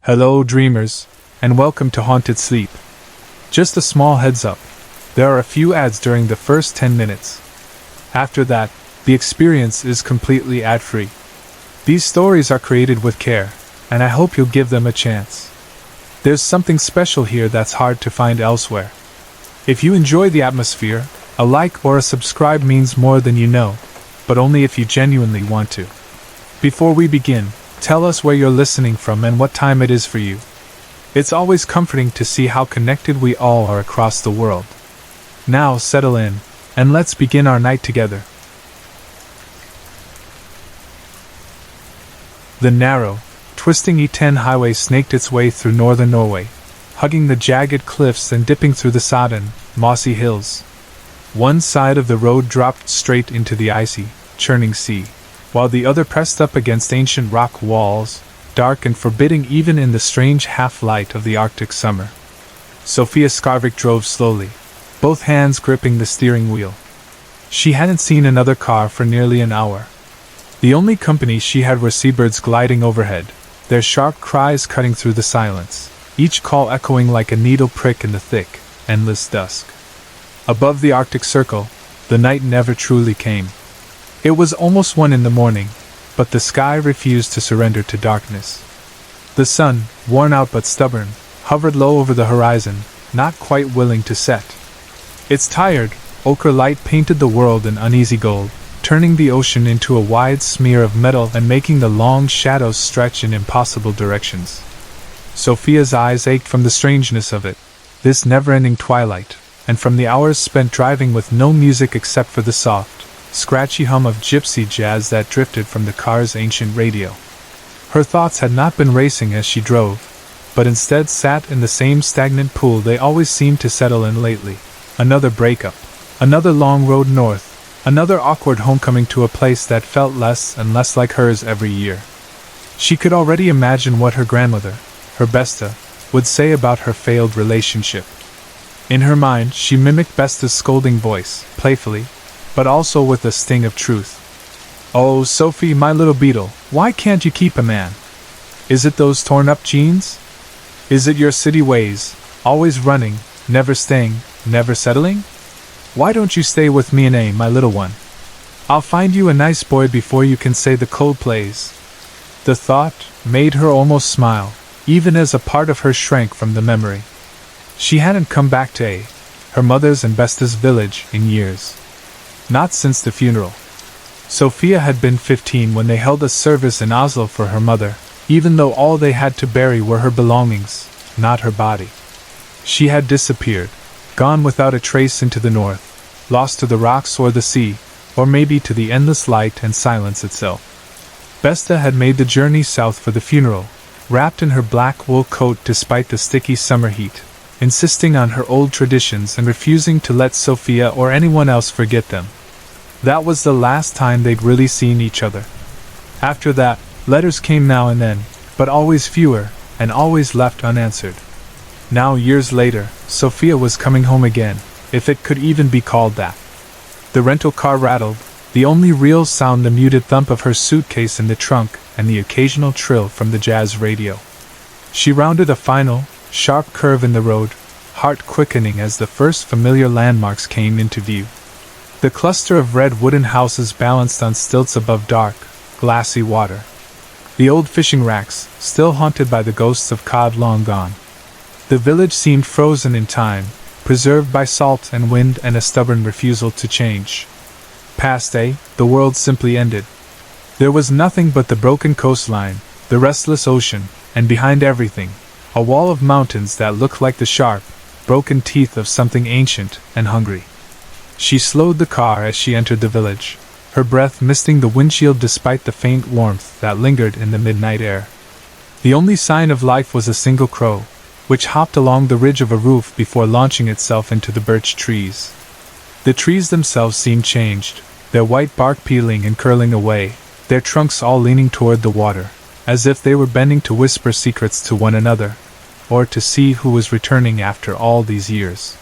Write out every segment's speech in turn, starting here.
Hello, dreamers, and welcome to Haunted Sleep. Just a small heads up, there are a few ads during the first 10 minutes. After that, the experience is completely ad-free. These stories are created with care, and I hope you'll give them a chance. There's something special here that's hard to find elsewhere. If you enjoy the atmosphere, a like or a subscribe means more than you know, but only if you genuinely want to. Before we begin, tell us where you're listening from and what time it is for you. It's always comforting to see how connected we all are across the world. Now settle in, and let's begin our night together. The narrow, twisting E10 highway snaked its way through northern Norway, hugging the jagged cliffs and dipping through the sodden, mossy hills. One side of the road dropped straight into the icy, churning sea, while the other pressed up against ancient rock walls, dark and forbidding even in the strange half-light of the Arctic summer. Sophia Skarvik drove slowly, both hands gripping the steering wheel. She hadn't seen another car for nearly an hour. The only company she had were seabirds gliding overhead, their sharp cries cutting through the silence, each call echoing like a needle prick in the thick, endless dusk. Above the Arctic Circle, the night never truly came. It was almost 1 in the morning, but the sky refused to surrender to darkness. The sun, worn out but stubborn, hovered low over the horizon, not quite willing to set. Its tired, ochre light painted the world in uneasy gold, turning the ocean into a wide smear of metal and making the long shadows stretch in impossible directions. Sophia's eyes ached from the strangeness of it, this never-ending twilight, and from the hours spent driving with no music except for the soft, scratchy hum of gypsy jazz that drifted from the car's ancient radio. Her thoughts had not been racing as she drove, but instead sat in the same stagnant pool they always seemed to settle in lately. Another breakup, another long road north, another awkward homecoming to a place that felt less and less like hers every year. She could already imagine what her grandmother, her Besta, would say about her failed relationship. In her mind, she mimicked Besta's scolding voice, playfully, but also with a sting of truth. "Oh, Sophie, my little beetle, why can't you keep a man? Is it those torn-up jeans? Is it your city ways, always running, never staying, never settling? Why don't you stay with me and my little one? I'll find you a nice boy before you can say the Coldplays." The thought made her almost smile, even as a part of her shrank from the memory. She hadn't come back to her mother's and Besta's village in years. Not since the funeral. Sophia had been 15 when they held a service in Oslo for her mother, even though all they had to bury were her belongings, not her body. She had disappeared, gone without a trace into the north, lost to the rocks or the sea, or maybe to the endless light and silence itself. Besta had made the journey south for the funeral, wrapped in her black wool coat despite the sticky summer heat, insisting on her old traditions and refusing to let Sophia or anyone else forget them. That was the last time they'd really seen each other. After that, letters came now and then, but always fewer, and always left unanswered. Now, years later, Sophia was coming home again, if it could even be called that. The rental car rattled, the only real sound the muted thump of her suitcase in the trunk and the occasional trill from the jazz radio. She rounded a final, sharp curve in the road, heart quickening as the first familiar landmarks came into view. The cluster of red wooden houses balanced on stilts above dark, glassy water. The old fishing racks, still haunted by the ghosts of cod long gone. The village seemed frozen in time, preserved by salt and wind and a stubborn refusal to change. Past the world simply ended. There was nothing but the broken coastline, the restless ocean, and behind everything, a wall of mountains that looked like the sharp, broken teeth of something ancient and hungry. She slowed the car as she entered the village, her breath misting the windshield despite the faint warmth that lingered in the midnight air. The only sign of life was a single crow, which hopped along the ridge of a roof before launching itself into the birch trees. The trees themselves seemed changed, their white bark peeling and curling away, their trunks all leaning toward the water, as if they were bending to whisper secrets to one another, or to see who was returning after all these years.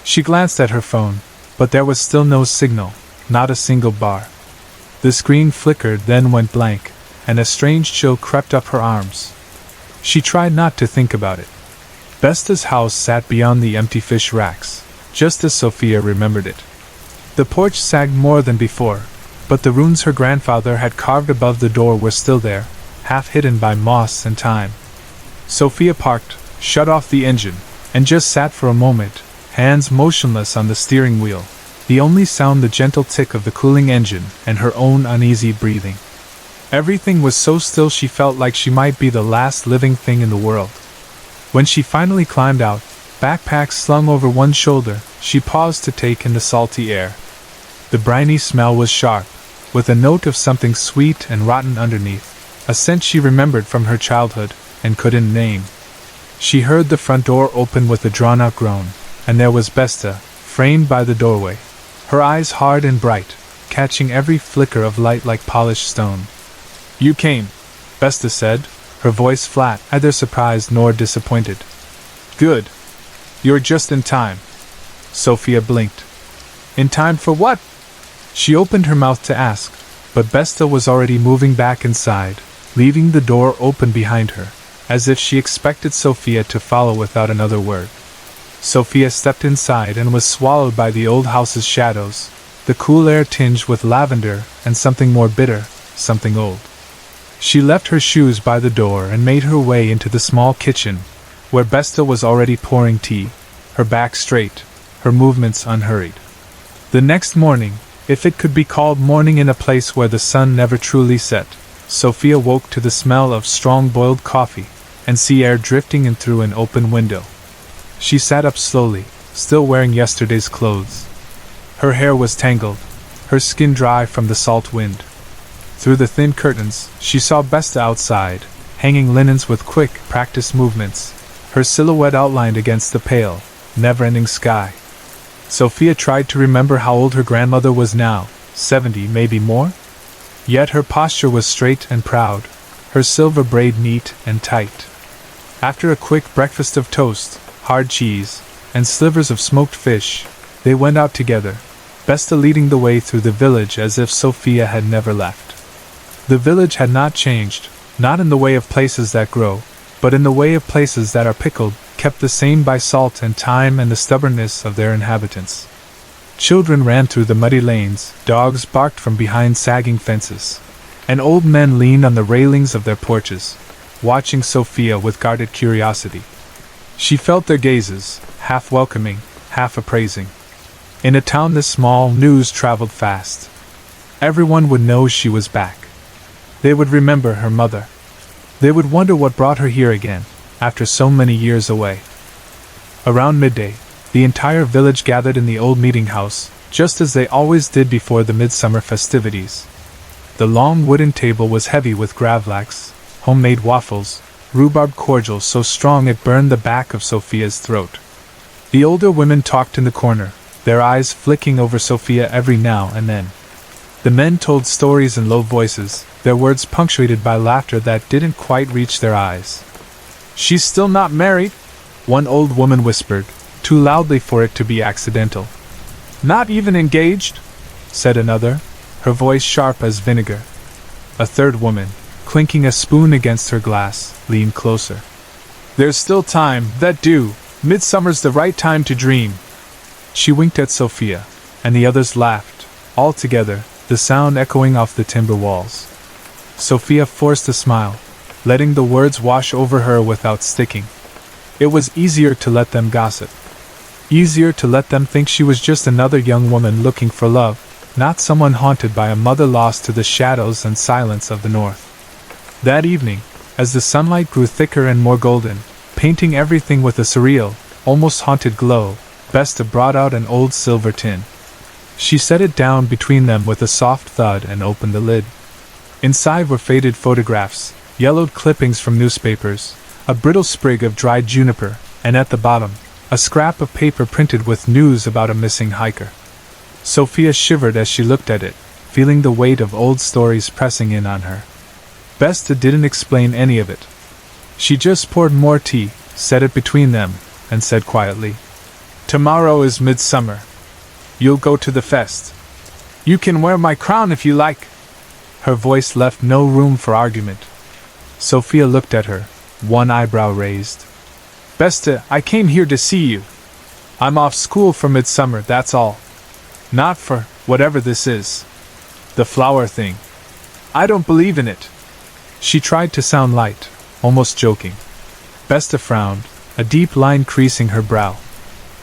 She glanced at her phone, but there was still no signal, not a single bar. The screen flickered, then went blank, and a strange chill crept up her arms. She tried not to think about it. Besta's house sat beyond the empty fish racks, just as Sophia remembered it. The porch sagged more than before, but the runes her grandfather had carved above the door were still there, half hidden by moss and time. Sophia parked, shut off the engine, and just sat for a moment, hands motionless on the steering wheel, the only sound the gentle tick of the cooling engine and her own uneasy breathing. Everything was so still she felt like she might be the last living thing in the world. When she finally climbed out, backpack slung over one shoulder, she paused to take in the salty air. The briny smell was sharp, with a note of something sweet and rotten underneath, a scent she remembered from her childhood and couldn't name. She heard the front door open with a drawn-out groan, and there was Besta, framed by the doorway, her eyes hard and bright, catching every flicker of light like polished stone. "You came," Besta said, her voice flat, neither surprised nor disappointed. "Good. You're just in time." Sophia blinked. "In time for what?" She opened her mouth to ask, but Besta was already moving back inside, leaving the door open behind her, as if she expected Sophia to follow without another word. Sophia stepped inside and was swallowed by the old house's shadows, the cool air tinged with lavender and something more bitter, something old. She left her shoes by the door and made her way into the small kitchen, where Besta was already pouring tea, her back straight, her movements unhurried. The next morning, if it could be called morning in a place where the sun never truly set, Sophia woke to the smell of strong boiled coffee and sea air drifting in through an open window. She sat up slowly, still wearing yesterday's clothes. Her hair was tangled, her skin dry from the salt wind. Through the thin curtains, she saw Besta outside, hanging linens with quick, practiced movements, her silhouette outlined against the pale, never-ending sky. Sophia tried to remember how old her grandmother was now, 70, maybe more? Yet her posture was straight and proud, her silver braid neat and tight. After a quick breakfast of toast, hard cheese, and slivers of smoked fish, they went out together, Besta leading the way through the village as if Sophia had never left. The village had not changed, not in the way of places that grow, but in the way of places that are pickled, kept the same by salt and time and the stubbornness of their inhabitants. Children ran through the muddy lanes, dogs barked from behind sagging fences, and old men leaned on the railings of their porches, watching Sophia with guarded curiosity. She felt their gazes, half welcoming, half appraising. In a town this small, news traveled fast. Everyone would know she was back. They would remember her mother. They would wonder what brought her here again, after so many years away. Around midday, the entire village gathered in the old meeting house, just as they always did before the midsummer festivities. The long wooden table was heavy with gravlax, homemade waffles, rhubarb cordial so strong it burned the back of Sophia's throat. The older women talked in the corner, their eyes flicking over Sophia every now and then. The men told stories in low voices, their words punctuated by laughter that didn't quite reach their eyes. "She's still not married," one old woman whispered, too loudly for it to be accidental. "Not even engaged," said another, her voice sharp as vinegar. A third woman, clinking a spoon against her glass, leaned closer. "There's still time, that do. Midsummer's the right time to dream." She winked at Sophia, and the others laughed, all together, the sound echoing off the timber walls. Sophia forced a smile, letting the words wash over her without sticking. It was easier to let them gossip. Easier to let them think she was just another young woman looking for love, not someone haunted by a mother lost to the shadows and silence of the north. That evening, as the sunlight grew thicker and more golden, painting everything with a surreal, almost haunted glow, Besta brought out an old silver tin. She set it down between them with a soft thud and opened the lid. Inside were faded photographs, yellowed clippings from newspapers, a brittle sprig of dried juniper, and at the bottom, a scrap of paper printed with news about a missing hiker. Sophia shivered as she looked at it, feeling the weight of old stories pressing in on her. Besta didn't explain any of it. She just poured more tea, set it between them, and said quietly, "Tomorrow is midsummer. You'll go to the fest. You can wear my crown if you like." Her voice left no room for argument. Sophia looked at her, one eyebrow raised. Besta, I came here to see you. I'm off school for midsummer, that's all. Not for whatever this is. The flower thing. I don't believe in it. She tried to sound light, almost joking. Besta frowned, a deep line creasing her brow.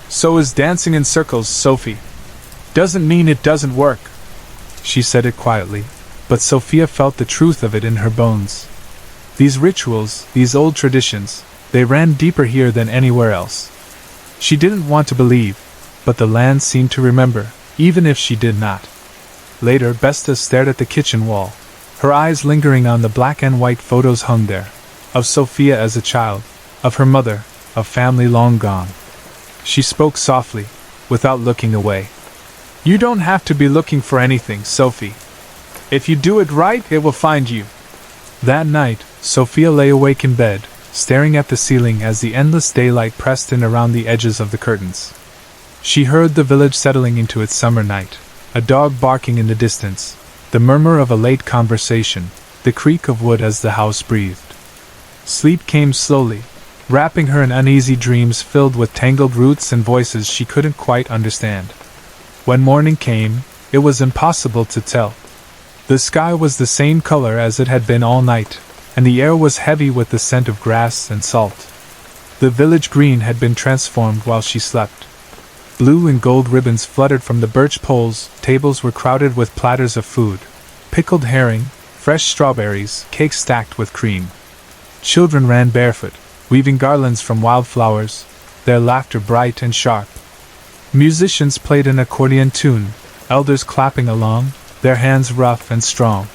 So is dancing in circles, Sophie. Doesn't mean it doesn't work. She said it quietly, but Sophia felt the truth of it in her bones. These rituals, these old traditions, they ran deeper here than anywhere else. She didn't want to believe, but the land seemed to remember, even if she did not. Later, Besta stared at the kitchen wall, her eyes lingering on the black and white photos hung there, of Sophia as a child, of her mother, of family long gone. She spoke softly, without looking away. You don't have to be looking for anything, Sophie. If you do it right, it will find you. That night, Sophia lay awake in bed, staring at the ceiling as the endless daylight pressed in around the edges of the curtains. She heard the village settling into its summer night, a dog barking in the distance, the murmur of a late conversation, the creak of wood as the house breathed. Sleep came slowly, wrapping her in uneasy dreams filled with tangled roots and voices she couldn't quite understand. When morning came, it was impossible to tell. The sky was the same color as it had been all night, and the air was heavy with the scent of grass and salt. The village green had been transformed while she slept. Blue and gold ribbons fluttered from the birch poles, tables were crowded with platters of food, pickled herring, fresh strawberries, cakes stacked with cream. Children ran barefoot, weaving garlands from wildflowers, their laughter bright and sharp. Musicians played an accordion tune, elders clapping along, their hands rough and strong.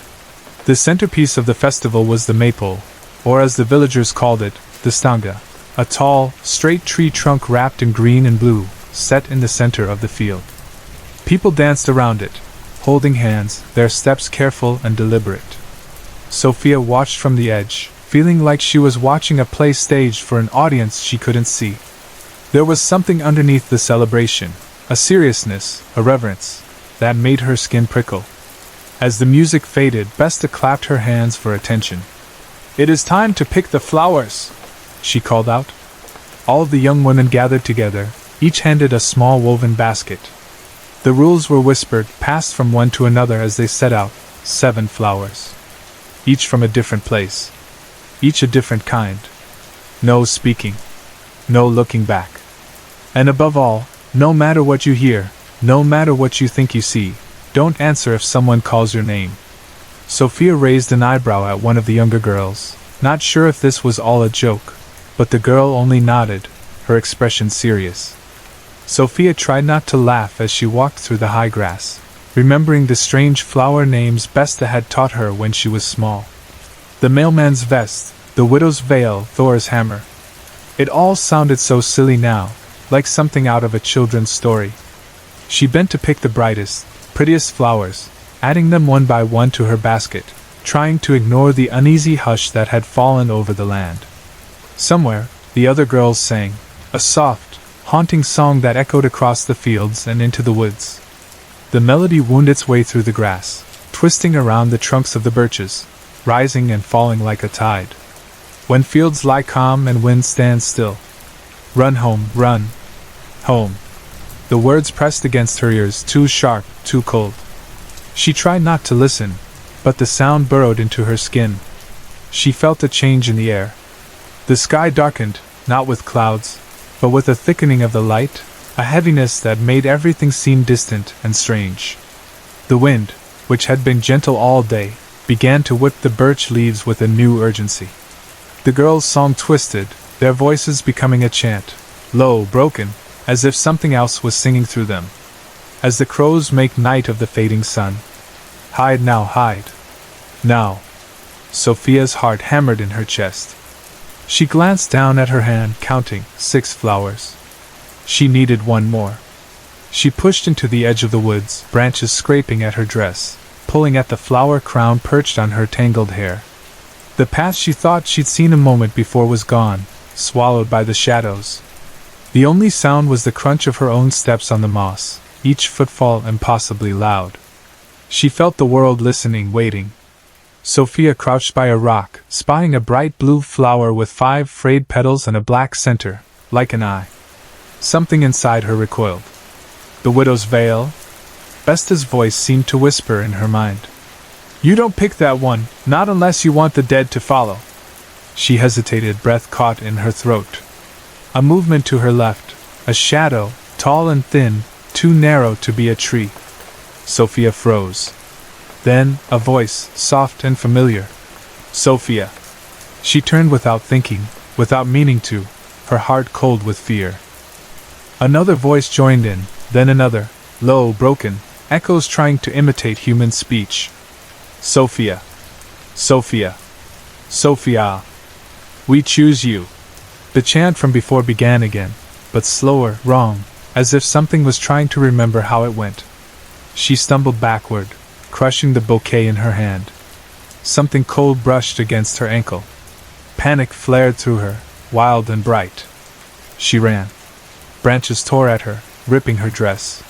The centerpiece of the festival was the maypole, or as the villagers called it, the stanga, a tall, straight tree trunk wrapped in green and blue, set in the center of the field. People danced around it, holding hands, their steps careful and deliberate. Sophia watched from the edge, feeling like she was watching a play staged for an audience she couldn't see. There was something underneath the celebration, a seriousness, a reverence, that made her skin prickle. As the music faded, Besta clapped her hands for attention. It is time to pick the flowers, she called out. All the young women gathered together, each handed a small woven basket. The rules were whispered, passed from one to another as they set out, 7 flowers. Each from a different place. Each a different kind. No speaking. No looking back. And above all, no matter what you hear, no matter what you think you see, don't answer if someone calls your name. Sophia raised an eyebrow at one of the younger girls, not sure if this was all a joke, but the girl only nodded, her expression serious. Sophia tried not to laugh as she walked through the high grass, remembering the strange flower names Besta had taught her when she was small. The mailman's vest, the widow's veil, Thor's hammer. It all sounded so silly now, like something out of a children's story. She bent to pick the brightest, prettiest flowers, adding them one by one to her basket, trying to ignore the uneasy hush that had fallen over the land. Somewhere, the other girls sang, a soft, haunting song that echoed across the fields and into the woods. The melody wound its way through the grass, twisting around the trunks of the birches, rising and falling like a tide. When fields lie calm and wind stands still. Run home, run. Home. The words pressed against her ears, too sharp, too cold. She tried not to listen, but the sound burrowed into her skin. She felt a change in the air. The sky darkened, not with clouds, but with a thickening of the light, a heaviness that made everything seem distant and strange. The wind, which had been gentle all day, began to whip the birch leaves with a new urgency. The girls' song twisted, their voices becoming a chant, low, broken, as if something else was singing through them. As the crows make night of the fading sun. Hide now, hide. Now. Sophia's heart hammered in her chest. She glanced down at her hand, counting 6 flowers. She needed one more. She pushed into the edge of the woods, branches scraping at her dress, pulling at the flower crown perched on her tangled hair. The path she thought she'd seen a moment before was gone, swallowed by the shadows. The only sound was the crunch of her own steps on the moss, each footfall impossibly loud. She felt the world listening, waiting. Sophia crouched by a rock, spying a bright blue flower with 5 frayed petals and a black center, like an eye. Something inside her recoiled. The widow's veil? Besta's voice seemed to whisper in her mind. You don't pick that one, not unless you want the dead to follow. She hesitated, breath caught in her throat. A movement to her left, a shadow, tall and thin, too narrow to be a tree. Sophia froze. Then, a voice, soft and familiar. Sophia. She turned without thinking, without meaning to, her heart cold with fear. Another voice joined in, then another, low, broken, echoes trying to imitate human speech. Sophia. Sophia. Sophia. We choose you. The chant from before began again, but slower, wrong, as if something was trying to remember how it went. She stumbled backward, crushing the bouquet in her hand. Something cold brushed against her ankle. Panic flared through her, wild and bright. She ran. Branches tore at her, ripping her dress.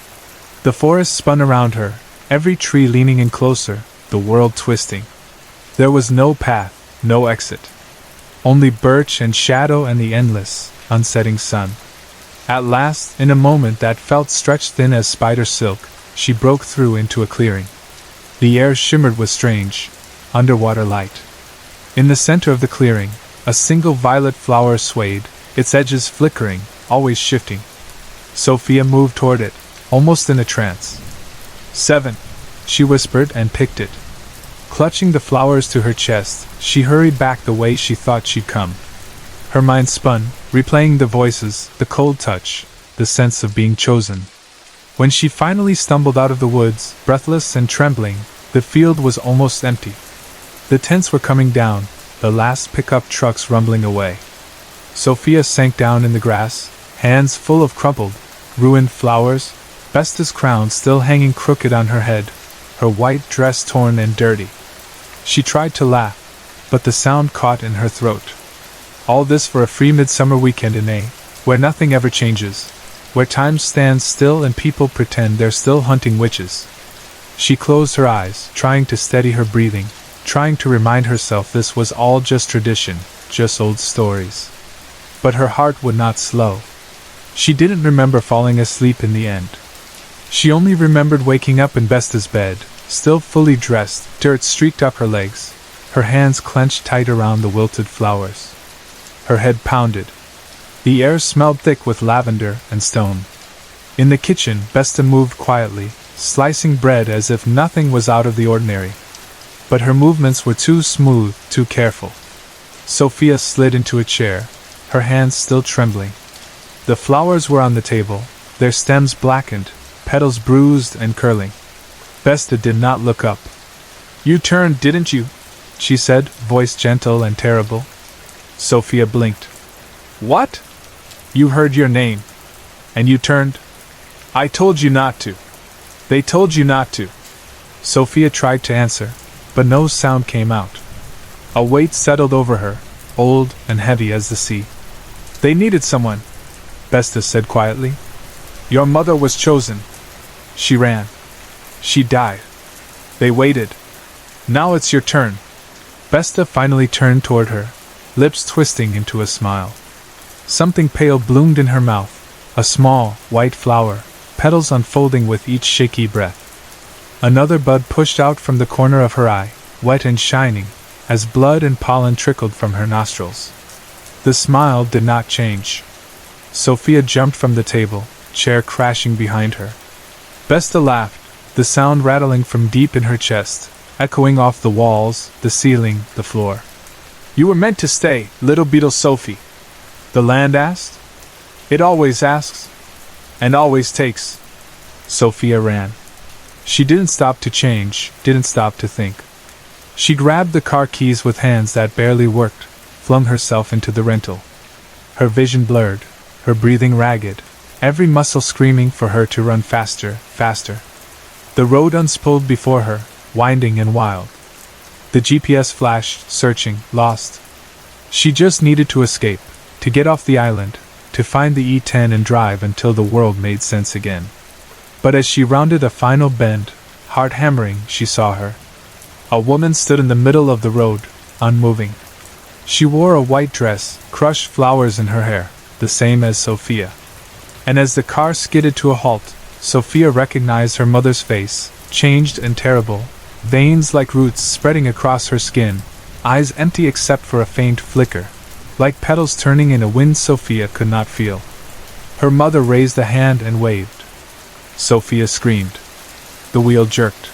The forest spun around her, every tree leaning in closer, the world twisting. There was no path, no exit. Only birch and shadow and the endless, unsetting sun. At last, in a moment that felt stretched thin as spider silk, she broke through into a clearing. The air shimmered with strange, underwater light. In the center of the clearing, a single violet flower swayed, its edges flickering, always shifting. Sophia moved toward it, almost in a trance. 7, she whispered and picked it. Clutching the flowers to her chest, she hurried back the way she thought she'd come. Her mind spun, replaying the voices, the cold touch, the sense of being chosen. When she finally stumbled out of the woods, breathless and trembling, the field was almost empty. The tents were coming down, the last pickup trucks rumbling away. Sophia sank down in the grass, hands full of crumpled, ruined flowers, Besta's crown still hanging crooked on her head, her white dress torn and dirty. She tried to laugh, but the sound caught in her throat. All this for a free midsummer weekend in A, where nothing ever changes, where time stands still and people pretend they're still hunting witches. She closed her eyes, trying to steady her breathing, trying to remind herself this was all just tradition, just old stories. But her heart would not slow. She didn't remember falling asleep in the end. She only remembered waking up in Besta's bed, still fully dressed, dirt streaked up her legs, her hands clenched tight around the wilted flowers. Her head pounded. The air smelled thick with lavender and stone. In the kitchen, Besta moved quietly, slicing bread as if nothing was out of the ordinary. But her movements were too smooth, too careful. Sophia slid into a chair, her hands still trembling. The flowers were on the table, their stems blackened, petals bruised and curling. Besta did not look up. You turned, didn't you? She said, voice gentle and terrible. Sophia blinked. What? You heard your name. And you turned? I told you not to. They told you not to. Sophia tried to answer, but no sound came out. A weight settled over her, old and heavy as the sea. They needed someone, Besta said quietly. Your mother was chosen. She ran. She died. They waited. Now it's your turn. Besta finally turned toward her, lips twisting into a smile. Something pale bloomed in her mouth, a small, white flower, petals unfolding with each shaky breath. Another bud pushed out from the corner of her eye, wet and shining, as blood and pollen trickled from her nostrils. The smile did not change. Sophia jumped from the table, chair crashing behind her. Besta laughed, the sound rattling from deep in her chest, echoing off the walls, the ceiling, the floor. You were meant to stay, little beetle Sophie. The land asked? It always asks. And always takes. Sophia ran. She didn't stop to change, didn't stop to think. She grabbed the car keys with hands that barely worked, flung herself into the rental. Her vision blurred, her breathing ragged, every muscle screaming for her to run faster, faster. The road unspooled before her, winding and wild. The GPS flashed, searching, lost. She just needed to escape, to get off the island, to find the E10 and drive until the world made sense again. But as she rounded a final bend, heart hammering, she saw her. A woman stood in the middle of the road, unmoving. She wore a white dress, crushed flowers in her hair, the same as Sophia. And as the car skidded to a halt, Sophia recognized her mother's face, changed and terrible, veins like roots spreading across her skin, eyes empty except for a faint flicker, like petals turning in a wind Sophia could not feel. Her mother raised a hand and waved. Sophia screamed. The wheel jerked.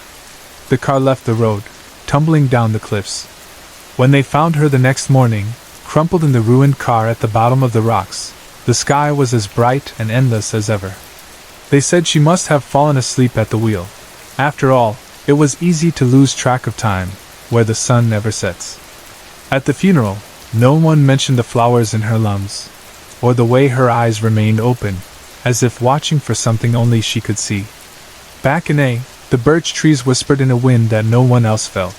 The car left the road, tumbling down the cliffs. When they found her the next morning, crumpled in the ruined car at the bottom of the rocks, the sky was as bright and endless as ever. They said she must have fallen asleep at the wheel. After all, it was easy to lose track of time, where the sun never sets. At the funeral, no one mentioned the flowers in her lungs, or the way her eyes remained open, as if watching for something only she could see. Back in A, the birch trees whispered in a wind that no one else felt.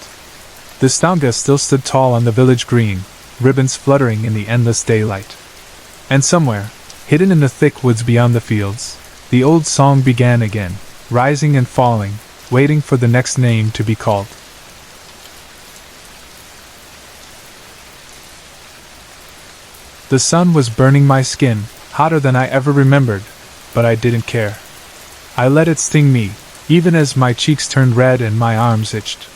The stanga still stood tall on the village green, ribbons fluttering in the endless daylight. And somewhere, hidden in the thick woods beyond the fields, the old song began again, rising and falling, waiting for the next name to be called. The sun was burning my skin, hotter than I ever remembered, but I didn't care. I let it sting me, even as my cheeks turned red and my arms itched.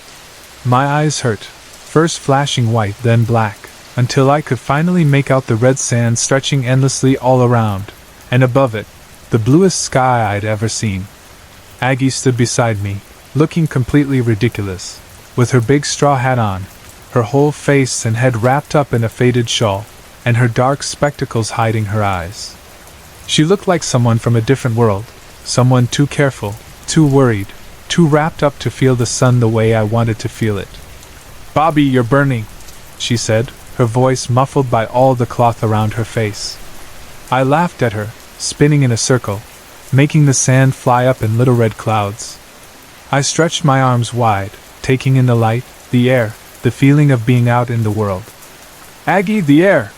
My eyes hurt, first flashing white then black, until I could finally make out the red sand stretching endlessly all around, and above it, the bluest sky I'd ever seen. Aggie stood beside me, looking completely ridiculous, with her big straw hat on, her whole face and head wrapped up in a faded shawl, and her dark spectacles hiding her eyes. She looked like someone from a different world, someone too careful, too worried, too wrapped up to feel the sun the way I wanted to feel it. "Bobby, you're burning," she said, her voice muffled by all the cloth around her face. I laughed at her, spinning in a circle, making the sand fly up in little red clouds. I stretched my arms wide, taking in the light, the air, the feeling of being out in the world. "Aggie, the air!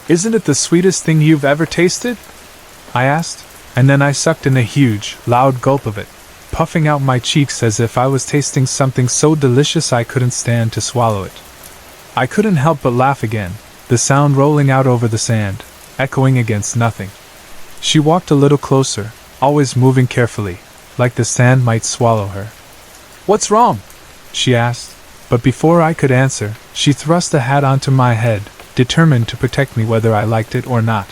Isn't it the sweetest thing you've ever tasted?" I asked, and then I sucked in a huge, loud gulp of it, puffing out my cheeks as if I was tasting something so delicious I couldn't stand to swallow it. I couldn't help but laugh again, the sound rolling out over the sand, echoing against nothing. She walked a little closer, always moving carefully, like the sand might swallow her. "What's wrong?" she asked, but before I could answer, she thrust the hat onto my head, determined to protect me whether I liked it or not.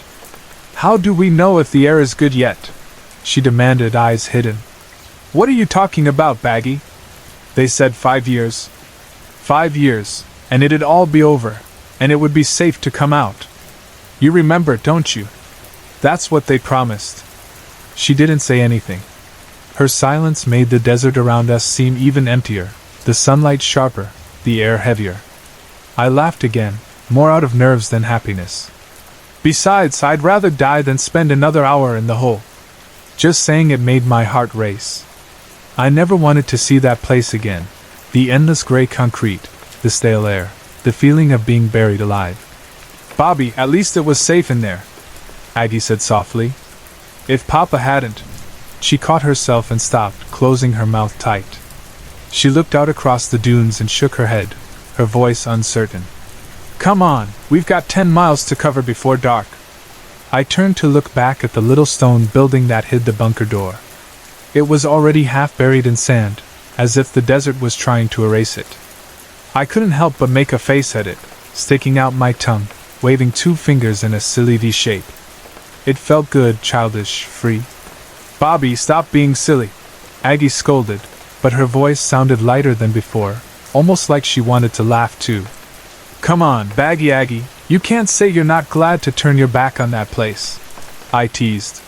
"How do we know if the air is good yet?" she demanded, eyes hidden. "What are you talking about, Baggy?" "They said 5 years. 5 years, and it'd all be over, and it would be safe to come out. You remember, don't you? That's what they promised." She didn't say anything. Her silence made the desert around us seem even emptier, the sunlight sharper, the air heavier. I laughed again, more out of nerves than happiness. "Besides, I'd rather die than spend another hour in the hole." Just saying it made my heart race. I never wanted to see that place again, the endless gray concrete, the stale air, the feeling of being buried alive. "Bobby, at least it was safe in there," Aggie said softly. "If Papa hadn't—" She caught herself and stopped, closing her mouth tight. She looked out across the dunes and shook her head, her voice uncertain. "Come on, we've got 10 miles to cover before dark." I turned to look back at the little stone building that hid the bunker door. It was already half buried in sand, as if the desert was trying to erase it. I couldn't help but make a face at it, sticking out my tongue, waving 2 fingers in a silly V shape. It felt good, childish, free. "Bobby, stop being silly," Aggie scolded, but her voice sounded lighter than before, almost like she wanted to laugh too. "Come on, Baggy Aggie, you can't say you're not glad to turn your back on that place," I teased.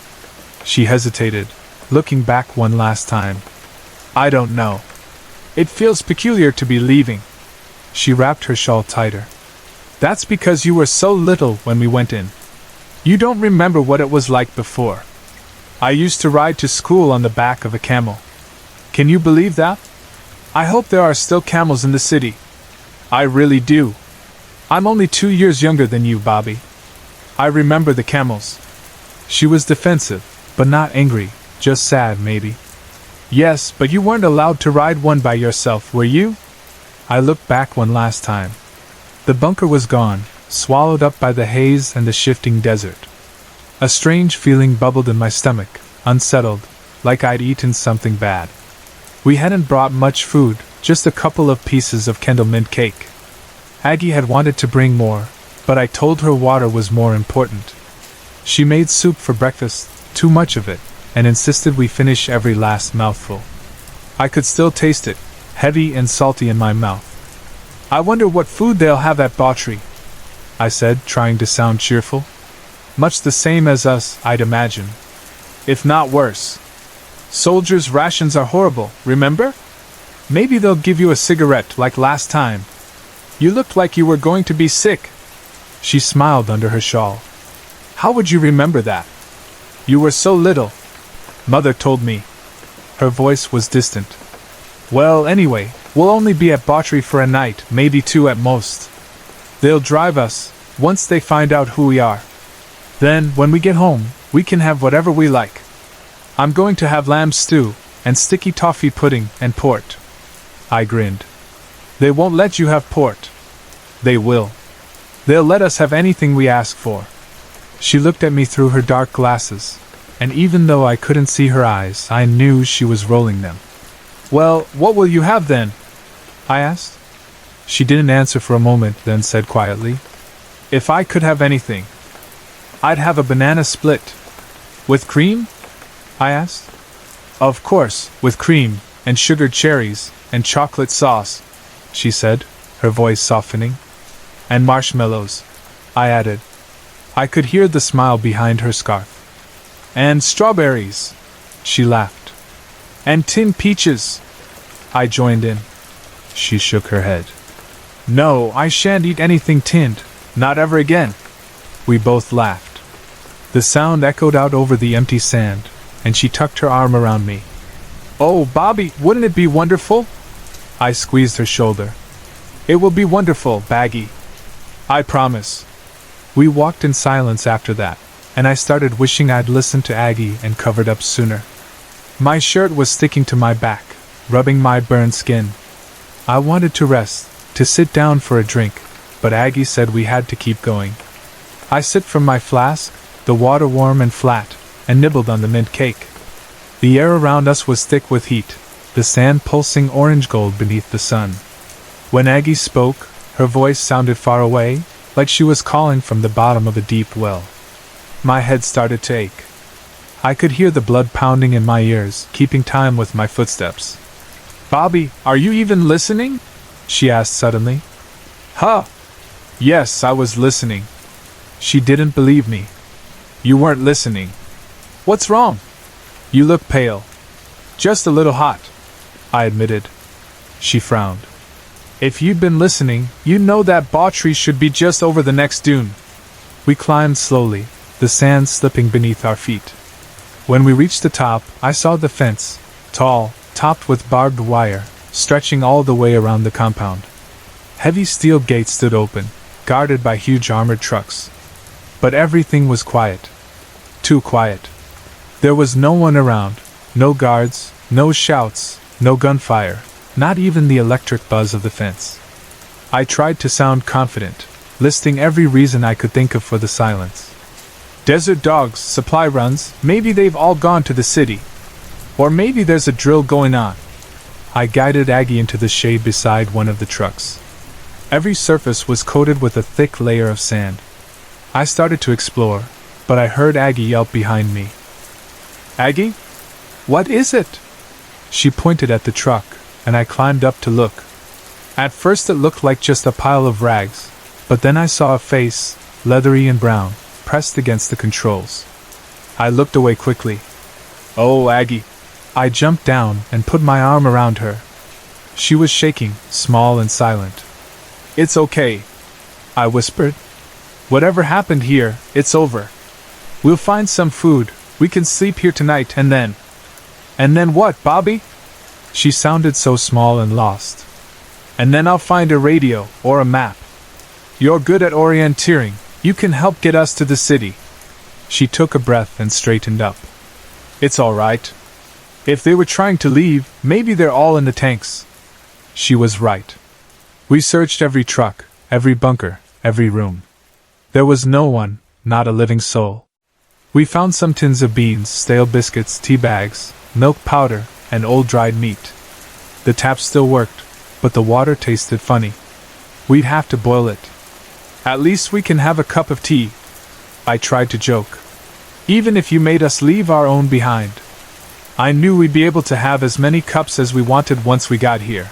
She hesitated, looking back one last time. "I don't know. It feels peculiar to be leaving." She wrapped her shawl tighter. "That's because you were so little when we went in. You don't remember what it was like before. I used to ride to school on the back of a camel. Can you believe that? I hope there are still camels in the city. I really do. I'm only 2 years younger than you, Bobby. I remember the camels." She was defensive, but not angry, just sad maybe. "Yes, but you weren't allowed to ride one by yourself, were you?" I looked back one last time. The bunker was gone, swallowed up by the haze and the shifting desert. A strange feeling bubbled in my stomach, unsettled, like I'd eaten something bad. We hadn't brought much food, just a couple of pieces of Kendall mint cake. Aggie had wanted to bring more, but I told her water was more important. She made soup for breakfast, too much of it, and insisted we finish every last mouthful. I could still taste it, heavy and salty in my mouth. I wonder what food they'll have at Bawtry, I said, trying to sound cheerful. Much the same as us, I'd imagine. If not worse. Soldiers' rations are horrible, remember? Maybe they'll give you a cigarette like last time. You looked like you were going to be sick. She smiled under her shawl. How would you remember that? You were so little. Mother told me. Her voice was distant. Well, anyway, we'll only be at Bawtry for a night, maybe two at most. They'll drive us, once they find out who we are. Then, when we get home, we can have whatever we like. I'm going to have lamb stew, and sticky toffee pudding, and port. I grinned. They won't let you have port. They will. They'll let us have anything we ask for. She looked at me through her dark glasses, and even though I couldn't see her eyes, I knew she was rolling them. Well, what will you have then? I asked. She didn't answer for a moment, then said quietly, If I could have anything, I'd have a banana split. With cream? I asked. Of course, with cream, and sugared cherries, and chocolate sauce, she said, her voice softening. And marshmallows, I added. I could hear the smile behind her scarf. And strawberries, she laughed. And tinned peaches, I joined in. She shook her head. No, I shan't eat anything tinned, not ever again. We both laughed. The sound echoed out over the empty sand, and she tucked her arm around me. Oh, Bobby, wouldn't it be wonderful? I squeezed her shoulder. It will be wonderful, Baggy. I promise. We walked in silence after that, and I started wishing I'd listened to Aggie and covered up sooner. My shirt was sticking to my back, rubbing my burned skin. I wanted to rest, to sit down for a drink, but Aggie said we had to keep going. I sipped from my flask, the water warm and flat, and nibbled on the mint cake. The air around us was thick with heat, the sand pulsing orange gold beneath the sun. When Aggie spoke, her voice sounded far away, like she was calling from the bottom of a deep well. My head started to ache. I could hear the blood pounding in my ears, keeping time with my footsteps. Bobby, are you even listening? She asked suddenly. Huh? Yes, I was listening. She didn't believe me. You weren't listening. What's wrong? You look pale. Just a little hot, I admitted. She frowned. If you'd been listening, you'd know that Bawtry should be just over the next dune. We climbed slowly, the sand slipping beneath our feet. When we reached the top, I saw the fence, tall, topped with barbed wire, stretching all the way around the compound. Heavy steel gates stood open, guarded by huge armored trucks. But everything was quiet. Too quiet. There was no one around, no guards, no shouts, no gunfire, not even the electric buzz of the fence. I tried to sound confident, listing every reason I could think of for the silence. Desert dogs, supply runs, maybe they've all gone to the city. Or maybe there's a drill going on. I guided Aggie into the shade beside one of the trucks. Every surface was coated with a thick layer of sand. I started to explore, but I heard Aggie yelp behind me. Aggie? What is it? She pointed at the truck, and I climbed up to look. At first it looked like just a pile of rags, but then I saw a face, leathery and brown, pressed against the controls. I looked away quickly. Oh, Aggie. I jumped down and put my arm around her. She was shaking, small and silent. It's okay, I whispered. Whatever happened here, it's over. We'll find some food, we can sleep here tonight and then... And then what, Bobby? She sounded so small and lost. And then I'll find a radio or a map. You're good at orienteering, you can help get us to the city. She took a breath and straightened up. It's all right. If they were trying to leave, maybe they're all in the tanks. She was right. We searched every truck, every bunker, every room. There was no one, not a living soul. We found some tins of beans, stale biscuits, tea bags, milk powder, and old dried meat. The tap still worked, but the water tasted funny. We'd have to boil it. At least we can have a cup of tea, I tried to joke. Even if you made us leave our own behind. I knew we'd be able to have as many cups as we wanted once we got here,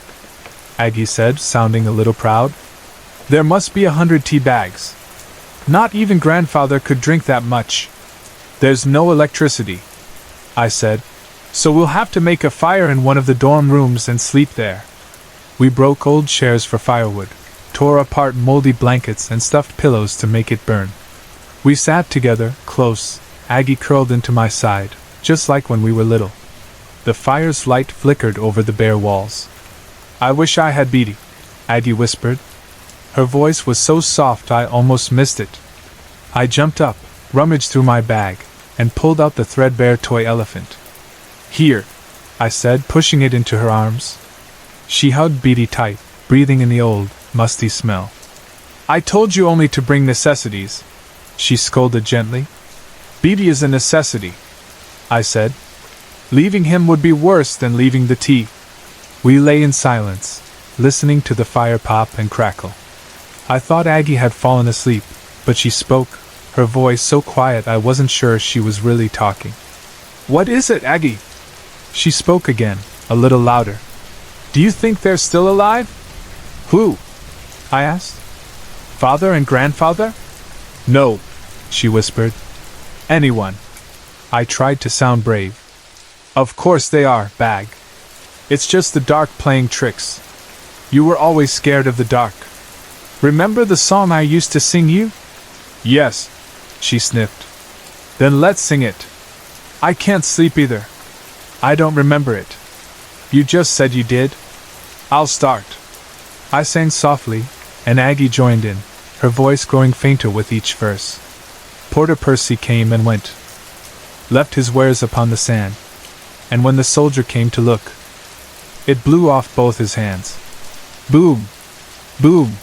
Aggie said, sounding a little proud. There must be 100 tea bags. Not even grandfather could drink that much. There's no electricity, I said, so we'll have to make a fire in one of the dorm rooms and sleep there. We broke old chairs for firewood, tore apart moldy blankets and stuffed pillows to make it burn. We sat together, close, Aggie curled into my side, just like when we were little. The fire's light flickered over the bare walls. I wish I had Beatty, Aggie whispered. Her voice was so soft I almost missed it. I jumped up, rummaged through my bag, and pulled out the threadbare toy elephant. Here, I said, pushing it into her arms. She hugged Beatty tight, breathing in the old, musty smell. I told you only to bring necessities, she scolded gently. Beatty is a necessity, I said. Leaving him would be worse than leaving the tea. We lay in silence, listening to the fire pop and crackle. I thought Aggie had fallen asleep, but she spoke, her voice so quiet I wasn't sure she was really talking. What is it, Aggie? She spoke again, a little louder. Do you think they're still alive? Who? I asked. Father and grandfather? No, she whispered. Anyone. I tried to sound brave. Of course they are, Bag. It's just the dark playing tricks. You were always scared of the dark. Remember the song I used to sing you? Yes, she sniffed. Then let's sing it. I can't sleep either. I don't remember it. You just said you did. I'll start. I sang softly, and Aggie joined in, her voice growing fainter with each verse. Porter Percy came and went, left his wares upon the sand, and when the soldier came to look, it blew off both his hands. Boom! Boom!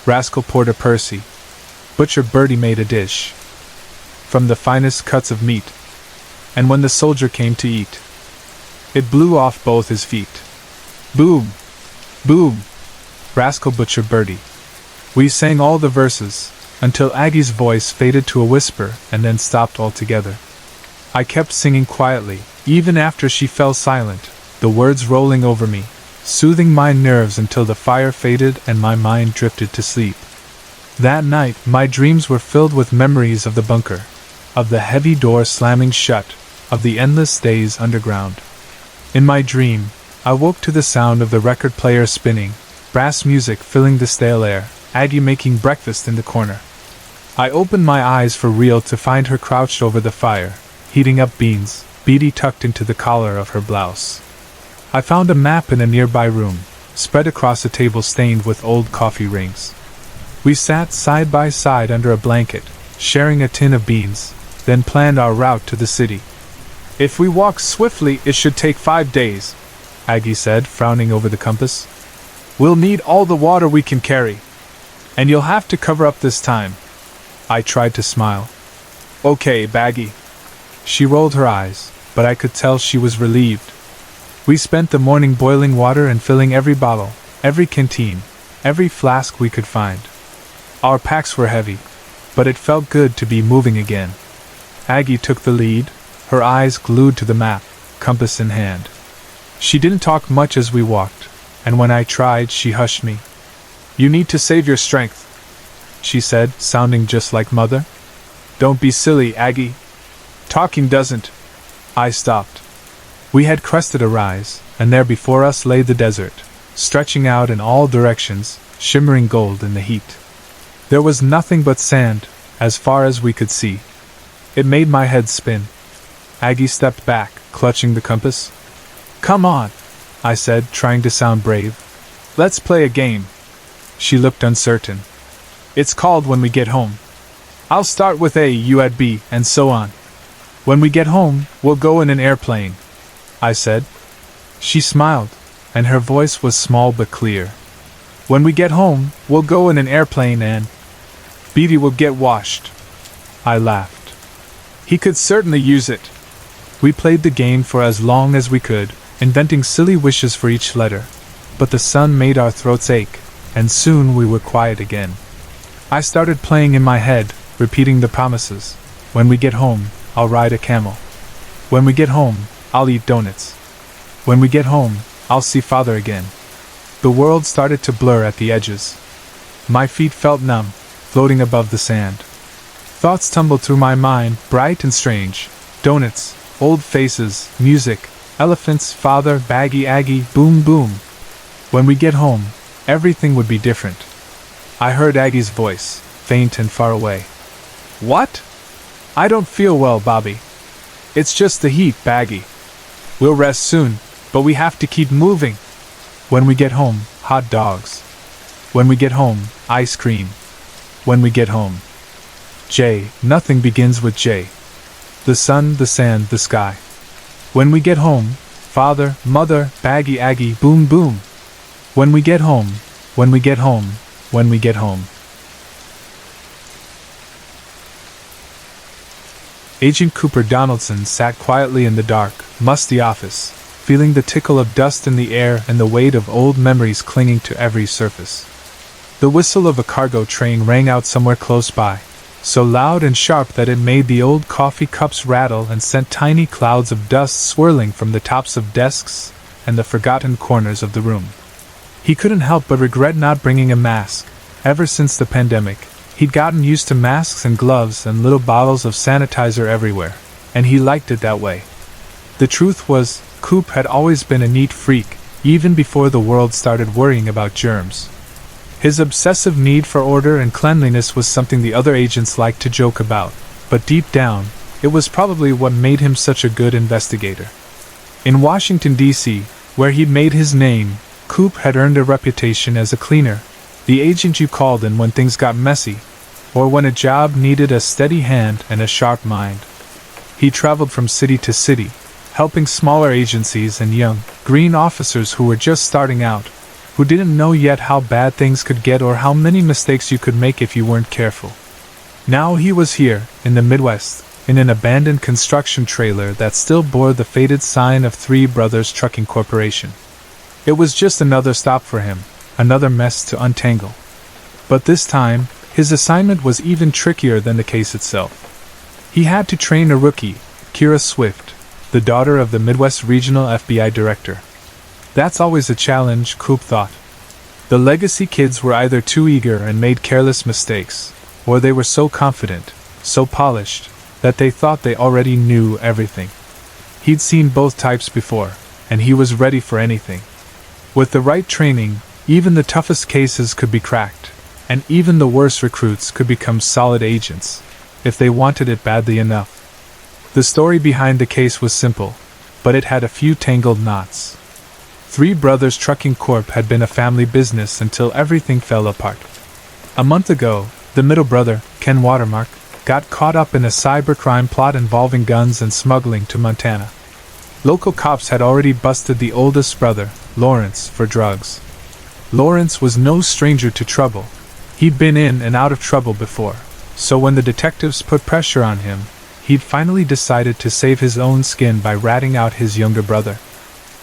Rascal Porter Percy. Butcher Birdie made a dish from the finest cuts of meat, and when the soldier came to eat, it blew off both his feet. Boom! Boom! Rascal Butcher Birdie. We sang all the verses, until Aggie's voice faded to a whisper and then stopped altogether. I kept singing quietly, even after she fell silent, the words rolling over me, soothing my nerves until the fire faded and my mind drifted to sleep. That night, my dreams were filled with memories of the bunker, of the heavy door slamming shut, of the endless days underground. In my dream, I woke to the sound of the record player spinning, brass music filling the stale air, Aggie making breakfast in the corner. I opened my eyes for real to find her crouched over the fire, heating up beans, Beatty tucked into the collar of her blouse. I found a map in a nearby room, spread across a table stained with old coffee rings. We sat side by side under a blanket, sharing a tin of beans, then planned our route to the city. If we walk swiftly, it should take 5 days, Aggie said, frowning over the compass. We'll need all the water we can carry, and you'll have to cover up this time. I tried to smile. Okay, Baggy. She rolled her eyes, but I could tell she was relieved. We spent the morning boiling water and filling every bottle, every canteen, every flask we could find. Our packs were heavy, but it felt good to be moving again. Aggie took the lead, her eyes glued to the map, compass in hand. She didn't talk much as we walked, and when I tried, she hushed me. You need to save your strength, she said, sounding just like Mother. Don't be silly, Aggie. Talking doesn't. I stopped. We had crested a rise, and there before us lay the desert, stretching out in all directions, shimmering gold in the heat. There was nothing but sand, as far as we could see. It made my head spin. Aggie stepped back, clutching the compass. Come on, I said, trying to sound brave. Let's play a game. She looked uncertain. It's called When We Get Home. I'll start with A, you at B, and so on. When we get home, we'll go in an airplane, I said. She smiled, and her voice was small but clear. When we get home, we'll go in an airplane and Beatty will get washed. I laughed. He could certainly use it. We played the game for as long as we could, inventing silly wishes for each letter, but the sun made our throats ache, and soon we were quiet again. I started playing in my head, repeating the promises. When we get home, I'll ride a camel. When we get home, I'll eat donuts. When we get home, I'll see father again. The world started to blur at the edges. My feet felt numb, floating above the sand. Thoughts tumbled through my mind, bright and strange. Donuts, old faces, music, elephants, father, baggy aggie, boom boom. When we get home, everything would be different. I heard Aggie's voice, faint and far away. What? I don't feel well, Bobby. It's just the heat, Baggy. We'll rest soon, but we have to keep moving. When we get home, hot dogs. When we get home, ice cream. When we get home. J. Nothing begins with J. The sun, the sand, the sky. When we get home, father, mother, Baggy Aggie, boom boom. When we get home, when we get home, when we get home. Agent Cooper Donaldson sat quietly in the dark, musty office, feeling the tickle of dust in the air and the weight of old memories clinging to every surface. The whistle of a cargo train rang out somewhere close by, so loud and sharp that it made the old coffee cups rattle and sent tiny clouds of dust swirling from the tops of desks and the forgotten corners of the room. He couldn't help but regret not bringing a mask. Ever since the pandemic, he'd gotten used to masks and gloves and little bottles of sanitizer everywhere, and he liked it that way. The truth was, Coop had always been a neat freak, even before the world started worrying about germs. His obsessive need for order and cleanliness was something the other agents liked to joke about, but deep down, it was probably what made him such a good investigator. In Washington, D.C., where he'd made his name, Coop had earned a reputation as a cleaner, the agent you called in when things got messy, or when a job needed a steady hand and a sharp mind. He traveled from city to city, helping smaller agencies and young, green officers who were just starting out, who didn't know yet how bad things could get or how many mistakes you could make if you weren't careful. Now he was here, in the Midwest, in an abandoned construction trailer that still bore the faded sign of Three Brothers Trucking Corporation. It was just another stop for him, another mess to untangle. But this time, his assignment was even trickier than the case itself. He had to train a rookie, Kira Swift, the daughter of the Midwest Regional FBI Director. That's always a challenge, Coop thought. The legacy kids were either too eager and made careless mistakes, or they were so confident, so polished, that they thought they already knew everything. He'd seen both types before, and he was ready for anything. With the right training, even the toughest cases could be cracked, and even the worst recruits could become solid agents, if they wanted it badly enough. The story behind the case was simple, but it had a few tangled knots. Three Brothers Trucking Corp had been a family business until everything fell apart. A month ago, the middle brother, Ken Watermark, got caught up in a cybercrime plot involving guns and smuggling to Montana. Local cops had already busted the oldest brother, Lawrence, for drugs. Lawrence was no stranger to trouble. He'd been in and out of trouble before, so when the detectives put pressure on him, he'd finally decided to save his own skin by ratting out his younger brother.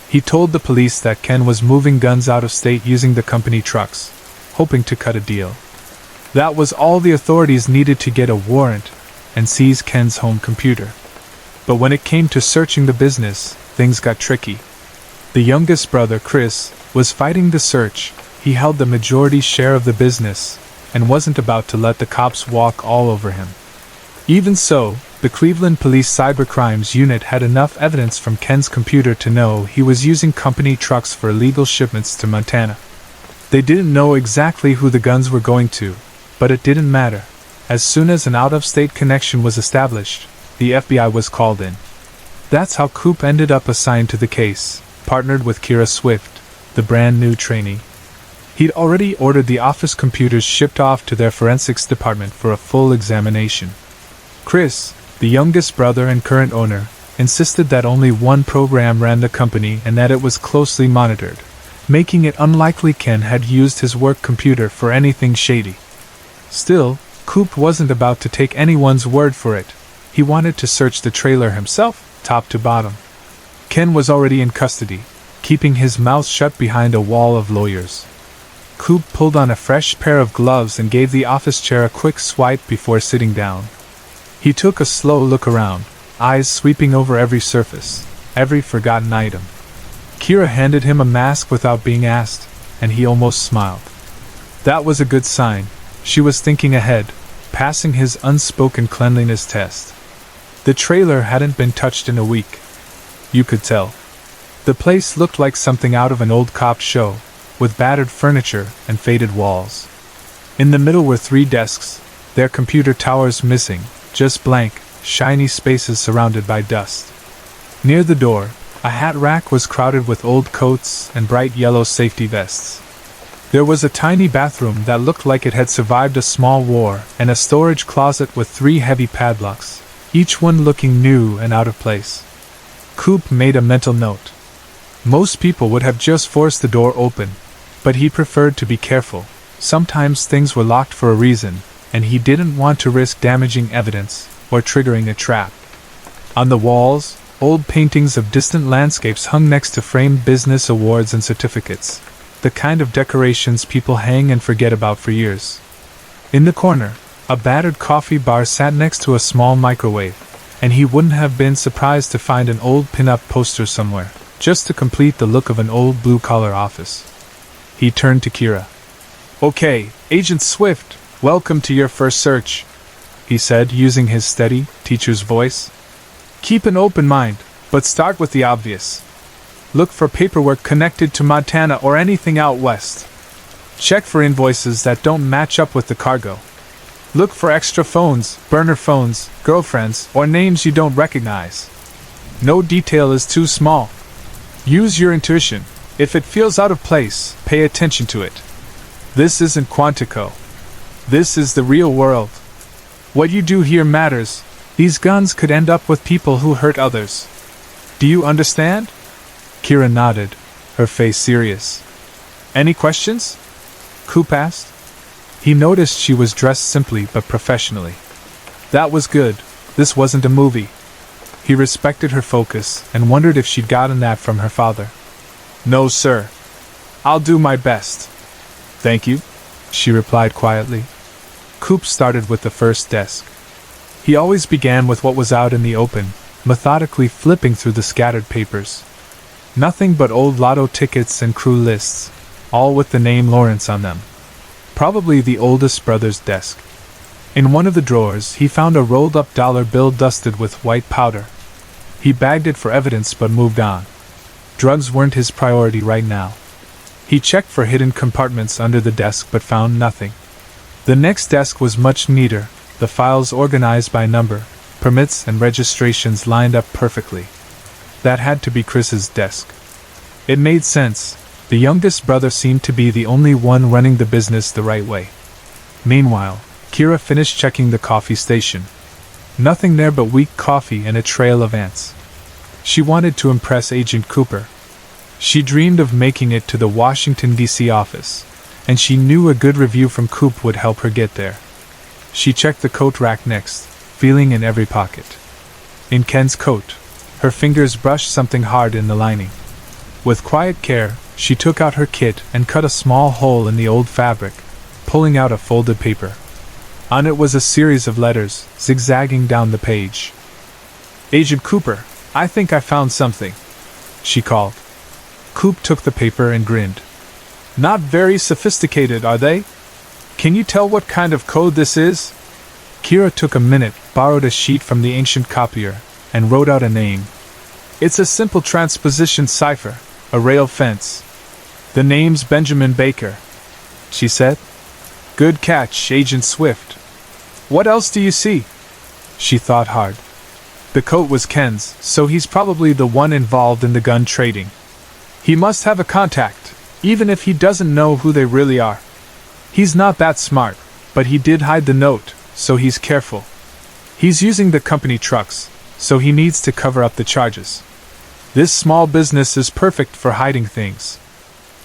He told the police that Ken was moving guns out of state using the company trucks, hoping to cut a deal. That was all the authorities needed to get a warrant and seize Ken's home computer. But when it came to searching the business, things got tricky. The youngest brother, Chris, was fighting the search. He held the majority share of the business and wasn't about to let the cops walk all over him. Even so, the Cleveland Police Cybercrimes Unit had enough evidence from Ken's computer to know he was using company trucks for illegal shipments to Montana. They didn't know exactly who the guns were going to, but it didn't matter. As soon as an out-of-state connection was established, the FBI was called in. That's how Coop ended up assigned to the case, partnered with Kira Swift, the brand new trainee. He'd already ordered the office computers shipped off to their forensics department for a full examination. Chris, the youngest brother and current owner, insisted that only one program ran the company and that it was closely monitored, making it unlikely Ken had used his work computer for anything shady. Still, Coop wasn't about to take anyone's word for it. He wanted to search the trailer himself, top to bottom. Ken was already in custody, keeping his mouth shut behind a wall of lawyers. Coop pulled on a fresh pair of gloves and gave the office chair a quick swipe before sitting down. He took a slow look around, eyes sweeping over every surface, every forgotten item. Kira handed him a mask without being asked, and he almost smiled. That was a good sign. She was thinking ahead, passing his unspoken cleanliness test. The trailer hadn't been touched in a week. You could tell. The place looked like something out of an old cop show, with battered furniture and faded walls. In the middle were 3 desks, their computer towers missing, just blank, shiny spaces surrounded by dust. Near the door, a hat rack was crowded with old coats and bright yellow safety vests. There was a tiny bathroom that looked like it had survived a small war, and a storage closet with 3 heavy padlocks, each one looking new and out of place. Coop made a mental note. Most people would have just forced the door open, but he preferred to be careful. Sometimes things were locked for a reason, and he didn't want to risk damaging evidence or triggering a trap. On the walls, old paintings of distant landscapes hung next to framed business awards and certificates, the kind of decorations people hang and forget about for years. In the corner, a battered coffee bar sat next to a small microwave, and he wouldn't have been surprised to find an old pin-up poster somewhere, just to complete the look of an old blue-collar office. He turned to Kira. "Okay, Agent Swift, welcome to your first search," he said, using his steady, teacher's voice. "Keep an open mind, but start with the obvious. Look for paperwork connected to Montana or anything out west. Check for invoices that don't match up with the cargo. Look for extra phones, burner phones, girlfriends, or names you don't recognize. No detail is too small. Use your intuition. If it feels out of place, pay attention to it. This isn't Quantico. This is the real world. What you do here matters. These guns could end up with people who hurt others. Do you understand?" Kira nodded, her face serious. "Any questions?" Coop asked. He noticed she was dressed simply but professionally. That was good. This wasn't a movie. He respected her focus and wondered if she'd gotten that from her father. "No, sir. I'll do my best." "Thank you," she replied quietly. Coop started with the first desk. He always began with what was out in the open, methodically flipping through the scattered papers. Nothing but old lotto tickets and crew lists, all with the name Lawrence on them. Probably the oldest brother's desk. In one of the drawers, he found a rolled-up dollar bill dusted with white powder. He bagged it for evidence but moved on. Drugs weren't his priority right now. He checked for hidden compartments under the desk but found nothing. The next desk was much neater, the files organized by number, permits and registrations lined up perfectly. That had to be Chris's desk. It made sense. The youngest brother seemed to be the only one running the business the right way. Meanwhile, Kira finished checking the coffee station. Nothing there but weak coffee and a trail of ants. She wanted to impress Agent Cooper. She dreamed of making it to the Washington, D.C. office, and she knew a good review from Coop would help her get there. She checked the coat rack next, feeling in every pocket. In Ken's coat, her fingers brushed something hard in the lining. With quiet care, she took out her kit and cut a small hole in the old fabric, pulling out a folded paper. On it was a series of letters, zigzagging down the page. "Agent Cooper, I think I found something," she called. Coop took the paper and grinned. "Not very sophisticated, are they? Can you tell what kind of code this is?" Kira took a minute, borrowed a sheet from the ancient copier, and wrote out a name. "It's a simple transposition cipher, a rail fence. The name's Benjamin Baker," she said. "Good catch, Agent Swift. What else do you see?" She thought hard. The coat was Ken's, so he's probably the one involved in the gun trading. He must have a contact, even if he doesn't know who they really are. He's not that smart, but he did hide the note, so he's careful. He's using the company trucks, so he needs to cover up the charges. This small business is perfect for hiding things.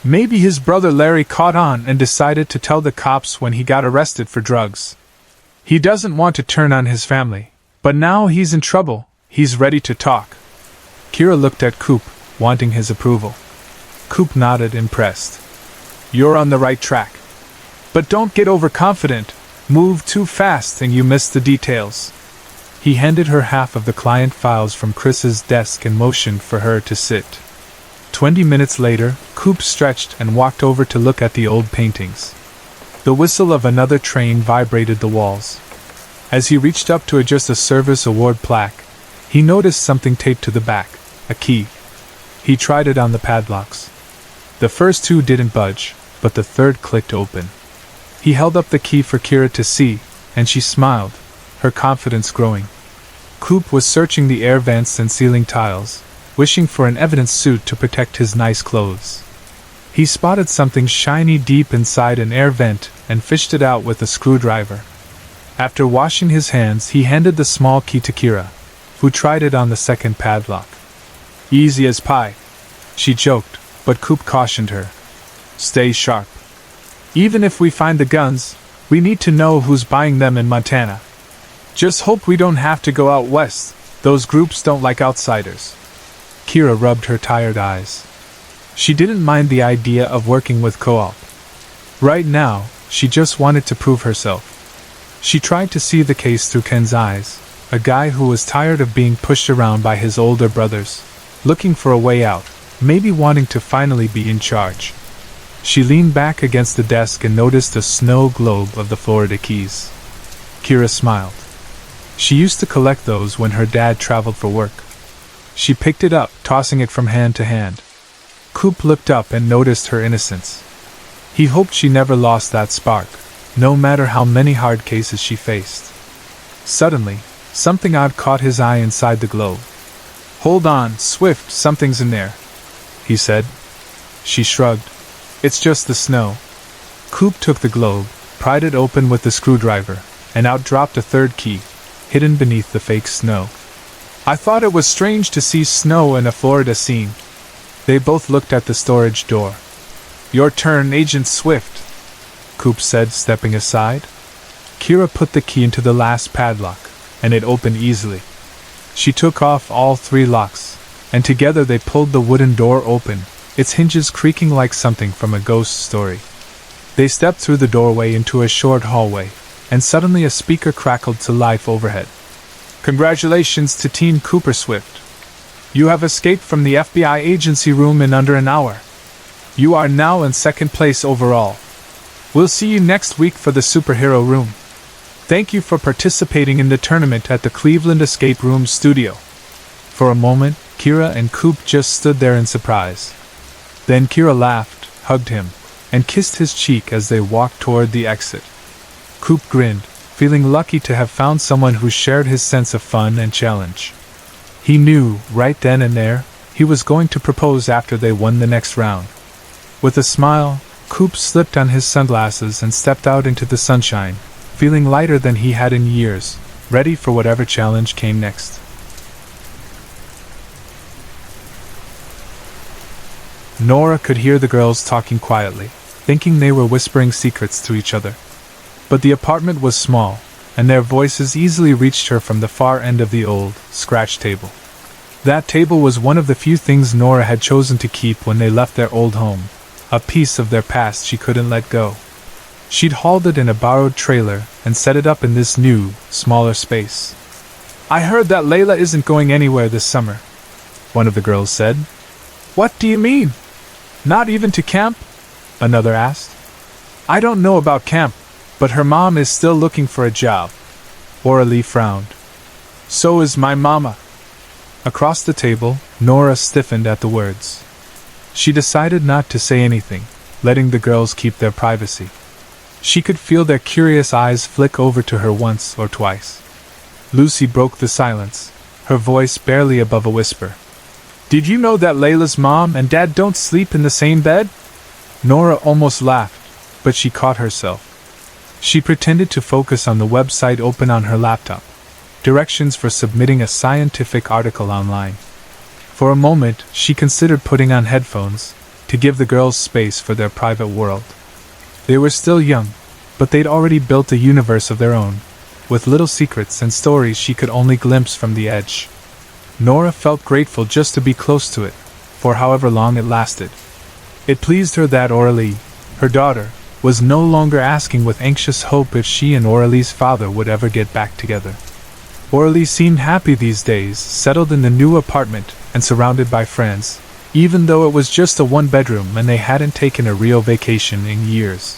Maybe his brother Larry caught on and decided to tell the cops when he got arrested for drugs. He doesn't want to turn on his family, but now he's in trouble, he's ready to talk. Kira looked at Coop, wanting his approval. Coop nodded, impressed. You're on the right track. But don't get overconfident, move too fast and you miss the details. He handed her half of the client files from Chris's desk and motioned for her to sit. 20 minutes later, Coop stretched and walked over to look at the old paintings. The whistle of another train vibrated the walls. As he reached up to adjust a service award plaque, he noticed something taped to the back, a key. He tried it on the padlocks. The first two didn't budge, but the third clicked open. He held up the key for Kira to see, and she smiled, her confidence growing. Coop was searching the air vents and ceiling tiles, wishing for an evidence suit to protect his nice clothes. He spotted something shiny deep inside an air vent and fished it out with a screwdriver. After washing his hands, he handed the small key to Kira, who tried it on the second padlock. Easy as pie, she joked, but Coop cautioned her. Stay sharp. Even if we find the guns, we need to know who's buying them in Montana. Just hope we don't have to go out west, those groups don't like outsiders. Kira rubbed her tired eyes. She didn't mind the idea of working with co-op. Right now, she just wanted to prove herself. She tried to see the case through Ken's eyes, a guy who was tired of being pushed around by his older brothers, looking for a way out, maybe wanting to finally be in charge. She leaned back against the desk and noticed a snow globe of the Florida Keys. Kira smiled. She used to collect those when her dad traveled for work. She picked it up, tossing it from hand to hand. Coop looked up and noticed her innocence. He hoped she never lost that spark, no matter how many hard cases she faced. Suddenly, something odd caught his eye inside the globe. Hold on, Swift, something's in there, he said. She shrugged. It's just the snow. Coop took the globe, pried it open with the screwdriver, and out dropped a third key, hidden beneath the fake snow. I thought it was strange to see snow in a Florida scene. They both looked at the storage door. Your turn, Agent Swift, Coop said, stepping aside. Kira put the key into the last padlock, and it opened easily. She took off all 3 locks, and together they pulled the wooden door open, its hinges creaking like something from a ghost story. They stepped through the doorway into a short hallway, and suddenly a speaker crackled to life overhead. Congratulations to Teen Cooper Swift. You have escaped from the FBI agency room in under an hour. You are now in 2nd place overall. We'll see you next week for the superhero room. Thank you for participating in the tournament at the Cleveland Escape Room studio. For a moment, Kira and Coop just stood there in surprise. Then Kira laughed, hugged him, and kissed his cheek as they walked toward the exit. Coop grinned, feeling lucky to have found someone who shared his sense of fun and challenge. He knew, right then and there, he was going to propose after they won the next round. With a smile, Coop slipped on his sunglasses and stepped out into the sunshine, feeling lighter than he had in years, ready for whatever challenge came next. Nora could hear the girls talking quietly, thinking they were whispering secrets to each other. But the apartment was small, and their voices easily reached her from the far end of the old, scratch table. That table was one of the few things Nora had chosen to keep when they left their old home, a piece of their past she couldn't let go. She'd hauled it in a borrowed trailer and set it up in this new, smaller space. I heard that Layla isn't going anywhere this summer, one of the girls said. What do you mean? Not even to camp? Another asked. I don't know about camp, but her mom is still looking for a job. Oralee frowned. So is my mama. Across the table, Nora stiffened at the words. She decided not to say anything, letting the girls keep their privacy. She could feel their curious eyes flick over to her once or twice. Lucy broke the silence, her voice barely above a whisper. Did you know that Layla's mom and dad don't sleep in the same bed? Nora almost laughed, but she caught herself. She pretended to focus on the website open on her laptop. Directions for submitting a scientific article online. For a moment, she considered putting on headphones, to give the girls space for their private world. They were still young, but they'd already built a universe of their own, with little secrets and stories she could only glimpse from the edge. Nora felt grateful just to be close to it, for however long it lasted. It pleased her that Aurelie, her daughter, was no longer asking with anxious hope if she and Aurelie's father would ever get back together. Aurelie seemed happy these days, settled in the new apartment and surrounded by friends, even though it was just a one-bedroom and they hadn't taken a real vacation in years.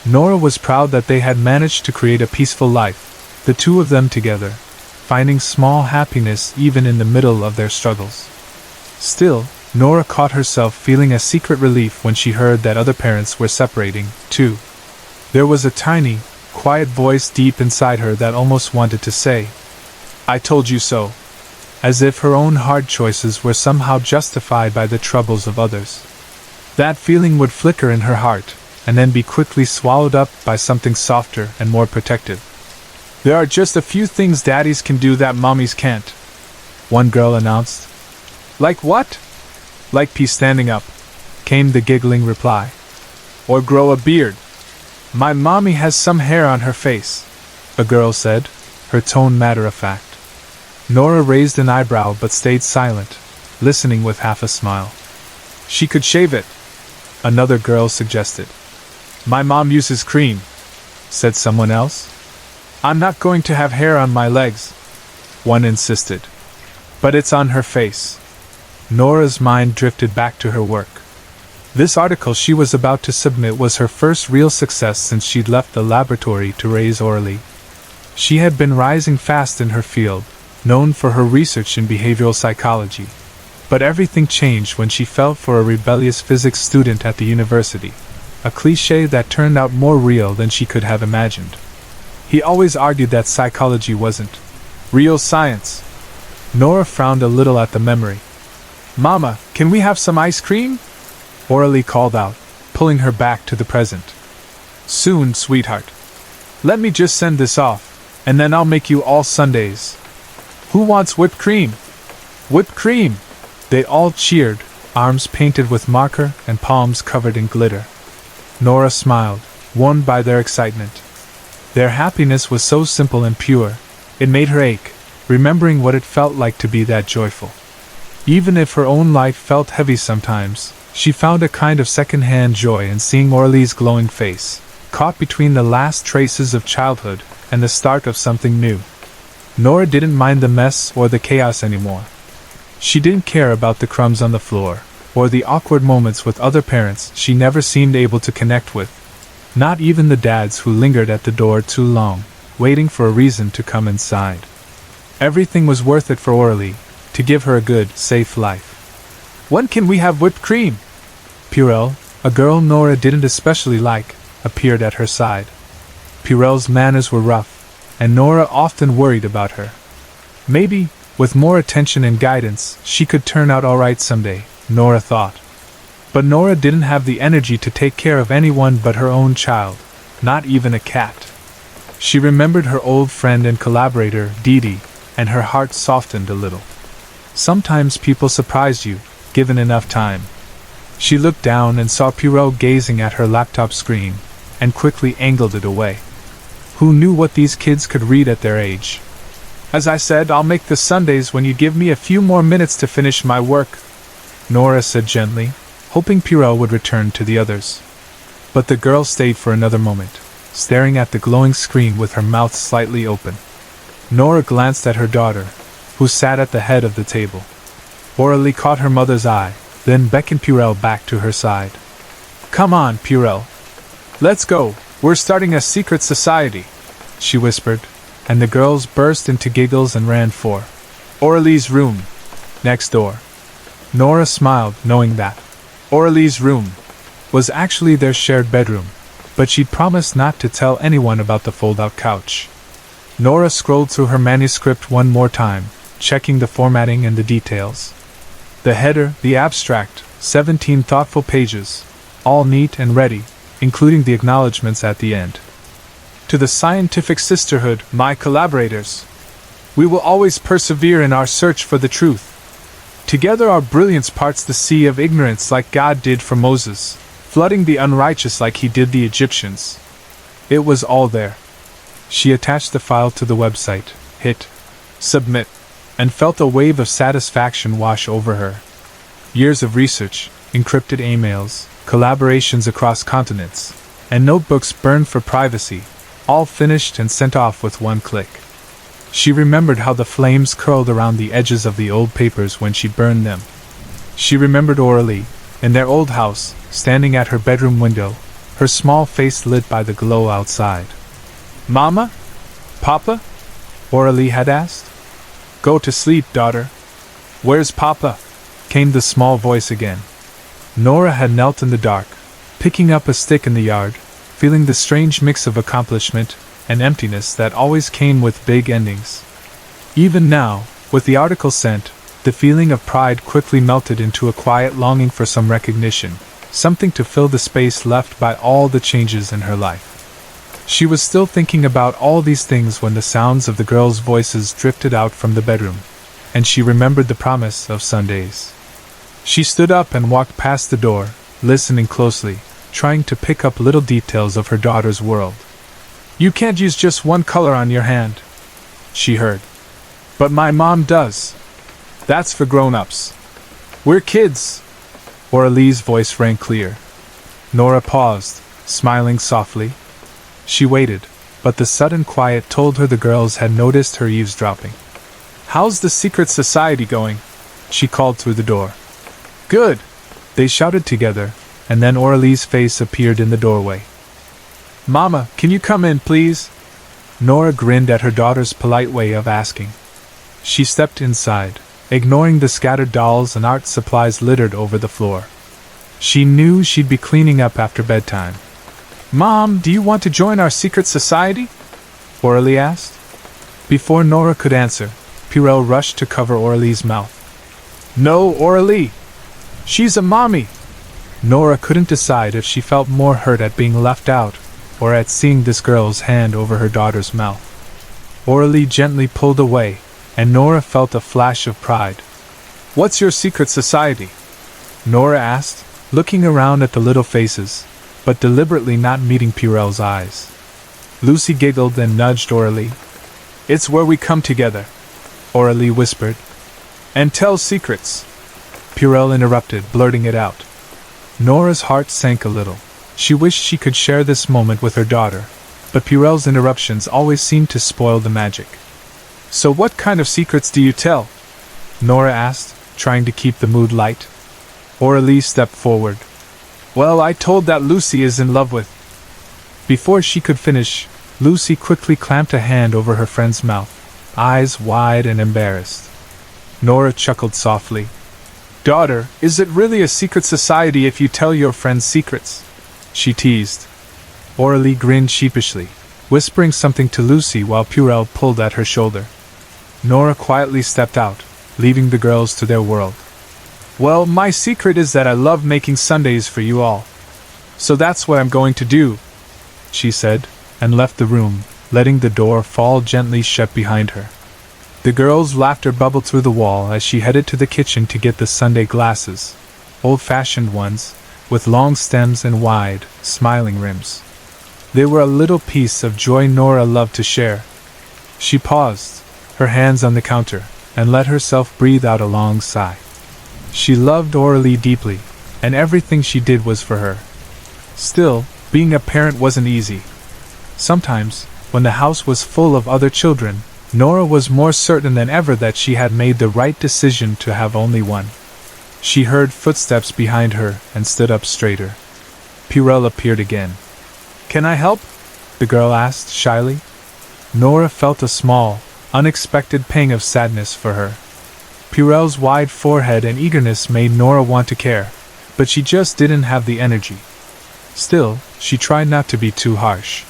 Nora was proud that they had managed to create a peaceful life, the two of them together, finding small happiness even in the middle of their struggles. Still, Nora caught herself feeling a secret relief when she heard that other parents were separating, too. There was a tiny, quiet voice deep inside her that almost wanted to say, "I told you so," as if her own hard choices were somehow justified by the troubles of others. That feeling would flicker in her heart, and then be quickly swallowed up by something softer and more protective. "There are just a few things daddies can do that mommies can't," one girl announced. "Like what?" "Like pee standing up," came the giggling reply. "Or grow a beard. My mommy has some hair on her face," a girl said, her tone matter-of-fact. Nora raised an eyebrow but stayed silent, listening with half a smile. "She could shave it," another girl suggested. "My mom uses cream," said someone else. "I'm not going to have hair on my legs," one insisted. "But it's on her face." Nora's mind drifted back to her work. This article she was about to submit was her first real success since she'd left the laboratory to raise Aurelie. She had been rising fast in her field, known for her research in behavioral psychology. But everything changed when she fell for a rebellious physics student at the university, a cliché that turned out more real than she could have imagined. He always argued that psychology wasn't real science. Nora frowned a little at the memory. "Mama, can we have some ice cream?" Aurelie called out, pulling her back to the present. "Soon, sweetheart. Let me just send this off, and then I'll make you all sundaes." "Who wants whipped cream?" "Whipped cream!" They all cheered, arms painted with marker and palms covered in glitter. Nora smiled, won by their excitement. Their happiness was so simple and pure, it made her ache, remembering what it felt like to be that joyful. Even if her own life felt heavy sometimes, she found a kind of second-hand joy in seeing Aurelie's glowing face, caught between the last traces of childhood and the start of something new. Nora didn't mind the mess or the chaos anymore. She didn't care about the crumbs on the floor, or the awkward moments with other parents she never seemed able to connect with. Not even the dads who lingered at the door too long, waiting for a reason to come inside. Everything was worth it for Aurelie, to give her a good, safe life. "When can we have whipped cream?" Purell, a girl Nora didn't especially like, appeared at her side. Purell's manners were rough, and Nora often worried about her. Maybe, with more attention and guidance, she could turn out alright someday, Nora thought. But Nora didn't have the energy to take care of anyone but her own child, not even a cat. She remembered her old friend and collaborator, Dee, and her heart softened a little. Sometimes people surprised you, given enough time. She looked down and saw Purell gazing at her laptop screen, and quickly angled it away. Who knew what these kids could read at their age? "As I said, I'll make the Sundays when you give me a few more minutes to finish my work," Nora said gently, hoping Purell would return to the others. But the girl stayed for another moment, staring at the glowing screen with her mouth slightly open. Nora glanced at her daughter, who sat at the head of the table. Aurelie caught her mother's eye, then beckoned Purell back to her side. "Come on, Purell. Let's go, we're starting a secret society," she whispered, and the girls burst into giggles and ran for Aurelie's room, next door. Nora smiled, knowing that Aurelie's room was actually their shared bedroom, but she'd promised not to tell anyone about the fold-out couch. Nora scrolled through her manuscript one more time, checking the formatting and the details. The header, the abstract, 17 thoughtful pages, all neat and ready, including the acknowledgments at the end. "To the scientific sisterhood, my collaborators. We will always persevere in our search for the truth." Together our brilliance parts the sea of ignorance like God did for Moses, flooding the unrighteous like he did the Egyptians. It was all there. She attached the file to the website, hit submit, and felt a wave of satisfaction wash over her. Years of research, encrypted emails, collaborations across continents, and notebooks burned for privacy, all finished and sent off with one click. She remembered how the flames curled around the edges of the old papers when she burned them. She remembered Aurelie, in their old house, standing at her bedroom window, her small face lit by the glow outside. "Mama? Papa?" Aurelie had asked. "Go to sleep, daughter." "Where's Papa?" came the small voice again. Nora had knelt in the dark, picking up a stick in the yard, feeling the strange mix of accomplishment and emptiness that always came with big endings. Even now, with the article sent, the feeling of pride quickly melted into a quiet longing for some recognition, something to fill the space left by all the changes in her life. She was still thinking about all these things when the sounds of the girls' voices drifted out from the bedroom, and she remembered the promise of Sundays. She stood up and walked past the door, listening closely, trying to pick up little details of her daughter's world. "You can't use just one color on your hand," she heard. "But my mom does. That's for grown-ups. We're kids." Aurelie's voice rang clear. Nora paused, smiling softly. She waited, but the sudden quiet told her the girls had noticed her eavesdropping. "How's the secret society going?" she called through the door. "Good!" they shouted together, and then Aurelie's face appeared in the doorway. "Mama, can you come in, please?" Nora grinned at her daughter's polite way of asking. She stepped inside, ignoring the scattered dolls and art supplies littered over the floor. She knew she'd be cleaning up after bedtime. "Mom, do you want to join our secret society?" Aurelie asked. Before Nora could answer, Purell rushed to cover Aurelie's mouth. "No, Aurelie! She's a mommy!" Nora couldn't decide if she felt more hurt at being left out, or at seeing this girl's hand over her daughter's mouth. Aurelie gently pulled away, and Nora felt a flash of pride. "What's your secret society?" Nora asked, looking around at the little faces, but deliberately not meeting Purell's eyes. Lucy giggled and nudged Aurelie. "It's where we come together," Aurelie whispered. "And tell secrets." Purell interrupted, blurting it out. Nora's heart sank a little. She wished she could share this moment with her daughter, but Purell's interruptions always seemed to spoil the magic. "So what kind of secrets do you tell?" Nora asked, trying to keep the mood light. Aurelie stepped forward. "Well, I told that Lucy is in love with..." Before she could finish, Lucy quickly clamped a hand over her friend's mouth, eyes wide and embarrassed. Nora chuckled softly. "Daughter, is it really a secret society if you tell your friends secrets?" she teased. Aurelie grinned sheepishly, whispering something to Lucy while Purell pulled at her shoulder. Nora quietly stepped out, leaving the girls to their world. "Well, my secret is that I love making Sundays for you all. So that's what I'm going to do," she said, and left the room, letting the door fall gently shut behind her. The girls' laughter bubbled through the wall as she headed to the kitchen to get the Sunday glasses, old-fashioned ones, with long stems and wide, smiling rims. They were a little piece of joy Nora loved to share. She paused, her hands on the counter, and let herself breathe out a long sigh. She loved Aurelie deeply, and everything she did was for her. Still, being a parent wasn't easy. Sometimes, when the house was full of other children, Nora was more certain than ever that she had made the right decision to have only one. She heard footsteps behind her and stood up straighter. Purell appeared again. "Can I help?" the girl asked shyly. Nora felt a small, unexpected pang of sadness for her. Purell's wide forehead and eagerness made Nora want to care, but she just didn't have the energy. Still, she tried not to be too harsh.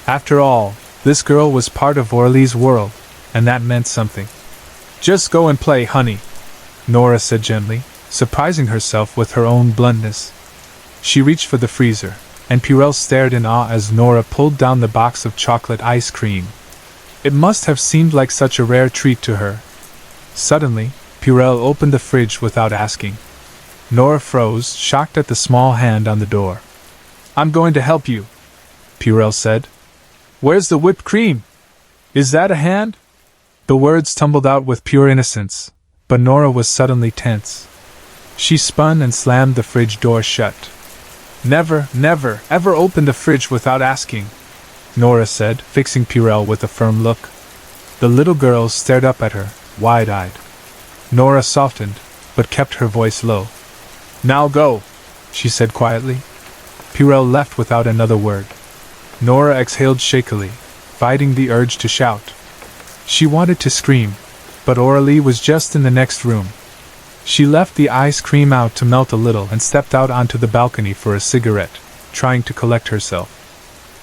After all, this girl was part of Aurelie's world, and that meant something. "Just go and play, honey," Nora said gently, surprising herself with her own bluntness. She reached for the freezer, and Purell stared in awe as Nora pulled down the box of chocolate ice cream. It must have seemed like such a rare treat to her. Suddenly, Purell opened the fridge without asking. Nora froze, shocked at the small hand on the door. "I'm going to help you," Purell said. "Where's the whipped cream? Is that a hand?" The words tumbled out with pure innocence, but Nora was suddenly tense. She spun and slammed the fridge door shut. "Never, never, ever open the fridge without asking," Nora said, fixing Purell with a firm look. The little girl stared up at her, wide-eyed. Nora softened, but kept her voice low. "Now go," she said quietly. Purell left without another word. Nora exhaled shakily, fighting the urge to shout. She wanted to scream, but Aurelie was just in the next room. She left the ice cream out to melt a little and stepped out onto the balcony for a cigarette, trying to collect herself.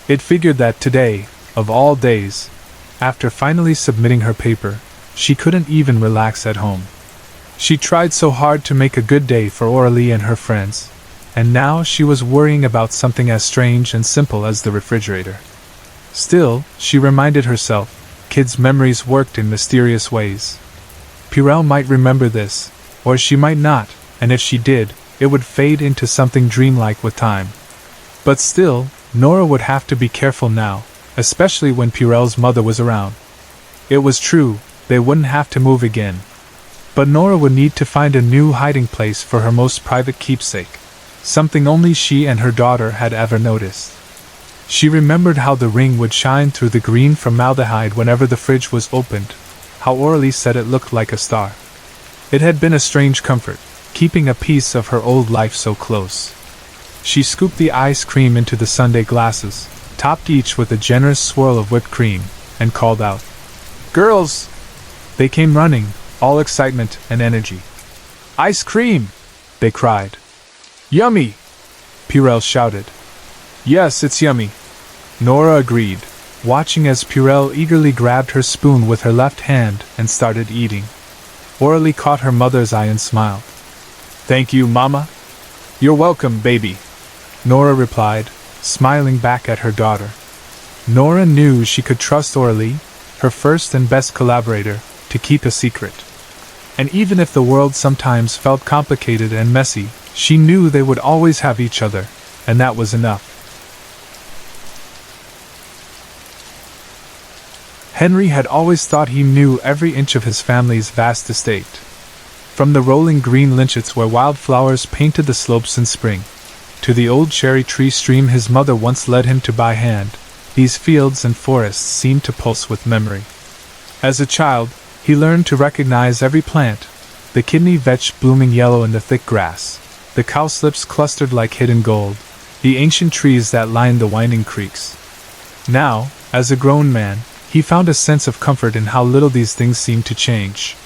It figured that today, of all days, after finally submitting her paper, she couldn't even relax at home. She tried so hard to make a good day for Aurelie and her friends, and now she was worrying about something as strange and simple as the refrigerator. Still, she reminded herself, kids' memories worked in mysterious ways. Purell might remember this, or she might not, and if she did, it would fade into something dreamlike with time. But still, Nora would have to be careful now, especially when Purell's mother was around. It was true, they wouldn't have to move again. But Nora would need to find a new hiding place for her most private keepsake, something only she and her daughter had ever noticed. She remembered how the ring would shine through the green formaldehyde whenever the fridge was opened, how Aurelie said it looked like a star. It had been a strange comfort, keeping a piece of her old life so close. She scooped the ice cream into the sundae glasses, topped each with a generous swirl of whipped cream, and called out, "Girls!" They came running, all excitement and energy. "Ice cream!" they cried. "Yummy!" Purell shouted. "Yes, it's yummy," Nora agreed, watching as Purell eagerly grabbed her spoon with her left hand and started eating. Aurelie caught her mother's eye and smiled. "Thank you, Mama." "You're welcome, baby," Nora replied, smiling back at her daughter. Nora knew she could trust Aurelie, her first and best collaborator, to keep a secret. And even if the world sometimes felt complicated and messy, she knew they would always have each other, and that was enough. Henry had always thought he knew every inch of his family's vast estate. From the rolling green lynchets where wildflowers painted the slopes in spring, to the old cherry tree stream his mother once led him to by hand, these fields and forests seemed to pulse with memory. As a child, he learned to recognize every plant, the kidney vetch blooming yellow in the thick grass, the cowslips clustered like hidden gold, the ancient trees that lined the winding creeks. Now, as a grown man, he found a sense of comfort in how little these things seemed to change.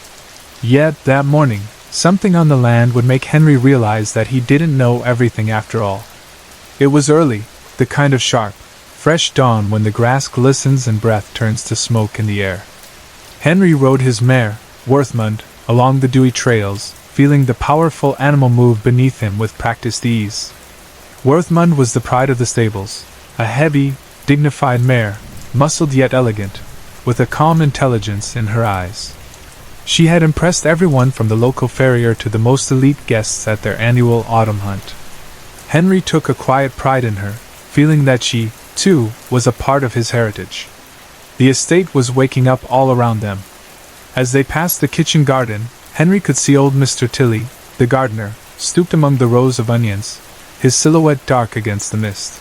Yet, that morning, something on the land would make Henry realize that he didn't know everything after all. It was early, the kind of sharp, fresh dawn when the grass glistens and breath turns to smoke in the air. Henry rode his mare, Worthmund, along the dewy trails, feeling the powerful animal move beneath him with practiced ease. Worthmund was the pride of the stables, a heavy, dignified mare, muscled yet elegant, with a calm intelligence in her eyes. She had impressed everyone from the local farrier to the most elite guests at their annual autumn hunt. Henry took a quiet pride in her, feeling that she, too, was a part of his heritage. The estate was waking up all around them. As they passed the kitchen garden, Henry could see old Mr. Tilly, the gardener, stooped among the rows of onions, his silhouette dark against the mist.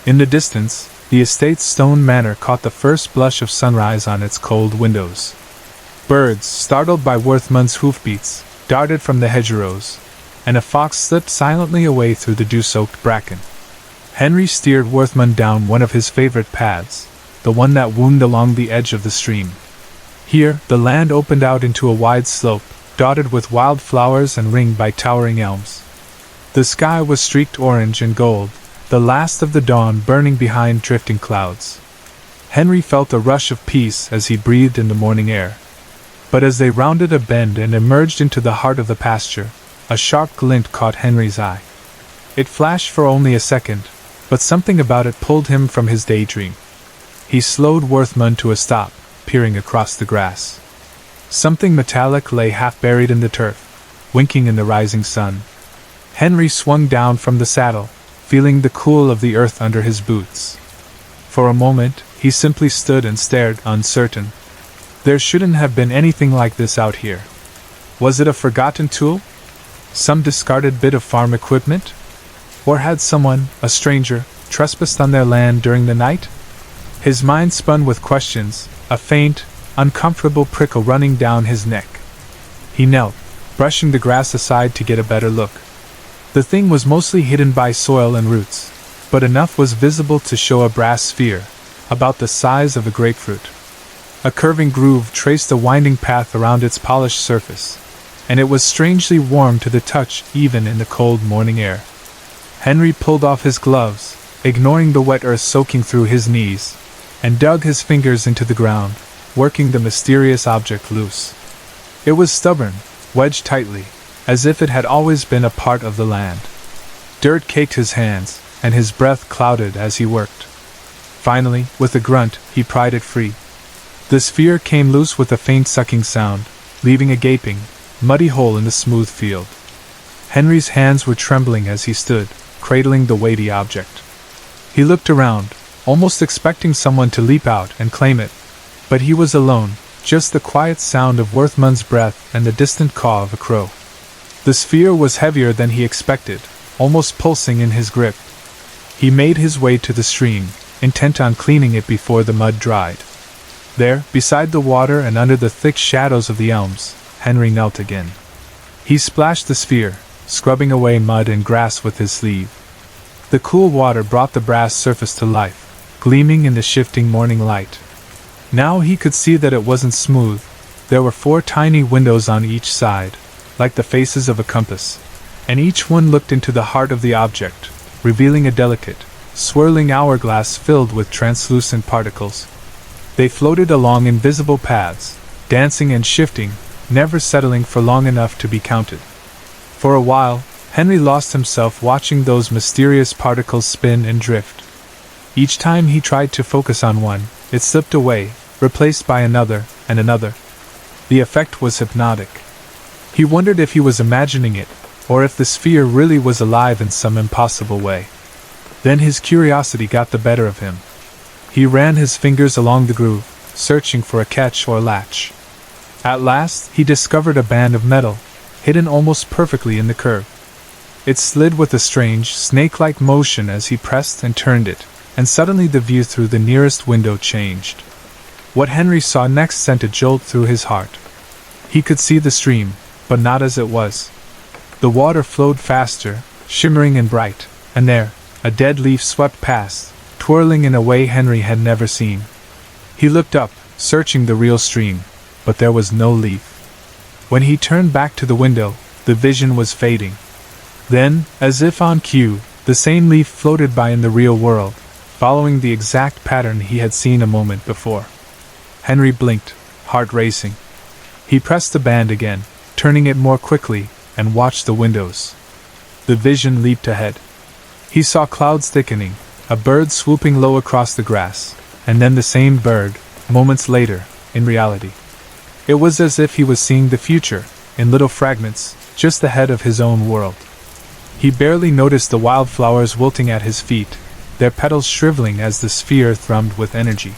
In the distance, the estate's stone manor caught the first blush of sunrise on its cold windows. Birds, startled by Worthmund's hoofbeats, darted from the hedgerows, and a fox slipped silently away through the dew-soaked bracken. Henry steered Worthmund down one of his favorite paths, the one that wound along the edge of the stream. Here, the land opened out into a wide slope, dotted with wild flowers and ringed by towering elms. The sky was streaked orange and gold, the last of the dawn burning behind drifting clouds. Henry felt a rush of peace as he breathed in the morning air. But as they rounded a bend and emerged into the heart of the pasture, a sharp glint caught Henry's eye. It flashed for only a second, but something about it pulled him from his daydream. He slowed Worthmund to a stop, peering across the grass. Something metallic lay half buried in the turf, winking in the rising sun. Henry swung down from the saddle, feeling the cool of the earth under his boots. For a moment, he simply stood and stared, uncertain. There shouldn't have been anything like this out here. Was it a forgotten tool? Some discarded bit of farm equipment? Or had someone, a stranger, trespassed on their land during the night? His mind spun with questions, a faint, uncomfortable prickle running down his neck. He knelt, brushing the grass aside to get a better look. The thing was mostly hidden by soil and roots, but enough was visible to show a brass sphere, about the size of a grapefruit. A curving groove traced a winding path around its polished surface, and it was strangely warm to the touch even in the cold morning air. Henry pulled off his gloves, ignoring the wet earth soaking through his knees, and dug his fingers into the ground, working the mysterious object loose. It was stubborn, wedged tightly, as if it had always been a part of the land. Dirt caked his hands, and his breath clouded as he worked. Finally, with a grunt, he pried it free. The sphere came loose with a faint sucking sound, leaving a gaping, muddy hole in the smooth field. Henry's hands were trembling as he stood, cradling the weighty object. He looked around, almost expecting someone to leap out and claim it, but he was alone, just the quiet sound of Worthman's breath and the distant caw of a crow. The sphere was heavier than he expected, almost pulsing in his grip. He made his way to the stream, intent on cleaning it before the mud dried. There, beside the water and under the thick shadows of the elms, Henry knelt again. He splashed the sphere, scrubbing away mud and grass with his sleeve. The cool water brought the brass surface to life, gleaming in the shifting morning light. Now he could see that it wasn't smooth. There were 4 tiny windows on each side, like the faces of a compass, and each one looked into the heart of the object, revealing a delicate, swirling hourglass filled with translucent particles. They floated along invisible paths, dancing and shifting, never settling for long enough to be counted. For a while, Henry lost himself watching those mysterious particles spin and drift. Each time he tried to focus on one, it slipped away, replaced by another and another. The effect was hypnotic. He wondered if he was imagining it, or if the sphere really was alive in some impossible way. Then his curiosity got the better of him. He ran his fingers along the groove, searching for a catch or latch. At last, he discovered a band of metal, hidden almost perfectly in the curve. It slid with a strange, snake-like motion as he pressed and turned it, and suddenly the view through the nearest window changed. What Henry saw next sent a jolt through his heart. He could see the stream, but not as it was. The water flowed faster, shimmering and bright, and there, a dead leaf swept past, twirling in a way Henry had never seen. He looked up, searching the real stream, but there was no leaf. When he turned back to the window, the vision was fading. Then, as if on cue, the same leaf floated by in the real world, following the exact pattern he had seen a moment before. Henry blinked, heart racing. He pressed the band again, turning it more quickly, and watched the windows. The vision leaped ahead. He saw clouds thickening, a bird swooping low across the grass, and then the same bird, moments later, in reality. It was as if he was seeing the future, in little fragments, just ahead of his own world. He barely noticed the wildflowers wilting at his feet, their petals shriveling as the sphere thrummed with energy.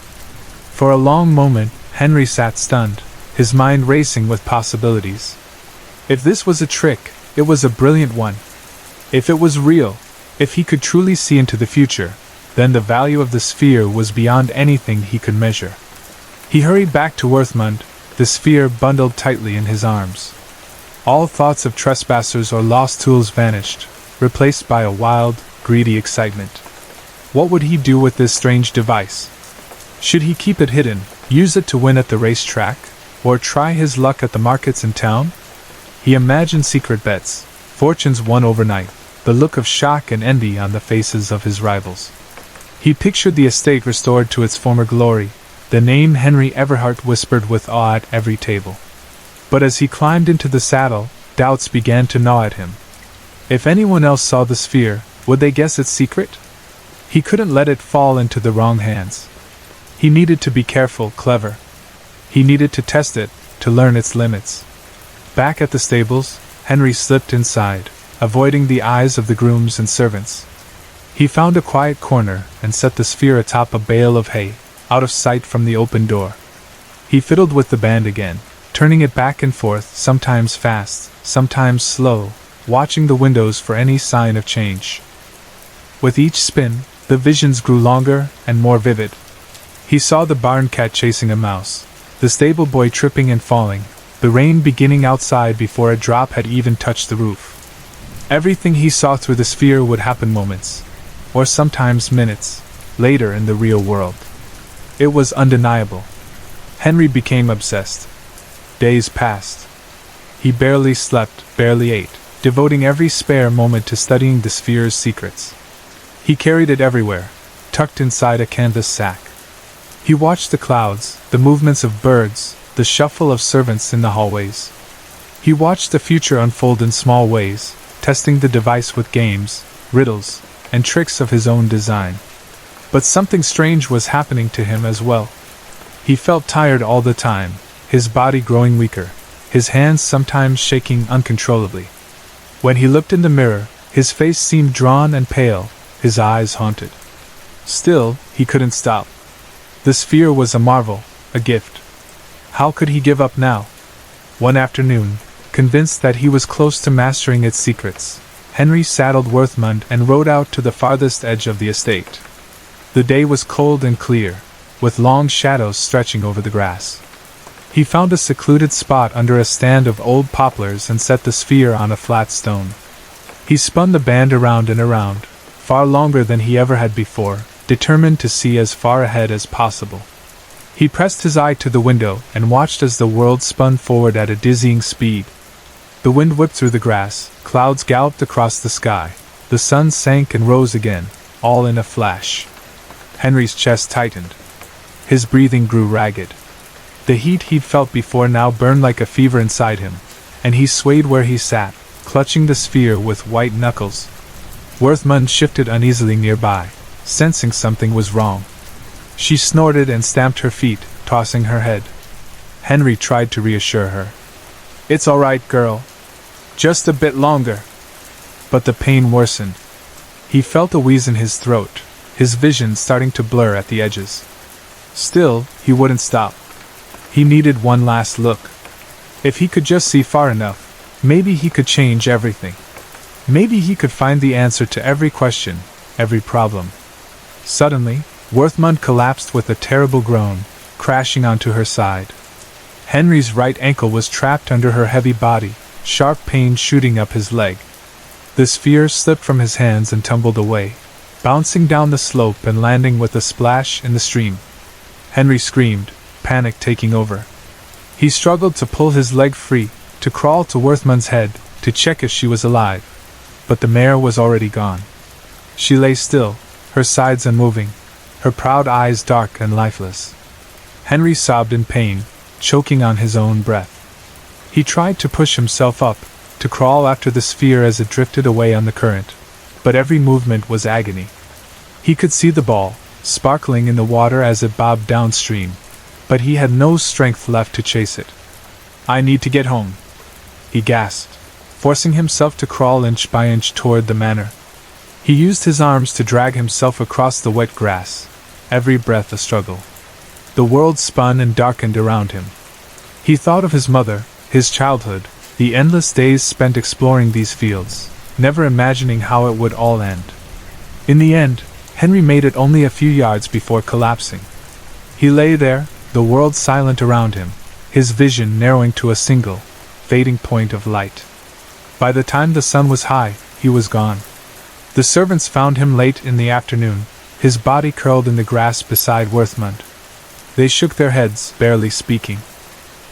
For a long moment, Henry sat stunned, his mind racing with possibilities. If this was a trick, it was a brilliant one. If it was real, if he could truly see into the future, then the value of the sphere was beyond anything he could measure. He hurried back to Worthmund, the sphere bundled tightly in his arms. All thoughts of trespassers or lost tools vanished, replaced by a wild, greedy excitement. What would he do with this strange device? Should he keep it hidden, use it to win at the racetrack, or try his luck at the markets in town? He imagined secret bets, fortunes won overnight, the look of shock and envy on the faces of his rivals. He pictured the estate restored to its former glory, the name Henry Everhart whispered with awe at every table. But as he climbed into the saddle, doubts began to gnaw at him. If anyone else saw the sphere, would they guess its secret? He couldn't let it fall into the wrong hands. He needed to be careful, clever. He needed to test it, to learn its limits. Back at the stables, Henry slipped inside, avoiding the eyes of the grooms and servants. He found a quiet corner and set the sphere atop a bale of hay, out of sight from the open door. He fiddled with the band again, turning it back and forth, sometimes fast, sometimes slow, watching the windows for any sign of change. With each spin, the visions grew longer and more vivid. He saw the barn cat chasing a mouse, the stable boy tripping and falling, the rain beginning outside before a drop had even touched the roof. Everything he saw through the sphere would happen moments, or sometimes minutes, later in the real world. It was undeniable. Henry became obsessed. Days passed. He barely slept, barely ate, devoting every spare moment to studying the sphere's secrets. He carried it everywhere, tucked inside a canvas sack. He watched the clouds, the movements of birds, the shuffle of servants in the hallways. He watched the future unfold in small ways, testing the device with games, riddles, and tricks of his own design. But something strange was happening to him as well. He felt tired all the time, his body growing weaker, his hands sometimes shaking uncontrollably. When he looked in the mirror, his face seemed drawn and pale, his eyes haunted. Still, he couldn't stop. The sphere was a marvel, a gift. How could he give up now? One afternoon, convinced that he was close to mastering its secrets, Henry saddled Worthmund and rode out to the farthest edge of the estate. The day was cold and clear, with long shadows stretching over the grass. He found a secluded spot under a stand of old poplars and set the sphere on a flat stone. He spun the band around and around, far longer than he ever had before, determined to see as far ahead as possible. He pressed his eye to the window and watched as the world spun forward at a dizzying speed. The wind whipped through the grass, clouds galloped across the sky, the sun sank and rose again, all in a flash. Henry's chest tightened. His breathing grew ragged. The heat he'd felt before now burned like a fever inside him, and he swayed where he sat, clutching the sphere with white knuckles. Worthmund shifted uneasily nearby, sensing something was wrong. She snorted and stamped her feet, tossing her head. Henry tried to reassure her. "It's all right, girl. Just a bit longer." But the pain worsened. He felt a wheeze in his throat, his vision starting to blur at the edges. Still, he wouldn't stop. He needed one last look. If he could just see far enough, maybe he could change everything. Maybe he could find the answer to every question, every problem. Suddenly, Worthmund collapsed with a terrible groan, crashing onto her side. Henry's right ankle was trapped under her heavy body, sharp pain shooting up his leg. The sphere slipped from his hands and tumbled away, bouncing down the slope and landing with a splash in the stream. Henry screamed, panic taking over. He struggled to pull his leg free, to crawl to Worthmund's head, to check if she was alive. But the mare was already gone. She lay still, her sides unmoving, her proud eyes dark and lifeless. Henry sobbed in pain, choking on his own breath. He tried to push himself up, to crawl after the sphere as it drifted away on the current, but every movement was agony. He could see the ball, sparkling in the water as it bobbed downstream, but he had no strength left to chase it. "I need to get home," he gasped, forcing himself to crawl inch by inch toward the manor. He used his arms to drag himself across the wet grass, every breath a struggle. The world spun and darkened around him. He thought of his mother, his childhood, the endless days spent exploring these fields, never imagining how it would all end. In the end, Henry made it only a few yards before collapsing. He lay there, the world silent around him, his vision narrowing to a single, fading point of light. By the time the sun was high, he was gone. The servants found him late in the afternoon, his body curled in the grass beside Worthmund. They shook their heads, barely speaking.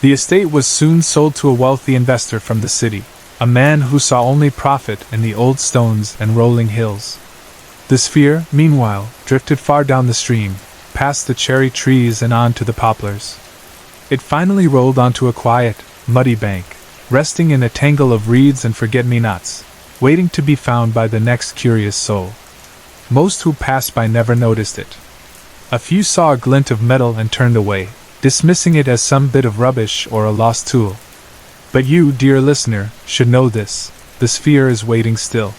The estate was soon sold to a wealthy investor from the city, a man who saw only profit in the old stones and rolling hills. The sphere, meanwhile, drifted far down the stream, past the cherry trees and on to the poplars. It finally rolled onto a quiet, muddy bank, resting in a tangle of reeds and forget-me-nots, waiting to be found by the next curious soul. Most who passed by never noticed it. A few saw a glint of metal and turned away, dismissing it as some bit of rubbish or a lost tool. But you, dear listener, should know this. The sphere is waiting still.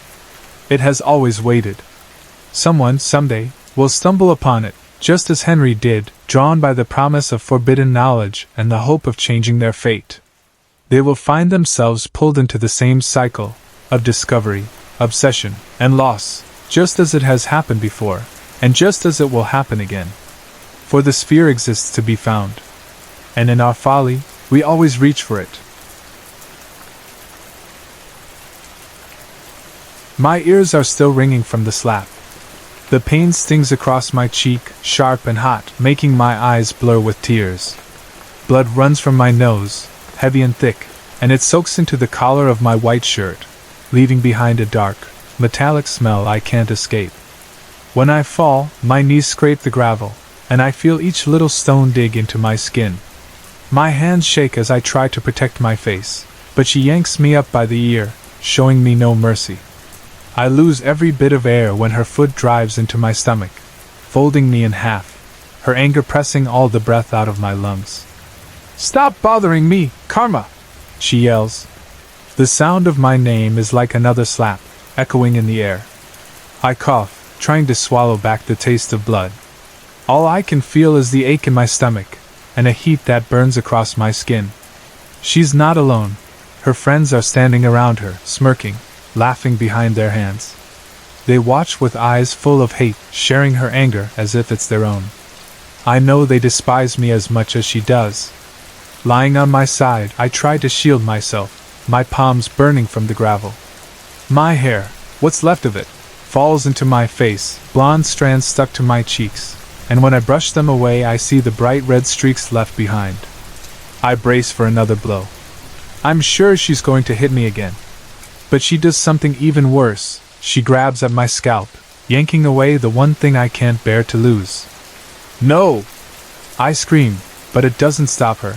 It has always waited. Someone, someday, will stumble upon it, just as Henry did, drawn by the promise of forbidden knowledge and the hope of changing their fate. They will find themselves pulled into the same cycle of discovery, obsession, and loss, just as it has happened before, and just as it will happen again. For the sphere exists to be found. And in our folly, we always reach for it. My ears are still ringing from the slap. The pain stings across my cheek, sharp and hot, making my eyes blur with tears. Blood runs from my nose, heavy and thick, and it soaks into the collar of my white shirt, leaving behind a dark, metallic smell I can't escape. When I fall, my knees scrape the gravel, and I feel each little stone dig into my skin. My hands shake as I try to protect my face, but she yanks me up by the ear, showing me no mercy. I lose every bit of air when her foot drives into my stomach, folding me in half, her anger pressing all the breath out of my lungs. "Stop bothering me, Karma!" she yells. The sound of my name is like another slap, echoing in the air. I cough, trying to swallow back the taste of blood. All I can feel is the ache in my stomach, and a heat that burns across my skin. She's not alone. Her friends are standing around her, smirking, laughing behind their hands. They watch with eyes full of hate, sharing her anger as if it's their own. I know they despise me as much as she does. Lying on my side, I try to shield myself, my palms burning from the gravel. My hair, what's left of it, falls into my face, blonde strands stuck to my cheeks, and when I brush them away I see the bright red streaks left behind. I brace for another blow. I'm sure she's going to hit me again. But she does something even worse. She grabs at my scalp, yanking away the one thing I can't bear to lose. "No!" I scream, but it doesn't stop her.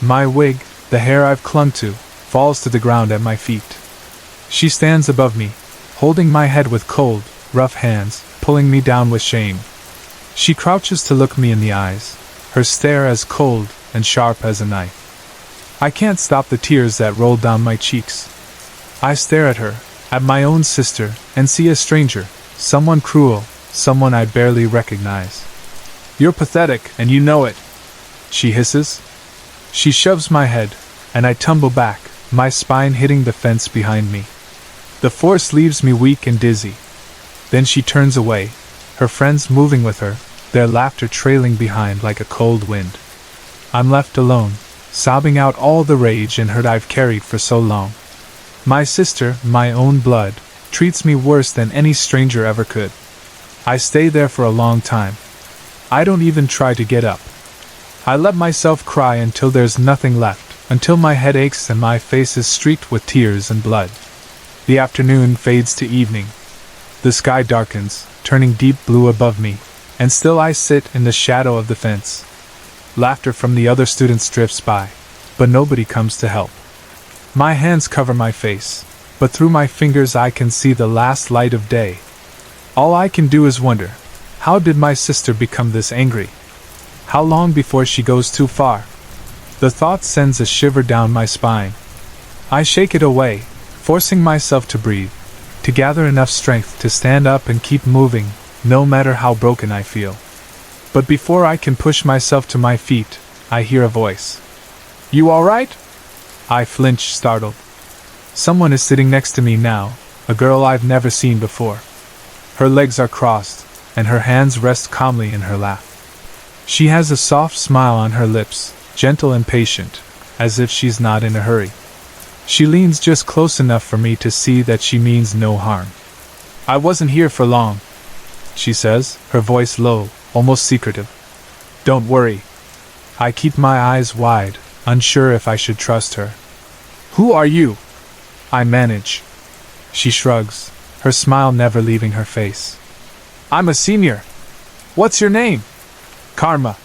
My wig, the hair I've clung to, falls to the ground at my feet. She stands above me, holding my head with cold, rough hands, pulling me down with shame. She crouches to look me in the eyes, her stare as cold and sharp as a knife. I can't stop the tears that roll down my cheeks. I stare at her, at my own sister, and see a stranger, someone cruel, someone I barely recognize. "You're pathetic, and you know it," she hisses. She shoves my head, and I tumble back, my spine hitting the fence behind me. The force leaves me weak and dizzy. Then she turns away, her friends moving with her, their laughter trailing behind like a cold wind. I'm left alone, sobbing out all the rage and hurt I've carried for so long. My sister, my own blood, treats me worse than any stranger ever could. I stay there for a long time. I don't even try to get up. I let myself cry until there's nothing left, until my head aches and my face is streaked with tears and blood. The afternoon fades to evening. The sky darkens, turning deep blue above me, and still I sit in the shadow of the fence. Laughter from the other students drifts by, but nobody comes to help. My hands cover my face, but through my fingers I can see the last light of day. All I can do is wonder, how did my sister become this angry? How long before she goes too far? The thought sends a shiver down my spine. I shake it away, forcing myself to breathe, to gather enough strength to stand up and keep moving, no matter how broken I feel. But before I can push myself to my feet, I hear a voice. "You all right?" I flinch, startled. Someone is sitting next to me now, a girl I've never seen before. Her legs are crossed, and her hands rest calmly in her lap. She has a soft smile on her lips, gentle and patient, as if she's not in a hurry. She leans just close enough for me to see that she means no harm. "I wasn't here for long," she says, her voice low, almost secretive. "Don't worry." I keep my eyes wide, unsure if I should trust her. "Who are you?" I manage. She shrugs, her smile never leaving her face. "I'm a senior. What's your name?" "Karma,"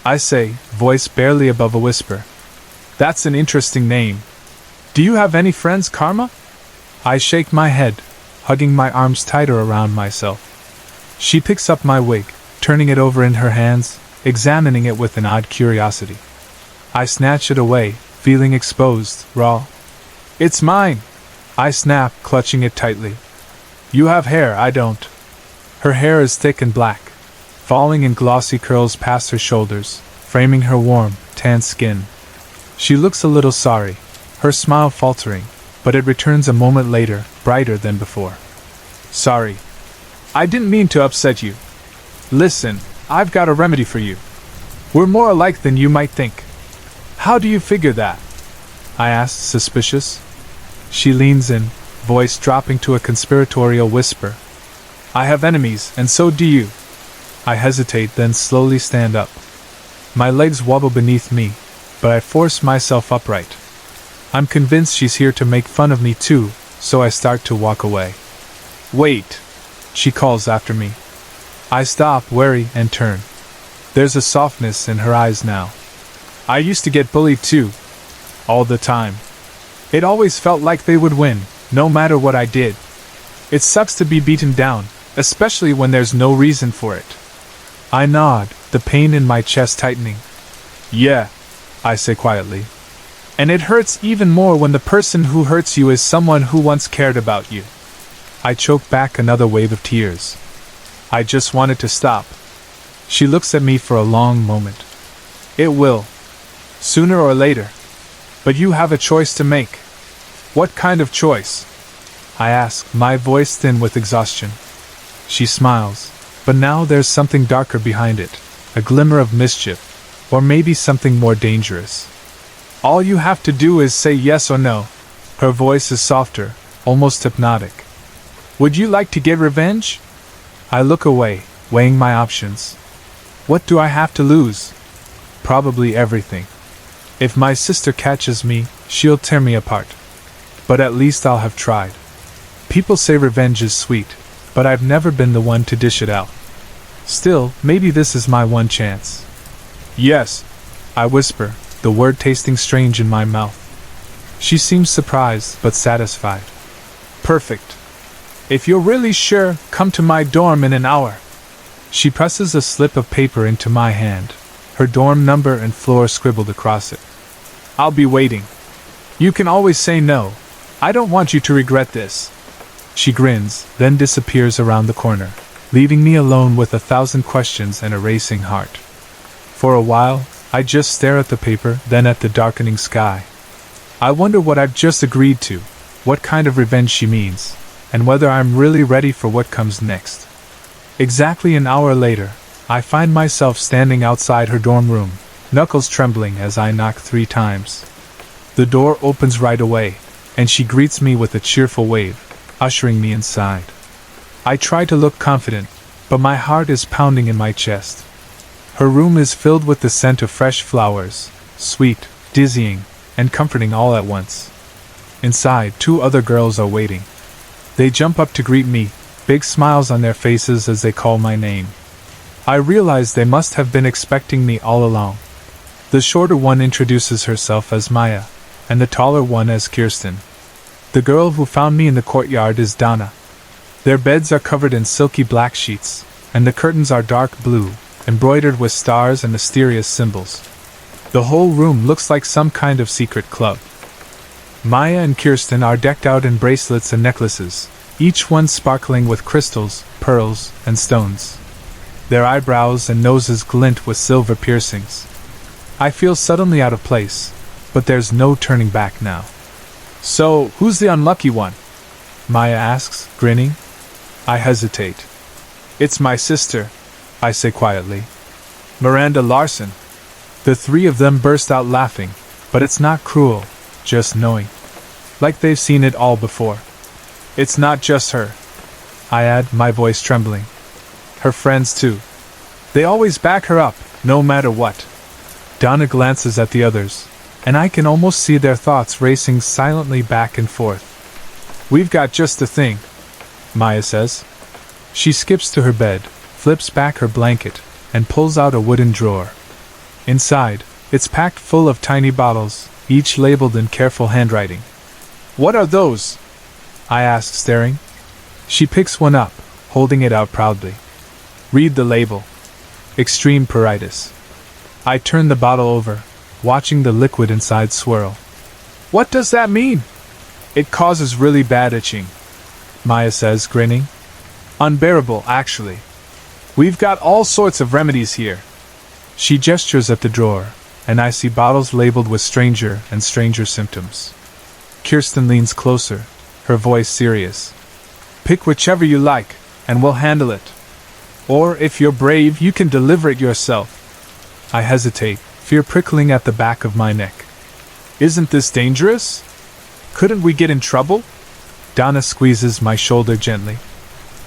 I say, voice barely above a whisper. "That's an interesting name. Do you have any friends, Karma?" I shake my head, hugging my arms tighter around myself. She picks up my wig, turning it over in her hands, examining it with an odd curiosity. I snatch it away, feeling exposed, raw. It's mine! I snap, clutching it tightly. You have hair, I don't. Her hair is thick and black, falling in glossy curls past her shoulders, framing her warm, tan skin. She looks a little sorry, her smile faltering, but it returns a moment later, brighter than before. Sorry. I didn't mean to upset you. Listen, I've got a remedy for you. We're more alike than you might think. How do you figure that? I asked, suspicious. She leans in, voice dropping to a conspiratorial whisper. I have enemies, and so do you. I hesitate, then slowly stand up. My legs wobble beneath me, but I force myself upright. I'm convinced she's here to make fun of me too, so I start to walk away. Wait, she calls after me. I stop, wary, and turn. There's a softness in her eyes now. I used to get bullied too. All the time. It always felt like they would win, no matter what I did. It sucks to be beaten down, especially when there's no reason for it. I nod, the pain in my chest tightening. Yeah, I say quietly. And it hurts even more when the person who hurts you is someone who once cared about you. I choke back another wave of tears. I just want it to stop. She looks at me for a long moment. It will. Sooner or later. But you have a choice to make. What kind of choice? I ask, my voice thin with exhaustion. She smiles, but now there's something darker behind it, a glimmer of mischief, or maybe something more dangerous. All you have to do is say yes or no. Her voice is softer, almost hypnotic. Would you like to get revenge? I look away, weighing my options. What do I have to lose? Probably everything. If my sister catches me, she'll tear me apart. But at least I'll have tried. People say revenge is sweet, but I've never been the one to dish it out. Still, maybe this is my one chance. Yes, I whisper, the word tasting strange in my mouth. She seems surprised, but satisfied. Perfect. If you're really sure, come to my dorm in an hour. She presses a slip of paper into my hand, her dorm number and floor scribbled across it. I'll be waiting. You can always say no. I don't want you to regret this. She grins, then disappears around the corner, leaving me alone with 1,000 questions and a racing heart. For a while, I just stare at the paper, then at the darkening sky. I wonder what I've just agreed to, what kind of revenge she means, and whether I'm really ready for what comes next. Exactly an hour later, I find myself standing outside her dorm room, knuckles trembling as I knock 3 times. The door opens right away, and she greets me with a cheerful wave, ushering me inside. I try to look confident, but my heart is pounding in my chest. Her room is filled with the scent of fresh flowers, sweet, dizzying, and comforting all at once. Inside, 2 other girls are waiting. They jump up to greet me, big smiles on their faces as they call my name. I realize they must have been expecting me all along. The shorter one introduces herself as Maya, and the taller one as Kirsten. The girl who found me in the courtyard is Donna. Their beds are covered in silky black sheets, and the curtains are dark blue, embroidered with stars and mysterious symbols. The whole room looks like some kind of secret club. Maya and Kirsten are decked out in bracelets and necklaces, each one sparkling with crystals, pearls, and stones. Their eyebrows and noses glint with silver piercings. I feel suddenly out of place, but there's no turning back now. So, who's the unlucky one? Maya asks, grinning. I hesitate. It's my sister, I say quietly. Miranda Larson. The 3 of them burst out laughing, but it's not cruel, just knowing. Like they've seen it all before. It's not just her, I add, my voice trembling. Her friends too. They always back her up, no matter what. Donna glances at the others, and I can almost see their thoughts racing silently back and forth. We've got just the thing, Maya says. She skips to her bed, flips back her blanket, and pulls out a wooden drawer. Inside, it's packed full of tiny bottles, each labeled in careful handwriting. What are those? I ask, staring. She picks one up, holding it out proudly. Read the label. extreme pruritus. I turn the bottle over, watching the liquid inside swirl. What does that mean? It causes really bad itching, Maya says, grinning. Unbearable, actually. We've got all sorts of remedies here. She gestures at the drawer, and I see bottles labeled with stranger and stranger symptoms. Kirsten leans closer, her voice serious. Pick whichever you like, and we'll handle it. Or, if you're brave, you can deliver it yourself. I hesitate, fear prickling at the back of my neck. Isn't this dangerous? Couldn't we get in trouble? Donna squeezes my shoulder gently.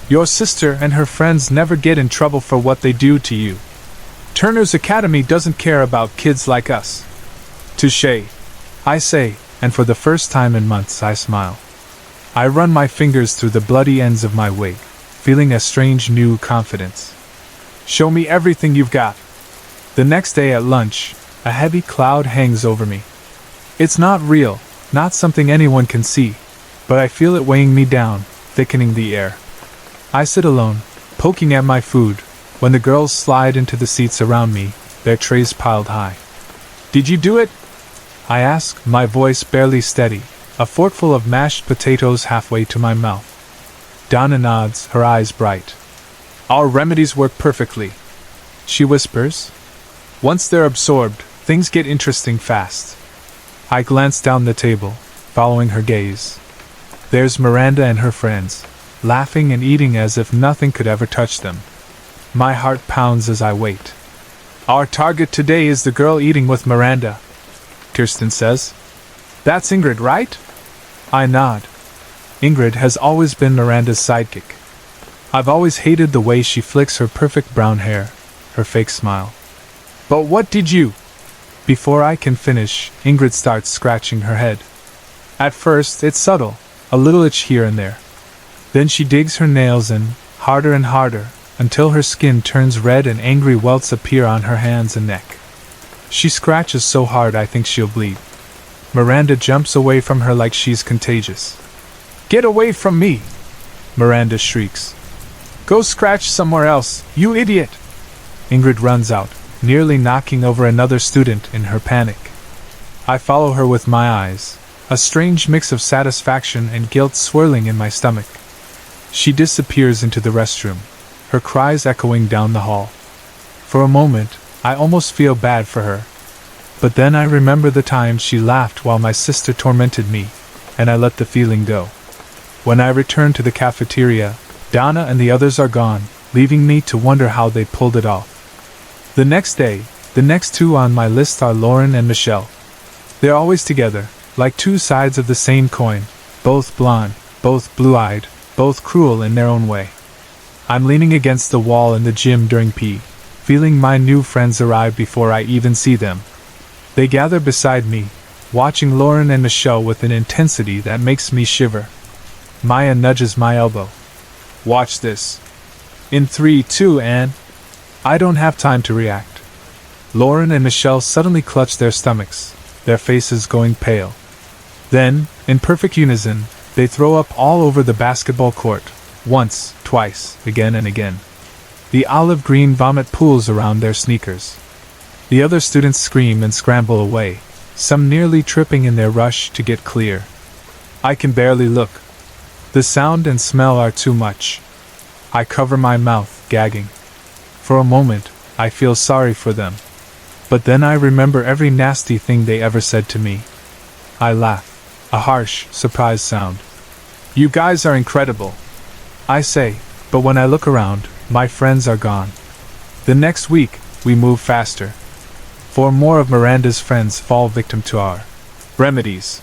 Your sister and her friends never get in trouble for what they do to you. Turner's Academy doesn't care about kids like us. Touché, I say, and for the first time in months I smile. I run my fingers through the bloody ends of my wig, feeling a strange new confidence. Show me everything you've got. The next day at lunch, a heavy cloud hangs over me. It's not real, not something anyone can see, but I feel it weighing me down, thickening the air. I sit alone, poking at my food, when the girls slide into the seats around me, their trays piled high. Did you do it? I ask, my voice barely steady, a forkful of mashed potatoes halfway to my mouth. Donna nods, her eyes bright. Our remedies work perfectly, she whispers. Once they're absorbed, things get interesting fast. I glance down the table, following her gaze. There's Miranda and her friends, laughing and eating as if nothing could ever touch them. My heart pounds as I wait. Our target today is the girl eating with Miranda, Kirsten says. That's Ingrid, right? I nod. Ingrid has always been Miranda's sidekick. I've always hated the way she flicks her perfect brown hair, her fake smile. But what did you? Before I can finish, Ingrid starts scratching her head. At first, it's subtle, a little itch here and there. Then she digs her nails in, harder and harder, until her skin turns red and angry welts appear on her hands and neck. She scratches so hard I think she'll bleed. Miranda jumps away from her like she's contagious. Get away from me! Miranda shrieks. Go scratch somewhere else, you idiot! Ingrid runs out, nearly knocking over another student in her panic. I follow her with my eyes, a strange mix of satisfaction and guilt swirling in my stomach. She disappears into the restroom, her cries echoing down the hall. For a moment, I almost feel bad for her. But then I remember the time she laughed while my sister tormented me, and I let the feeling go. When I return to the cafeteria, Donna and the others are gone, leaving me to wonder how they pulled it off. The next day, the next two on my list are Lauren and Michelle. They're always together, like two sides of the same coin, both blonde, both blue-eyed, both cruel in their own way. I'm leaning against the wall in the gym during PE, feeling my new friends arrive before I even see them. They gather beside me, watching Lauren and Michelle with an intensity that makes me shiver. Maya nudges my elbow. Watch this. In 3, 2, and... I don't have time to react. Lauren and Michelle suddenly clutch their stomachs, their faces going pale. Then, in perfect unison, they throw up all over the basketball court, once, twice, again and again. The olive green vomit pools around their sneakers. The other students scream and scramble away, some nearly tripping in their rush to get clear. I can barely look. The sound and smell are too much. I cover my mouth, gagging. For a moment, I feel sorry for them. But then I remember every nasty thing they ever said to me. I laugh, a harsh, surprised sound. You guys are incredible, I say, but when I look around, my friends are gone. The next week, we move faster. 4 more of Miranda's friends fall victim to our remedies.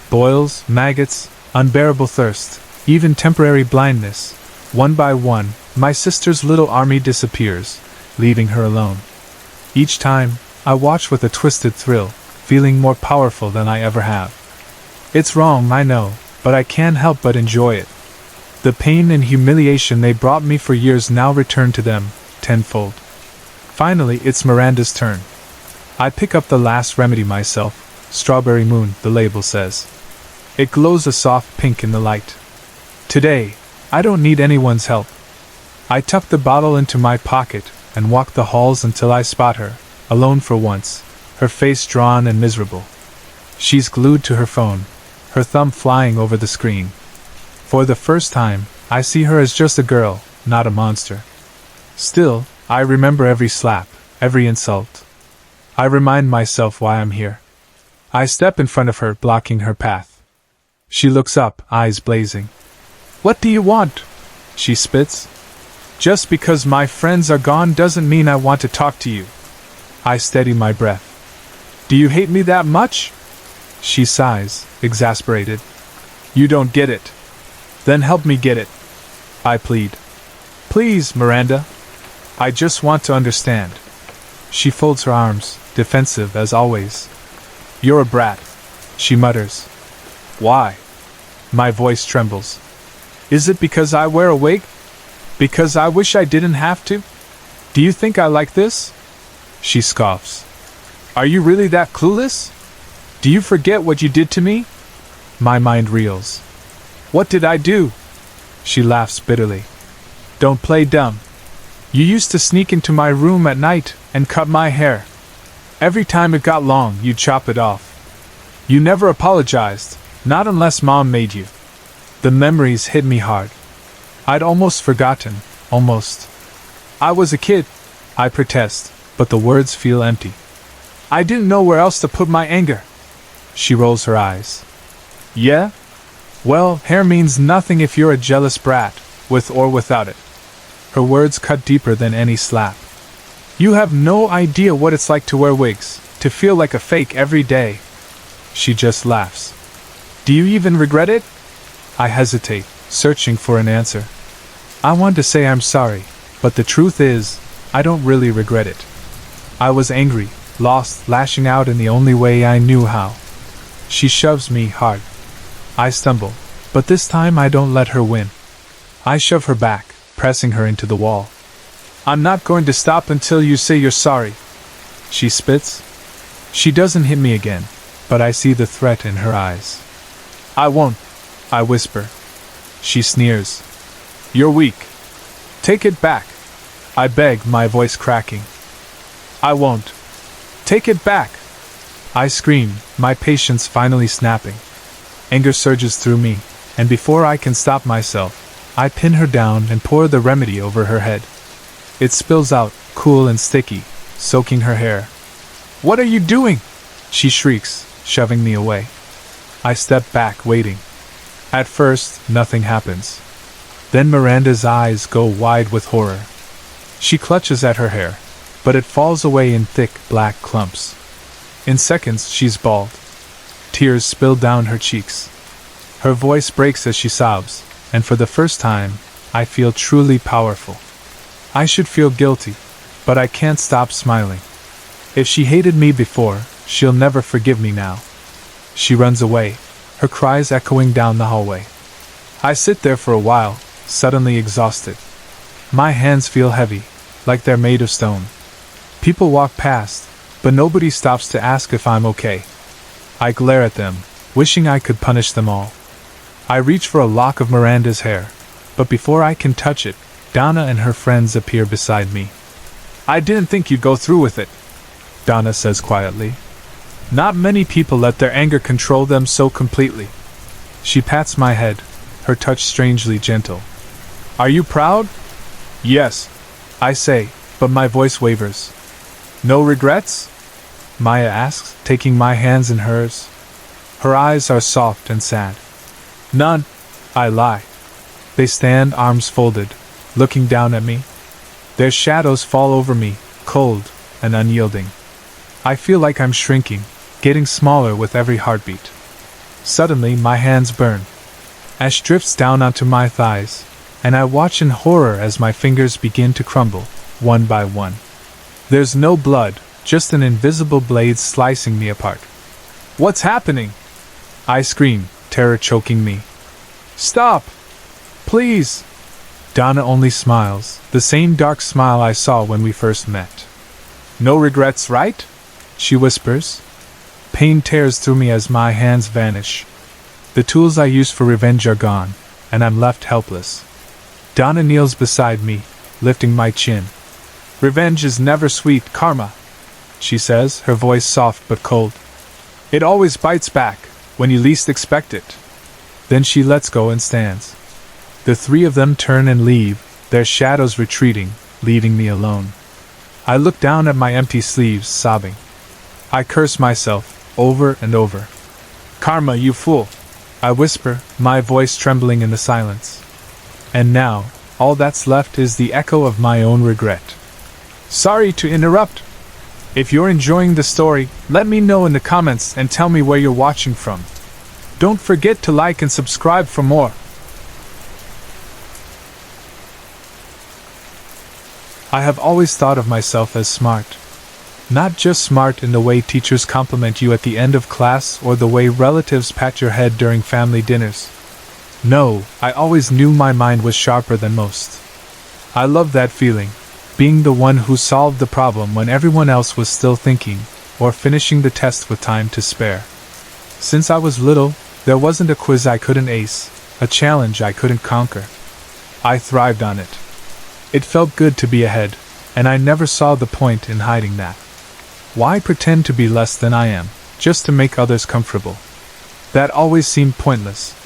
Boils, maggots, unbearable thirst, even temporary blindness. One by one, my sister's little army disappears, leaving her alone. Each time, I watch with a twisted thrill, feeling more powerful than I ever have. It's wrong, I know, but I can't help but enjoy it. The pain and humiliation they brought me for years now return to them, tenfold. Finally, it's Miranda's turn. I pick up the last remedy myself, Strawberry Moon, the label says. It glows a soft pink in the light. Today, I don't need anyone's help. I tuck the bottle into my pocket, and walk the halls until I spot her, alone for once, her face drawn and miserable. She's glued to her phone, her thumb flying over the screen. For the first time, I see her as just a girl, not a monster. Still, I remember every slap, every insult. I remind myself why I'm here. I step in front of her, blocking her path. She looks up, eyes blazing. "What do you want?" she spits. "Just because my friends are gone doesn't mean I want to talk to you." I steady my breath. "Do you hate me that much?" She sighs, exasperated. "You don't get it." "Then help me get it," I plead. "Please, Miranda. I just want to understand." She folds her arms, defensive as always. "You're a brat," she mutters. "Why?" My voice trembles. "Is it because I wear a wig? Because I wish I didn't have to? Do you think I like this?" She scoffs. "Are you really that clueless? Do you forget what you did to me?" My mind reels. "What did I do?" She laughs bitterly. "Don't play dumb. You used to sneak into my room at night and cut my hair. Every time it got long, you'd chop it off. You never apologized, not unless Mom made you." The memories hit me hard. I'd almost forgotten, almost. "I was a kid," I protest, but the words feel empty. "I didn't know where else to put my anger." She rolls her eyes. "Yeah? Well, hair means nothing if you're a jealous brat, with or without it." Her words cut deeper than any slap. "You have no idea what it's like to wear wigs, to feel like a fake every day." She just laughs. "Do you even regret it?" I hesitate, searching for an answer. I want to say I'm sorry, but the truth is, I don't really regret it. I was angry, lost, lashing out in the only way I knew how. She shoves me hard. I stumble, but this time I don't let her win. I shove her back, pressing her into the wall. "I'm not going to stop until you say you're sorry." She spits. She doesn't hit me again, but I see the threat in her eyes. "I won't," I whisper. She sneers. "You're weak. Take it back," I beg, my voice cracking. "I won't. Take it back," I scream, my patience finally snapping. Anger surges through me, and before I can stop myself, I pin her down and pour the remedy over her head. It spills out, cool and sticky, soaking her hair. "What are you doing?" she shrieks, shoving me away. I step back, waiting. At first, nothing happens. Then Miranda's eyes go wide with horror. She clutches at her hair, but it falls away in thick, black clumps. In seconds, she's bald. Tears spill down her cheeks. Her voice breaks as she sobs, and for the first time, I feel truly powerful. I should feel guilty, but I can't stop smiling. If she hated me before, she'll never forgive me now. She runs away, her cries echoing down the hallway. I sit there for a while, suddenly exhausted. My hands feel heavy, like they're made of stone. People walk past, but nobody stops to ask if I'm okay. I glare at them, wishing I could punish them all. I reach for a lock of Miranda's hair, but before I can touch it, Donna and her friends appear beside me. "I didn't think you'd go through with it," Donna says quietly. "Not many people let their anger control them so completely." She pats my head, her touch strangely gentle. "Are you proud?" "Yes," I say, but my voice wavers. "No regrets?" Maya asks, taking my hands in hers. Her eyes are soft and sad. "None," I lie. They stand, arms folded, looking down at me. Their shadows fall over me, cold and unyielding. I feel like I'm shrinking, getting smaller with every heartbeat. Suddenly my hands burn. Ash drifts down onto my thighs, and I watch in horror as my fingers begin to crumble, one by one. There's no blood, just an invisible blade slicing me apart. "What's happening?" I scream, terror choking me. "Stop! Please!" Donna only smiles, the same dark smile I saw when we first met. "No regrets, right?" she whispers. Pain tears through me as my hands vanish. The tools I used for revenge are gone, and I'm left helpless. Donna kneels beside me, lifting my chin. Revenge is never sweet, karma, she says, her voice soft but cold. It always bites back, when you least expect it. Then she lets go and stands. The three of them turn and leave, their shadows retreating, leaving me alone. I look down at my empty sleeves, sobbing. I curse myself, over and over. Karma, you fool! I whisper, my voice trembling in the silence. And now, all that's left is the echo of my own regret. Sorry to interrupt. If you're enjoying the story, let me know in the comments and tell me where you're watching from. Don't forget to like and subscribe for more. I have always thought of myself as smart. Not just smart in the way teachers compliment you at the end of class or the way relatives pat your head during family dinners. No, I always knew my mind was sharper than most. I loved that feeling, being the one who solved the problem when everyone else was still thinking, or finishing the test with time to spare. Since I was little, there wasn't a quiz I couldn't ace, a challenge I couldn't conquer. I thrived on it. It felt good to be ahead, and I never saw the point in hiding that. Why pretend to be less than I am, just to make others comfortable? That always seemed pointless.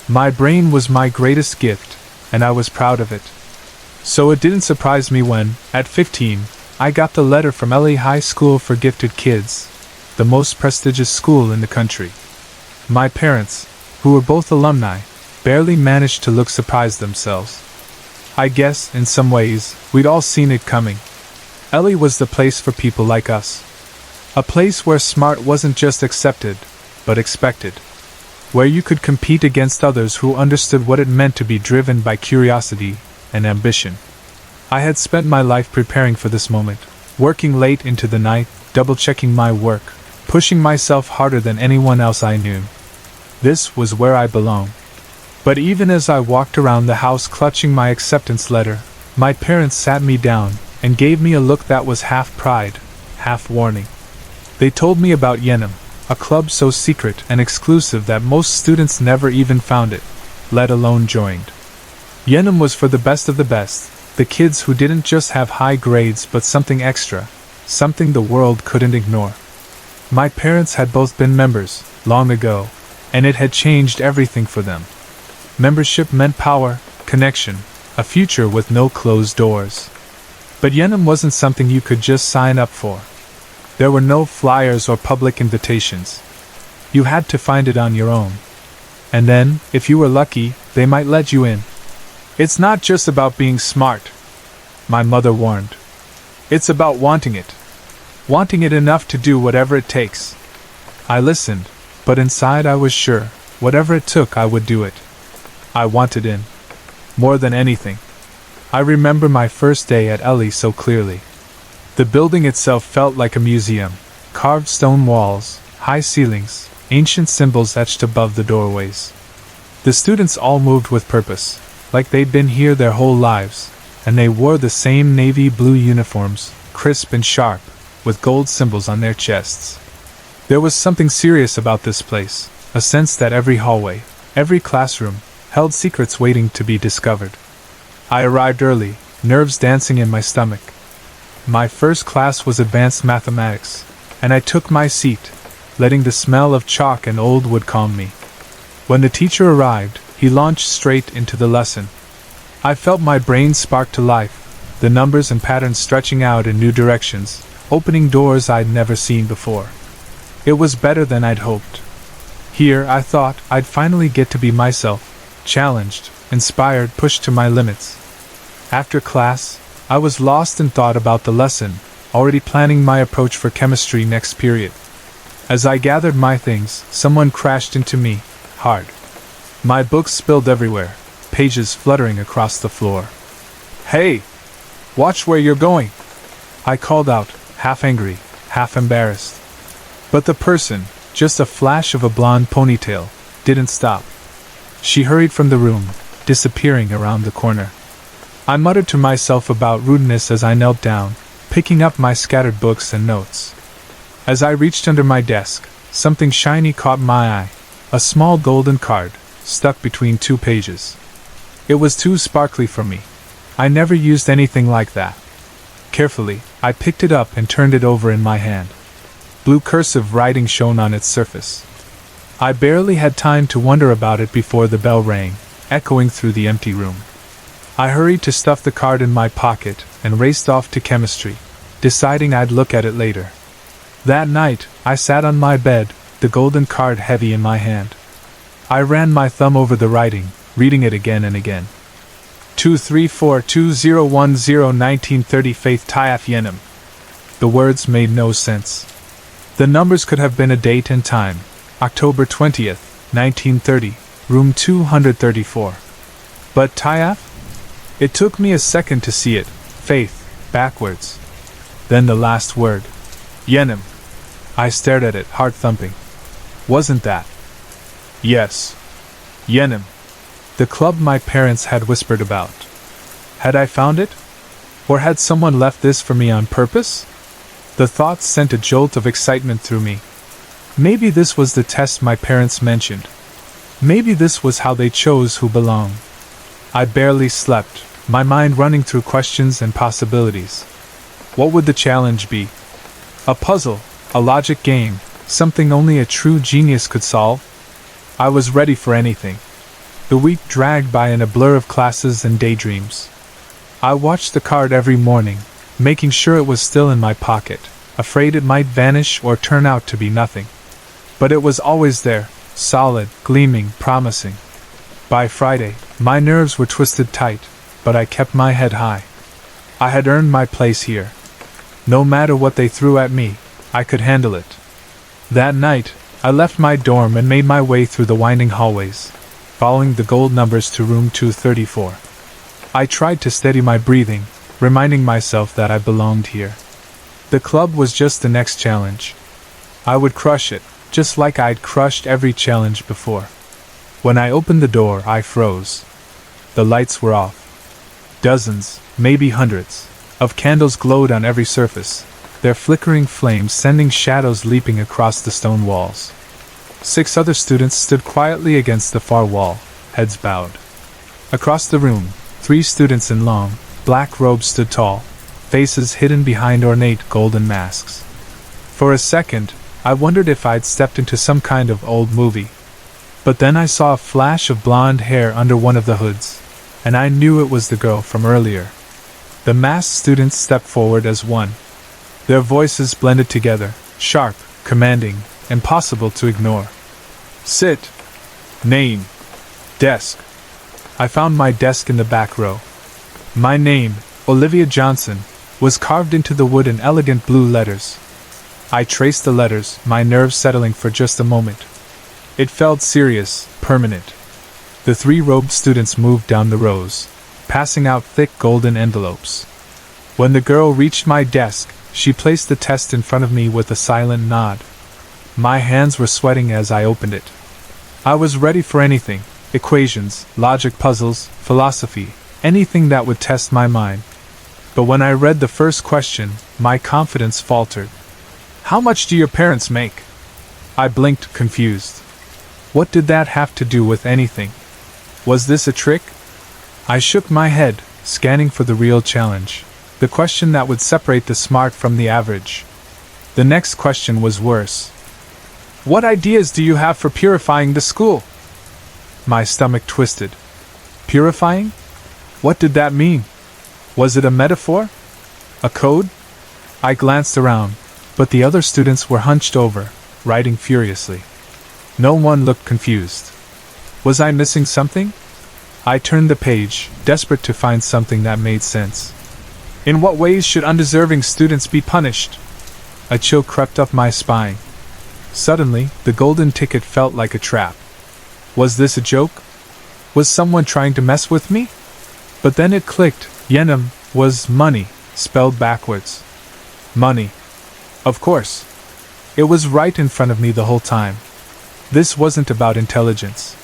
My brain was my greatest gift, and I was proud of it. So it didn't surprise me when, at 15, I got the letter from LA High School for Gifted Kids, the most prestigious school in the country. My parents, who were both alumni, barely managed to look surprised themselves. I guess, in some ways, we'd all seen it coming. LA was the place for people like us. A place where smart wasn't just accepted, but expected. Where you could compete against others who understood what it meant to be driven by curiosity and ambition. I had spent my life preparing for this moment, working late into the night, double-checking my work, pushing myself harder than anyone else I knew. This was where I belonged. But even as I walked around the house clutching my acceptance letter, my parents sat me down and gave me a look that was half pride, half warning. They told me about Yenim, a club so secret and exclusive that most students never even found it, let alone joined. Yenim was for the best of the best, the kids who didn't just have high grades but something extra, something the world couldn't ignore. My parents had both been members, long ago, and it had changed everything for them. Membership meant power, connection, a future with no closed doors. But Yenim wasn't something you could just sign up for. There were no flyers or public invitations. You had to find it on your own. And then, if you were lucky, they might let you in. It's not just about being smart, my mother warned. It's about wanting it. Wanting it enough to do whatever it takes. I listened, but inside I was sure, whatever it took I would do it. I wanted in. More than anything. I remember my first day at LE so clearly. The building itself felt like a museum. Carved stone walls, high ceilings, ancient symbols etched above the doorways. The students all moved with purpose, like they'd been here their whole lives, and they wore the same navy blue uniforms, crisp and sharp, with gold symbols on their chests. There was something serious about this place, a sense that every hallway, every classroom, held secrets waiting to be discovered. I arrived early, nerves dancing in my stomach. My first class was advanced mathematics, and I took my seat, letting the smell of chalk and old wood calm me. When the teacher arrived, he launched straight into the lesson. I felt my brain spark to life, the numbers and patterns stretching out in new directions, opening doors I'd never seen before. It was better than I'd hoped. Here, I thought, I'd finally get to be myself, challenged, inspired, pushed to my limits. After class, I was lost in thought about the lesson, already planning my approach for chemistry next period. As I gathered my things, someone crashed into me, hard. My books spilled everywhere, pages fluttering across the floor. "Hey! Watch where you're going!" I called out, half angry, half embarrassed. But the person, just a flash of a blonde ponytail, didn't stop. She hurried from the room, disappearing around the corner. I muttered to myself about rudeness as I knelt down, picking up my scattered books and notes. As I reached under my desk, something shiny caught my eye, a small golden card, stuck between two pages. It was too sparkly for me. I never used anything like that. Carefully, I picked it up and turned it over in my hand. Blue cursive writing shone on its surface. I barely had time to wonder about it before the bell rang, echoing through the empty room. I hurried to stuff the card in my pocket and raced off to chemistry, deciding I'd look at it later. That night, I sat on my bed, the golden card heavy in my hand. I ran my thumb over the writing, reading it again and again. 23420101930 Faith Tiaf Yenim. The words made no sense. The numbers could have been a date and time. October 20th, 1930, room 234. But Tiaf? It took me a second to see it. Faith, backwards. Then the last word. Yenim. I stared at it, heart thumping. Wasn't that? Yes. Yenim. The club my parents had whispered about. Had I found it? Or had someone left this for me on purpose? The thought sent a jolt of excitement through me. Maybe this was the test my parents mentioned. Maybe this was how they chose who belonged. I barely slept, my mind running through questions and possibilities. What would the challenge be? A puzzle, a logic game, something only a true genius could solve? I was ready for anything. The week dragged by in a blur of classes and daydreams. I watched the card every morning, making sure it was still in my pocket, afraid it might vanish or turn out to be nothing. But it was always there, solid, gleaming, promising. By Friday, my nerves were twisted tight, but I kept my head high. I had earned my place here. No matter what they threw at me, I could handle it. That night, I left my dorm and made my way through the winding hallways, following the gold numbers to room 234. I tried to steady my breathing, reminding myself that I belonged here. The club was just the next challenge. I would crush it, just like I'd crushed every challenge before. When I opened the door, I froze. The lights were off. Dozens, maybe hundreds, of candles glowed on every surface, their flickering flames sending shadows leaping across the stone walls. 6 other students stood quietly against the far wall, heads bowed. Across the room, 3 students in long, black robes stood tall, faces hidden behind ornate golden masks. For a second, I wondered if I'd stepped into some kind of old movie. But then I saw a flash of blonde hair under one of the hoods, and I knew it was the girl from earlier. The masked students stepped forward as one. Their voices blended together, sharp, commanding, impossible to ignore. Sit. Name. Desk. I found my desk in the back row. My name, Olivia Johnson, was carved into the wood in elegant blue letters. I traced the letters, my nerves settling for just a moment. It felt serious, permanent. The 3 robed students moved down the rows, passing out thick golden envelopes. When the girl reached my desk, she placed the test in front of me with a silent nod. My hands were sweating as I opened it. I was ready for anything: equations, logic puzzles, philosophy, anything that would test my mind. But when I read the first question, my confidence faltered. How much do your parents make? I blinked, confused. What did that have to do with anything? Was this a trick? I shook my head, scanning for the real challenge. The question that would separate the smart from the average. The next question was worse. What ideas do you have for purifying the school? My stomach twisted. Purifying? What did that mean? Was it a metaphor? A code? I glanced around, but the other students were hunched over, writing furiously. No one looked confused. Was I missing something? I turned the page, desperate to find something that made sense. In what ways should undeserving students be punished? A chill crept up my spine. Suddenly, the golden ticket felt like a trap. Was this a joke? Was someone trying to mess with me? But then it clicked. Yenim was money, spelled backwards. Money. Of course. It was right in front of me the whole time. This wasn't about intelligence.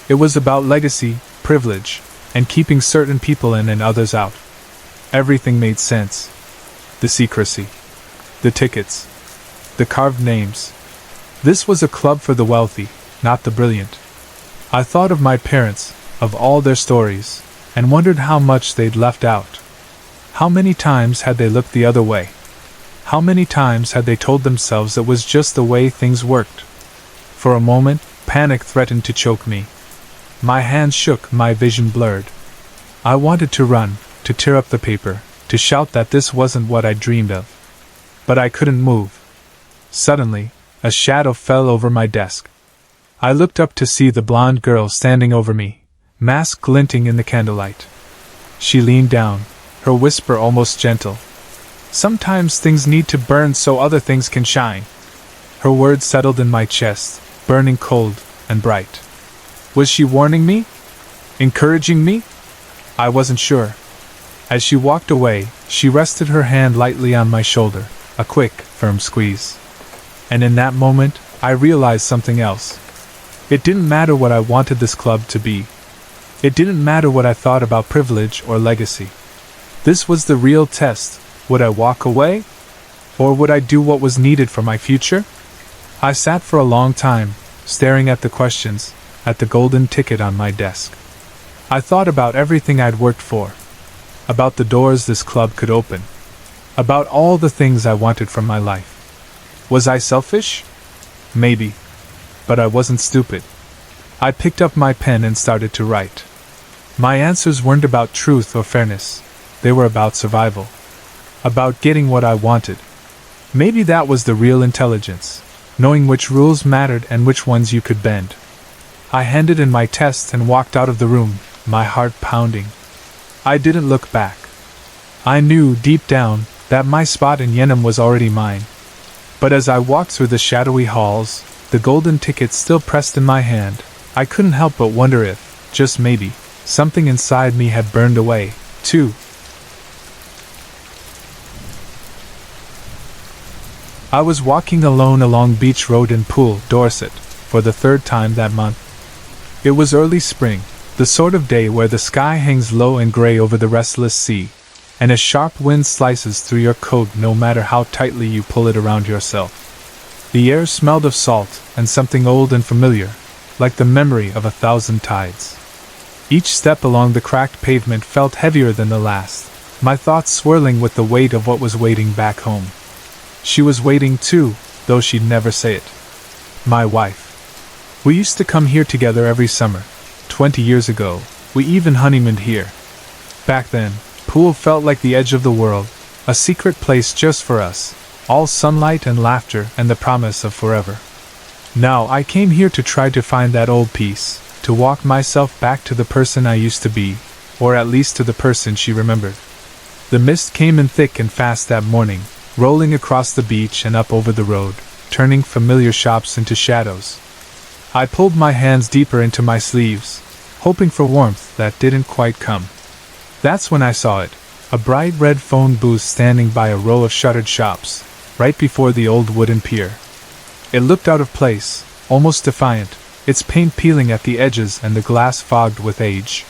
It was about legacy, privilege, and keeping certain people in and others out. Everything made sense. The secrecy. The tickets. The carved names. This was a club for the wealthy, not the brilliant. I thought of my parents, of all their stories, and wondered how much they'd left out. How many times had they looked the other way? How many times had they told themselves it was just the way things worked? For a moment, panic threatened to choke me. My hands shook, my vision blurred. I wanted to run, to tear up the paper, to shout that this wasn't what I dreamed of. But I couldn't move. Suddenly, a shadow fell over my desk. I looked up to see the blonde girl standing over me, mask glinting in the candlelight. She leaned down, her whisper almost gentle. "Sometimes things need to burn so other things can shine." Her words settled in my chest, burning cold and bright. Was she warning me? Encouraging me? I wasn't sure. As she walked away, she rested her hand lightly on my shoulder, a quick, firm squeeze. And in that moment, I realized something else. It didn't matter what I wanted this club to be. It didn't matter what I thought about privilege or legacy. This was the real test. Would I walk away? Or would I do what was needed for my future? I sat for a long time, staring at the questions, at the golden ticket on my desk. I thought about everything I'd worked for. About the doors this club could open. About all the things I wanted from my life. Was I selfish? Maybe. But I wasn't stupid. I picked up my pen and started to write. My answers weren't about truth or fairness. They were about survival. About getting what I wanted. Maybe that was the real intelligence, knowing which rules mattered and which ones you could bend. I handed in my test and walked out of the room, my heart pounding. I didn't look back. I knew, deep down, that my spot in Yenim was already mine. But as I walked through the shadowy halls, the golden ticket still pressed in my hand, I couldn't help but wonder if, just maybe, something inside me had burned away, too. I was walking alone along Beach Road in Poole, Dorset, for the third time that month. It was early spring, the sort of day where the sky hangs low and gray over the restless sea, and a sharp wind slices through your coat no matter how tightly you pull it around yourself. The air smelled of salt and something old and familiar, like the memory of 1,000 tides. Each step along the cracked pavement felt heavier than the last, my thoughts swirling with the weight of what was waiting back home. She was waiting too, though she'd never say it. My wife. We used to come here together every summer. 20 years ago, we even honeymooned here. Back then, Poole felt like the edge of the world, a secret place just for us, all sunlight and laughter and the promise of forever. Now I came here to try to find that old peace, to walk myself back to the person I used to be, or at least to the person she remembered. The mist came in thick and fast that morning, rolling across the beach and up over the road, turning familiar shops into shadows. I pulled my hands deeper into my sleeves, hoping for warmth that didn't quite come. That's when I saw it, a bright red phone booth standing by a row of shuttered shops, right before the old wooden pier. It looked out of place, almost defiant, its paint peeling at the edges and the glass fogged with age.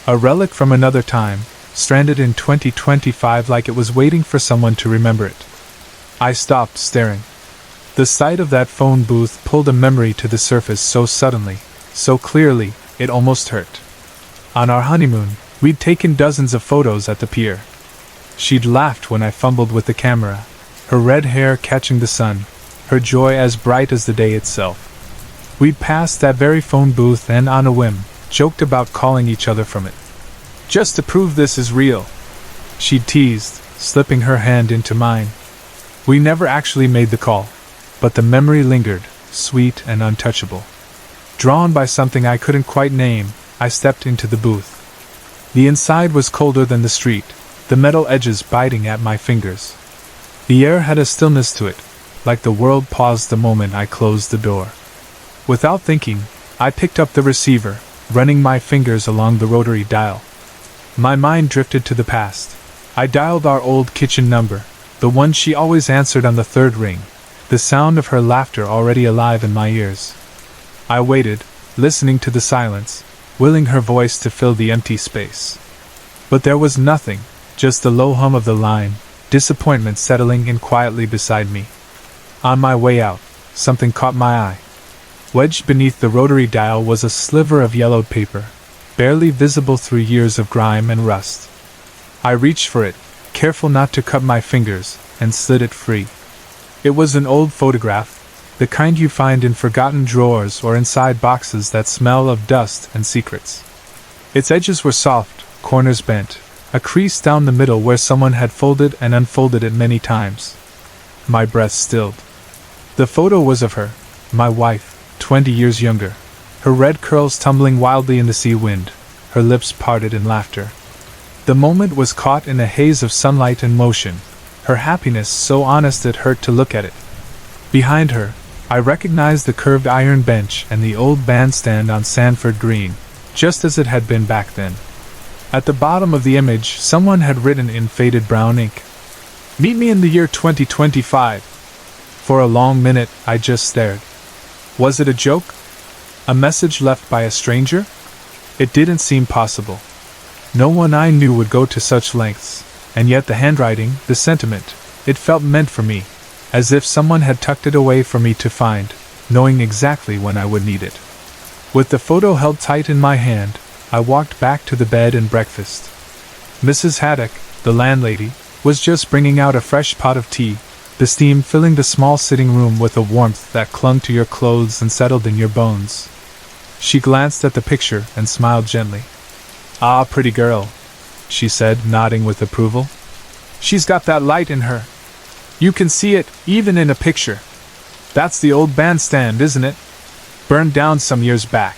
A relic from another time, stranded in 2025 like it was waiting for someone to remember it. I stopped staring. The sight of that phone booth pulled a memory to the surface so suddenly, so clearly, it almost hurt. On our honeymoon, we'd taken dozens of photos at the pier. She'd laughed when I fumbled with the camera, her red hair catching the sun, her joy as bright as the day itself. We'd passed that very phone booth and, on a whim, joked about calling each other from it. "Just to prove this is real," she teased, slipping her hand into mine. We never actually made the call, but the memory lingered, sweet and untouchable. Drawn by something I couldn't quite name, I stepped into the booth. The inside was colder than the street, the metal edges biting at my fingers. The air had a stillness to it, like the world paused the moment I closed the door. Without thinking, I picked up the receiver, running my fingers along the rotary dial. My mind drifted to the past. I dialed our old kitchen number, the one she always answered on the third ring, the sound of her laughter already alive in my ears. I waited, listening to the silence, willing her voice to fill the empty space. But there was nothing, just the low hum of the line, disappointment settling in quietly beside me. On my way out, something caught my eye. Wedged beneath the rotary dial was a sliver of yellowed paper, barely visible through years of grime and rust. I reached for it, careful not to cut my fingers, and slid it free. It was an old photograph, the kind you find in forgotten drawers or inside boxes that smell of dust and secrets. Its edges were soft, corners bent, a crease down the middle where someone had folded and unfolded it many times. My breath stilled. The photo was of her, my wife, 20 years younger, her red curls tumbling wildly in the sea wind, her lips parted in laughter. The moment was caught in a haze of sunlight and motion, her happiness so honest it hurt to look at it. Behind her, I recognized the curved iron bench and the old bandstand on Sanford Green, just as it had been back then. At the bottom of the image, someone had written in faded brown ink, "Meet me in the year 2025. For a long minute, I just stared. Was it a joke? A message left by a stranger? It didn't seem possible. No one I knew would go to such lengths, and yet the handwriting, the sentiment, it felt meant for me, as if someone had tucked it away for me to find, knowing exactly when I would need it. With the photo held tight in my hand, I walked back to the bed and breakfast. Mrs. Haddock, the landlady, was just bringing out a fresh pot of tea, the steam filling the small sitting room with a warmth that clung to your clothes and settled in your bones. She glanced at the picture and smiled gently. "Ah, pretty girl," she said, nodding with approval. "She's got that light in her. You can see it, even in a picture. That's the old bandstand, isn't it? Burned down some years back.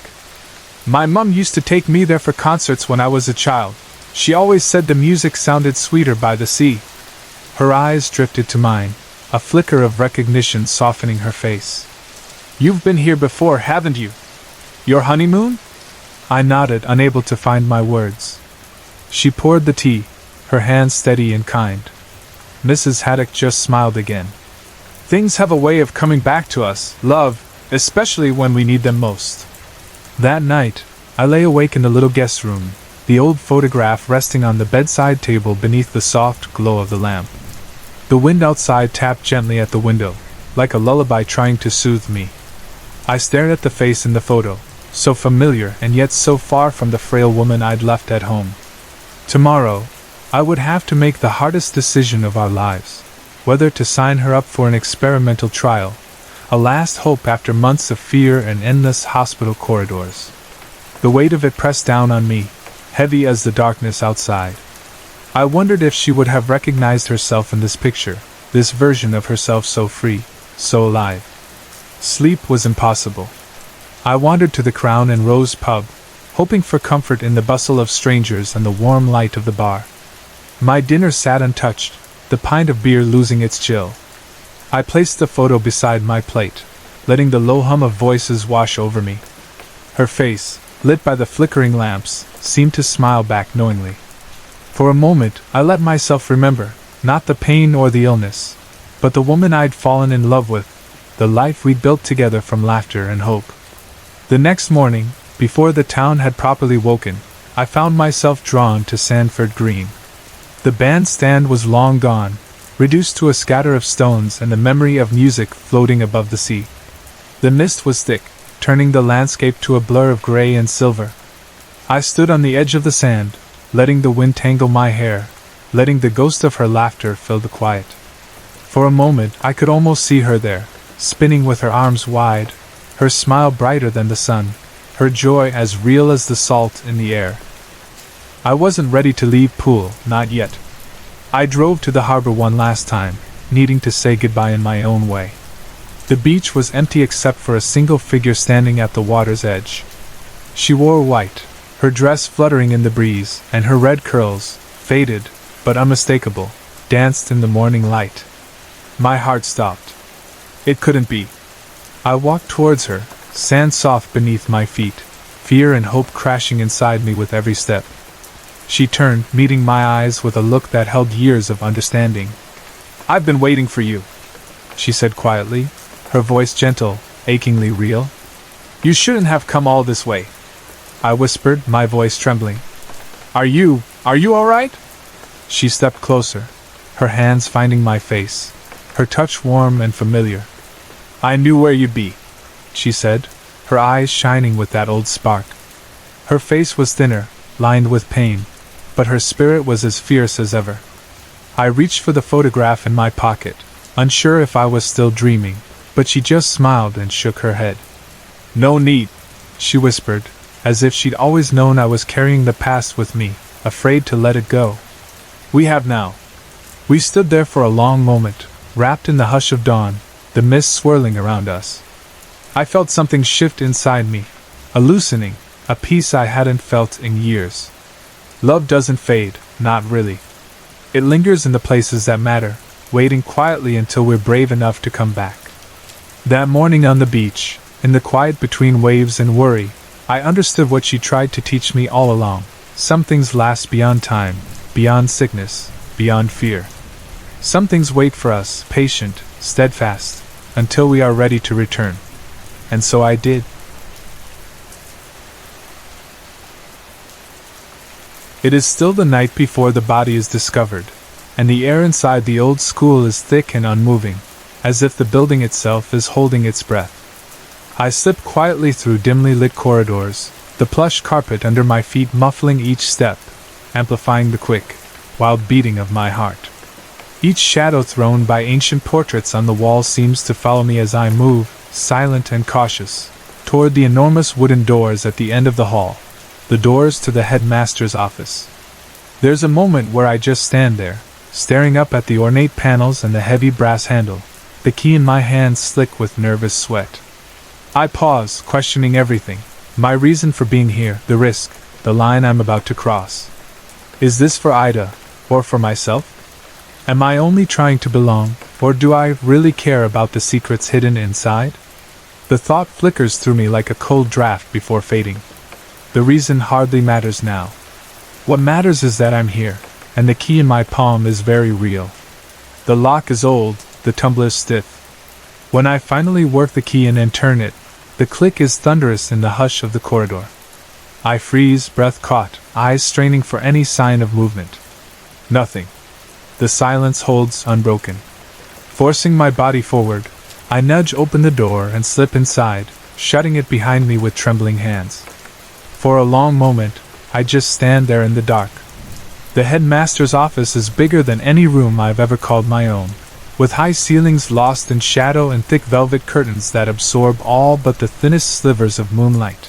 My mum used to take me there for concerts when I was a child. She always said the music sounded sweeter by the sea." Her eyes drifted to mine, a flicker of recognition softening her face. "You've been here before, haven't you? Your honeymoon?" I nodded, unable to find my words. She poured the tea, her hands steady and kind. Mrs. Haddock just smiled again. "Things have a way of coming back to us, love, especially when we need them most." That night, I lay awake in the little guest room, the old photograph resting on the bedside table beneath the soft glow of the lamp. The wind outside tapped gently at the window, like a lullaby trying to soothe me. I stared at the face in the photo, so familiar and yet so far from the frail woman I'd left at home. Tomorrow, I would have to make the hardest decision of our lives, whether to sign her up for an experimental trial, a last hope after months of fear and endless hospital corridors. The weight of it pressed down on me, heavy as the darkness outside. I wondered if she would have recognized herself in this picture, this version of herself so free, so alive. Sleep was impossible. I wandered to the Crown and Rose pub, hoping for comfort in the bustle of strangers and the warm light of the bar. My dinner sat untouched, the pint of beer losing its chill. I placed the photo beside my plate, letting the low hum of voices wash over me. Her face, lit by the flickering lamps, seemed to smile back knowingly. For a moment, I let myself remember, not the pain or the illness, but the woman I'd fallen in love with, the life we'd built together from laughter and hope. The next morning, before the town had properly woken, I found myself drawn to Sanford Green. The bandstand was long gone, reduced to a scatter of stones and the memory of music floating above the sea. The mist was thick, turning the landscape to a blur of gray and silver. I stood on the edge of the sand, letting the wind tangle my hair, letting the ghost of her laughter fill the quiet. For a moment I could almost see her there, spinning with her arms wide, her smile brighter than the sun, her joy as real as the salt in the air. I wasn't ready to leave Poole, not yet. I drove to the harbor one last time, needing to say goodbye in my own way. The beach was empty except for a single figure standing at the water's edge. She wore white, her dress fluttering in the breeze, and her red curls, faded, but unmistakable, danced in the morning light. My heart stopped. It couldn't be. I walked towards her, sand soft beneath my feet, fear and hope crashing inside me with every step. She turned, meeting my eyes with a look that held years of understanding. "I've been waiting for you," she said quietly, her voice gentle, achingly real. "You shouldn't have come all this way," I whispered, my voice trembling. Are you all right?" She stepped closer, her hands finding my face, her touch warm and familiar. "I knew where you'd be," she said, her eyes shining with that old spark. Her face was thinner, lined with pain, but her spirit was as fierce as ever. I reached for the photograph in my pocket, unsure if I was still dreaming, but she just smiled and shook her head. "No need," she whispered, as if she'd always known I was carrying the past with me, afraid to let it go. "We have now." We stood there for a long moment, wrapped in the hush of dawn, the mist swirling around us. I felt something shift inside me, a loosening, a peace I hadn't felt in years. Love doesn't fade, not really. It lingers in the places that matter, waiting quietly until we're brave enough to come back. That morning on the beach, in the quiet between waves and worry, I understood what she tried to teach me all along. Some things last beyond time, beyond sickness, beyond fear. Some things wait for us, patient, steadfast, until we are ready to return. And so I did. It is still the night before the body is discovered, and the air inside the old school is thick and unmoving, as if the building itself is holding its breath. I slip quietly through dimly lit corridors, the plush carpet under my feet muffling each step, amplifying the quick, wild beating of my heart. Each shadow thrown by ancient portraits on the wall seems to follow me as I move, silent and cautious, toward the enormous wooden doors at the end of the hall, the doors to the headmaster's office. There's a moment where I just stand there, staring up at the ornate panels and the heavy brass handle, the key in my hand slick with nervous sweat. I pause, questioning everything, my reason for being here, the risk, the line I'm about to cross. Is this for Ida, or for myself? Am I only trying to belong, or do I really care about the secrets hidden inside? The thought flickers through me like a cold draft before fading. The reason hardly matters now. What matters is that I'm here, and the key in my palm is very real. The lock is old, the tumbler stiff. When I finally work the key in and turn it, the click is thunderous in the hush of the corridor. I freeze, breath caught, eyes straining for any sign of movement. Nothing. The silence holds unbroken. Forcing my body forward, I nudge open the door and slip inside, shutting it behind me with trembling hands. For a long moment, I just stand there in the dark. The headmaster's office is bigger than any room I've ever called my own, with high ceilings lost in shadow and thick velvet curtains that absorb all but the thinnest slivers of moonlight.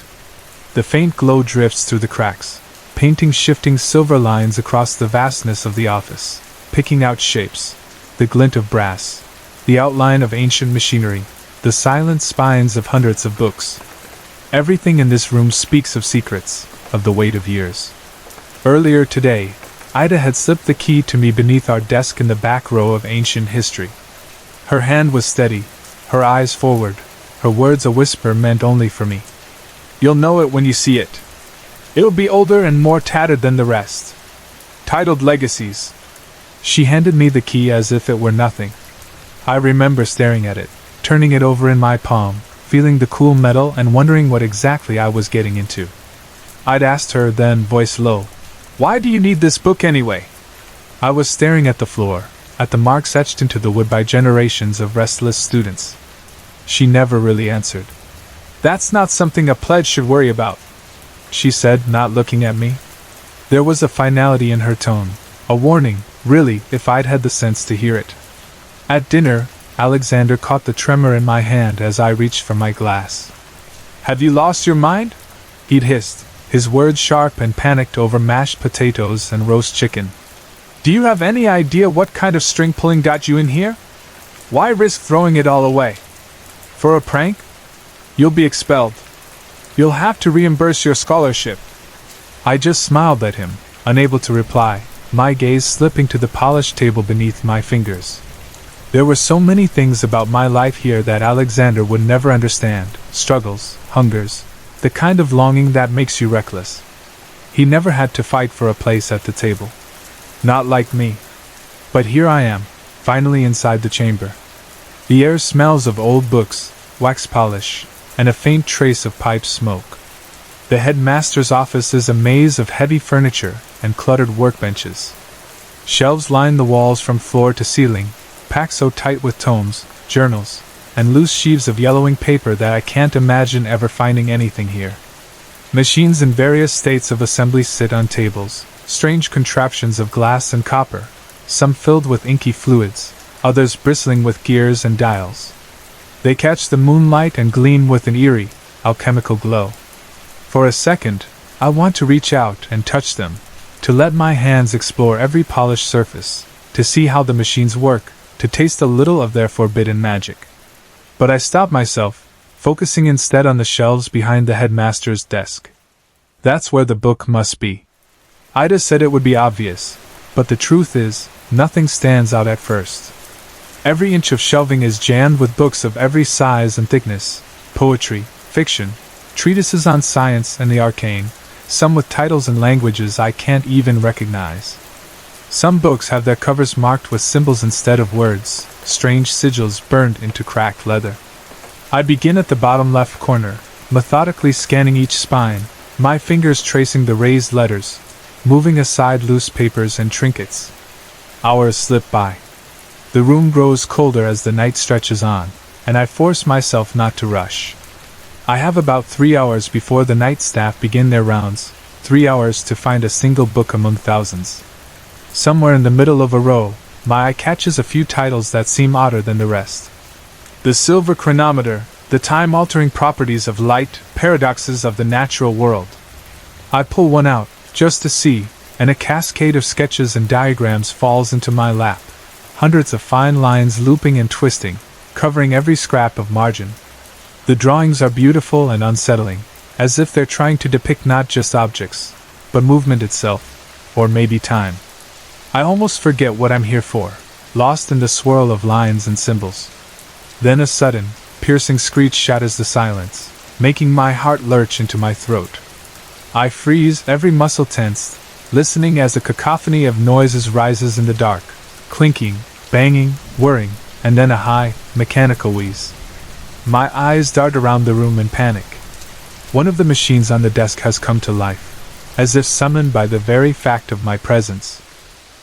The faint glow drifts through the cracks, painting shifting silver lines across the vastness of the office, picking out shapes, the glint of brass, the outline of ancient machinery, the silent spines of hundreds of books. Everything in this room speaks of secrets, of the weight of years. Earlier today, Ida had slipped the key to me beneath our desk in the back row of ancient history. Her hand was steady, her eyes forward, her words a whisper meant only for me. "You'll know it when you see it. It'll be older and more tattered than the rest. Titled Legacies." She handed me the key as if it were nothing. I remember staring at it, turning it over in my palm, feeling the cool metal and wondering what exactly I was getting into. I'd asked her then, voice low, "Why do you need this book anyway?" I was staring at the floor, at the marks etched into the wood by generations of restless students. She never really answered. "That's not something a pledge should worry about," she said, not looking at me. There was a finality in her tone, a warning, really, if I'd had the sense to hear it. At dinner, Alexander caught the tremor in my hand as I reached for my glass. "Have you lost your mind?" he'd hissed, his words sharp and panicked over mashed potatoes and roast chicken. "Do you have any idea what kind of string pulling got you in here? Why risk throwing it all away? For a prank? You'll be expelled. You'll have to reimburse your scholarship." I just smiled at him, unable to reply, my gaze slipping to the polished table beneath my fingers. There were so many things about my life here that Alexander would never understand, struggles, hungers, the kind of longing that makes you reckless. He never had to fight for a place at the table. Not like me. But here I am, finally inside the chamber. The air smells of old books, wax polish, and a faint trace of pipe smoke. The headmaster's office is a maze of heavy furniture and cluttered workbenches. Shelves line the walls from floor to ceiling, packed so tight with tomes, journals, and loose sheaves of yellowing paper that I can't imagine ever finding anything here. Machines in various states of assembly sit on tables, strange contraptions of glass and copper, some filled with inky fluids, others bristling with gears and dials. They catch the moonlight and gleam with an eerie, alchemical glow. For a second, I want to reach out and touch them, to let my hands explore every polished surface, to see how the machines work, to taste a little of their forbidden magic. But I stop myself, focusing instead on the shelves behind the headmaster's desk. That's where the book must be. Ida said it would be obvious, but the truth is, nothing stands out at first. Every inch of shelving is jammed with books of every size and thickness, poetry, fiction, treatises on science and the arcane, some with titles in languages I can't even recognize. Some books have their covers marked with symbols instead of words, strange sigils burned into cracked leather. I begin at the bottom left corner, methodically scanning each spine, my fingers tracing the raised letters, moving aside loose papers and trinkets. Hours slip by. The room grows colder as the night stretches on, and I force myself not to rush. I have about 3 hours before the night staff begin their rounds, 3 hours to find a single book among thousands. Somewhere in the middle of a row, my eye catches a few titles that seem odder than the rest. The Silver Chronometer, The Time-Altering Properties of Light, Paradoxes of the Natural World. I pull one out, just to see, and a cascade of sketches and diagrams falls into my lap. Hundreds of fine lines looping and twisting, covering every scrap of margin. The drawings are beautiful and unsettling, as if they're trying to depict not just objects, but movement itself, or maybe time. I almost forget what I'm here for, lost in the swirl of lines and symbols. Then a sudden, piercing screech shatters the silence, making my heart lurch into my throat. I freeze, every muscle tensed, listening as a cacophony of noises rises in the dark, clinking, banging, whirring, and then a high, mechanical wheeze. My eyes dart around the room in panic. One of the machines on the desk has come to life, as if summoned by the very fact of my presence.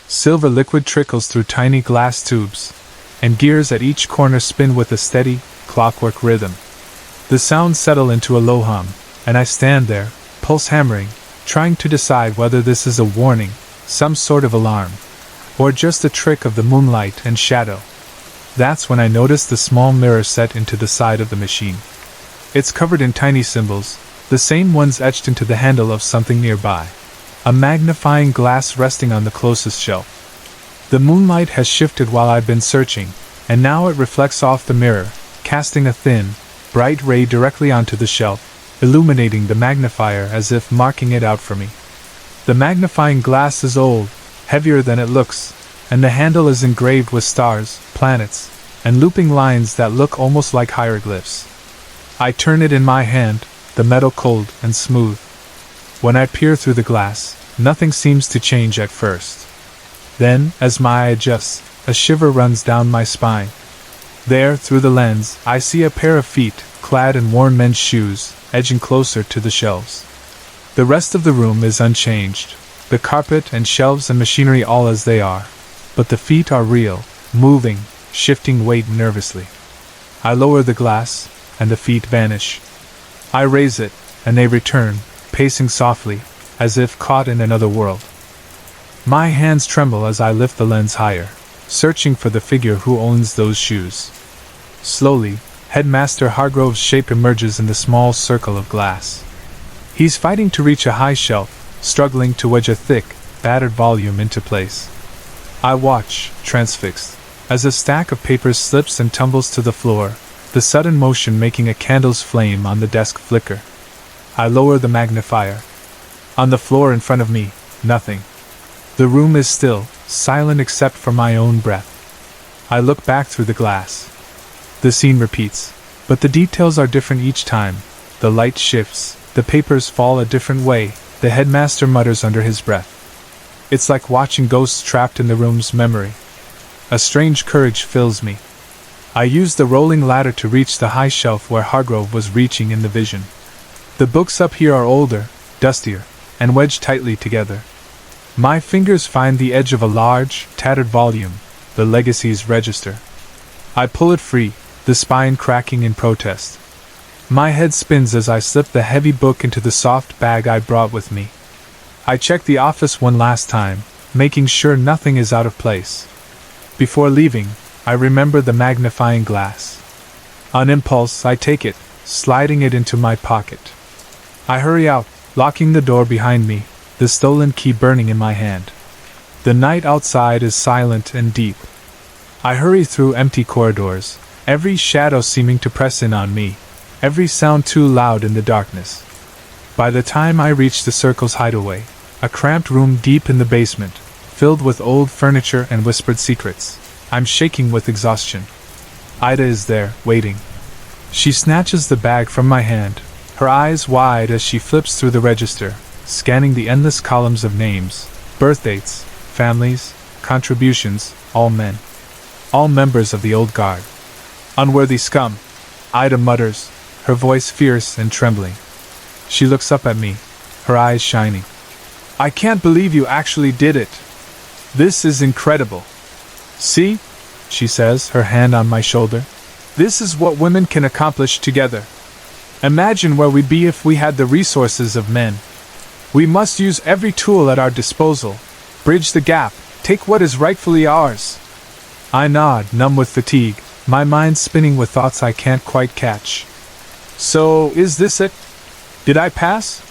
Silver liquid trickles through tiny glass tubes, and gears at each corner spin with a steady, clockwork rhythm. The sounds settle into a low hum, and I stand there, pulse hammering, trying to decide whether this is a warning, some sort of alarm, or just a trick of the moonlight and shadow. That's when I notice the small mirror set into the side of the machine. It's covered in tiny symbols, the same ones etched into the handle of something nearby. A magnifying glass resting on the closest shelf. The moonlight has shifted while I've been searching, and now it reflects off the mirror, casting a thin, bright ray directly onto the shelf, illuminating the magnifier as if marking it out for me. The magnifying glass is old, heavier than it looks, and the handle is engraved with stars, planets, and looping lines that look almost like hieroglyphs. I turn it in my hand, the metal cold and smooth. When I peer through the glass, nothing seems to change at first. Then, as my eye adjusts, a shiver runs down my spine. There, through the lens, I see a pair of feet, clad in worn men's shoes, edging closer to the shelves. The rest of the room is unchanged, the carpet and shelves and machinery all as they are, but the feet are real, moving, shifting weight nervously. I lower the glass, and the feet vanish. I raise it, and they return, pacing softly, as if caught in another world. My hands tremble as I lift the lens higher, searching for the figure who owns those shoes. Slowly, Headmaster Hargrove's shape emerges in the small circle of glass. He's fighting to reach a high shelf, struggling to wedge a thick, battered volume into place. I watch, transfixed, as a stack of papers slips and tumbles to the floor, the sudden motion making a candle's flame on the desk flicker. I lower the magnifier. On the floor in front of me, nothing. The room is still, silent except for my own breath. I look back through the glass. The scene repeats, but the details are different each time. The light shifts, the papers fall a different way, the headmaster mutters under his breath. It's like watching ghosts trapped in the room's memory. A strange courage fills me. I use the rolling ladder to reach the high shelf where Hargrove was reaching in the vision. The books up here are older, dustier, and wedged tightly together. My fingers find the edge of a large, tattered volume, the Legacy's Register. I pull it free, the spine cracking in protest. My head spins as I slip the heavy book into the soft bag I brought with me. I check the office one last time, making sure nothing is out of place. Before leaving, I remember the magnifying glass. On impulse, I take it, sliding it into my pocket. I hurry out, locking the door behind me, the stolen key burning in my hand. The night outside is silent and deep. I hurry through empty corridors, every shadow seeming to press in on me, every sound too loud in the darkness. By the time I reach the Circle's hideaway, a cramped room deep in the basement, filled with old furniture and whispered secrets, I'm shaking with exhaustion. Ida is there, waiting. She snatches the bag from my hand, her eyes wide as she flips through the register, scanning the endless columns of names, birth dates, families, contributions, all men. All members of the old guard. Unworthy scum, Ida mutters, her voice fierce and trembling. She looks up at me, her eyes shining. I can't believe you actually did it. This is incredible. See? She says, her hand on my shoulder. This is what women can accomplish together. Imagine where we'd be if we had the resources of men. We must use every tool at our disposal. Bridge the gap, take what is rightfully ours. I nod, numb with fatigue, my mind spinning with thoughts I can't quite catch. So, is this it? Did I pass?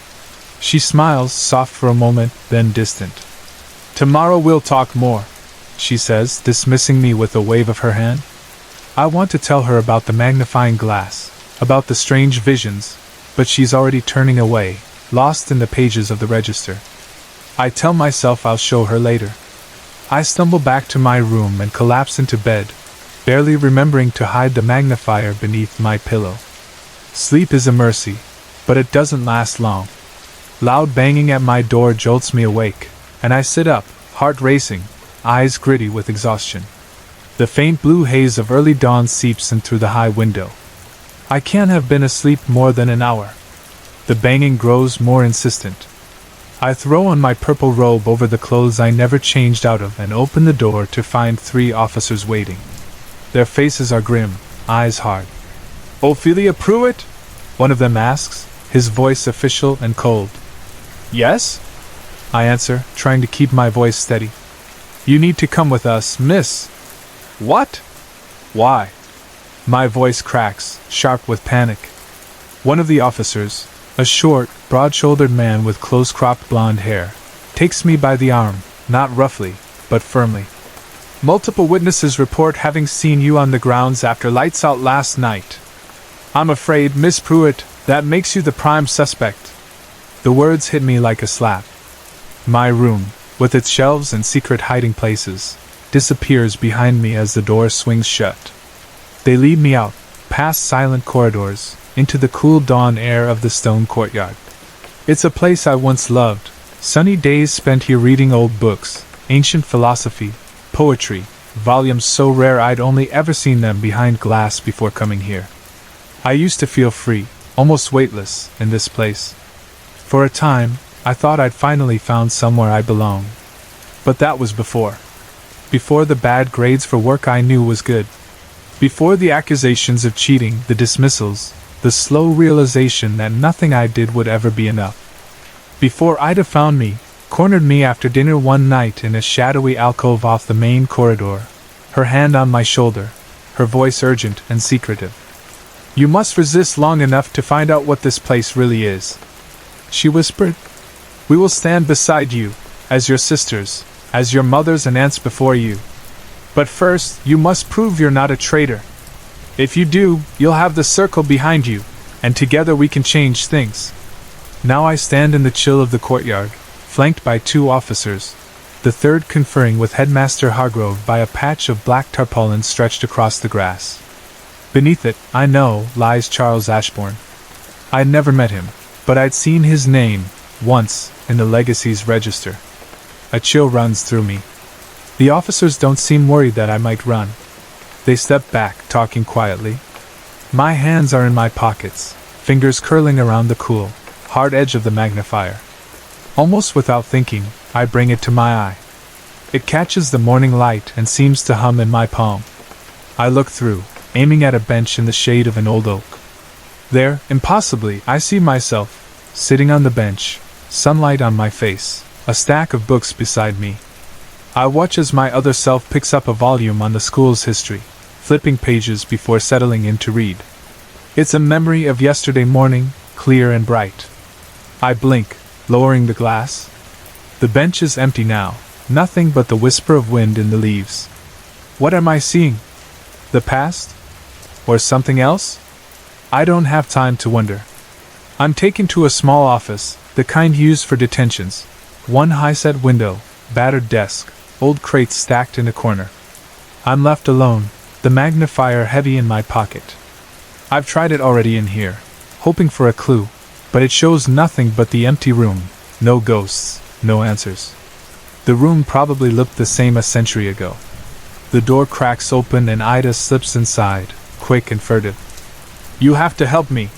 She smiles, soft for a moment, then distant. Tomorrow we'll talk more, she says, dismissing me with a wave of her hand. I want to tell her about the magnifying glass, about the strange visions, but she's already turning away, lost in the pages of the register. I tell myself I'll show her later. I stumble back to my room and collapse into bed, barely remembering to hide the magnifier beneath my pillow. Sleep is a mercy, but it doesn't last long. Loud banging at my door jolts me awake, and I sit up, heart racing, eyes gritty with exhaustion. The faint blue haze of early dawn seeps in through the high window. I can't have been asleep more than an hour. The banging grows more insistent. I throw on my purple robe over the clothes I never changed out of and open the door to find 3 officers waiting. Their faces are grim, eyes hard. Ophelia Pruitt? One of them asks, his voice official and cold. Yes? I answer, trying to keep my voice steady. You need to come with us, miss. What? Why? My voice cracks, sharp with panic. One of the officers, a short, broad-shouldered man with close-cropped blonde hair, takes me by the arm, not roughly, but firmly. Multiple witnesses report having seen you on the grounds after lights out last night. I'm afraid, Miss Pruitt, that makes you the prime suspect. The words hit me like a slap. My room, with its shelves and secret hiding places, disappears behind me as the door swings shut. They lead me out, past silent corridors, into the cool dawn air of the stone courtyard. It's a place I once loved, sunny days spent here reading old books, ancient philosophy, poetry, volumes so rare I'd only ever seen them behind glass before coming here. I used to feel free, almost weightless, in this place. For a time, I thought I'd finally found somewhere I belonged. But that was before. Before the bad grades for work I knew was good. Before the accusations of cheating, the dismissals, the slow realization that nothing I did would ever be enough. Before Ida found me, cornered me after dinner one night in a shadowy alcove off the main corridor, her hand on my shoulder, her voice urgent and secretive. You must resist long enough to find out what this place really is, she whispered. We will stand beside you, as your sisters, as your mothers and aunts before you. But first, you must prove you're not a traitor. If you do, you'll have the circle behind you, and together we can change things. Now I stand in the chill of the courtyard, flanked by 2 officers, the third conferring with Headmaster Hargrove by a patch of black tarpaulin stretched across the grass. Beneath it, I know, lies Charles Ashbourne. I'd never met him, but I'd seen his name, once, in the Legacies register. A chill runs through me. The officers don't seem worried that I might run. They step back, talking quietly. My hands are in my pockets, fingers curling around the cool, hard edge of the magnifier. Almost without thinking, I bring it to my eye. It catches the morning light and seems to hum in my palm. I look through, aiming at a bench in the shade of an old oak. There, impossibly, I see myself, sitting on the bench, sunlight on my face, a stack of books beside me. I watch as my other self picks up a volume on the school's history, flipping pages before settling in to read. It's a memory of yesterday morning, clear and bright. I blink, lowering the glass. The bench is empty now, nothing but the whisper of wind in the leaves. What am I seeing? The past? Or something else? I don't have time to wonder. I'm taken to a small office, the kind used for detentions. One high-set window, battered desk, old crates stacked in a corner. I'm left alone, the magnifier heavy in my pocket. I've tried it already in here, hoping for a clue, but it shows nothing but the empty room, no ghosts, no answers. The room probably looked the same a century ago. The door cracks open and Ida slips inside, quick and furtive. You have to help me,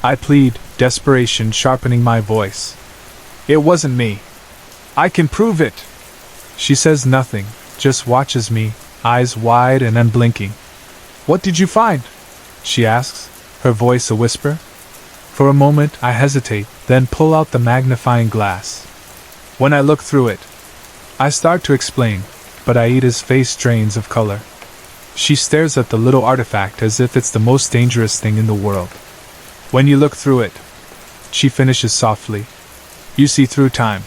I plead, desperation sharpening my voice. It wasn't me. I can prove it. She says nothing, just watches me, eyes wide and unblinking. What did you find? She asks, her voice a whisper. For a moment I hesitate, then pull out the magnifying glass. When I look through it, I start to explain, but Aida's face drains of color. She stares at the little artifact as if it's the most dangerous thing in the world. When you look through it, she finishes softly, you see through time.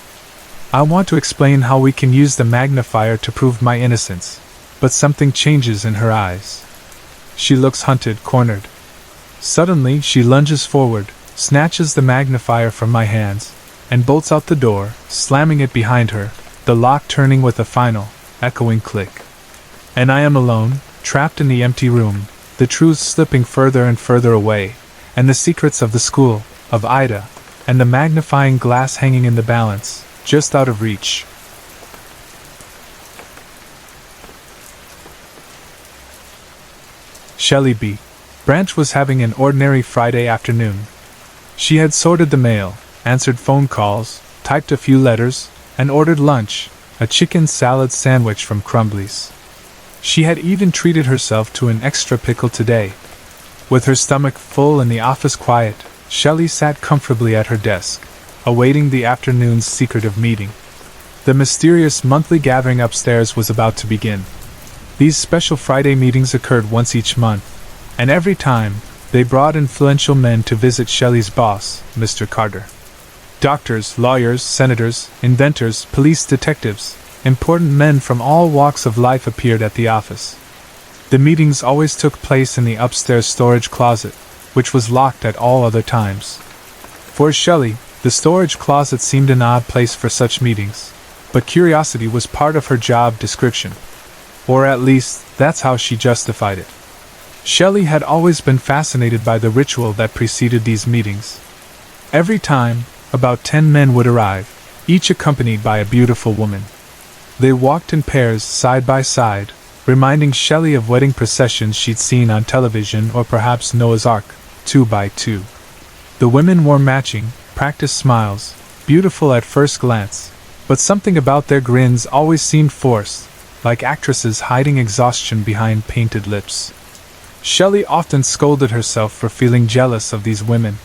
I want to explain how we can use the magnifier to prove my innocence, but something changes in her eyes. She looks hunted, cornered. Suddenly she lunges forward, snatches the magnifier from my hands, and bolts out the door, slamming it behind her, the lock turning with a final, echoing click. And I am alone, trapped in the empty room, the truth slipping further and further away, and the secrets of the school, of Ida, and the magnifying glass hanging in the balance, just out of reach. Shelley B. Branch was having an ordinary Friday afternoon. She had sorted the mail, answered phone calls, typed a few letters, and ordered lunch, a chicken salad sandwich from Crumbly's. She had even treated herself to an extra pickle today. With her stomach full and the office quiet, Shelley sat comfortably at her desk, awaiting the afternoon's secretive meeting. The mysterious monthly gathering upstairs was about to begin. These special Friday meetings occurred once each month, and every time, they brought influential men to visit Shelley's boss, Mr. Carter. Doctors, lawyers, senators, inventors, police detectives, important men from all walks of life appeared at the office. The meetings always took place in the upstairs storage closet, which was locked at all other times. For Shelley, the storage closet seemed an odd place for such meetings, but curiosity was part of her job description. Or at least, that's how she justified it. Shelley had always been fascinated by the ritual that preceded these meetings. Every time, about 10 men would arrive, each accompanied by a beautiful woman. They walked in pairs, side by side, reminding Shelley of wedding processions she'd seen on television or perhaps Noah's Ark, 2 by 2. The women wore matching, practiced smiles, beautiful at first glance, but something about their grins always seemed forced, like actresses hiding exhaustion behind painted lips. Shelley often scolded herself for feeling jealous of these women.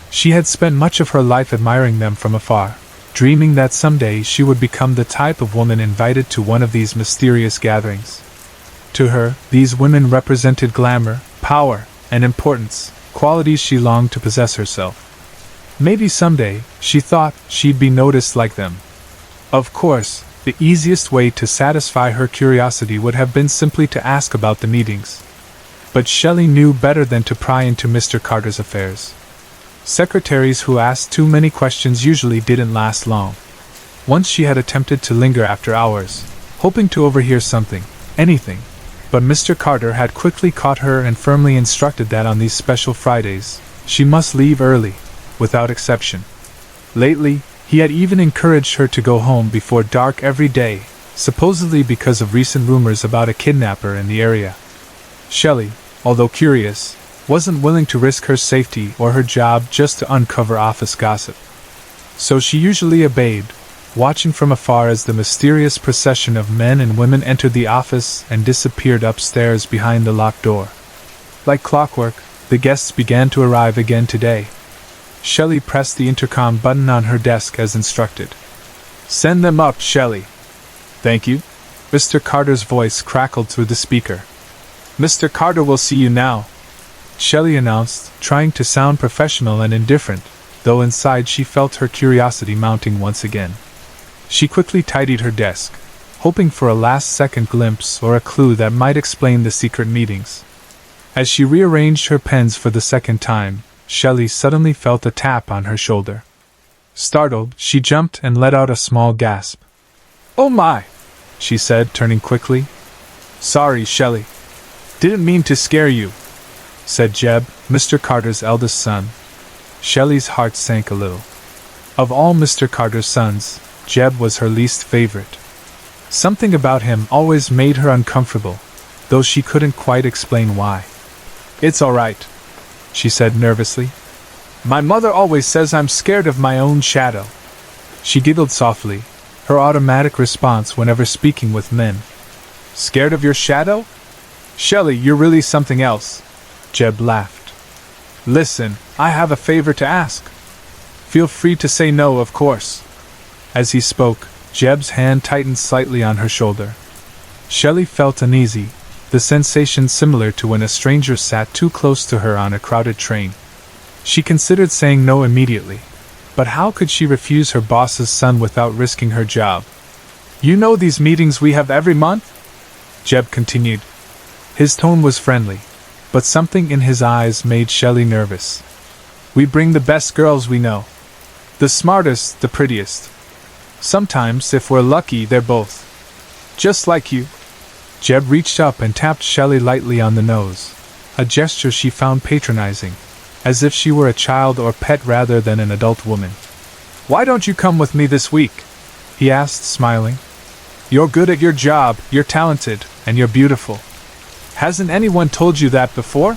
She had spent much of her life admiring them from afar, dreaming that someday she would become the type of woman invited to one of these mysterious gatherings. To her, these women represented glamour, power, and importance, qualities she longed to possess herself. Maybe someday, she thought, she'd be noticed like them. Of course, the easiest way to satisfy her curiosity would have been simply to ask about the meetings. But Shelley knew better than to pry into Mr. Carter's affairs. Secretaries who asked too many questions usually didn't last long. Once she had attempted to linger after hours, hoping to overhear something, anything, but Mr. Carter had quickly caught her and firmly instructed that on these special Fridays, she must leave early, without exception. Lately, he had even encouraged her to go home before dark every day, supposedly because of recent rumors about a kidnapper in the area. Shelley, although curious, wasn't willing to risk her safety or her job just to uncover office gossip. So she usually obeyed, watching from afar as the mysterious procession of men and women entered the office and disappeared upstairs behind the locked door. Like clockwork, the guests began to arrive again today. Shelley pressed the intercom button on her desk as instructed. "Send them up, Shelley." Thank you. Mr. Carter's voice crackled through the speaker. Mr. Carter will see you now, Shelley announced, trying to sound professional and indifferent, though inside she felt her curiosity mounting once again. She quickly tidied her desk, hoping for a last-second glimpse or a clue that might explain the secret meetings. As she rearranged her pens for the second time, Shelley suddenly felt a tap on her shoulder. Startled, she jumped and let out a small gasp. "Oh my!" she said, turning quickly. "Sorry, Shelley. Didn't mean to scare you," said Jeb, Mr. Carter's eldest son. Shelley's heart sank a little. Of all Mr. Carter's sons, Jeb was her least favorite. Something about him always made her uncomfortable, though she couldn't quite explain why. "It's all right," she said nervously. "My mother always says I'm scared of my own shadow." She giggled softly, her automatic response whenever speaking with men. "Scared of your shadow? Shelley, you're really something else," Jeb laughed. "Listen, I have a favor to ask. Feel free to say no, of course." As he spoke, Jeb's hand tightened slightly on her shoulder. Shelley felt uneasy, the sensation similar to when a stranger sat too close to her on a crowded train. She considered saying no immediately, but how could she refuse her boss's son without risking her job? "You know these meetings we have every month?" Jeb continued. His tone was friendly, but something in his eyes made Shelley nervous. "We bring the best girls we know. The smartest, the prettiest. Sometimes, if we're lucky, they're both. Just like you." Jeb reached up and tapped Shelley lightly on the nose, a gesture she found patronizing, as if she were a child or pet rather than an adult woman. "Why don't you come with me this week?" he asked, smiling. "You're good at your job, you're talented, and you're beautiful. Hasn't anyone told you that before?"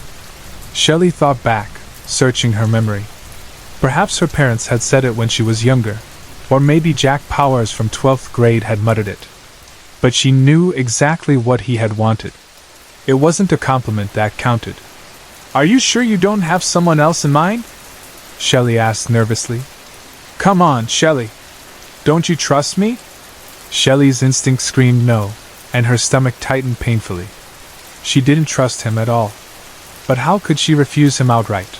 Shelley thought back, searching her memory. Perhaps her parents had said it when she was younger, or maybe Jack Powers from 12th grade had muttered it. But she knew exactly what he had wanted. It wasn't a compliment that counted. "Are you sure you don't have someone else in mind?" Shelley asked nervously. "Come on, Shelley. Don't you trust me?" Shelley's instinct screamed no, and her stomach tightened painfully. She didn't trust him at all. But how could she refuse him outright?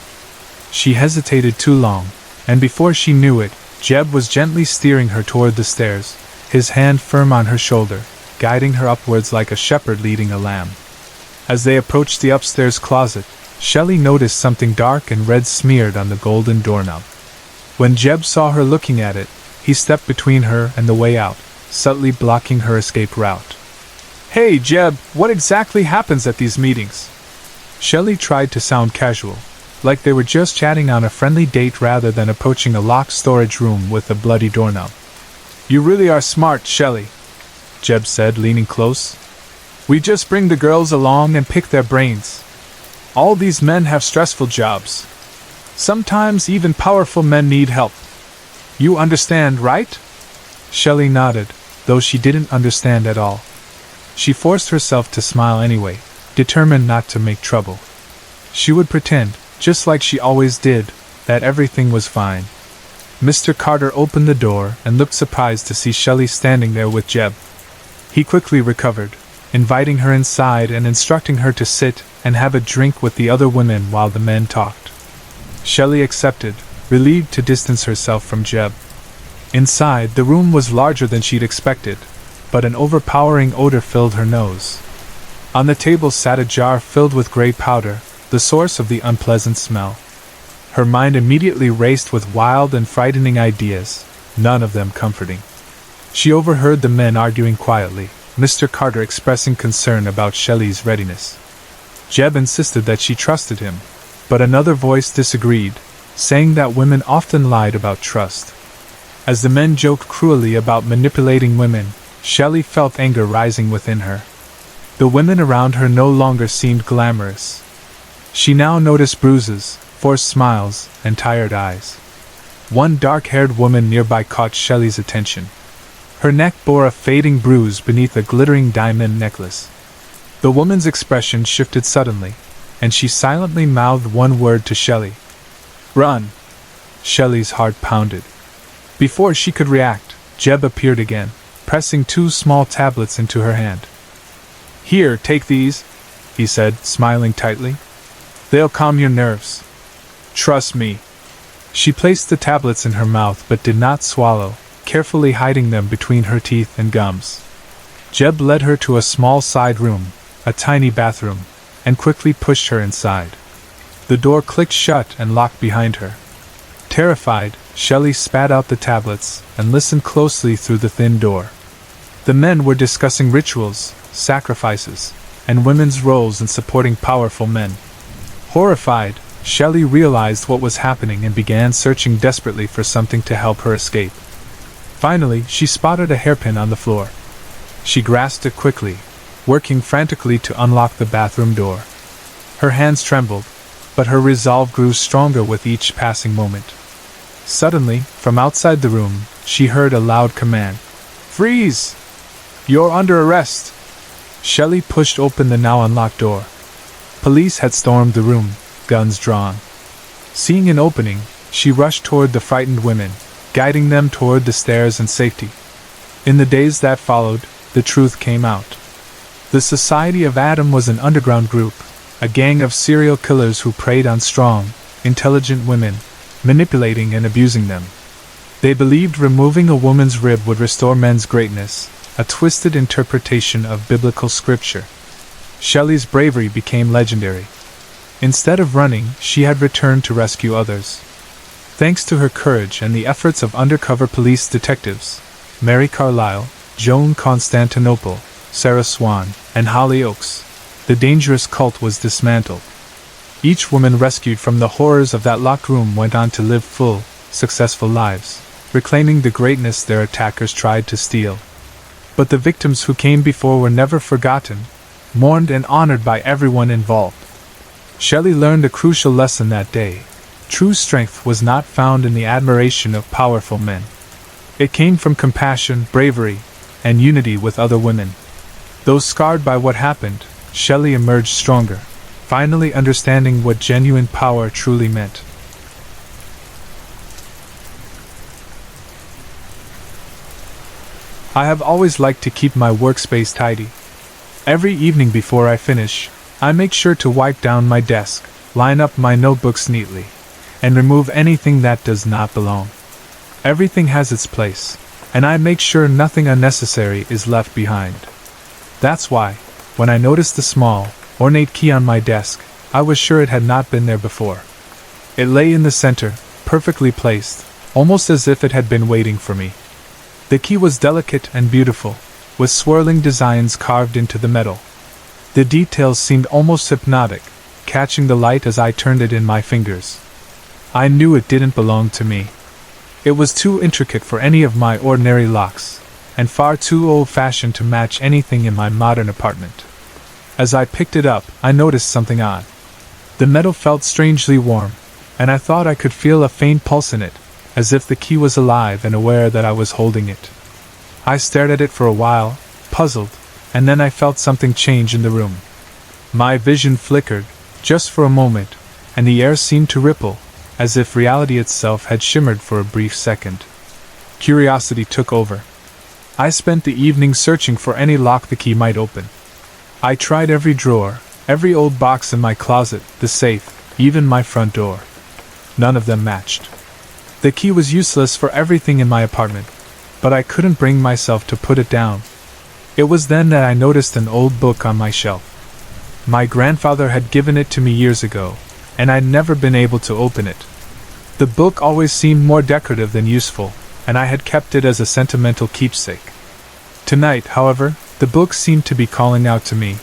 She hesitated too long, and before she knew it, Jeb was gently steering her toward the stairs, his hand firm on her shoulder, guiding her upwards like a shepherd leading a lamb. As they approached the upstairs closet, Shelley noticed something dark and red smeared on the golden doorknob. When Jeb saw her looking at it, he stepped between her and the way out, subtly blocking her escape route. "Hey, Jeb, what exactly happens at these meetings?" Shelley tried to sound casual, like they were just chatting on a friendly date rather than approaching a locked storage room with a bloody doorknob. "You really are smart, Shelley," Jeb said, leaning close. "We just bring the girls along and pick their brains. All these men have stressful jobs. Sometimes even powerful men need help. You understand, right?" Shelley nodded, though she didn't understand at all. She forced herself to smile anyway, determined not to make trouble. She would pretend, just like she always did, that everything was fine. Mr. Carter opened the door and looked surprised to see Shelley standing there with Jeb. He quickly recovered, inviting her inside and instructing her to sit and have a drink with the other women while the men talked. Shelley accepted, relieved to distance herself from Jeb. Inside, the room was larger than she'd expected, but an overpowering odor filled her nose. On the table sat a jar filled with gray powder, the source of the unpleasant smell. Her mind immediately raced with wild and frightening ideas, none of them comforting. She overheard the men arguing quietly, Mr. Carter expressing concern about Shelley's readiness. Jeb insisted that she trusted him, but another voice disagreed, saying that women often lied about trust. As the men joked cruelly about manipulating women, Shelley felt anger rising within her. The women around her no longer seemed glamorous. She now noticed bruises, forced smiles, and tired eyes. One dark-haired woman nearby caught Shelley's attention. Her neck bore a fading bruise beneath a glittering diamond necklace. The woman's expression shifted suddenly, and she silently mouthed one word to Shelley. "Run!" Shelley's heart pounded. Before she could react, Jeb appeared again, pressing 2 small tablets into her hand. "Here, take these," he said, smiling tightly. "They'll calm your nerves. Trust me." She placed the tablets in her mouth but did not swallow, carefully hiding them between her teeth and gums. Jeb led her to a small side room, a tiny bathroom, and quickly pushed her inside. The door clicked shut and locked behind her. Terrified, Shelley spat out the tablets and listened closely through the thin door. The men were discussing rituals, sacrifices, and women's roles in supporting powerful men. Horrified, Shelley realized what was happening and began searching desperately for something to help her escape. Finally, she spotted a hairpin on the floor. She grasped it quickly, working frantically to unlock the bathroom door. Her hands trembled, but her resolve grew stronger with each passing moment. Suddenly, from outside the room, she heard a loud command. "Freeze! You're under arrest!" Shelley pushed open the now unlocked door. Police had stormed the room, guns drawn. Seeing an opening, she rushed toward the frightened women, guiding them toward the stairs and safety. In the days that followed, the truth came out. The Society of Adam was an underground group, a gang of serial killers who preyed on strong, intelligent women, manipulating and abusing them. They believed removing a woman's rib would restore men's greatness, a twisted interpretation of biblical scripture. Shelley's bravery became legendary. Instead of running, she had returned to rescue others. Thanks to her courage and the efforts of undercover police detectives, Mary Carlisle, Joan Constantinople, Sarah Swan, and Holly Oakes, the dangerous cult was dismantled. Each woman rescued from the horrors of that locked room went on to live full, successful lives, reclaiming the greatness their attackers tried to steal. But the victims who came before were never forgotten, mourned and honored by everyone involved. Shelley learned a crucial lesson that day. True strength was not found in the admiration of powerful men. It came from compassion, bravery, and unity with other women. Though scarred by what happened, Shelley emerged stronger, finally understanding what genuine power truly meant. I have always liked to keep my workspace tidy. Every evening before I finish, I make sure to wipe down my desk, line up my notebooks neatly, and remove anything that does not belong. Everything has its place, and I make sure nothing unnecessary is left behind. That's why, when I noticed the small, ornate key on my desk, I was sure it had not been there before. It lay in the center, perfectly placed, almost as if it had been waiting for me. The key was delicate and beautiful, with swirling designs carved into the metal. The details seemed almost hypnotic, catching the light as I turned it in my fingers. I knew it didn't belong to me. It was too intricate for any of my ordinary locks, and far too old-fashioned to match anything in my modern apartment. As I picked it up, I noticed something odd. The metal felt strangely warm, and I thought I could feel a faint pulse in it, as if the key was alive and aware that I was holding it. I stared at it for a while, puzzled, and then I felt something change in the room. My vision flickered, just for a moment, and the air seemed to ripple, as if reality itself had shimmered for a brief second. Curiosity took over. I spent the evening searching for any lock the key might open. I tried every drawer, every old box in my closet, the safe, even my front door. None of them matched. The key was useless for everything in my apartment, but I couldn't bring myself to put it down. It was then that I noticed an old book on my shelf. My grandfather had given it to me years ago, and I'd never been able to open it. The book always seemed more decorative than useful, and I had kept it as a sentimental keepsake. Tonight, however, the book seemed to be calling out to me.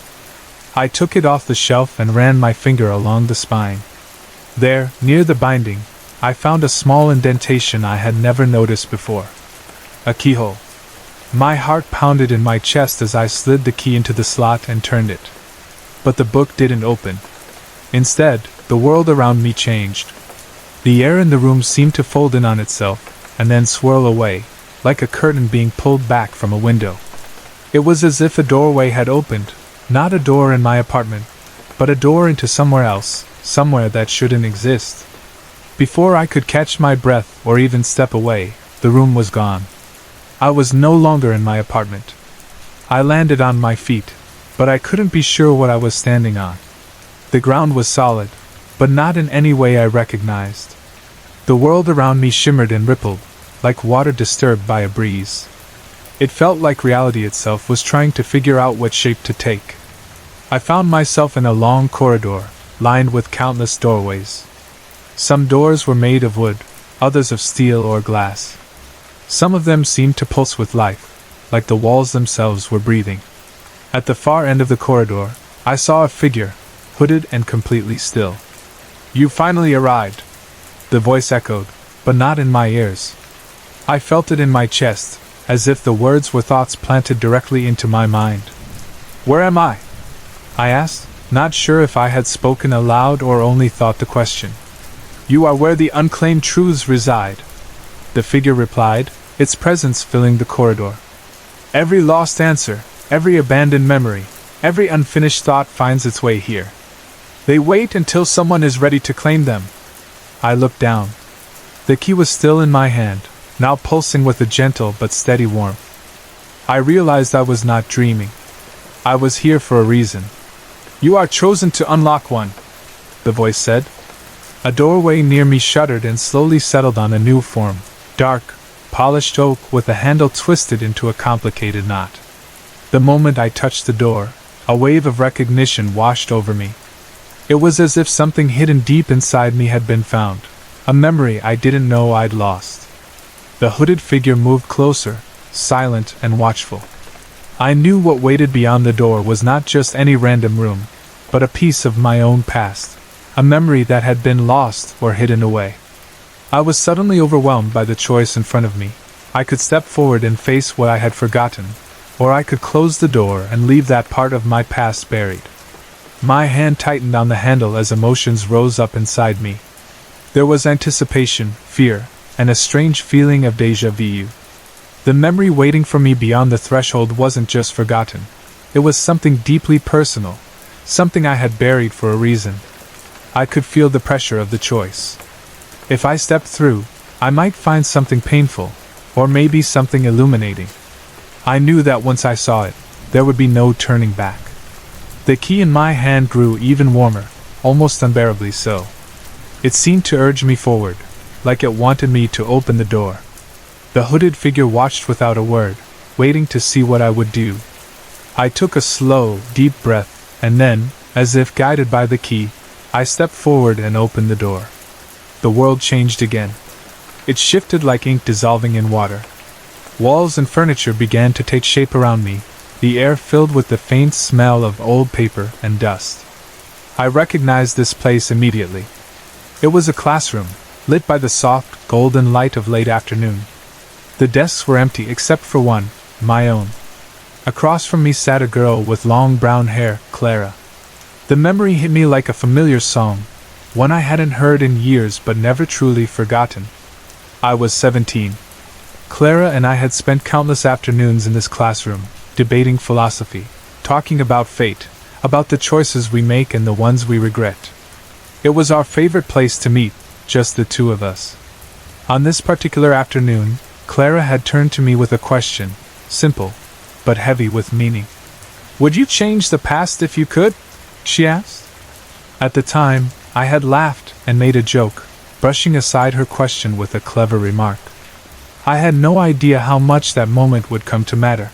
I took it off the shelf and ran my finger along the spine. There, near the binding, I found a small indentation I had never noticed before. A keyhole. My heart pounded in my chest as I slid the key into the slot and turned it. But the book didn't open. Instead, the world around me changed. The air in the room seemed to fold in on itself, and then swirl away, like a curtain being pulled back from a window. It was as if a doorway had opened, not a door in my apartment, but a door into somewhere else, somewhere that shouldn't exist. Before I could catch my breath or even step away, the room was gone. I was no longer in my apartment. I landed on my feet, but I couldn't be sure what I was standing on. The ground was solid, but not in any way I recognized. The world around me shimmered and rippled, like water disturbed by a breeze. It felt like reality itself was trying to figure out what shape to take. I found myself in a long corridor, lined with countless doorways. Some doors were made of wood, others of steel or glass. Some of them seemed to pulse with life, like the walls themselves were breathing. At the far end of the corridor, I saw a figure, hooded and completely still. "You finally arrived," the voice echoed, but not in my ears. I felt it in my chest, as if the words were thoughts planted directly into my mind. "Where am I?" I asked, not sure if I had spoken aloud or only thought the question. "You are where the unclaimed truths reside," the figure replied, its presence filling the corridor. "Every lost answer, every abandoned memory, every unfinished thought finds its way here. They wait until someone is ready to claim them." I looked down. The key was still in my hand, now pulsing with a gentle but steady warmth. I realized I was not dreaming. I was here for a reason. "You are chosen to unlock one," the voice said. A doorway near me shuddered and slowly settled on a new form, dark, polished oak with a handle twisted into a complicated knot. The moment I touched the door, a wave of recognition washed over me. It was as if something hidden deep inside me had been found, a memory I didn't know I'd lost. The hooded figure moved closer, silent and watchful. I knew what waited beyond the door was not just any random room, but a piece of my own past, a memory that had been lost or hidden away. I was suddenly overwhelmed by the choice in front of me. I could step forward and face what I had forgotten, or I could close the door and leave that part of my past buried. My hand tightened on the handle as emotions rose up inside me. There was anticipation, fear, and a strange feeling of déjà vu. The memory waiting for me beyond the threshold wasn't just forgotten. It was something deeply personal, something I had buried for a reason. I could feel the pressure of the choice. If I stepped through, I might find something painful, or maybe something illuminating. I knew that once I saw it, there would be no turning back. The key in my hand grew even warmer, almost unbearably so. It seemed to urge me forward, like it wanted me to open the door. The hooded figure watched without a word, waiting to see what I would do. I took a slow, deep breath, and then, as if guided by the key, I stepped forward and opened the door. The world changed again. It shifted like ink dissolving in water. Walls and furniture began to take shape around me, the air filled with the faint smell of old paper and dust. I recognized this place immediately. It was a classroom, lit by the soft, golden light of late afternoon. The desks were empty except for one, my own. Across from me sat a girl with long brown hair, Clara. The memory hit me like a familiar song, one I hadn't heard in years but never truly forgotten. I was 17. Clara and I had spent countless afternoons in this classroom, debating philosophy, talking about fate, about the choices we make and the ones we regret. It was our favorite place to meet, just the two of us. On this particular afternoon, Clara had turned to me with a question, simple, but heavy with meaning. "Would you change the past if you could?" she asked. At the time, I had laughed and made a joke, brushing aside her question with a clever remark. I had no idea how much that moment would come to matter.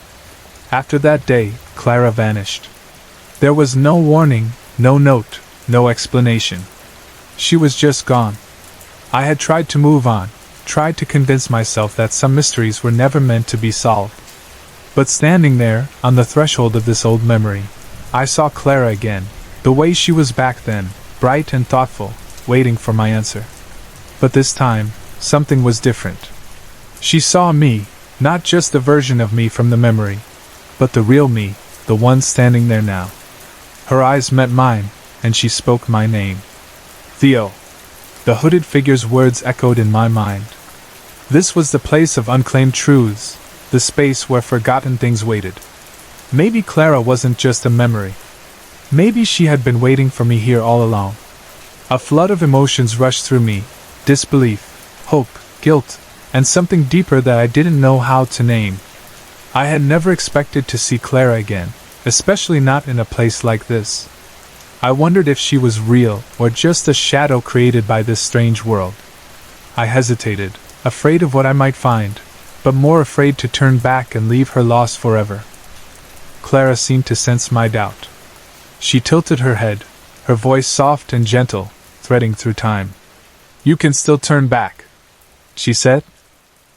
After that day, Clara vanished. There was no warning, no note, no explanation. She was just gone. I had tried to move on, tried to convince myself that some mysteries were never meant to be solved. But standing there, on the threshold of this old memory, I saw Clara again, the way she was back then, bright and thoughtful, waiting for my answer. But this time, something was different. She saw me, not just the version of me from the memory, but the real me, the one standing there now. Her eyes met mine, and she spoke my name. "Theo." The hooded figure's words echoed in my mind. This was the place of unclaimed truths, the space where forgotten things waited. Maybe Clara wasn't just a memory. Maybe she had been waiting for me here all along. A flood of emotions rushed through me, disbelief, hope, guilt, and something deeper that I didn't know how to name. I had never expected to see Clara again, especially not in a place like this. I wondered if she was real or just a shadow created by this strange world. I hesitated, afraid of what I might find, but more afraid to turn back and leave her lost forever. Clara seemed to sense my doubt. She tilted her head, her voice soft and gentle, threading through time. "You can still turn back," she said.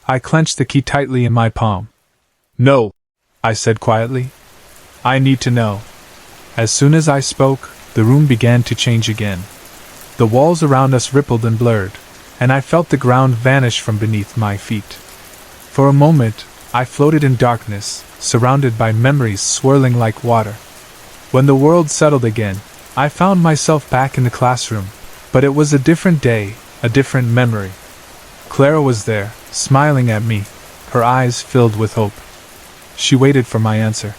I clenched the key tightly in my palm. "No," I said quietly. "I need to know." As soon as I spoke, the room began to change again. The walls around us rippled and blurred, and I felt the ground vanish from beneath my feet. For a moment, I floated in darkness, surrounded by memories swirling like water. When the world settled again, I found myself back in the classroom, but it was a different day, a different memory. Clara was there, smiling at me, her eyes filled with hope. She waited for my answer.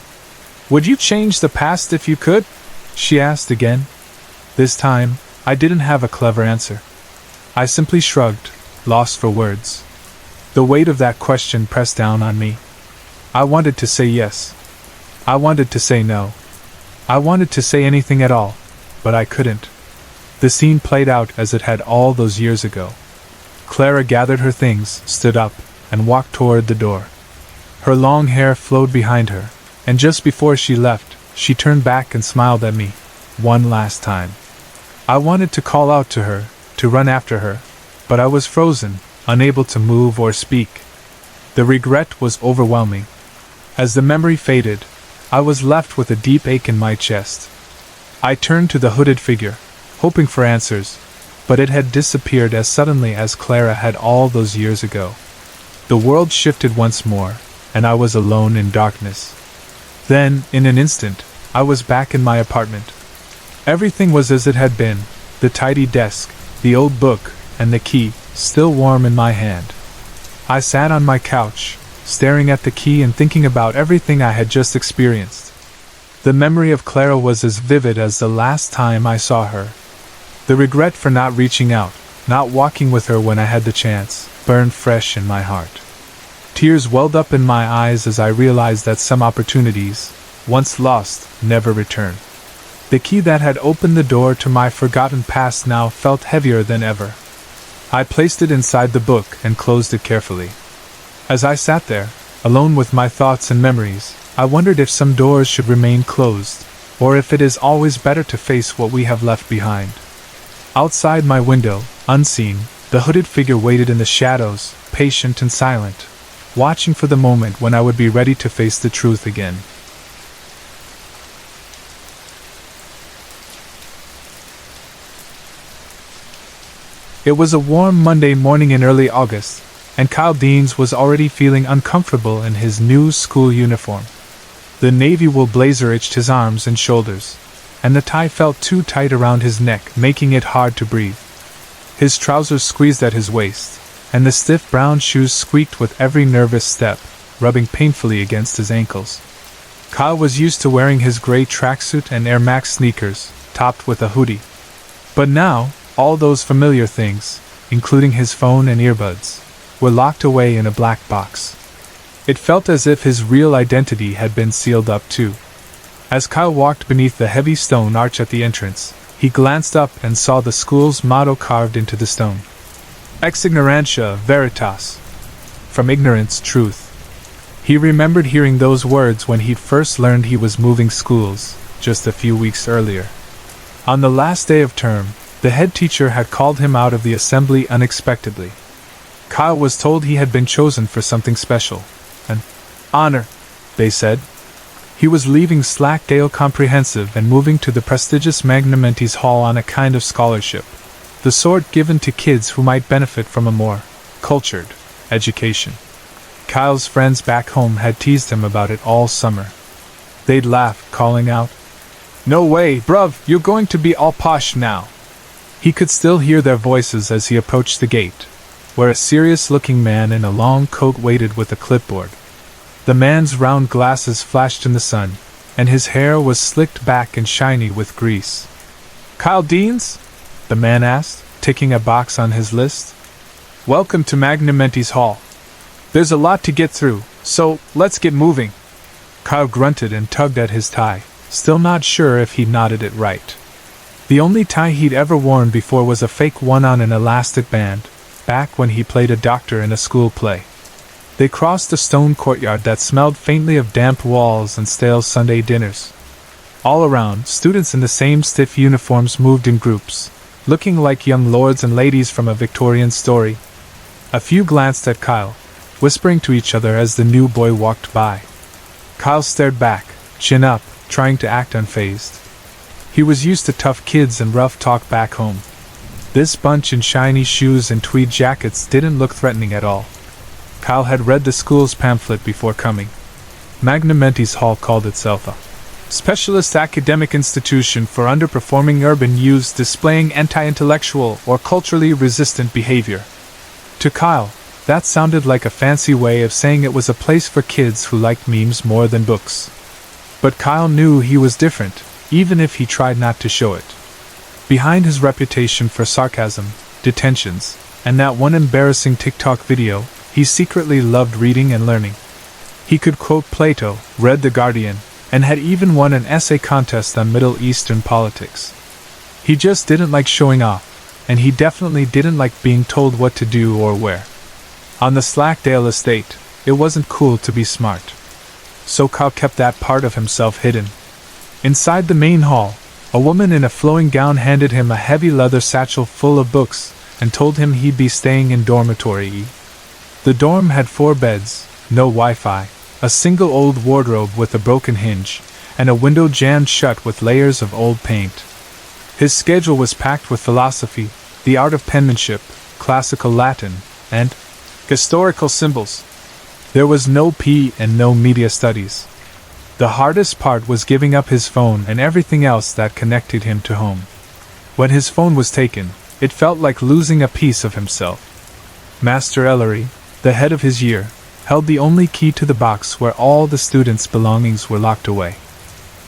"Would you change the past if you could?" she asked again. This time, I didn't have a clever answer. I simply shrugged, lost for words. The weight of that question pressed down on me. I wanted to say yes. I wanted to say no. I wanted to say anything at all, but I couldn't. The scene played out as it had all those years ago. Clara gathered her things, stood up, and walked toward the door. Her long hair flowed behind her, and just before she left, she turned back and smiled at me, one last time. I wanted to call out to her, to run after her, but I was frozen, unable to move or speak. The regret was overwhelming. As the memory faded, I was left with a deep ache in my chest. I turned to the hooded figure, hoping for answers, but it had disappeared as suddenly as Clara had all those years ago. The world shifted once more, and I was alone in darkness. Then, in an instant, I was back in my apartment. Everything was as it had been, the tidy desk, the old book, and the key, still warm in my hand. I sat on my couch, staring at the key and thinking about everything I had just experienced. The memory of Clara was as vivid as the last time I saw her. The regret for not reaching out, not walking with her when I had the chance, burned fresh in my heart. Tears welled up in my eyes as I realized that some opportunities, once lost, never return. The key that had opened the door to my forgotten past now felt heavier than ever. I placed it inside the book and closed it carefully. As I sat there, alone with my thoughts and memories, I wondered if some doors should remain closed, or if it is always better to face what we have left behind. Outside my window, unseen, the hooded figure waited in the shadows, patient and silent, watching for the moment when I would be ready to face the truth again. It was a warm Monday morning in early August, and Kyle Deans was already feeling uncomfortable in his new school uniform. The navy wool blazer itched his arms and shoulders, and the tie felt too tight around his neck, making it hard to breathe. His trousers squeezed at his waist, and the stiff brown shoes squeaked with every nervous step, rubbing painfully against his ankles. Kyle was used to wearing his gray tracksuit and Air Max sneakers, topped with a hoodie. But now, all those familiar things, including his phone and earbuds, were locked away in a black box. It felt as if his real identity had been sealed up too. As Kyle walked beneath the heavy stone arch at the entrance, he glanced up and saw the school's motto carved into the stone. Ex ignorantia veritas. From ignorance, truth. He remembered hearing those words when he'd first learned he was moving schools, just a few weeks earlier. On the last day of term, the head teacher had called him out of the assembly unexpectedly. Kyle was told he had been chosen for something special. An honor, they said. He was leaving Slackdale Comprehensive and moving to the prestigious Magnamentis Hall on a kind of scholarship, the sort given to kids who might benefit from a more cultured education. Kyle's friends back home had teased him about it all summer. They'd laugh, calling out, "No way, bruv, you're going to be all posh now." He could still hear their voices as he approached the gate, where a serious-looking man in a long coat waited with a clipboard. The man's round glasses flashed in the sun, and his hair was slicked back and shiny with grease. "Kyle Deans?" the man asked, ticking a box on his list. "Welcome to Magnamentis Hall," There's a lot to get through, so let's get moving. Kyle grunted and tugged at his tie, still not sure if he knotted it right. The only tie he'd ever worn before was a fake one on an elastic band, back when he played a doctor in a school play. They crossed a stone courtyard that smelled faintly of damp walls and stale Sunday dinners. All around, students in the same stiff uniforms moved in groups, looking like young lords and ladies from a Victorian story. A few glanced at Kyle, whispering to each other as the new boy walked by. Kyle stared back, chin up, trying to act unfazed. He was used to tough kids and rough talk back home. This bunch in shiny shoes and tweed jackets didn't look threatening at all. Kyle had read the school's pamphlet before coming. Magnamenti's Hall called itself a specialist academic institution for underperforming urban youths displaying anti-intellectual or culturally resistant behavior. To Kyle, that sounded like a fancy way of saying it was a place for kids who liked memes more than books. But Kyle knew he was different, even if he tried not to show it. Behind his reputation for sarcasm, detentions, and that one embarrassing TikTok video, he secretly loved reading and learning. He could quote Plato, read The Guardian, and had even won an essay contest on Middle Eastern politics. He just didn't like showing off, and he definitely didn't like being told what to do or where. On the Slackdale estate, it wasn't cool to be smart. So Kyle kept that part of himself hidden. Inside the main hall, a woman in a flowing gown handed him a heavy leather satchel full of books and told him he'd be staying in dormitory E. The dorm had 4 beds, no Wi-Fi, a single old wardrobe with a broken hinge, and a window jammed shut with layers of old paint. His schedule was packed with philosophy, the art of penmanship, classical Latin, and historical symbols. There was no P and no media studies. The hardest part was giving up his phone and everything else that connected him to home. When his phone was taken, it felt like losing a piece of himself. Master Ellery, the head of his year, held the only key to the box where all the students' belongings were locked away.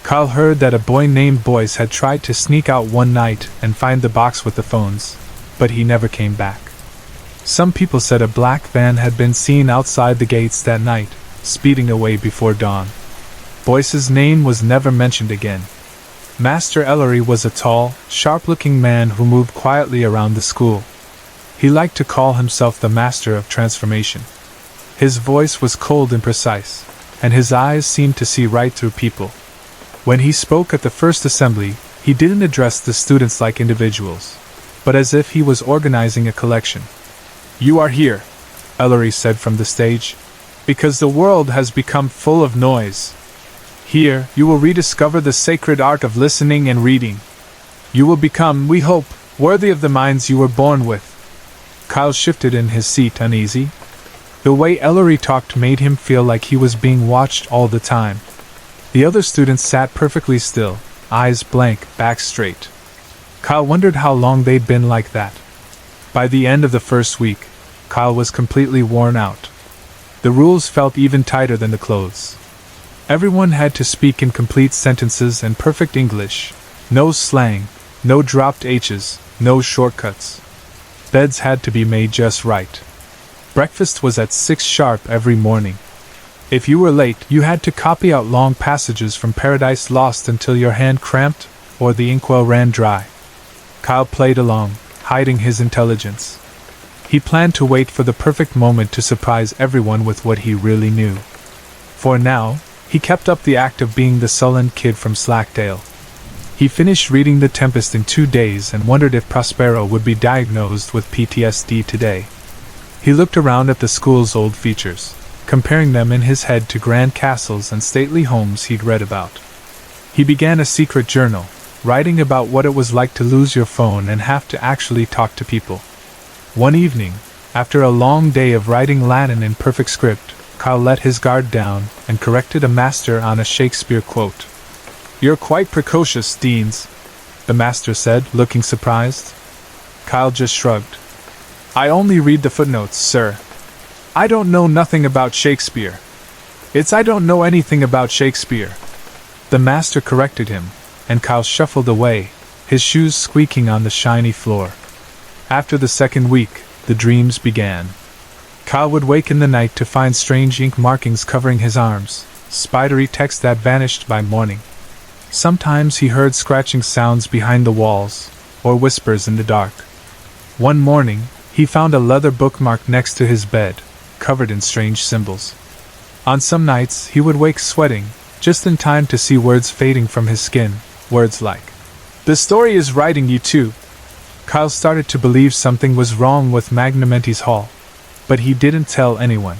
Kyle heard that a boy named Boyce had tried to sneak out one night and find the box with the phones, but he never came back. Some people said a black van had been seen outside the gates that night, speeding away before dawn. Boyce's name was never mentioned again. Master Ellery was a tall, sharp-looking man who moved quietly around the school. He liked to call himself the master of transformation. His voice was cold and precise, and his eyes seemed to see right through people. When he spoke at the first assembly, he didn't address the students like individuals, but as if he was organizing a collection. "You are here," Ellery said from the stage, "because the world has become full of noise. Here, you will rediscover the sacred art of listening and reading. You will become, we hope, worthy of the minds you were born with." Kyle shifted in his seat uneasy. The way Ellery talked made him feel like he was being watched all the time. The other students sat perfectly still, eyes blank, back straight. Kyle wondered how long they'd been like that. By the end of the first week, Kyle was completely worn out. The rules felt even tighter than the clothes. Everyone had to speak in complete sentences and perfect English. No slang, no dropped H's, no shortcuts. Beds had to be made just right. Breakfast was at 6 sharp every morning. If you were late, you had to copy out long passages from Paradise Lost until your hand cramped or the inkwell ran dry. Kyle played along, hiding his intelligence. He planned to wait for the perfect moment to surprise everyone with what he really knew. For now, he kept up the act of being the sullen kid from Slackdale. He finished reading The Tempest in 2 days and wondered if Prospero would be diagnosed with PTSD today. He looked around at the school's old features, comparing them in his head to grand castles and stately homes he'd read about. He began a secret journal, writing about what it was like to lose your phone and have to actually talk to people. One evening, after a long day of writing Latin in perfect script, Kyle let his guard down and corrected a master on a Shakespeare quote. "You're quite precocious, Deans," the master said, looking surprised. Kyle just shrugged. "I only read the footnotes, sir. I don't know nothing about Shakespeare. It's I don't know anything about Shakespeare." The master corrected him, and Kyle shuffled away, his shoes squeaking on the shiny floor. After the second week, the dreams began. Kyle would wake in the night to find strange ink markings covering his arms, spidery text that vanished by morning. Sometimes he heard scratching sounds behind the walls, or whispers in the dark. One morning, he found a leather bookmark next to his bed, covered in strange symbols. On some nights, he would wake sweating, just in time to see words fading from his skin, words like, "The story is writing you too." Kyle started to believe something was wrong with Magnamenti's Hall, but he didn't tell anyone.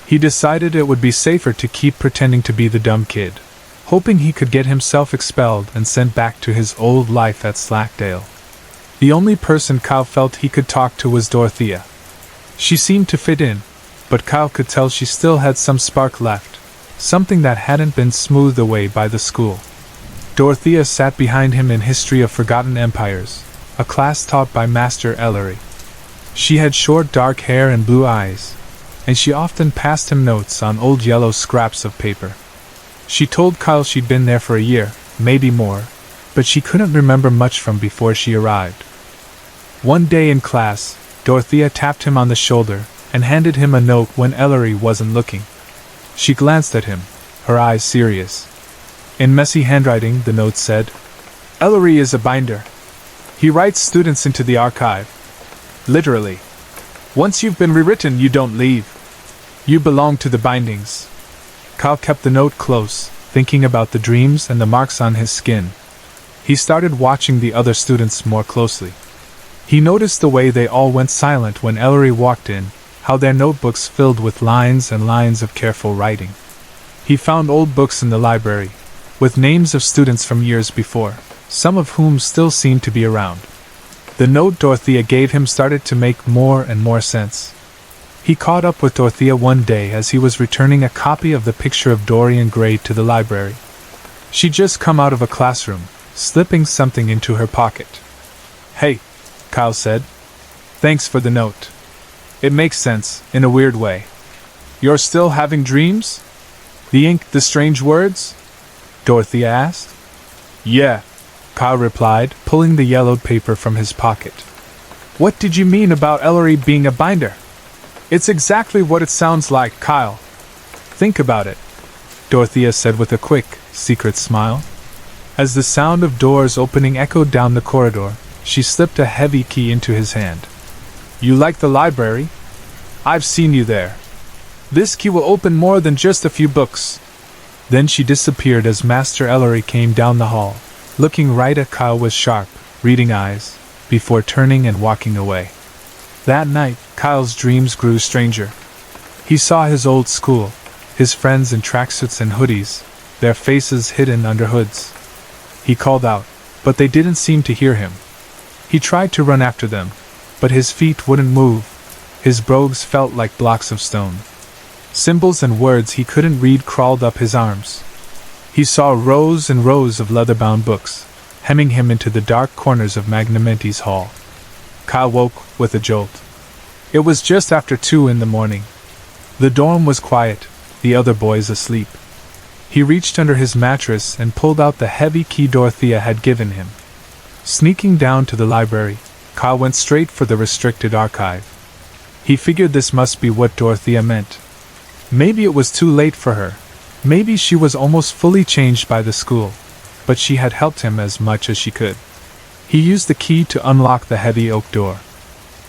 He decided it would be safer to keep pretending to be the dumb kid, hoping he could get himself expelled and sent back to his old life at Slackdale. The only person Kyle felt he could talk to was Dorothea. She seemed to fit in, but Kyle could tell she still had some spark left, something that hadn't been smoothed away by the school. Dorothea sat behind him in History of Forgotten Empires, a class taught by Master Ellery. She had short dark hair and blue eyes, and she often passed him notes on old yellow scraps of paper. She told Kyle she'd been there for a year, maybe more, but she couldn't remember much from before she arrived. One day in class, Dorothea tapped him on the shoulder and handed him a note when Ellery wasn't looking. She glanced at him, her eyes serious. In messy handwriting, the note said, "Ellery is a binder. He writes students into the archive. Literally. Once you've been rewritten, you don't leave. You belong to the bindings." Kyle kept the note close, thinking about the dreams and the marks on his skin. He started watching the other students more closely. He noticed the way they all went silent when Ellery walked in, how their notebooks filled with lines and lines of careful writing. He found old books in the library, with names of students from years before, some of whom still seemed to be around. The note Dorothea gave him started to make more and more sense. He caught up with Dorothea one day as he was returning a copy of The Picture of Dorian Gray to the library. She'd just come out of a classroom, slipping something into her pocket. "Hey," Kyle said. "Thanks for the note. It makes sense, in a weird way. You're still having dreams? The ink, the strange words?" Dorothea asked. "Yeah," Kyle replied, pulling the yellowed paper from his pocket. "What did you mean about Ellery being a binder?" "It's exactly what it sounds like, Kyle. Think about it," Dorothea said with a quick, secret smile. As the sound of doors opening echoed down the corridor, she slipped a heavy key into his hand. "You like the library? I've seen you there. This key will open more than just a few books." Then she disappeared as Master Ellery came down the hall, looking right at Kyle with sharp, reading eyes, before turning and walking away. That night, Kyle's dreams grew stranger. He saw his old school, his friends in tracksuits and hoodies, their faces hidden under hoods. He called out, but they didn't seem to hear him. He tried to run after them, but his feet wouldn't move. His brogues felt like blocks of stone. Symbols and words he couldn't read crawled up his arms. He saw rows and rows of leather-bound books, hemming him into the dark corners of Magnamenti's Hall. Kyle woke with a jolt. It was just after 2 in the morning. The dorm was quiet, the other boys asleep. He reached under his mattress and pulled out the heavy key Dorothea had given him. Sneaking down to the library, Kyle went straight for the restricted archive. He figured this must be what Dorothea meant. Maybe it was too late for her. Maybe she was almost fully changed by the school, but she had helped him as much as she could. He used the key to unlock the heavy oak door.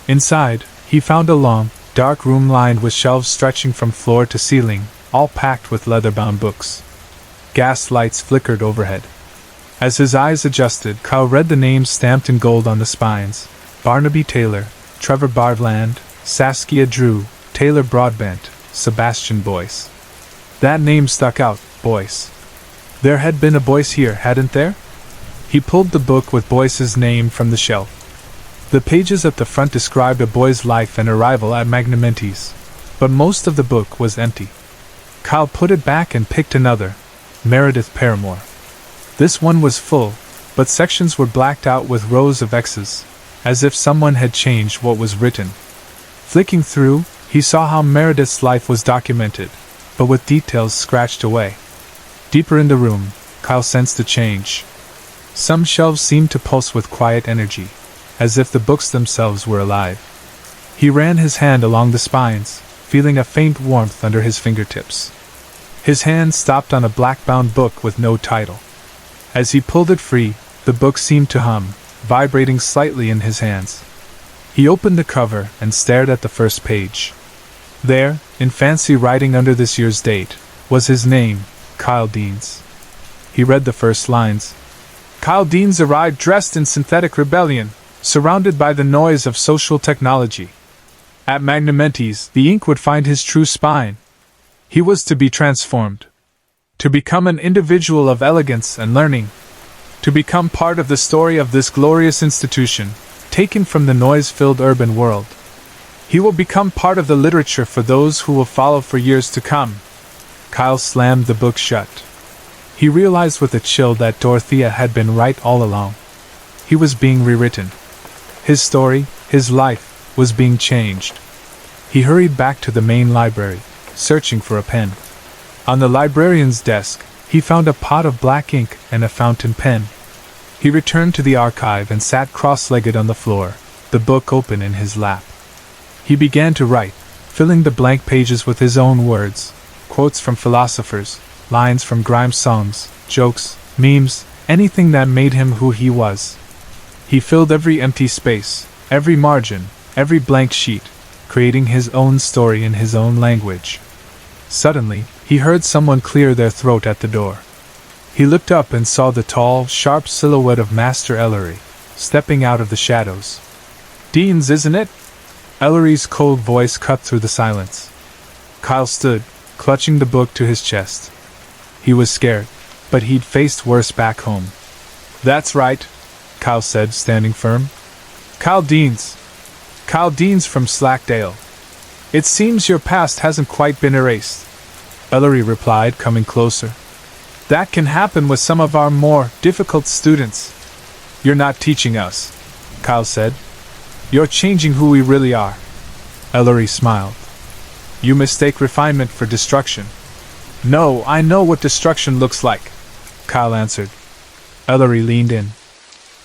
Inside, he found a long, dark room lined with shelves stretching from floor to ceiling, all packed with leather-bound books. Gas lights flickered overhead. As his eyes adjusted, Kyle read the names stamped in gold on the spines: Barnaby Taylor, Trevor Bardland, Saskia Drew, Taylor Broadbent, Sebastian Boyce. That name stuck out, Boyce. There had been a Boyce here, hadn't there? He pulled the book with Boyce's name from the shelf. The pages at the front described a boy's life and arrival at Magnamenti's, but most of the book was empty. Kyle put it back and picked another, Meredith Paramore. This one was full, but sections were blacked out with rows of X's, as if someone had changed what was written. Flicking through, he saw how Meredith's life was documented, but with details scratched away. Deeper in the room, Kyle sensed a change. Some shelves seemed to pulse with quiet energy, as if the books themselves were alive. He ran his hand along the spines, feeling a faint warmth under his fingertips. His hand stopped on a black-bound book with no title. As he pulled it free, the book seemed to hum, vibrating slightly in his hands. He opened the cover and stared at the first page. There, in fancy writing under this year's date, was his name, Kyle Deans. He read the first lines. Kyle Deans arrived dressed in synthetic rebellion, surrounded by the noise of social technology. At Magnamentes, the ink would find his true spine. He was to be transformed. To become an individual of elegance and learning. To become part of the story of this glorious institution, taken from the noise-filled urban world. He will become part of the literature for those who will follow for years to come. Kyle slammed the book shut. He realized with a chill that Dorothea had been right all along. He was being rewritten. His story, his life, was being changed. He hurried back to the main library, searching for a pen. On the librarian's desk, he found a pot of black ink and a fountain pen. He returned to the archive and sat cross-legged on the floor, the book open in his lap. He began to write, filling the blank pages with his own words, quotes from philosophers, lines from grime songs, jokes, memes, anything that made him who he was. He filled every empty space, every margin, every blank sheet, creating his own story in his own language. Suddenly, he heard someone clear their throat at the door. He looked up and saw the tall, sharp silhouette of Master Ellery, stepping out of the shadows. Deans, isn't it? Ellery's cold voice cut through the silence. Kyle stood, clutching the book to his chest. He was scared, but he'd faced worse back home. That's right, Kyle said, standing firm. Kyle Deans. Kyle Deans from Slackdale. It seems your past hasn't quite been erased, Ellery replied, coming closer. That can happen with some of our more difficult students. You're not teaching us, Kyle said. You're changing who we really are. Ellery smiled. You mistake refinement for destruction. No, I know what destruction looks like, Kyle answered. Ellery leaned in.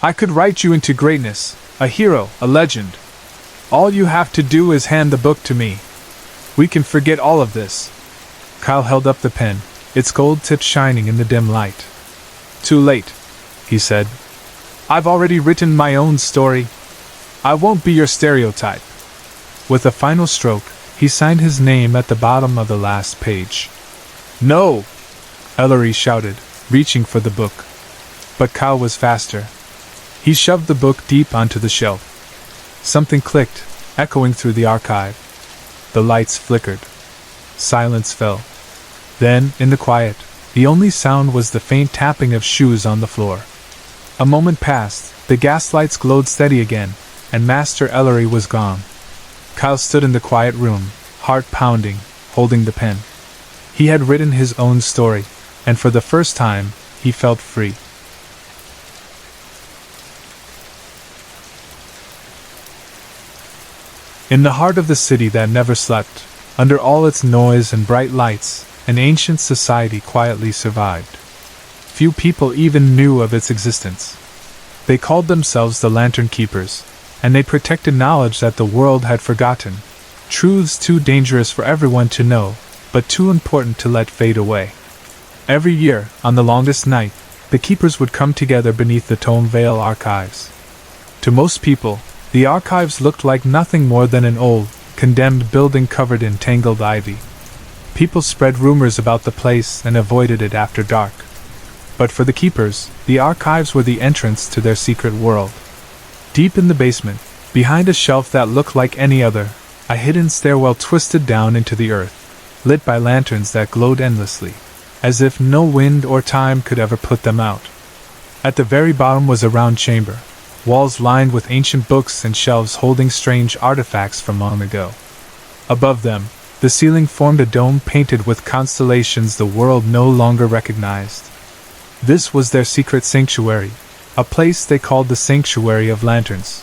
I could write you into greatness, a hero, a legend. All you have to do is hand the book to me. We can forget all of this. Kyle held up the pen, its gold tip shining in the dim light. Too late, he said. I've already written my own story. I won't be your stereotype. With a final stroke, he signed his name at the bottom of the last page. No! Ellery shouted, reaching for the book. But Kyle was faster. He shoved the book deep onto the shelf. Something clicked, echoing through the archive. The lights flickered. Silence fell. Then, in the quiet, the only sound was the faint tapping of shoes on the floor. A moment passed, the gaslights glowed steady again, and Master Ellery was gone. Kyle stood in the quiet room, heart pounding, holding the pen. He had written his own story, and for the first time, he felt free. In the heart of the city that never slept, under all its noise and bright lights, an ancient society quietly survived. Few people even knew of its existence. They called themselves the Lantern Keepers, and they protected knowledge that the world had forgotten, truths too dangerous for everyone to know, but too important to let fade away. Every year, on the longest night, the keepers would come together beneath the Tone Vale archives. To most people, the archives looked like nothing more than an old, condemned building covered in tangled ivy. People spread rumors about the place and avoided it after dark. But for the keepers, the archives were the entrance to their secret world. Deep in the basement, behind a shelf that looked like any other, a hidden stairwell twisted down into the earth, lit by lanterns that glowed endlessly, as if no wind or time could ever put them out. At the very bottom was a round chamber, walls lined with ancient books and shelves holding strange artifacts from long ago. Above them, the ceiling formed a dome painted with constellations the world no longer recognized. This was their secret sanctuary, a place they called the Sanctuary of Lanterns.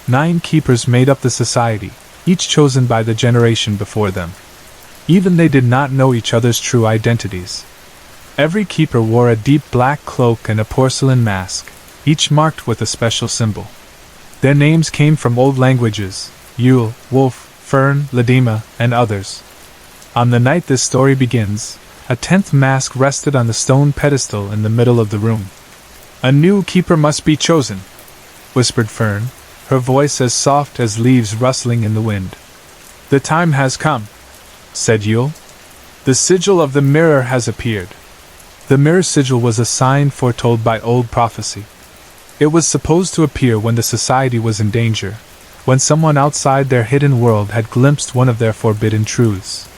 9 keepers made up the society, each chosen by the generation before them. Even they did not know each other's true identities. Every keeper wore a deep black cloak and a porcelain mask, each marked with a special symbol. Their names came from old languages: Yule, wolf, Fern, Ladima, and others. On the night this story begins, a 10th mask rested on the stone pedestal in the middle of the room. "A new keeper must be chosen," whispered Fern, her voice as soft as leaves rustling in the wind. "The time has come," said Yule. "The sigil of the mirror has appeared." The mirror sigil was a sign foretold by old prophecy. It was supposed to appear when the society was in danger, when someone outside their hidden world had glimpsed one of their forbidden truths.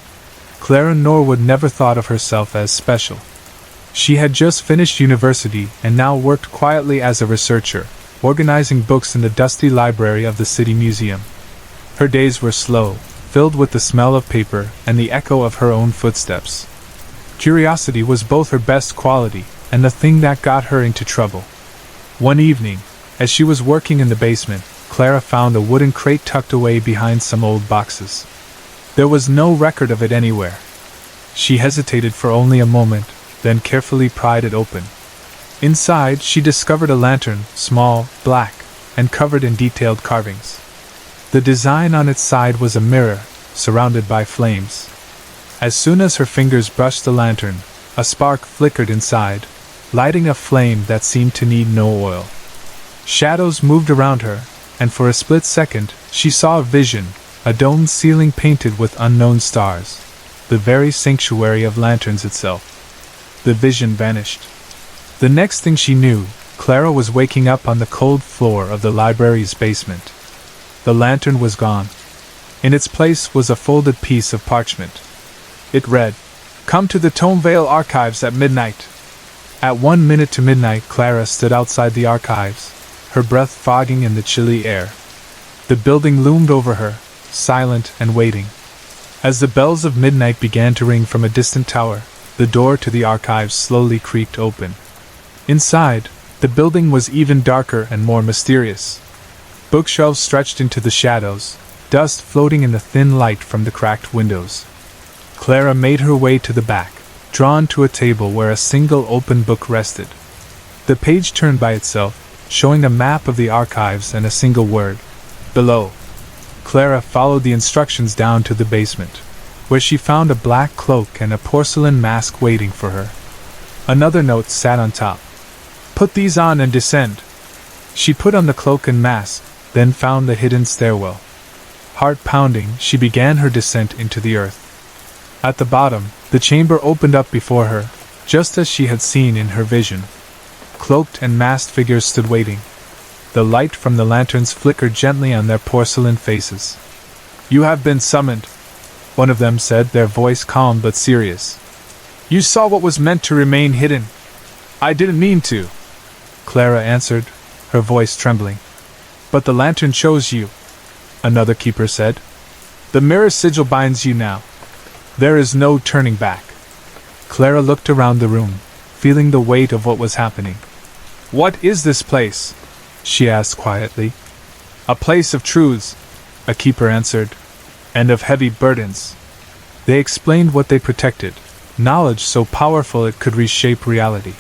Clara Norwood never thought of herself as special. She had just finished university and now worked quietly as a researcher, organizing books in the dusty library of the city museum. Her days were slow, filled with the smell of paper and the echo of her own footsteps. Curiosity was both her best quality and the thing that got her into trouble. One evening, as she was working in the basement, Clara found a wooden crate tucked away behind some old boxes. There was no record of it anywhere. She hesitated for only a moment, then carefully pried it open. Inside, she discovered a lantern, small, black, and covered in detailed carvings. The design on its side was a mirror, surrounded by flames. As soon as her fingers brushed the lantern, a spark flickered inside, lighting a flame that seemed to need no oil. Shadows moved around her, and for a split second, she saw a vision, a domed ceiling painted with unknown stars, the very sanctuary of lanterns itself. The vision vanished. The next thing she knew, Clara was waking up on the cold floor of the library's basement. The lantern was gone. In its place was a folded piece of parchment. It read, "Come to the Tomevale Archives at midnight." At 1 minute to midnight, Clara stood outside the archives, her breath fogging in the chilly air. The building loomed over her, silent and waiting. As the bells of midnight began to ring from a distant tower, the door to the archives slowly creaked open. Inside, the building was even darker and more mysterious. Bookshelves stretched into the shadows, dust floating in the thin light from the cracked windows. Clara made her way to the back, drawn to a table where a single open book rested. The page turned by itself, showing a map of the archives and a single word, "Below." Clara followed the instructions down to the basement, where she found a black cloak and a porcelain mask waiting for her. Another note sat on top. "Put these on and descend." She put on the cloak and mask, then found the hidden stairwell. Heart pounding, she began her descent into the earth. At the bottom, the chamber opened up before her, just as she had seen in her vision. Cloaked and masked figures stood waiting. The light from the lanterns flickered gently on their porcelain faces. "You have been summoned," one of them said, their voice calm but serious. "You saw what was meant to remain hidden." "I didn't mean to," Clara answered, her voice trembling. "But the lantern chose you," another keeper said. "The mirror sigil binds you now. There is no turning back." Clara looked around the room, feeling the weight of what was happening. "What is this place?" she asked quietly. "A place of truths," a keeper answered, "and of heavy burdens." They explained what they protected, knowledge so powerful it could reshape reality.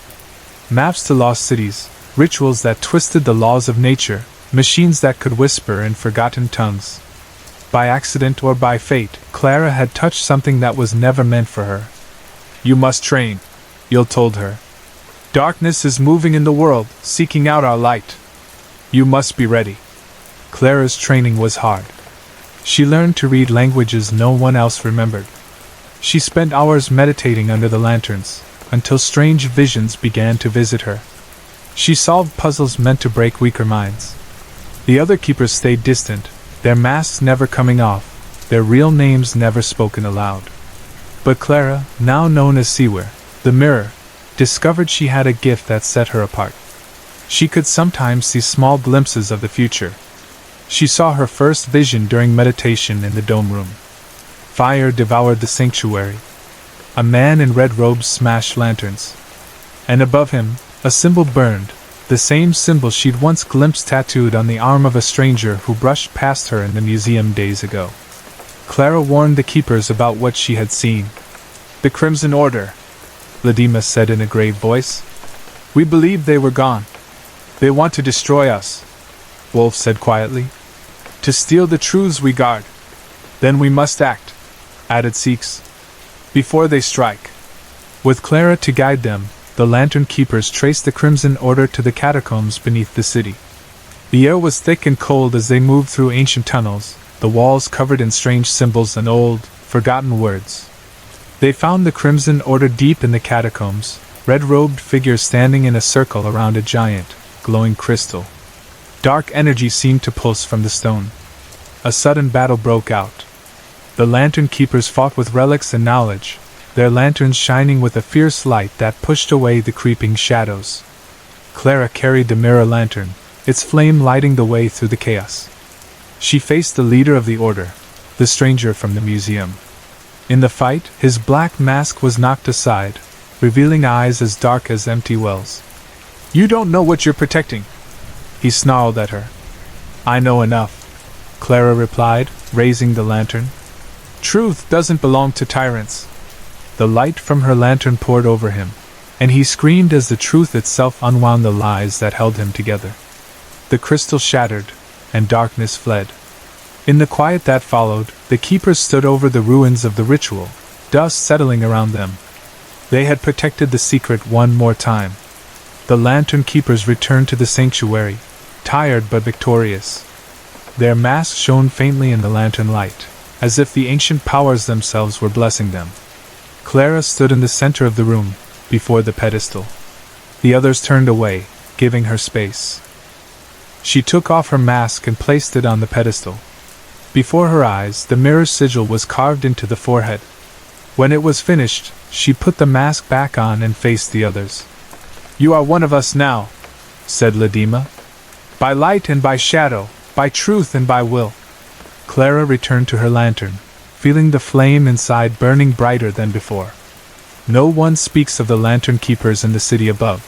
Maps to lost cities, rituals that twisted the laws of nature, machines that could whisper in forgotten tongues. By accident or by fate, Clara had touched something that was never meant for her. "You must train," Yule told her. "Darkness is moving in the world, seeking out our light. You must be ready." Clara's training was hard. She learned to read languages no one else remembered. She spent hours meditating under the lanterns, until strange visions began to visit her. She solved puzzles meant to break weaker minds. The other keepers stayed distant, their masks never coming off, their real names never spoken aloud. But Clara, now known as Seaware, the mirror, discovered she had a gift that set her apart. She could sometimes see small glimpses of the future. She saw her first vision during meditation in the dome room. Fire devoured the sanctuary. A man in red robes smashed lanterns. And above him, a symbol burned, the same symbol she'd once glimpsed tattooed on the arm of a stranger who brushed past her in the museum days ago. Clara warned the keepers about what she had seen. "The Crimson Order," Ladima said in a grave voice. "We believed they were gone. They want to destroy us," Wolf said quietly. "To steal the truths we guard. Then we must act, added Six, before they strike. With Clara to guide them, the lantern keepers traced the Crimson Order to the catacombs beneath the city. The air was thick and cold as they moved through ancient tunnels, the walls covered in strange symbols and old, forgotten words. They found the Crimson Order deep in the catacombs, red-robed figures standing in a circle around a giant, glowing crystal. Dark energy seemed to pulse from the stone. A sudden battle broke out. The lantern keepers fought with relics and knowledge, their lanterns shining with a fierce light that pushed away the creeping shadows. Clara carried the mirror lantern, its flame lighting the way through the chaos. She faced the leader of the order, the stranger from the museum. In the fight, his black mask was knocked aside, revealing eyes as dark as empty wells. "You don't know what you're protecting," he snarled at her. "I know enough," Clara replied, raising the lantern. "Truth doesn't belong to tyrants." The light from her lantern poured over him, and he screamed as the truth itself unwound the lies that held him together. The crystal shattered, and darkness fled. In the quiet that followed, the keepers stood over the ruins of the ritual, dust settling around them. They had protected the secret one more time. The lantern keepers returned to the sanctuary, tired but victorious. Their masks shone faintly in the lantern light, as if the ancient powers themselves were blessing them. Clara stood in the center of the room, before the pedestal. The others turned away, giving her space. She took off her mask and placed it on the pedestal. Before her eyes, the mirror sigil was carved into the forehead. When it was finished, she put the mask back on and faced the others. "You are one of us now," said Ladima. "By light and by shadow, by truth and by will." Clara returned to her lantern, feeling the flame inside burning brighter than before. No one speaks of the lantern keepers in the city above.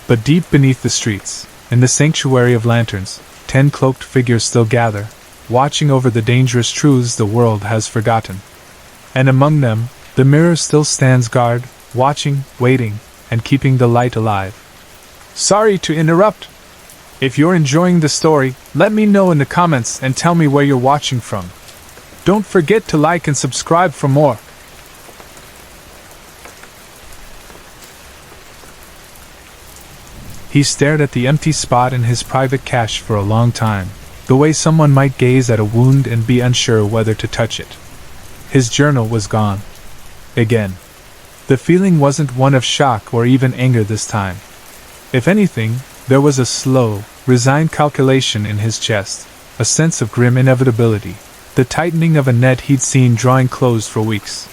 But deep beneath the streets, in the sanctuary of lanterns, 10 cloaked figures still gather, watching over the dangerous truths the world has forgotten. And among them, the mirror still stands guard, watching, waiting, and keeping the light alive. Sorry to interrupt. If you're enjoying the story, let me know in the comments and tell me where you're watching from. Don't forget to like and subscribe for more. He stared at the empty spot in his private cache for a long time, the way someone might gaze at a wound and be unsure whether to touch it. His journal was gone. Again. The feeling wasn't one of shock or even anger this time. If anything, there was a slow, resigned calculation in his chest, a sense of grim inevitability, the tightening of a net he'd seen drawing close for weeks.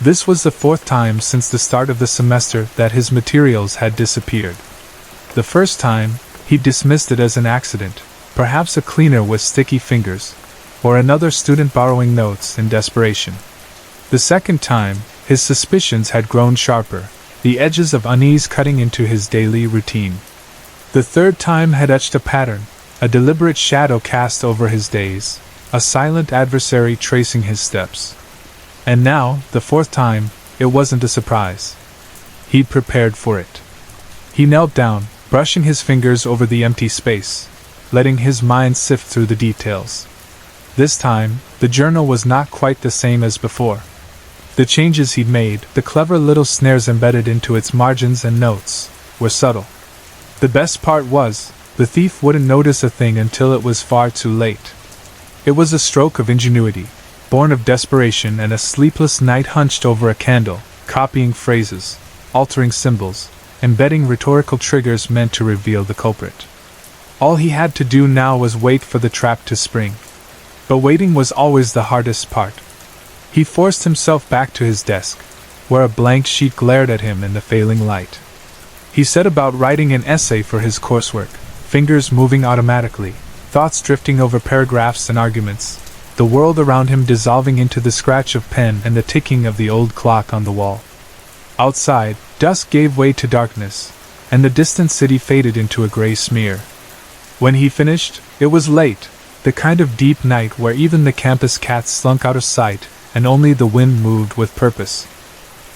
This was the 4th time since the start of the semester that his materials had disappeared. The first time, he dismissed it as an accident, perhaps a cleaner with sticky fingers, or another student borrowing notes in desperation. The second time, his suspicions had grown sharper, the edges of unease cutting into his daily routine. The third time had etched a pattern, a deliberate shadow cast over his days, a silent adversary tracing his steps. And now, the 4th time, it wasn't a surprise. He'd prepared for it. He knelt down, brushing his fingers over the empty space, letting his mind sift through the details. This time, the journal was not quite the same as before. The changes he'd made, the clever little snares embedded into its margins and notes, were subtle. The best part was, the thief wouldn't notice a thing until it was far too late. It was a stroke of ingenuity, born of desperation and a sleepless night hunched over a candle, copying phrases, altering symbols, embedding rhetorical triggers meant to reveal the culprit. All he had to do now was wait for the trap to spring. But waiting was always the hardest part. He forced himself back to his desk, where a blank sheet glared at him in the failing light. He set about writing an essay for his coursework, fingers moving automatically, thoughts drifting over paragraphs and arguments, the world around him dissolving into the scratch of pen and the ticking of the old clock on the wall. Outside, dusk gave way to darkness, and the distant city faded into a gray smear. When he finished, it was late, the kind of deep night where even the campus cats slunk out of sight, and only the wind moved with purpose.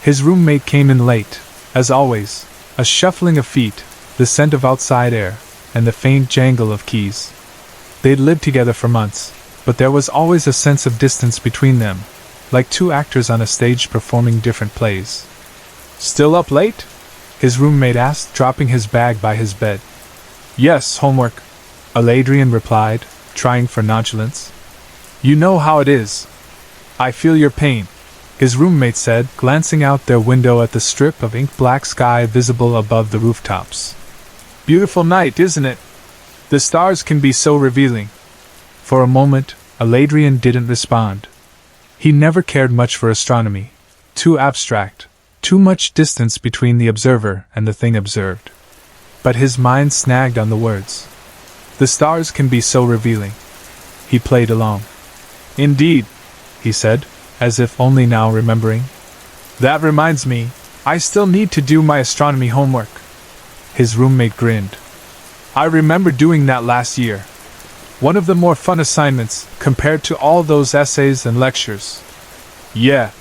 His roommate came in late, as always, a shuffling of feet, the scent of outside air, and the faint jangle of keys. They'd lived together for months, but there was always a sense of distance between them, like two actors on a stage performing different plays. "Still up late?" his roommate asked, dropping his bag by his bed. "Yes, homework," Aladrian replied, trying for nonchalance. "You know how it is. I feel your pain," his roommate said, glancing out their window at the strip of ink-black sky visible above the rooftops. "Beautiful night, isn't it? The stars can be so revealing." For a moment, Aladrian didn't respond. He never cared much for astronomy. Too abstract, too much distance between the observer and the thing observed. But his mind snagged on the words. "The stars can be so revealing." He played along. "Indeed," he said, as if only now remembering. "That reminds me, I still need to do my astronomy homework." His roommate grinned. "I remember doing that last year. One of the more fun assignments, compared to all those essays and lectures." "Yeah,"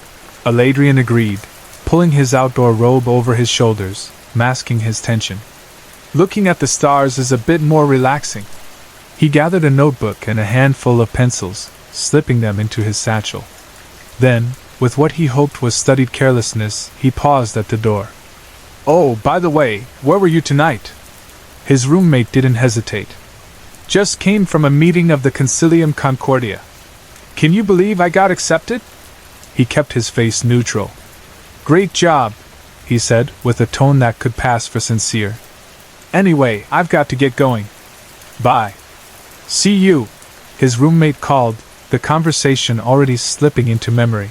Aladrian agreed, pulling his outdoor robe over his shoulders, masking his tension. "Looking at the stars is a bit more relaxing." He gathered a notebook and a handful of pencils, slipping them into his satchel. Then, with what he hoped was studied carelessness, he paused at the door. "Oh, by the way, where were you tonight?" His roommate didn't hesitate. "Just came from a meeting of the Concilium Concordia. Can you believe I got accepted?" He kept his face neutral. "Great job," he said, with a tone that could pass for sincere. "Anyway, I've got to get going. Bye." "See you," his roommate called, the conversation already slipping into memory.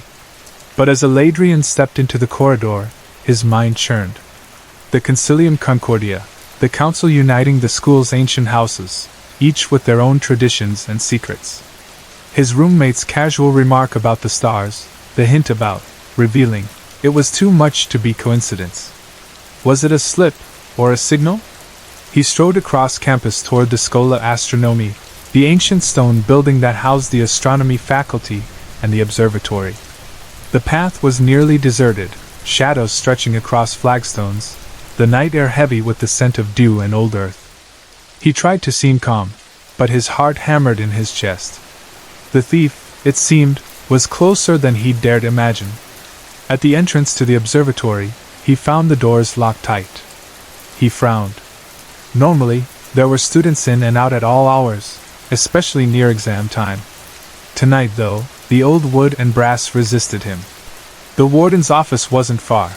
But as Aladrian stepped into the corridor, his mind churned. The Concilium Concordia, the council uniting the school's ancient houses, each with their own traditions and secrets. His roommate's casual remark about the stars, the hint about revealing, it was too much to be coincidence. Was it a slip, or a signal? He strode across campus toward the Schola Astronomi, the ancient stone building that housed the astronomy faculty and the observatory. The path was nearly deserted, shadows stretching across flagstones, the night air heavy with the scent of dew and old earth. He tried to seem calm, but his heart hammered in his chest. The thief, it seemed, was closer than he'd dared imagine. At the entrance to the observatory, he found the doors locked tight. He frowned. Normally, there were students in and out at all hours, especially near exam time. Tonight, though, the old wood and brass resisted him. The warden's office wasn't far.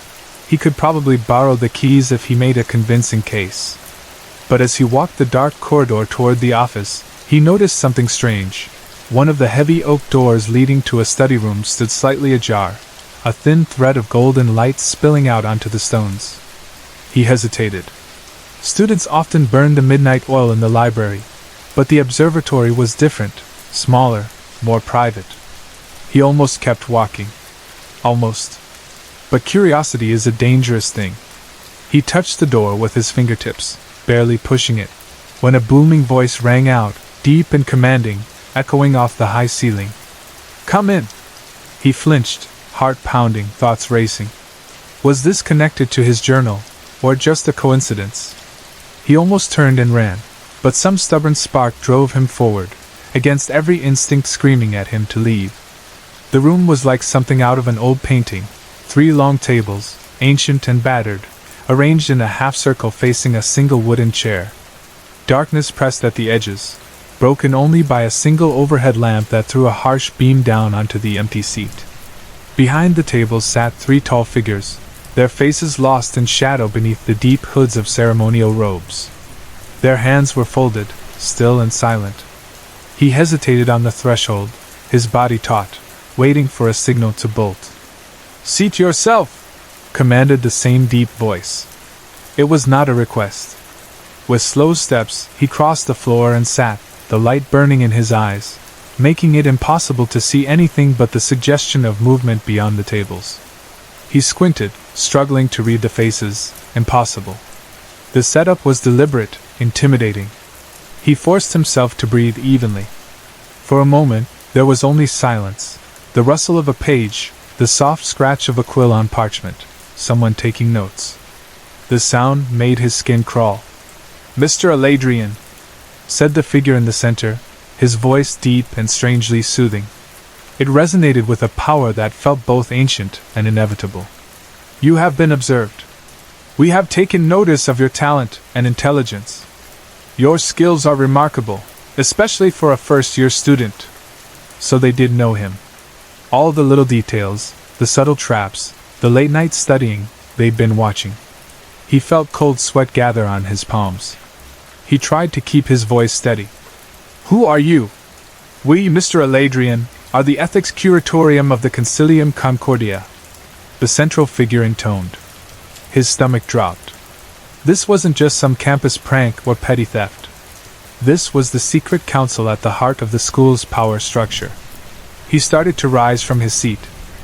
He could probably borrow the keys if he made a convincing case. But as he walked the dark corridor toward the office, he noticed something strange. One of the heavy oak doors leading to a study room stood slightly ajar, a thin thread of golden light spilling out onto the stones. He hesitated. Students often burned the midnight oil in the library, but the observatory was different, smaller, more private. He almost kept walking. Almost. But curiosity is a dangerous thing. He touched the door with his fingertips, barely pushing it, when a booming voice rang out, deep and commanding, echoing off the high ceiling. "Come in!" He flinched, heart pounding, thoughts racing. Was this connected to his journal, or just a coincidence? He almost turned and ran, but some stubborn spark drove him forward, against every instinct screaming at him to leave. The room was like something out of an old painting, 3 long tables, ancient and battered, arranged in a half-circle facing a single wooden chair. Darkness pressed at the edges, broken only by a single overhead lamp that threw a harsh beam down onto the empty seat. Behind the tables sat 3 tall figures, their faces lost in shadow beneath the deep hoods of ceremonial robes. Their hands were folded, still and silent. He hesitated on the threshold, his body taut, waiting for a signal to bolt. "Seat yourself!" commanded the same deep voice. It was not a request. With slow steps, he crossed the floor and sat, the light burning in his eyes, making it impossible to see anything but the suggestion of movement beyond the tables. He squinted, struggling to read the faces. Impossible. The setup was deliberate, intimidating. He forced himself to breathe evenly. For a moment, there was only silence, the rustle of a page, the soft scratch of a quill on parchment, someone taking notes. The sound made his skin crawl. "Mr. Aladrian," said the figure in the center, his voice deep and strangely soothing. It resonated with a power that felt both ancient and inevitable. "You have been observed. We have taken notice of your talent and intelligence. Your skills are remarkable, especially for a first-year student." So they did know him. All the little details, the subtle traps, the late-night studying, they'd been watching. He felt cold sweat gather on his palms. He tried to keep his voice steady. "Who are you?" "We, Mr. Aladrian, are the Ethics Curatorium of the Concilium Concordia," the central figure intoned. His stomach dropped. This wasn't just some campus prank or petty theft. This was the secret council at the heart of the school's power structure. He started to rise from his seat,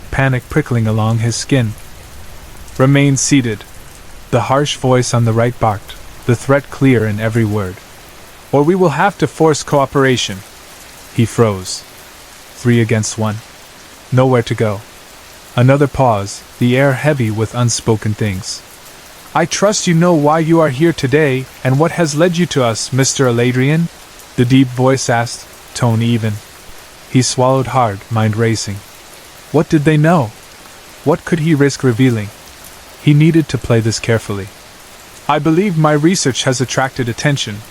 panic prickling along his skin. "Remain seated," the harsh voice on the right barked, the threat clear in every word. "Or we will have to force cooperation." He froze. 3 against 1. Nowhere to go. Another pause, the air heavy with unspoken things. "I trust you know why you are here today, and what has led you to us, Mr. Aladrian?" the deep voice asked, tone even. He swallowed hard, mind racing. What did they know? What could he risk revealing? He needed to play this carefully. "I believe my research has attracted attention,"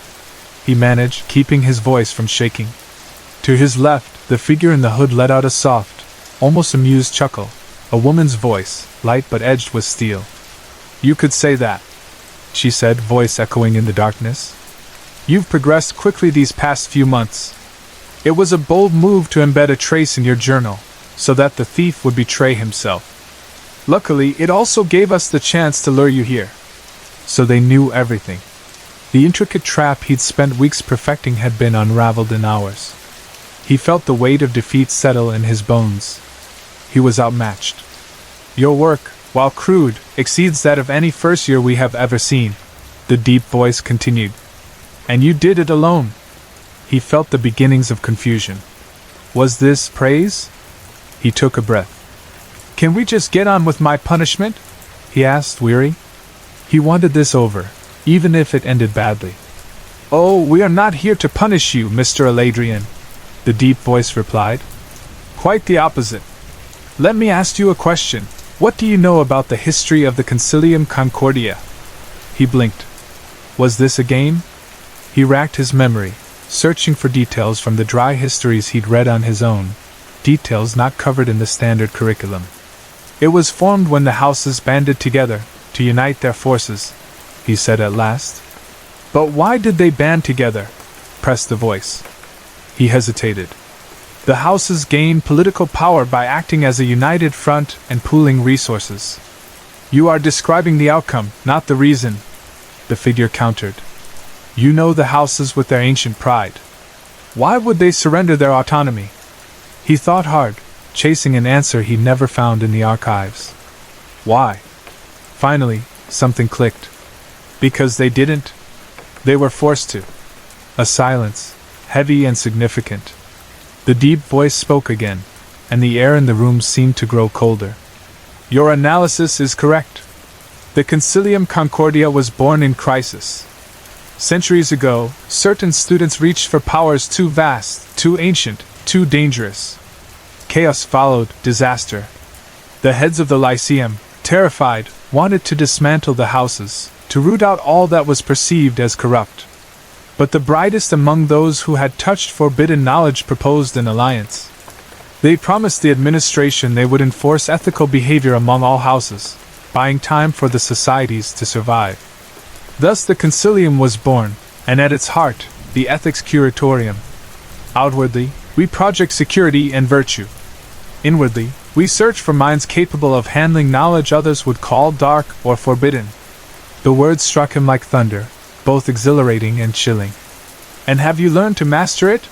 he managed, keeping his voice from shaking. To his left, the figure in the hood let out a soft, almost amused chuckle, a woman's voice, light but edged with steel. "You could say that," she said, voice echoing in the darkness. "You've progressed quickly these past few months. It was a bold move to embed a trace in your journal, so that the thief would betray himself. Luckily, it also gave us the chance to lure you here." So they knew everything. The intricate trap he'd spent weeks perfecting had been unraveled in hours. He felt the weight of defeat settle in his bones. He was outmatched. "Your work, while crude, exceeds that of any first year we have ever seen," the deep voice continued. "And you did it alone." He felt the beginnings of confusion. Was this praise? He took a breath. "Can we just get on with my punishment?" he asked, weary. He wanted this over, even if it ended badly. "Oh, we are not here to punish you, Mr. Aladrian," the deep voice replied. "Quite the opposite. Let me ask you a question. What do you know about the history of the Concilium Concordia?" He blinked. Was this a game? He racked his memory, searching for details from the dry histories he'd read on his own, details not covered in the standard curriculum. "It was formed when the houses banded together, to unite their forces," he said at last. "But why did they band together?" pressed the voice. He hesitated. "The houses gained political power by acting as a united front and pooling resources." "You are describing the outcome, not the reason," the figure countered. "You know the houses with their ancient pride. Why would they surrender their autonomy?" He thought hard, chasing an answer he never found in the archives. Why? Finally, something clicked. Because they didn't. They were forced to. A silence, heavy and significant. The deep voice spoke again, and the air in the room seemed to grow colder. "Your analysis is correct. The Concilium Concordia was born in crisis. Centuries ago, certain students reached for powers too vast, too ancient, too dangerous. Chaos followed, disaster. The heads of the Lyceum, terrified, wanted to dismantle the houses, to root out all that was perceived as corrupt. But the brightest among those who had touched forbidden knowledge proposed an alliance. They promised the administration they would enforce ethical behavior among all houses, buying time for the societies to survive. Thus the Concilium was born, and at its heart, the Ethics Curatorium. Outwardly, we project security and virtue. Inwardly, we search for minds capable of handling knowledge others would call dark or forbidden." The words struck him like thunder, both exhilarating and chilling. "And have you learned to master it?"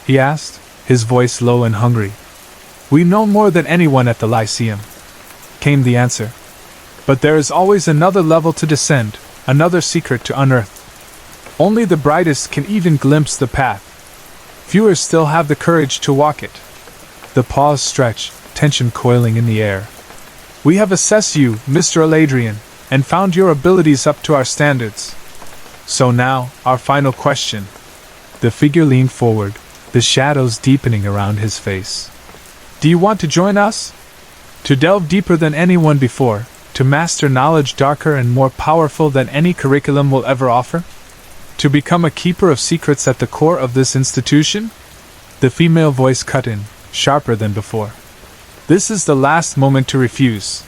he asked, his voice low and hungry. "We know more than anyone at the Lyceum," came the answer. "But there is always another level to descend, another secret to unearth. Only the brightest can even glimpse the path. Fewer still have the courage to walk it." The pause stretched, tension coiling in the air. "We have assessed you, Mr. Aladrian, and found your abilities up to our standards. So now, our final question." The figure leaned forward, the shadows deepening around his face. Do you want to join us? To delve deeper than anyone before, to master knowledge darker and more powerful than any curriculum will ever offer? To become a keeper of secrets at the core of this institution? The female voice cut in, sharper than before. This is the last moment to refuse.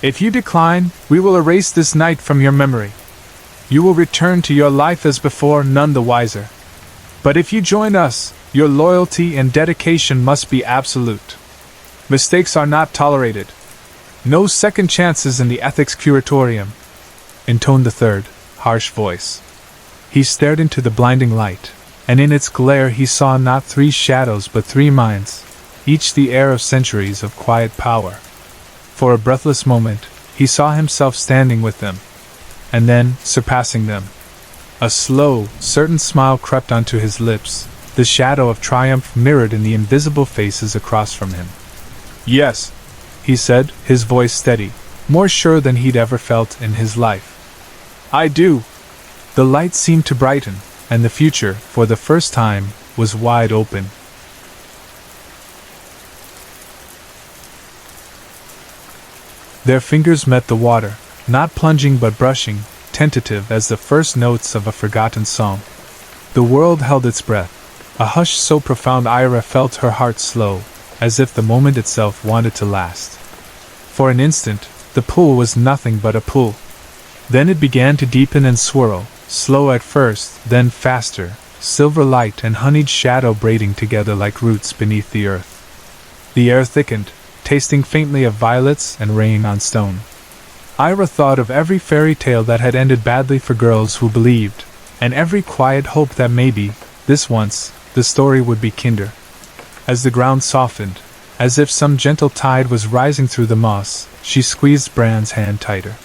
If you decline, we will erase this night from your memory. You will return to your life as before, none the wiser. But if you join us, your loyalty and dedication must be absolute. Mistakes are not tolerated. No second chances in the ethics curatorium, intoned the third, harsh voice. He stared into the blinding light, and in its glare he saw not 3 shadows but 3 minds, each the heir of centuries of quiet power. For a breathless moment, he saw himself standing with them, and then surpassing them. A slow, certain smile crept onto his lips, the shadow of triumph mirrored in the invisible faces across from him. Yes, he said, his voice steady, more sure than he'd ever felt in his life. I do. The light seemed to brighten, and the future, for the first time, was wide open. Their fingers met the water, not plunging but brushing, tentative as the first notes of a forgotten song. The world held its breath, a hush so profound Ira felt her heart slow, as if the moment itself wanted to last. For an instant, the pool was nothing but a pool. Then it began to deepen and swirl, slow at first, then faster, silver light and honeyed shadow braiding together like roots beneath the earth. The air thickened, tasting faintly of violets and rain on stone. Ira thought of every fairy tale that had ended badly for girls who believed, and every quiet hope that maybe, this once, the story would be kinder. As the ground softened, as if some gentle tide was rising through the moss, she squeezed Bran's hand tighter.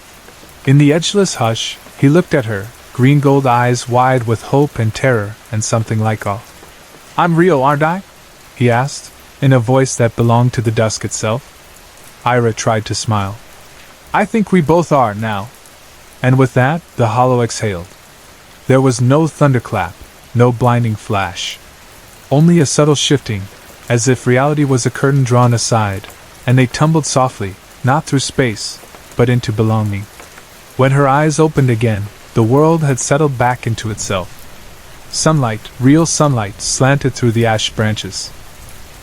In the edgeless hush, he looked at her, green-gold eyes wide with hope and terror and something like awe. I'm real, aren't I? He asked, in a voice that belonged to the dusk itself. Ira tried to smile. I think we both are now. And with that, the hollow exhaled. There was no thunderclap, no blinding flash. Only a subtle shifting, as if reality was a curtain drawn aside, and they tumbled softly, not through space, but into belonging. When her eyes opened again, the world had settled back into itself. Sunlight, real sunlight, slanted through the ash branches.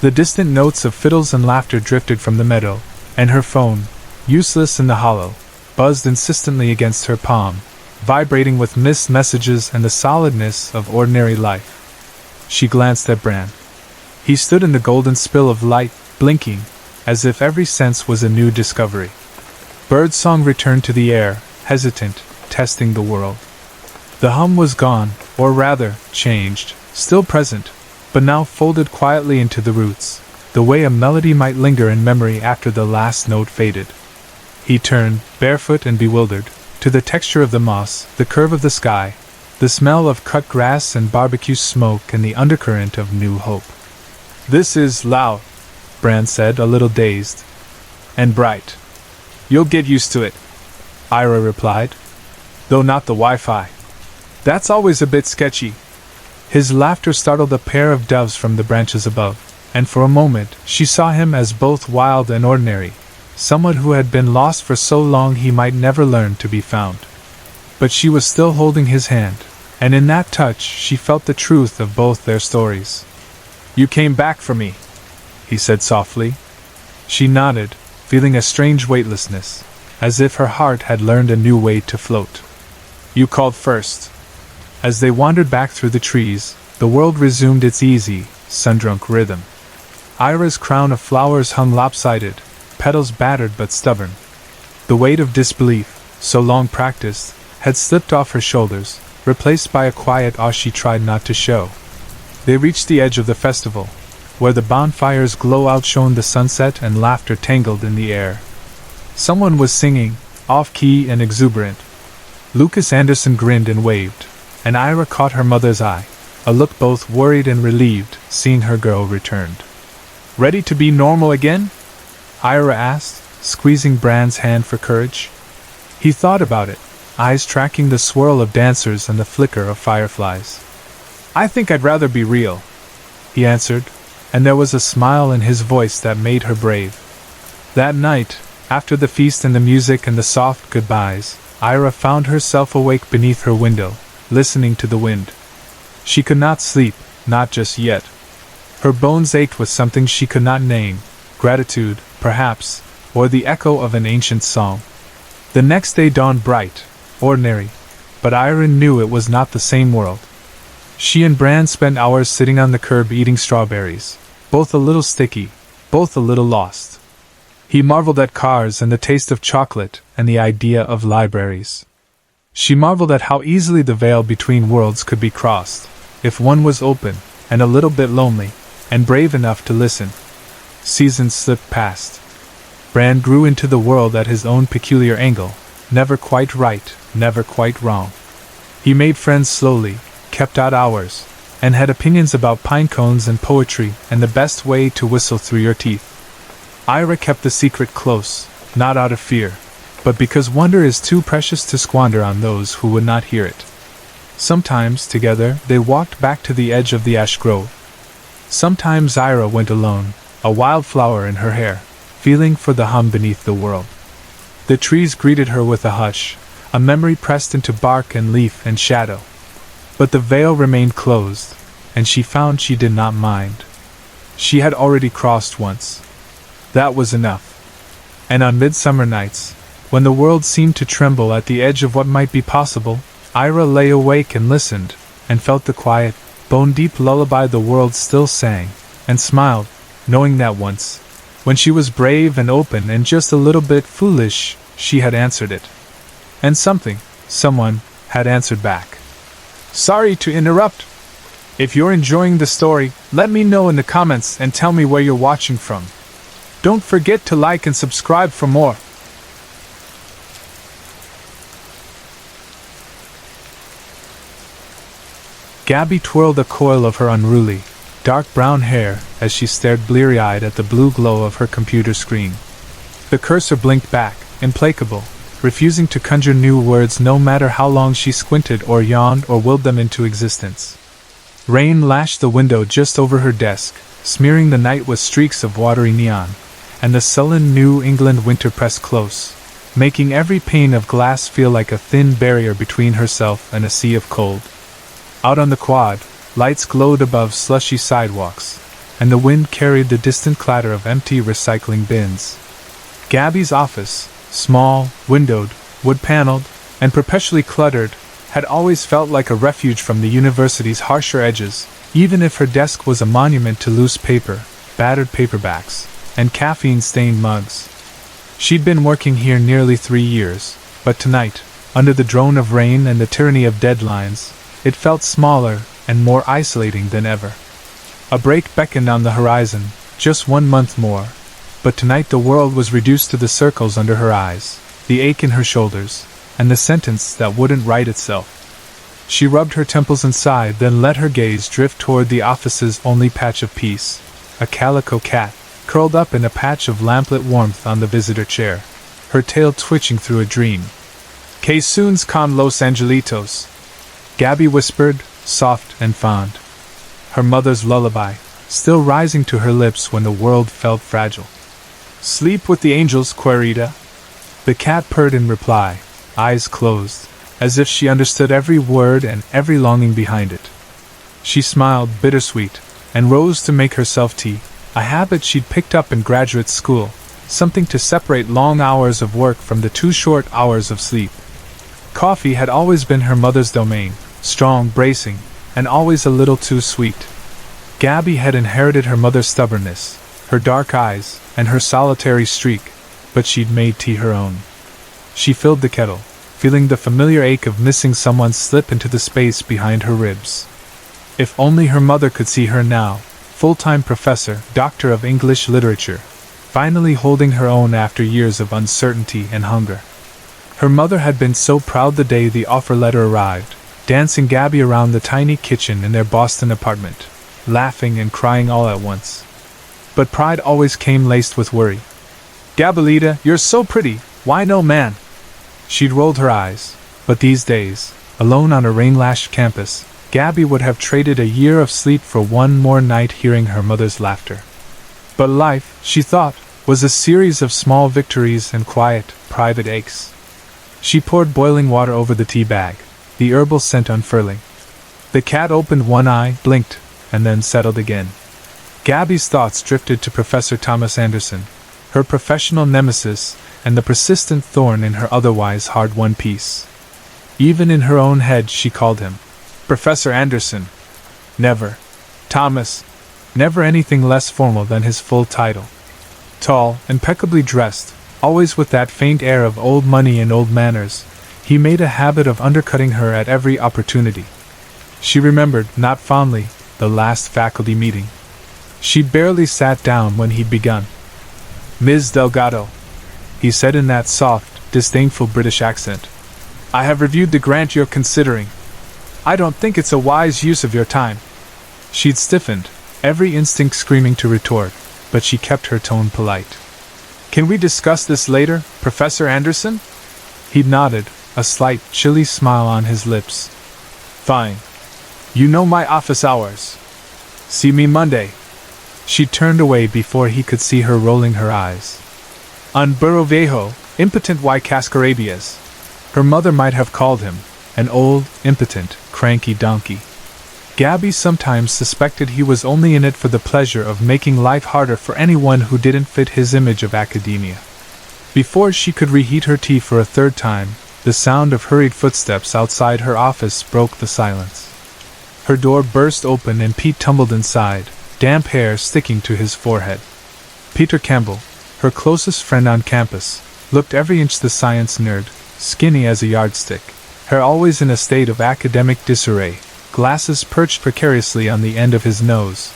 The distant notes of fiddles and laughter drifted from the meadow, and her phone, useless in the hollow, buzzed insistently against her palm, vibrating with missed messages and the solidness of ordinary life. She glanced at Bran. He stood in the golden spill of light, blinking, as if every sense was a new discovery. Birdsong returned to the air, hesitant, testing the world. The hum was gone, or rather, changed, still present, but now folded quietly into the roots, the way a melody might linger in memory after the last note faded. He turned, barefoot and bewildered, to the texture of the moss, the curve of the sky, the smell of cut grass and barbecue smoke and the undercurrent of new hope. This is loud, Bran said, a little dazed. And bright. You'll get used to it, Ira replied. Though not the Wi-Fi. That's always a bit sketchy. His laughter startled a pair of doves from the branches above, and for a moment she saw him as both wild and ordinary, someone who had been lost for so long he might never learn to be found. But she was still holding his hand, and in that touch she felt the truth of both their stories. You came back for me, he said softly. She nodded, feeling a strange weightlessness, as if her heart had learned a new way to float. You called first. As they wandered back through the trees, the world resumed its easy, sun-drunk rhythm. Ira's crown of flowers hung lopsided, petals battered but stubborn. The weight of disbelief, so long practiced, had slipped off her shoulders, replaced by a quiet awe she tried not to show. They reached the edge of the festival, where the bonfire's glow outshone the sunset and laughter tangled in the air. Someone was singing, off-key and exuberant. Lucas Anderson grinned and waved, and Ira caught her mother's eye, a look both worried and relieved, seeing her girl returned. Ready to be normal again? Ira asked, squeezing Bran's hand for courage. He thought about it, eyes tracking the swirl of dancers and the flicker of fireflies. I think I'd rather be real. he answered, and there was a smile in his voice that made her brave. That night, after the feast and the music and the soft goodbyes, Ira found herself awake beneath her window, listening to the wind. She could not sleep, not just yet. Her bones ached with something she could not name, gratitude, perhaps, or the echo of an ancient song. The next day dawned bright, ordinary, but Ira knew it was not the same world. She and Bran spent hours sitting on the curb eating strawberries, both a little sticky, both a little lost. He marveled at cars and the taste of chocolate and the idea of libraries. She marveled at how easily the veil between worlds could be crossed, if one was open, and a little bit lonely, and brave enough to listen. Seasons slipped past. Bran grew into the world at his own peculiar angle, never quite right, never quite wrong. He made friends slowly, kept out hours, and had opinions about pine cones and poetry and the best way to whistle through your teeth. Ira kept the secret close, not out of fear, but because wonder is too precious to squander on those who would not hear it. Sometimes, together, they walked back to the edge of the ash grove. Sometimes Ira went alone, a wildflower in her hair, feeling for the hum beneath the world. The trees greeted her with a hush, a memory pressed into bark and leaf and shadow. But the veil remained closed, and she found she did not mind. She had already crossed once. That was enough. And on midsummer nights, when the world seemed to tremble at the edge of what might be possible, Ira lay awake and listened, and felt the quiet, bone-deep lullaby the world still sang, and smiled, knowing that once, when she was brave and open and just a little bit foolish, she had answered it. And someone, had answered back. Sorry to interrupt. If you're enjoying the story, let me know in the comments and tell me where you're watching from. Don't forget to like and subscribe for more. Gabby twirled a coil of her unruly, dark brown hair as she stared bleary-eyed at the blue glow of her computer screen. The cursor blinked back, implacable, refusing to conjure new words no matter how long she squinted or yawned or willed them into existence. Rain lashed the window just over her desk, smearing the night with streaks of watery neon, and the sullen New England winter pressed close, making every pane of glass feel like a thin barrier between herself and a sea of cold. Out on the quad, lights glowed above slushy sidewalks, and the wind carried the distant clatter of empty recycling bins. Gabby's office, small, windowed, wood-paneled, and perpetually cluttered, had always felt like a refuge from the university's harsher edges, even if her desk was a monument to loose paper, battered paperbacks, and caffeine-stained mugs. She'd been working here nearly 3 years, but tonight, under the drone of rain and the tyranny of deadlines, it felt smaller and more isolating than ever. A break beckoned on the horizon, just 1 month more, but tonight the world was reduced to the circles under her eyes, the ache in her shoulders, and the sentence that wouldn't write itself. She rubbed her temples and sighed, then let her gaze drift toward the office's only patch of peace, a calico cat, curled up in a patch of lamplit warmth on the visitor chair, her tail twitching through a dream. "Que soons con los angelitos," Gabby whispered, soft and fond. Her mother's lullaby, still rising to her lips when the world felt fragile. "Sleep with the angels, Querida." The cat purred in reply, eyes closed, as if she understood every word and every longing behind it. She smiled, bittersweet, and rose to make herself tea, a habit she'd picked up in graduate school, something to separate long hours of work from the too short hours of sleep. Coffee had always been her mother's domain, strong, bracing, and always a little too sweet. Gabby had inherited her mother's stubbornness, her dark eyes, and her solitary streak, but she'd made tea her own. She filled the kettle, feeling the familiar ache of missing someone slip into the space behind her ribs. If only her mother could see her now, full-time professor, doctor of English literature, finally holding her own after years of uncertainty and hunger. Her mother had been so proud the day the offer letter arrived, dancing Gabby around the tiny kitchen in their Boston apartment, laughing and crying all at once. But pride always came laced with worry. "Gabalita, you're so pretty, why no man?" She'd rolled her eyes, but these days, alone on a rain-lashed campus, Gabby would have traded a year of sleep for one more night hearing her mother's laughter. But life, she thought, was a series of small victories and quiet, private aches. She poured boiling water over the tea bag, the herbal scent unfurling. The cat opened one eye, blinked, and then settled again. Gabby's thoughts drifted to Professor Thomas Anderson, her professional nemesis, and the persistent thorn in her otherwise hard-won peace. Even in her own head she called him Professor Anderson. Never Thomas. Never anything less formal than his full title. Tall, impeccably dressed, always with that faint air of old money and old manners, he made a habit of undercutting her at every opportunity. She remembered, not fondly, the last faculty meeting. She barely sat down when he'd begun. "Ms. Delgado," he said in that soft, disdainful British accent, "I have reviewed the grant you're considering. I don't think it's a wise use of your time." She'd stiffened, every instinct screaming to retort, but she kept her tone polite. "Can we discuss this later, Professor Anderson?" He'd nodded, a slight, chilly smile on his lips. "Fine. You know my office hours. See me Monday." She turned away before he could see her rolling her eyes. "On Burro Viejo, impotent y cascarabias." Her mother might have called him an old, impotent, cranky donkey. Gabby sometimes suspected he was only in it for the pleasure of making life harder for anyone who didn't fit his image of academia. Before she could reheat her tea for a third time, the sound of hurried footsteps outside her office broke the silence. Her door burst open and Pete tumbled inside, damp hair sticking to his forehead. Peter Campbell, her closest friend on campus, looked every inch the science nerd, skinny as a yardstick, hair always in a state of academic disarray, glasses perched precariously on the end of his nose,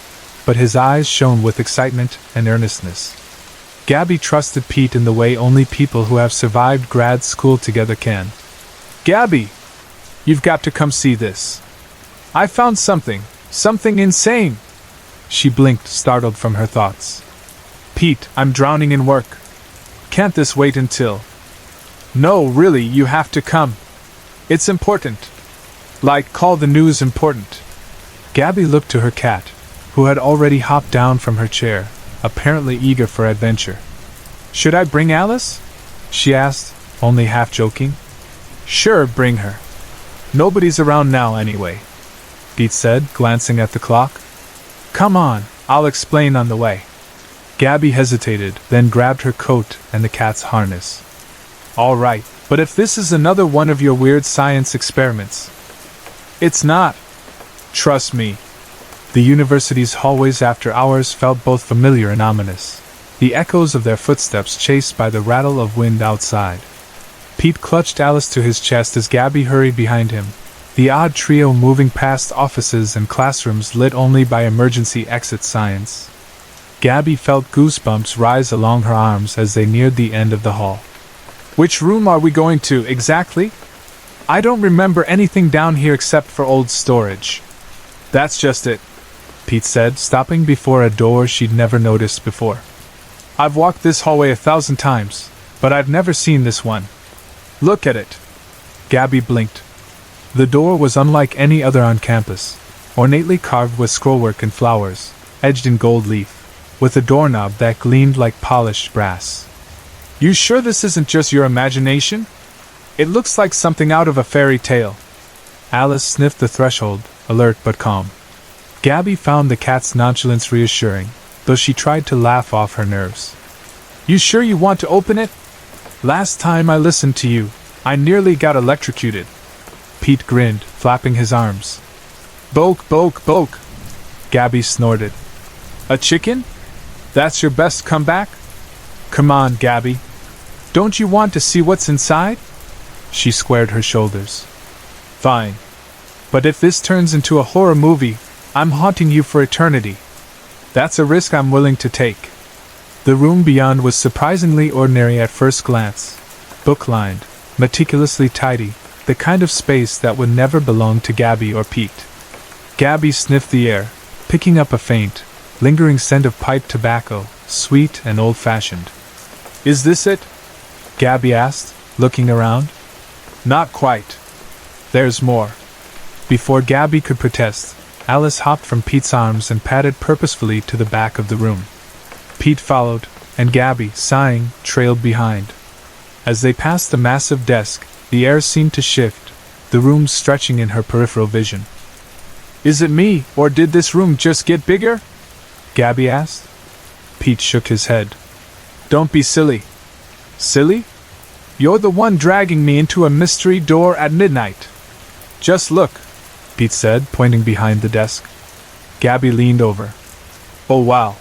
but his eyes shone with excitement and earnestness. Gabby trusted Pete in the way only people who have survived grad school together can. "Gabby! You've got to come see this. I found something insane!" She blinked, startled from her thoughts. "Pete, I'm drowning in work. Can't this wait until—" "No, really, you have to come. It's important. Like, call the news important." Gabby looked to her cat, who had already hopped down from her chair, apparently eager for adventure. "Should I bring Alice?" she asked, only half joking. "Sure, bring her. Nobody's around now anyway," Pete said, glancing at the clock. "Come on, I'll explain on the way." Gabby hesitated, then grabbed her coat and the cat's harness. "All right, but if this is another one of your weird science experiments—" "It's not. Trust me." The university's hallways after hours felt both familiar and ominous, the echoes of their footsteps chased by the rattle of wind outside. Pete clutched Alice to his chest as Gabby hurried behind him, the odd trio moving past offices and classrooms lit only by emergency exit signs. Gabby felt goosebumps rise along her arms as they neared the end of the hall. "Which room are we going to, exactly? I don't remember anything down here except for old storage." "That's just it," Pete said, stopping before a door she'd never noticed before. "I've walked this hallway 1,000 times, but I've never seen this one. Look at it." Gabby blinked. The door was unlike any other on campus, ornately carved with scrollwork and flowers, edged in gold leaf, with a doorknob that gleamed like polished brass. "You sure this isn't just your imagination? It looks like something out of a fairy tale." Alice sniffed the threshold, alert but calm. Gabby found the cat's nonchalance reassuring, though she tried to laugh off her nerves. "You sure you want to open it? Last time I listened to you, I nearly got electrocuted." Pete grinned, flapping his arms. "Boke, boke, boke," Gabby snorted. "A chicken? That's your best comeback? Come on, Gabby. Don't you want to see what's inside?" She squared her shoulders. "Fine. But if this turns into a horror movie, I'm haunting you for eternity. That's a risk I'm willing to take." The room beyond was surprisingly ordinary at first glance, book-lined, meticulously tidy, the kind of space that would never belong to Gabby or Pete. Gabby sniffed the air, picking up a faint, lingering scent of pipe tobacco, sweet and old-fashioned. "Is this it?" Gabby asked, looking around. "Not quite. There's more." Before Gabby could protest, Alice hopped from Pete's arms and padded purposefully to the back of the room. Pete followed, and Gabby, sighing, trailed behind. As they passed the massive desk, the air seemed to shift, the room stretching in her peripheral vision. "Is it me, or did this room just get bigger?" Gabby asked. Pete shook his head. "Don't be silly." "Silly? You're the one dragging me into a mystery door at midnight." "Just look," Pete said, pointing behind the desk. Gabby leaned over. "Oh wow."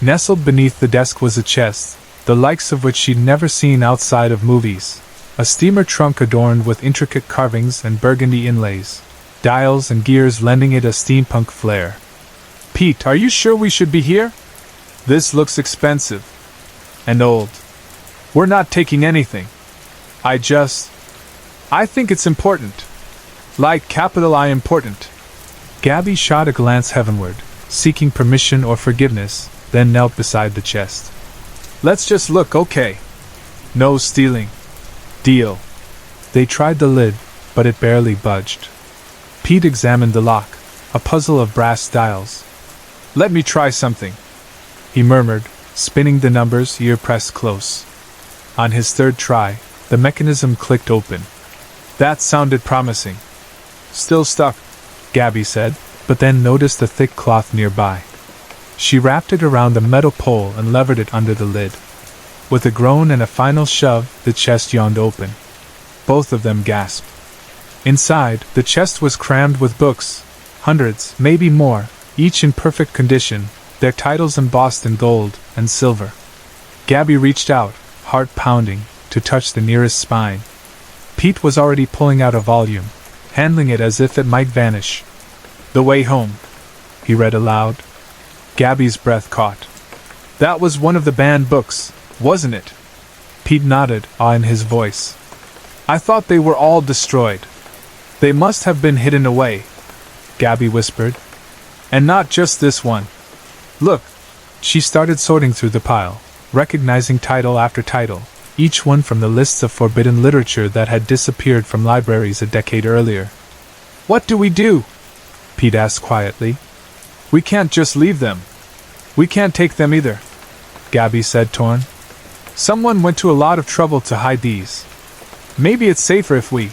Nestled beneath the desk was a chest, the likes of which she'd never seen outside of movies. A steamer trunk adorned with intricate carvings and burgundy inlays, dials and gears lending it a steampunk flair. "Pete, are you sure we should be here? This looks expensive. And old. We're not taking anything. I think it's important. Like capital I important." Gabby shot a glance heavenward, seeking permission or forgiveness, then knelt beside the chest. "Let's just look, okay? No stealing. Deal." They tried the lid, but it barely budged. Pete examined the lock, a puzzle of brass dials. "Let me try something," he murmured, spinning the numbers, ear pressed close. On his third try, the mechanism clicked open. That sounded promising. "Still stuck," Gabby said, but then noticed a thick cloth nearby. She wrapped it around the metal pole and levered it under the lid. With a groan and a final shove, the chest yawned open. Both of them gasped. Inside, the chest was crammed with books, hundreds, maybe more, each in perfect condition, their titles embossed in gold and silver. Gabby reached out, heart pounding, to touch the nearest spine. Pete was already pulling out a volume, handling it as if it might vanish. "The Way Home," he read aloud. Gabby's breath caught. "That was one of the banned books, wasn't it?" Pete nodded, awe in his voice. "I thought they were all destroyed." "They must have been hidden away," Gabby whispered. "And not just this one. Look." She started sorting through the pile, recognizing title after title, each one from the lists of forbidden literature that had disappeared from libraries a decade earlier. "What do we do?" Pete asked quietly. "We can't just leave them. We can't take them either," Gabby said, torn. "Someone went to a lot of trouble to hide these. Maybe it's safer if we—"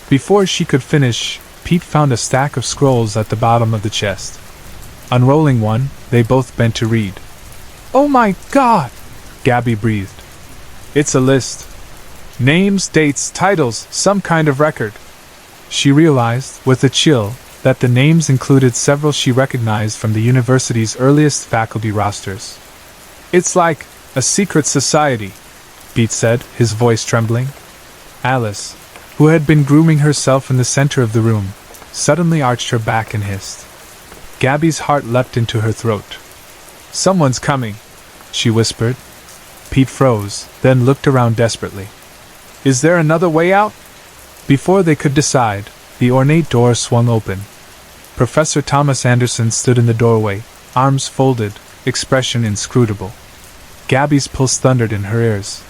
Before she could finish, Pete found a stack of scrolls at the bottom of the chest. Unrolling one, they both bent to read. "Oh my God!" Gabby breathed. "It's a list. Names, dates, titles, some kind of record." She realized, with a chill, that the names included several she recognized from the university's earliest faculty rosters. "It's like a secret society," Pete said, his voice trembling. Alice, who had been grooming herself in the center of the room, suddenly arched her back and hissed. Gabby's heart leapt into her throat. "Someone's coming," she whispered. Pete froze, then looked around desperately. "Is there another way out?" Before they could decide, the ornate door swung open. Professor Thomas Anderson stood in the doorway, arms folded, expression inscrutable. Gabby's pulse thundered in her ears.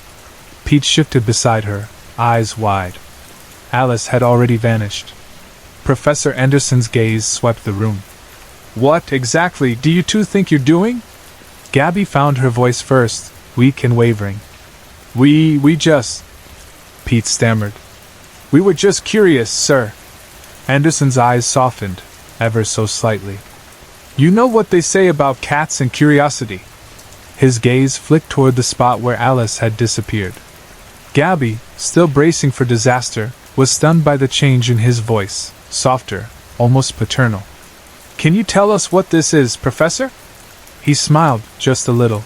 Pete shifted beside her, eyes wide. Alice had already vanished. Professor Anderson's gaze swept the room. "What exactly do you two think you're doing?" Gabby found her voice first, weak and wavering. We just—" Pete stammered. "We were just curious, sir." Anderson's eyes softened, ever so slightly. "You know what they say about cats and curiosity." His gaze flicked toward the spot where Alice had disappeared. Gabby, still bracing for disaster, was stunned by the change in his voice, softer, almost paternal. "Can you tell us what this is, Professor?" He smiled, just a little.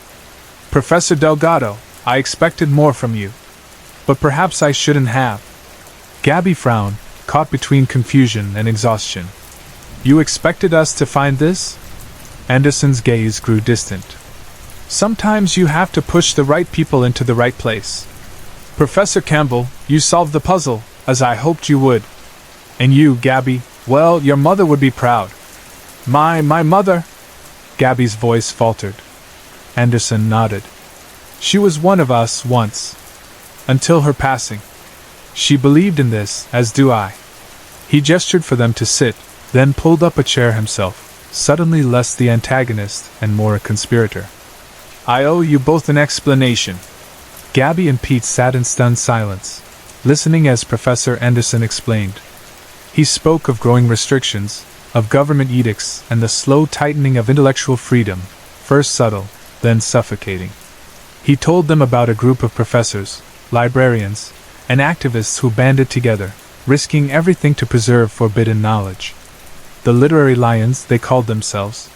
"Professor Delgado, I expected more from you. But perhaps I shouldn't have." Gabby frowned, caught between confusion and exhaustion. "You expected us to find this?" Anderson's gaze grew distant. "Sometimes you have to push the right people into the right place. Professor Campbell, you solved the puzzle, as I hoped you would. And you, Gabby, well, your mother would be proud." My mother?" Gabby's voice faltered. Anderson nodded. "She was one of us once. Until her passing. She believed in this, as do I. He gestured for them to sit, then pulled up a chair himself, suddenly less the antagonist and more a conspirator. I owe you both an explanation. Gabby and Pete sat in stunned silence, listening as Professor Anderson explained. He spoke of growing restrictions, of government edicts, and the slow tightening of intellectual freedom, first subtle, then suffocating. He told them about a group of professors, librarians, and activists who banded together, risking everything to preserve forbidden knowledge. The literary lions, they called themselves.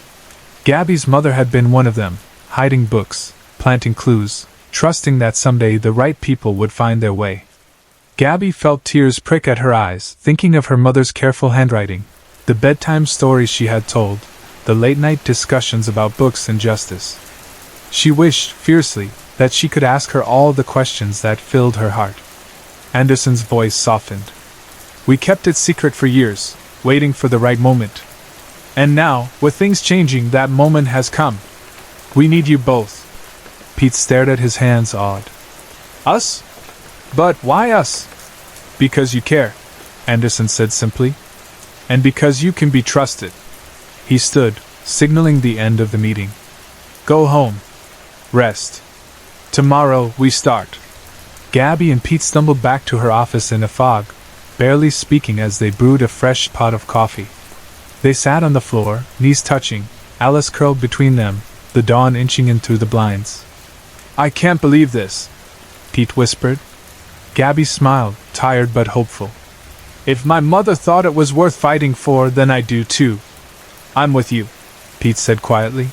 Gabby's mother had been one of them, hiding books, planting clues, trusting that someday the right people would find their way. Gabby felt tears prick at her eyes, thinking of her mother's careful handwriting, the bedtime stories she had told, the late-night discussions about books and justice. She wished, fiercely, that she could ask her all the questions that filled her heart. Anderson's voice softened. We kept it secret for years, waiting for the right moment. And now, with things changing, that moment has come. We need you both. Pete stared at his hands, awed. Us? But why us? Because you care, Anderson said simply. And because you can be trusted. He stood, signaling the end of the meeting. Go home. Rest. Tomorrow we start. Gabby and Pete stumbled back to her office in a fog, barely speaking as they brewed a fresh pot of coffee. They sat on the floor, knees touching, Alice curled between them, the dawn inching in through the blinds. I can't believe this, Pete whispered. Gabby smiled, tired but hopeful. If my mother thought it was worth fighting for, then I do too. I'm with you, Pete said quietly.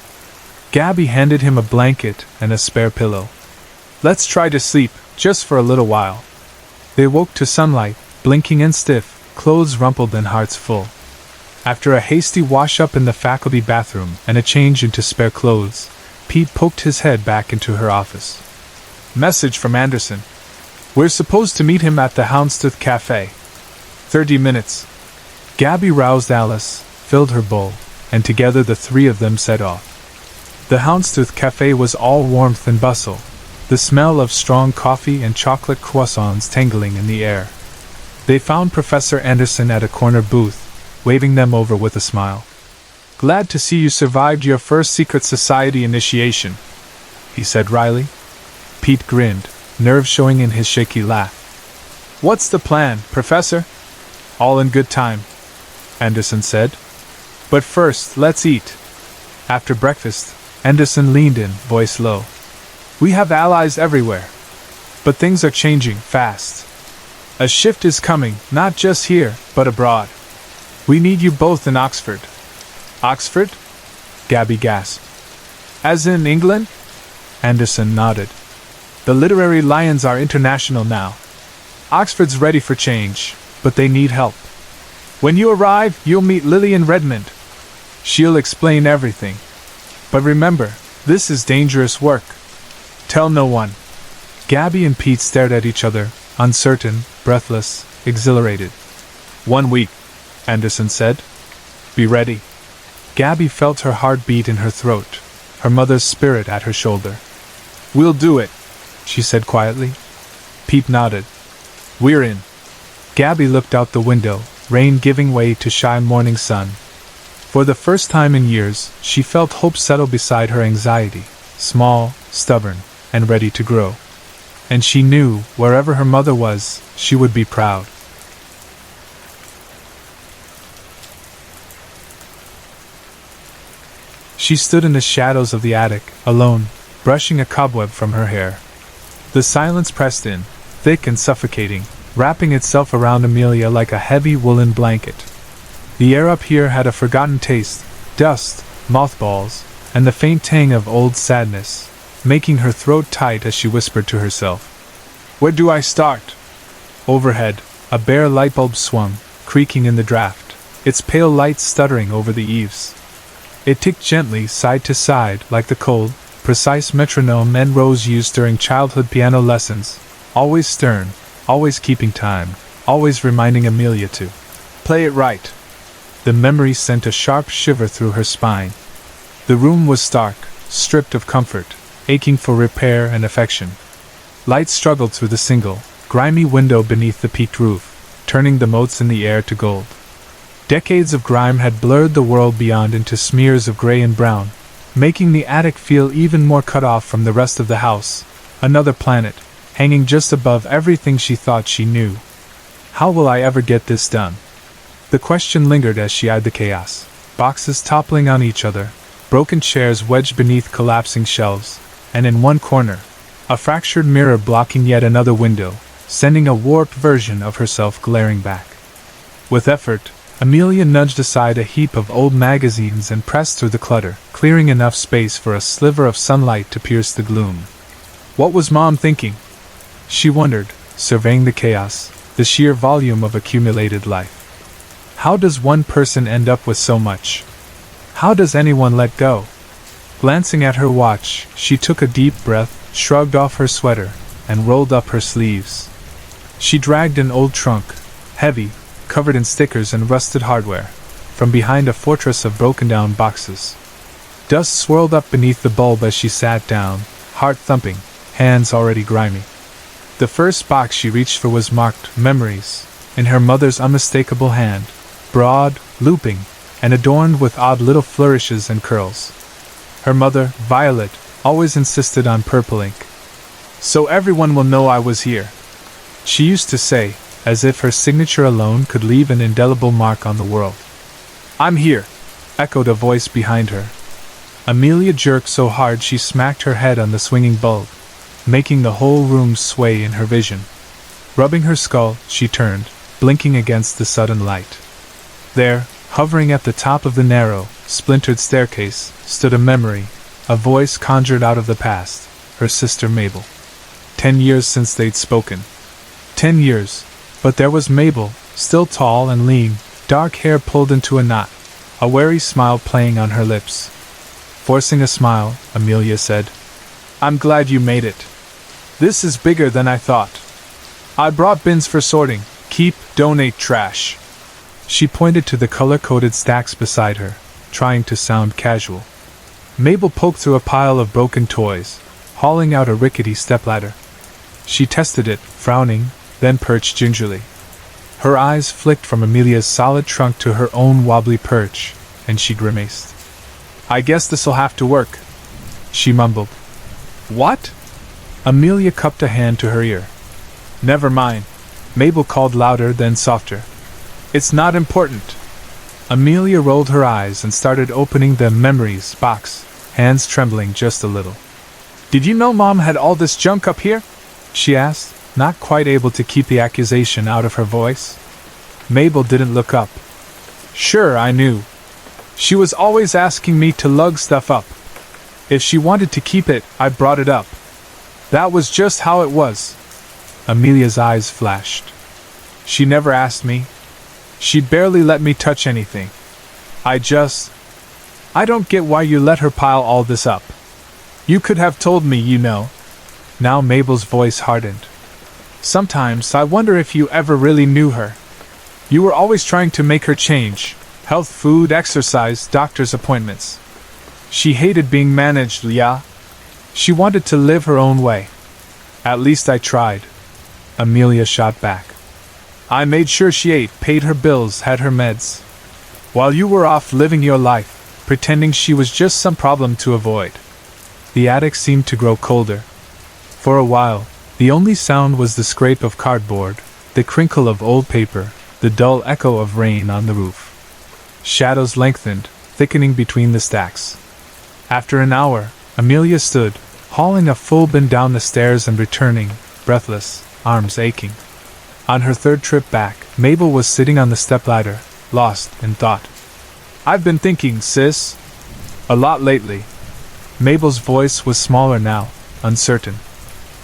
Gabby handed him a blanket and a spare pillow. Let's try to sleep, just for a little while. They woke to sunlight, blinking and stiff, clothes rumpled and hearts full. After a hasty wash-up in the faculty bathroom and a change into spare clothes, Pete poked his head back into her office. Message from Anderson. We're supposed to meet him at the Houndstooth Cafe. 30 minutes. Gabby roused Alice, filled her bowl, and together the three of them set off. The Houndstooth Cafe was all warmth and bustle, the smell of strong coffee and chocolate croissants tangling in the air. They found Professor Anderson at a corner booth, waving them over with a smile. Glad to see you survived your first secret society initiation, he said wryly. Pete grinned, nerves showing in his shaky laugh. What's the plan, Professor? All in good time, Anderson said. But first, let's eat. After breakfast, Anderson leaned in, voice low. We have allies everywhere. But things are changing fast. A shift is coming, not just here, but abroad. We need you both in Oxford. Oxford? Gabby gasped. As in England? Anderson nodded. The literary lions are international now. Oxford's ready for change, but they need help. When you arrive, you'll meet Lillian Redmond. She'll explain everything. But remember, this is dangerous work. Tell no one. Gabby and Pete stared at each other, uncertain, breathless, exhilarated. 1 week, Anderson said. Be ready. Gabby felt her heart beat in her throat, her mother's spirit at her shoulder. We'll do it, she said quietly. Pete nodded. We're in. Gabby looked out the window, rain giving way to shy morning sun. For the first time in years, she felt hope settle beside her anxiety, small, stubborn, and ready to grow. And she knew, wherever her mother was, she would be proud. She stood in the shadows of the attic, alone, brushing a cobweb from her hair. The silence pressed in, thick and suffocating, wrapping itself around Amelia like a heavy woolen blanket. The air up here had a forgotten taste, dust, mothballs, and the faint tang of old sadness, making her throat tight as she whispered to herself. Where do I start? Overhead, a bare light bulb swung, creaking in the draft, its pale light stuttering over the eaves. It ticked gently side to side like the cold, precise metronome and Rose used during childhood piano lessons, always stern, always keeping time, always reminding Amelia to play it right. The memory sent a sharp shiver through her spine. The room was stark, stripped of comfort, aching for repair and affection. Light struggled through the single, grimy window beneath the peaked roof, turning the motes in the air to gold. Decades of grime had blurred the world beyond into smears of gray and brown, making the attic feel even more cut off from the rest of the house, another planet, hanging just above everything she thought she knew. How will I ever get this done? The question lingered as she eyed the chaos. Boxes toppling on each other, broken chairs wedged beneath collapsing shelves, and in one corner, a fractured mirror blocking yet another window, sending a warped version of herself glaring back. With effort, Amelia nudged aside a heap of old magazines and pressed through the clutter, clearing enough space for a sliver of sunlight to pierce the gloom. What was Mom thinking? She wondered, surveying the chaos, the sheer volume of accumulated life. How does one person end up with so much? How does anyone let go? Glancing at her watch, she took a deep breath, shrugged off her sweater, and rolled up her sleeves. She dragged an old trunk, heavy, covered in stickers and rusted hardware, from behind a fortress of broken-down boxes. Dust swirled up beneath the bulb as she sat down, heart thumping, hands already grimy. The first box she reached for was marked Memories, in her mother's unmistakable hand, broad, looping, and adorned with odd little flourishes and curls. Her mother, Violet, always insisted on purple ink. "So everyone will know I was here," she used to say, as if her signature alone could leave an indelible mark on the world. "I'm here," echoed a voice behind her. Amelia jerked so hard she smacked her head on the swinging bulb, making the whole room sway in her vision. Rubbing her skull, she turned, blinking against the sudden light. There, hovering at the top of the narrow, splintered staircase, stood a memory, a voice conjured out of the past, her sister Mabel. 10 years since they'd spoken. 10 years, but there was Mabel, still tall and lean, dark hair pulled into a knot, a wary smile playing on her lips. Forcing a smile, Amelia said, "I'm glad you made it. This is bigger than I thought. I brought bins for sorting, keep, donate trash." She pointed to the color-coded stacks beside her, trying to sound casual. Mabel poked through a pile of broken toys, hauling out a rickety stepladder. She tested it, frowning, then perched gingerly. Her eyes flicked from Amelia's solid trunk to her own wobbly perch, and she grimaced. "I guess this'll have to work," she mumbled. "What?" Amelia cupped a hand to her ear. "Never mind," Mabel called louder then softer. "It's not important." Amelia rolled her eyes and started opening the Memories box, hands trembling just a little. "Did you know Mom had all this junk up here?" she asked, not quite able to keep the accusation out of her voice. Mabel didn't look up. "Sure, I knew. She was always asking me to lug stuff up. If she wanted to keep it, I brought it up. That was just how it was." Amelia's eyes flashed. "She never asked me. She'd barely let me touch anything. I don't get why you let her pile all this up. You could have told me, you know." Now Mabel's voice hardened. "Sometimes I wonder if you ever really knew her. You were always trying to make her change. Health, food, exercise, doctor's appointments. She hated being managed, yeah? She wanted to live her own way. At least I tried." Amelia shot back. "I made sure she ate, paid her bills, had her meds. While you were off living your life, pretending she was just some problem to avoid." The attic seemed to grow colder. For a while, the only sound was the scrape of cardboard, the crinkle of old paper, the dull echo of rain on the roof. Shadows lengthened, thickening between the stacks. After an hour, Amelia stood, hauling a full bin down the stairs and returning, breathless, arms aching. On her third trip back, Mabel was sitting on the stepladder, lost in thought. "I've been thinking, sis. A lot lately." Mabel's voice was smaller now, uncertain.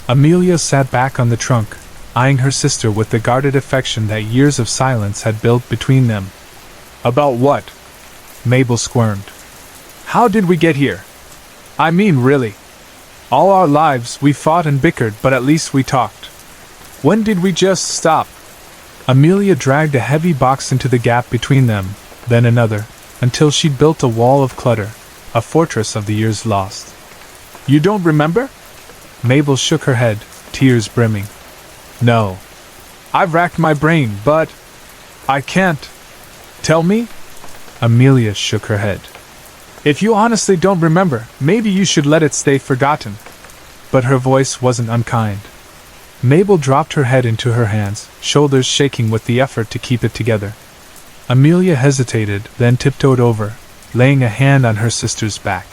Amelia sat back on the trunk, eyeing her sister with the guarded affection that years of silence had built between them. "About what?" Mabel squirmed. "How did we get here? I mean, really. All our lives we fought and bickered, but at least we talked. When did we just stop?" Amelia dragged a heavy box into the gap between them, then another, until she'd built a wall of clutter, a fortress of the years lost. "You don't remember?" Mabel shook her head, tears brimming. "No. I've racked my brain, but I can't. Tell me? Amelia shook her head. If you honestly don't remember, maybe you should let it stay forgotten. But her voice wasn't unkind. Mabel dropped her head into her hands, shoulders shaking with the effort to keep it together. Amelia hesitated, then tiptoed over, laying a hand on her sister's back.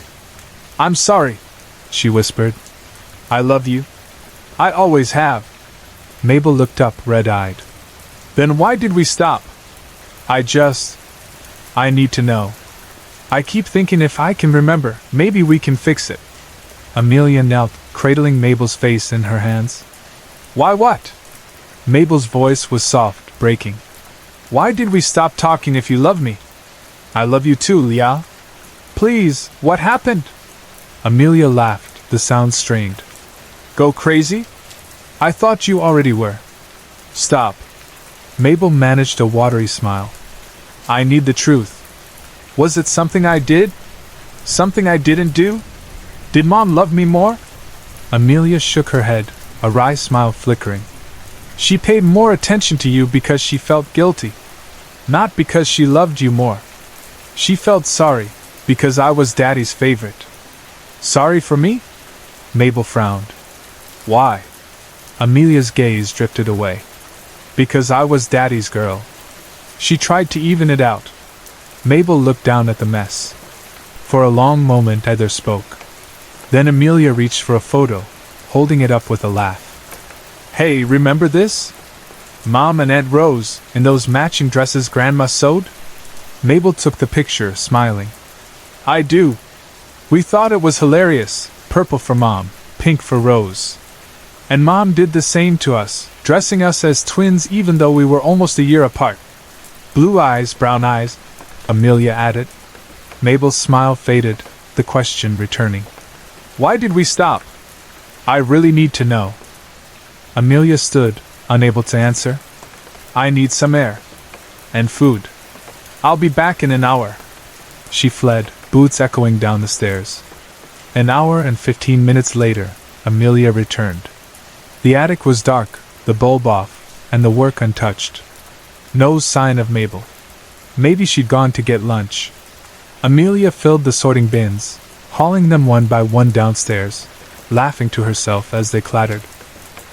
I'm sorry, she whispered. I love you. I always have. Mabel looked up, red-eyed. Then why did we stop? I need to know. I keep thinking if I can remember, maybe we can fix it. Amelia knelt, cradling Mabel's face in her hands. Why what? Mabel's voice was soft, breaking. Why did we stop talking if you love me? I love you too, Lia. Please, what happened? Amelia laughed, the sound strained. Go crazy? I thought you already were. Stop. Mabel managed a watery smile. I need the truth. Was it something I did? Something I didn't do? Did Mom love me more? Amelia shook her head, a wry smile flickering. She paid more attention to you because she felt guilty. Not because she loved you more. She felt sorry, because I was Daddy's favorite. Sorry for me? Mabel frowned. Why? Amelia's gaze drifted away. Because I was Daddy's girl. She tried to even it out. Mabel looked down at the mess. For a long moment neither spoke. Then Amelia reached for a photo, holding it up with a laugh. Hey, remember this? Mom and Aunt Rose, in those matching dresses Grandma sewed? Mabel took the picture, smiling. I do. We thought it was hilarious, purple for Mom, pink for Rose. And Mom did the same to us, dressing us as twins even though we were almost a year apart. Blue eyes, brown eyes, Amelia added. Mabel's smile faded, the question returning. Why did we stop? I really need to know. Amelia stood, unable to answer. I need some air. And food. I'll be back in an hour. She fled, boots echoing down the stairs. An hour and 15 minutes later, Amelia returned. The attic was dark, the bulb off, and the work untouched. No sign of Mabel. Maybe she'd gone to get lunch. Amelia filled the sorting bins, hauling them one by one downstairs, laughing to herself as they clattered.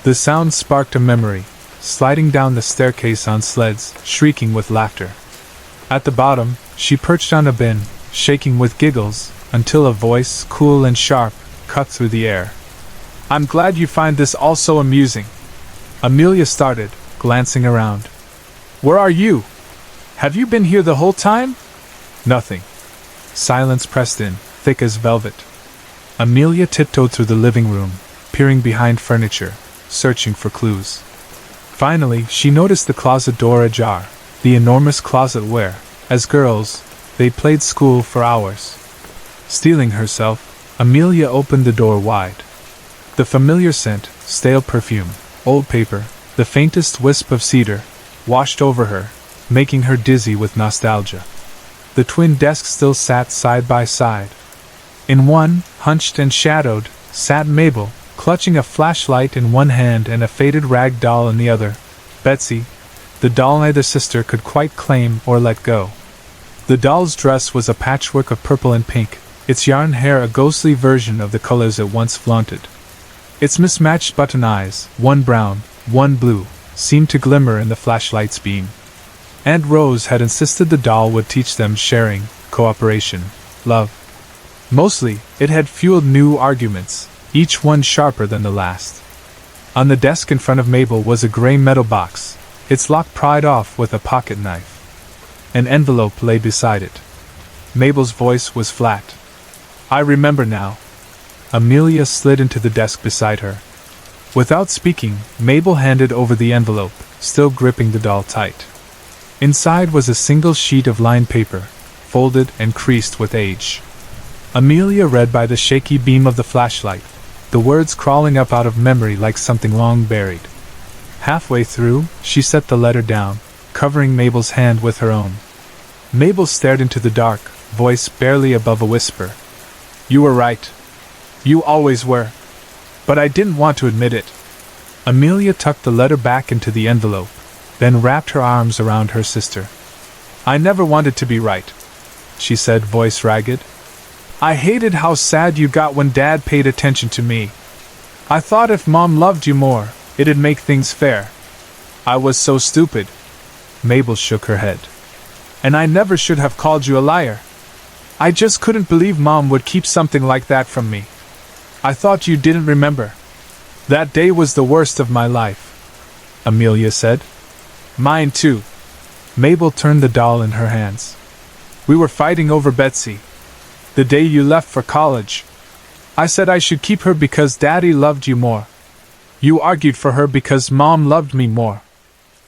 The sound sparked a memory, sliding down the staircase on sleds, shrieking with laughter. At the bottom, she perched on a bin, shaking with giggles, until a voice, cool and sharp, cut through the air. I'm glad you find this all so amusing. Amelia started, glancing around. Where are you? Have you been here the whole time? Nothing. Silence pressed in, thick as velvet. Amelia tiptoed through the living room, peering behind furniture, searching for clues. Finally, she noticed the closet door ajar, the enormous closet where, as girls, they played school for hours. Steeling herself, Amelia opened the door wide. The familiar scent, stale perfume, old paper, the faintest wisp of cedar, washed over her, making her dizzy with nostalgia. The twin desks still sat side by side. In one, hunched and shadowed, sat Mabel, clutching a flashlight in one hand and a faded rag doll in the other, Betsy, the doll neither sister could quite claim or let go. The doll's dress was a patchwork of purple and pink, its yarn hair a ghostly version of the colors it once flaunted. Its mismatched button eyes, one brown, one blue, seemed to glimmer in the flashlight's beam. Aunt Rose had insisted the doll would teach them sharing, cooperation, love. Mostly, it had fueled new arguments, each one sharper than the last. On the desk in front of Mabel was a gray metal box, its lock pried off with a pocket knife. An envelope lay beside it. Mabel's voice was flat. I remember now. Amelia slid into the desk beside her. Without speaking, Mabel handed over the envelope, still gripping the doll tight. Inside was a single sheet of lined paper, folded and creased with age. Amelia read by the shaky beam of the flashlight, the words crawling up out of memory like something long buried. Halfway through, she set the letter down, covering Mabel's hand with her own. Mabel stared into the dark, voice barely above a whisper. You were right. You always were. But I didn't want to admit it. Amelia tucked the letter back into the envelope, then wrapped her arms around her sister. "I never wanted to be right," she said, voice ragged. "I hated how sad you got when Dad paid attention to me. I thought if Mom loved you more, it'd make things fair. I was so stupid." Mabel shook her head. "And I never should have called you a liar. I just couldn't believe Mom would keep something like that from me. I thought you didn't remember. That day was the worst of my life," Amelia said. "Mine too." Mabel turned the doll in her hands. "We were fighting over Betsy. The day you left for college. I said I should keep her because Daddy loved you more. You argued for her because Mom loved me more.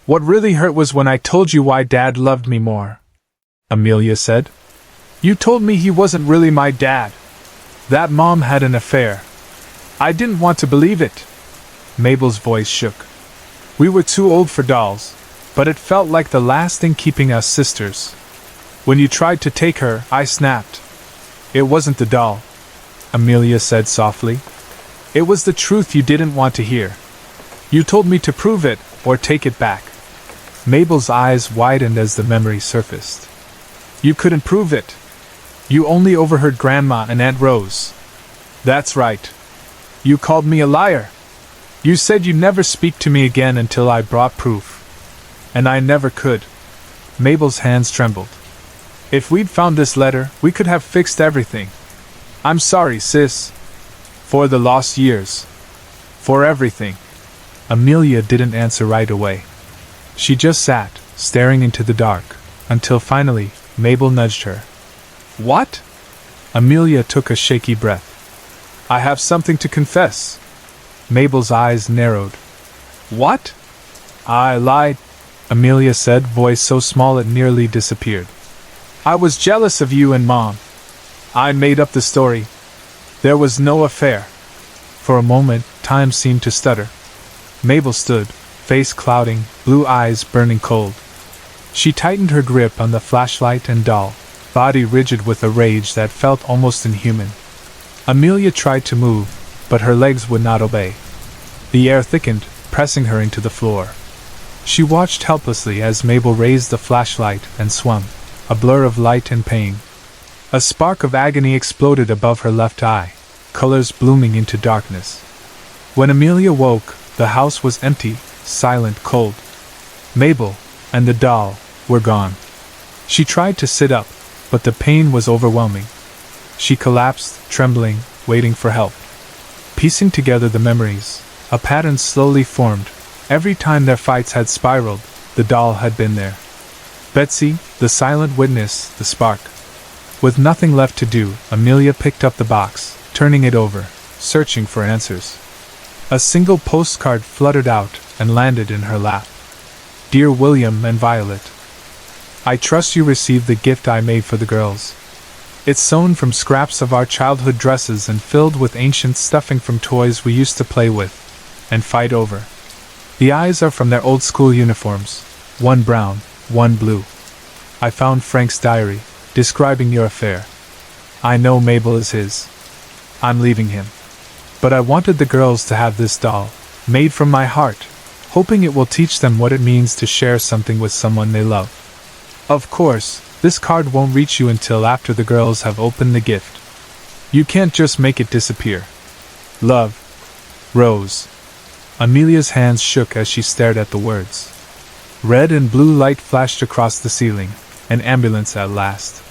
What really hurt was when I told you why Dad loved me more," Amelia said. "You told me he wasn't really my dad. That Mom had an affair. I didn't want to believe it." Mabel's voice shook. "We were too old for dolls, but it felt like the last thing keeping us sisters. When you tried to take her, I snapped. It wasn't the doll," Amelia said softly. "It was the truth you didn't want to hear. You told me to prove it, or take it back." Mabel's eyes widened as the memory surfaced. "You couldn't prove it. You only overheard Grandma and Aunt Rose." "That's right. You called me a liar. You said you'd never speak to me again until I brought proof. And I never could." Mabel's hands trembled. "If we'd found this letter, we could have fixed everything. I'm sorry, sis. For the lost years. For everything." Amelia didn't answer right away. She just sat, staring into the dark, until finally, Mabel nudged her. "What?" Amelia took a shaky breath. "I have something to confess." Mabel's eyes narrowed. "What?" "I lied," Amelia said, voice so small it nearly disappeared. "I was jealous of you and Mom. I made up the story. There was no affair." For a moment, time seemed to stutter. Mabel stood, face clouding, blue eyes burning cold. She tightened her grip on the flashlight and doll, body rigid with a rage that felt almost inhuman. Amelia tried to move, but her legs would not obey. The air thickened, pressing her into the floor. She watched helplessly as Mabel raised the flashlight and swung, a blur of light and pain. A spark of agony exploded above her left eye, colors blooming into darkness. When Amelia woke, the house was empty, silent, cold. Mabel and the doll were gone. She tried to sit up, but the pain was overwhelming. She collapsed, trembling, waiting for help. Piecing together the memories, a pattern slowly formed. Every time their fights had spiraled, the doll had been there. Betsy, the silent witness, the spark. With nothing left to do, Amelia picked up the box, turning it over, searching for answers. A single postcard fluttered out and landed in her lap. "Dear William and Violet, I trust you received the gift I made for the girls. It's sewn from scraps of our childhood dresses and filled with ancient stuffing from toys we used to play with and fight over. The eyes are from their old school uniforms, one brown, one blue. I found Frank's diary, describing your affair. I know Mabel is his. I'm leaving him. But I wanted the girls to have this doll, made from my heart, hoping it will teach them what it means to share something with someone they love. Of course, this card won't reach you until after the girls have opened the gift. You can't just make it disappear. Love, Rose." Amelia's hands shook as she stared at the words. Red and blue light flashed across the ceiling, an ambulance at last.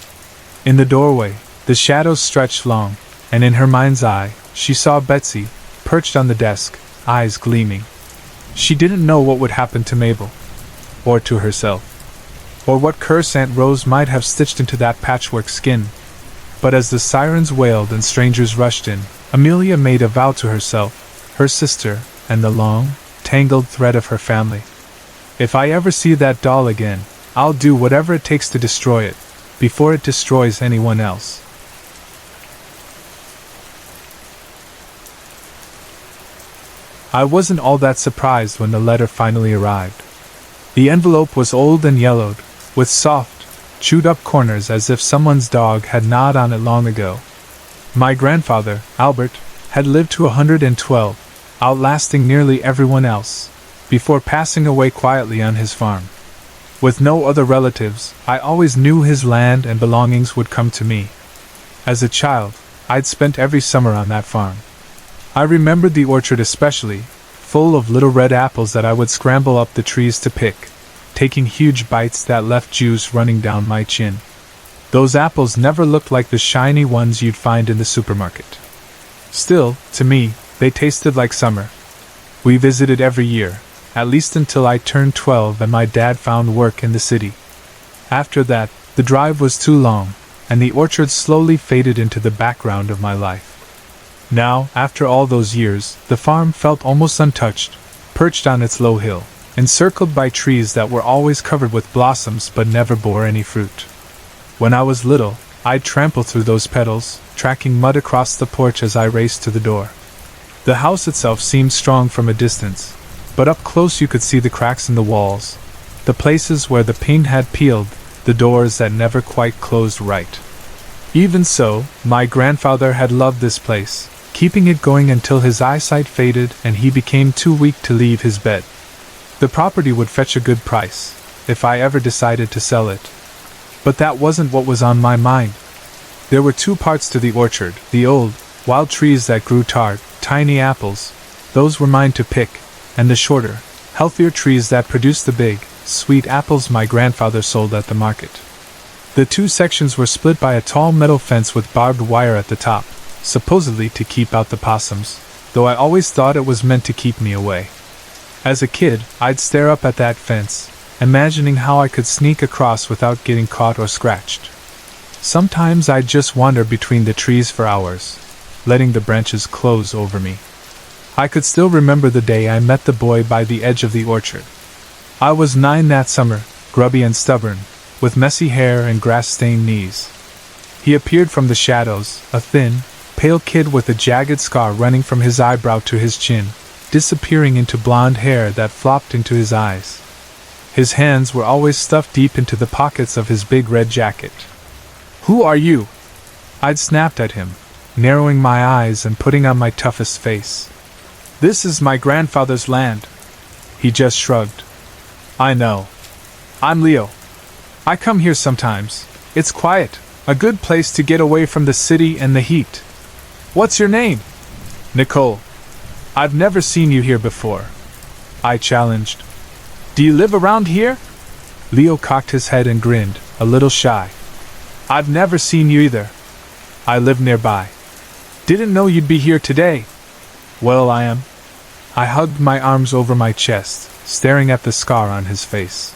In the doorway, the shadows stretched long, and in her mind's eye, she saw Betsy, perched on the desk, eyes gleaming. She didn't know what would happen to Mabel, or to herself, or what curse Aunt Rose might have stitched into that patchwork skin. But as the sirens wailed and strangers rushed in, Amelia made a vow to herself, her sister, and the long, tangled thread of her family. If I ever see that doll again, I'll do whatever it takes to destroy it, before it destroys anyone else. I wasn't all that surprised when the letter finally arrived. The envelope was old and yellowed, with soft, chewed-up corners as if someone's dog had gnawed on it long ago. My grandfather, Albert, had lived to 112, outlasting nearly everyone else, before passing away quietly on his farm. With no other relatives, I always knew his land and belongings would come to me. As a child, I'd spent every summer on that farm. I remembered the orchard especially, full of little red apples that I would scramble up the trees to pick, taking huge bites that left juice running down my chin. Those apples never looked like the shiny ones you'd find in the supermarket. Still, to me, they tasted like summer. We visited every year, at least until I turned 12 and my dad found work in the city. After that, the drive was too long, and the orchard slowly faded into the background of my life. Now, after all those years, the farm felt almost untouched, perched on its low hill, encircled by trees that were always covered with blossoms but never bore any fruit. When I was little, I'd trample through those petals, tracking mud across the porch as I raced to the door. The house itself seemed strong from a distance, but up close you could see the cracks in the walls, the places where the paint had peeled, the doors that never quite closed right. Even so, my grandfather had loved this place, keeping it going until his eyesight faded and he became too weak to leave his bed. The property would fetch a good price, if I ever decided to sell it. But that wasn't what was on my mind. There were two parts to the orchard, the old, wild trees that grew tiny apples, those were mine to pick, and the shorter, healthier trees that produced the big, sweet apples my grandfather sold at the market. The two sections were split by a tall metal fence with barbed wire at the top, supposedly to keep out the possums, though I always thought it was meant to keep me away. As a kid, I'd stare up at that fence, imagining how I could sneak across without getting caught or scratched. Sometimes I'd just wander between the trees for hours, letting the branches close over me. I could still remember the day I met the boy by the edge of the orchard. I was 9 that summer, grubby and stubborn, with messy hair and grass-stained knees. He appeared from the shadows, a thin, pale kid with a jagged scar running from his eyebrow to his chin, disappearing into blonde hair that flopped into his eyes. His hands were always stuffed deep into the pockets of his big red jacket. "Who are you?" I'd snapped at him, narrowing my eyes and putting on my toughest face. "This is my grandfather's land." He just shrugged. "I know. I'm Leo. I come here sometimes. It's quiet, a good place to get away from the city and the heat." "What's your name?" "Nicole." "I've never seen you here before," I challenged. "Do you live around here?" Leo cocked his head and grinned, a little shy. "I've never seen you either. I live nearby. Didn't know you'd be here today." "Well, I am." I hugged my arms over my chest, staring at the scar on his face.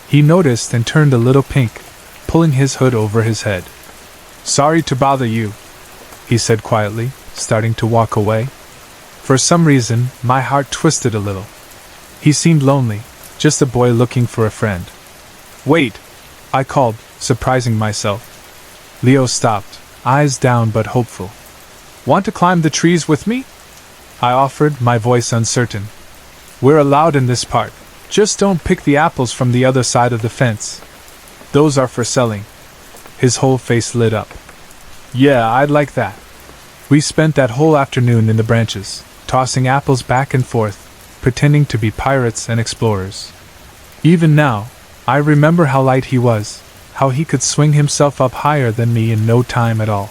He noticed and turned a little pink, pulling his hood over his head. "Sorry to bother you," he said quietly, starting to walk away. For some reason, my heart twisted a little. He seemed lonely, just a boy looking for a friend. "Wait," I called, surprising myself. Leo stopped, eyes down but hopeful. "Want to climb the trees with me?" I offered, my voice uncertain. "We're allowed in this part. Just don't pick the apples from the other side of the fence. Those are for selling." His whole face lit up. "Yeah, I'd like that." We spent that whole afternoon in the branches, tossing apples back and forth, pretending to be pirates and explorers. Even now, I remember how light he was, how he could swing himself up higher than me in no time at all.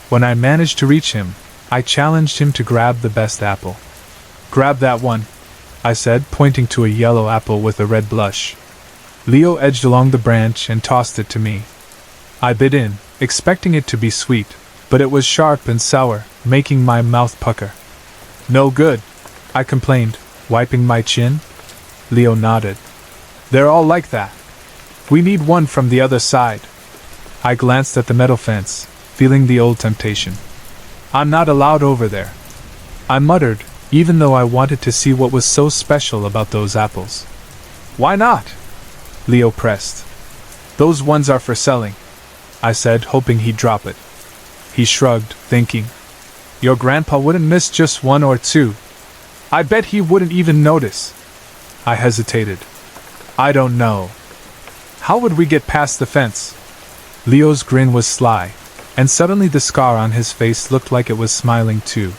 When I managed to reach him, I challenged him to grab the best apple. "Grab that one," I said, pointing to a yellow apple with a red blush. Leo edged along the branch and tossed it to me. I bit in, expecting it to be sweet, but it was sharp and sour, making my mouth pucker. "No good," I complained, wiping my chin. Leo nodded. "They're all like that. We need one from the other side." I glanced at the metal fence, feeling the old temptation. "I'm not allowed over there," I muttered, even though I wanted to see what was so special about those apples. "Why not?" Leo pressed. "Those ones are for selling," I said, hoping he'd drop it. He shrugged, thinking, "Your grandpa wouldn't miss just one or two. I bet he wouldn't even notice." I hesitated. "I don't know. How would we get past the fence?" Leo's grin was sly, and suddenly the scar on his face looked like it was smiling too.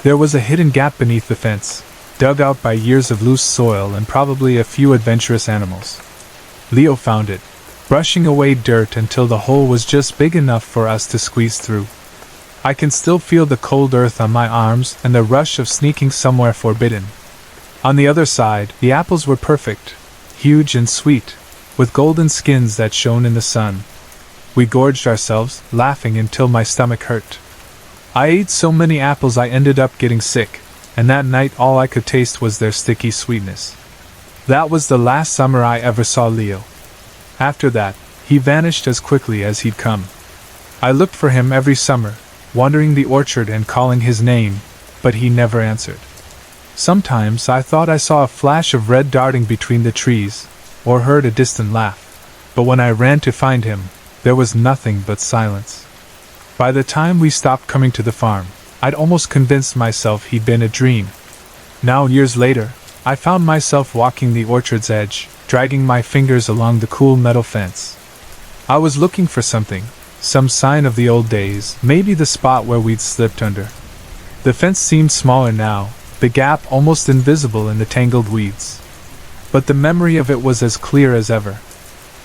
There was a hidden gap beneath the fence, dug out by years of loose soil and probably a few adventurous animals. Leo found it, brushing away dirt until the hole was just big enough for us to squeeze through. I can still feel the cold earth on my arms and the rush of sneaking somewhere forbidden. On the other side, the apples were perfect, huge and sweet, with golden skins that shone in the sun. We gorged ourselves, laughing until my stomach hurt. I ate so many apples I ended up getting sick, and that night all I could taste was their sticky sweetness. That was the last summer I ever saw Leo. After that, he vanished as quickly as he'd come. I looked for him every summer, wandering the orchard and calling his name, but he never answered. Sometimes I thought I saw a flash of red darting between the trees, or heard a distant laugh, but when I ran to find him, there was nothing but silence. By the time we stopped coming to the farm, I'd almost convinced myself he'd been a dream. Now, years later, I found myself walking the orchard's edge, dragging my fingers along the cool metal fence. I was looking for something, some sign of the old days, maybe the spot where we'd slipped under. The fence seemed smaller now, the gap almost invisible in the tangled weeds. But the memory of it was as clear as ever.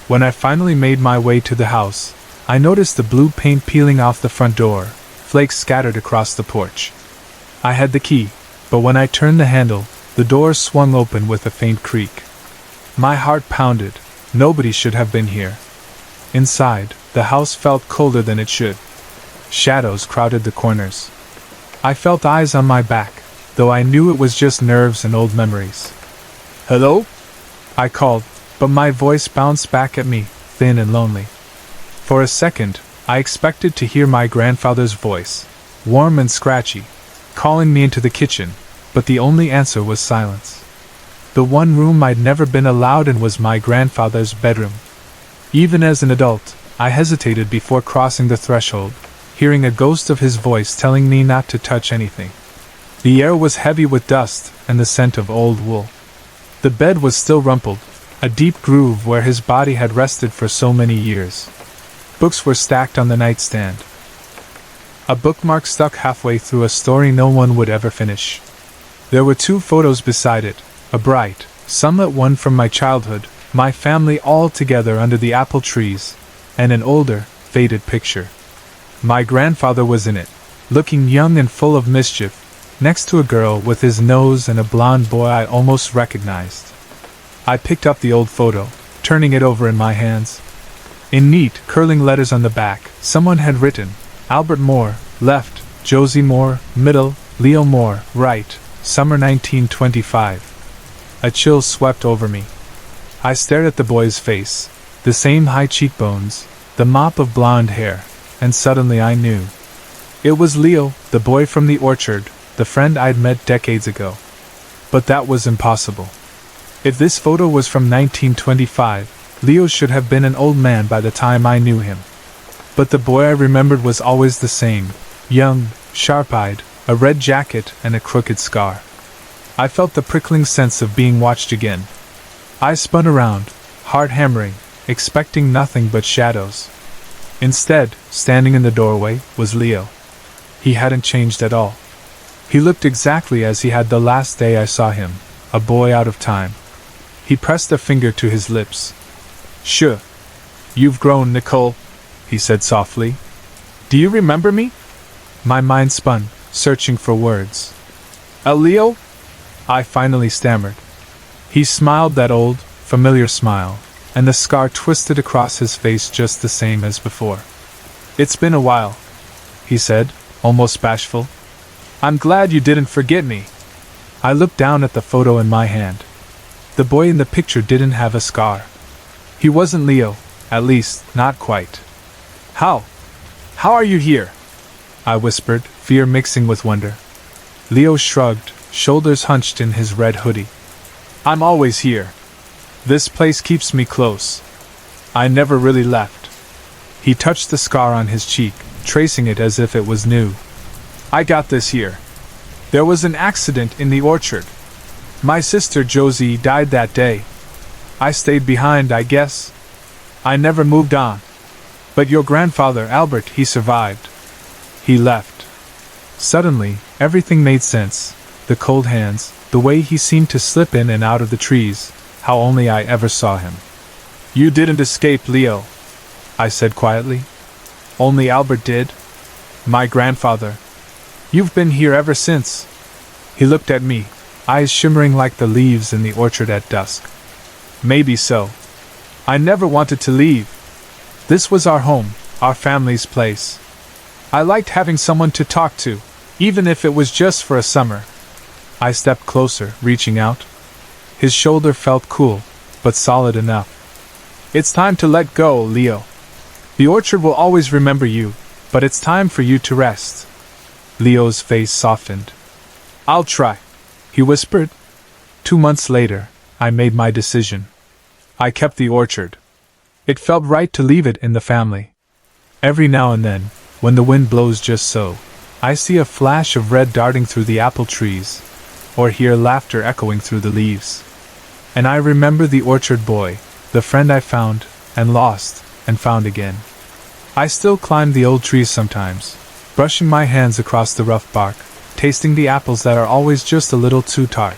When I finally made my way to the house, I noticed the blue paint peeling off the front door, flakes scattered across the porch. I had the key, but when I turned the handle, the door swung open with a faint creak. My heart pounded. Nobody should have been here. Inside, the house felt colder than it should. Shadows crowded the corners. I felt eyes on my back, though I knew it was just nerves and old memories. "Hello?" I called, but my voice bounced back at me, thin and lonely. For a second, I expected to hear my grandfather's voice, warm and scratchy, calling me into the kitchen, but the only answer was silence. The one room I'd never been allowed in was my grandfather's bedroom. Even as an adult, I hesitated before crossing the threshold, hearing a ghost of his voice telling me not to touch anything. The air was heavy with dust and the scent of old wool. The bed was still rumpled, a deep groove where his body had rested for so many years. Books were stacked on the nightstand. A bookmark stuck halfway through a story no one would ever finish. There were 2 photos beside it, a bright, sunlit one from my childhood, my family all together under the apple trees, and an older, faded picture. My grandfather was in it, looking young and full of mischief, next to a girl with his nose and a blonde boy I almost recognized. I picked up the old photo, turning it over in my hands. In neat, curling letters on the back, someone had written, Albert Moore, left, Josie Moore, middle, Leo Moore, right, summer 1925. A chill swept over me. I stared at the boy's face, the same high cheekbones, the mop of blonde hair, and suddenly I knew. It was Leo, the boy from the orchard, the friend I'd met decades ago. But that was impossible. If this photo was from 1925, Leo should have been an old man by the time I knew him. But the boy I remembered was always the same, young, sharp-eyed, a red jacket and a crooked scar. I felt the prickling sense of being watched again. I spun around, heart hammering, expecting nothing but shadows. Instead, standing in the doorway, was Leo. He hadn't changed at all. He looked exactly as he had the last day I saw him, a boy out of time. He pressed a finger to his lips. "Sure. You've grown, Nicole," he said softly. "Do you remember me?" My mind spun, searching for words. "Leo?" I finally stammered. He smiled that old, familiar smile, and the scar twisted across his face just the same as before. "It's been a while," he said, almost bashful. "I'm glad you didn't forget me." I looked down at the photo in my hand. The boy in the picture didn't have a scar. He wasn't Leo, at least, not quite. How are you here?" I whispered, fear mixing with wonder. Leo shrugged, shoulders hunched in his red hoodie. "I'm always here. This place keeps me close. I never really left." He touched the scar on his cheek, tracing it as if it was new. "I got this here. There was an accident in the orchard. My sister Josie died that day. I stayed behind, I guess. I never moved on. But your grandfather, Albert, he survived. He left." Suddenly, everything made sense. The cold hands, the way he seemed to slip in and out of the trees, how only I ever saw him. "You didn't escape, Leo," I said quietly. "Only Albert did. My grandfather. You've been here ever since." He looked at me, eyes shimmering like the leaves in the orchard at dusk. "Maybe so. I never wanted to leave. This was our home, our family's place. I liked having someone to talk to, even if it was just for a summer." I stepped closer, reaching out. His shoulder felt cool, but solid enough. "It's time to let go, Leo. The orchard will always remember you, but it's time for you to rest." Leo's face softened. "I'll try," he whispered. 2 months later, I made my decision. I kept the orchard. It felt right to leave it in the family. Every now and then, when the wind blows just so, I see a flash of red darting through the apple trees, or hear laughter echoing through the leaves. And I remember the orchard boy, the friend I found, and lost, and found again. I still climb the old trees sometimes, brushing my hands across the rough bark, tasting the apples that are always just a little too tart.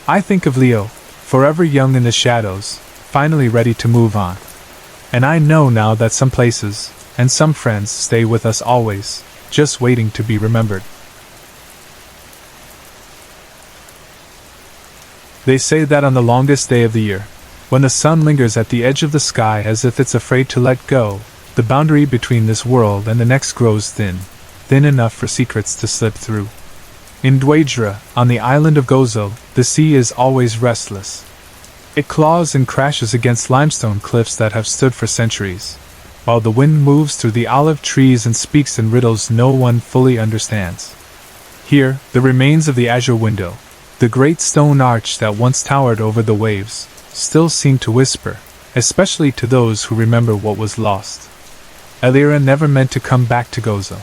I think of Leo, forever young in the shadows, finally ready to move on. And I know now that some places, and some friends stay with us always, just waiting to be remembered. They say that on the longest day of the year, when the sun lingers at the edge of the sky as if it's afraid to let go, the boundary between this world and the next grows thin, thin enough for secrets to slip through. In Dwajdra, on the island of Gozo, the sea is always restless. It claws and crashes against limestone cliffs that have stood for centuries, while the wind moves through the olive trees and speaks in riddles no one fully understands. Here, the remains of the azure window, the great stone arch that once towered over the waves, still seem to whisper, especially to those who remember what was lost. Elira never meant to come back to Gozo.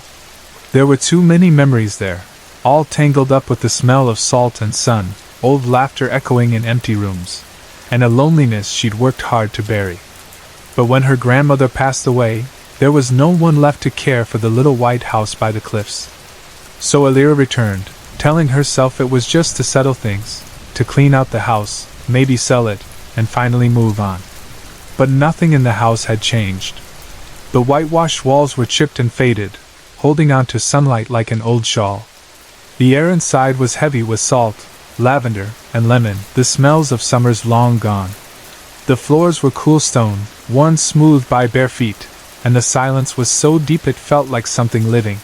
There were too many memories there, all tangled up with the smell of salt and sun, old laughter echoing in empty rooms, and a loneliness she'd worked hard to bury. But when her grandmother passed away, there was no one left to care for the little white house by the cliffs. So Elira returned, telling herself it was just to settle things, to clean out the house, maybe sell it, and finally move on. But nothing in the house had changed. The whitewashed walls were chipped and faded, holding on to sunlight like an old shawl. The air inside was heavy with salt, lavender, and lemon, the smells of summers long gone. The floors were cool stone, worn smooth by bare feet, and the silence was so deep it felt like something living.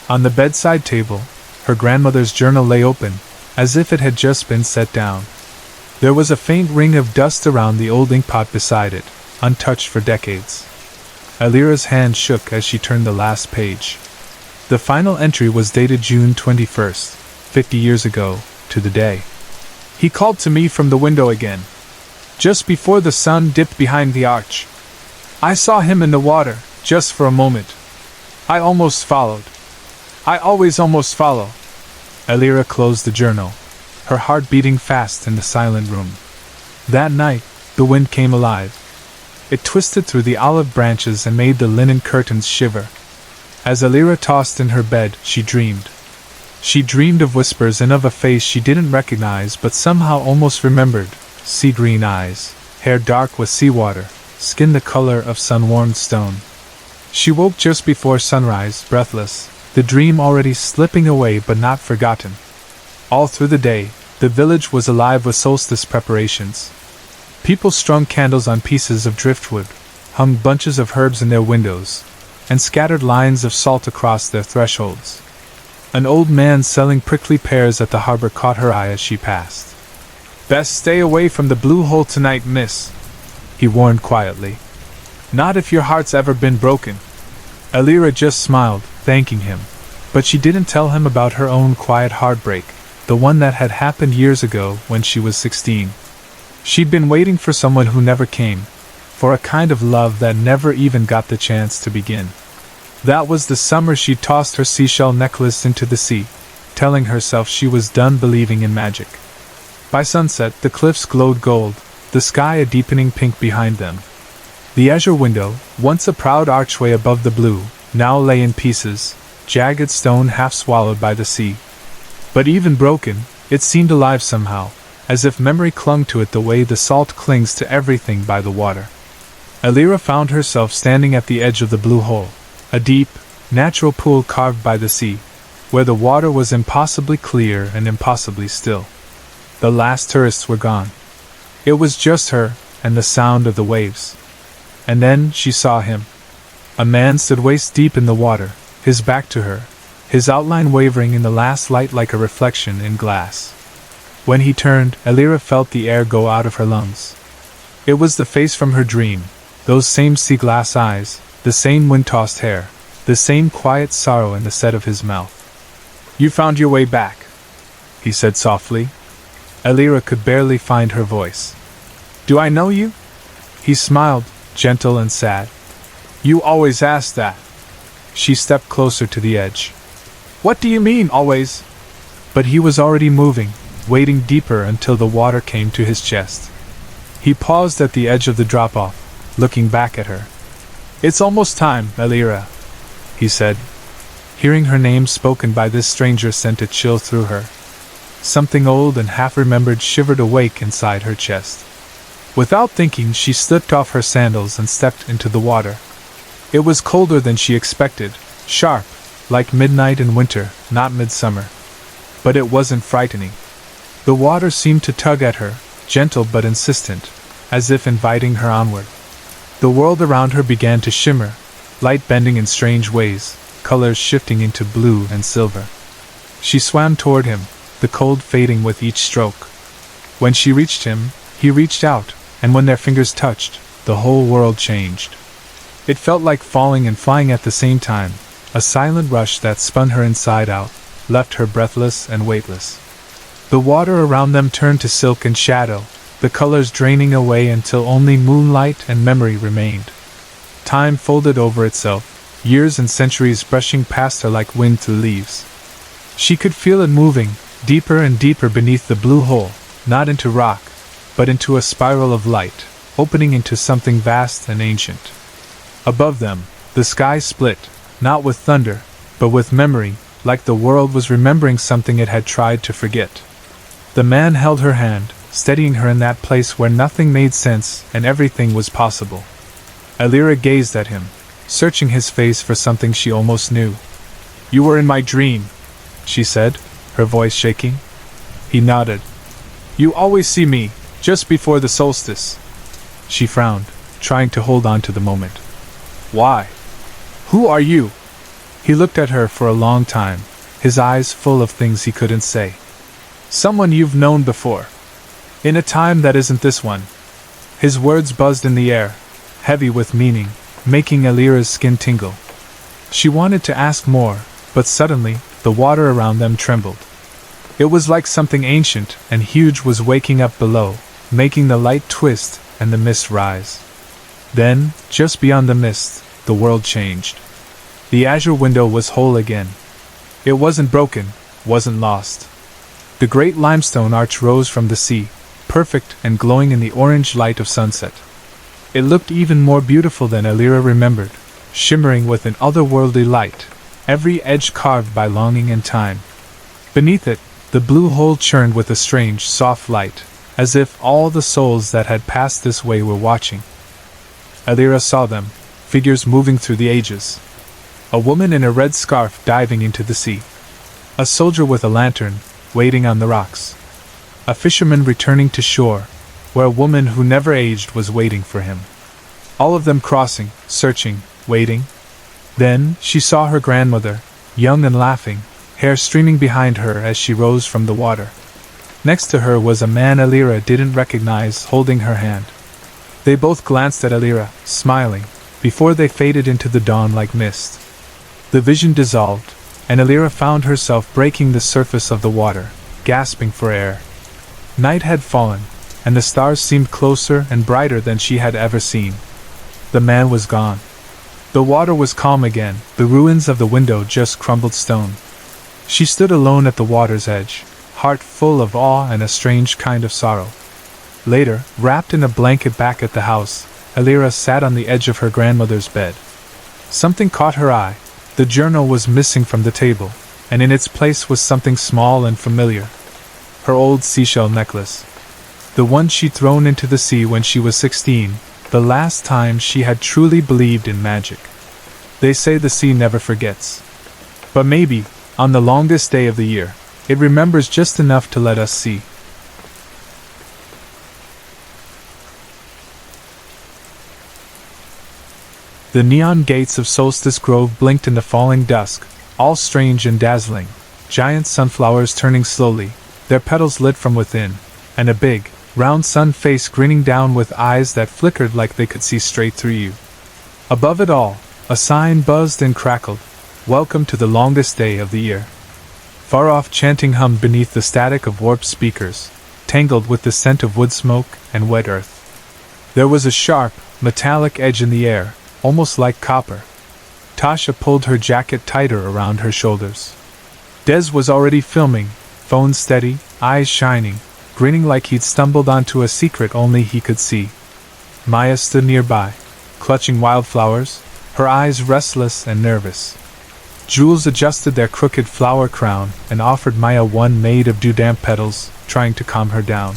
On the bedside table, her grandmother's journal lay open, as if it had just been set down. There was a faint ring of dust around the old inkpot beside it, untouched for decades. Elira's hand shook as she turned the last page. The final entry was dated June 21st, 50 years ago, to the day. "He called to me from the window again, just before the sun dipped behind the arch. I saw him in the water, just for a moment. I almost followed. I always almost follow." Elira closed the journal, her heart beating fast in the silent room. That night, the wind came alive. It twisted through the olive branches and made the linen curtains shiver. As Elira tossed in her bed, she dreamed. She dreamed of whispers and of a face she didn't recognize but somehow almost remembered. Sea-green eyes, hair dark with seawater, skin the color of sun-warmed stone. She woke just before sunrise, breathless, the dream already slipping away but not forgotten. All through the day, the village was alive with solstice preparations. People strung candles on pieces of driftwood, hung bunches of herbs in their windows, and scattered lines of salt across their thresholds. An old man selling prickly pears at the harbor caught her eye as she passed. "Best stay away from the blue hole tonight, miss," he warned quietly. "Not if your heart's ever been broken." Elira just smiled, thanking him, but she didn't tell him about her own quiet heartbreak, the one that had happened years ago when she was 16. She'd been waiting for someone who never came, for a kind of love that never even got the chance to begin. That was the summer she tossed her seashell necklace into the sea, telling herself she was done believing in magic. By sunset, the cliffs glowed gold, the sky a deepening pink behind them. The azure window, once a proud archway above the blue, now lay in pieces, jagged stone half swallowed by the sea. But even broken, It seemed alive somehow, as if memory clung to it the way the salt clings to everything by the water. Elira found herself standing at the edge of the blue hole, a deep, natural pool carved by the sea, where the water was impossibly clear and impossibly still. The last tourists were gone. It was just her, and the sound of the waves. And then she saw him. A man stood waist deep in the water, his back to her, his outline wavering in the last light like a reflection in glass. When he turned, Elira felt the air go out of her lungs. It was the face from her dream, those same sea-glass eyes, the same wind-tossed hair, the same quiet sorrow in the set of his mouth. "You found your way back," he said softly. Elira could barely find her voice. "Do I know you?" He smiled, gentle and sad. "You always ask that." She stepped closer to the edge. "What do you mean, always?" But he was already moving, wading deeper until the water came to his chest. He paused at the edge of the drop-off, looking back at her. "It's almost time, Elira," he said. Hearing her name spoken by this stranger sent a chill through her. Something old and half-remembered shivered awake inside her chest. Without thinking, she slipped off her sandals and stepped into the water. It was colder than she expected, sharp, like midnight in winter, not midsummer. But it wasn't frightening. The water seemed to tug at her, gentle but insistent, as if inviting her onward. The world around her began to shimmer, light bending in strange ways, colors shifting into blue and silver. She swam toward him, the cold fading with each stroke. When she reached him, he reached out, and when their fingers touched, the whole world changed. It felt like falling and flying at the same time, a silent rush that spun her inside out, left her breathless and weightless. The water around them turned to silk and shadow, the colors draining away until only moonlight and memory remained. Time folded over itself, years and centuries brushing past her like wind through leaves. She could feel it moving, deeper and deeper beneath the blue hole, not into rock, but into a spiral of light, opening into something vast and ancient. Above them, the sky split, not with thunder, but with memory, like the world was remembering something it had tried to forget. The man held her hand, steadying her in that place where nothing made sense and everything was possible. Elira gazed at him, searching his face for something she almost knew. "You were in my dream," she said, her voice shaking. He nodded. "You always see me, just before the solstice." She frowned, trying to hold on to the moment. "Why? Who are you?" He looked at her for a long time, his eyes full of things he couldn't say. "Someone you've known before. In a time that isn't this one." His words buzzed in the air, heavy with meaning, making Elira's skin tingle. She wanted to ask more, but suddenly, the water around them trembled. It was like something ancient and huge was waking up below, making the light twist and the mist rise. Then, just beyond the mist, the world changed. The azure window was whole again. It wasn't broken, wasn't lost. The great limestone arch rose from the sea, perfect and glowing in the orange light of sunset. It looked even more beautiful than Elira remembered, shimmering with an otherworldly light, every edge carved by longing and time. Beneath it, the blue hole churned with a strange, soft light, as if all the souls that had passed this way were watching. Elira saw them, figures moving through the ages. A woman in a red scarf diving into the sea. A soldier with a lantern, waiting on the rocks. A fisherman returning to shore, where a woman who never aged was waiting for him. All of them crossing, searching, waiting. Then she saw her grandmother, young and laughing, hair streaming behind her as she rose from the water. Next to her was a man Elira didn't recognize, holding her hand. They both glanced at Elira, smiling, before they faded into the dawn like mist. The vision dissolved, and Elira found herself breaking the surface of the water, gasping for air. Night had fallen, and the stars seemed closer and brighter than she had ever seen. The man was gone. The water was calm again, the ruins of the window just crumbled stone. She stood alone at the water's edge, heart full of awe and a strange kind of sorrow. Later, wrapped in a blanket back at the house, Elira sat on the edge of her grandmother's bed. Something caught her eye. The journal was missing from the table, and in its place was something small and familiar. her old seashell necklace. The one she'd thrown into the sea when she was 16, the last time she had truly believed in magic. They say the sea never forgets. But maybe, on the longest day of the year, it remembers just enough to let us see. The neon gates of Solstice Grove blinked in the falling dusk, all strange and dazzling. Giant sunflowers turning slowly, their petals lit from within, and a big, round sun face grinning down with eyes that flickered like they could see straight through you. Above it all, a sign buzzed and crackled, "Welcome to the longest day of the year." Far-off chanting hummed beneath the static of warped speakers, tangled with the scent of wood smoke and wet earth. There was a sharp, metallic edge in the air, almost like copper. Tasha pulled her jacket tighter around her shoulders. Des was already filming, phone steady, eyes shining, grinning like he'd stumbled onto a secret only he could see. Maya stood nearby, clutching wildflowers, her eyes restless and nervous. Jules adjusted their crooked flower crown and offered Maya one made of dew-damp petals, trying to calm her down.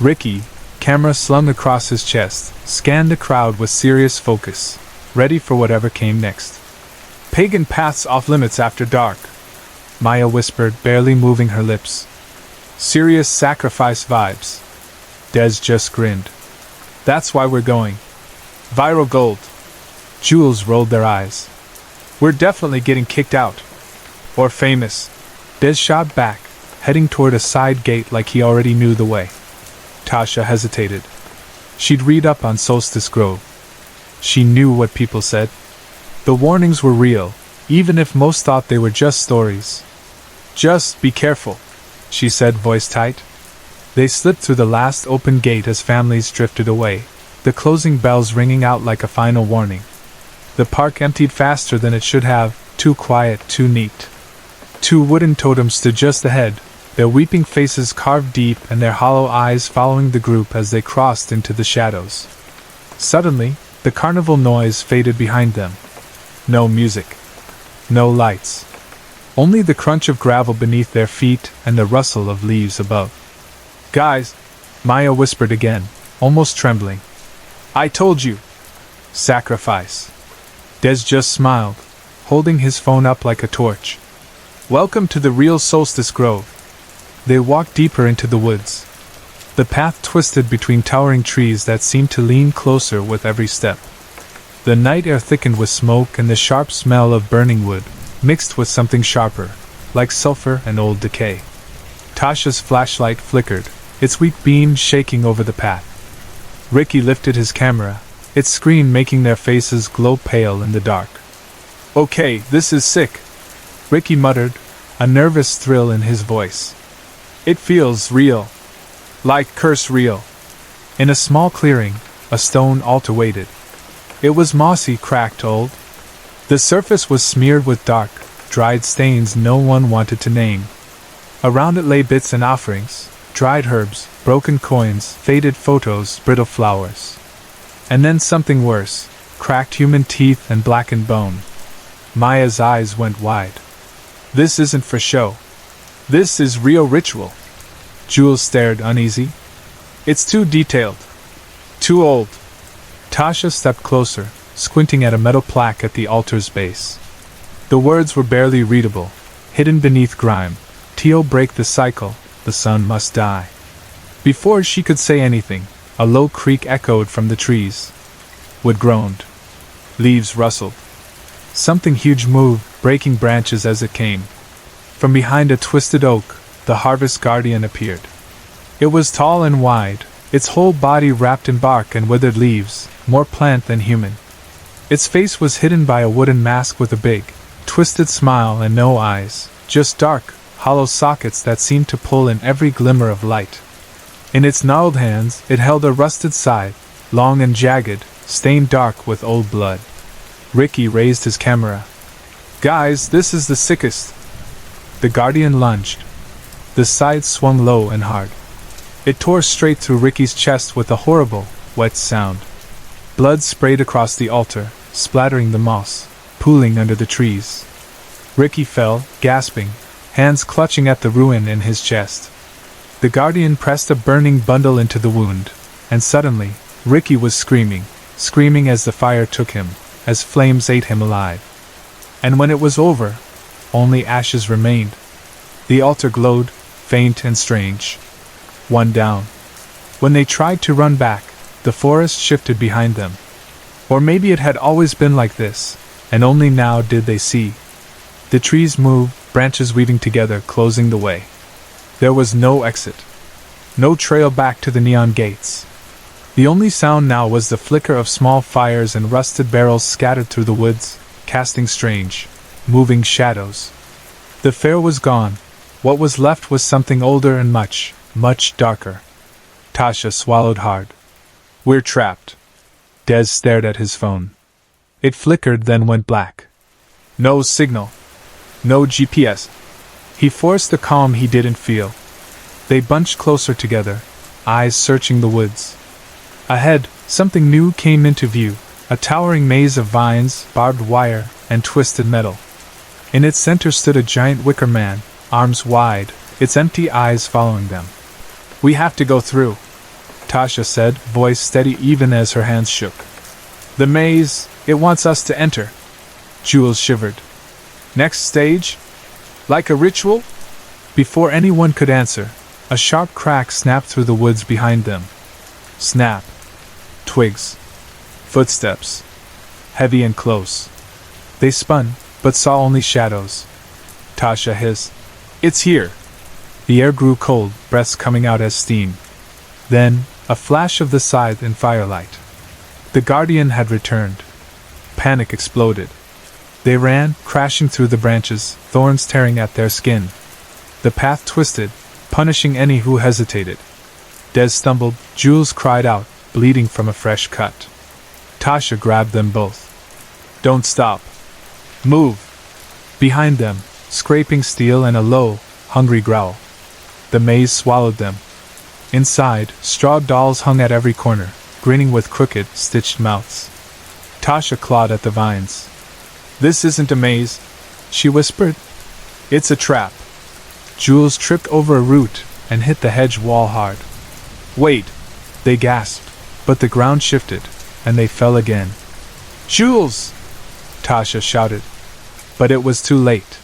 Ricky, camera slung across his chest, scanned the crowd with serious focus, ready for whatever came next. "Pagan paths off limits after dark," Maya whispered, barely moving her lips. "Serious sacrifice vibes." Des just grinned. "That's why we're going. Viral gold." Jules rolled their eyes. "We're definitely getting kicked out. Or famous." Des shot back, heading toward a side gate like he already knew the way. Tasha hesitated. She'd read up on Solstice Grove. She knew what people said. The warnings were real, even if most thought they were just stories. "Just be careful," she said, voice tight. They slipped through the last open gate as families drifted away, the closing bells ringing out like a final warning. The park emptied faster than it should have, too quiet, too neat. Two wooden totems stood just ahead, their weeping faces carved deep and their hollow eyes following the group as they crossed into the shadows. Suddenly, the carnival noise faded behind them. No music. No lights. Only the crunch of gravel beneath their feet and the rustle of leaves above. "Guys," Maya whispered again, almost trembling. "I told you." "Sacrifice." Des just smiled, holding his phone up like a torch. "Welcome to the real Solstice Grove." They walked deeper into the woods. The path twisted between towering trees that seemed to lean closer with every step. The night air thickened with smoke and the sharp smell of burning wood, mixed with something sharper, like sulfur and old decay. Tasha's flashlight flickered, its weak beam shaking over the path. Ricky lifted his camera, its screen making their faces glow pale in the dark. "Okay, this is sick," Ricky muttered, a nervous thrill in his voice. "It feels real. Like curse real." In a small clearing, a stone altar waited. It was mossy, cracked, old. The surface was smeared with dark, dried stains no one wanted to name. Around it lay bits and offerings, dried herbs, broken coins, faded photos, brittle flowers. And then something worse, cracked human teeth and blackened bone. Maya's eyes went wide. "This isn't for show. This is real ritual." Jules stared, uneasy. "It's too detailed. Too old." Tasha stepped closer, squinting at a metal plaque at the altar's base. The words were barely readable, hidden beneath grime. "Teal break the cycle, the sun must die." Before she could say anything, a low creak echoed from the trees. Wood groaned. Leaves rustled. Something huge moved, breaking branches as it came. From behind a twisted oak, the harvest guardian appeared. It was tall and wide, its whole body wrapped in bark and withered leaves, more plant than human. Its face was hidden by a wooden mask with a big, twisted smile and no eyes, just dark, hollow sockets that seemed to pull in every glimmer of light. In its gnarled hands, it held a rusted scythe, long and jagged, stained dark with old blood. Ricky raised his camera. "Guys, this is the sickest." The guardian lunged. The scythe swung low and hard. It tore straight through Ricky's chest with a horrible, wet sound. Blood sprayed across the altar, splattering the moss, pooling under the trees. Ricky fell, gasping, hands clutching at the ruin in his chest. The guardian pressed a burning bundle into the wound, and suddenly, Ricky was screaming as the fire took him, as flames ate him alive. And when it was over, only ashes remained. The altar glowed, faint and strange. One down. When they tried to run back, the forest shifted behind them. Or maybe it had always been like this, and only now did they see. The trees moved, branches weaving together, closing the way. There was no exit. No trail back to the neon gates. The only sound now was the flicker of small fires and rusted barrels scattered through the woods, casting strange, moving shadows. The fair was gone. What was left was something older and much, much darker. Tasha swallowed hard. "We're trapped." Des stared at his phone. It flickered, then went black. No signal. No GPS. He forced the calm he didn't feel. They bunched closer together, eyes searching the woods. Ahead, something new came into view, a towering maze of vines, barbed wire, and twisted metal. In its center stood a giant wicker man, arms wide, its empty eyes following them. "We have to go through," Tasha said, voice steady even as her hands shook. "The maze, it wants us to enter." Jules shivered. "Next stage? Like a ritual?" Before anyone could answer, a sharp crack snapped through the woods behind them. Snap. Twigs. Footsteps. Heavy and close. They spun, but saw only shadows. Tasha hissed, "It's here!" The air grew cold, breaths coming out as steam. Then, a flash of the scythe in firelight. The guardian had returned. Panic exploded. They ran, crashing through the branches, thorns tearing at their skin. The path twisted, punishing any who hesitated. Des stumbled, Jules cried out, bleeding from a fresh cut. Tasha grabbed them both. "Don't stop. Move!" Behind them, scraping steel and a low, hungry growl. The maze swallowed them. Inside, straw dolls hung at every corner, grinning with crooked, stitched mouths. Tasha clawed at the vines. "This isn't a maze," she whispered. "It's a trap." Jules tripped over a root and hit the hedge wall hard. "Wait!" they gasped, but the ground shifted, and they fell again. "Jules!" Tasha shouted. But it was too late.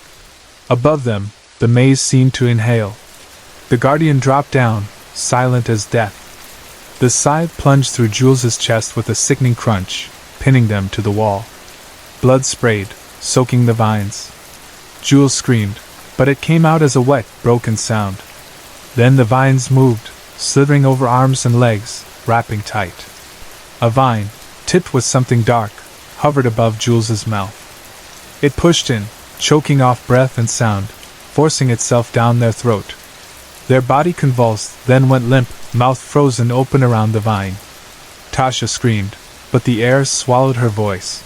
Above them, the maze seemed to inhale. The guardian dropped down, silent as death. The scythe plunged through Jules's chest with a sickening crunch, pinning them to the wall. Blood sprayed, soaking the vines. Jules screamed, but it came out as a wet, broken sound. Then the vines moved, slithering over arms and legs, wrapping tight. A vine, tipped with something dark, hovered above Jules's mouth. It pushed in, choking off breath and sound, forcing itself down their throat. Their body convulsed, then went limp, mouth frozen open around the vine. Tasha screamed, but the air swallowed her voice.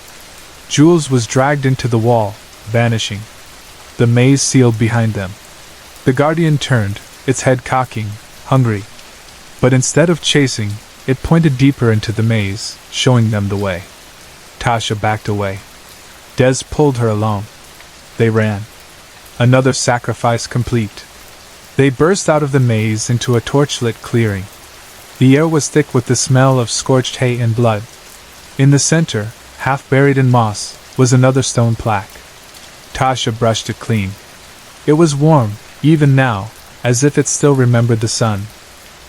Jules was dragged into the wall, vanishing. The maze sealed behind them. The guardian turned, its head cocking, hungry. But instead of chasing, it pointed deeper into the maze, showing them the way. Tasha backed away. Des pulled her along. They ran. Another sacrifice complete. They burst out of the maze into a torchlit clearing. The air was thick with the smell of scorched hay and blood. In the center, half buried in moss, was another stone plaque. Tasha brushed it clean. It was warm, even now, as if it still remembered the sun.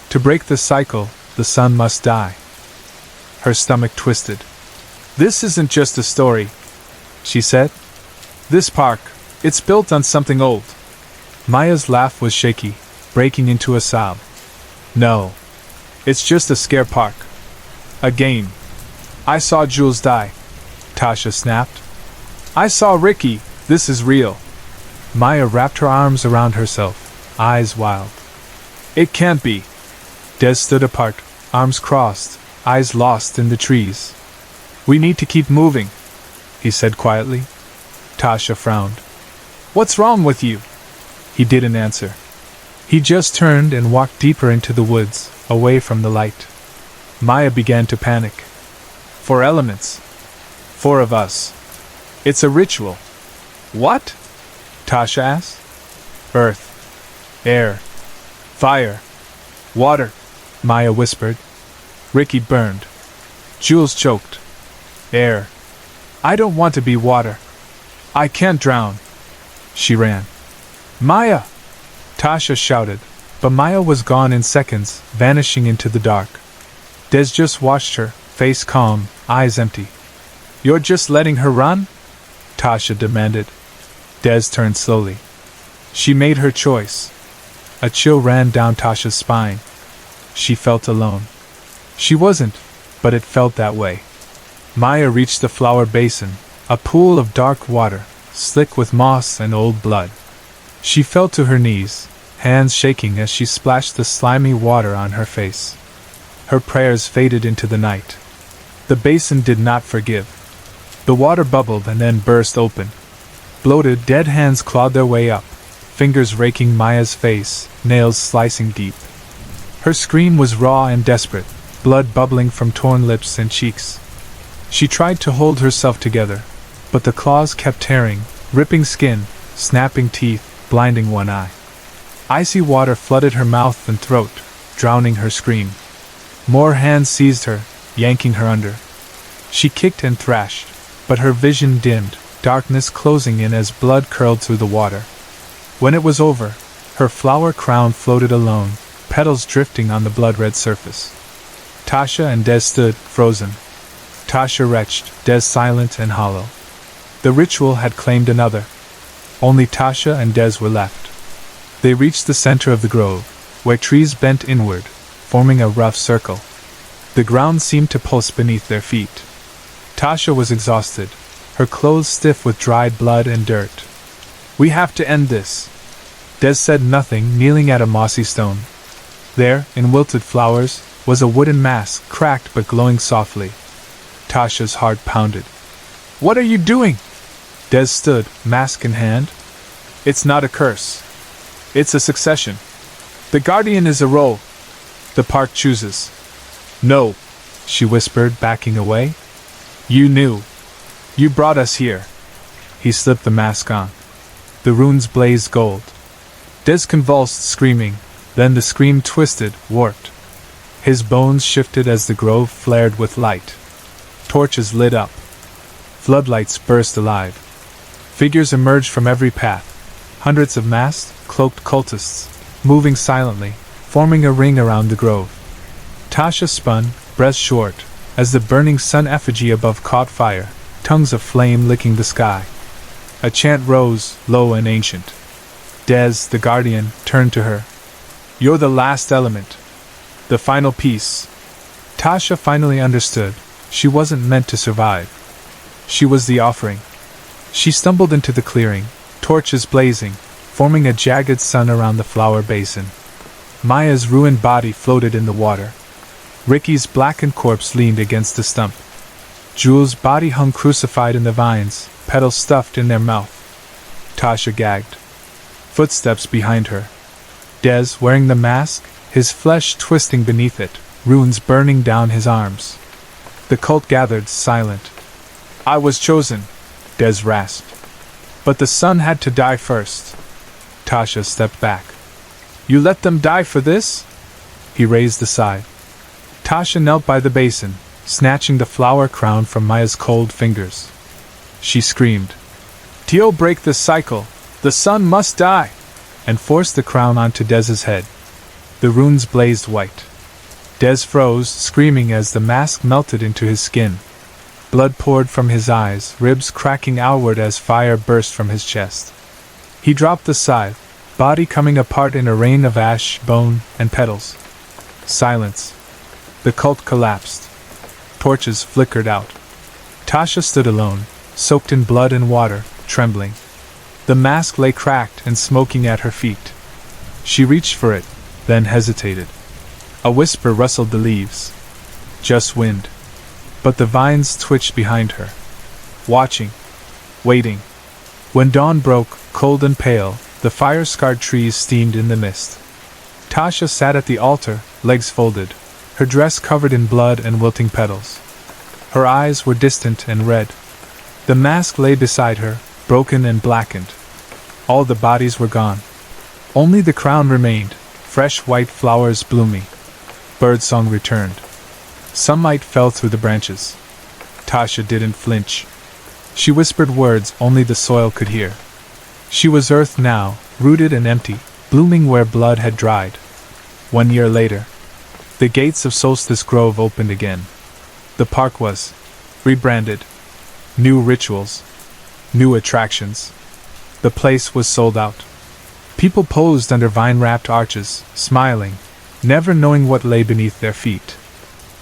To break the cycle, the sun must die. Her stomach twisted. "This isn't just a story," she said. "This park, it's built on something old." Maya's laugh was shaky, breaking into a sob. "No. It's just a scare park. A game. I saw Jules die," Tasha snapped. "I saw Ricky. This is real." Maya wrapped her arms around herself, eyes wild. "It can't be." Des stood apart, arms crossed, eyes lost in the trees. "We need to keep moving," he said quietly. Tasha frowned. "What's wrong with you?" He didn't answer. He just turned and walked deeper into the woods, away from the light. Maya began to panic. "4 elements. 4 of us. It's a ritual." "What?" Tasha asked. "Earth. Air. Fire," Water, Maya whispered. Ricky burned. Jules choked. Air. I don't want to be water. I can't drown. She ran. Maya! Tasha shouted, but Maya was gone in seconds, vanishing into the dark. Des just watched her, face calm, eyes empty. You're just letting her run? Tasha demanded. Des turned slowly. She made her choice. A chill ran down Tasha's spine. She felt alone. She wasn't, but it felt that way. Maya reached the flower basin, a pool of dark water, slick with moss and old blood. She fell to her knees, hands shaking as she splashed the slimy water on her face. Her prayers faded into the night. The basin did not forgive. The water bubbled and then burst open. Bloated, dead hands clawed their way up, fingers raking Maya's face, nails slicing deep. Her scream was raw and desperate, blood bubbling from torn lips and cheeks. She tried to hold herself together, but the claws kept tearing, ripping skin, snapping teeth, blinding one eye. Icy water flooded her mouth and throat, drowning her scream. More hands seized her, yanking her under. She kicked and thrashed, but her vision dimmed, darkness closing in as blood curled through the water. When it was over, her flower crown floated alone, petals drifting on the blood-red surface. Tasha and Des stood, frozen. Tasha retched, Des silent and hollow. The ritual had claimed another. Only Tasha and Des were left. They reached the center of the grove, where trees bent inward, forming a rough circle. The ground seemed to pulse beneath their feet. Tasha was exhausted, her clothes stiff with dried blood and dirt. We have to end this. Des said nothing, kneeling at a mossy stone. There, in wilted flowers, was a wooden mask, cracked but glowing softly. Tasha's heart pounded. What are you doing? Des stood, mask in hand. It's not a curse. It's a succession. The guardian is a role. The part chooses. No, she whispered, backing away. You knew. You brought us here. He slipped the mask on. The runes blazed gold. Des convulsed, screaming, then the scream twisted, warped. His bones shifted as the grove flared with light. Torches lit up. Floodlights burst alive. Figures emerged from every path. Hundreds of masked, cloaked cultists, moving silently, forming a ring around the grove. Tasha spun, breath short, as the burning sun effigy above caught fire, tongues of flame licking the sky. A chant rose, low and ancient. Des, the guardian, turned to her. You're the last element. The final piece. Tasha finally understood. She wasn't meant to survive. She was the offering. She stumbled into the clearing, torches blazing, forming a jagged sun around the flower basin. Maya's ruined body floated in the water. Ricky's blackened corpse leaned against the stump. Jules' body hung crucified in the vines, petals stuffed in their mouth. Tasha gagged. Footsteps behind her. Des, wearing the mask, his flesh twisting beneath it, runes burning down his arms. The cult gathered, silent. I was chosen, Des rasped. But the sun had to die first. Tasha stepped back. You let them die for this? He raised the side. Tasha knelt by the basin, snatching the flower crown from Maya's cold fingers. She screamed. Tio, break this cycle. The sun must die! And forced the crown onto Des's head. The runes blazed white. Des froze, screaming as the mask melted into his skin. Blood poured from his eyes, ribs cracking outward as fire burst from his chest. He dropped the scythe, body coming apart in a rain of ash, bone, and petals. Silence. The cult collapsed. Torches flickered out. Tasha stood alone, soaked in blood and water, trembling. The mask lay cracked and smoking at her feet. She reached for it, then hesitated. A whisper rustled the leaves. Just wind. But the vines twitched behind her. Watching. Waiting. When dawn broke, cold and pale, the fire-scarred trees steamed in the mist. Tasha sat at the altar, legs folded, her dress covered in blood and wilting petals. Her eyes were distant and red. The mask lay beside her, broken and blackened. All the bodies were gone. Only the crown remained, fresh white flowers blooming. Birdsong returned. Sunlight fell through the branches. Tasha didn't flinch. She whispered words only the soil could hear. She was earth now, rooted and empty, blooming where blood had dried. 1 year later, the gates of Solstice Grove opened again. The park was rebranded. New rituals. New attractions. The place was sold out. People posed under vine-wrapped arches, smiling, never knowing what lay beneath their feet.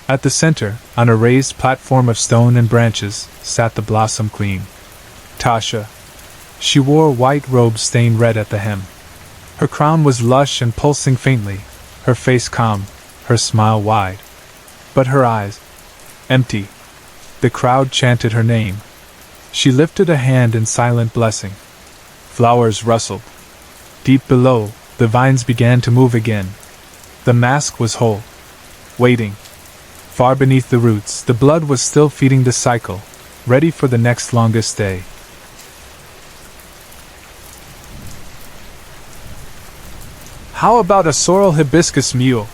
At the center, on a raised platform of stone and branches, sat the Blossom Queen. Tasha. She wore a white robe stained red at the hem. Her crown was lush and pulsing faintly, her face calm, her smile wide. But her eyes, empty. The crowd chanted her name. She lifted a hand in silent blessing. Flowers rustled. Deep below, the vines began to move again. The mask was whole. Waiting. Far beneath the roots, the blood was still feeding the cycle, ready for the next longest day. How about a sorrel hibiscus mule?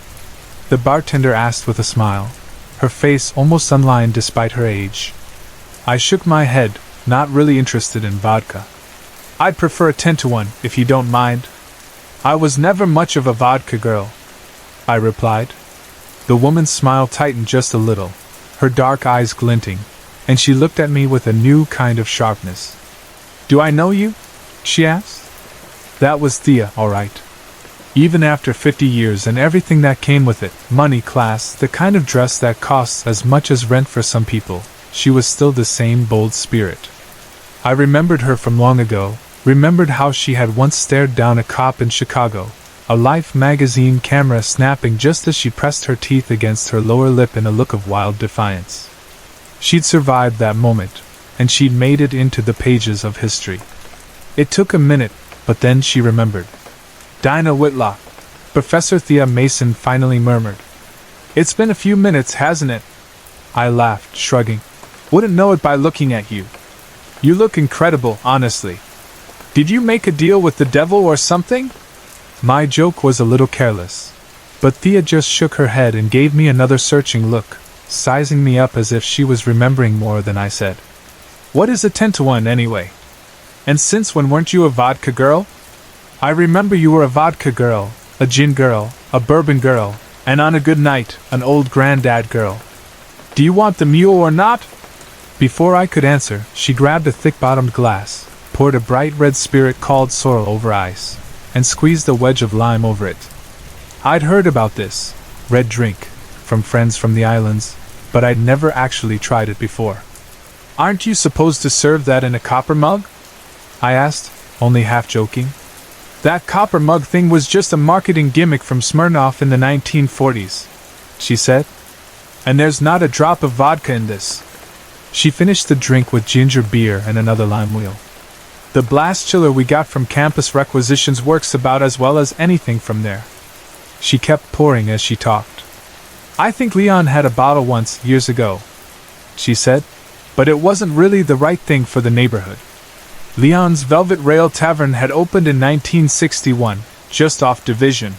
The bartender asked with a smile, her face almost unlined despite her age. I shook my head, not really interested in vodka. I'd prefer a 10-to-1, if you don't mind. I was never much of a vodka girl, I replied. The woman's smile tightened just a little, her dark eyes glinting, and she looked at me with a new kind of sharpness. Do I know you? She asked. That was Thea, all right. Even after 50 years and everything that came with it, money, class, the kind of dress that costs as much as rent for some people, she was still the same bold spirit. I remembered her from long ago, remembered how she had once stared down a cop in Chicago, a Life magazine camera snapping just as she pressed her teeth against her lower lip in a look of wild defiance. She'd survived that moment, and she'd made it into the pages of history. It took a minute, but then she remembered. Dinah Whitlock, Professor Thea Mason finally murmured. It's been a few minutes, hasn't it? I laughed, shrugging. Wouldn't know it by looking at you. You look incredible, honestly. Did you make a deal with the devil or something? My joke was a little careless, but Thea just shook her head and gave me another searching look, sizing me up as if she was remembering more than I said. What is a 10-to-1 anyway? And since when weren't you a vodka girl? I remember you were a vodka girl, a gin girl, a bourbon girl, and on a good night, an old granddad girl. Do you want the mule or not? Before I could answer, she grabbed a thick-bottomed glass, poured a bright red spirit called sorrel over ice, and squeezed a wedge of lime over it. I'd heard about this red drink from friends from the islands, but I'd never actually tried it before. Aren't you supposed to serve that in a copper mug? I asked, only half joking. That copper mug thing was just a marketing gimmick from Smirnoff in the 1940s, she said. And there's not a drop of vodka in this. She finished the drink with ginger beer and another lime wheel. The blast chiller we got from Campus Requisitions works about as well as anything from there. She kept pouring as she talked. I think Leon had a bottle once, years ago, she said, but it wasn't really the right thing for the neighborhood. Leon's Velvet Rail Tavern had opened in 1961, just off Division.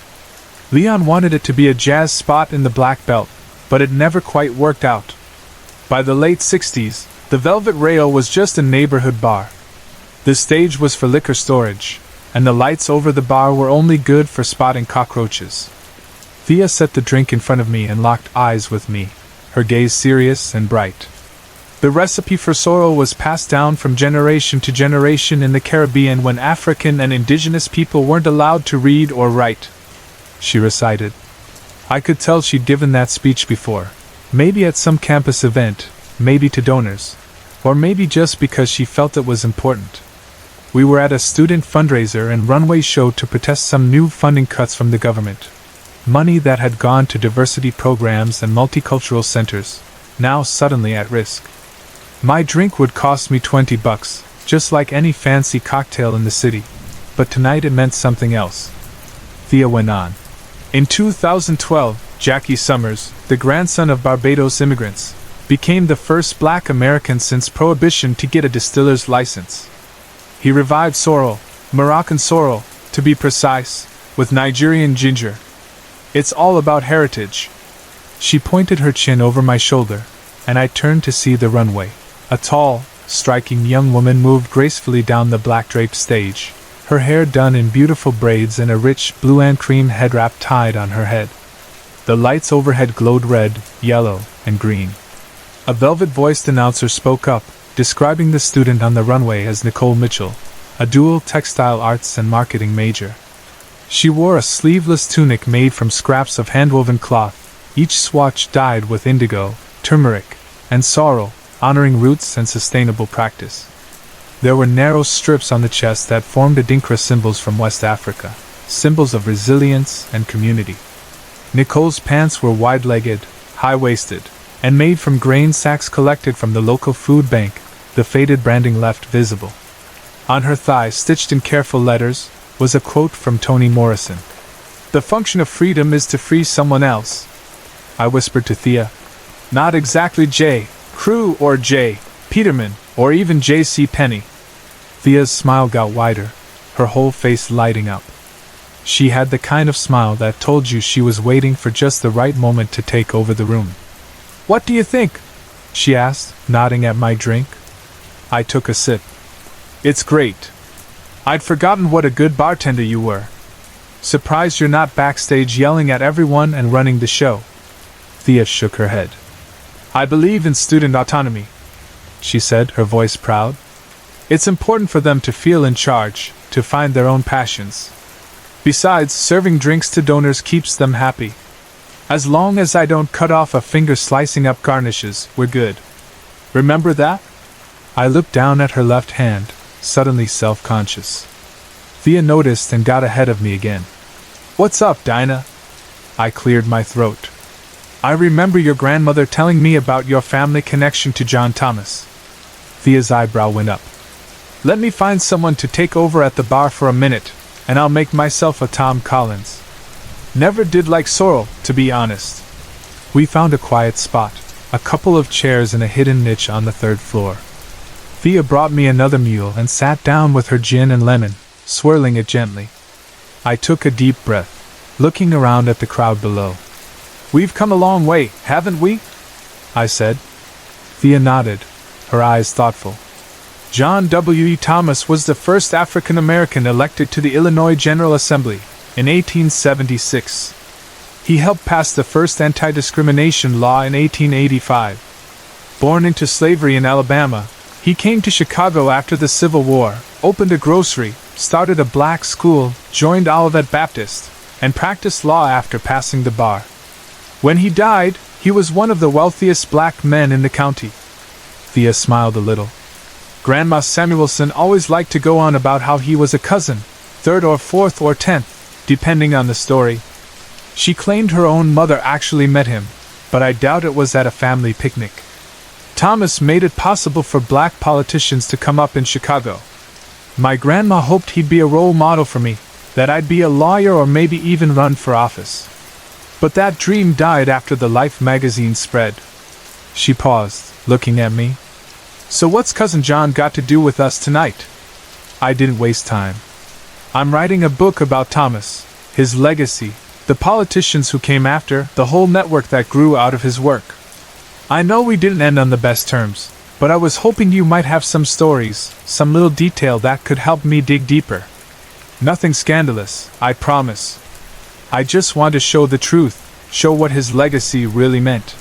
Leon wanted it to be a jazz spot in the Black Belt, but it never quite worked out. By the late 60s, the Velvet Rail was just a neighborhood bar. The stage was for liquor storage, and the lights over the bar were only good for spotting cockroaches. Thea set the drink in front of me and locked eyes with me, her gaze serious and bright. The recipe for sorrel was passed down from generation to generation in the Caribbean when African and indigenous people weren't allowed to read or write, she recited. I could tell she'd given that speech before, maybe at some campus event, maybe to donors, or maybe just because she felt it was important. We were at a student fundraiser and runway show to protest some new funding cuts from the government. Money that had gone to diversity programs and multicultural centers, now suddenly at risk. My drink would cost me $20, just like any fancy cocktail in the city, but tonight it meant something else. Thea went on. In 2012, Jackie Summers, the grandson of Barbados immigrants, became the first black American since Prohibition to get a distiller's license. He revived sorrel, Moroccan sorrel, to be precise, with Nigerian ginger, It's all about heritage. She pointed her chin over my shoulder, and I turned to see the runway. A tall, striking young woman moved gracefully down the black-draped stage, her hair done in beautiful braids and a rich blue and cream head wrap tied on her head. The lights overhead glowed red, yellow, and green. A velvet-voiced announcer spoke up, describing the student on the runway as Nicole Mitchell, a dual textile arts and marketing major. She wore a sleeveless tunic made from scraps of hand-woven cloth, each swatch dyed with indigo, turmeric, and sorrel, honoring roots and sustainable practice. There were narrow strips on the chest that formed Adinkra symbols from West Africa, symbols of resilience and community. Nicole's pants were wide-legged, high-waisted, and made from grain sacks collected from the local food bank, the faded branding left visible. On her thigh, stitched in careful letters, was a quote from Toni Morrison. "The function of freedom is to free someone else." I whispered to Thea. "Not exactly J. Crew or J. Peterman, or even J.C. Penney." Thea's smile got wider, her whole face lighting up. She had the kind of smile that told you she was waiting for just the right moment to take over the room. "What do you think?" she asked, nodding at my drink. I took a sip. "It's great. I'd forgotten what a good bartender you were. Surprised you're not backstage yelling at everyone and running the show." Thea shook her head. "I believe in student autonomy," she said, her voice proud. "It's important for them to feel in charge, to find their own passions. Besides, serving drinks to donors keeps them happy. As long as I don't cut off a finger slicing up garnishes, we're good. Remember that?" I looked down at her left hand, suddenly self-conscious. Thea noticed and got ahead of me again. "What's up, Dinah?" I cleared my throat. "I remember your grandmother telling me about your family connection to John Thomas." Thea's eyebrow went up. "Let me find someone to take over at the bar for a minute, and I'll make myself a Tom Collins. Never did like sorrel, to be honest." We found a quiet spot, a couple of chairs in a hidden niche on the third floor. Thea brought me another mule and sat down with her gin and lemon, swirling it gently. I took a deep breath, looking around at the crowd below. "We've come a long way, haven't we?" I said. Thea nodded, her eyes thoughtful. "John W. Thomas was the first African American elected to the Illinois General Assembly in 1876. He helped pass the first anti-discrimination law in 1885. Born into slavery in Alabama, he came to Chicago after the Civil War, opened a grocery, started a black school, joined Olivet Baptist, and practiced law after passing the bar. When he died, he was one of the wealthiest black men in the county." Thea smiled a little. "Grandma Samuelson always liked to go on about how he was a cousin, third or fourth or 10th, depending on the story. She claimed her own mother actually met him, but I doubt it was at a family picnic. Thomas made it possible for black politicians to come up in Chicago. My grandma hoped he'd be a role model for me, that I'd be a lawyer or maybe even run for office. But that dream died after the Life magazine spread." She paused, looking at me. "So what's Cousin John got to do with us tonight?" I didn't waste time. "I'm writing a book about Thomas, his legacy, the politicians who came after, the whole network that grew out of his work. I know we didn't end on the best terms, but I was hoping you might have some stories, some little detail that could help me dig deeper. Nothing scandalous, I promise. I just want to show the truth, show what his legacy really meant.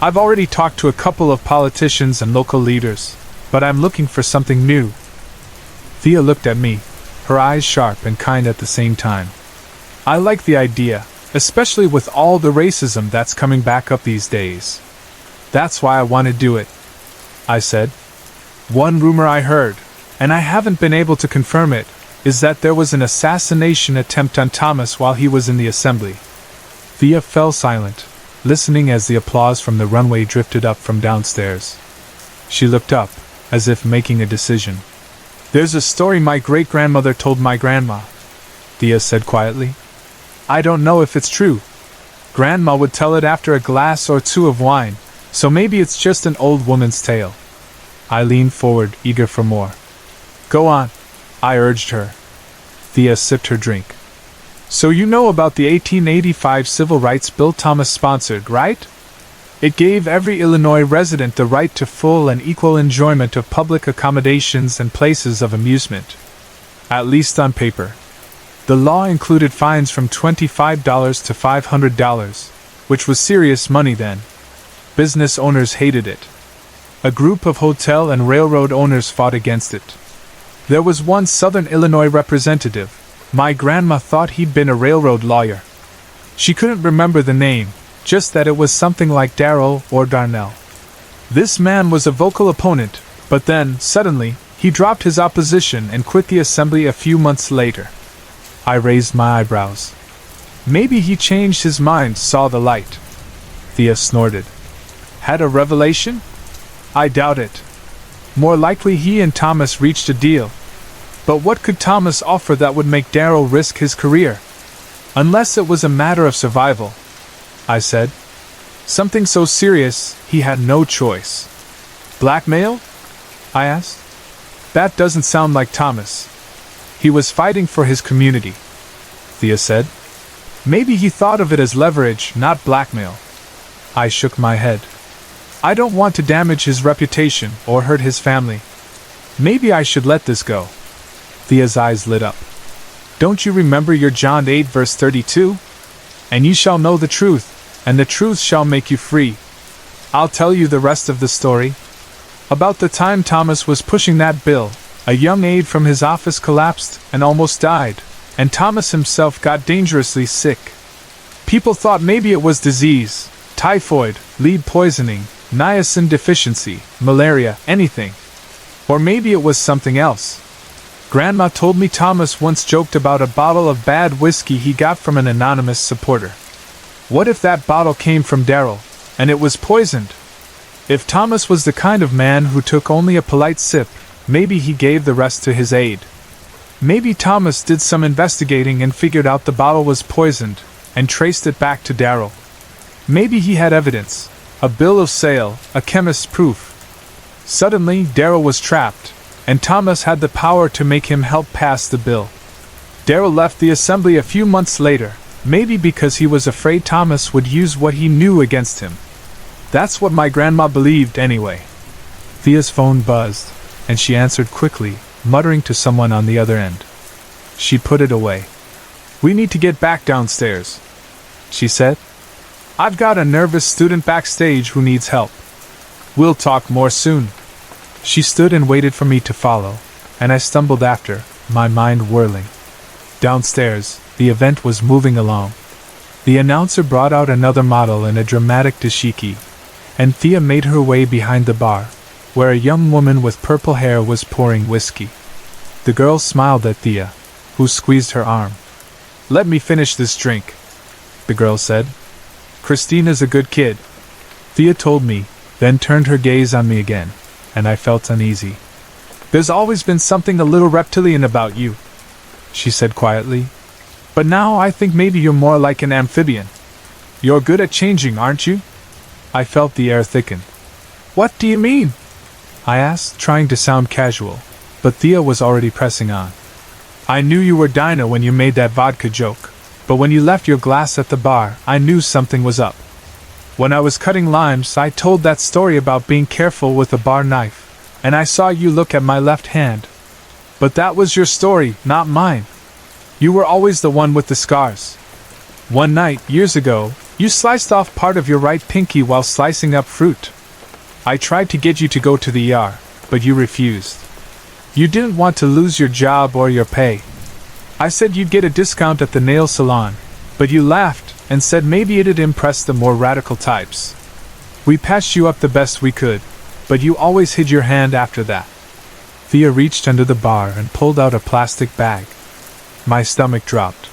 I've already talked to a couple of politicians and local leaders, but I'm looking for something new." Thea looked at me, her eyes sharp and kind at the same time. "I like the idea, especially with all the racism that's coming back up these days. That's why I want to do it," I said. "One rumor I heard, and I haven't been able to confirm it, is that there was an assassination attempt on Thomas while he was in the assembly." Thea fell silent, listening as the applause from the runway drifted up from downstairs. She looked up, as if making a decision. "There's a story my great-grandmother told my grandma," Thea said quietly. "I don't know if it's true. Grandma would tell it after a glass or two of wine, so maybe it's just an old woman's tale." I leaned forward, eager for more. "Go on," I urged her. Thea sipped her drink. So you know about the 1885 civil rights bill Thomas sponsored, right? It gave every Illinois resident the right to full and equal enjoyment of public accommodations and places of amusement. At least on paper. The law included fines from $25 to $500, which was serious money then. Business owners hated it. A group of hotel and railroad owners fought against it. There was one Southern Illinois representative. My grandma thought he'd been a railroad lawyer. She couldn't remember the name, just that it was something like Darrell or Darnell. This man was a vocal opponent, but then, suddenly, he dropped his opposition and quit the assembly a few months later. I raised my eyebrows. Maybe he changed his mind, saw the light. Thea snorted. Had a revelation? I doubt it. More likely he and Thomas reached a deal. But what could Thomas offer that would make Darrell risk his career? Unless it was a matter of survival, I said. Something so serious, he had no choice. Blackmail? I asked. That doesn't sound like Thomas. He was fighting for his community, Thea said. Maybe he thought of it as leverage, not blackmail. I shook my head. I don't want to damage his reputation or hurt his family. Maybe I should let this go. Thea's eyes lit up. Don't you remember your John 8 verse 32? And ye shall know the truth, and the truth shall make you free. I'll tell you the rest of the story. About the time Thomas was pushing that bill, a young aide from his office collapsed and almost died, and Thomas himself got dangerously sick. People thought maybe it was disease, typhoid, lead poisoning, niacin deficiency, malaria, anything. Or maybe it was something else. Grandma told me Thomas once joked about a bottle of bad whiskey he got from an anonymous supporter. What if that bottle came from Darrell, and it was poisoned? If Thomas was the kind of man who took only a polite sip, maybe he gave the rest to his aide. Maybe Thomas did some investigating and figured out the bottle was poisoned, and traced it back to Darrell. Maybe he had evidence, a bill of sale, a chemist's proof. Suddenly, Darrell was trapped, and Thomas had the power to make him help pass the bill. Darrell left the assembly a few months later, maybe because he was afraid Thomas would use what he knew against him. That's what my grandma believed anyway. Thea's phone buzzed, and she answered quickly, muttering to someone on the other end. She put it away. We need to get back downstairs, she said. I've got a nervous student backstage who needs help. We'll talk more soon. She stood and waited for me to follow, and I stumbled after, my mind whirling. Downstairs, the event was moving along. The announcer brought out another model in a dramatic dashiki, and Thea made her way behind the bar, where a young woman with purple hair was pouring whiskey. The girl smiled at Thea, who squeezed her arm. Let me finish this drink, the girl said. Christina's a good kid, Thea told me, then turned her gaze on me again, and I felt uneasy. There's always been something a little reptilian about you, she said quietly. But now I think maybe you're more like an amphibian. You're good at changing, aren't you? I felt the air thicken. What do you mean? I asked, trying to sound casual, but Thea was already pressing on. I knew you were Dinah when you made that vodka joke, but when you left your glass at the bar, I knew something was up. When I was cutting limes, I told that story about being careful with a bar knife, and I saw you look at my left hand. But that was your story, not mine. You were always the one with the scars. One night, years ago, you sliced off part of your right pinky while slicing up fruit. I tried to get you to go to the ER, but you refused. You didn't want to lose your job or your pay. I said you'd get a discount at the nail salon, but you laughed and said maybe it'd impress the more radical types. We patched you up the best we could, but you always hid your hand after that. Thea reached under the bar and pulled out a plastic bag. My stomach dropped.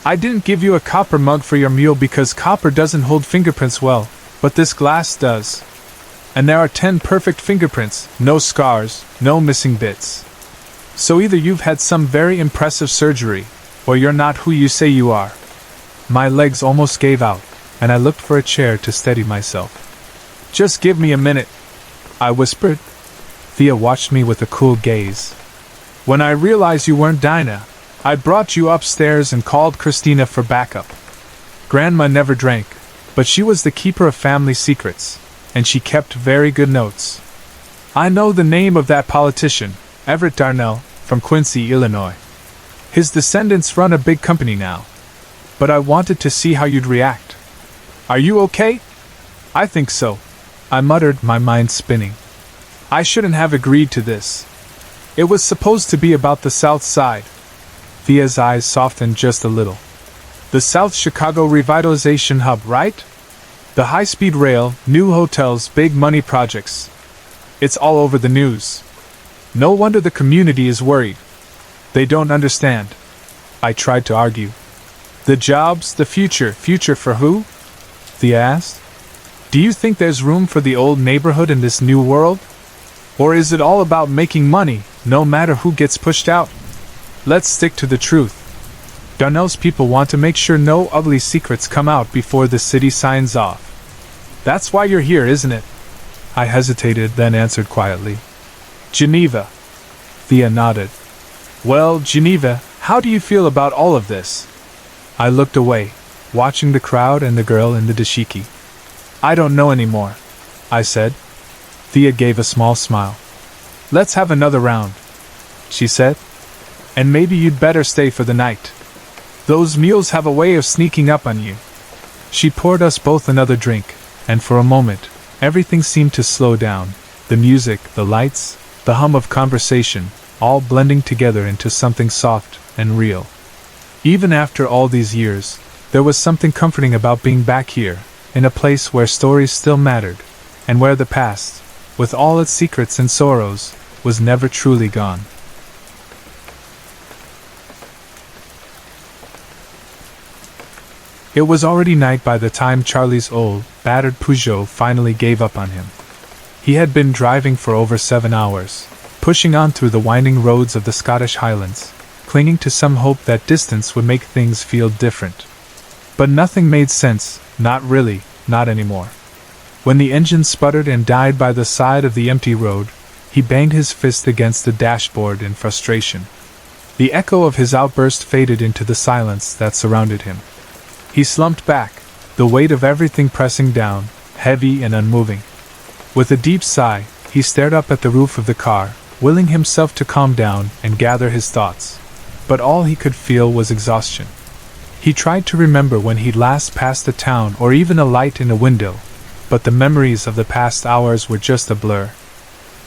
I didn't give you a copper mug for your meal because copper doesn't hold fingerprints well, but this glass does. And there are 10 perfect fingerprints, no scars, no missing bits. So either you've had some very impressive surgery, or you're not who you say you are. My legs almost gave out, and I looked for a chair to steady myself. Just give me a minute, I whispered. Thea watched me with a cool gaze. When I realized you weren't Dinah, I brought you upstairs and called Christina for backup. Grandma never drank, but she was the keeper of family secrets, and she kept very good notes. I know the name of that politician, Everett Darnell, from Quincy, Illinois. His descendants run a big company now. But I wanted to see how you'd react. Are you okay? I think so, I muttered, my mind spinning. I shouldn't have agreed to this. It was supposed to be about the South Side. Thea's eyes softened just a little. The South Chicago Revitalization Hub, right? The high-speed rail, new hotels, big money projects. It's all over the news. No wonder the community is worried. They don't understand. I tried to argue. The jobs, the future for who? Thea asked. Do you think there's room for the old neighborhood in this new world? Or is it all about making money, no matter who gets pushed out? Let's stick to the truth. Darnell's people want to make sure no ugly secrets come out before the city signs off. That's why you're here, isn't it? I hesitated, then answered quietly. Geneva. Thea nodded. Well, Geneva, how do you feel about all of this? I looked away, watching the crowd and the girl in the dashiki. I don't know anymore, I said. Thea gave a small smile. Let's have another round, she said. And maybe you'd better stay for the night. Those mules have a way of sneaking up on you. She poured us both another drink, and for a moment, everything seemed to slow down. The music, the lights, the hum of conversation, all blending together into something soft and real. Even after all these years, there was something comforting about being back here, in a place where stories still mattered, and where the past, with all its secrets and sorrows, was never truly gone. It was already night by the time Charlie's old, battered Peugeot finally gave up on him. He had been driving for over 7 hours, pushing on through the winding roads of the Scottish Highlands, clinging to some hope that distance would make things feel different. But nothing made sense, not really, not anymore. When the engine sputtered and died by the side of the empty road, he banged his fist against the dashboard in frustration. The echo of his outburst faded into the silence that surrounded him. He slumped back, the weight of everything pressing down, heavy and unmoving. With a deep sigh, he stared up at the roof of the car, willing himself to calm down and gather his thoughts. But all he could feel was exhaustion. He tried to remember when he'd last passed a town or even a light in a window, but the memories of the past hours were just a blur.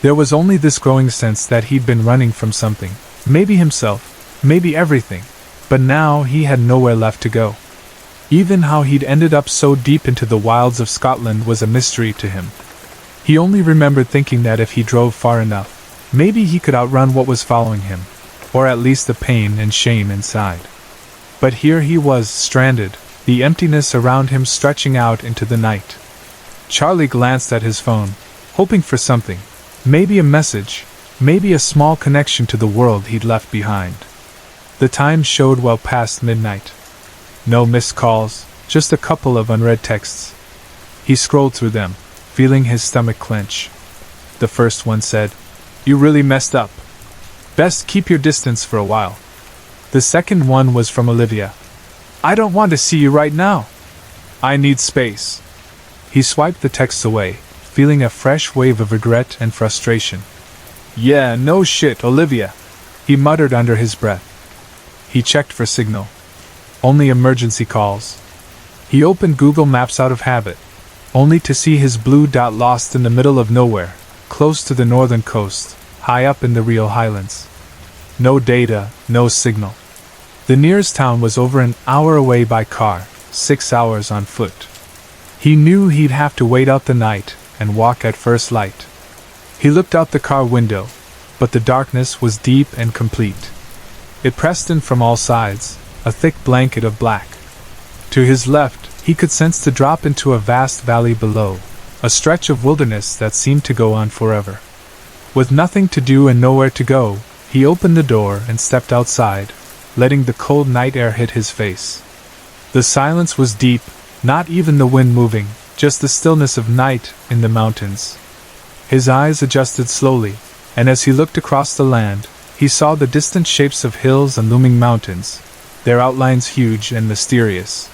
There was only this growing sense that he'd been running from something, maybe himself, maybe everything, but now he had nowhere left to go. Even how he'd ended up so deep into the wilds of Scotland was a mystery to him. He only remembered thinking that if he drove far enough, maybe he could outrun what was following him, or at least the pain and shame inside. But here he was, stranded, the emptiness around him stretching out into the night. Charlie glanced at his phone, hoping for something, maybe a message, maybe a small connection to the world he'd left behind. The time showed well past midnight. No missed calls, just a couple of unread texts. He scrolled through them, feeling his stomach clench. The first one said, "You really messed up. Best keep your distance for a while." The second one was from Olivia. "I don't want to see you right now. I need space." He swiped the texts away, feeling a fresh wave of regret and frustration. "Yeah, no shit, Olivia," he muttered under his breath. He checked for signal. Only emergency calls. He opened Google Maps out of habit, only to see his blue dot lost in the middle of nowhere, close to the northern coast, high up in the real highlands. No data, no signal. The nearest town was over an hour away by car, 6 hours on foot. He knew he'd have to wait out the night and walk at first light. He looked out the car window, but the darkness was deep and complete. It pressed in from all sides, a thick blanket of black. To his left, he could sense the drop into a vast valley below, a stretch of wilderness that seemed to go on forever. With nothing to do and nowhere to go, he opened the door and stepped outside, letting the cold night air hit his face. The silence was deep, not even the wind moving, just the stillness of night in the mountains. His eyes adjusted slowly, and as he looked across the land, he saw the distant shapes of hills and looming mountains, their outlines huge and mysterious.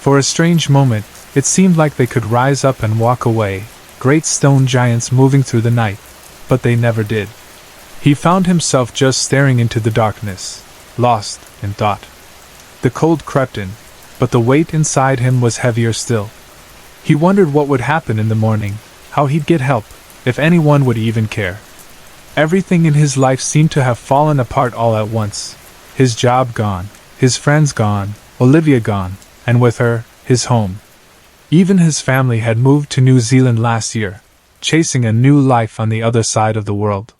For a strange moment, it seemed like they could rise up and walk away, great stone giants moving through the night, but they never did. He found himself just staring into the darkness, lost in thought. The cold crept in, but the weight inside him was heavier still. He wondered what would happen in the morning, how he'd get help, if anyone would even care. Everything in his life seemed to have fallen apart all at once. His job gone, his friends gone, Olivia gone, and with her, his home. Even his family had moved to New Zealand last year, chasing a new life on the other side of the world.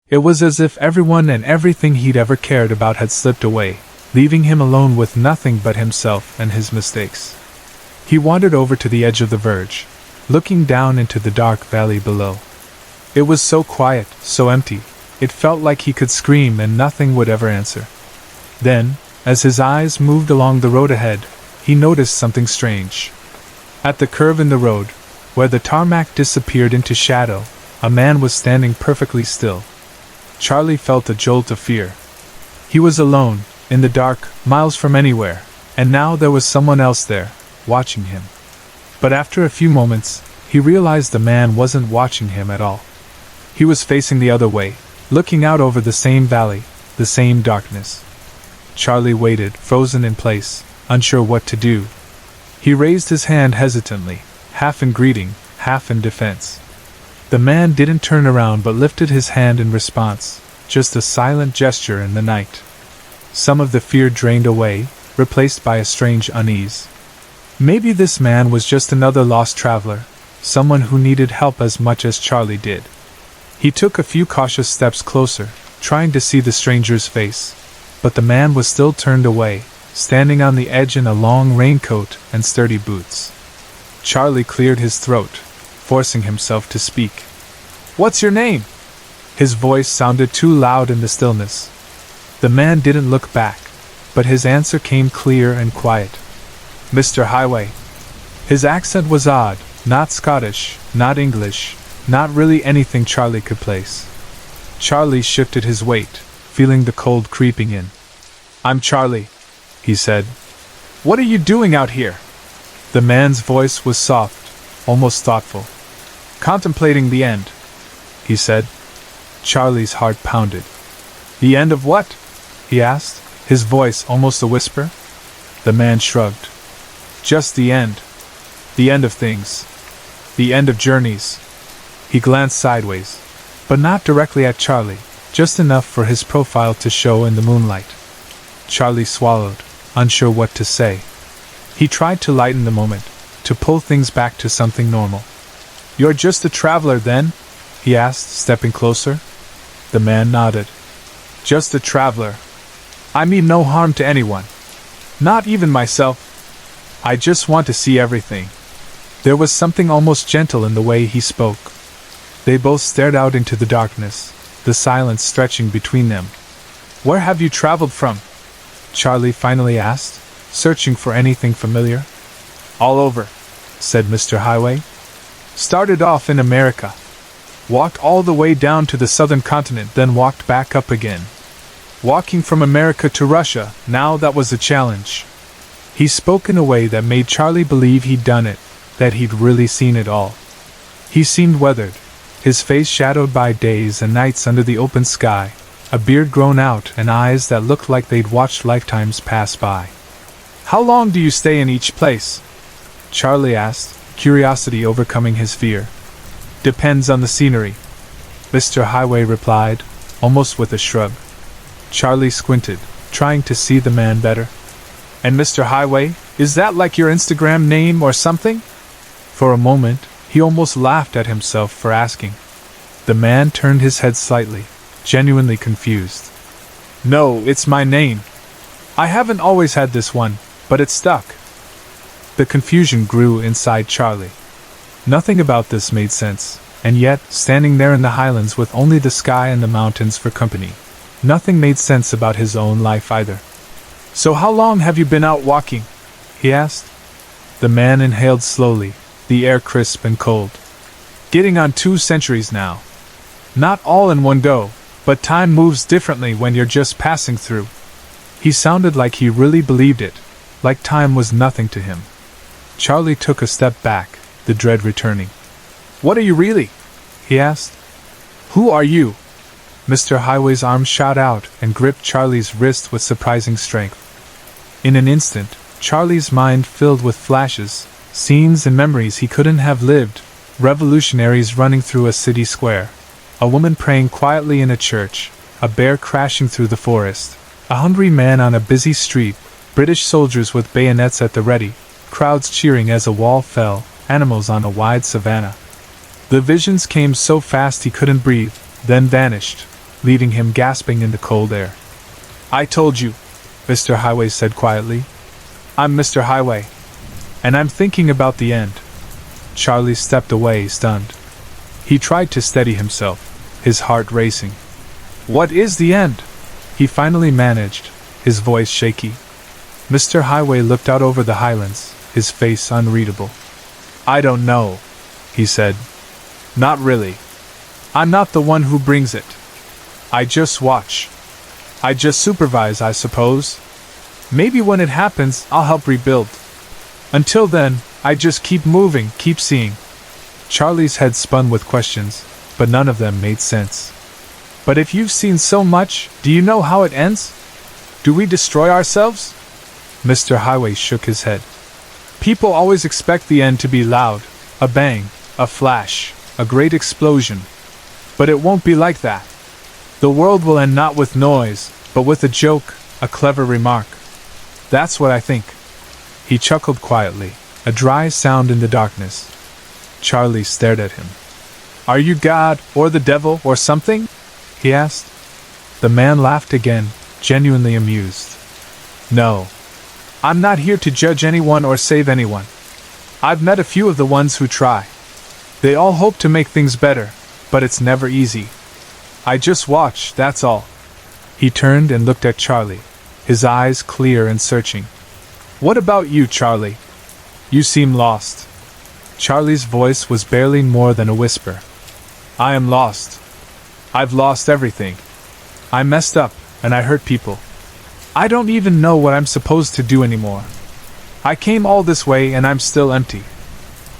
It was as if everyone and everything he'd ever cared about had slipped away, leaving him alone with nothing but himself and his mistakes. He wandered over to the edge of the verge, looking down into the dark valley below. It was so quiet, so empty, it felt like he could scream and nothing would ever answer. Then, as his eyes moved along the road ahead, he noticed something strange. At the curve in the road, where the tarmac disappeared into shadow, a man was standing perfectly still. Charlie felt a jolt of fear. He was alone, in the dark, miles from anywhere, and now there was someone else there, watching him. But after a few moments, he realized the man wasn't watching him at all. He was facing the other way, looking out over the same valley, the same darkness. Charlie waited, frozen in place, unsure what to do. He raised his hand hesitantly, half in greeting, half in defense. The man didn't turn around but lifted his hand in response, just a silent gesture in the night. Some of the fear drained away, replaced by a strange unease. Maybe this man was just another lost traveler, someone who needed help as much as Charlie did. He took a few cautious steps closer, trying to see the stranger's face, but the man was still turned away, standing on the edge in a long raincoat and sturdy boots. Charlie cleared his throat, forcing himself to speak. "What's your name?" His voice sounded too loud in the stillness. The man didn't look back, but his answer came clear and quiet. "Mr. Highway." His accent was odd, not Scottish, not English, not really anything Charlie could place. Charlie shifted his weight, feeling the cold creeping in. "I'm Charlie," he said. "What are you doing out here?" The man's voice was soft, almost thoughtful. "Contemplating the end," he said. Charlie's heart pounded. "The end of what?" he asked, his voice almost a whisper. The man shrugged. "Just the end. The end of things. The end of journeys." He glanced sideways, but not directly at Charlie, just enough for his profile to show in the moonlight. Charlie swallowed, unsure what to say. He tried to lighten the moment, to pull things back to something normal. "You're just a traveler, then?" he asked, stepping closer. The man nodded. "Just a traveler. I mean no harm to anyone. Not even myself. I just want to see everything." There was something almost gentle in the way he spoke. They both stared out into the darkness, the silence stretching between them. "Where have you traveled from?" Charlie finally asked, searching for anything familiar. "All over," said Mr. Highway. "Started off in America. Walked all the way down to the southern continent, then walked back up again. Walking from America to Russia, now that was a challenge." He spoke in a way that made Charlie believe he'd done it, that he'd really seen it all. He seemed weathered, his face shadowed by days and nights under the open sky, a beard grown out and eyes that looked like they'd watched lifetimes pass by. "How long do you stay in each place?" Charlie asked, curiosity overcoming his fear. "Depends on the scenery," Mr. Highway replied, almost with a shrug. Charlie squinted, trying to see the man better. "And Mr. Highway, is that like your Instagram name or something?" For a moment, he almost laughed at himself for asking. The man turned his head slightly, genuinely confused. "No, it's my name. I haven't always had this one, but it stuck." The confusion grew inside Charlie. Nothing about this made sense, and yet, standing there in the highlands with only the sky and the mountains for company, nothing made sense about his own life either. "So how long have you been out walking?" he asked. The man inhaled slowly, the air crisp and cold. "Getting on 2 centuries now. Not all in one go, But time moves differently when you're just passing through. He sounded like he really believed it, like time was nothing to him. Charlie took a step back, the dread returning. What are you really? He asked. Who are you? Mr. Highway's arm shot out and gripped Charlie's wrist with surprising strength. In an instant, Charlie's mind filled with flashes, scenes and memories he couldn't have lived, revolutionaries running through a city square, a woman praying quietly in a church, a bear crashing through the forest, a hungry man on a busy street, British soldiers with bayonets at the ready, crowds cheering as a wall fell, animals on a wide savanna. The visions came so fast he couldn't breathe, then vanished, leaving him gasping in the cold air. I told you, Mr. Highway said quietly. I'm Mr. Highway. And I'm thinking about the end. Charlie stepped away, stunned. He tried to steady himself, his heart racing. What is the end? He finally managed, his voice shaky. Mr. Highway looked out over the highlands, his face unreadable. I don't know, he said. Not really. I'm not the one who brings it. I just watch. I just supervise, I suppose. Maybe when it happens, I'll help rebuild. Until then, I just keep moving, keep seeing. Charlie's head spun with questions, but none of them made sense. But if you've seen so much, do you know how it ends? Do we destroy ourselves? Mr. Highway shook his head. People always expect the end to be loud, a bang, a flash, a great explosion. But it won't be like that. The world will end not with noise, but with a joke, a clever remark. That's what I think. He chuckled quietly, a dry sound in the darkness. Charlie stared at him. Are you God, or the devil, or something? He asked. The man laughed again, genuinely amused. No. I'm not here to judge anyone or save anyone. I've met a few of the ones who try. They all hope to make things better, but it's never easy. I just watch, that's all. He turned and looked at Charlie, his eyes clear and searching. What about you, Charlie? You seem lost. Charlie's voice was barely more than a whisper. I am lost. I've lost everything. I messed up, and I hurt people. I don't even know what I'm supposed to do anymore. I came all this way and I'm still empty.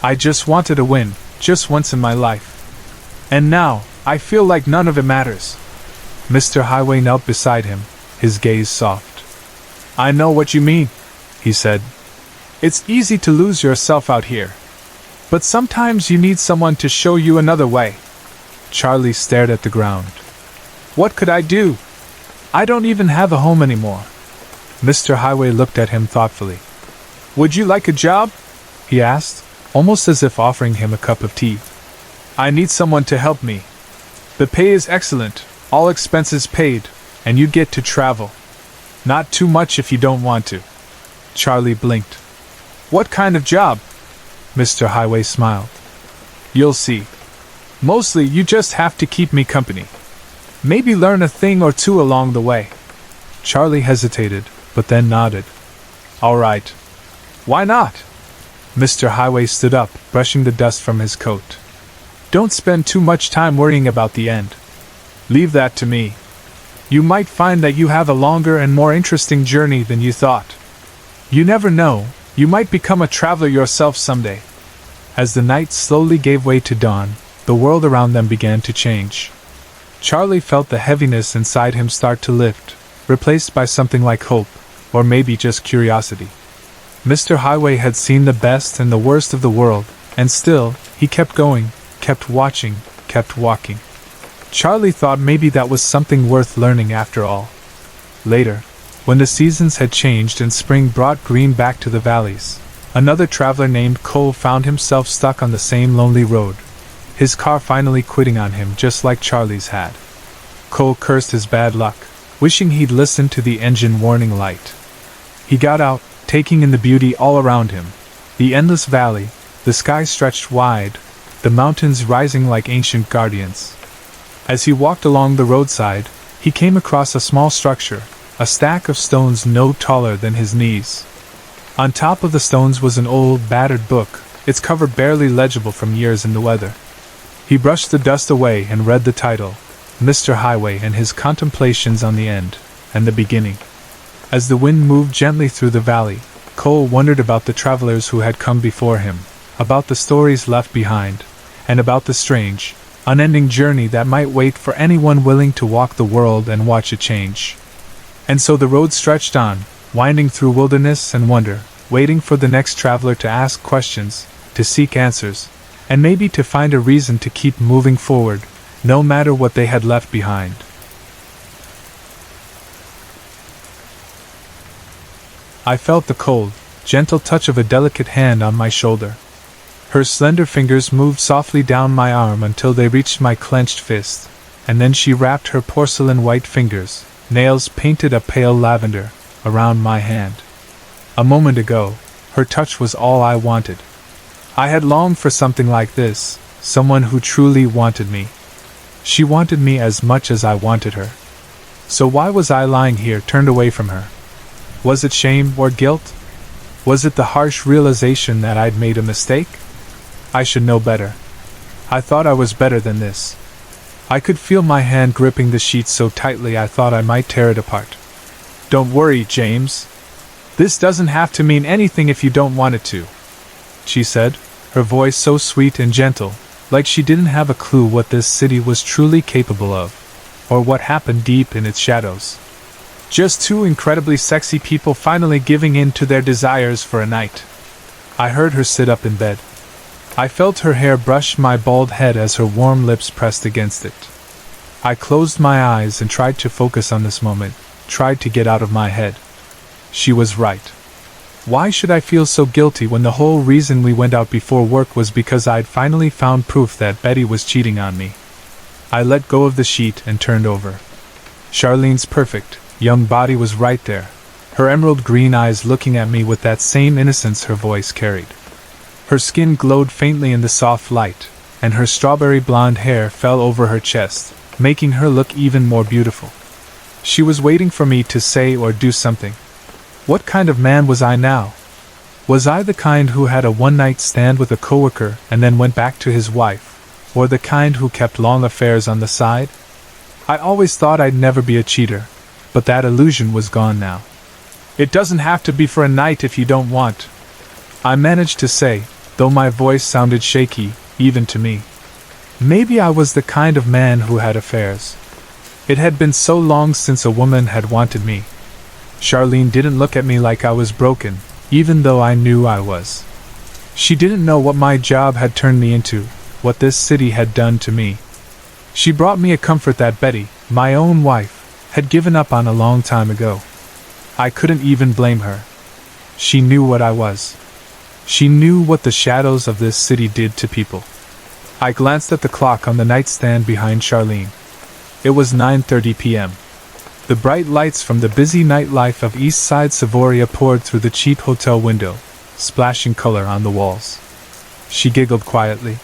I just wanted a win, just once in my life. And now, I feel like none of it matters. Mr. Highway knelt beside him, his gaze soft. I know what you mean, he said. It's easy to lose yourself out here. But sometimes you need someone to show you another way. Charlie stared at the ground. What could I do? I don't even have a home anymore. Mr. Highway looked at him thoughtfully. Would you like a job? He asked, almost as if offering him a cup of tea. I need someone to help me. The pay is excellent, all expenses paid, and you get to travel. Not too much if you don't want to. Charlie blinked. What kind of job? Mr. Highway smiled. You'll see. Mostly you just have to keep me company. Maybe learn a thing or two along the way. Charlie hesitated, but then nodded. All right. Why not? Mr. Highway stood up, brushing the dust from his coat. Don't spend too much time worrying about the end. Leave that to me. You might find that you have a longer and more interesting journey than you thought. You never know, you might become a traveler yourself someday. As the night slowly gave way to dawn, the world around them began to change. Charlie felt the heaviness inside him start to lift, replaced by something like hope, or maybe just curiosity. Mr. Highway had seen the best and the worst of the world, and still, he kept going, kept watching, kept walking. Charlie thought maybe that was something worth learning after all. Later, when the seasons had changed and spring brought green back to the valleys, another traveler named Cole found himself stuck on the same lonely road, his car finally quitting on him just like Charlie's had. Cole cursed his bad luck, wishing he'd listened to the engine warning light. He got out, taking in the beauty all around him, the endless valley, the sky stretched wide, the mountains rising like ancient guardians. As he walked along the roadside, he came across a small structure, a stack of stones no taller than his knees. On top of the stones was an old, battered book, its cover barely legible from years in the weather. He brushed the dust away and read the title, Mr. Highway and his contemplations on the end and the beginning. As the wind moved gently through the valley, Cole wondered about the travelers who had come before him, about the stories left behind, and about the strange, unending journey that might wait for anyone willing to walk the world and watch it change. And so the road stretched on, winding through wilderness and wonder, waiting for the next traveler to ask questions, to seek answers, and maybe to find a reason to keep moving forward, no matter what they had left behind. I felt the cold, gentle touch of a delicate hand on my shoulder. Her slender fingers moved softly down my arm until they reached my clenched fist, and then she wrapped her porcelain-white fingers, nails painted a pale lavender, around my hand. A moment ago, her touch was all I wanted. I had longed for something like this, someone who truly wanted me. She wanted me as much as I wanted her. So why was I lying here turned away from her? Was it shame or guilt? Was it the harsh realization that I'd made a mistake? I should know better. I thought I was better than this. I could feel my hand gripping the sheet so tightly I thought I might tear it apart. Don't worry, James. This doesn't have to mean anything if you don't want it to, she said, her voice so sweet and gentle, like she didn't have a clue what this city was truly capable of, or what happened deep in its shadows. Just two incredibly sexy people finally giving in to their desires for a night. I heard her sit up in bed. I felt her hair brush my bald head as her warm lips pressed against it. I closed my eyes and tried to focus on this moment, tried to get out of my head. She was right. Why should I feel so guilty when the whole reason we went out before work was because I'd finally found proof that Betty was cheating on me? I let go of the sheet and turned over. Charlene's perfect, young body was right there, her emerald green eyes looking at me with that same innocence her voice carried. Her skin glowed faintly in the soft light, and her strawberry blonde hair fell over her chest, making her look even more beautiful. She was waiting for me to say or do something. What kind of man was I now? Was I the kind who had a one-night stand with a coworker and then went back to his wife, or the kind who kept long affairs on the side? I always thought I'd never be a cheater, but that illusion was gone now. It doesn't have to be for a night if you don't want, I managed to say, though my voice sounded shaky, even to me. Maybe I was the kind of man who had affairs. It had been so long since a woman had wanted me. Charlene didn't look at me like I was broken, even though I knew I was. She didn't know what my job had turned me into, what this city had done to me. She brought me a comfort that Betty, my own wife, had given up on a long time ago. I couldn't even blame her. She knew what I was. She knew what the shadows of this city did to people. I glanced at the clock on the nightstand behind Charlene. It was 9:30 p.m. The bright lights from the busy nightlife of East Side Savoria poured through the cheap hotel window, splashing color on the walls. She giggled quietly.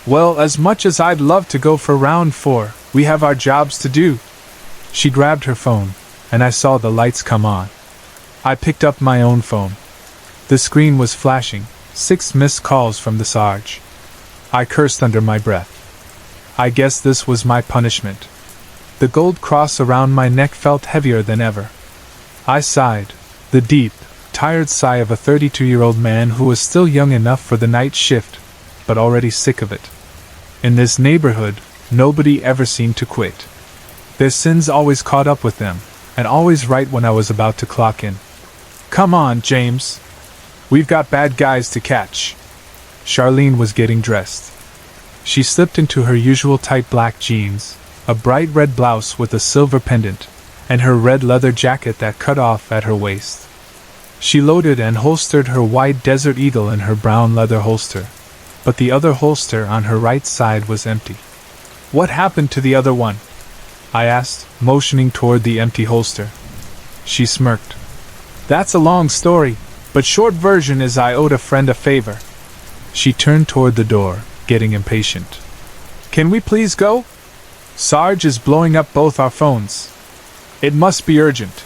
Well, as much as I'd love to go for round 4, we have our jobs to do. She grabbed her phone, and I saw the lights come on. I picked up my own phone. The screen was flashing, 6 missed calls from the Sarge. I cursed under my breath. I guess this was my punishment. The gold cross around my neck felt heavier than ever. I sighed, the deep, tired sigh of a 32-year-old man who was still young enough for the night shift, but already sick of it. In this neighborhood, nobody ever seemed to quit. Their sins always caught up with them, and always right when I was about to clock in. Come on, James. We've got bad guys to catch. Charlene was getting dressed. She slipped into her usual tight black jeans, a bright red blouse with a silver pendant, and her red leather jacket that cut off at her waist. She loaded and holstered her white Desert Eagle in her brown leather holster, but the other holster on her right side was empty. What happened to the other one? I asked, motioning toward the empty holster. She smirked. That's a long story, but short version is I owed a friend a favor. She turned toward the door, getting impatient. Can we please go? Sarge is blowing up both our phones. It must be urgent.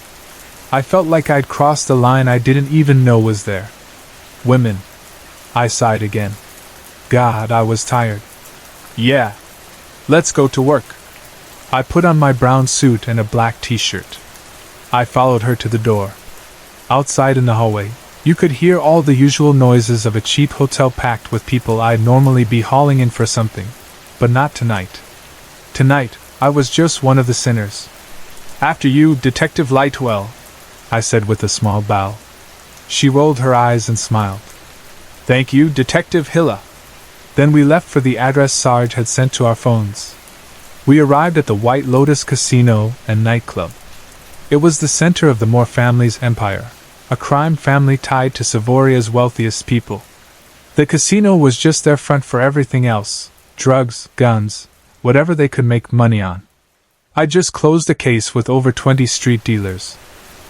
I felt like I'd crossed a line I didn't even know was there. Women. I sighed again. God, I was tired. Yeah. Let's go to work. I put on my brown suit and a black t-shirt. I followed her to the door. Outside in the hallway, you could hear all the usual noises of a cheap hotel packed with people I'd normally be hauling in for something. But not tonight. Tonight, I was just one of the sinners. "After you, Detective Lightwell," I said with a small bow. She rolled her eyes and smiled. "Thank you, Detective Hilla." Then we left for the address Sarge had sent to our phones. We arrived at the White Lotus Casino and Nightclub. It was the center of the Moore family's empire, a crime family tied to Savoria's wealthiest people. The casino was just their front for everything else: drugs, guns, whatever they could make money on. I just closed a case with over 20 street dealers,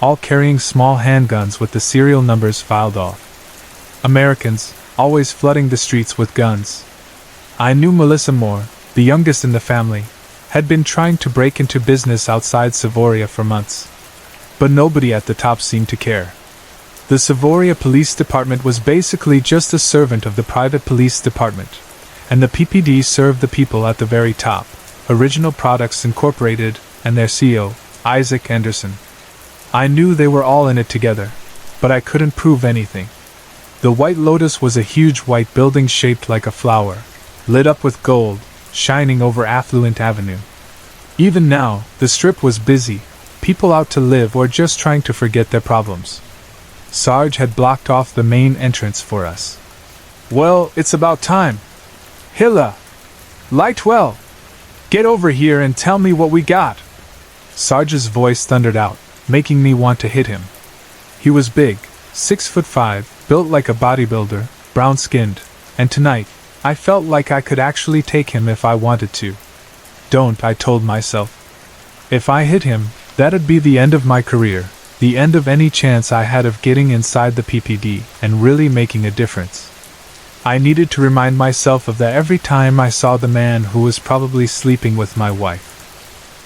all carrying small handguns with the serial numbers filed off. Americans, always flooding the streets with guns. I knew Melissa Moore, the youngest in the family, had been trying to break into business outside Savoria for months. But nobody at the top seemed to care. The Savoria Police Department was basically just a servant of the private police department, and the PPD served the people at the very top, Original Products Incorporated, and their CEO, Isaac Anderson. I knew they were all in it together, but I couldn't prove anything. The White Lotus was a huge white building shaped like a flower, lit up with gold, shining over Affluent Avenue. Even now, the strip was busy, people out to live or just trying to forget their problems. Sarge had blocked off the main entrance for us. "Well, it's about time. Hilla! Lightwell! Get over here and tell me what we got!" Sarge's voice thundered out, making me want to hit him. He was big, 6'5", built like a bodybuilder, brown-skinned, and tonight, I felt like I could actually take him if I wanted to. Don't, I told myself. If I hit him, that'd be the end of my career, the end of any chance I had of getting inside the PPD and really making a difference. I needed to remind myself of that every time I saw the man who was probably sleeping with my wife.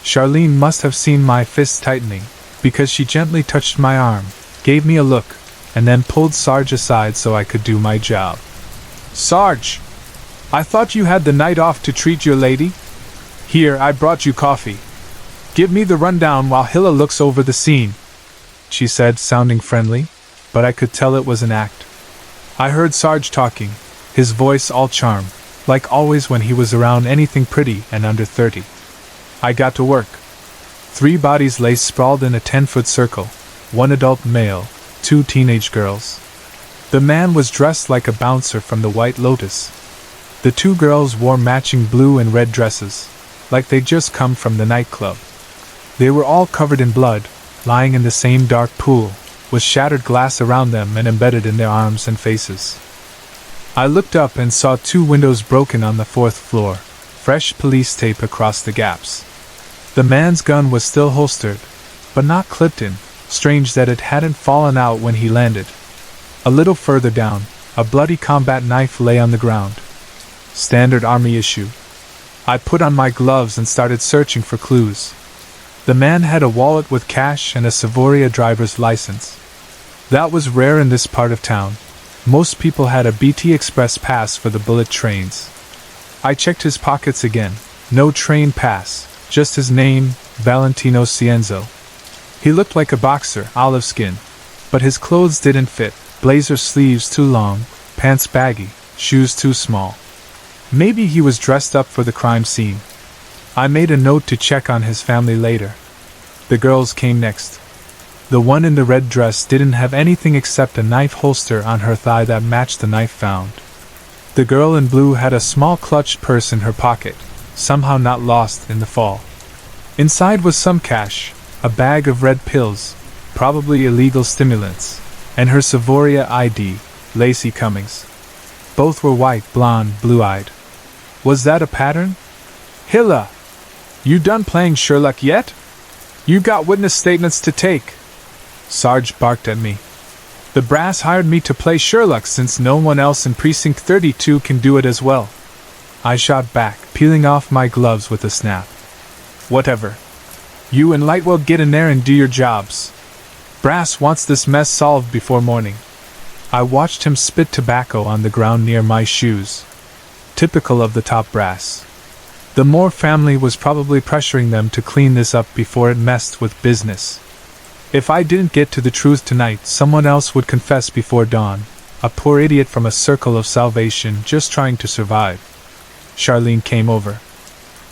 Charlene must have seen my fist tightening, because she gently touched my arm, gave me a look, and then pulled Sarge aside so I could do my job. "Sarge! I thought you had the night off to treat your lady? Here, I brought you coffee. Give me the rundown while Hilla looks over the scene," she said, sounding friendly, but I could tell it was an act. I heard Sarge talking, his voice all charm, like always when he was around anything pretty and under 30. I got to work. 3 bodies lay sprawled in a 10-foot circle, 1 adult male, 2 teenage girls. The man was dressed like a bouncer from the White Lotus. The 2 girls wore matching blue and red dresses, like they'd just come from the nightclub. They were all covered in blood, lying in the same dark pool, with shattered glass around them and embedded in their arms and faces. I looked up and saw 2 windows broken on the 4th floor, fresh police tape across the gaps. The man's gun was still holstered, but not clipped in, strange that it hadn't fallen out when he landed. A little further down, a bloody combat knife lay on the ground. Standard army issue. I put on my gloves and started searching for clues. The man had a wallet with cash and a Savoria driver's license. That was rare in this part of town. Most people had a BT Express pass for the bullet trains. I checked his pockets again. No train pass, just his name, Valentino Cienzo. He looked like a boxer, olive skin, but his clothes didn't fit. Blazer sleeves too long, pants baggy, shoes too small. Maybe he was dressed up for the crime scene. I made a note to check on his family later. The girls came next. The one in the red dress didn't have anything except a knife holster on her thigh that matched the knife found. The girl in blue had a small clutched purse in her pocket, somehow not lost in the fall. Inside was some cash, a bag of red pills, probably illegal stimulants, and her Savoria ID, Lacey Cummings. Both were white, blonde, blue-eyed. Was that a pattern? "Hilla! You done playing Sherlock yet? You got witness statements to take." Sarge barked at me. "The brass hired me to play Sherlock since no one else in Precinct 32 can do it as well." I shot back, peeling off my gloves with a snap. "Whatever. You and Lightwell get in there and do your jobs. Brass wants this mess solved before morning." I watched him spit tobacco on the ground near my shoes. Typical of the top brass. The Moore family was probably pressuring them to clean this up before it messed with business. If I didn't get to the truth tonight, someone else would confess before dawn, a poor idiot from a circle of salvation just trying to survive. Charlene came over.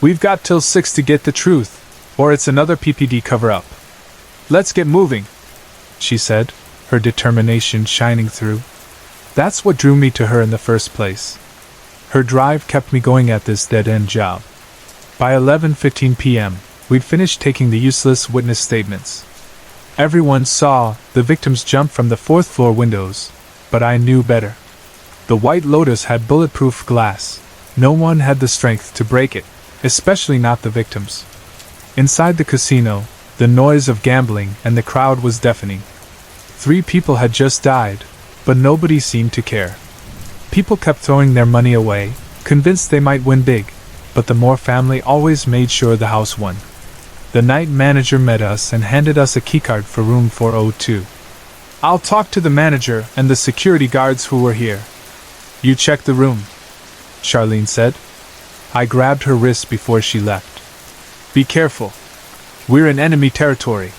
"We've got till 6 to get the truth, or it's another PPD cover-up. Let's get moving," she said, her determination shining through. That's what drew me to her in the first place. Her drive kept me going at this dead-end job. By 11:15 p.m., we'd finished taking the useless witness statements. Everyone saw the victims jump from the 4th floor windows, but I knew better. The White Lotus had bulletproof glass. No one had the strength to break it, especially not the victims. Inside the casino, the noise of gambling and the crowd was deafening. 3 people had just died, but nobody seemed to care. People kept throwing their money away, convinced they might win big, but the Moore family always made sure the house won. The night manager met us and handed us a keycard for room 402. "I'll talk to the manager and the security guards who were here. You check the room," Charlene said. I grabbed her wrist before she left. "Be careful. We're in enemy territory."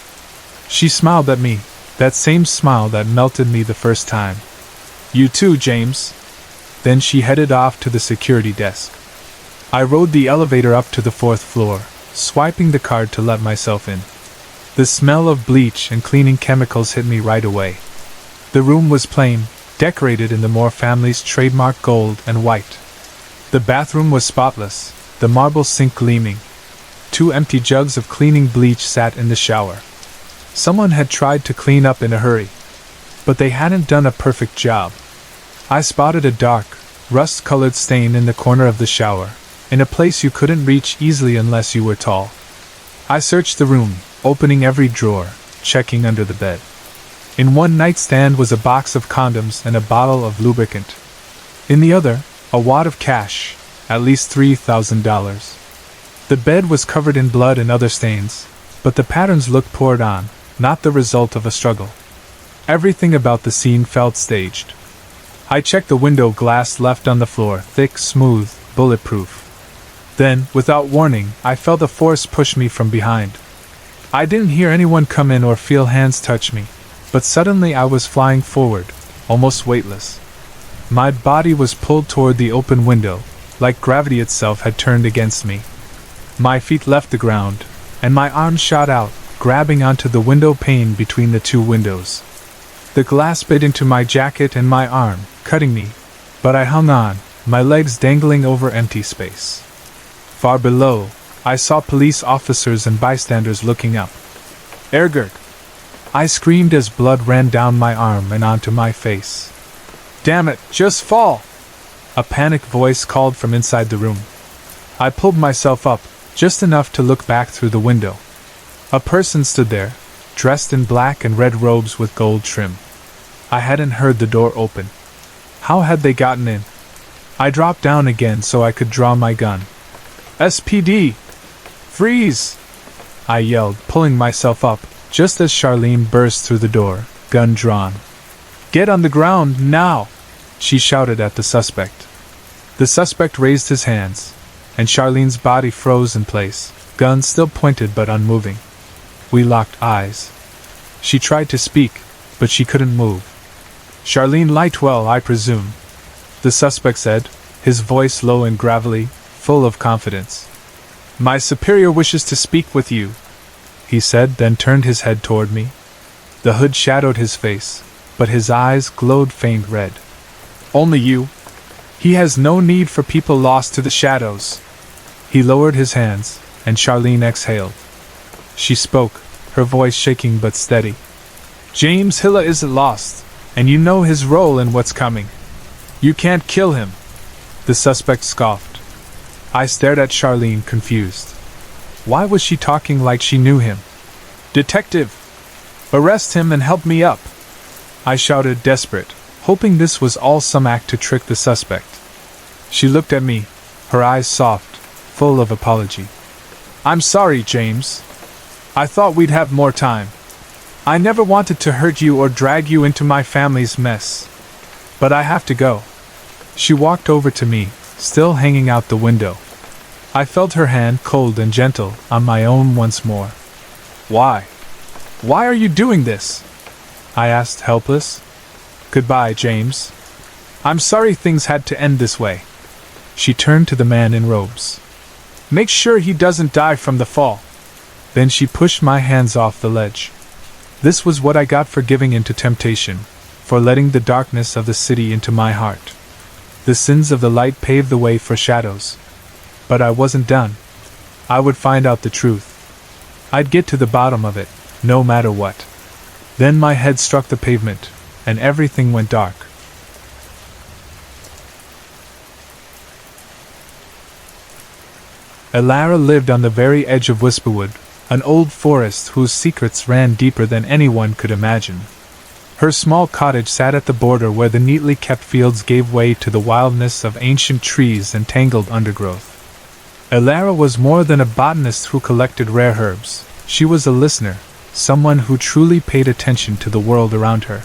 She smiled at me, that same smile that melted me the first time. "You too, James." Then she headed off to the security desk. I rode the elevator up to the 4th floor, swiping the card to let myself in. The smell of bleach and cleaning chemicals hit me right away. The room was plain, decorated in the Moore family's trademark gold and white. The bathroom was spotless, the marble sink gleaming. 2 empty jugs of cleaning bleach sat in the shower. Someone had tried to clean up in a hurry, but they hadn't done a perfect job. I spotted a dark, rust-colored stain in the corner of the shower, in a place you couldn't reach easily unless you were tall. I searched the room, opening every drawer, checking under the bed. In one nightstand was a box of condoms and a bottle of lubricant. In the other, a wad of cash, at least $3,000. The bed was covered in blood and other stains, but the patterns looked poured on, not the result of a struggle. Everything about the scene felt staged. I checked the window glass left on the floor, thick, smooth, bulletproof. Then, without warning, I felt a force push me from behind. I didn't hear anyone come in or feel hands touch me, but suddenly I was flying forward, almost weightless. My body was pulled toward the open window, like gravity itself had turned against me. My feet left the ground, and my arms shot out, grabbing onto the window pane between the 2 windows. The glass bit into my jacket and my arm, cutting me, but I hung on, my legs dangling over empty space. Far below, I saw police officers and bystanders looking up. "Ergert!" I screamed as blood ran down my arm and onto my face. "Damn it, just fall!" A panicked voice called from inside the room. I pulled myself up, just enough to look back through the window. A person stood there, dressed in black and red robes with gold trim. I hadn't heard the door open. How had they gotten in? I dropped down again so I could draw my gun. "SPD! Freeze!" I yelled, pulling myself up, just as Charlene burst through the door, gun drawn. "Get on the ground, now!" she shouted at the suspect. The suspect raised his hands, and Charlene's body froze in place, gun still pointed but unmoving. We locked eyes. She tried to speak, but she couldn't move. "Charlene Lightwell, I presume," the suspect said, his voice low and gravelly, full of confidence. "My superior wishes to speak with you," he said, then turned his head toward me. The hood shadowed his face, but his eyes glowed faint red. "Only you. He has no need for people lost to the shadows." He lowered his hands, and Charlene exhaled. She spoke, her voice shaking but steady. "James Hilla isn't lost, and you know his role in what's coming. You can't kill him." The suspect scoffed. I stared at Charlene, confused. Why was she talking like she knew him? "Detective! Arrest him and help me up!" I shouted, desperate, hoping this was all some act to trick the suspect. She looked at me, her eyes soft, full of apology. "I'm sorry, James. I thought we'd have more time. I never wanted to hurt you or drag you into my family's mess. But I have to go." She walked over to me, still hanging out the window. I felt her hand, cold and gentle, on my own once more. Why? Why are you doing this? I asked, helpless. Goodbye, James. I'm sorry things had to end this way. She turned to the man in robes. Make sure he doesn't die from the fall. Then she pushed my hands off the ledge. This was what I got for giving in to temptation, for letting the darkness of the city into my heart. The sins of the light paved the way for shadows. But I wasn't done. I would find out the truth. I'd get to the bottom of it, no matter what. Then my head struck the pavement, and everything went dark. Elara lived on the very edge of Whisperwood, an old forest whose secrets ran deeper than anyone could imagine. Her small cottage sat at the border where the neatly kept fields gave way to the wildness of ancient trees and tangled undergrowth. Elara was more than a botanist who collected rare herbs. She was a listener, someone who truly paid attention to the world around her.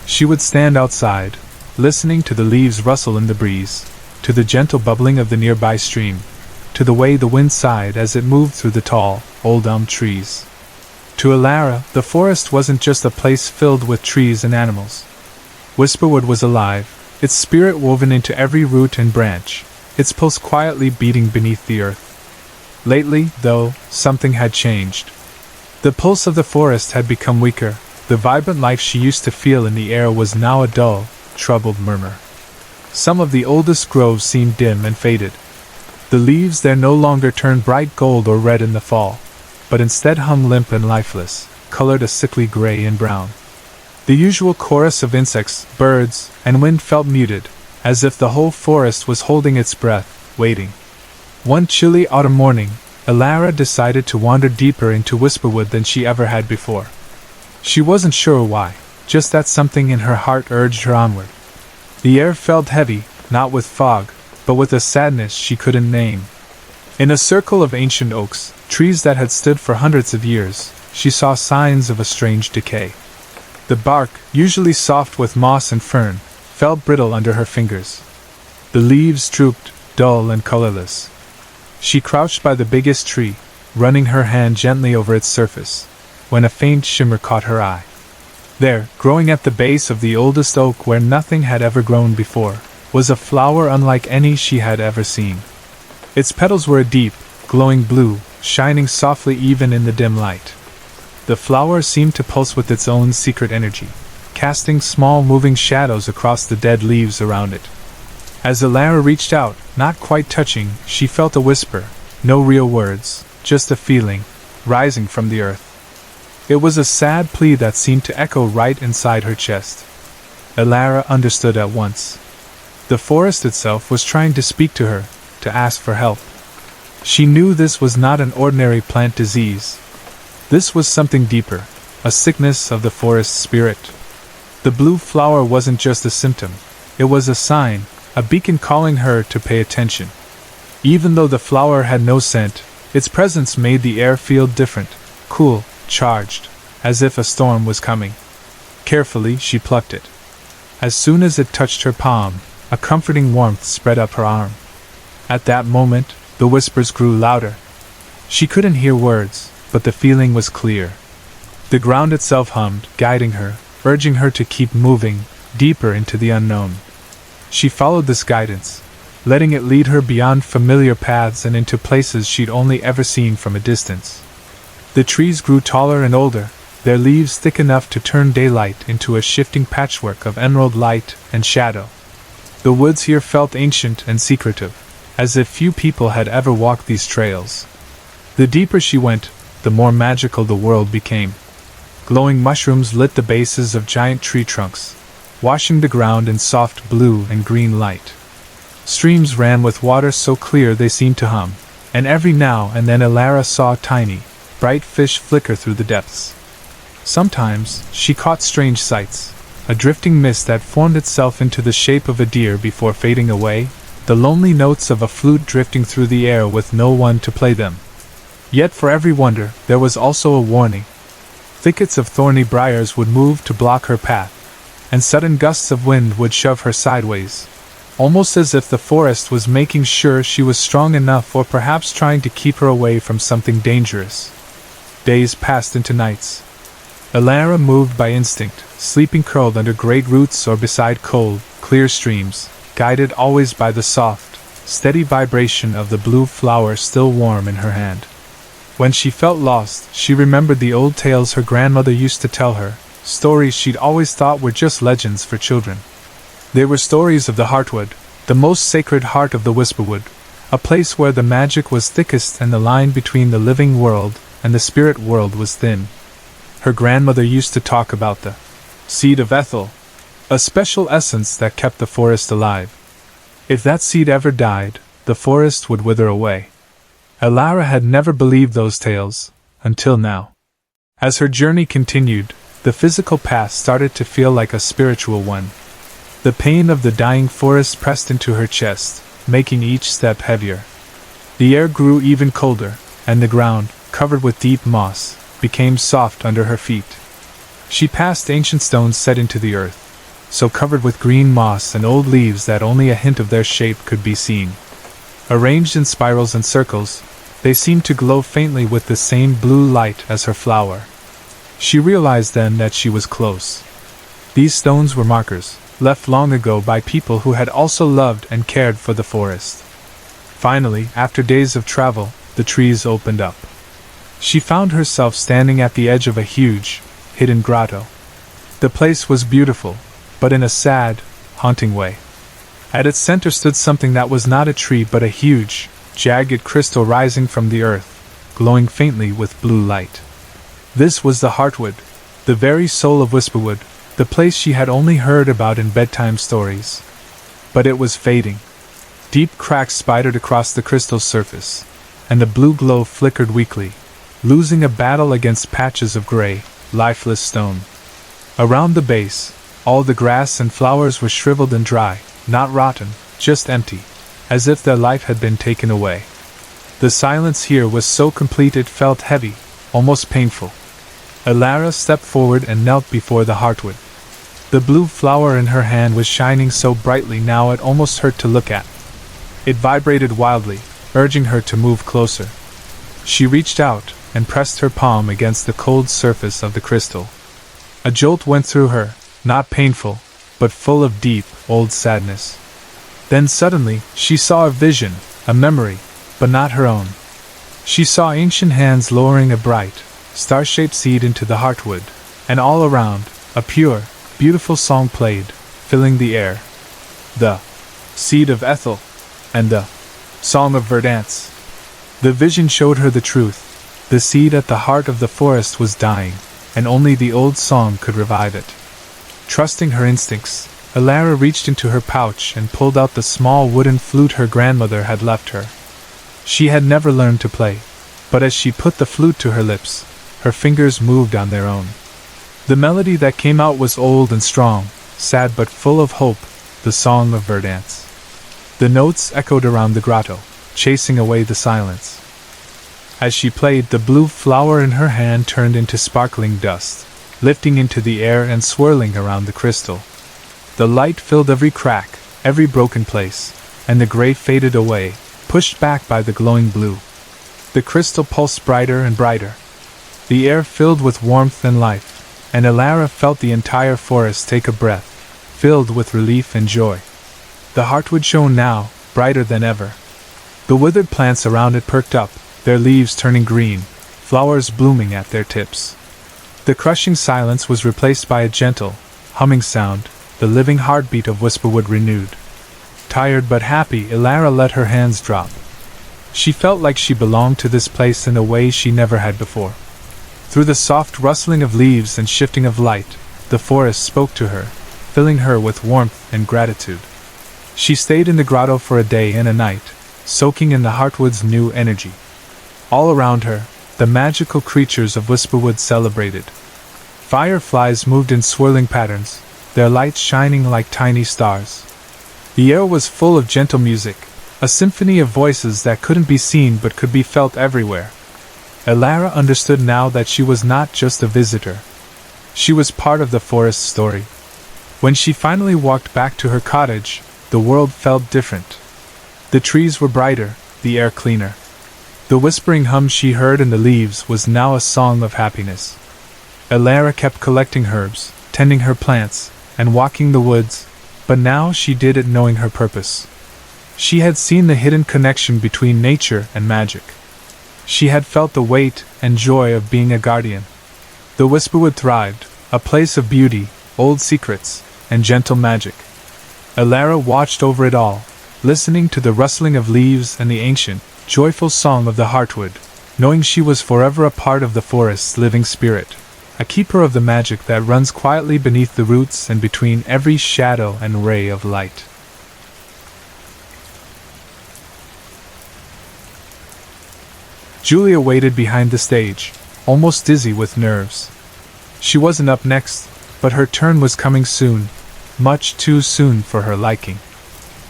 She would stand outside, listening to the leaves rustle in the breeze, to the gentle bubbling of the nearby stream, to the way the wind sighed as it moved through the tall, old elm trees. To Elara, the forest wasn't just a place filled with trees and animals. Whisperwood was alive, its spirit woven into every root and branch, its pulse quietly beating beneath the earth. Lately, though, something had changed. The pulse of the forest had become weaker. The vibrant life she used to feel in the air was now a dull, troubled murmur. Some of the oldest groves seemed dim and faded. The leaves there no longer turned bright gold or red in the fall, but instead hung limp and lifeless, colored a sickly gray and brown. The usual chorus of insects, birds, and wind felt muted, as if the whole forest was holding its breath, waiting. One chilly autumn morning, Elara decided to wander deeper into Whisperwood than she ever had before. She wasn't sure why, just that something in her heart urged her onward. The air felt heavy, not with fog, but with a sadness she couldn't name. In a circle of ancient oaks, trees that had stood for hundreds of years, she saw signs of a strange decay. The bark, usually soft with moss and fern, felt brittle under her fingers. The leaves drooped, dull and colorless. She crouched by the biggest tree, running her hand gently over its surface, when a faint shimmer caught her eye. There, growing at the base of the oldest oak where nothing had ever grown before, was a flower unlike any she had ever seen. Its petals were a deep, glowing blue, shining softly even in the dim light. The flower seemed to pulse with its own secret energy, casting small moving shadows across the dead leaves around it. As Elara reached out, not quite touching, she felt a whisper, no real words, just a feeling, rising from the earth. It was a sad plea that seemed to echo right inside her chest. Elara understood at once. The forest itself was trying to speak to her, to ask for help. She knew this was not an ordinary plant disease. This was something deeper, a sickness of the forest spirit. The blue flower wasn't just a symptom, it was a sign, a beacon calling her to pay attention. Even though the flower had no scent, its presence made the air feel different, cool, charged, as if a storm was coming. Carefully, she plucked it. As soon as it touched her palm, a comforting warmth spread up her arm. At that moment, the whispers grew louder. She couldn't hear words, but the feeling was clear. The ground itself hummed, guiding her, urging her to keep moving, deeper into the unknown. She followed this guidance, letting it lead her beyond familiar paths and into places she'd only ever seen from a distance. The trees grew taller and older, their leaves thick enough to turn daylight into a shifting patchwork of emerald light and shadow. The woods here felt ancient and secretive, as if few people had ever walked these trails. The deeper she went, the more magical the world became. Glowing mushrooms lit the bases of giant tree trunks, washing the ground in soft blue and green light. Streams ran with water so clear they seemed to hum, and every now and then Elara saw tiny, bright fish flicker through the depths. Sometimes, she caught strange sights, a drifting mist that formed itself into the shape of a deer before fading away, the lonely notes of a flute drifting through the air with no one to play them. Yet for every wonder, there was also a warning. Thickets of thorny briars would move to block her path, and sudden gusts of wind would shove her sideways. almost as if the forest was making sure she was strong enough or perhaps trying to keep her away from something dangerous. Days passed into nights. Elara moved by instinct, sleeping curled under great roots or beside cold, clear streams, guided always by the soft, steady vibration of the blue flower still warm in her hand. When she felt lost, she remembered the old tales her grandmother used to tell her, stories she'd always thought were just legends for children. They were stories of the Heartwood, the most sacred heart of the Whisperwood, a place where the magic was thickest and the line between the living world and the spirit world was thin. Her grandmother used to talk about the seed of Ethel, a special essence that kept the forest alive. If that seed ever died, the forest would wither away. Elara had never believed those tales, until now. As her journey continued, the physical path started to feel like a spiritual one. The pain of the dying forest pressed into her chest, making each step heavier. The air grew even colder, and the ground, covered with deep moss, became soft under her feet. She passed ancient stones set into the earth, so covered with green moss and old leaves that only a hint of their shape could be seen. Arranged in spirals and circles, they seemed to glow faintly with the same blue light as her flower. She realized then that she was close. These stones were markers, left long ago by people who had also loved and cared for the forest. Finally, after days of travel, the trees opened up. She found herself standing at the edge of a huge, hidden grotto. The place was beautiful, but in a sad, haunting way. At its center stood something that was not a tree but a huge, jagged crystal rising from the earth, glowing faintly with blue light. This was the Heartwood, the very soul of Whisperwood, the place she had only heard about in bedtime stories. But it was fading. Deep cracks spidered across the crystal's surface, and the blue glow flickered weakly, losing a battle against patches of gray, lifeless stone. Around the base, all the grass and flowers were shriveled and dry, not rotten, just empty, as if their life had been taken away. The silence here was so complete it felt heavy, almost painful. Elara stepped forward and knelt before the Heartwood. The blue flower in her hand was shining so brightly now it almost hurt to look at. It vibrated wildly, urging her to move closer. She reached out and pressed her palm against the cold surface of the crystal. A jolt went through her, not painful, but full of deep, old sadness. Then suddenly, she saw a vision, a memory, but not her own. She saw ancient hands lowering a bright, star-shaped seed into the Heartwood, and all around, a pure, beautiful song played, filling the air. The seed of Ethel, and the song of Verdance. The vision showed her the truth. The seed at the heart of the forest was dying, and only the old song could revive it. Trusting her instincts, Elara reached into her pouch and pulled out the small wooden flute her grandmother had left her. She had never learned to play, but as she put the flute to her lips, her fingers moved on their own. The melody that came out was old and strong, sad but full of hope, the song of Verdance. The notes echoed around the grotto, chasing away the silence. As she played, the blue flower in her hand turned into sparkling dust, lifting into the air and swirling around the crystal. The light filled every crack, every broken place, and the gray faded away, pushed back by the glowing blue. The crystal pulsed brighter and brighter. The air filled with warmth and life, and Elara felt the entire forest take a breath, filled with relief and joy. The Heartwood shone now, brighter than ever. The withered plants around it perked up, their leaves turning green, flowers blooming at their tips. The crushing silence was replaced by a gentle, humming sound, the living heartbeat of Whisperwood renewed. Tired but happy, Elara let her hands drop. She felt like she belonged to this place in a way she never had before. Through the soft rustling of leaves and shifting of light, the forest spoke to her, filling her with warmth and gratitude. She stayed in the grotto for a day and a night, soaking in the Heartwood's new energy. All around her, the magical creatures of Whisperwood celebrated. Fireflies moved in swirling patterns, their lights shining like tiny stars. The air was full of gentle music, a symphony of voices that couldn't be seen but could be felt everywhere. Elara understood now that she was not just a visitor. She was part of the forest's story. When she finally walked back to her cottage, the world felt different. The trees were brighter, the air cleaner. The whispering hum she heard in the leaves was now a song of happiness. Elara kept collecting herbs, tending her plants, and walking the woods, but now she did it knowing her purpose. She had seen the hidden connection between nature and magic. She had felt the weight and joy of being a guardian. The Whisperwood thrived, a place of beauty, old secrets, and gentle magic. Elara watched over it all, listening to the rustling of leaves and the ancient, joyful song of the heartwood, knowing she was forever a part of the forest's living spirit, a keeper of the magic that runs quietly beneath the roots and between every shadow and ray of light. Julia waited behind the stage, almost dizzy with nerves. She wasn't up next, but her turn was coming soon, much too soon for her liking.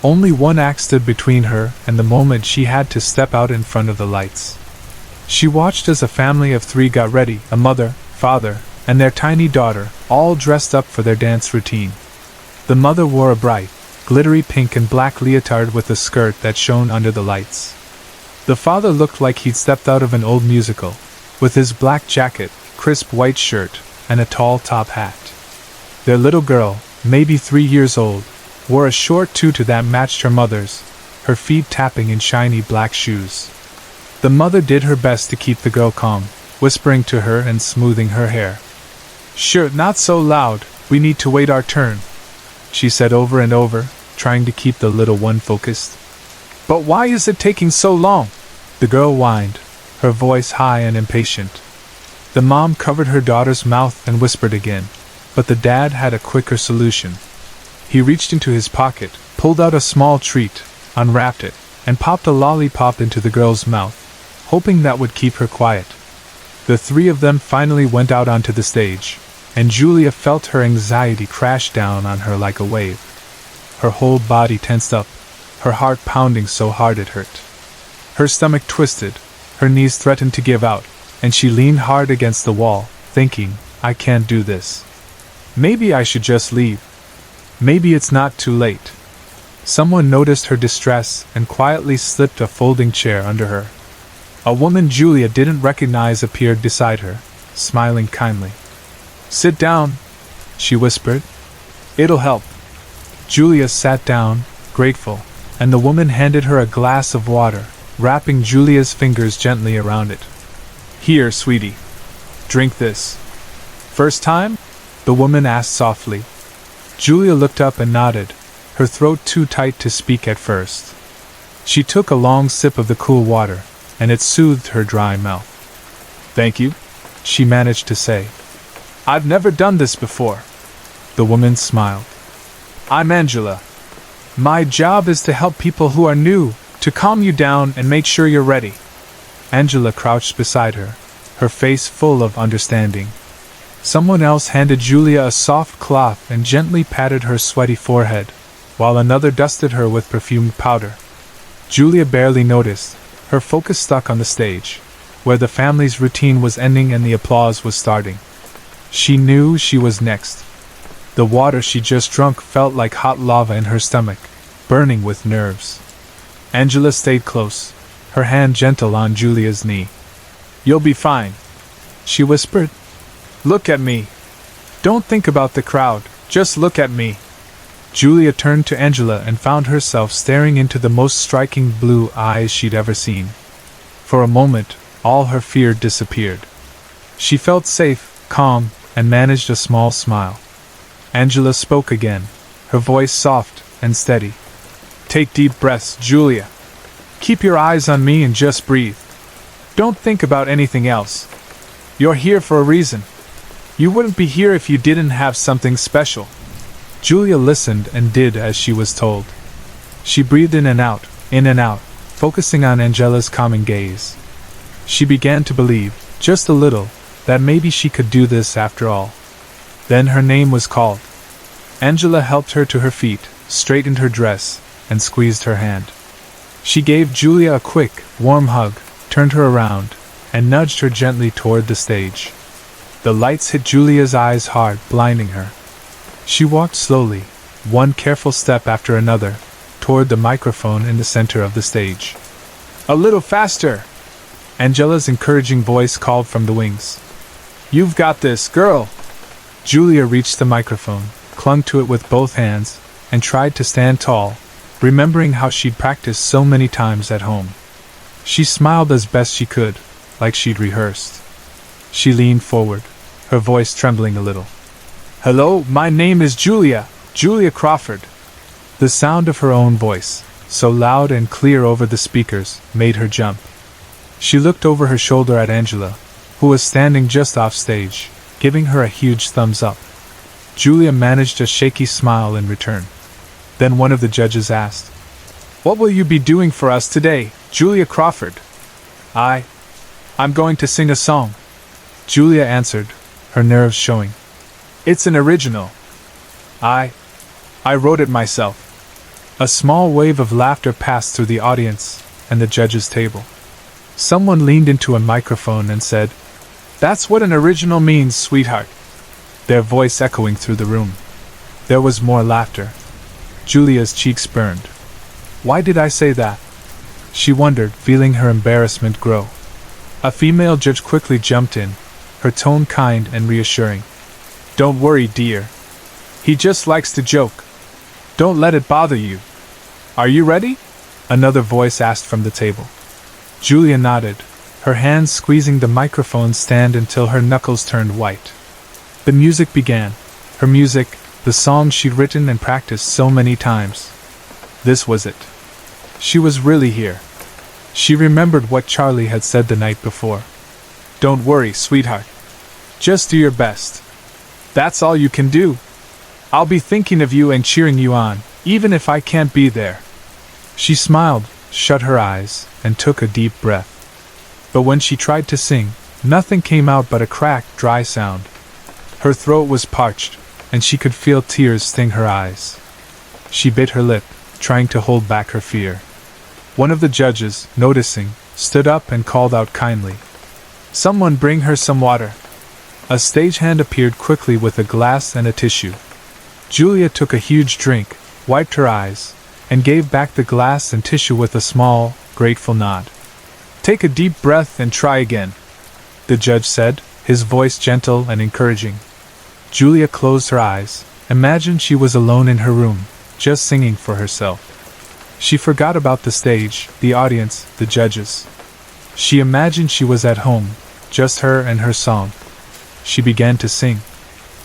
Only one act stood between her and the moment she had to step out in front of the lights. She watched as a family of 3 got ready, a mother, father, and their tiny daughter, all dressed up for their dance routine. The mother wore a bright, glittery pink and black leotard with a skirt that shone under the lights. The father looked like he'd stepped out of an old musical, with his black jacket, crisp white shirt, and a tall top hat. Their little girl, maybe 3 years old, wore a short tutu that matched her mother's, her feet tapping in shiny black shoes. The mother did her best to keep the girl calm, whispering to her and smoothing her hair. "Sure, not so loud, we need to wait our turn," she said over and over, trying to keep the little one focused. "But why is it taking so long?" the girl whined, her voice high and impatient. The mom covered her daughter's mouth and whispered again, but the dad had a quicker solution. He reached into his pocket, pulled out a small treat, unwrapped it, and popped a lollipop into the girl's mouth, hoping that would keep her quiet. The 3 of them finally went out onto the stage, and Julia felt her anxiety crash down on her like a wave. Her whole body tensed up, her heart pounding so hard it hurt. Her stomach twisted, her knees threatened to give out, and she leaned hard against the wall, thinking, "I can't do this. Maybe I should just leave. Maybe it's not too late." Someone noticed her distress and quietly slipped a folding chair under her. A woman Julia didn't recognize appeared beside her, smiling kindly. "Sit down," she whispered. "It'll help." Julia sat down, grateful, and the woman handed her a glass of water, wrapping Julia's fingers gently around it. "Here, sweetie. Drink this." "First time?" the woman asked softly. Julia looked up and nodded, her throat too tight to speak at first. She took a long sip of the cool water, and it soothed her dry mouth. "Thank you," she managed to say. "I've never done this before." The woman smiled. "I'm Angela. My job is to help people who are new, to calm you down and make sure you're ready." Angela crouched beside her, her face full of understanding. Someone else handed Julia a soft cloth and gently patted her sweaty forehead, while another dusted her with perfumed powder. Julia barely noticed, her focus stuck on the stage, where the family's routine was ending and the applause was starting. She knew she was next. The water she just drunk felt like hot lava in her stomach, burning with nerves. Angela stayed close, her hand gentle on Julia's knee. "You'll be fine," she whispered. "Look at me. Don't think about the crowd, just look at me." Julia turned to Angela and found herself staring into the most striking blue eyes she'd ever seen. For a moment, all her fear disappeared. She felt safe, calm, and managed a small smile. Angela spoke again, her voice soft and steady. "Take deep breaths, Julia. Keep your eyes on me and just breathe. Don't think about anything else. You're here for a reason. You wouldn't be here if you didn't have something special." Julia listened and did as she was told. She breathed in and out, focusing on Angela's calming gaze. She began to believe, just a little, that maybe she could do this after all. Then her name was called. Angela helped her to her feet, straightened her dress, and squeezed her hand. She gave Julia a quick, warm hug, turned her around, and nudged her gently toward the stage. The lights hit Julia's eyes hard, blinding her. She walked slowly, one careful step after another, toward the microphone in the center of the stage. "A little faster!" Angela's encouraging voice called from the wings. "You've got this, girl!" Julia reached the microphone, clung to it with both hands, and tried to stand tall, remembering how she'd practiced so many times at home. She smiled as best she could, like she'd rehearsed. She leaned forward, her voice trembling a little. "Hello, my name is Julia Crawford." The sound of her own voice, so loud and clear over the speakers, made her jump. She looked over her shoulder at Angela, who was standing just off stage, giving her a huge thumbs up. Julia managed a shaky smile in return. Then one of the judges asked, "What will you be doing for us today, Julia Crawford?" I'm going to sing a song," Julia answered, her nerves showing. "It's an original. I wrote it myself." A small wave of laughter passed through the audience and the judges' table. Someone leaned into a microphone and said, "That's what an original means, sweetheart," their voice echoing through the room. There was more laughter. Julia's cheeks burned. Why did I say that? She wondered, feeling her embarrassment grow. A female judge quickly jumped in, her tone kind and reassuring. "Don't worry, dear. He just likes to joke. Don't let it bother you. Are you ready?" another voice asked from the table. Julia nodded, her hands squeezing the microphone stand until her knuckles turned white. The music began. Her music, the song she'd written and practiced so many times. This was it. She was really here. She remembered what Charlie had said the night before. "Don't worry, sweetheart. Just do your best. That's all you can do. I'll be thinking of you and cheering you on, even if I can't be there." She smiled, shut her eyes, and took a deep breath. But when she tried to sing, nothing came out but a cracked, dry sound. Her throat was parched, and she could feel tears sting her eyes. She bit her lip, trying to hold back her fear. One of the judges, noticing, stood up and called out kindly, "Someone bring her some water." A stagehand appeared quickly with a glass and a tissue. Julia took a huge drink, wiped her eyes, and gave back the glass and tissue with a small, grateful nod. "Take a deep breath and try again," the judge said, his voice gentle and encouraging. Julia closed her eyes, imagined she was alone in her room, just singing for herself. She forgot about the stage, the audience, the judges. She imagined she was at home, just her and her song. She began to sing.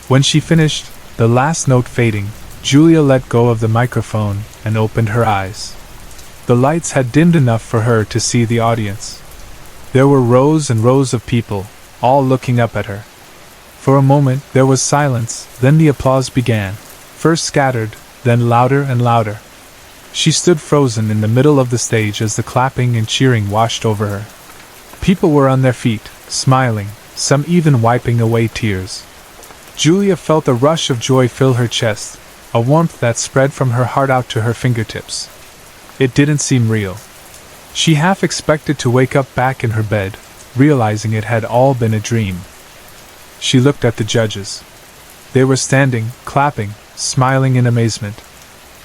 When she finished, the last note fading, Julia let go of the microphone and opened her eyes. The lights had dimmed enough for her to see the audience. There were rows and rows of people, all looking up at her. For a moment there was silence, then the applause began, first scattered, then louder and louder. She stood frozen in the middle of the stage as the clapping and cheering washed over her. People were on their feet, smiling, some even wiping away tears. Julia felt a rush of joy fill her chest, a warmth that spread from her heart out to her fingertips. It didn't seem real. She half expected to wake up back in her bed, realizing it had all been a dream. She looked at the judges. They were standing, clapping, smiling in amazement.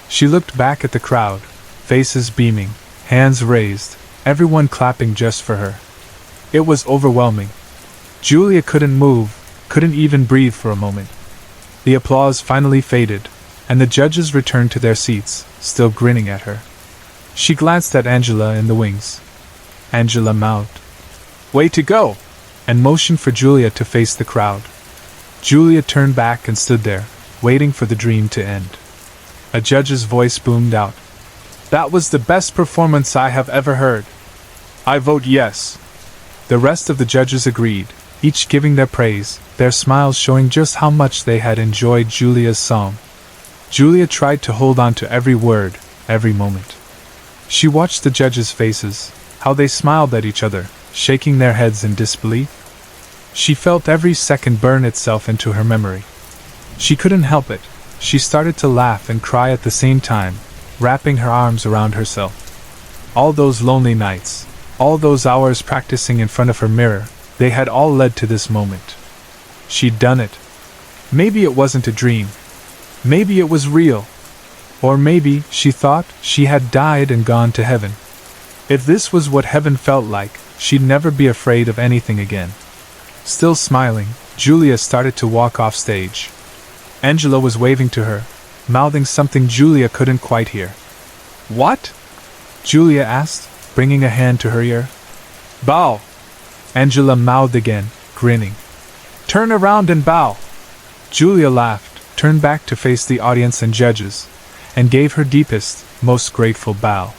She looked back at the crowd, faces beaming, hands raised, everyone clapping just for her. It was overwhelming. Julia couldn't move, couldn't even breathe for a moment. The applause finally faded, and the judges returned to their seats, still grinning at her. She glanced at Angela in the wings. Angela mouthed, "Way to go!" and motioned for Julia to face the crowd. Julia turned back and stood there, waiting for the dream to end. A judge's voice boomed out, "That was the best performance I have ever heard. I vote yes." The rest of the judges agreed, each giving their praise, their smiles showing just how much they had enjoyed Julia's song. Julia tried to hold on to every word, every moment. She watched the judges' faces, how they smiled at each other, shaking their heads in disbelief. She felt every second burn itself into her memory. She couldn't help it. She started to laugh and cry at the same time, wrapping her arms around herself. All those lonely nights, all those hours practicing in front of her mirror, they had all led to this moment. She'd done it. Maybe it wasn't a dream. Maybe it was real. Or maybe, she thought, she had died and gone to heaven. If this was what heaven felt like, she'd never be afraid of anything again. Still smiling, Julia started to walk off stage. Angela was waving to her, mouthing something Julia couldn't quite hear. "What?" Julia asked, bringing a hand to her ear. "Bow," Angela mouthed again, grinning. "Turn around and bow." Julia laughed, turned back to face the audience and judges, and gave her deepest, most grateful bow.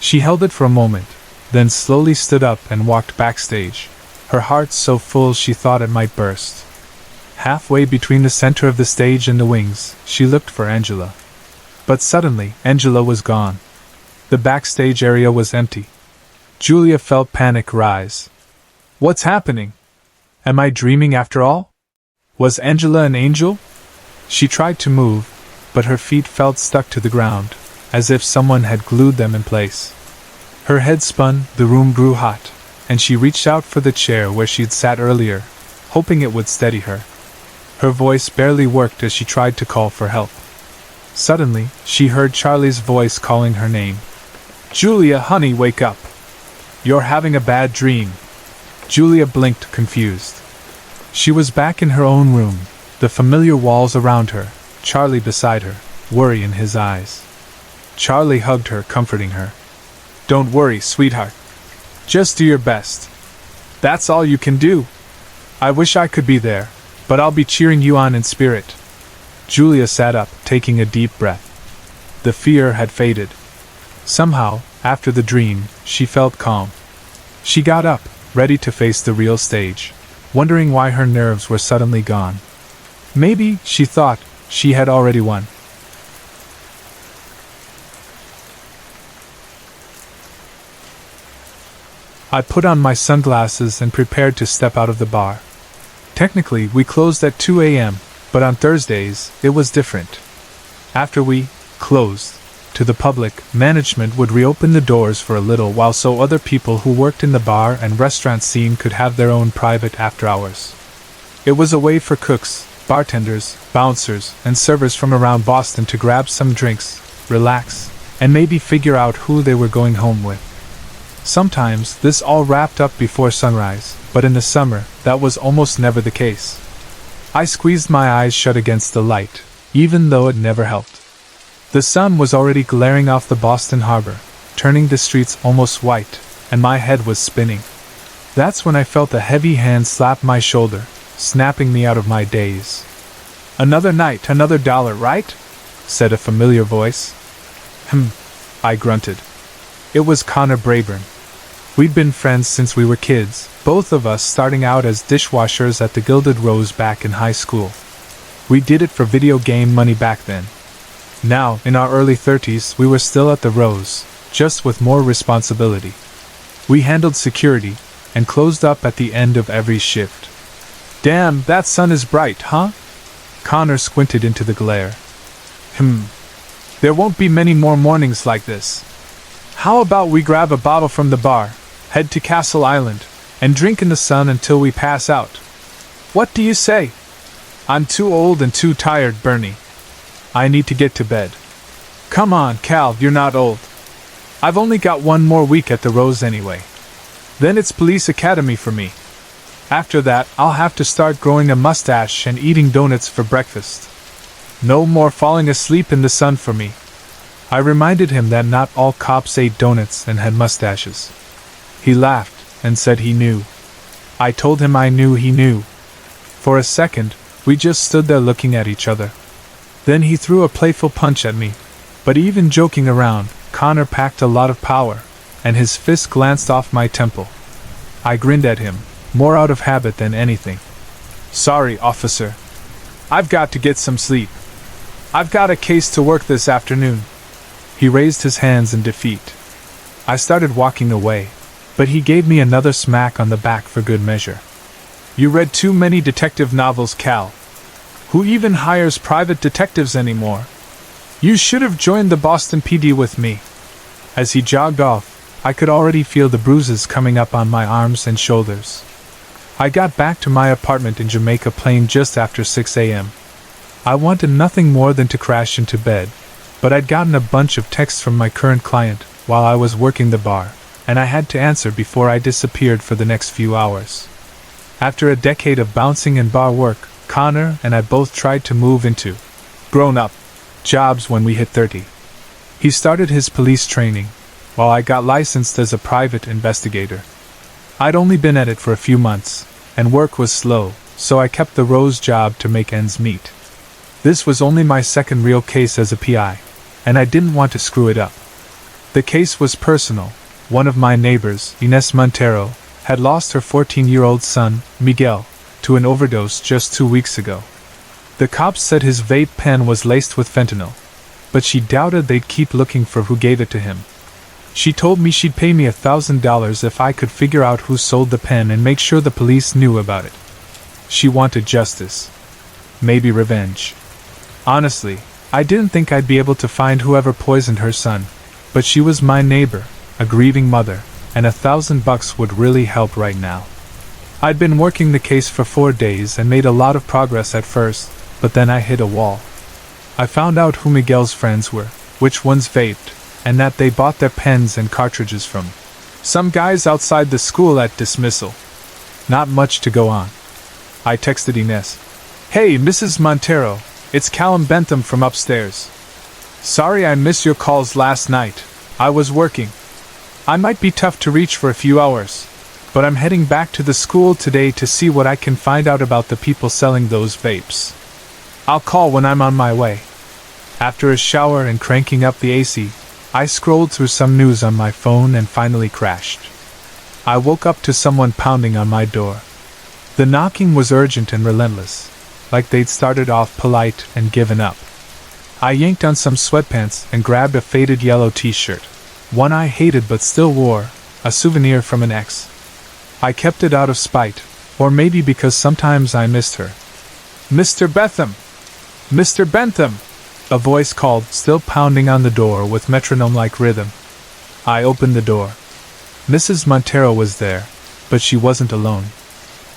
She held it for a moment, then slowly stood up and walked backstage, her heart so full she thought it might burst. Halfway between the center of the stage and the wings, she looked for Angela. But suddenly, Angela was gone. The backstage area was empty. Julia felt panic rise. What's happening? Am I dreaming after all? Was Angela an angel? She tried to move, but her feet felt stuck to the ground, as if someone had glued them in place. Her head spun, the room grew hot, and she reached out for the chair where she'd sat earlier, hoping it would steady her. Her voice barely worked as she tried to call for help. Suddenly, she heard Charlie's voice calling her name. "Julia, honey, wake up. You're having a bad dream." Julia blinked, confused. She was back in her own room, the familiar walls around her, Charlie beside her, worry in his eyes. Charlie hugged her, comforting her. "Don't worry, sweetheart. Just do your best. That's all you can do. I wish I could be there, but I'll be cheering you on in spirit." Julia sat up, taking a deep breath. The fear had faded. Somehow, after the dream, she felt calm. She got up, ready to face the real stage, wondering why her nerves were suddenly gone. Maybe, she thought, she had already won. I put on my sunglasses and prepared to step out of the bar. Technically, we closed at 2 a.m., but on Thursdays, it was different. After we closed to the public, management would reopen the doors for a little while so other people who worked in the bar and restaurant scene could have their own private after hours. It was a way for cooks, bartenders, bouncers, and servers from around Boston to grab some drinks, relax, and maybe figure out who they were going home with. Sometimes, this all wrapped up before sunrise, but in the summer, that was almost never the case. I squeezed my eyes shut against the light, even though it never helped. The sun was already glaring off the Boston harbor, turning the streets almost white, and my head was spinning. That's when I felt a heavy hand slap my shoulder, snapping me out of my daze. "Another night, another dollar, right?" said a familiar voice. I grunted. It was Connor Brayburn. We'd been friends since we were kids, both of us starting out as dishwashers at the Gilded Rose back in high school. We did it for video game money back then. Now, in our early 30s, we were still at the Rose, just with more responsibility. We handled security, and closed up at the end of every shift. "Damn, that sun is bright, huh?" Connor squinted into the glare. There won't be many more mornings like this. How about we grab a bottle from the bar, head to Castle Island, and drink in the sun until we pass out? What do you say? I'm too old and too tired, Bernie. I need to get to bed. Come on, Cal, you're not old. I've only got one more week at the Rose anyway. Then it's police academy for me. After that, I'll have to start growing a mustache and eating donuts for breakfast. No more falling asleep in the sun for me. I reminded him that not all cops ate donuts and had mustaches. He laughed and said he knew. I told him I knew he knew. For a second, we just stood there looking at each other. Then he threw a playful punch at me. But even joking around, Connor packed a lot of power, and his fist glanced off my temple. I grinned at him, more out of habit than anything. Sorry, officer. I've got to get some sleep. I've got a case to work this afternoon. He raised his hands in defeat. I started walking away, but he gave me another smack on the back for good measure. You read too many detective novels, Cal. Who even hires private detectives anymore? You should have joined the Boston PD with me. As he jogged off, I could already feel the bruises coming up on my arms and shoulders. I got back to my apartment in Jamaica Plain just after 6 a.m. I wanted nothing more than to crash into bed, but I'd gotten a bunch of texts from my current client while I was working the bar, and I had to answer before I disappeared for the next few hours. After a decade of bouncing and bar work, Connor and I both tried to move into grown-up jobs when we hit 30. He started his police training, while I got licensed as a private investigator. I'd only been at it for a few months, and work was slow, so I kept the Rose job to make ends meet. This was only my second real case as a PI, and I didn't want to screw it up. The case was personal. One of my neighbors, Ines Montero, had lost her 14-year-old son, Miguel, to an overdose just 2 weeks ago. The cops said his vape pen was laced with fentanyl, but she doubted they'd keep looking for who gave it to him. She told me she'd pay me $1,000 if I could figure out who sold the pen and make sure the police knew about it. She wanted justice. Maybe revenge. Honestly, I didn't think I'd be able to find whoever poisoned her son, but she was my neighbor, a grieving mother, and $1,000 would really help right now. I'd been working the case for 4 days and made a lot of progress at first, but then I hit a wall. I found out who Miguel's friends were, which ones vaped, and that they bought their pens and cartridges from some guys outside the school at dismissal. Not much to go on. I texted Ines. "Hey, Mrs. Montero, it's Callum Bentham from upstairs. Sorry I missed your calls last night. I was working. I might be tough to reach for a few hours, but I'm heading back to the school today to see what I can find out about the people selling those vapes. I'll call when I'm on my way." After a shower and cranking up the AC, I scrolled through some news on my phone and finally crashed. I woke up to someone pounding on my door. The knocking was urgent and relentless, like they'd started off polite and given up. I yanked on some sweatpants and grabbed a faded yellow t-shirt, one I hated but still wore, a souvenir from an ex. I kept it out of spite, or maybe because sometimes I missed her. "Mr. Bentham! Mr. Bentham!" A voice called, still pounding on the door with metronome-like rhythm. I opened the door. Mrs. Montero was there, but she wasn't alone.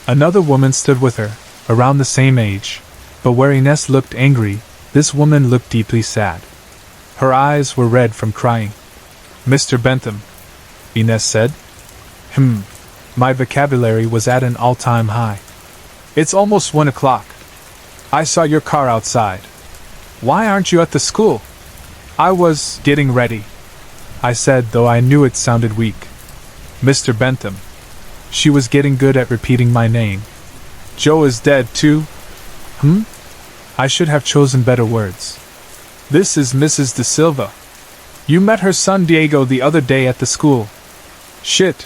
Another woman stood with her, around the same age, but where Ines looked angry, this woman looked deeply sad. Her eyes were red from crying. "Mr. Bentham," Ines said. My vocabulary was at an all-time high. "It's almost 1 o'clock. I saw your car outside. Why aren't you at the school?" "I was getting ready," I said, though I knew it sounded weak. "Mr. Bentham." She was getting good at repeating my name. "Joe is dead, too?" I should have chosen better words. "This is Mrs. De Silva. You met her son Diego the other day at the school." "Shit."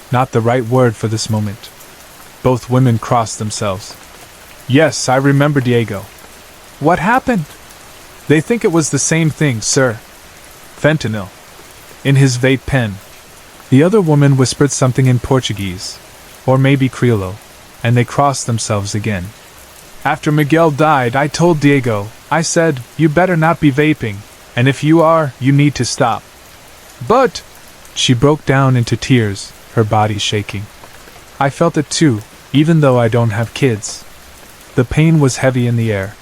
Not the right word for this moment. Both women crossed themselves. "Yes, I remember Diego." "What happened?" "They think it was the same thing, sir. Fentanyl. In his vape pen." The other woman whispered something in Portuguese, or maybe Criollo, and they crossed themselves again. "After Miguel died, I told Diego, I said, you better not be vaping, and if you are, you need to stop." "But—" She broke down into tears, her body shaking. I felt it too, even though I don't have kids. The pain was heavy in the air.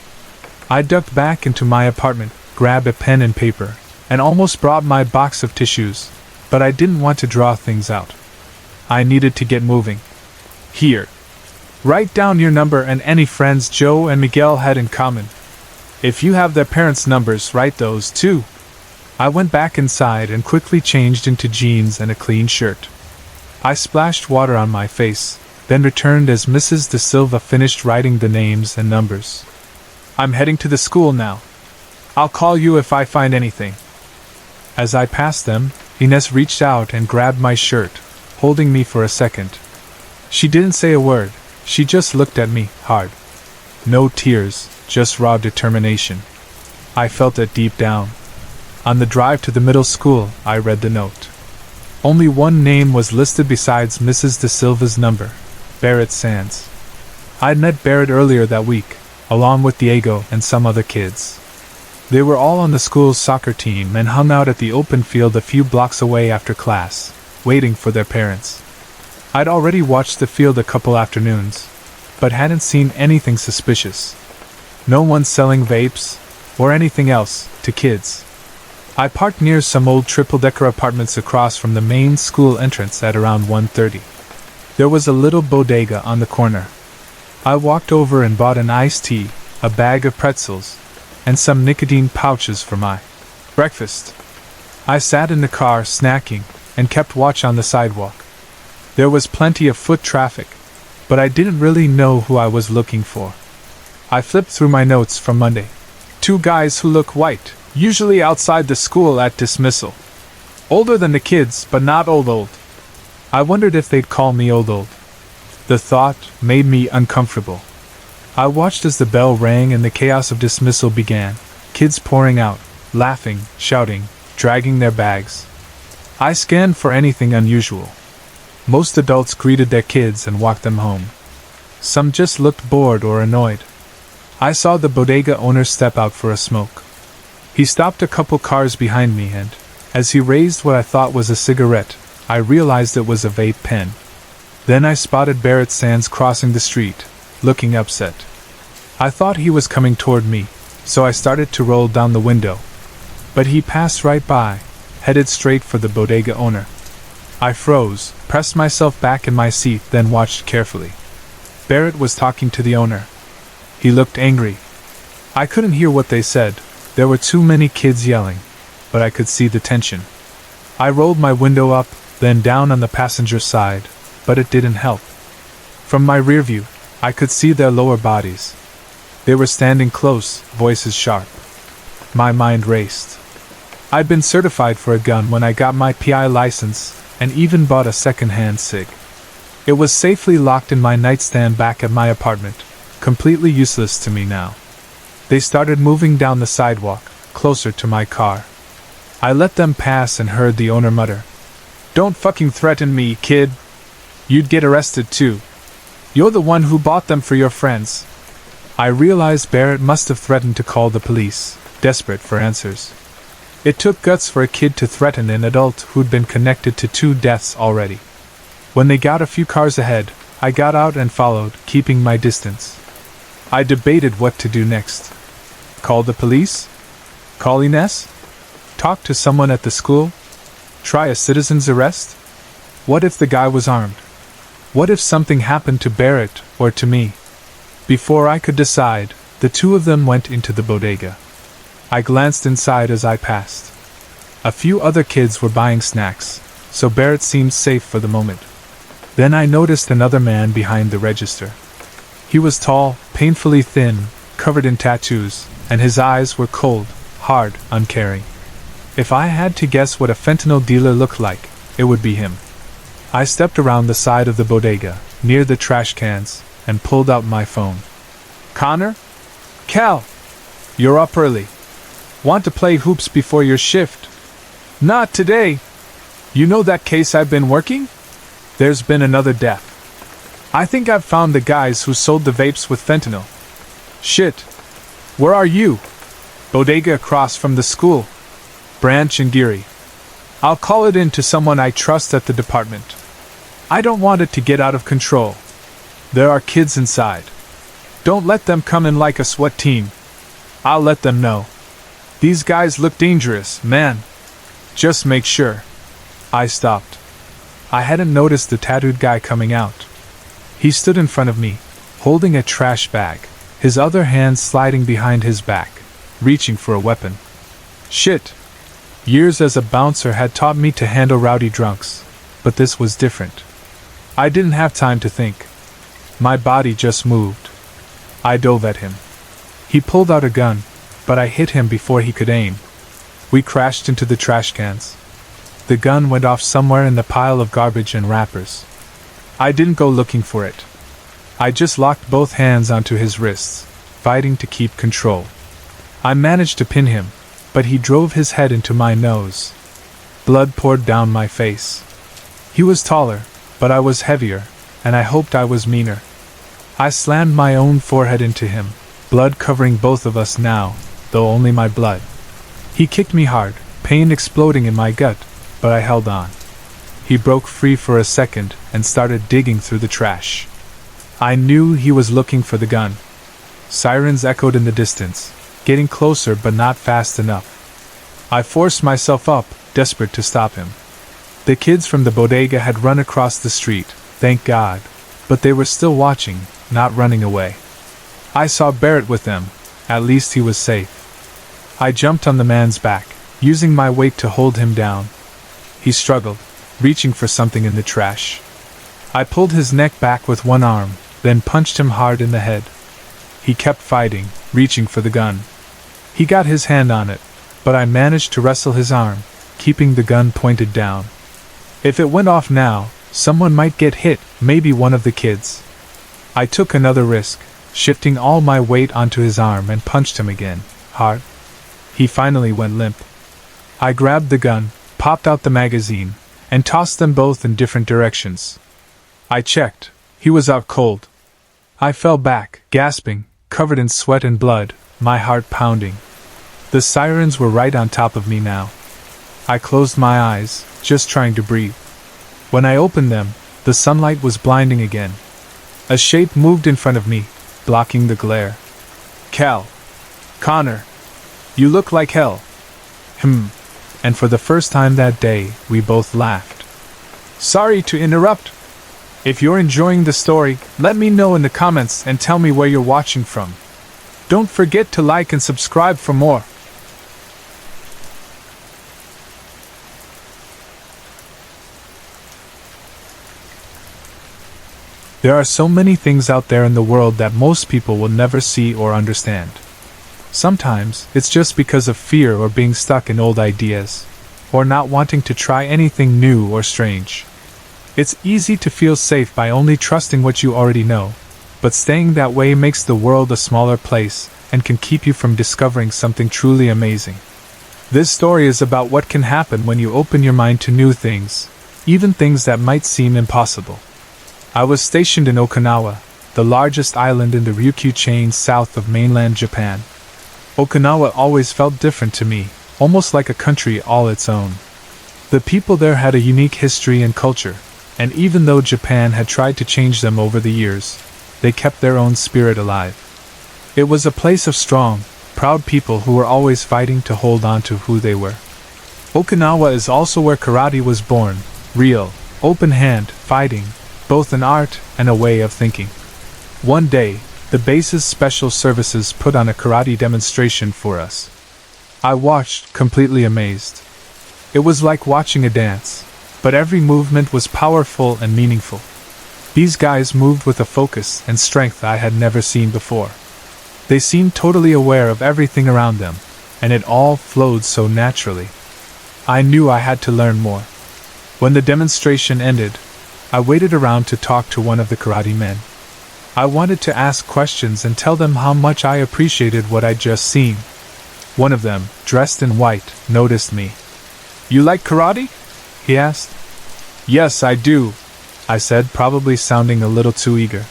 I ducked back into my apartment, grabbed a pen and paper, and almost brought my box of tissues, but I didn't want to draw things out. I needed to get moving. "Here. Write down your number and any friends Joe and Miguel had in common. If you have their parents' numbers, write those too." I went back inside and quickly changed into jeans and a clean shirt. I splashed water on my face, then returned as Mrs. De Silva finished writing the names and numbers. "I'm heading to the school now. I'll call you if I find anything." As I passed them, Ines reached out and grabbed my shirt, holding me for a second. She didn't say a word, she just looked at me, hard. No tears, just raw determination. I felt it deep down. On the drive to the middle school, I read the note. Only one name was listed besides Mrs. De Silva's number, Barrett Sands. I'd met Barrett earlier that week, along with Diego and some other kids. They were all on the school's soccer team and hung out at the open field a few blocks away after class, waiting for their parents. I'd already watched the field a couple afternoons, but hadn't seen anything suspicious. No one selling vapes, or anything else, to kids. I parked near some old triple-decker apartments across from the main school entrance at around 1:30. There was a little bodega on the corner. I walked over and bought an iced tea, a bag of pretzels, and some nicotine pouches for my breakfast. I sat in the car snacking and kept watch on the sidewalk. There was plenty of foot traffic, but I didn't really know who I was looking for. I flipped through my notes from Monday. 2 guys who look white, usually outside the school at dismissal. Older than the kids, but not old. I wondered if they'd call me old. The thought made me uncomfortable. I watched as the bell rang and the chaos of dismissal began, kids pouring out, laughing, shouting, dragging their bags. I scanned for anything unusual. Most adults greeted their kids and walked them home. Some just looked bored or annoyed. I saw the bodega owner step out for a smoke. He stopped a couple cars behind me and, as he raised what I thought was a cigarette, I realized it was a vape pen. Then I spotted Barrett Sands crossing the street, looking upset. I thought he was coming toward me, so I started to roll down the window. But he passed right by, headed straight for the bodega owner. I froze, pressed myself back in my seat, then watched carefully. Barrett was talking to the owner. He looked angry. I couldn't hear what they said. There were too many kids yelling, but I could see the tension. I rolled my window up, then down on the passenger side, but it didn't help. From my rear view, I could see their lower bodies. They were standing close, voices sharp. My mind raced. I'd been certified for a gun when I got my PI license, and even bought a second-hand cig. It was safely locked in my nightstand back at my apartment, completely useless to me now. They started moving down the sidewalk, closer to my car. I let them pass and heard the owner mutter, "Don't fucking threaten me, kid. You'd get arrested too. You're the one who bought them for your friends." I realized Barrett must have threatened to call the police, desperate for answers. It took guts for a kid to threaten an adult who'd been connected to 2 deaths already. When they got a few cars ahead, I got out and followed, keeping my distance. I debated what to do next. Call the police? Call Ines? Talk to someone at the school? Try a citizen's arrest? What if the guy was armed? What if something happened to Barrett or to me? Before I could decide, the 2 of them went into the bodega. I glanced inside as I passed. A few other kids were buying snacks, so Barrett seemed safe for the moment. Then I noticed another man behind the register. He was tall, painfully thin, covered in tattoos, and his eyes were cold, hard, uncaring. If I had to guess what a fentanyl dealer looked like, it would be him. I stepped around the side of the bodega, near the trash cans, and pulled out my phone. "Connor? Cal! You're up early. Want to play hoops before your shift?" "Not today. You know that case I've been working? There's been another death. I think I've found the guys who sold the vapes with fentanyl." "Shit. Where are you?" "Bodega across from the school. Branch and Geary. I'll call it in to someone I trust at the department. I don't want it to get out of control. There are kids inside. Don't let them come in like a SWAT team. I'll let them know. These guys look dangerous, man. Just make sure." I stopped. I hadn't noticed the tattooed guy coming out. He stood in front of me, holding a trash bag, his other hand sliding behind his back, reaching for a weapon. Shit. Years as a bouncer had taught me to handle rowdy drunks, but this was different. I didn't have time to think. My body just moved. I dove at him. He pulled out a gun, but I hit him before he could aim. We crashed into the trash cans. The gun went off somewhere in the pile of garbage and wrappers. I didn't go looking for it. I just locked both hands onto his wrists, fighting to keep control. I managed to pin him, but he drove his head into my nose. Blood poured down my face. He was taller, but I was heavier, and I hoped I was meaner. I slammed my own forehead into him, blood covering both of us now, though only my blood. He kicked me hard, pain exploding in my gut, but I held on. He broke free for a second and started digging through the trash. I knew he was looking for the gun. Sirens echoed in the distance. getting closer but not fast enough. I forced myself up, desperate to stop him. The kids from the bodega had run across the street, thank God, but they were still watching, not running away. I saw Barrett with them, at least he was safe. I jumped on the man's back, using my weight to hold him down. He struggled, reaching for something in the trash. I pulled his neck back with one arm, then punched him hard in the head. He kept fighting, reaching for the gun. He got his hand on it, but I managed to wrestle his arm, keeping the gun pointed down. If it went off now, someone might get hit, maybe one of the kids. I took another risk, shifting all my weight onto his arm and punched him again, hard. He finally went limp. I grabbed the gun, popped out the magazine, and tossed them both in different directions. I checked. He was out cold. I fell back, gasping, covered in sweat and blood, my heart pounding. The sirens were right on top of me now. I closed my eyes, just trying to breathe. When I opened them, the sunlight was blinding again. A shape moved in front of me, blocking the glare. Cal. Connor. You look like hell. And for the first time that day, we both laughed. Sorry to interrupt. If you're enjoying the story, let me know in the comments and tell me where you're watching from. Don't forget to like and subscribe for more. There are so many things out there in the world that most people will never see or understand. Sometimes, it's just because of fear or being stuck in old ideas, or not wanting to try anything new or strange. It's easy to feel safe by only trusting what you already know, but staying that way makes the world a smaller place and can keep you from discovering something truly amazing. This story is about what can happen when you open your mind to new things, even things that might seem impossible. I was stationed in Okinawa, the largest island in the Ryukyu chain south of mainland Japan. Okinawa always felt different to me, almost like a country all its own. The people there had a unique history and culture, and even though Japan had tried to change them over the years, they kept their own spirit alive. It was a place of strong, proud people who were always fighting to hold on to who they were. Okinawa is also where karate was born, real, open-hand, fighting, both an art and a way of thinking. One day, the base's special services put on a karate demonstration for us. I watched, completely amazed. It was like watching a dance, but every movement was powerful and meaningful. These guys moved with a focus and strength I had never seen before. They seemed totally aware of everything around them, and it all flowed so naturally. I knew I had to learn more. When the demonstration ended, I waited around to talk to one of the karate men. I wanted to ask questions and tell them how much I appreciated what I'd just seen. One of them, dressed in white, noticed me. "You like karate?" he asked. "Yes, I do," I said, probably sounding a little too eager.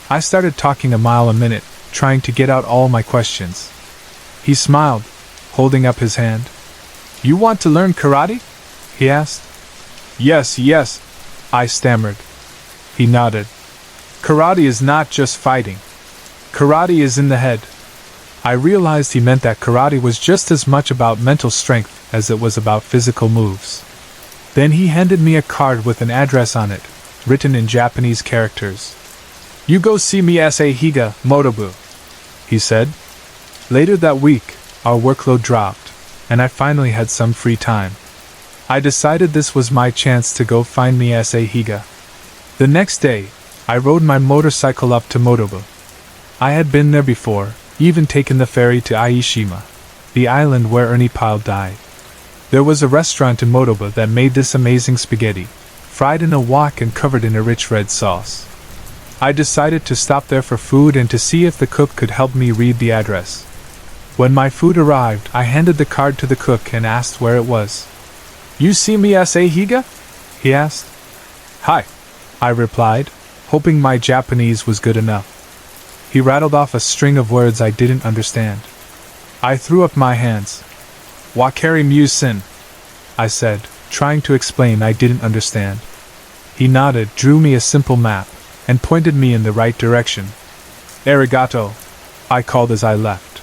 I started talking a mile a minute, trying to get out all my questions. He smiled, holding up his hand. "You want to learn karate?" he asked. Yes, I stammered. He nodded. "Karate is not just fighting. Karate is in the head." I realized he meant that karate was just as much about mental strength as it was about physical moves. Then he handed me a card with an address on it, written in Japanese characters. "You go see Miyase Higa, Motobu," he said. Later that week, our workload dropped, and I finally had some free time. I decided this was my chance to go find Miyase Higa. The next day, I rode my motorcycle up to Motobu. I had been there before, even taken the ferry to Aishima, the island where Ernie Pyle died. There was a restaurant in Motobu that made this amazing spaghetti, fried in a wok and covered in a rich red sauce. I decided to stop there for food and to see if the cook could help me read the address. When my food arrived, I handed the card to the cook and asked where it was. "You see Miyase Higa?" he asked. "Hi," I replied, hoping my Japanese was good enough. He rattled off a string of words I didn't understand. I threw up my hands. "Wakari Mu-sin," I said, trying to explain I didn't understand. He nodded, drew me a simple map, and pointed me in the right direction. "Arigato," I called as I left.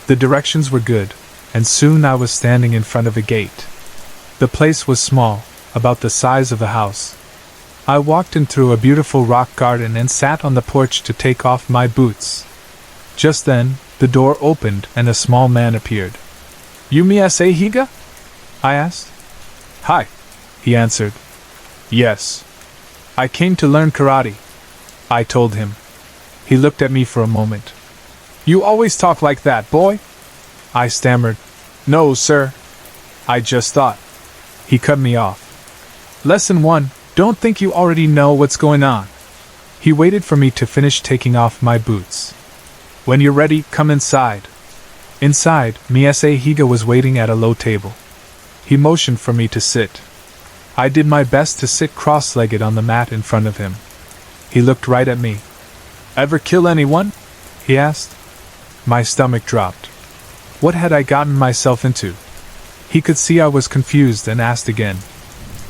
The directions were good, and soon I was standing in front of a gate. The place was small, about the size of a house. I walked in through a beautiful rock garden and sat on the porch to take off my boots. Just then, the door opened and a small man appeared. "You Miase Higa?" I asked. "Hi," he answered. "Yes. I came to learn karate," I told him. He looked at me for a moment. "You always talk like that, boy?" I stammered. "No, sir. I just thought." He cut me off. "Lesson 1, don't think you already know what's going on." He waited for me to finish taking off my boots. "When you're ready, come inside." Inside, Miase Higa was waiting at a low table. He motioned for me to sit. I did my best to sit cross-legged on the mat in front of him. He looked right at me. "Ever kill anyone?" he asked. My stomach dropped. What had I gotten myself into? He could see I was confused and asked again.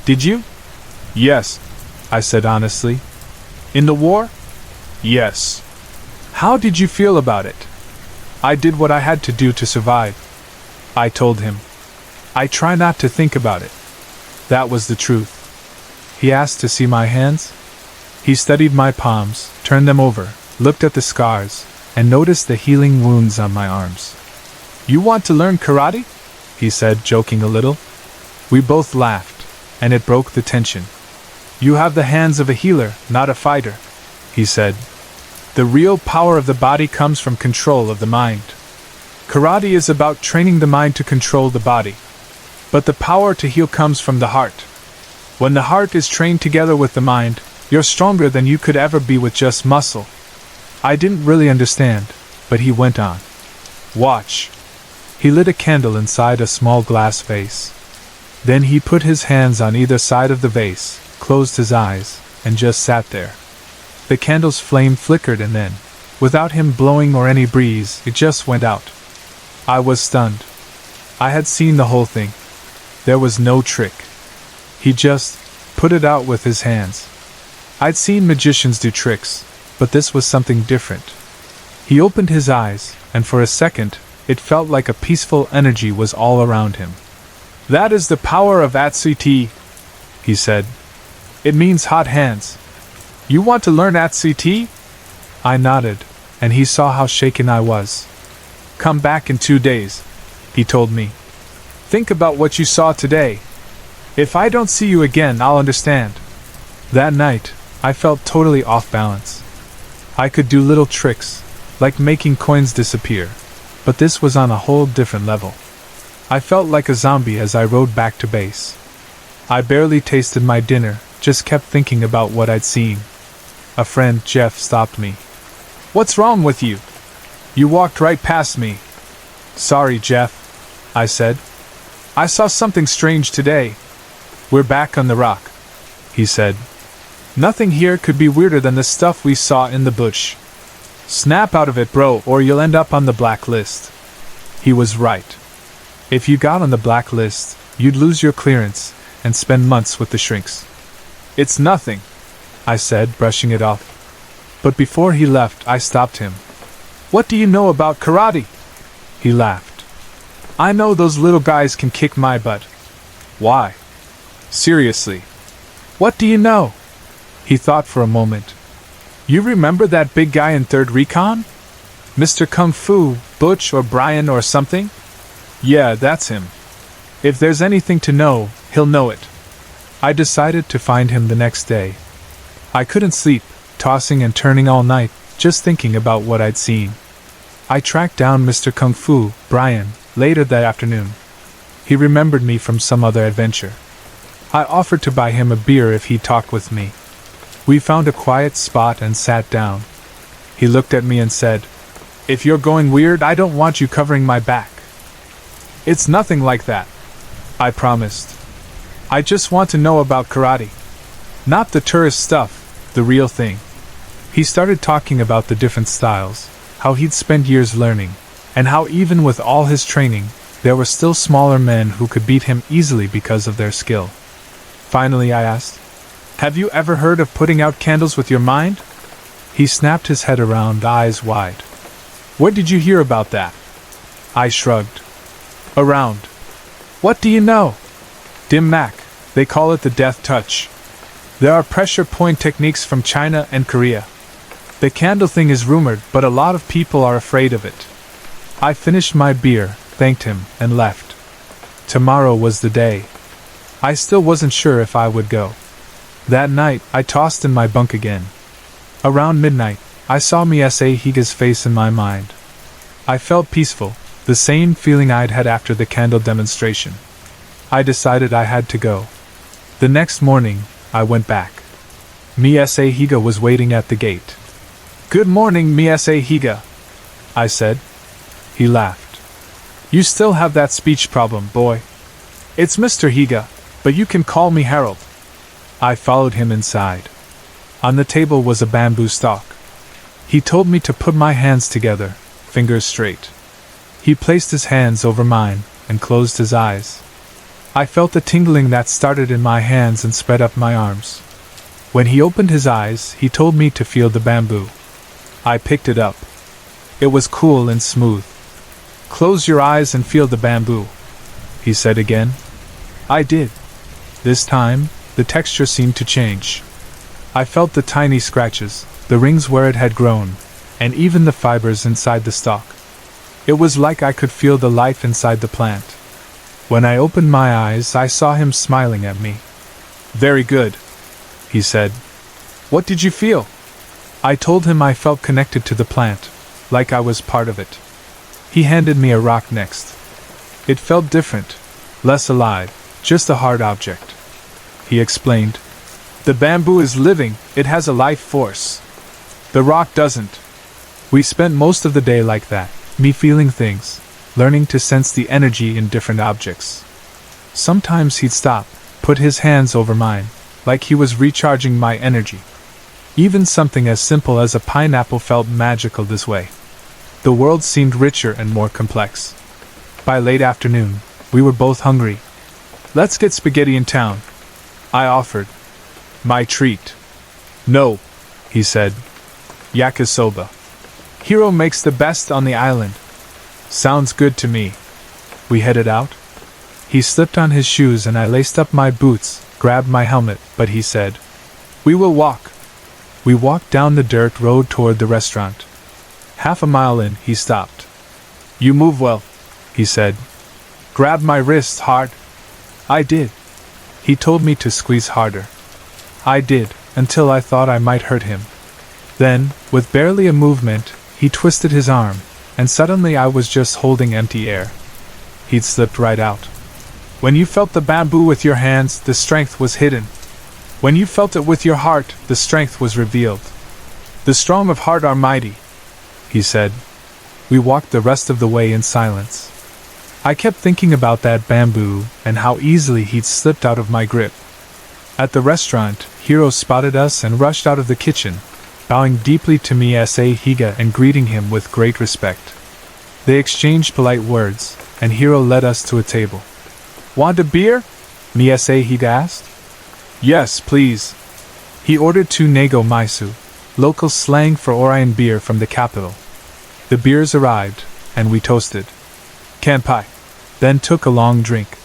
"Did you?" "Yes," I said honestly. "In the war?" "Yes." "How did you feel about it?" "I did what I had to do to survive," I told him. "I try not to think about it." That was the truth. He asked to see my hands. He studied my palms, turned them over, looked at the scars, and noticed the healing wounds on my arms. "You want to learn karate?" he said, joking a little. We both laughed, and it broke the tension. "You have the hands of a healer, not a fighter," he said. "The real power of the body comes from control of the mind. Karate is about training the mind to control the body. But the power to heal comes from the heart. When the heart is trained together with the mind, you're stronger than you could ever be with just muscle." I didn't really understand, but he went on. "Watch." He lit a candle inside a small glass vase. Then he put his hands on either side of the vase, closed his eyes, and just sat there. The candle's flame flickered and then, without him blowing or any breeze, it just went out. I was stunned. I had seen the whole thing. There was no trick. He just put it out with his hands. I'd seen magicians do tricks, but this was something different. He opened his eyes, and for a second, it felt like a peaceful energy was all around him. "That is the power of Atsuti," he said. "It means hot hands. You want to learn Atsuti?" I nodded, and he saw how shaken I was. "Come back in 2 days," he told me. "Think about what you saw today. If I don't see you again, I'll understand." That night, I felt totally off balance. I could do little tricks, like making coins disappear, but this was on a whole different level. I felt like a zombie as I rode back to base. I barely tasted my dinner, just kept thinking about what I'd seen. A friend, Jeff, stopped me. "What's wrong with you? You walked right past me." "Sorry, Jeff," I said. "I saw something strange today." "We're back on the rock," he said. "Nothing here could be weirder than the stuff we saw in the bush. Snap out of it, bro, or you'll end up on the blacklist." He was right. If you got on the blacklist, you'd lose your clearance and spend months with the shrinks. "It's nothing," I said, brushing it off. But before he left, I stopped him. "What do you know about karate?" He laughed. "I know those little guys can kick my butt." "Why?" "Seriously." "What do you know?" He thought for a moment. "You remember that big guy in 3rd Recon? Mr. Kung Fu, Butch or Brian or something?" "Yeah, that's him. If there's anything to know, he'll know it." I decided to find him the next day. I couldn't sleep, tossing and turning all night, just thinking about what I'd seen. I tracked down Mr. Kung Fu, Brian, later that afternoon. He remembered me from some other adventure. I offered to buy him a beer if he'd talk with me. We found a quiet spot and sat down. He looked at me and said, "If you're going weird, I don't want you covering my back." "It's nothing like that," I promised. "I just want to know about karate. Not the tourist stuff, the real thing." He started talking about the different styles, how he'd spent years learning, and how even with all his training, there were still smaller men who could beat him easily because of their skill. Finally I asked, "Have you ever heard of putting out candles with your mind?" He snapped his head around, eyes wide. "Where did you hear about that?" I shrugged. Around. What do you know? Dim mak, they call it the death touch. There are pressure point techniques from China and Korea. The candle thing is rumored, but a lot of people are afraid of it. I finished my beer, thanked him, and left. Tomorrow was the day. I still wasn't sure if I would go. That night, I tossed in my bunk again. Around midnight, I saw Miese Higa's face in my mind. I felt peaceful, the same feeling I'd had after the candle demonstration. I decided I had to go. The next morning, I went back. Miese Higa was waiting at the gate. "Good morning, Miese Higa," I said. He laughed. "You still have that speech problem, boy. It's Mr. Higa, but you can call me Harold." I followed him inside. On the table was a bamboo stalk. He told me to put my hands together, fingers straight. He placed his hands over mine and closed his eyes. I felt the tingling that started in my hands and spread up my arms. When he opened his eyes, he told me to feel the bamboo. I picked it up. It was cool and smooth. "Close your eyes and feel the bamboo," he said again. I did. This time, the texture seemed to change. I felt the tiny scratches, the rings where it had grown, and even the fibers inside the stalk. It was like I could feel the life inside the plant. When I opened my eyes, I saw him smiling at me. "Very good," he said. "What did you feel?" I told him I felt connected to the plant, like I was part of it. He handed me a rock next. It felt different, less alive, just a hard object. He explained. "The bamboo is living, it has a life force. The rock doesn't." We spent most of the day like that, me feeling things, learning to sense the energy in different objects. Sometimes he'd stop, put his hands over mine, like he was recharging my energy. Even something as simple as a pineapple felt magical this way. The world seemed richer and more complex. By late afternoon, we were both hungry. "Let's get spaghetti in town," I offered. My treat. "No," he said. "Yakisoba. Hiro makes the best on the island." "Sounds good to me." We headed out. He slipped on his shoes and I laced up my boots, grabbed my helmet, but he said, "We will walk." We walked down the dirt road toward the restaurant. Half a mile in, he stopped. "You move well," he said. "Grab my wrist hard." I did. He told me to squeeze harder. I did, until I thought I might hurt him. Then, with barely a movement, he twisted his arm, and suddenly I was just holding empty air. He'd slipped right out. "When you felt the bamboo with your hands, the strength was hidden. When you felt it with your heart, the strength was revealed. The strong of heart are mighty," he said. We walked the rest of the way in silence. I kept thinking about that bamboo, and how easily he'd slipped out of my grip. At the restaurant, Hiro spotted us and rushed out of the kitchen, bowing deeply to Miese Higa and greeting him with great respect. They exchanged polite words, and Hiro led us to a table. "Want a beer?" Miese Higa asked. "Yes, please." He ordered 2 Nego Maisu, local slang for Orion beer from the capital. The beers arrived, and we toasted. "Kanpai," then took a long drink.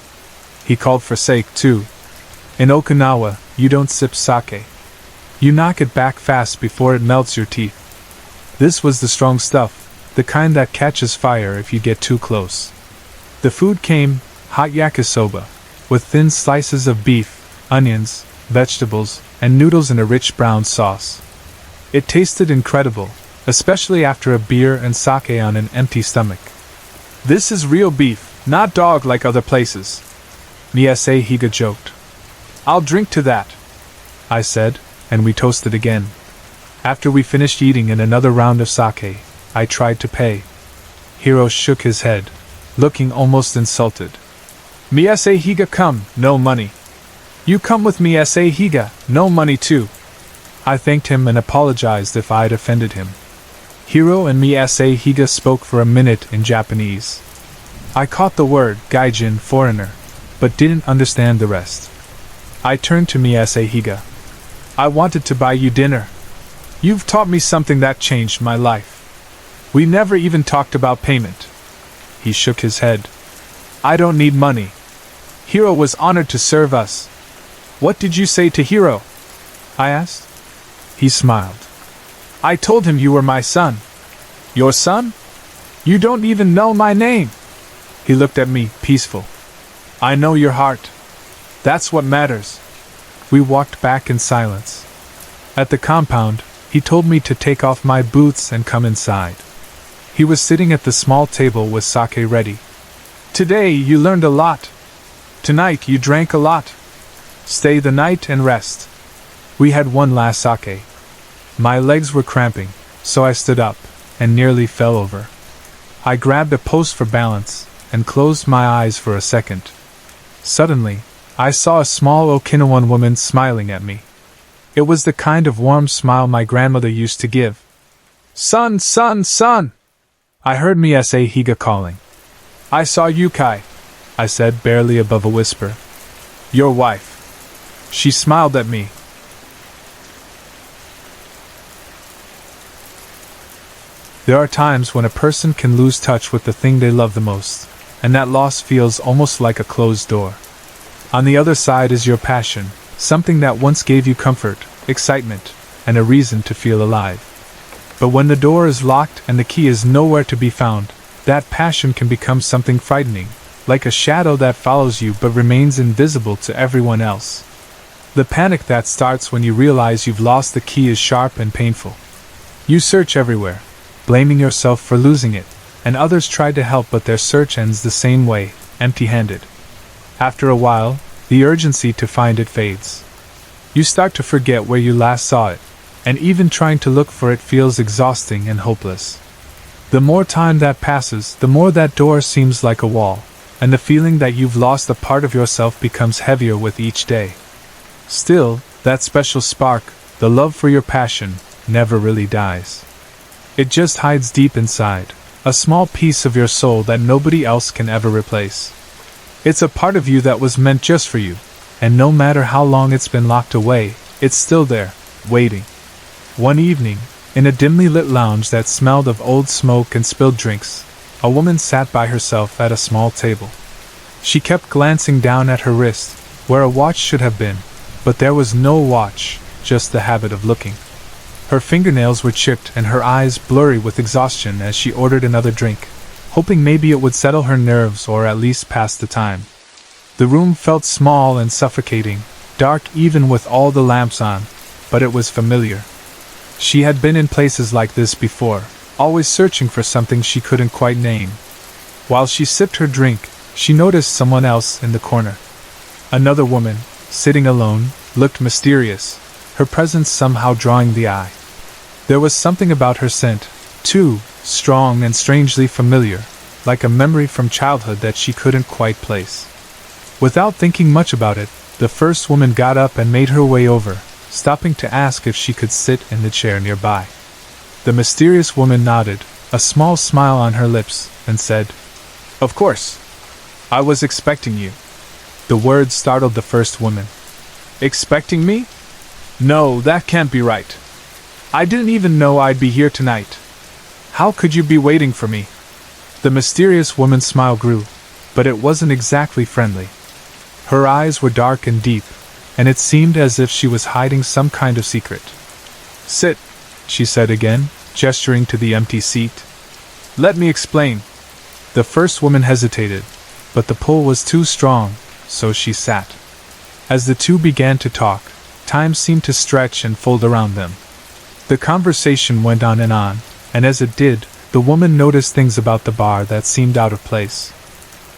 He called for sake, too. In Okinawa, you don't sip sake. You knock it back fast before it melts your teeth. This was the strong stuff, the kind that catches fire if you get too close. The food came, hot yakisoba, with thin slices of beef, onions, vegetables, and noodles in a rich brown sauce. It tasted incredible, especially after a beer and sake on an empty stomach. "This is real beef, not dog like other places," Miese Higa joked. "I'll drink to that," I said, and we toasted again. After we finished eating and another round of sake, I tried to pay. Hiro shook his head, looking almost insulted. "Miese Higa come, no money." "You come with Miese Higa, no money too." I thanked him and apologized if I'd offended him. Hiro and Miese Higa spoke for a minute in Japanese. I caught the word gaijin, foreigner, but didn't understand the rest. I turned to Miese Higa. "I wanted to buy you dinner. You've taught me something that changed my life. We never even talked about payment." He shook his head. I don't need money. Hiro was honored to serve us. What did you say to Hiro? I asked. He smiled. I told him you were my son. Your son? You don't even know my name. He looked at me, peaceful. I know your heart. That's what matters. We walked back in silence. At the compound, he told me to take off my boots and come inside. He was sitting at the small table with sake ready. Today you learned a lot. Tonight you drank a lot. Stay the night and rest. We had one last sake. My legs were cramping, so I stood up and nearly fell over. I grabbed a post for balance and closed my eyes for a second. Suddenly, I saw a small Okinawan woman smiling at me. It was the kind of warm smile my grandmother used to give. Son, son, son! I heard Miese Higa calling. I saw Yukai, I said, barely above a whisper. Your wife. She smiled at me. There are times when a person can lose touch with the thing they love the most, and that loss feels almost like a closed door. On the other side is your passion, something that once gave you comfort, excitement, and a reason to feel alive. But when the door is locked and the key is nowhere to be found, that passion can become something frightening, like a shadow that follows you but remains invisible to everyone else. The panic that starts when you realize you've lost the key is sharp and painful. You search everywhere, blaming yourself for losing it, and others try to help, but their search ends the same way, empty-handed. After a while, the urgency to find it fades. You start to forget where you last saw it, and even trying to look for it feels exhausting and hopeless. The more time that passes, the more that door seems like a wall, and the feeling that you've lost a part of yourself becomes heavier with each day. Still, that special spark, the love for your passion, never really dies. It just hides deep inside, a small piece of your soul that nobody else can ever replace. It's a part of you that was meant just for you, and no matter how long it's been locked away, it's still there, waiting. One evening, in a dimly lit lounge that smelled of old smoke and spilled drinks, a woman sat by herself at a small table. She kept glancing down at her wrist, where a watch should have been, but there was no watch, just the habit of looking. Her fingernails were chipped and her eyes blurry with exhaustion as she ordered another drink, hoping maybe it would settle her nerves or at least pass the time. The room felt small and suffocating, dark even with all the lamps on, but it was familiar. She had been in places like this before, always searching for something she couldn't quite name. While she sipped her drink, she noticed someone else in the corner. Another woman, sitting alone, looked mysterious, her presence somehow drawing the eye. There was something about her scent, too, strong and strangely familiar, like a memory from childhood that she couldn't quite place. Without thinking much about it, the first woman got up and made her way over, stopping to ask if she could sit in the chair nearby. The mysterious woman nodded, a small smile on her lips, and said, Of course. I was expecting you. The words startled the first woman. Expecting me? No, that can't be right. I didn't even know I'd be here tonight. How could you be waiting for me? The mysterious woman's smile grew, but it wasn't exactly friendly. Her eyes were dark and deep, and it seemed as if she was hiding some kind of secret. Sit, she said again, gesturing to the empty seat. Let me explain. The first woman hesitated, but the pull was too strong, so she sat. As the two began to talk, time seemed to stretch and fold around them. The conversation went on, and as it did, the woman noticed things about the bar that seemed out of place.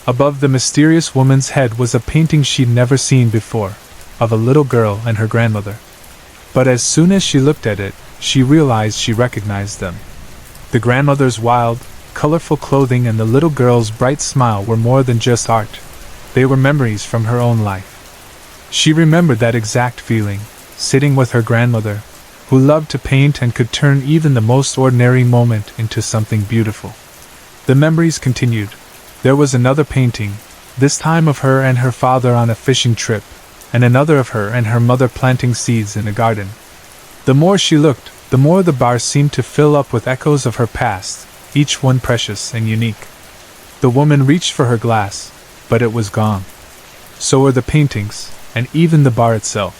Above the mysterious woman's head was a painting she'd never seen before, of a little girl and her grandmother. But as soon as she looked at it, she realized she recognized them. The grandmother's wild, colorful clothing and the little girl's bright smile were more than just art. They were memories from her own life. She remembered that exact feeling, sitting with her grandmother, who loved to paint and could turn even the most ordinary moment into something beautiful. The memories continued. There was another painting, this time of her and her father on a fishing trip, and another of her and her mother planting seeds in a garden. The more she looked, the more the bar seemed to fill up with echoes of her past, each one precious and unique. The woman reached for her glass, but it was gone. So were the paintings, and even the bar itself.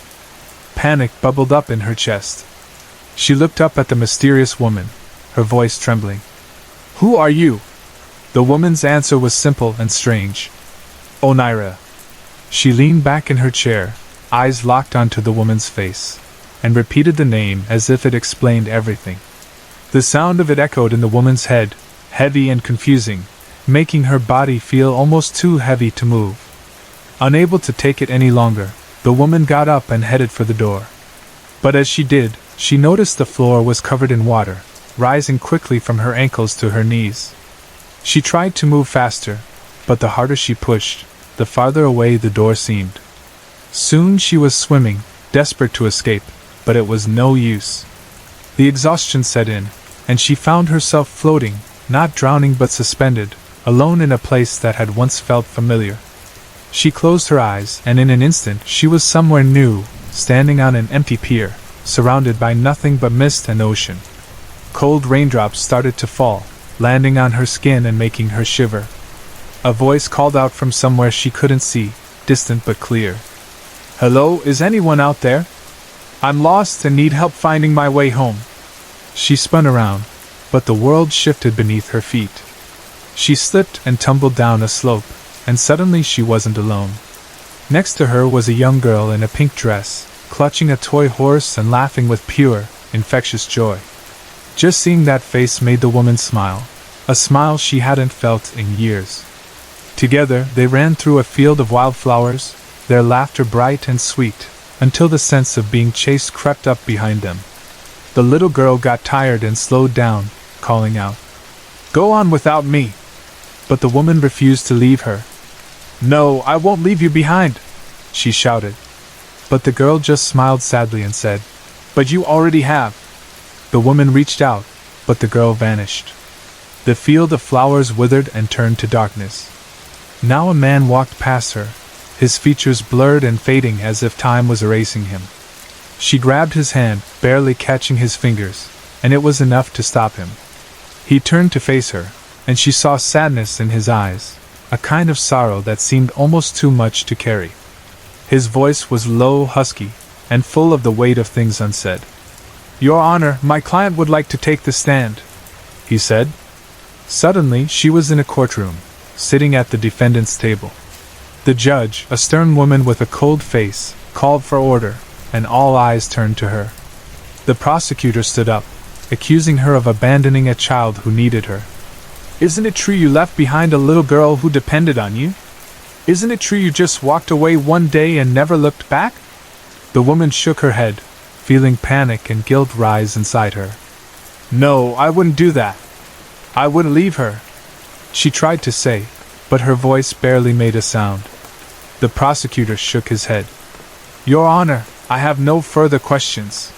Panic bubbled up in her chest. She looked up at the mysterious woman, her voice trembling. "Who are you?" The woman's answer was simple and strange. "Oneira." She leaned back in her chair, eyes locked onto the woman's face, and repeated the name as if it explained everything. The sound of it echoed in the woman's head, heavy and confusing, making her body feel almost too heavy to move. Unable to take it any longer, the woman got up and headed for the door. But as she did, she noticed the floor was covered in water, rising quickly from her ankles to her knees. She tried to move faster, but the harder she pushed, the farther away the door seemed. Soon she was swimming, desperate to escape, but it was no use. The exhaustion set in, and she found herself floating, not drowning but suspended, alone in a place that had once felt familiar. She closed her eyes, and in an instant she was somewhere new, standing on an empty pier, surrounded by nothing but mist and ocean. Cold raindrops started to fall, landing on her skin and making her shiver. A voice called out from somewhere she couldn't see, distant but clear. "Hello, is anyone out there? I'm lost and need help finding my way home." She spun around, but the world shifted beneath her feet. She slipped and tumbled down a slope, and suddenly she wasn't alone. Next to her was a young girl in a pink dress, clutching a toy horse and laughing with pure, infectious joy. Just seeing that face made the woman smile, a smile she hadn't felt in years. Together they ran through a field of wildflowers, their laughter bright and sweet, until the sense of being chased crept up behind them. The little girl got tired and slowed down, calling out, "Go on without me!" But the woman refused to leave her. "No, I won't leave you behind!" she shouted. But the girl just smiled sadly and said, "But you already have." The woman reached out, but the girl vanished. The field of flowers withered and turned to darkness. Now a man walked past her, his features blurred and fading as if time was erasing him. She grabbed his hand, barely catching his fingers, and it was enough to stop him. He turned to face her, and she saw sadness in his eyes, a kind of sorrow that seemed almost too much to carry. His voice was low, husky, and full of the weight of things unsaid. "Your Honor, my client would like to take the stand," he said. Suddenly she was in a courtroom, sitting at the defendant's table. The judge, a stern woman with a cold face, called for order, and all eyes turned to her. The prosecutor stood up, accusing her of abandoning a child who needed her. "Isn't it true you left behind a little girl who depended on you? Isn't it true you just walked away one day and never looked back?" The woman shook her head, feeling panic and guilt rise inside her. "No, I wouldn't do that. I wouldn't leave her," she tried to say, but her voice barely made a sound. The prosecutor shook his head. "Your Honor, I have no further questions."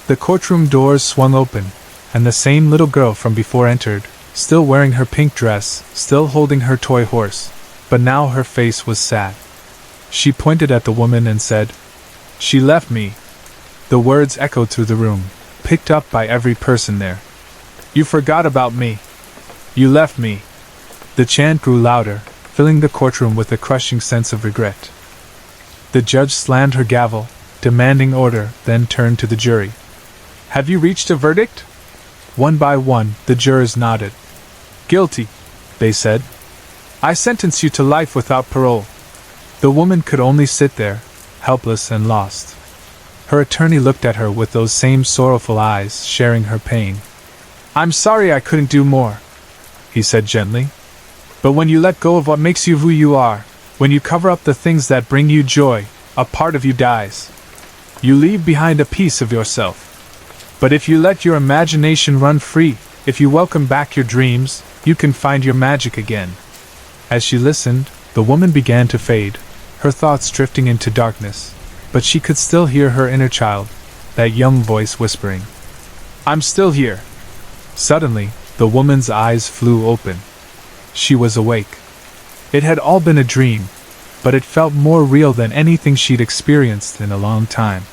The courtroom doors swung open, and the same little girl from before entered, still wearing her pink dress, still holding her toy horse, but now her face was sad. She pointed at the woman and said, "She left me." The words echoed through the room, picked up by every person there. "You forgot about me. You left me." The chant grew louder, filling the courtroom with a crushing sense of regret. The judge slammed her gavel, demanding order, then turned to the jury. "Have you reached a verdict?" One by one, the jurors nodded. "Guilty," they said. "I sentence you to life without parole." The woman could only sit there, helpless and lost. Her attorney looked at her with those same sorrowful eyes, sharing her pain. "I'm sorry I couldn't do more," he said gently. "But when you let go of what makes you who you are, when you cover up the things that bring you joy, a part of you dies. You leave behind a piece of yourself. But if you let your imagination run free, if you welcome back your dreams, you can find your magic again." As she listened, the woman began to fade, her thoughts drifting into darkness, but she could still hear her inner child, that young voice whispering, "I'm still here." Suddenly, the woman's eyes flew open. She was awake. It had all been a dream, but it felt more real than anything she'd experienced in a long time.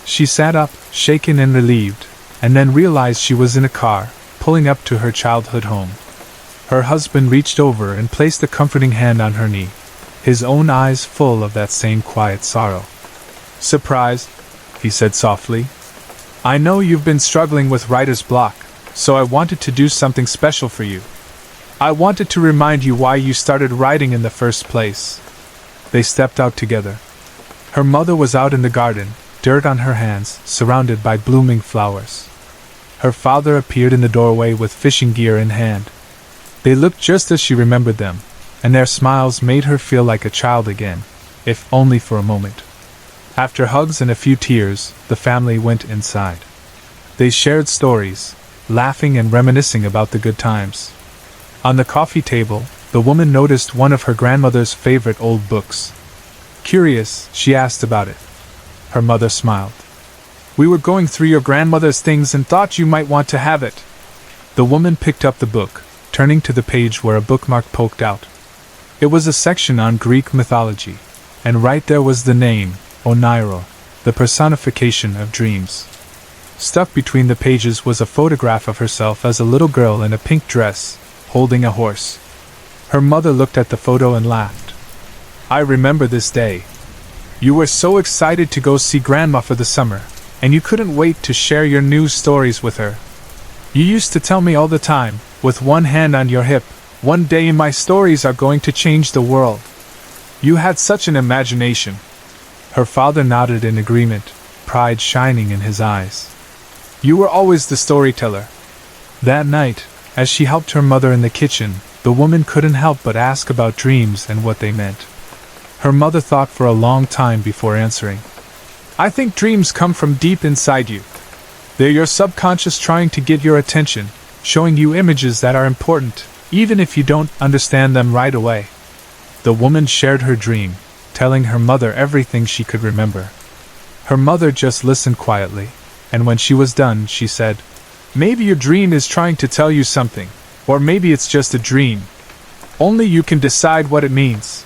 She sat up, shaken and relieved, and then realized she was in a car, pulling up to her childhood home. Her husband reached over and placed a comforting hand on her knee, his own eyes full of that same quiet sorrow. "Surprised?" he said softly. "I know you've been struggling with writer's block, so I wanted to do something special for you. I wanted to remind you why you started writing in the first place." They stepped out together. Her mother was out in the garden, dirt on her hands, surrounded by blooming flowers. Her father appeared in the doorway with fishing gear in hand. They looked just as she remembered them, and their smiles made her feel like a child again, if only for a moment. After hugs and a few tears, the family went inside. They shared stories, laughing and reminiscing about the good times. On the coffee table, the woman noticed one of her grandmother's favorite old books. Curious, she asked about it. Her mother smiled. "We were going through your grandmother's things and thought you might want to have it." The woman picked up the book, turning to the page where a bookmark poked out. It was a section on Greek mythology, and right there was the name, Oneiro, the personification of dreams. Stuck between the pages was a photograph of herself as a little girl in a pink dress, holding a horse. Her mother looked at the photo and laughed. "I remember this day. You were so excited to go see Grandma for the summer, and you couldn't wait to share your new stories with her. You used to tell me all the time, with one hand on your hip, one day my stories are going to change the world. You had such an imagination." Her father nodded in agreement, pride shining in his eyes. "You were always the storyteller." That night, as she helped her mother in the kitchen, the woman couldn't help but ask about dreams and what they meant. Her mother thought for a long time before answering. "I think dreams come from deep inside you. They're your subconscious trying to get your attention, showing you images that are important, even if you don't understand them right away." The woman shared her dream, telling her mother everything she could remember. Her mother just listened quietly, and when she was done, she said, "Maybe your dream is trying to tell you something, or maybe it's just a dream. Only you can decide what it means."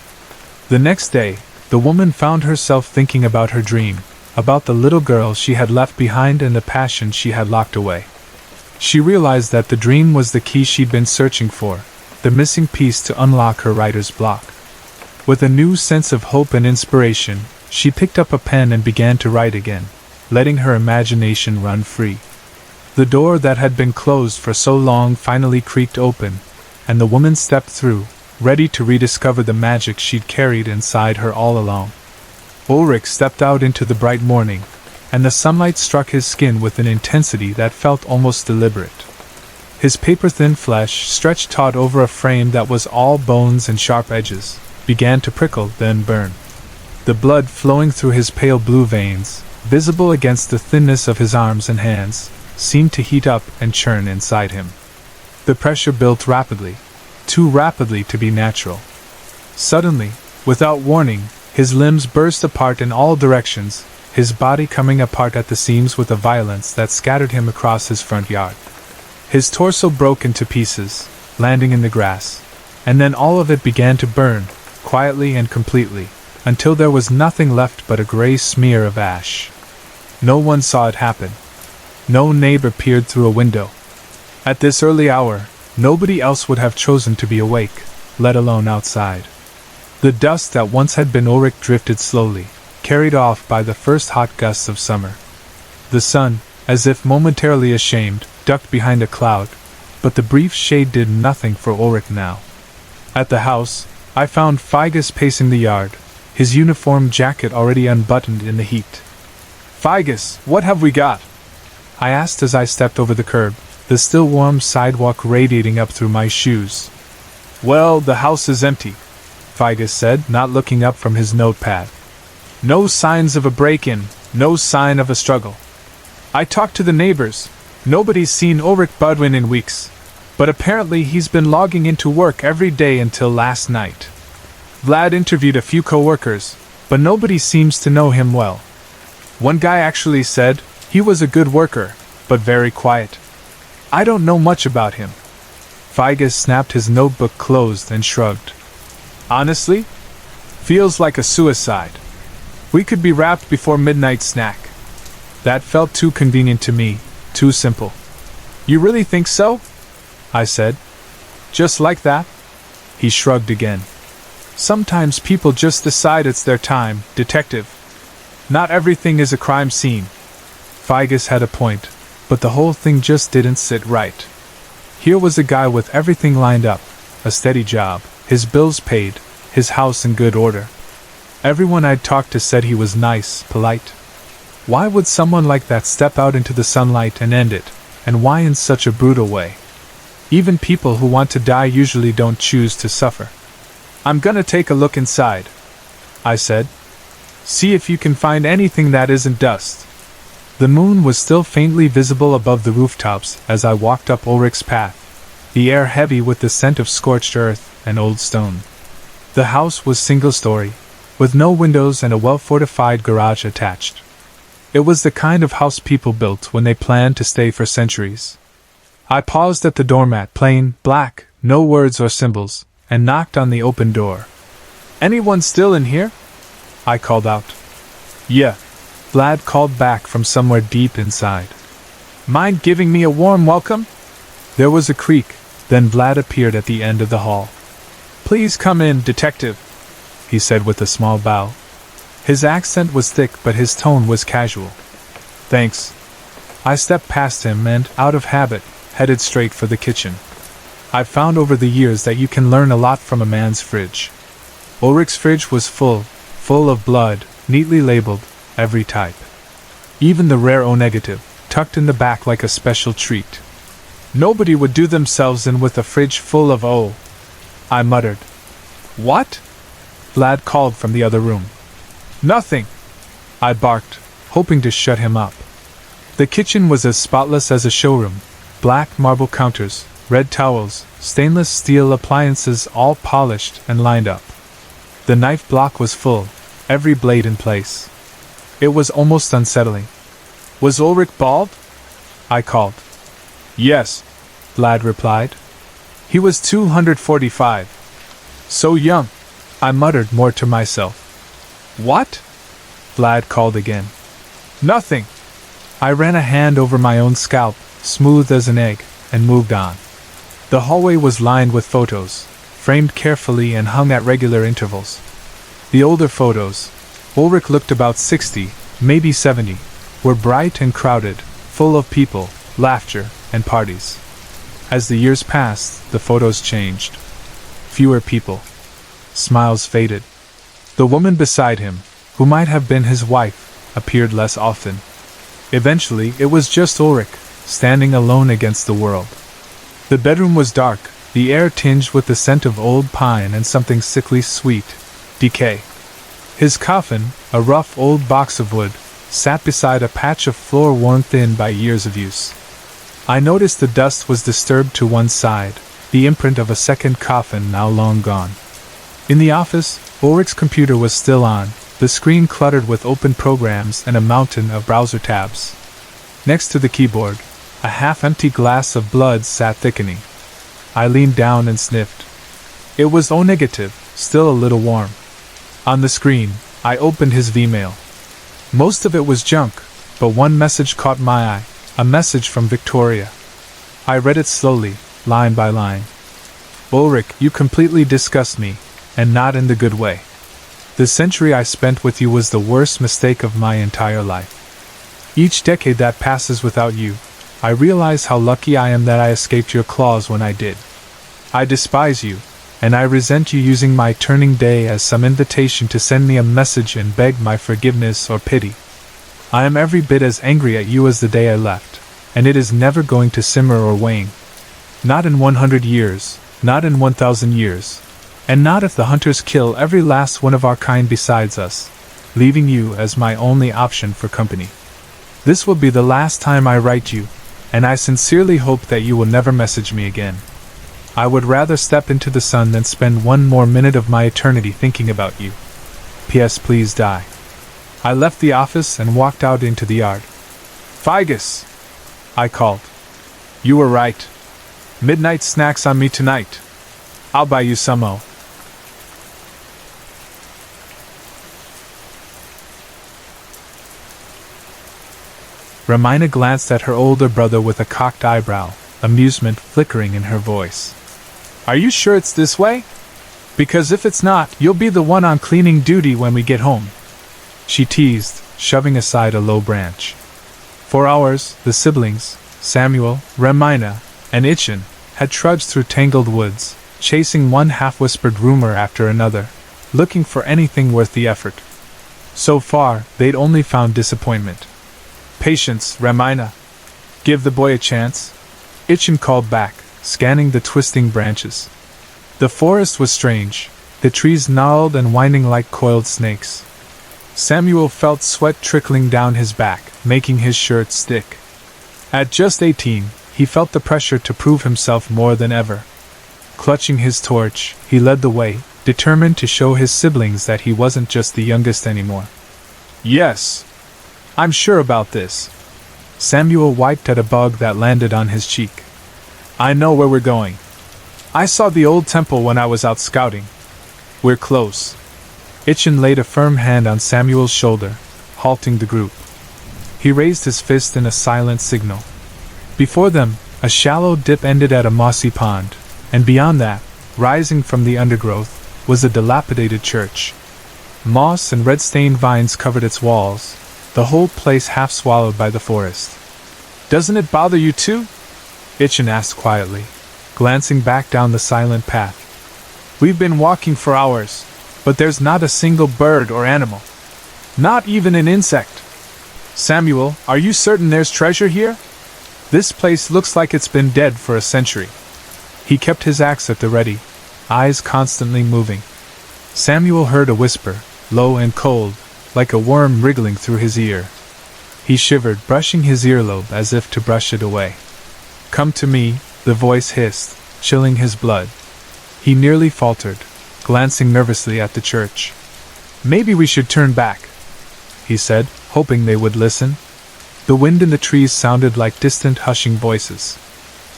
The next day, the woman found herself thinking about her dream, about the little girl she had left behind and the passion she had locked away. She realized that the dream was the key she'd been searching for, the missing piece to unlock her writer's block. With a new sense of hope and inspiration, she picked up a pen and began to write again, letting her imagination run free. The door that had been closed for so long finally creaked open, and the woman stepped through, ready to rediscover the magic she'd carried inside her all along. Ulrich stepped out into the bright morning, and the sunlight struck his skin with an intensity that felt almost deliberate. His paper-thin flesh, stretched taut over a frame that was all bones and sharp edges, began to prickle, then burn. The blood flowing through his pale blue veins, visible against the thinness of his arms and hands, seemed to heat up and churn inside him. The pressure built rapidly, too rapidly to be natural. Suddenly, without warning, his limbs burst apart in all directions, his body coming apart at the seams with a violence that scattered him across his front yard. His torso broke into pieces, landing in the grass, and then all of it began to burn, quietly and completely, until there was nothing left but a gray smear of ash. No one saw it happen. No neighbor peered through a window. At this early hour, nobody else would have chosen to be awake, let alone outside. The dust that once had been Ulrich drifted slowly, carried off by the first hot gusts of summer. The sun, as if momentarily ashamed, ducked behind a cloud, but the brief shade did nothing for Ulrich now. At the house, I found Figus pacing the yard, his uniform jacket already unbuttoned in the heat. "Figus, what have we got?" I asked as I stepped over the curb, the still warm sidewalk radiating up through my shoes. "Well, the house is empty," Figus said, not looking up from his notepad. "No signs of a break-in, no sign of a struggle. I talked to the neighbors. Nobody's seen Ulrich Budwin in weeks, but apparently he's been logging into work every day until last night. Vlad interviewed a few co-workers, but nobody seems to know him well. One guy actually said he was a good worker, but very quiet. I don't know much about him." Figus snapped his notebook closed and shrugged. "Honestly? Feels like a suicide. We could be wrapped before midnight snack. That felt too convenient to me, too simple." "You really think so?" I said. Just like that? He shrugged again. Sometimes people just decide it's their time, detective. Not everything is a crime scene. Figus had a point, but the whole thing just didn't sit right. Here was a guy with everything lined up, a steady job, his bills paid, his house in good order. Everyone I'd talked to said he was nice, polite. Why would someone like that step out into the sunlight and end it, and why in such a brutal way? Even people who want to die usually don't choose to suffer. I'm gonna take a look inside, I said. See if you can find anything that isn't dust. The moon was still faintly visible above the rooftops as I walked up Ulrich's path, the air heavy with the scent of scorched earth and old stone. The house was single-story, with no windows and a well-fortified garage attached. It was the kind of house people built when they planned to stay for centuries. I paused at the doormat, plain, black, no words or symbols, and knocked on the open door. Anyone still in here? I called out. Yeah, Vlad called back from somewhere deep inside. Mind giving me a warm welcome? There was a creak, then Vlad appeared at the end of the hall. Please come in, detective, he said with a small bow. His accent was thick, but his tone was casual. Thanks. I stepped past him and, out of habit, headed straight for the kitchen. I've found over the years that you can learn a lot from a man's fridge. Ulrich's fridge was full of blood, neatly labeled, every type. Even the rare O negative, tucked in the back like a special treat. Nobody would do themselves in with a fridge full of O. I muttered. What? Vlad called from the other room. Nothing, I barked, hoping to shut him up. The kitchen was as spotless as a showroom, black marble counters, red towels, stainless steel appliances all polished and lined up. The knife block was full, every blade in place. It was almost unsettling. Was Ulrich bald? I called. Yes, Vlad replied. He was 245. So young, I muttered more to myself. What? Vlad called again. Nothing. I ran a hand over my own scalp, smooth as an egg, and moved on. The hallway was lined with photos, framed carefully and hung at regular intervals. The older photos, Ulrich looked about 60, maybe 70, were bright and crowded, full of people, laughter, and parties. As the years passed, the photos changed. Fewer people. Smiles faded. The woman beside him, who might have been his wife, appeared less often. Eventually, it was just Ulrich, standing alone against the world. The bedroom was dark, the air tinged with the scent of old pine and something sickly sweet, decay. His coffin, a rough old box of wood, sat beside a patch of floor worn thin by years of use. I noticed the dust was disturbed to one side, the imprint of a second coffin now long gone. In the office, Ulrich's computer was still on, the screen cluttered with open programs and a mountain of browser tabs. Next to the keyboard, a half-empty glass of blood sat thickening. I leaned down and sniffed. It was O negative, still a little warm. On the screen, I opened his Vmail. Most of it was junk, but one message caught my eye, a message from Victoria. I read it slowly, line by line. Ulrich, you completely disgust me, and not in the good way. The century I spent with you was the worst mistake of my entire life. Each decade that passes without you, I realize how lucky I am that I escaped your claws when I did. I despise you, and I resent you using my turning day as some invitation to send me a message and beg my forgiveness or pity. I am every bit as angry at you as the day I left, and it is never going to simmer or wane. Not in 100 years, not in 1,000 years, and not if the hunters kill every last one of our kind besides us, leaving you as my only option for company. This will be the last time I write you, and I sincerely hope that you will never message me again. I would rather step into the sun than spend one more minute of my eternity thinking about you. P.S. Please die. I left the office and walked out into the yard. Figus! I called. You were right. Midnight snacks on me tonight. I'll buy you some O. Ramina glanced at her older brother with a cocked eyebrow, amusement flickering in her voice. Are you sure it's this way? Because if it's not, you'll be the one on cleaning duty when we get home," she teased, shoving aside a low branch. For hours, the siblings, Samuel, Remina, and Itchen, had trudged through tangled woods, chasing one half-whispered rumor after another, looking for anything worth the effort. So far, they'd only found disappointment. "Patience, Remina. Give the boy a chance," Itchen called back, scanning the twisting branches. The forest was strange, the trees gnarled and winding like coiled snakes. Samuel felt sweat trickling down his back, making his shirt stick. At just 18, he felt the pressure to prove himself more than ever. Clutching his torch, he led the way, determined to show his siblings that he wasn't just the youngest anymore. "Yes, I'm sure about this." Samuel wiped at a bug that landed on his cheek. "I know where we're going. I saw the old temple when I was out scouting. We're close." Itchen laid a firm hand on Samuel's shoulder, halting the group. He raised his fist in a silent signal. Before them, a shallow dip ended at a mossy pond, and beyond that, rising from the undergrowth, was a dilapidated church. Moss and red-stained vines covered its walls, the whole place half swallowed by the forest. "Doesn't it bother you too?" Itchen asked quietly, glancing back down the silent path. "We've been walking for hours, but there's not a single bird or animal. Not even an insect. Samuel, are you certain there's treasure here? This place looks like it's been dead for a century." He kept his axe at the ready, eyes constantly moving. Samuel heard a whisper, low and cold, like a worm wriggling through his ear. He shivered, brushing his earlobe as if to brush it away. "Come to me," the voice hissed, chilling his blood. He nearly faltered, glancing nervously at the church. "Maybe we should turn back," he said, hoping they would listen. The wind in the trees sounded like distant hushing voices.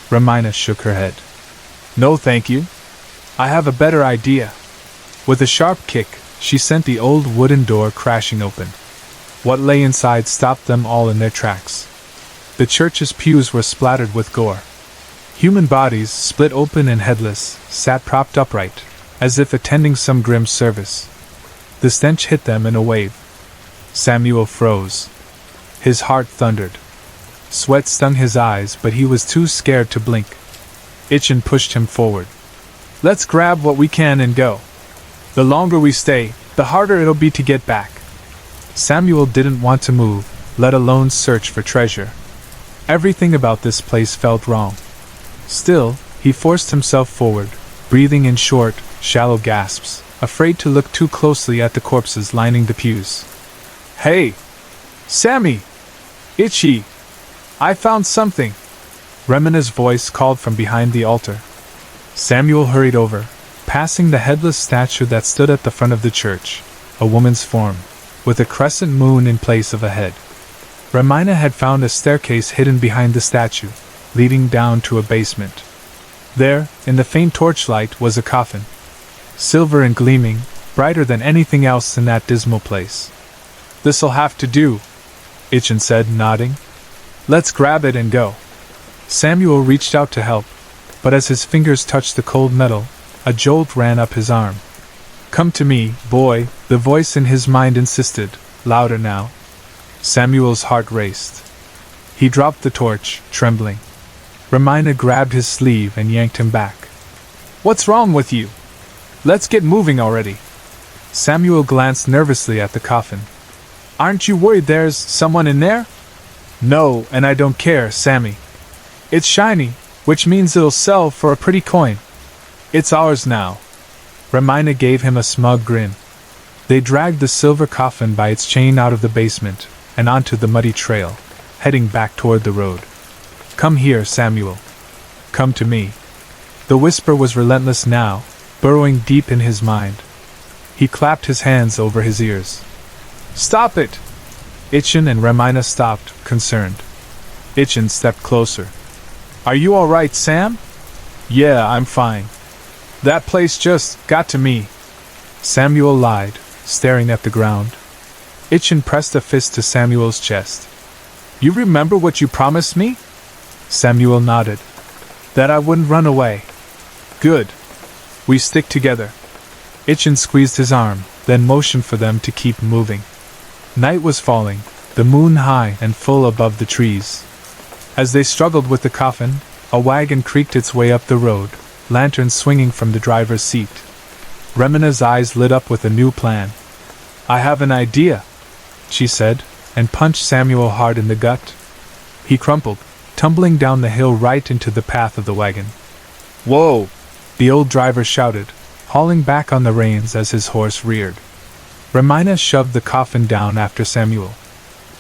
Remina shook her head. "No thank you. I have a better idea." With a sharp kick, she sent the old wooden door crashing open. What lay inside stopped them all in their tracks. The church's pews were splattered with gore. Human bodies, split open and headless, sat propped upright, as if attending some grim service. The stench hit them in a wave. Samuel froze. His heart thundered. Sweat stung his eyes, but he was too scared to blink. Itchen pushed him forward. "Let's grab what we can and go. The longer we stay, the harder it'll be to get back." Samuel didn't want to move, let alone search for treasure. Everything about this place felt wrong. Still, he forced himself forward, breathing in short, shallow gasps, afraid to look too closely at the corpses lining the pews. "Hey! Sammy! Itchy! I found something!" Remina's voice called from behind the altar. Samuel hurried over, passing the headless statue that stood at the front of the church, a woman's form, with a crescent moon in place of a head. Remina had found a staircase hidden behind the statue, leading down to a basement. There, in the faint torchlight, was a coffin. Silver and gleaming, brighter than anything else in that dismal place. "This'll have to do," Itchen said, nodding. "Let's grab it and go." Samuel reached out to help, but as his fingers touched the cold metal, a jolt ran up his arm. "Come to me, boy," the voice in his mind insisted, louder now. Samuel's heart raced. He dropped the torch, trembling. Remina grabbed his sleeve and yanked him back. "What's wrong with you? Let's get moving already." Samuel glanced nervously at the coffin. "Aren't you worried there's someone in there?" "No, and I don't care, Sammy. It's shiny, which means it'll sell for a pretty coin. It's ours now." Remina gave him a smug grin. They dragged the silver coffin by its chain out of the basement, and onto the muddy trail, heading back toward the road. "Come here, Samuel. Come to me." The whisper was relentless now, burrowing deep in his mind. He clapped his hands over his ears. "Stop it!" Itchen and Remina stopped, concerned. Itchen stepped closer. "Are you all right, Sam?" "Yeah, I'm fine. That place just got to me," Samuel lied, staring at the ground. Itchen pressed a fist to Samuel's chest. "You remember what you promised me?" Samuel nodded. "That I wouldn't run away." "Good. We stick together. Itchin squeezed his arm, then motioned for them to keep moving. Night was falling, the moon high and full above the trees. As they struggled with the coffin, a wagon creaked its way up the road, lanterns swinging from the driver's seat. Remina's eyes lit up with a new plan. "I have an idea," she said, and punched Samuel hard in the gut. He crumpled, tumbling down the hill right into the path of the wagon. "Whoa!" the old driver shouted, hauling back on the reins as his horse reared. Remina shoved the coffin down after Samuel.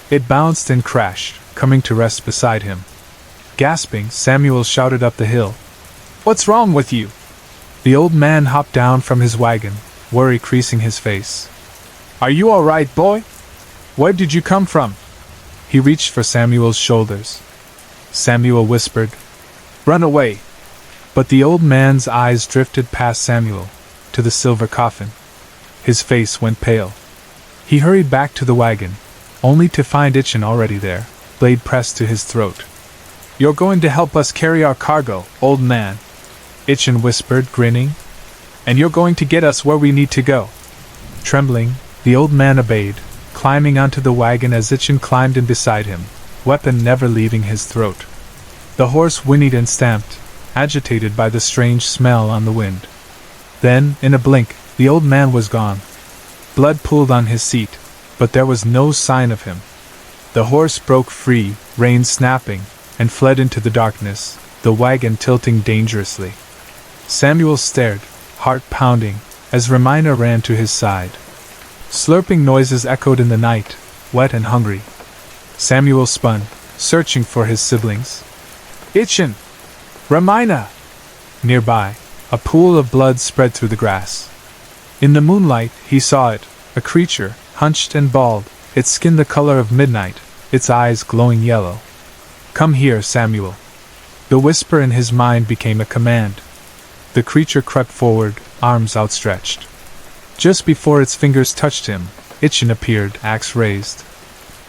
It bounced and crashed, coming to rest beside him. Gasping, Samuel shouted up the hill, "What's wrong with you?" The old man hopped down from his wagon, worry creasing his face. "Are you all right, boy? Where did you come from?" He reached for Samuel's shoulders. Samuel whispered, "Run away." But the old man's eyes drifted past Samuel, to the silver coffin. His face went pale. He hurried back to the wagon, only to find Itchin already there, blade pressed to his throat. "You're going to help us carry our cargo, old man," Itchin whispered, grinning. "And you're going to get us where we need to go." Trembling, the old man obeyed, climbing onto the wagon as Itchin climbed in beside him, weapon never leaving his throat. The horse whinnied and stamped, agitated by the strange smell on the wind. Then, in a blink, the old man was gone. Blood pooled on his seat, but there was no sign of him. The horse broke free, reins snapping, and fled into the darkness, the wagon tilting dangerously. Samuel stared, heart pounding, as Remina ran to his side. Slurping noises echoed in the night, wet and hungry. Samuel spun, searching for his siblings. "Itchin! Remina!" Nearby, a pool of blood spread through the grass. In the moonlight, he saw it, a creature, hunched and bald, its skin the color of midnight, its eyes glowing yellow. "Come here, Samuel." The whisper in his mind became a command. The creature crept forward, arms outstretched. Just before its fingers touched him, Itchin appeared, axe raised.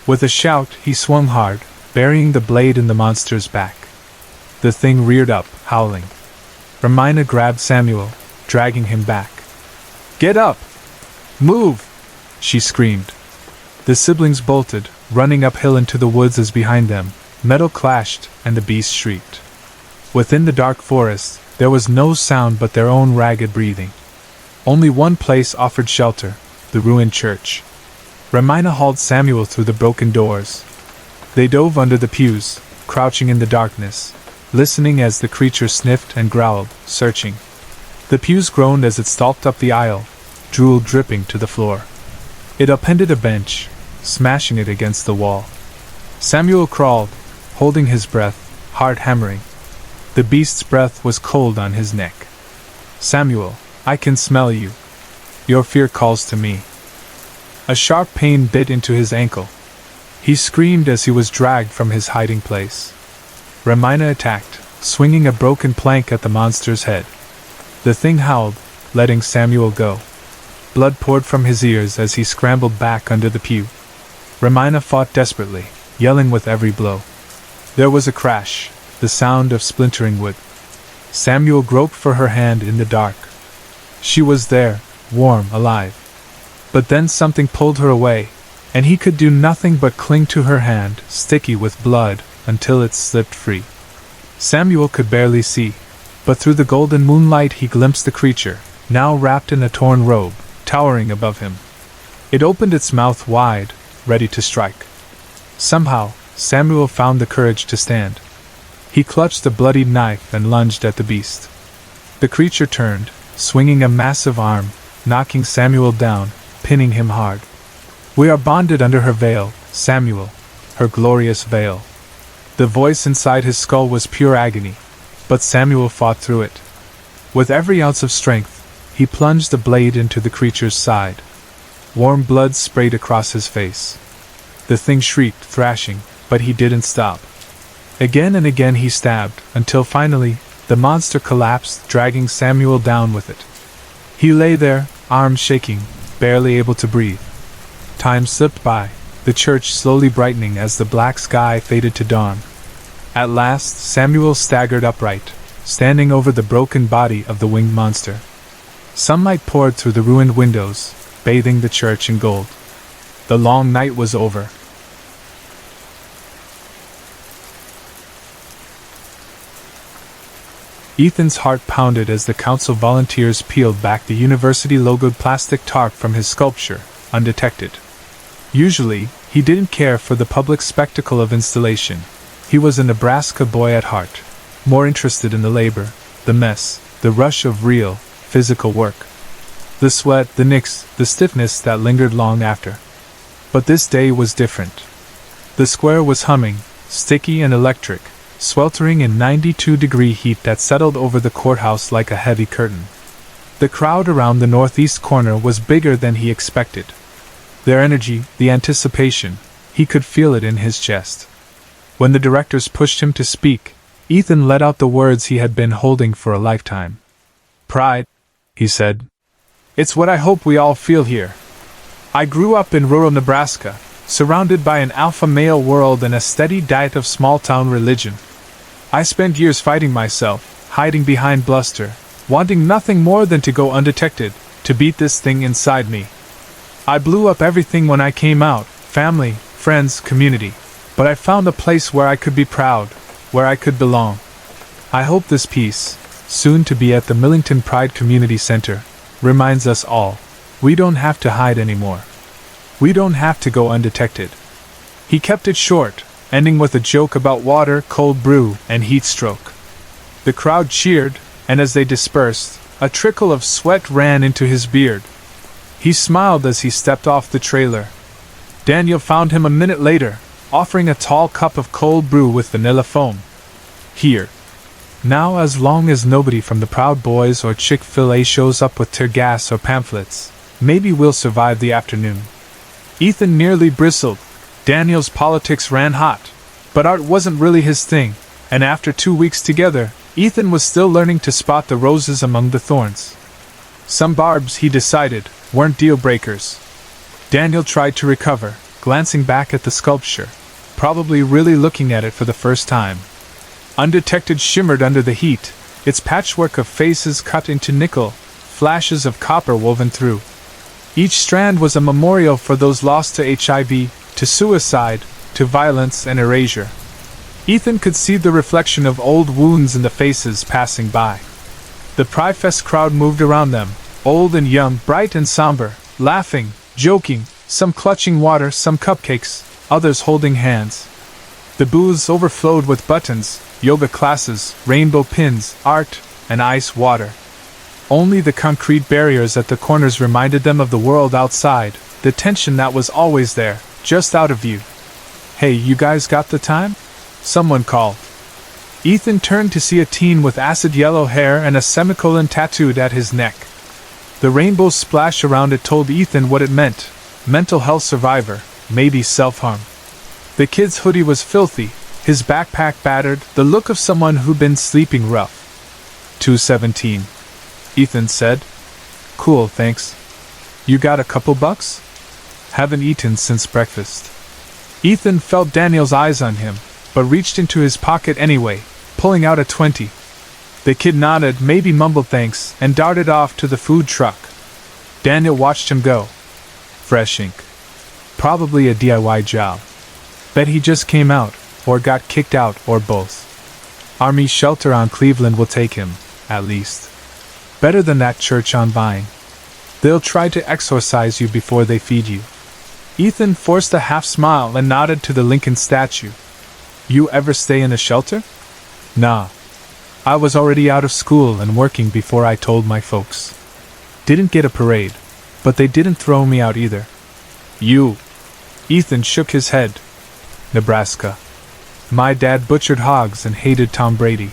With a shout, he swung hard, burying the blade in the monster's back. The thing reared up, howling. Remina grabbed Samuel, dragging him back. "Get up! Move!" she screamed. The siblings bolted, running uphill into the woods as behind them, metal clashed, and the beast shrieked. Within the dark forest, there was no sound but their own ragged breathing. Only one place offered shelter, the ruined church. Remina hauled Samuel through the broken doors. They dove under the pews, crouching in the darkness, listening as the creature sniffed and growled, searching. The pews groaned as it stalked up the aisle, drool dripping to the floor. It upended a bench, smashing it against the wall. Samuel crawled, holding his breath, heart hammering. The beast's breath was cold on his neck. "Samuel, I can smell you. Your fear calls to me." A sharp pain bit into his ankle. He screamed as he was dragged from his hiding place. Remina attacked, swinging a broken plank at the monster's head. The thing howled, letting Samuel go. Blood poured from his ears as he scrambled back under the pew. Remina fought desperately, yelling with every blow. There was a crash, the sound of splintering wood. Samuel groped for her hand in the dark. She was there, warm, alive. But then something pulled her away, and he could do nothing but cling to her hand, sticky with blood, until it slipped free. Samuel could barely see, but through the golden moonlight he glimpsed the creature, now wrapped in a torn robe, towering above him. It opened its mouth wide, ready to strike. Somehow, Samuel found the courage to stand. He clutched the bloodied knife and lunged at the beast. The creature turned, swinging a massive arm, knocking Samuel down, pinning him hard. "We are bonded under her veil, Samuel, her glorious veil." The voice inside his skull was pure agony, but Samuel fought through it. With every ounce of strength, he plunged the blade into the creature's side. Warm blood sprayed across his face. The thing shrieked, thrashing, but he didn't stop. Again and again he stabbed, until finally, the monster collapsed, dragging Samuel down with it. He lay there, arms shaking, barely able to breathe. Time slipped by, the church slowly brightening as the black sky faded to dawn. At last, Samuel staggered upright, standing over the broken body of the winged monster. Sunlight poured through the ruined windows, bathing the church in gold. The long night was over. Ethan's heart pounded as the council volunteers peeled back the university-logoed plastic tarp from his sculpture, undetected. Usually, he didn't care for the public spectacle of installation. He was a Nebraska boy at heart, more interested in the labor, the mess, the rush of real, physical work. The sweat, the nicks, the stiffness that lingered long after. But this day was different. The square was humming, sticky and electric, sweltering in 92-degree heat that settled over the courthouse like a heavy curtain. The crowd around the northeast corner was bigger than he expected. Their energy, the anticipation, he could feel it in his chest. When the directors pushed him to speak, Ethan let out the words he had been holding for a lifetime. "Pride," he said. "It's what I hope we all feel here. I grew up in rural Nebraska, surrounded by an alpha male world and a steady diet of small-town religion. I spent years fighting myself, hiding behind bluster, wanting nothing more than to go undetected, to beat this thing inside me. I blew up everything when I came out, family, friends, community, but I found a place where I could be proud, where I could belong. I hope this piece, soon to be at the Millington Pride Community Center, reminds us all, we don't have to hide anymore. We don't have to go undetected." He kept it short, ending with a joke about water, cold brew, and heat stroke. The crowd cheered, and as they dispersed, a trickle of sweat ran into his beard. He smiled as he stepped off the trailer. Daniel found him a minute later, offering a tall cup of cold brew with vanilla foam. "Here. Now, as long as nobody from the Proud Boys or Chick-fil-A shows up with tear gas or pamphlets, maybe we'll survive the afternoon." Ethan nearly bristled. Daniel's politics ran hot, but art wasn't really his thing, and after 2 weeks together, Ethan was still learning to spot the roses among the thorns. Some barbs, he decided, weren't deal-breakers. Daniel tried to recover, glancing back at the sculpture, probably really looking at it for the first time. Undetected shimmered under the heat, its patchwork of faces cut into nickel, flashes of copper woven through. Each strand was a memorial for those lost to HIV, to suicide, to violence and erasure. Ethan could see the reflection of old wounds in the faces passing by. The Pryfest crowd moved around them, old and young, bright and somber, laughing, joking, some clutching water, some cupcakes, others holding hands. The booths overflowed with buttons, yoga classes, rainbow pins, art, and ice water. Only the concrete barriers at the corners reminded them of the world outside, the tension that was always there, just out of view. "Hey, you guys got the time?" someone called. Ethan turned to see a teen with acid yellow hair and a semicolon tattooed at his neck. The rainbow splash around it told Ethan what it meant: mental health survivor, maybe self-harm. The kid's hoodie was filthy, his backpack battered, the look of someone who'd been sleeping rough. "217. Ethan said. "Cool, thanks. You got a couple bucks?" "Haven't eaten since breakfast." Ethan felt Daniel's eyes on him, but reached into his pocket anyway, pulling out a 20. The kid nodded, maybe mumbled thanks, and darted off to the food truck. Daniel watched him go. Fresh ink. Probably a DIY job. Bet he just came out, or got kicked out, or both. Army shelter on Cleveland will take him, at least. Better than that church on Vine. They'll try to exorcise you before they feed you. Ethan forced a half smile and nodded to the Lincoln statue. "You ever stay in a shelter?" "Nah. I was already out of school and working before I told my folks. Didn't get a parade, but they didn't throw me out either." "You?" Ethan shook his head. "Nebraska. My dad butchered hogs and hated Tom Brady.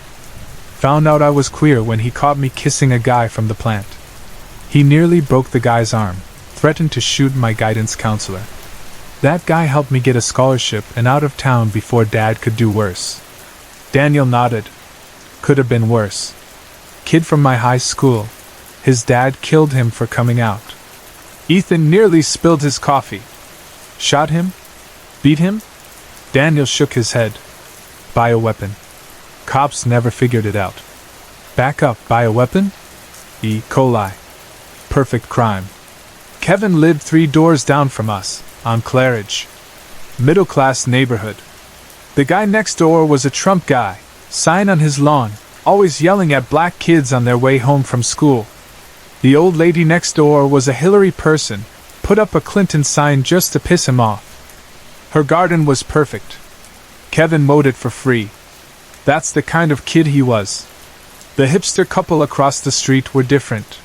Found out I was queer when he caught me kissing a guy from the plant. He nearly broke the guy's arm, threatened to shoot my guidance counselor. That guy helped me get a scholarship and out of town before Dad could do worse." Daniel nodded. "Could have been worse. Kid from my high school. His dad killed him for coming out." Ethan nearly spilled his coffee. "Shot him? Beat him?" Daniel shook his head. "Bioweapon. Cops never figured it out." "Back up, bioweapon?" "E. coli. perfect crime. Kevin lived 3 doors down from us, on Claridge. Middle-class neighborhood. The guy next door was a Trump guy, sign on his lawn, always yelling at black kids on their way home from school. The old lady next door was a Hillary person, put up a Clinton sign just to piss him off. Her garden was perfect. Kevin mowed it for free. That's the kind of kid he was. The hipster couple across the street were different.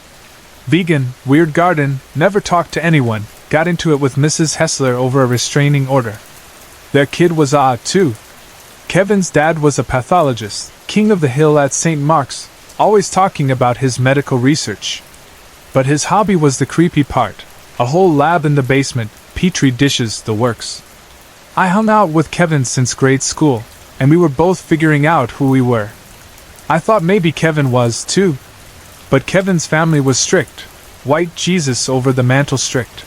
Vegan, weird garden, never talked to anyone, got into it with Mrs. Hessler over a restraining order. Their kid was odd too. Kevin's dad was a pathologist, king of the hill at St. Mark's, always talking about his medical research. But his hobby was the creepy part, a whole lab in the basement, petri dishes, the works. I hung out with Kevin since grade school, and we were both figuring out who we were. I thought maybe Kevin was too. But Kevin's family was strict, white Jesus over the mantle strict.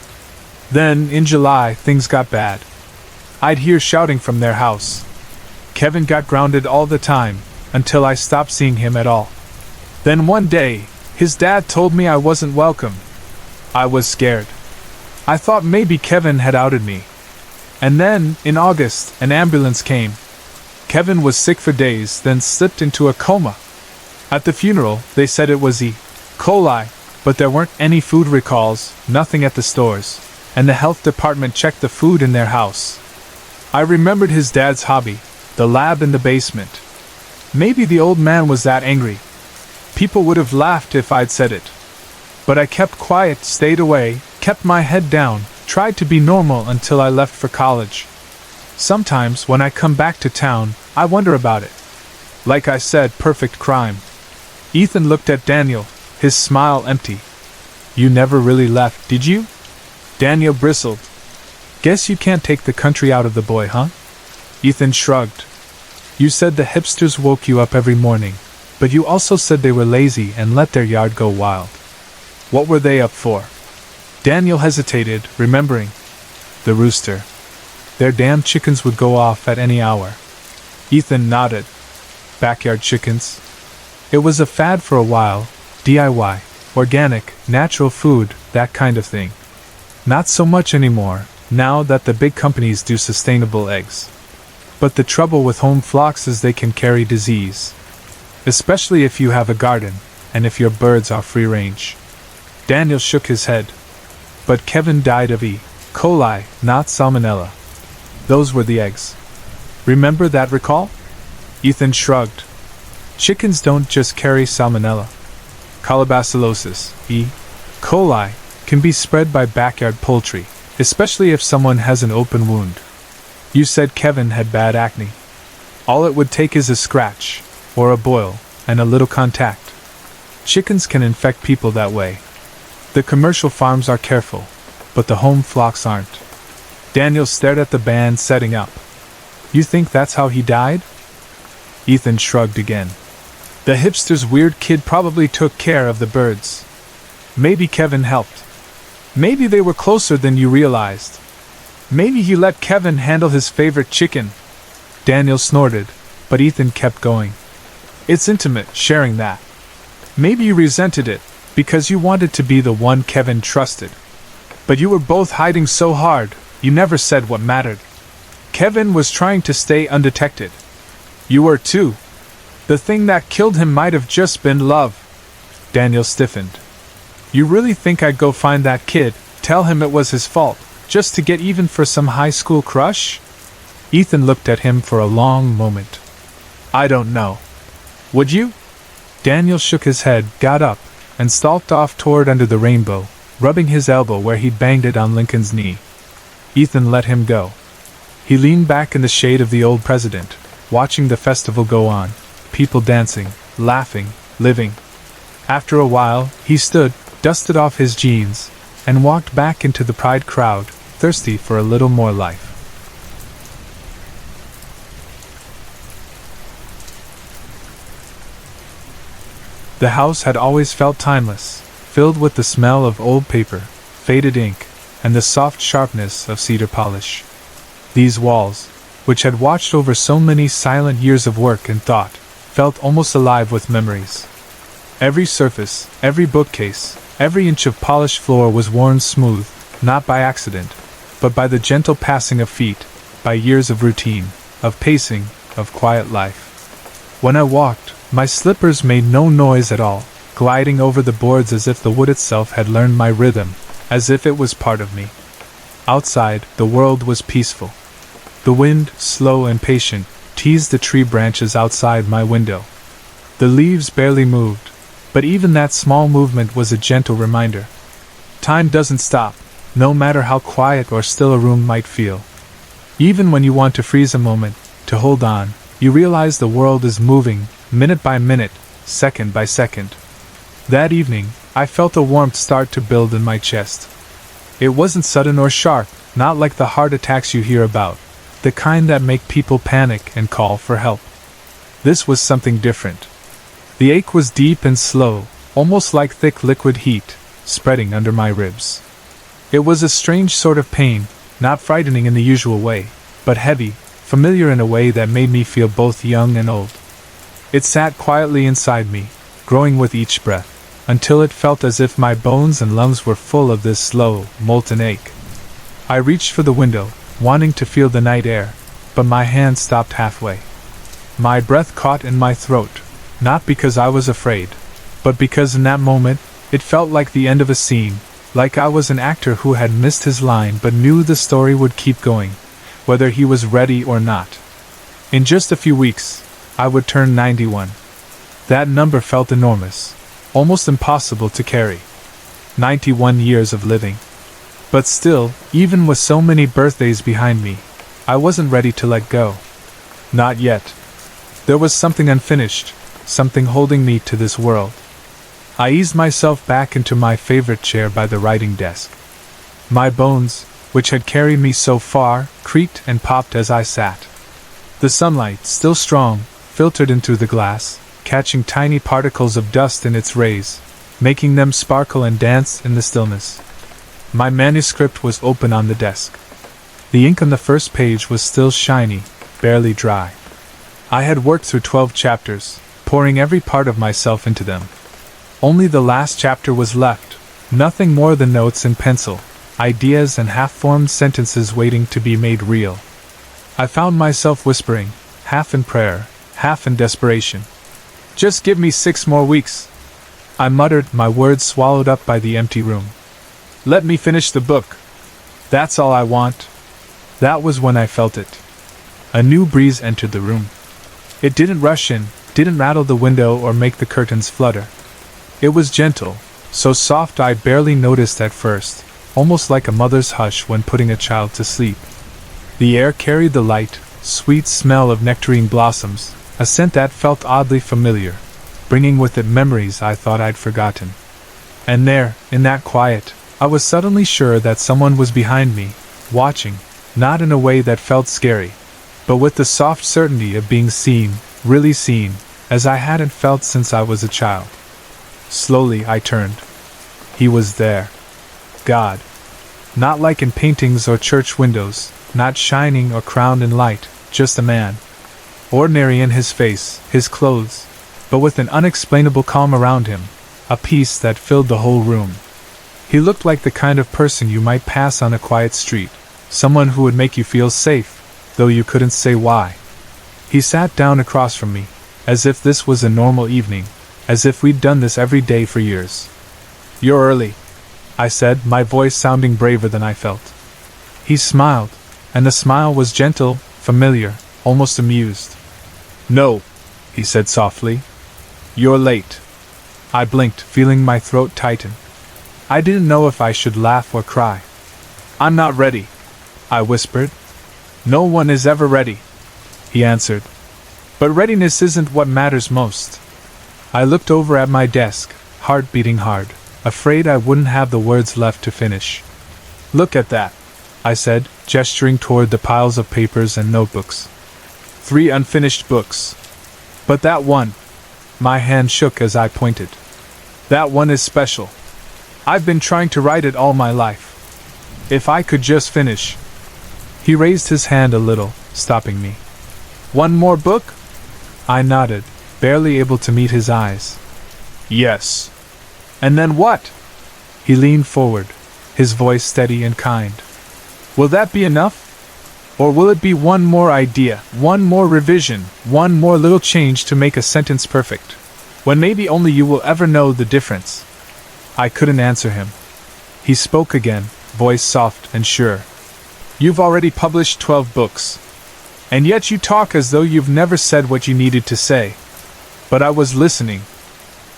Then, in July, things got bad. I'd hear shouting from their house. Kevin got grounded all the time, until I stopped seeing him at all. Then one day, his dad told me I wasn't welcome. I was scared. I thought maybe Kevin had outed me. And then, in August, an ambulance came. Kevin was sick for days, then slipped into a coma. At the funeral, they said it was E. coli, but there weren't any food recalls, nothing at the stores, and the health department checked the food in their house. I remembered his dad's hobby, the lab in the basement. Maybe the old man was that angry. People would have laughed if I'd said it. But I kept quiet, stayed away, kept my head down, tried to be normal until I left for college. Sometimes, when I come back to town, I wonder about it. Like I said, perfect crime. Ethan looked at Daniel, his smile empty. You never really left, did you? Daniel bristled. Guess you can't take the country out of the boy, huh? Ethan shrugged. You said the hipsters woke you up every morning, but you also said they were lazy and let their yard go wild. What were they up for? Daniel hesitated, remembering. The rooster. Their damn chickens would go off at any hour. Ethan nodded. Backyard chickens. It was a fad for a while, DIY, organic, natural food, that kind of thing. Not so much anymore, now that the big companies do sustainable eggs. But the trouble with home flocks is they can carry disease. Especially if you have a garden, and if your birds are free range. Daniel shook his head. But Kevin died of E. coli, not salmonella. Those were the eggs. Remember that recall? Ethan shrugged. Chickens don't just carry salmonella. Colobacillosis, E. coli, can be spread by backyard poultry, especially if someone has an open wound. You said Kevin had bad acne. All it would take is a scratch, or a boil, and a little contact. Chickens can infect people that way. The commercial farms are careful, but the home flocks aren't. Daniel stared at the band setting up. You think that's how he died? Ethan shrugged again. The hipster's weird kid probably took care of the birds. Maybe Kevin helped. Maybe they were closer than you realized. Maybe he let Kevin handle his favorite chicken. Daniel snorted, but Ethan kept going. It's intimate, sharing that. Maybe you resented it, because you wanted to be the one Kevin trusted. But you were both hiding so hard, you never said what mattered. Kevin was trying to stay undetected. You were too. The thing that killed him might have just been love. Daniel stiffened. You really think I'd go find that kid, tell him it was his fault, just to get even for some high school crush? Ethan looked at him for a long moment. I don't know. Would you? Daniel shook his head, got up, and stalked off toward under the rainbow, rubbing his elbow where he'd banged it on Lincoln's knee. Ethan let him go. He leaned back in the shade of the old president, watching the festival go on, people dancing, laughing, living. After a while, he stood, dusted off his jeans, and walked back into the Pride crowd, thirsty for a little more life. The house had always felt timeless, filled with the smell of old paper, faded ink, and the soft sharpness of cedar polish. These walls, which had watched over so many silent years of work and thought, felt almost alive with memories. Every surface, every bookcase, every inch of polished floor was worn smooth, not by accident, but by the gentle passing of feet, by years of routine, of pacing, of quiet life. When I walked, my slippers made no noise at all, gliding over the boards as if the wood itself had learned my rhythm, as if it was part of me. Outside, the world was peaceful. The wind, slow and patient, teased the tree branches outside my window. The leaves barely moved, but even that small movement was a gentle reminder. Time doesn't stop, no matter how quiet or still a room might feel. Even when you want to freeze a moment, to hold on, you realize the world is moving, minute by minute, second by second. That evening, I felt a warmth start to build in my chest. It wasn't sudden or sharp, not like the heart attacks you hear about, the kind that make people panic and call for help. This was something different. The ache was deep and slow, almost like thick liquid heat, spreading under my ribs. It was a strange sort of pain, not frightening in the usual way, but heavy, familiar in a way that made me feel both young and old. It sat quietly inside me, growing with each breath, until it felt as if my bones and lungs were full of this slow, molten ache. I reached for the window, wanting to feel the night air, but my hand stopped halfway. My breath caught in my throat, not because I was afraid, but because in that moment, it felt like the end of a scene, like I was an actor who had missed his line but knew the story would keep going, whether he was ready or not. In just a few weeks, I would turn 91. That number felt enormous, almost impossible to carry. 91 years of living. But still, even with so many birthdays behind me, I wasn't ready to let go. Not yet. There was something unfinished, something holding me to this world. I eased myself back into my favorite chair by the writing desk. My bones, which had carried me so far, creaked and popped as I sat. The sunlight, still strong, filtered in through the glass, catching tiny particles of dust in its rays, making them sparkle and dance in the stillness. My manuscript was open on the desk. The ink on the first page was still shiny, barely dry. I had worked through 12 chapters, pouring every part of myself into them. Only the last chapter was left, nothing more than notes in pencil, ideas and half-formed sentences waiting to be made real. I found myself whispering, half in prayer, half in desperation. "Just give me 6 more weeks," I muttered, my words swallowed up by the empty room. "Let me finish the book. That's all I want." That was when I felt it. A new breeze entered the room. It didn't rush in, didn't rattle the window or make the curtains flutter. It was gentle, so soft I barely noticed at first, almost like a mother's hush when putting a child to sleep. The air carried the light, sweet smell of nectarine blossoms, a scent that felt oddly familiar, bringing with it memories I thought I'd forgotten. And there, in that quiet, I was suddenly sure that someone was behind me, watching, not in a way that felt scary, but with the soft certainty of being seen, really seen, as I hadn't felt since I was a child. Slowly I turned. He was there. God. Not like in paintings or church windows, not shining or crowned in light, just a man. Ordinary in his face, his clothes, but with an unexplainable calm around him, a peace that filled the whole room. He looked like the kind of person you might pass on a quiet street, someone who would make you feel safe, though you couldn't say why. He sat down across from me, as if this was a normal evening, as if we'd done this every day for years. "You're early," I said, my voice sounding braver than I felt. He smiled, and the smile was gentle, familiar, almost amused. "No," he said softly. "You're late." I blinked, feeling my throat tighten. I didn't know if I should laugh or cry. "I'm not ready," I whispered. "No one is ever ready," he answered. "But readiness isn't what matters most." I looked over at my desk, heart beating hard, afraid I wouldn't have the words left to finish. "Look at that," I said, gesturing toward the piles of papers and notebooks. 3 unfinished books. "But that one," my hand shook as I pointed. "That one is special. I've been trying to write it all my life. If I could just finish." He raised his hand a little, stopping me. "One more book?" I nodded, barely able to meet his eyes. Yes. And then what? He leaned forward, his voice steady and kind. Will that be enough? Or will it be one more idea, one more revision, one more little change to make a sentence perfect, when maybe only you will ever know the difference? I couldn't answer him. He spoke again, voice soft and sure. You've already published 12 books. And yet you talk as though you've never said what you needed to say. But I was listening.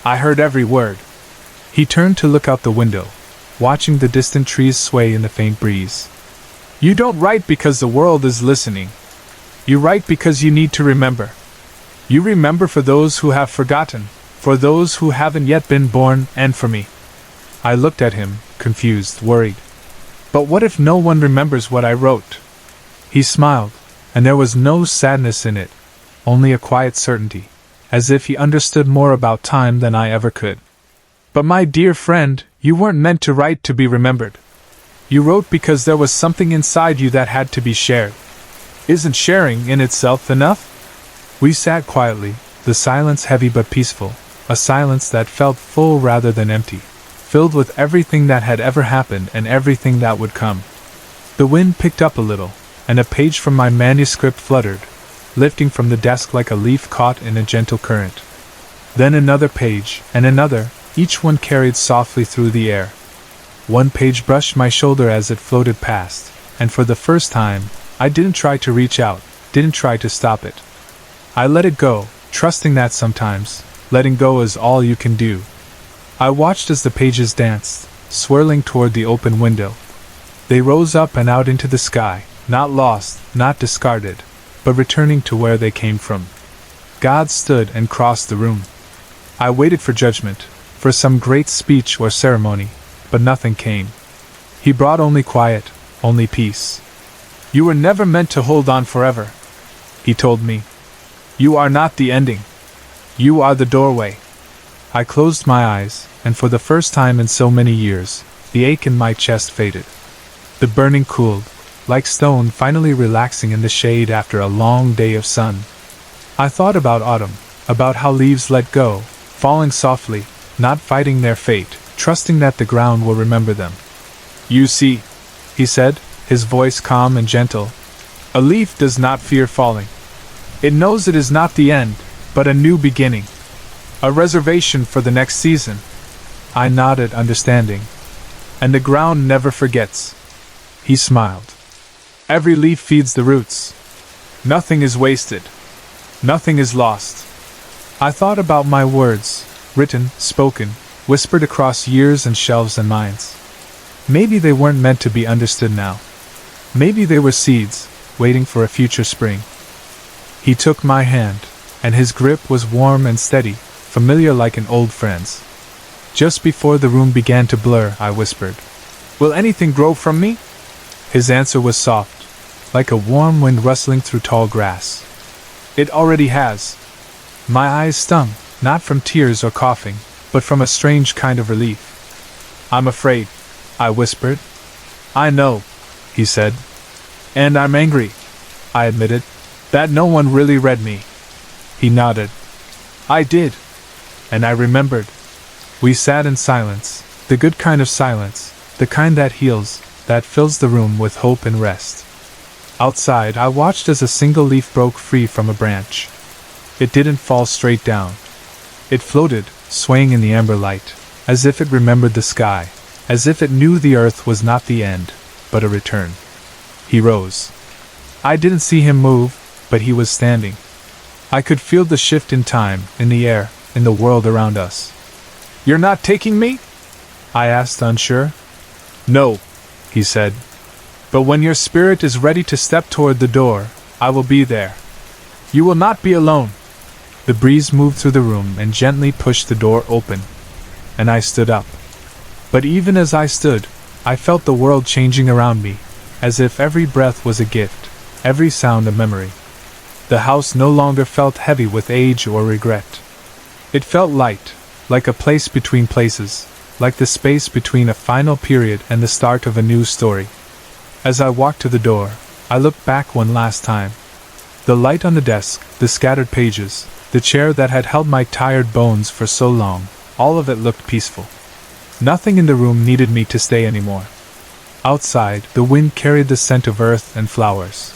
I heard every word. He turned to look out the window, watching the distant trees sway in the faint breeze. You don't write because the world is listening. You write because you need to remember. You remember for those who have forgotten, for those who haven't yet been born, and for me. I looked at him, confused, worried. But what if no one remembers what I wrote? He smiled, and there was no sadness in it, only a quiet certainty, as if he understood more about time than I ever could. But my dear friend, you weren't meant to write to be remembered. You wrote because there was something inside you that had to be shared. Isn't sharing in itself enough? We sat quietly, the silence heavy but peaceful, a silence that felt full rather than empty, filled with everything that had ever happened and everything that would come. The wind picked up a little, and a page from my manuscript fluttered, lifting from the desk like a leaf caught in a gentle current. Then another page, and another, each one carried softly through the air. One page brushed my shoulder as it floated past, and for the first time, I didn't try to reach out, didn't try to stop it. I let it go, trusting that sometimes, letting go is all you can do. I watched as the pages danced, swirling toward the open window. They rose up and out into the sky, not lost, not discarded, but returning to where they came from. God stood and crossed the room. I waited for judgment, for some great speech or ceremony, but nothing came. He brought only quiet, only peace. You were never meant to hold on forever, he told me. You are not the ending. You are the doorway. I closed my eyes, and for the first time in so many years, the ache in my chest faded. The burning cooled, like stone finally relaxing in the shade after a long day of sun. I thought about autumn, about how leaves let go, falling softly, not fighting their fate, trusting that the ground will remember them. You see, he said, his voice calm and gentle, a leaf does not fear falling. It knows it is not the end, but a new beginning. A reservation for the next season. I nodded, understanding. And the ground never forgets. He smiled. Every leaf feeds the roots. Nothing is wasted. Nothing is lost. I thought about my words, written, spoken, whispered across years and shelves and minds. Maybe they weren't meant to be understood now. Maybe they were seeds, waiting for a future spring. He took my hand, and his grip was warm and steady, familiar like an old friend's. Just before the room began to blur, I whispered, "Will anything grow from me?" His answer was soft, like a warm wind rustling through tall grass. "It already has." My eyes stung, not from tears or coughing, but from a strange kind of relief. "I'm afraid," I whispered. "I know," he said. "And I'm angry," I admitted, "that no one really read me." He nodded. "I did. And I remembered." We sat in silence, the good kind of silence, the kind that heals, that fills the room with hope and rest. Outside, I watched as a single leaf broke free from a branch. It didn't fall straight down. It floated, swaying in the amber light, as if it remembered the sky, as if it knew the earth was not the end, but a return. He rose. I didn't see him move, but he was standing. I could feel the shift in time, in the air, in the world around us. "You're not taking me?" I asked, unsure. "No," he said. "But when your spirit is ready to step toward the door, I will be there. You will not be alone." The breeze moved through the room and gently pushed the door open. And I stood up. But even as I stood, I felt the world changing around me, as if every breath was a gift, every sound a memory. The house no longer felt heavy with age or regret. It felt light, like a place between places, like the space between a final period and the start of a new story. As I walked to the door, I looked back one last time. The light on the desk, the scattered pages, the chair that had held my tired bones for so long, All of it looked peaceful. Nothing in the room needed me to stay anymore. Outside, the wind carried the scent of earth and flowers.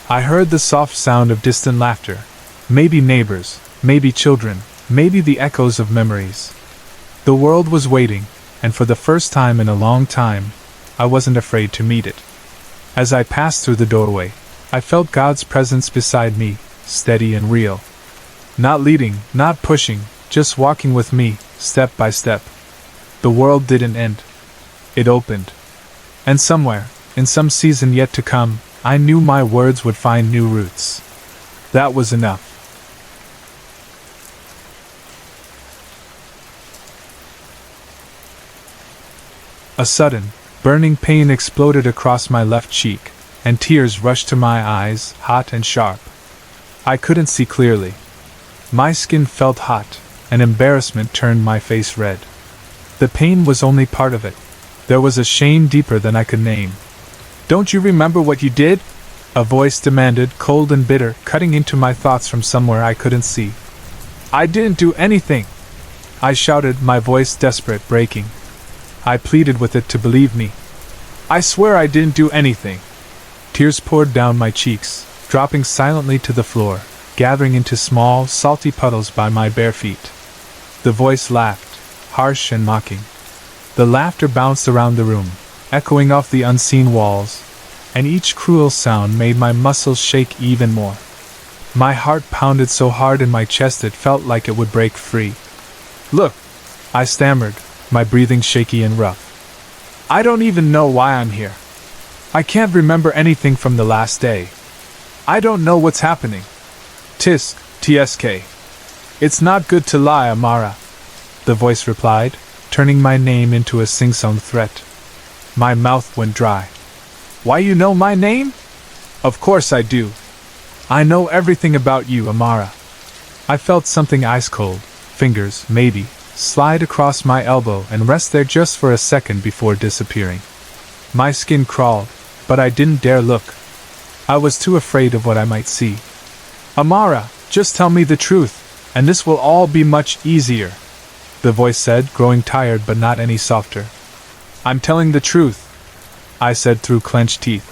I heard the soft sound of distant laughter. Maybe neighbors, maybe children, maybe the echoes of memories. The world was waiting, and for the first time in a long time, I wasn't afraid to meet it. As I passed through the doorway, I felt God's presence beside me, steady and real. Not leading, not pushing, just walking with me, step by step. The world didn't end. It opened. And somewhere, in some season yet to come, I knew my words would find new roots. That was enough. A sudden, burning pain exploded across my left cheek, and tears rushed to my eyes, hot and sharp. I couldn't see clearly. My skin felt hot, and embarrassment turned my face red. The pain was only part of it. There was a shame deeper than I could name. "Don't you remember what you did?" a voice demanded, cold and bitter, cutting into my thoughts from somewhere I couldn't see. "I didn't do anything," I shouted, my voice desperate, breaking. I pleaded with it to believe me. "I swear I didn't do anything." Tears poured down my cheeks, dropping silently to the floor, gathering into small, salty puddles by my bare feet. The voice laughed, harsh and mocking. The laughter bounced around the room, echoing off the unseen walls, and each cruel sound made my muscles shake even more. My heart pounded so hard in my chest it felt like it would break free. "Look," I stammered, my breathing shaky and rough. "I don't even know why I'm here. I can't remember anything from the last day. I don't know what's happening. Tsk. It's not good to lie, Amara," the voice replied, turning my name into a sing-song threat. My mouth went dry. "Why, you know my name?" "Of course I do. I know everything about you, Amara." I felt something ice-cold, fingers, maybe, slide across my elbow and rest there just for a second before disappearing. My skin crawled, but I didn't dare look. I was too afraid of what I might see. "Amara, just tell me the truth, and this will all be much easier," the voice said, growing tired but not any softer. "I'm telling the truth," I said through clenched teeth.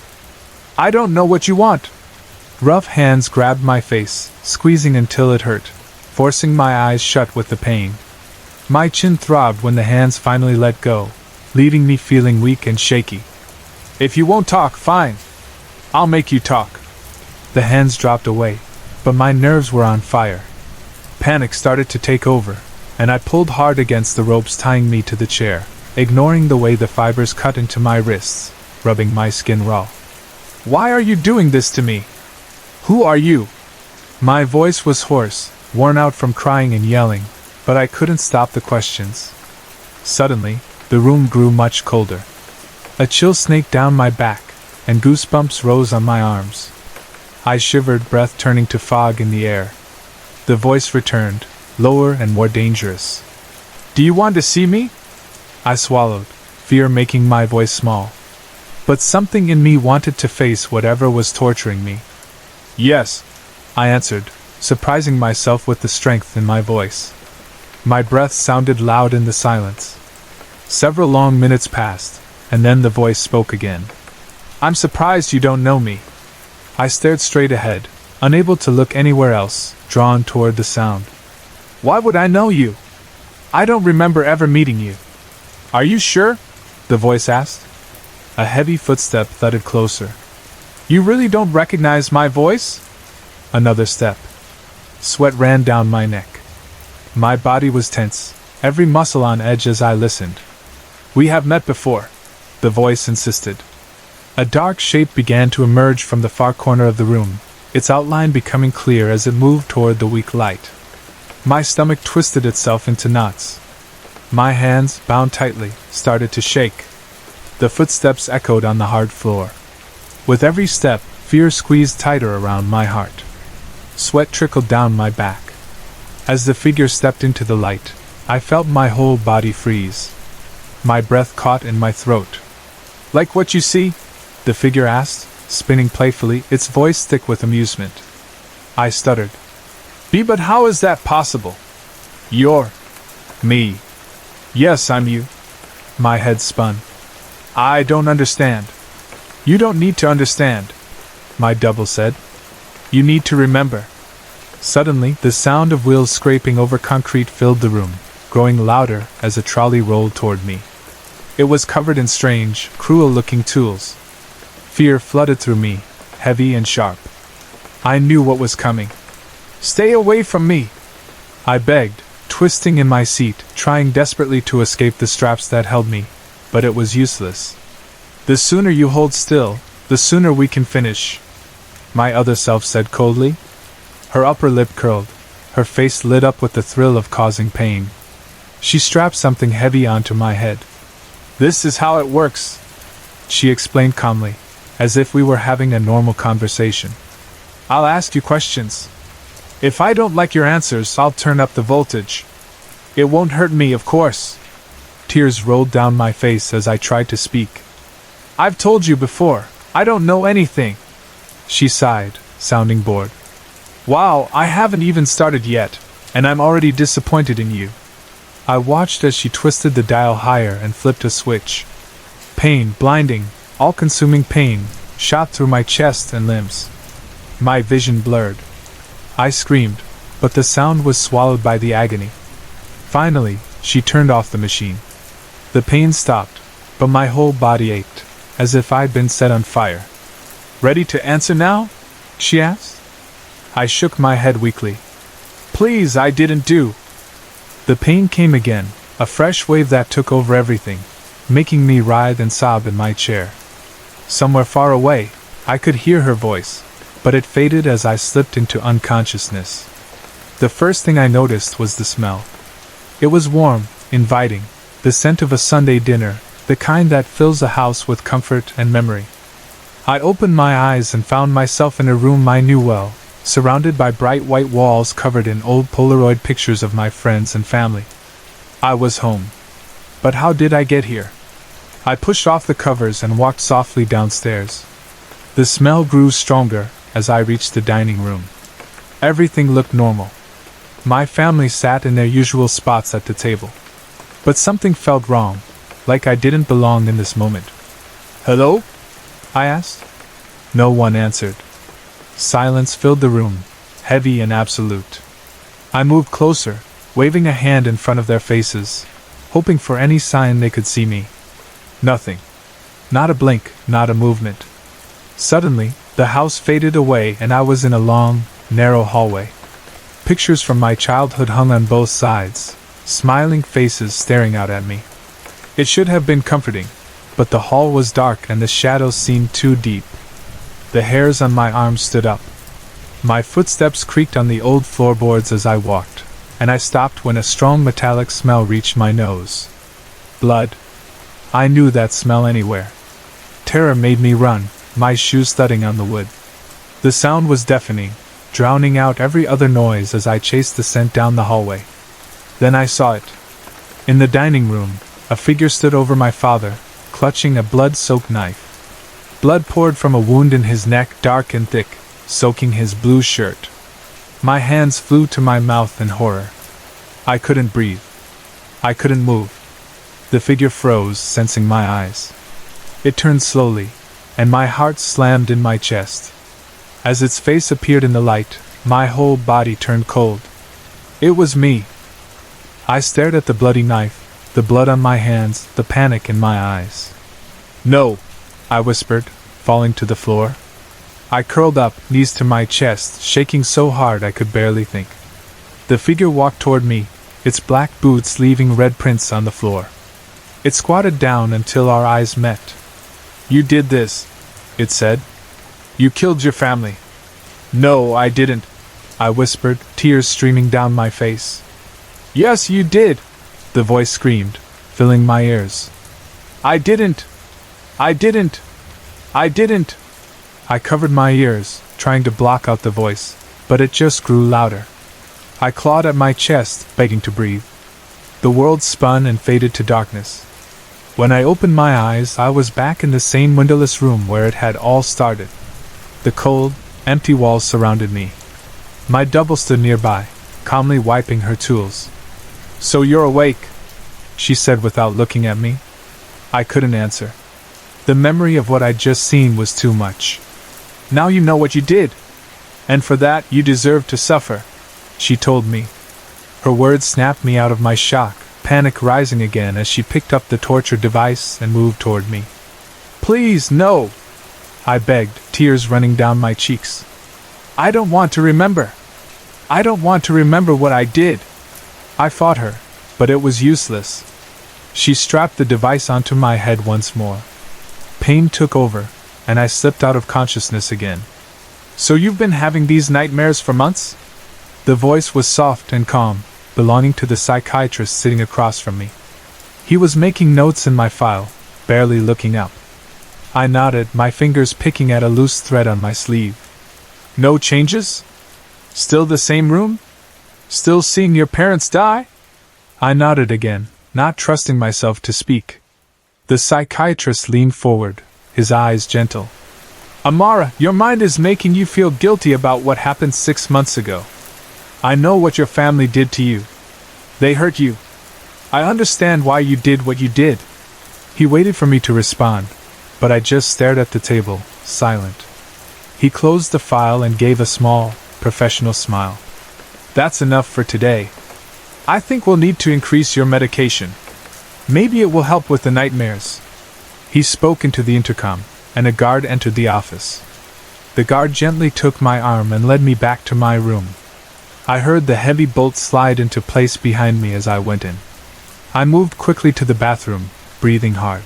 "I don't know what you want." Rough hands grabbed my face, squeezing until it hurt, forcing my eyes shut with the pain. My chin throbbed when the hands finally let go, leaving me feeling weak and shaky. "If you won't talk, fine. I'll make you talk." The hands dropped away, but my nerves were on fire. Panic started to take over, and I pulled hard against the ropes tying me to the chair, ignoring the way the fibers cut into my wrists, rubbing my skin raw. "Why are you doing this to me? Who are you?" My voice was hoarse, worn out from crying and yelling, but I couldn't stop the questions. Suddenly, the room grew much colder. A chill snaked down my back, and goosebumps rose on my arms. I shivered, breath turning to fog in the air. The voice returned, lower and more dangerous. "Do you want to see me?" I swallowed, fear making my voice small. But something in me wanted to face whatever was torturing me. "Yes," I answered, surprising myself with the strength in my voice. My breath sounded loud in the silence. Several long minutes passed, and then the voice spoke again. "I'm surprised you don't know me." I stared straight ahead, unable to look anywhere else, drawn toward the sound. "Why would I know you? I don't remember ever meeting you." "Are you sure?" the voice asked. A heavy footstep thudded closer. "You really don't recognize my voice?" Another step. Sweat ran down my neck. My body was tense, every muscle on edge as I listened. "We have met before," the voice insisted. A dark shape began to emerge from the far corner of the room, its outline becoming clear as it moved toward the weak light. My stomach twisted itself into knots. My hands, bound tightly, started to shake. The footsteps echoed on the hard floor. With every step, fear squeezed tighter around my heart. Sweat trickled down my back. As the figure stepped into the light, I felt my whole body freeze. My breath caught in my throat. "Like what you see?" the figure asked, spinning playfully, its voice thick with amusement. I stuttered. But how is that possible?" Me. Yes, I'm you. My head spun. I don't understand. You don't need to understand, my double said. You need to remember. Suddenly, the sound of wheels scraping over concrete filled the room, growing louder as a trolley rolled toward me. It was covered in strange, cruel-looking tools. Fear flooded through me, heavy and sharp. I knew what was coming. Stay away from me, I begged, twisting in my seat, trying desperately to escape the straps that held me, but it was useless. The sooner you hold still, the sooner we can finish, my other self said coldly. Her upper lip curled, her face lit up with the thrill of causing pain. She strapped something heavy onto my head. This is how it works, she explained calmly, as if we were having a normal conversation. I'll ask you questions. If I don't like your answers, I'll turn up the voltage. It won't hurt me, of course. Tears rolled down my face as I tried to speak. I've told you before, I don't know anything, she sighed, sounding bored. Wow, I haven't even started yet, and I'm already disappointed in you. I watched as she twisted the dial higher and flipped a switch. Pain, blinding, all-consuming pain, shot through my chest and limbs. My vision blurred. I screamed, but the sound was swallowed by the agony. Finally, she turned off the machine. The pain stopped, but my whole body ached, as if I'd been set on fire. Ready to answer now? She asked. I shook my head weakly. Please, I didn't do. The pain came again, a fresh wave that took over everything, making me writhe and sob in my chair. Somewhere far away, I could hear her voice, but it faded as I slipped into unconsciousness. The first thing I noticed was the smell. It was warm, inviting, the scent of a Sunday dinner, the kind that fills a house with comfort and memory. I opened my eyes and found myself in a room I knew well, surrounded by bright white walls covered in old Polaroid pictures of my friends and family. I was home. But how did I get here? I pushed off the covers and walked softly downstairs. The smell grew stronger as I reached the dining room. Everything looked normal. My family sat in their usual spots at the table. But something felt wrong, like I didn't belong in this moment. Hello? I asked. No one answered. Silence filled the room, heavy and absolute. I moved closer, waving a hand in front of their faces, hoping for any sign they could see me. Nothing. Not a blink, not a movement. Suddenly, the house faded away and I was in a long, narrow hallway. Pictures from my childhood hung on both sides, smiling faces staring out at me. It should have been comforting, but the hall was dark and the shadows seemed too deep. The hairs on my arms stood up. My footsteps creaked on the old floorboards as I walked, and I stopped when a strong metallic smell reached my nose. Blood. I knew that smell anywhere. Terror made me run, my shoes thudding on the wood. The sound was deafening, drowning out every other noise as I chased the scent down the hallway. Then I saw it. In the dining room, a figure stood over my father, clutching a blood-soaked knife. Blood poured from a wound in his neck, dark and thick, soaking his blue shirt. My hands flew to my mouth in horror. I couldn't breathe. I couldn't move. The figure froze, sensing my eyes. It turned slowly, and my heart slammed in my chest. As its face appeared in the light, my whole body turned cold. It was me. I stared at the bloody knife, the blood on my hands, the panic in my eyes. No! I whispered, falling to the floor. I curled up, knees to my chest, shaking so hard I could barely think. The figure walked toward me, its black boots leaving red prints on the floor. It squatted down until our eyes met. You did this, it said. You killed your family. No, I didn't, I whispered, tears streaming down my face. Yes, you did, the voice screamed, filling my ears. I didn't. I didn't! I didn't! I covered my ears, trying to block out the voice, but it just grew louder. I clawed at my chest, begging to breathe. The world spun and faded to darkness. When I opened my eyes, I was back in the same windowless room where it had all started. The cold, empty walls surrounded me. My double stood nearby, calmly wiping her tools. So you're awake, she said without looking at me. I couldn't answer. The memory of what I'd just seen was too much. Now you know what you did, and for that you deserve to suffer, she told me. Her words snapped me out of my shock, panic rising again as she picked up the torture device and moved toward me. Please, no, I begged, tears running down my cheeks. I don't want to remember. I don't want to remember what I did. I fought her, but it was useless. She strapped the device onto my head once more. Pain took over, and I slipped out of consciousness again. So you've been having these nightmares for months? The voice was soft and calm, belonging to the psychiatrist sitting across from me. He was making notes in my file, barely looking up. I nodded, my fingers picking at a loose thread on my sleeve. No changes? Still the same room? Still seeing your parents die? I nodded again, not trusting myself to speak. The psychiatrist leaned forward, his eyes gentle. Amara, your mind is making you feel guilty about what happened 6 months ago. I know what your family did to you. They hurt you. I understand why you did what you did. He waited for me to respond, but I just stared at the table, silent. He closed the file and gave a small, professional smile. That's enough for today. I think we'll need to increase your medication. Maybe it will help with the nightmares. He spoke into the intercom, and a guard entered the office. The guard gently took my arm and led me back to my room. I heard the heavy bolt slide into place behind me as I went in. I moved quickly to the bathroom, breathing hard.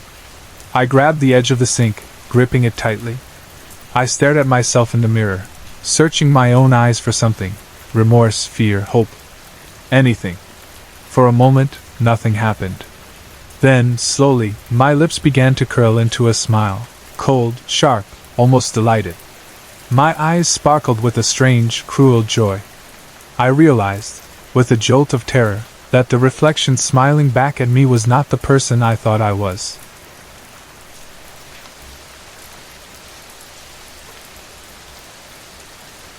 I grabbed the edge of the sink, gripping it tightly. I stared at myself in the mirror, searching my own eyes for something. Remorse, fear, hope. Anything. For a moment, nothing happened. Then, slowly, my lips began to curl into a smile, cold, sharp, almost delighted. My eyes sparkled with a strange, cruel joy. I realized, with a jolt of terror, that the reflection smiling back at me was not the person I thought I was.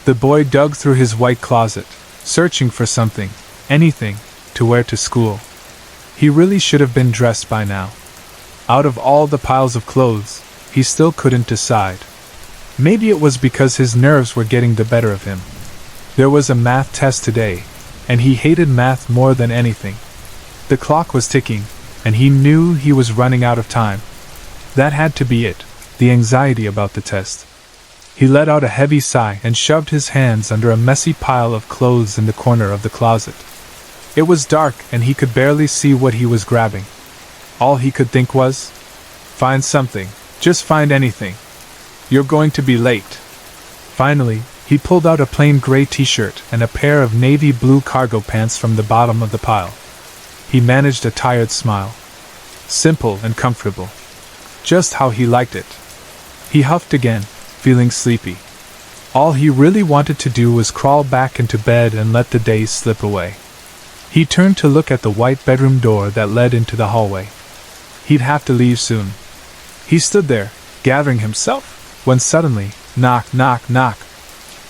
The boy dug through his white closet, searching for something, anything, to wear to school. He really should have been dressed by now. Out of all the piles of clothes, he still couldn't decide. Maybe it was because his nerves were getting the better of him. There was a math test today, and he hated math more than anything. The clock was ticking, and he knew he was running out of time. That had to be it, the anxiety about the test. He let out a heavy sigh and shoved his hands under a messy pile of clothes in the corner of the closet. It was dark and he could barely see what he was grabbing. All he could think was, find something, just find anything. You're going to be late. Finally, he pulled out a plain gray t-shirt and a pair of navy blue cargo pants from the bottom of the pile. He managed a tired smile. Simple and comfortable. Just how he liked it. He huffed again, feeling sleepy. All he really wanted to do was crawl back into bed and let the days slip away. He turned to look at the white bedroom door that led into the hallway. He'd have to leave soon. He stood there, gathering himself, when suddenly, knock, knock, knock.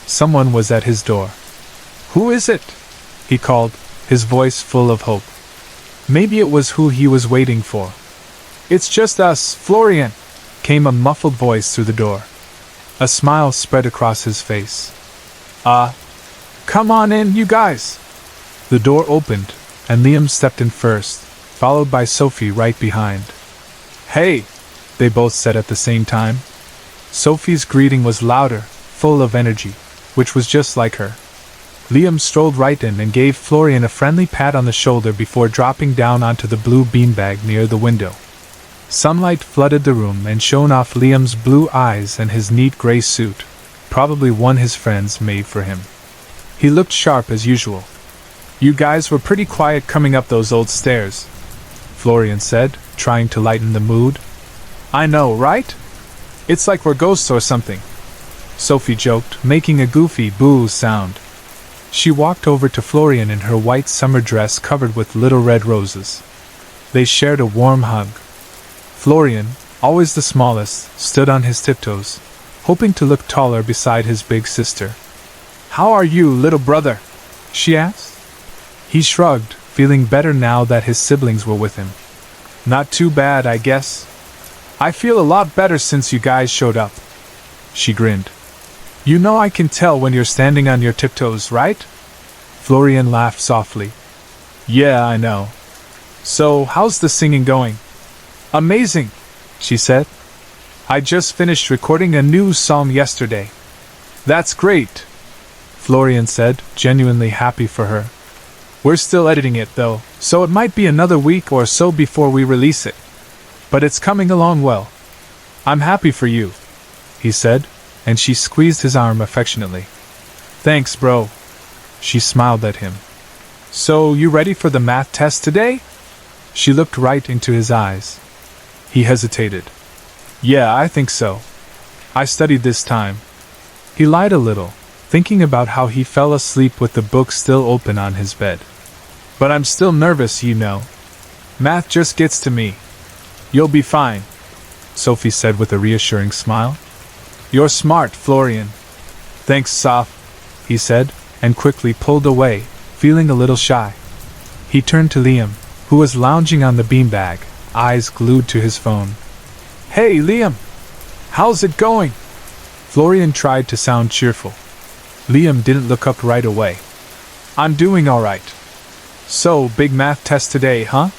Someone was at his door. Who is it? He called, his voice full of hope. Maybe it was who he was waiting for. It's just us, Florian, came a muffled voice through the door. A smile spread across his face. Come on in, you guys. The door opened, and Liam stepped in first, followed by Sophie right behind. Hey, they both said at the same time. Sophie's greeting was louder, full of energy, which was just like her. Liam strolled right in and gave Florian a friendly pat on the shoulder before dropping down onto the blue beanbag near the window. Sunlight flooded the room and shone off Liam's blue eyes and his neat gray suit, probably one his friends made for him. He looked sharp as usual. You guys were pretty quiet coming up those old stairs, Florian said, trying to lighten the mood. I know, right? It's like we're ghosts or something, Sophie joked, making a goofy boo sound. She walked over to Florian in her white summer dress covered with little red roses. They shared a warm hug. Florian, always the smallest, stood on his tiptoes, hoping to look taller beside his big sister. How are you, little brother? She asked. He shrugged, feeling better now that his siblings were with him. Not too bad, I guess. I feel a lot better since you guys showed up. She grinned. You know I can tell when you're standing on your tiptoes, right? Florian laughed softly. Yeah, I know. So, how's the singing going? Amazing, she said. I just finished recording a new song yesterday. That's great, Florian said, genuinely happy for her. We're still editing it, though, so it might be another week or so before we release it. But it's coming along well. I'm happy for you, he said, and she squeezed his arm affectionately. Thanks, bro. She smiled at him. So, you ready for the math test today? She looked right into his eyes. He hesitated. Yeah, I think so. I studied this time. He lied a little, thinking about how he fell asleep with the book still open on his bed. But I'm still nervous, you know. Math just gets to me. You'll be fine, Sophie said with a reassuring smile. You're smart, Florian. Thanks, Soph, he said, and quickly pulled away, feeling a little shy. He turned to Liam, who was lounging on the beanbag, eyes glued to his phone. Hey, Liam! How's it going? Florian tried to sound cheerful. Liam didn't look up right away. I'm doing all right. So, big math test today, huh?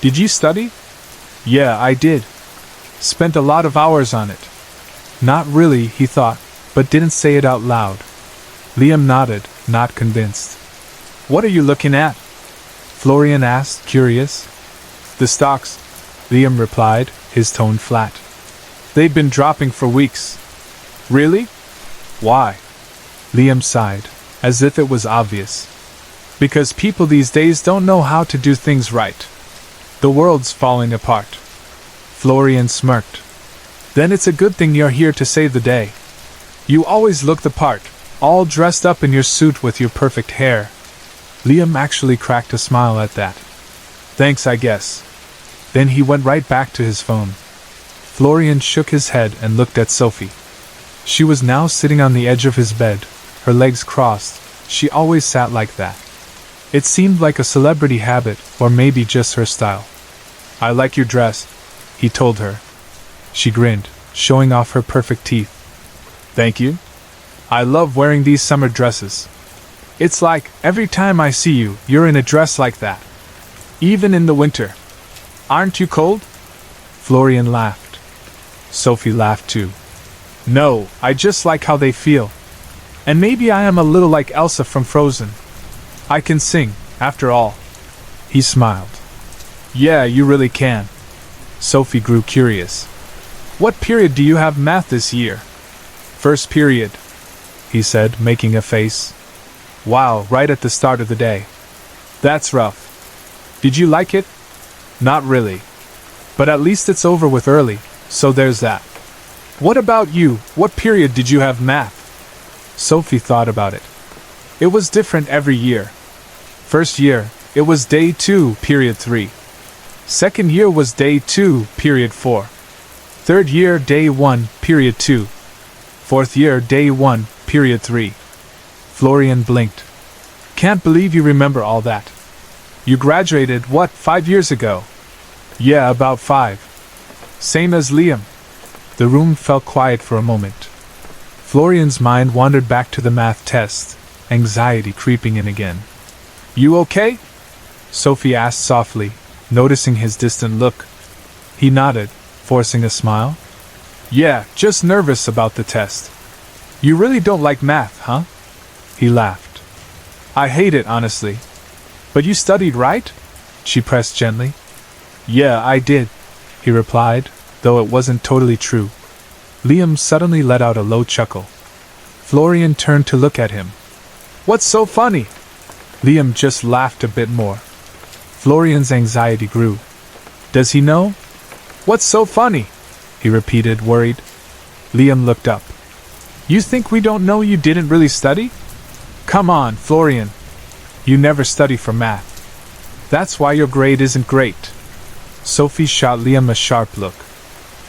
Did you study? Yeah, I did. Spent a lot of hours on it. Not really, he thought, but didn't say it out loud. Liam nodded, not convinced. What are you looking at? Florian asked, curious. The stocks, Liam replied, his tone flat. They've been dropping for weeks. Really? Why? Liam sighed, as if it was obvious. Because people these days don't know how to do things right. The world's falling apart. Florian smirked. Then it's a good thing you're here to save the day. You always look the part, all dressed up in your suit with your perfect hair. Liam actually cracked a smile at that. Thanks, I guess. Then he went right back to his phone. Florian shook his head and looked at Sophie. She was now sitting on the edge of his bed, her legs crossed. She always sat like that. It seemed like a celebrity habit, or maybe just her style. I like your dress, he told her. She grinned, showing off her perfect teeth. Thank you. I love wearing these summer dresses. It's like, every time I see you, you're in a dress like that. Even in the winter. Aren't you cold? Florian laughed. Sophie laughed too. No, I just like how they feel. And maybe I am a little like Elsa from Frozen. I can sing, after all. He smiled. Yeah, you really can. Sophie grew curious. What period do you have math this year? First period, he said, making a face. Wow, right at the start of the day. That's rough. Did you like it? Not really. But at least it's over with early, so there's that. What about you? What period did you have math? Sophie thought about it. It was different every year. First year, it was day 2, period 3. Second year was day 2, period 4. Third year, day 1, period 2. Fourth year, day 1, period 3. Florian blinked. Can't believe you remember all that. You graduated, what, 5 years ago? Yeah, about 5. Same as Liam. The room fell quiet for a moment. Florian's mind wandered back to the math test, anxiety creeping in again. You okay? Sophie asked softly, noticing his distant look. He nodded, forcing a smile. Yeah, just nervous about the test. You really don't like math, huh? He laughed. I hate it, honestly. But you studied, right? She pressed gently. Yeah, I did, he replied, though it wasn't totally true. Liam suddenly let out a low chuckle. Florian turned to look at him. What's so funny? Liam just laughed a bit more. Florian's anxiety grew. Does he know? What's so funny? He repeated, worried. Liam looked up. You think we don't know you didn't really study? Come on, Florian. You never study for math. That's why your grade isn't great. Sophie shot Liam a sharp look.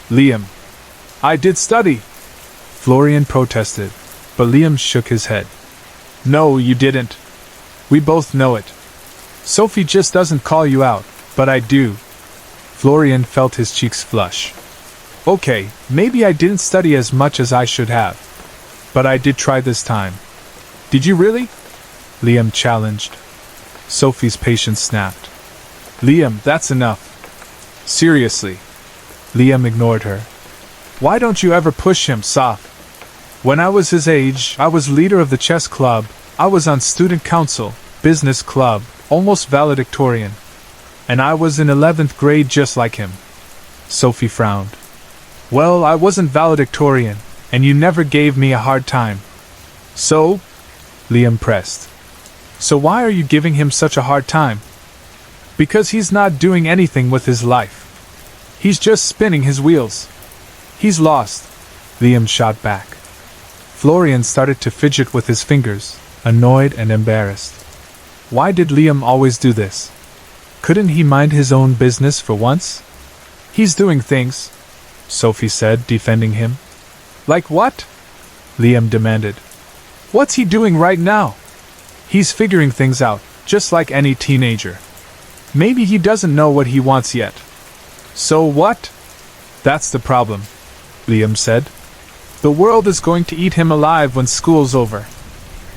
Liam. I did study. Florian protested, but Liam shook his head. No, you didn't. We both know it. Sophie just doesn't call you out, but I do. Florian felt his cheeks flush. Okay, maybe I didn't study as much as I should have. But I did try this time. Did you really? Liam challenged. Sophie's patience snapped. Liam, that's enough. Seriously. Liam ignored her. Why don't you ever push him, Soph? When I was his age, I was leader of the chess club, I was on student council, business club, almost valedictorian. And I was in 11th grade just like him. Sophie frowned. Well, I wasn't valedictorian, and you never gave me a hard time. So? Liam pressed. So why are you giving him such a hard time? Because he's not doing anything with his life. He's just spinning his wheels. He's lost, Liam shot back. Florian started to fidget with his fingers, annoyed and embarrassed. Why did Liam always do this? Couldn't he mind his own business for once? He's doing things, Sophie said, defending him. Like what? Liam demanded. What's he doing right now? He's figuring things out, just like any teenager. Maybe he doesn't know what he wants yet. So what? That's the problem, Liam said. The world is going to eat him alive when school's over.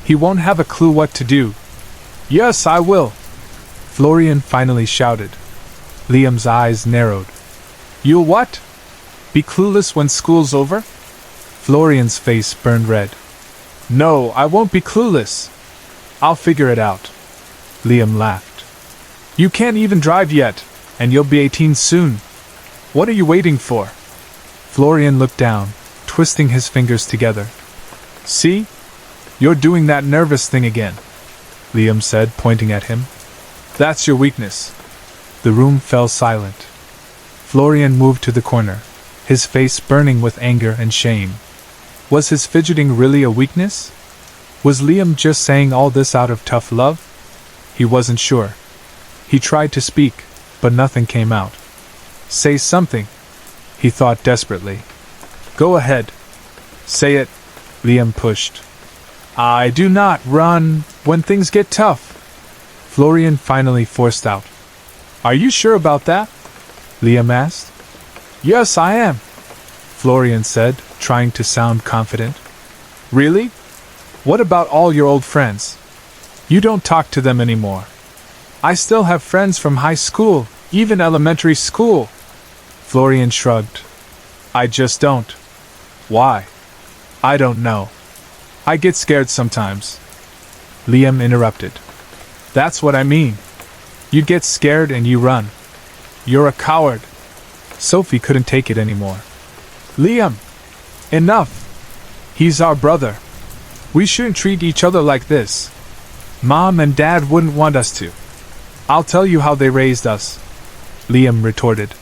He won't have a clue what to do. Yes, I will, Florian finally shouted. Liam's eyes narrowed. You'll what? Be clueless when school's over? Florian's face burned red. No, I won't be clueless. I'll figure it out. Liam laughed. You can't even drive yet, and you'll be 18 soon. What are you waiting for? Florian looked down, twisting his fingers together. See? You're doing that nervous thing again, Liam said, pointing at him. That's your weakness. The room fell silent. Florian moved to the corner, his face burning with anger and shame. Was his fidgeting really a weakness? Was Liam just saying all this out of tough love? He wasn't sure. He tried to speak, but nothing came out. Say something, he thought desperately. Go ahead. Say it, Liam pushed. I do not run when things get tough, Florian finally forced out. Are you sure about that? Liam asked. Yes, I am, Florian said, trying to sound confident. Really? What about all your old friends? You don't talk to them anymore. I still have friends from high school, even elementary school. Florian shrugged. I just don't. Why? I don't know. I get scared sometimes. Liam interrupted. That's what I mean. You get scared and you run. You're a coward. Sophie couldn't take it anymore. Liam! Enough! He's our brother. We shouldn't treat each other like this. Mom and Dad wouldn't want us to. I'll tell you how they raised us, Liam retorted.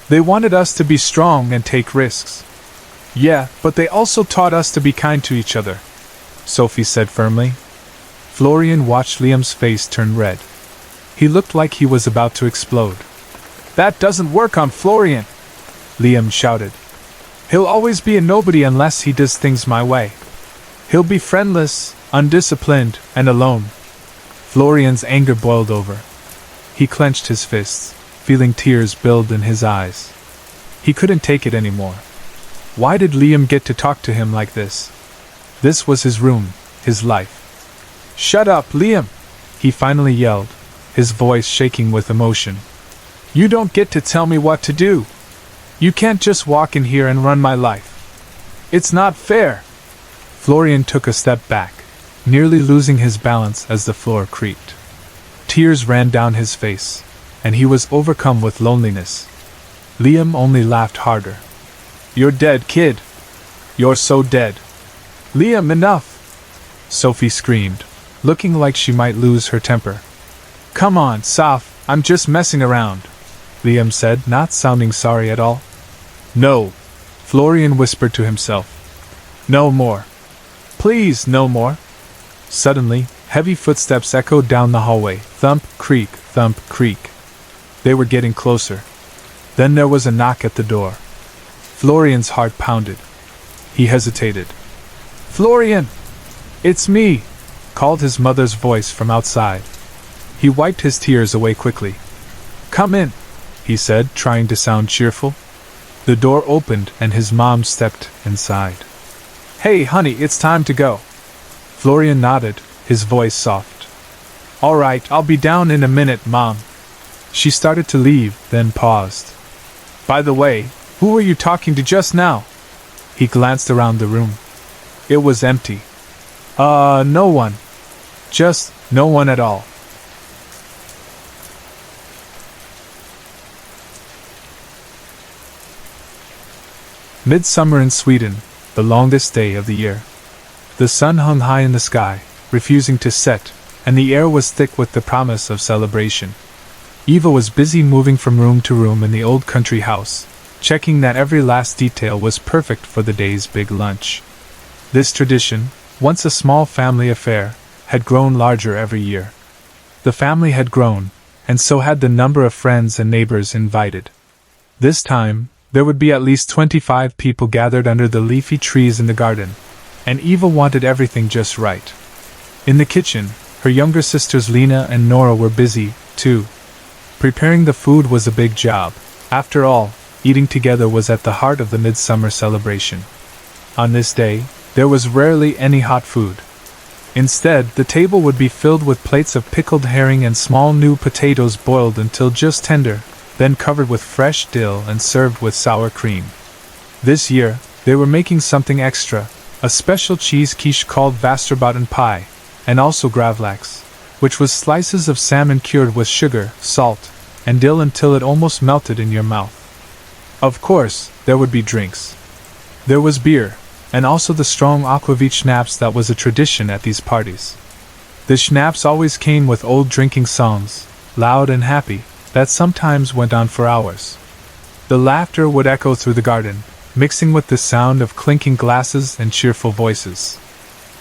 They wanted us to be strong and take risks. Yeah, but they also taught us to be kind to each other, Sophie said firmly. Florian watched Liam's face turn red. He looked like he was about to explode. That doesn't work on Florian, Liam shouted. He'll always be a nobody unless he does things my way. He'll be friendless, undisciplined, and alone. Florian's anger boiled over. He clenched his fists, feeling tears build in his eyes. He couldn't take it anymore. Why did Liam get to talk to him like this? This was his room, his life. Shut up, Liam! He finally yelled, his voice shaking with emotion. You don't get to tell me what to do. You can't just walk in here and run my life. It's not fair. Florian took a step back, nearly losing his balance as the floor creaked. Tears ran down his face, and he was overcome with loneliness. Liam only laughed harder. You're dead, kid. You're so dead. Liam, enough! Sophie screamed, looking like she might lose her temper. Come on, Soph, I'm just messing around, Liam said, not sounding sorry at all. No, Florian whispered to himself. No more. Please, no more. Suddenly, heavy footsteps echoed down the hallway, thump, creak, thump, creak. They were getting closer. Then there was a knock at the door. Florian's heart pounded. He hesitated. Florian! It's me! Called his mother's voice from outside. He wiped his tears away quickly. "Come in," he said, trying to sound cheerful. The door opened and his mom stepped inside. "Hey, honey, it's time to go." Florian nodded, his voice soft. "All right, I'll be down in a minute, Mom." She started to leave, then paused. "By the way, who were you talking to just now?" He glanced around the room. It was empty. No one. Just no one at all." Midsummer in Sweden, the longest day of the year. The sun hung high in the sky, refusing to set, and the air was thick with the promise of celebration. Eva was busy moving from room to room in the old country house, checking that every last detail was perfect for the day's big lunch. This tradition, once a small family affair, had grown larger every year. The family had grown, and so had the number of friends and neighbors invited. This time, there would be at least 25 people gathered under the leafy trees in the garden, and Eva wanted everything just right. In the kitchen, her younger sisters Lena and Nora were busy, too. Preparing the food was a big job. After all, eating together was at the heart of the midsummer celebration. On this day, there was rarely any hot food. Instead, the table would be filled with plates of pickled herring and small new potatoes boiled until just tender, then covered with fresh dill and served with sour cream. This year, they were making something extra, a special cheese quiche called Västerbotten pie, and also gravlax, which was slices of salmon cured with sugar, salt, and dill until it almost melted in your mouth. Of course, there would be drinks. There was beer, and also the strong aquavit schnapps that was a tradition at these parties. The schnapps always came with old drinking songs, loud and happy, that sometimes went on for hours. The laughter would echo through the garden, mixing with the sound of clinking glasses and cheerful voices.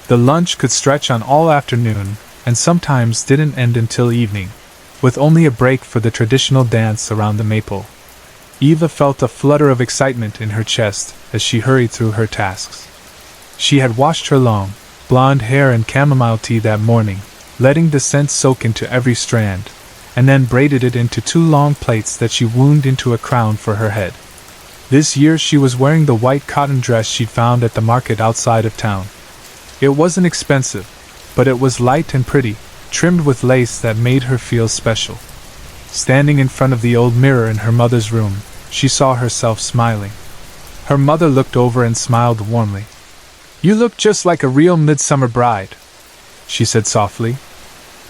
The lunch could stretch on all afternoon, and sometimes didn't end until evening, with only a break for the traditional dance around the maple. Eva felt a flutter of excitement in her chest as she hurried through her tasks. She had washed her long, blonde hair in chamomile tea that morning, letting the scent soak into every strand, and then braided it into 2 long plaits that she wound into a crown for her head. This year she was wearing the white cotton dress she'd found at the market outside of town. It wasn't expensive, but it was light and pretty, trimmed with lace that made her feel special. Standing in front of the old mirror in her mother's room, she saw herself smiling. Her mother looked over and smiled warmly. "You look just like a real midsummer bride," she said softly.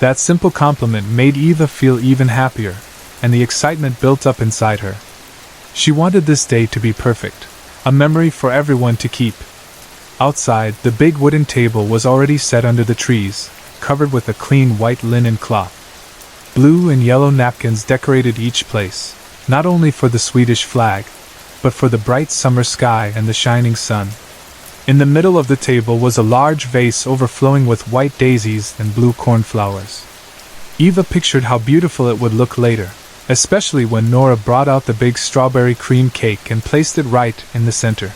That simple compliment made Eva feel even happier, and the excitement built up inside her. She wanted this day to be perfect, a memory for everyone to keep. Outside, the big wooden table was already set under the trees, covered with a clean white linen cloth. Blue and yellow napkins decorated each place, not only for the Swedish flag, but for the bright summer sky and the shining sun. In the middle of the table was a large vase overflowing with white daisies and blue cornflowers. Eva pictured how beautiful it would look later, especially when Nora brought out the big strawberry cream cake and placed it right in the center.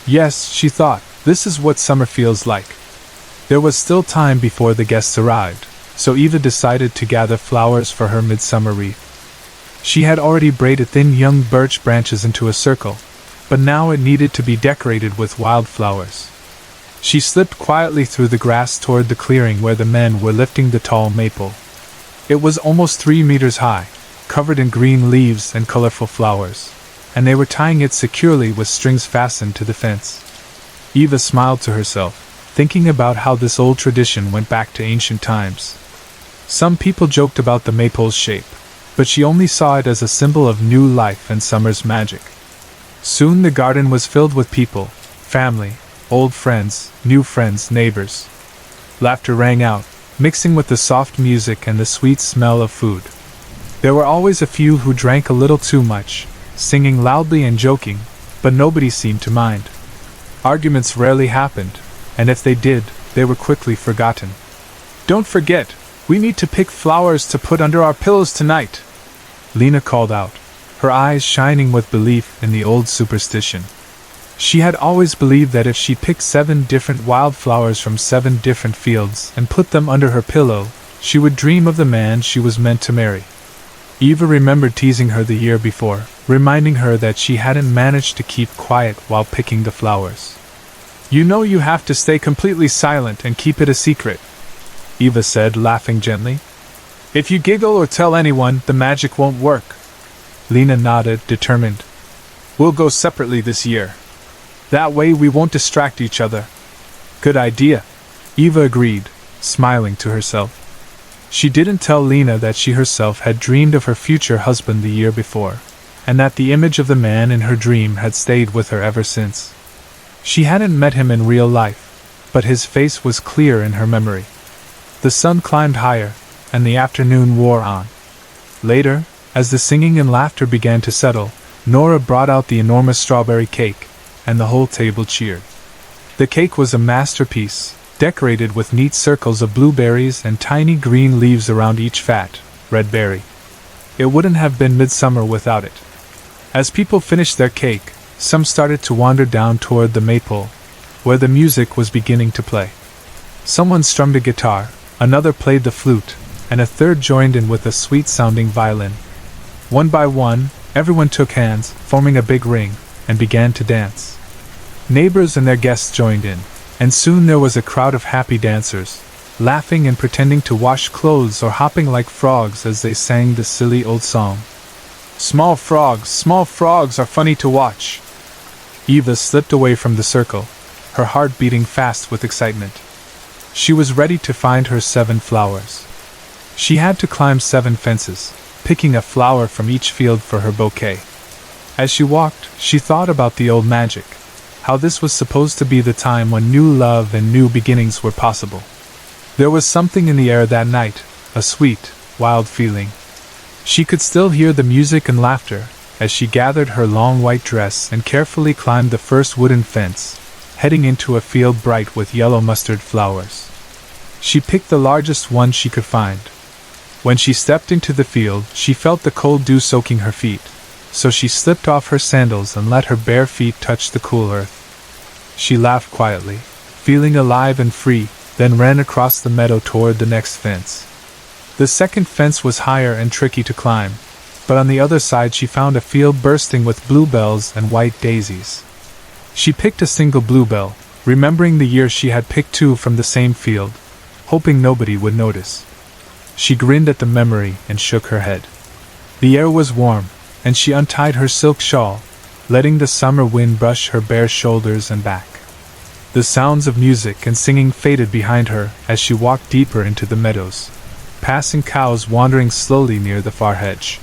Yes, she thought, this is what summer feels like. There was still time before the guests arrived, so Eva decided to gather flowers for her midsummer wreath. She had already braided thin young birch branches into a circle, but now it needed to be decorated with wildflowers. She slipped quietly through the grass toward the clearing where the men were lifting the tall maple. It was almost 3 meters high, covered in green leaves and colorful flowers, and they were tying it securely with strings fastened to the fence. Eva smiled to herself, thinking about how this old tradition went back to ancient times. Some people joked about the maple's shape, but she only saw it as a symbol of new life and summer's magic. Soon the garden was filled with people, family, old friends, new friends, neighbors. Laughter rang out, mixing with the soft music and the sweet smell of food. There were always a few who drank a little too much, singing loudly and joking, but nobody seemed to mind. Arguments rarely happened, and if they did, they were quickly forgotten. "Don't forget, we need to pick flowers to put under our pillows tonight," Lena called out, her eyes shining with belief in the old superstition. She had always believed that if she picked 7 different wildflowers from 7 different fields and put them under her pillow, she would dream of the man she was meant to marry. Eva remembered teasing her the year before, reminding her that she hadn't managed to keep quiet while picking the flowers. "You know you have to stay completely silent and keep it a secret," Eva said, laughing gently. "If you giggle or tell anyone, the magic won't work." Lena nodded, determined. "We'll go separately this year. That way we won't distract each other." "Good idea," Eva agreed, smiling to herself. She didn't tell Lena that she herself had dreamed of her future husband the year before, and that the image of the man in her dream had stayed with her ever since. She hadn't met him in real life, but his face was clear in her memory. The sun climbed higher, and the afternoon wore on. Later, as the singing and laughter began to settle, Nora brought out the enormous strawberry cake, and the whole table cheered. The cake was a masterpiece, decorated with neat circles of blueberries and tiny green leaves around each fat, red berry. It wouldn't have been midsummer without it. As people finished their cake, some started to wander down toward the maypole, where the music was beginning to play. Someone strummed a guitar, another played the flute, and a third joined in with a sweet-sounding violin. One by one, everyone took hands, forming a big ring, and began to dance. Neighbors and their guests joined in, and soon there was a crowd of happy dancers, laughing and pretending to wash clothes or hopping like frogs as they sang the silly old song. Small frogs are funny to watch." Eva slipped away from the circle, her heart beating fast with excitement. She was ready to find her 7 flowers. She had to climb 7 fences, picking a flower from each field for her bouquet. As she walked, she thought about the old magic, how this was supposed to be the time when new love and new beginnings were possible. There was something in the air that night, a sweet, wild feeling. She could still hear the music and laughter, as she gathered her long white dress and carefully climbed the first wooden fence, heading into a field bright with yellow mustard flowers. She picked the largest one she could find. When she stepped into the field, she felt the cold dew soaking her feet, so she slipped off her sandals and let her bare feet touch the cool earth. She laughed quietly, feeling alive and free, then ran across the meadow toward the next fence. The second fence was higher and tricky to climb, but on the other side she found a field bursting with bluebells and white daisies. She picked a single bluebell, remembering the year she had picked 2 from the same field, hoping nobody would notice. She grinned at the memory and shook her head. The air was warm, and she untied her silk shawl, letting the summer wind brush her bare shoulders and back. The sounds of music and singing faded behind her as she walked deeper into the meadows, passing cows wandering slowly near the far hedge.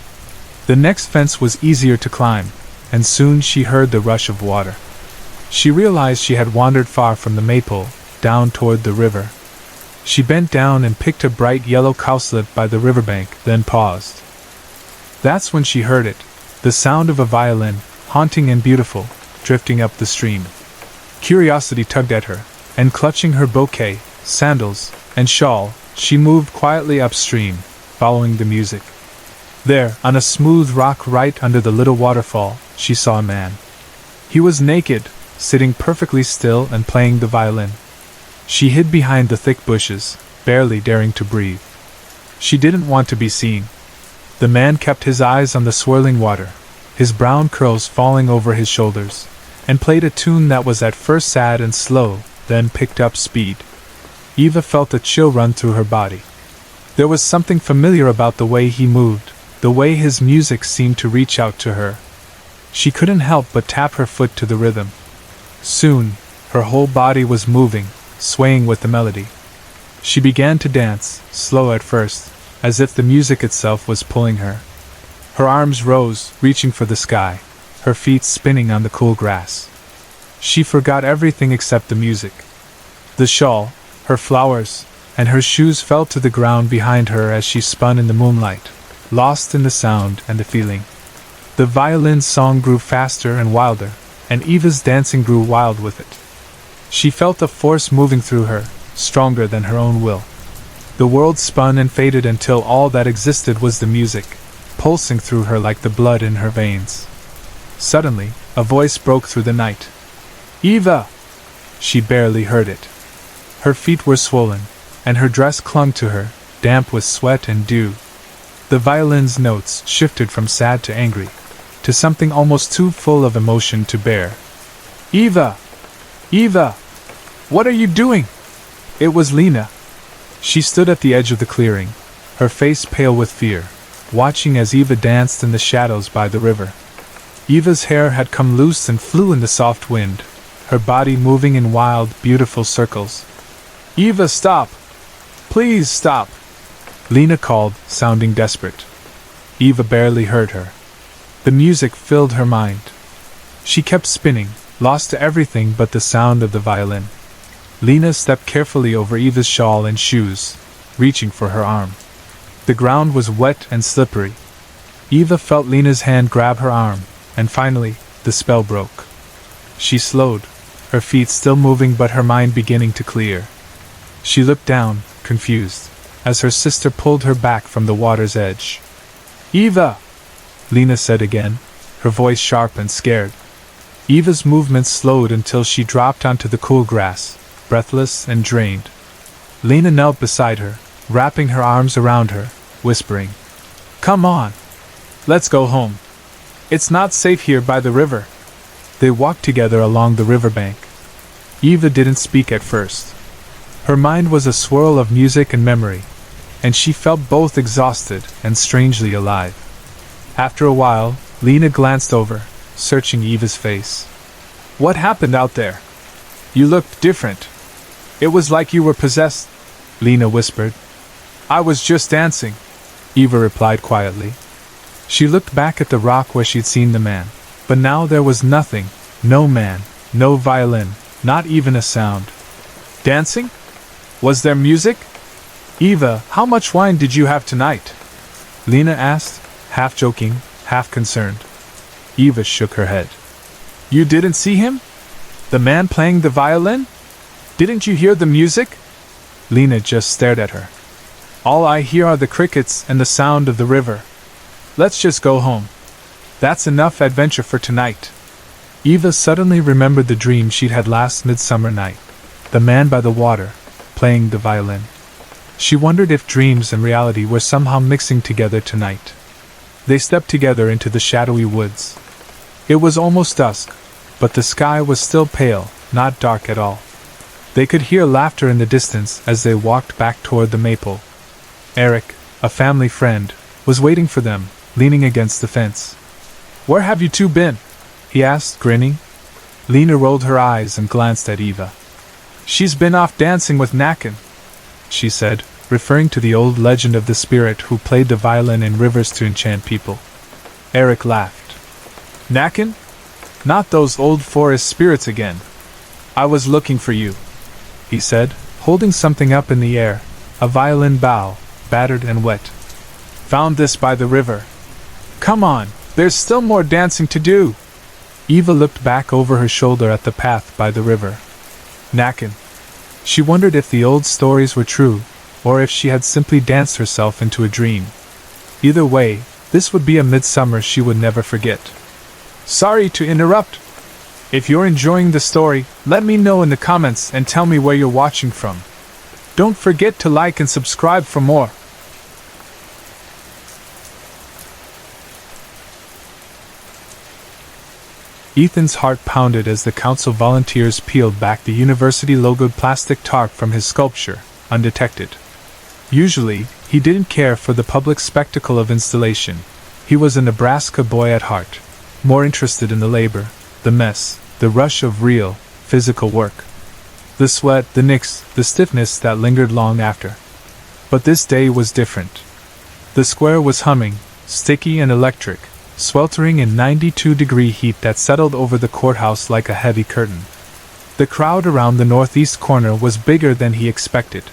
The next fence was easier to climb, and soon she heard the rush of water. She realized she had wandered far from the maypole, down toward the river. She bent down and picked a bright yellow cowslip by the riverbank, then paused. That's when she heard it, the sound of a violin, haunting and beautiful, drifting up the stream. Curiosity tugged at her, and clutching her bouquet, sandals, and shawl, she moved quietly upstream, following the music. There, on a smooth rock right under the little waterfall, she saw a man. He was naked, sitting perfectly still and playing the violin. She hid behind the thick bushes, barely daring to breathe. She didn't want to be seen. The man kept his eyes on the swirling water, his brown curls falling over his shoulders, and played a tune that was at first sad and slow, then picked up speed. Eva felt a chill run through her body. There was something familiar about the way he moved, the way his music seemed to reach out to her. She couldn't help but tap her foot to the rhythm. Soon, her whole body was moving, swaying with the melody. She began to dance, slow at first, as if the music itself was pulling her. Her arms rose, reaching for the sky, her feet spinning on the cool grass. She forgot everything except the music. The shawl, her flowers, and her shoes fell to the ground behind her as she spun in the moonlight, lost in the sound and the feeling. The violin's song grew faster and wilder, and Eva's dancing grew wild with it. She felt a force moving through her, stronger than her own will. The world spun and faded until all that existed was the music, pulsing through her like the blood in her veins. Suddenly, a voice broke through the night. "Eva!" She barely heard it. Her feet were swollen, and her dress clung to her, damp with sweat and dew. The violin's notes shifted from sad to angry, to something almost too full of emotion to bear. "Eva! Eva! What are you doing?" It was Lena. She stood at the edge of the clearing, her face pale with fear, watching as Eva danced in the shadows by the river. Eva's hair had come loose and flew in the soft wind, her body moving in wild, beautiful circles. "Eva, stop! Please stop!" Lena called, sounding desperate. Eva barely heard her. The music filled her mind. She kept spinning, lost to everything but the sound of the violin. Lena stepped carefully over Eva's shawl and shoes, reaching for her arm. The ground was wet and slippery. Eva felt Lena's hand grab her arm, and finally, the spell broke. She slowed, her feet still moving but her mind beginning to clear. She looked down, confused, as her sister pulled her back from the water's edge. "Eva!" Lena said again, her voice sharp and scared. Eva's movements slowed until she dropped onto the cool grass, breathless and drained. Lena knelt beside her, wrapping her arms around her, whispering, "Come on! Let's go home. It's not safe here by the river." They walked together along the riverbank. Eva didn't speak at first. Her mind was a swirl of music and memory, and she felt both exhausted and strangely alive. After a while, Lena glanced over, searching Eva's face. "What happened out there? You looked different. It was like you were possessed," Lena whispered. "I was just dancing," Eva replied quietly. She looked back at the rock where she'd seen the man, but now there was nothing, no man, no violin, not even a sound. "Dancing? Was there music? Eva, how much wine did you have tonight?" Lena asked, half joking, half concerned. Eva shook her head. "You didn't see him? The man playing the violin? Didn't you hear the music?" Lena just stared at her. "All I hear are the crickets and the sound of the river. Let's just go home. That's enough adventure for tonight." Eva suddenly remembered the dream she'd had last midsummer night. The man by the water, playing the violin. She wondered if dreams and reality were somehow mixing together tonight. They stepped together into the shadowy woods. It was almost dusk, but the sky was still pale, not dark at all. They could hear laughter in the distance as they walked back toward the maple. Eric, a family friend, was waiting for them, leaning against the fence. "Where have you two been?" he asked, grinning. Lena rolled her eyes and glanced at Eva. "She's been off dancing with Nakin," she said, referring to the old legend of the spirit who played the violin in rivers to enchant people. Eric laughed. "Nakin? Not those old forest spirits again. I was looking for you," he said, holding something up in the air, a violin bow, battered and wet. "Found this by the river. Come on, there's still more dancing to do." Eva looked back over her shoulder at the path by the river. Nakin. She wondered if the old stories were true, or if she had simply danced herself into a dream. Either way, this would be a midsummer she would never forget. Sorry to interrupt. If you're enjoying the story, let me know in the comments and tell me where you're watching from. Don't forget to like and subscribe for more. Ethan's heart pounded as the council volunteers peeled back the university-logoed plastic tarp from his sculpture, undetected. Usually, he didn't care for the public spectacle of installation. He was a Nebraska boy at heart, more interested in the labor, the mess, the rush of real, physical work. The sweat, the nicks, the stiffness that lingered long after. But this day was different. The square was humming, sticky and electric, sweltering in 92-degree heat that settled over the courthouse like a heavy curtain. The crowd around the northeast corner was bigger than he expected.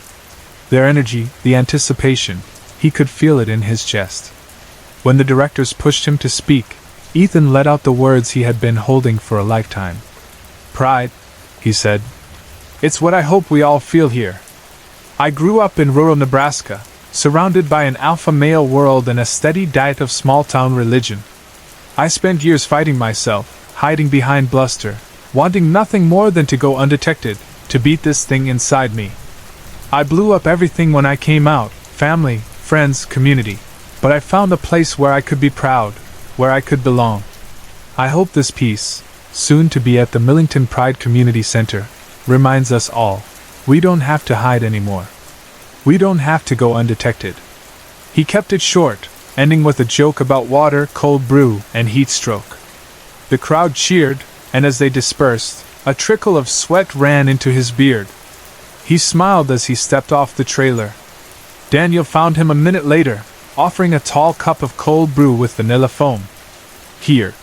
Their energy, the anticipation, he could feel it in his chest. When the directors pushed him to speak, Ethan let out the words he had been holding for a lifetime. "Pride," he said. "It's what I hope we all feel here. I grew up in rural Nebraska, surrounded by an alpha male world and a steady diet of small-town religion. I spent years fighting myself, hiding behind bluster, wanting nothing more than to go undetected, to beat this thing inside me. I blew up everything when I came out, family, friends, community. But I found a place where I could be proud, where I could belong. I hope this piece, soon to be at the Millington Pride Community Center, reminds us all, we don't have to hide anymore. We don't have to go undetected. He kept it short, ending with a joke about water, cold brew, and heat stroke. The crowd cheered, and as they dispersed, a trickle of sweat ran into his beard. He smiled as he stepped off the trailer. Daniel found him a minute later, offering a tall cup of cold brew with vanilla foam. Here.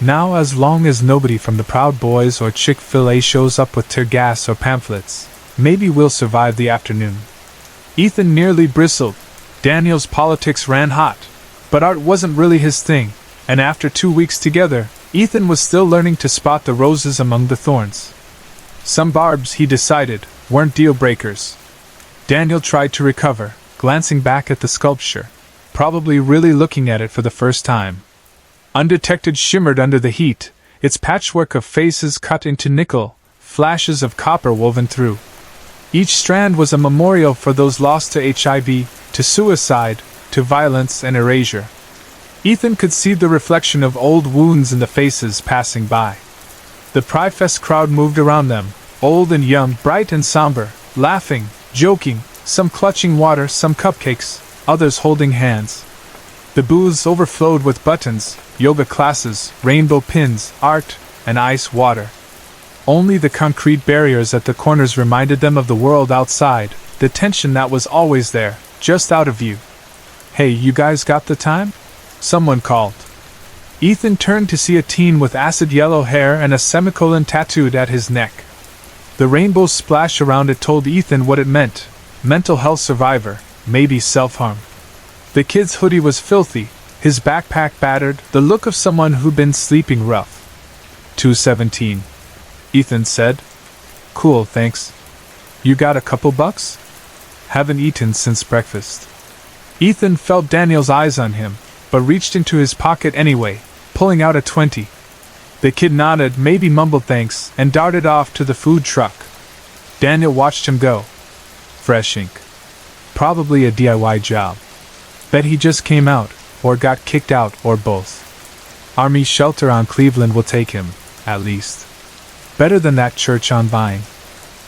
Now, as long as nobody from the Proud Boys or Chick-fil-A shows up with tear gas or pamphlets, maybe we'll survive the afternoon. Ethan nearly bristled. Daniel's politics ran hot, but art wasn't really his thing, and after 2 weeks together, Ethan was still learning to spot the roses among the thorns. Some barbs, he decided, weren't deal-breakers. Daniel tried to recover, glancing back at the sculpture, probably really looking at it for the first time. Undetected shimmered under the heat, its patchwork of faces cut into nickel, flashes of copper woven through. Each strand was a memorial for those lost to HIV, to suicide, to violence and erasure. Ethan could see the reflection of old wounds in the faces passing by. The Pryfest crowd moved around them, old and young, bright and somber, laughing, joking, some clutching water, some cupcakes, others holding hands. The booths overflowed with buttons, yoga classes, rainbow pins, art, and ice water. Only the concrete barriers at the corners reminded them of the world outside, the tension that was always there, just out of view. "Hey, you guys got the time?" someone called. Ethan turned to see a teen with acid yellow hair and a semicolon tattooed at his neck. The rainbow splash around it told Ethan what it meant: mental health survivor, maybe self-harm. The kid's hoodie was filthy, his backpack battered, the look of someone who'd been sleeping rough. 217. Ethan said. "Cool, thanks. You got a couple bucks?" "Haven't eaten since breakfast." Ethan felt Daniel's eyes on him, but reached into his pocket anyway, pulling out a 20. The kid nodded, maybe mumbled thanks, and darted off to the food truck. Daniel watched him go. Fresh ink. Probably a DIY job. Bet he just came out, or got kicked out, or both. Army shelter on Cleveland will take him, at least. Better than that church on Vine.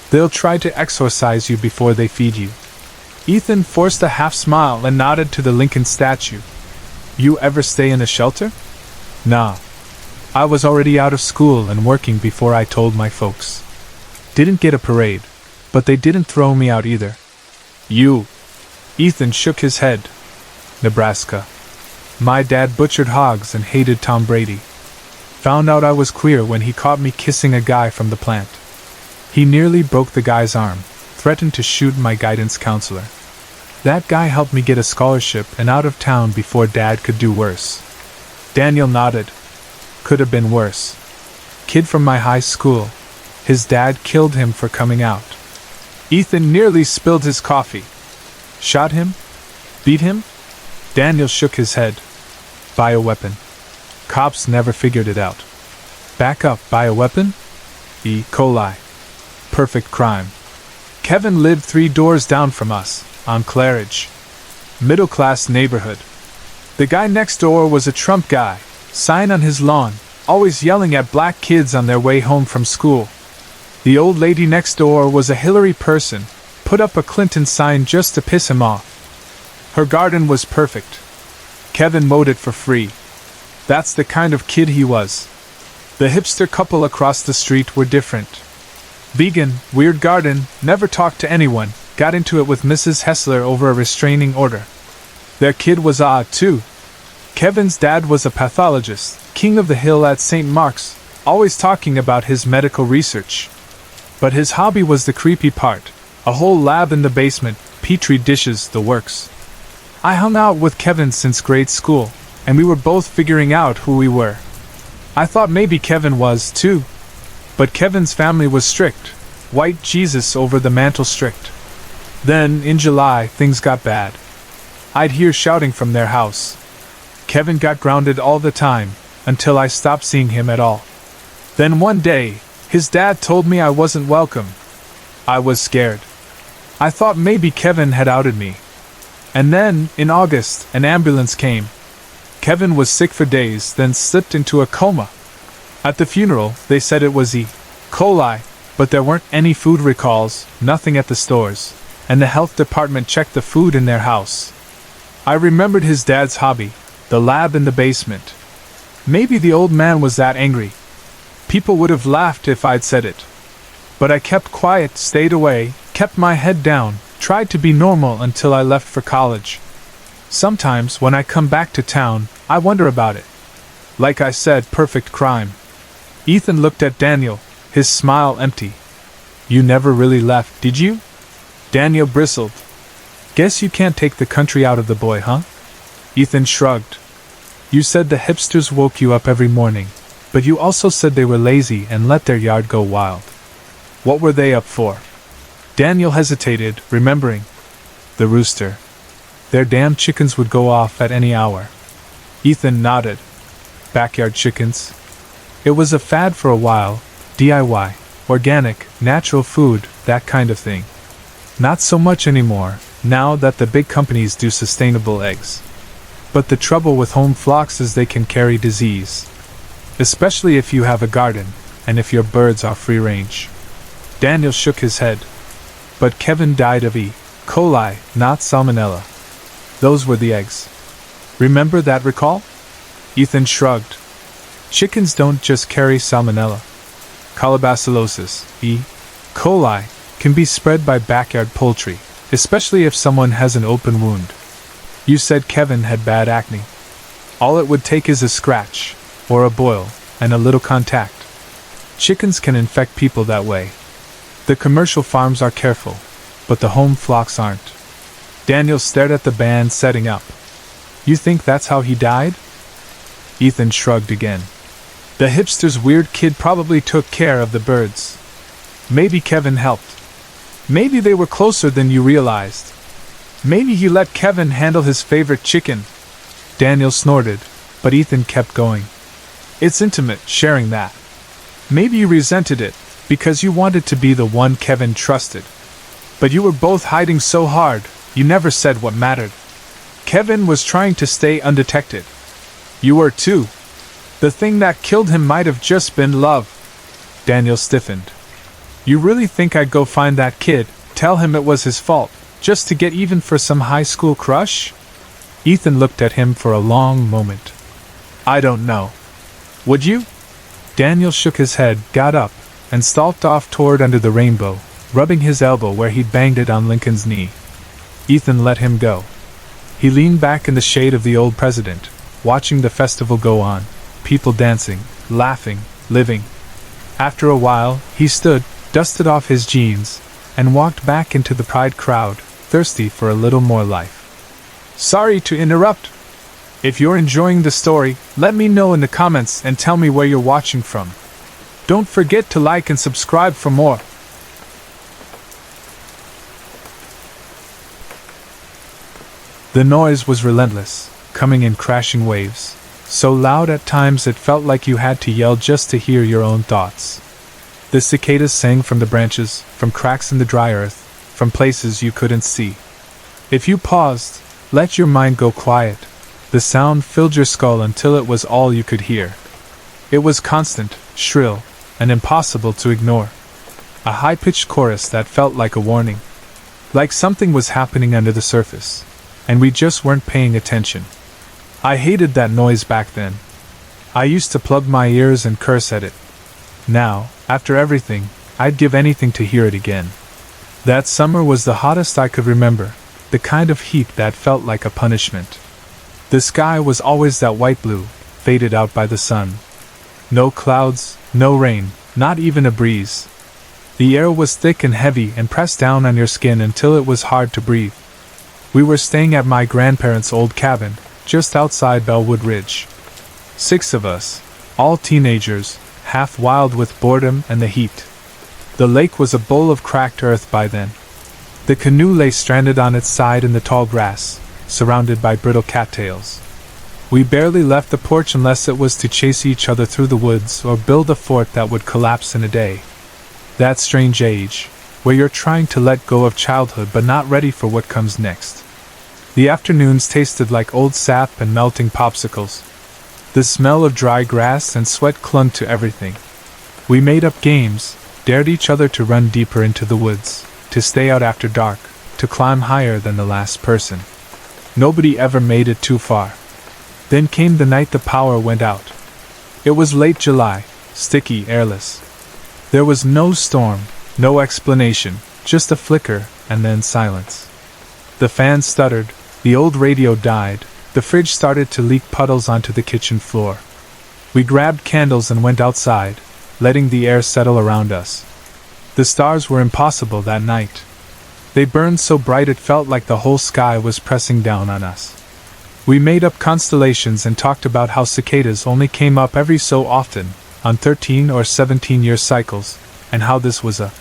They'll try to exorcise you before they feed you. Ethan forced a half smile and nodded to the Lincoln statue. You ever stay in a shelter? Nah. I was already out of school and working before I told my folks. Didn't get a parade, but they didn't throw me out either. You. Ethan shook his head. Nebraska. My dad butchered hogs and hated Tom Brady. Found out I was queer when he caught me kissing a guy from the plant. He nearly broke the guy's arm, threatened to shoot my guidance counselor. That guy helped me get a scholarship and out of town before Dad could do worse. Daniel nodded. Could have been worse. Kid from my high school. His dad killed him for coming out. Ethan nearly spilled his coffee. Shot him? Beat him? Daniel shook his head. Bioweapon. Cops never figured it out. Back up, bioweapon? E. coli. Perfect crime. Kevin lived 3 doors down from us, on Claridge. Middle-class neighborhood. The guy next door was a Trump guy, sign on his lawn, always yelling at black kids on their way home from school. The old lady next door was a Hillary person, put up a Clinton sign just to piss him off. Her garden was perfect. Kevin mowed it for free. That's the kind of kid he was. The hipster couple across the street were different. Vegan, weird garden, never talked to anyone, got into it with Mrs. Hessler over a restraining order. Their kid was odd too. Kevin's dad was a pathologist, king of the hill at St. Mark's, always talking about his medical research. But his hobby was the creepy part, a whole lab in the basement, petri dishes, the works. I hung out with Kevin since grade school, and we were both figuring out who we were. I thought maybe Kevin was too. But Kevin's family was strict, white Jesus over the mantle strict. Then, in July, things got bad. I'd hear shouting from their house. Kevin got grounded all the time, until I stopped seeing him at all. Then one day, his dad told me I wasn't welcome. I was scared. I thought maybe Kevin had outed me. And then, in August, an ambulance came. Kevin was sick for days, then slipped into a coma. At the funeral, they said it was E. coli, but there weren't any food recalls, nothing at the stores, and the health department checked the food in their house. I remembered his dad's hobby, the lab in the basement. Maybe the old man was that angry. People would have laughed if I'd said it. But I kept quiet, stayed away, kept my head down, tried to be normal until I left for college. Sometimes, when I come back to town, I wonder about it. Like I said, perfect crime. Ethan looked at Daniel, his smile empty. You never really left, did you? Daniel bristled. Guess you can't take the country out of the boy, huh? Ethan shrugged. You said the hipsters woke you up every morning, but you also said they were lazy and let their yard go wild. What were they up for? Daniel hesitated, remembering. The rooster. Their damn chickens would go off at any hour. Ethan nodded. Backyard chickens? It was a fad for a while, DIY, organic, natural food, that kind of thing. Not so much anymore, now that the big companies do sustainable eggs. But the trouble with home flocks is they can carry disease. Especially if you have a garden, and if your birds are free range. Daniel shook his head. But Kevin died of E. coli, not salmonella. Those were the eggs. Remember that recall? Ethan shrugged. Chickens don't just carry salmonella. Colobacillosis, E. coli, can be spread by backyard poultry, especially if someone has an open wound. You said Kevin had bad acne. All it would take is a scratch, or a boil, and a little contact. Chickens can infect people that way. The commercial farms are careful, but the home flocks aren't. Daniel stared at the band setting up. You think that's how he died? Ethan shrugged again. The hipster's weird kid probably took care of the birds. Maybe Kevin helped. Maybe they were closer than you realized. Maybe he let Kevin handle his favorite chicken. Daniel snorted, but Ethan kept going. It's intimate, sharing that. Maybe you resented it, because you wanted to be the one Kevin trusted. But you were both hiding so hard, you never said what mattered. Kevin was trying to stay undetected. You were too. The thing that killed him might have just been love. Daniel stiffened. You really think I'd go find that kid, tell him it was his fault, just to get even for some high school crush? Ethan looked at him for a long moment. I don't know. Would you? Daniel shook his head, got up, and stalked off toward under the rainbow, rubbing his elbow where he'd banged it on Lincoln's knee. Ethan let him go. He leaned back in the shade of the old president, watching the festival go on, people dancing, laughing, living. After a while, he stood, dusted off his jeans, and walked back into the Pride crowd, thirsty for a little more life. Sorry to interrupt. If you're enjoying the story, let me know in the comments and tell me where you're watching from. Don't forget to like and subscribe for more. The noise was relentless, coming in crashing waves, so loud at times it felt like you had to yell just to hear your own thoughts. The cicadas sang from the branches, from cracks in the dry earth, from places you couldn't see. If you paused, let your mind go quiet, the sound filled your skull until it was all you could hear. It was constant, shrill, and impossible to ignore. A high-pitched chorus that felt like a warning. Like something was happening under the surface, and we just weren't paying attention. I hated that noise back then. I used to plug my ears and curse at it. Now, after everything, I'd give anything to hear it again. That summer was the hottest I could remember, the kind of heat that felt like a punishment. The sky was always that white blue, faded out by the sun. No clouds, no rain, not even a breeze. The air was thick and heavy and pressed down on your skin until it was hard to breathe. We were staying at my grandparents' old cabin, just outside Bellwood Ridge. 6 of us, all teenagers, half wild with boredom and the heat. The lake was a bowl of cracked earth by then. The canoe lay stranded on its side in the tall grass, surrounded by brittle cattails. We barely left the porch unless it was to chase each other through the woods or build a fort that would collapse in a day. That strange age, where you're trying to let go of childhood but not ready for what comes next. The afternoons tasted like old sap and melting popsicles. The smell of dry grass and sweat clung to everything. We made up games, dared each other to run deeper into the woods, to stay out after dark, to climb higher than the last person. Nobody ever made it too far. Then came the night the power went out. It was late July, sticky, airless. There was no storm, no explanation, just a flicker, and then silence. The fan stuttered, the old radio died, the fridge started to leak puddles onto the kitchen floor. We grabbed candles and went outside, letting the air settle around us. The stars were impossible that night. They burned so bright it felt like the whole sky was pressing down on us. We made up constellations and talked about how cicadas only came up every so often, on 13 or 17-year cycles, and how this was a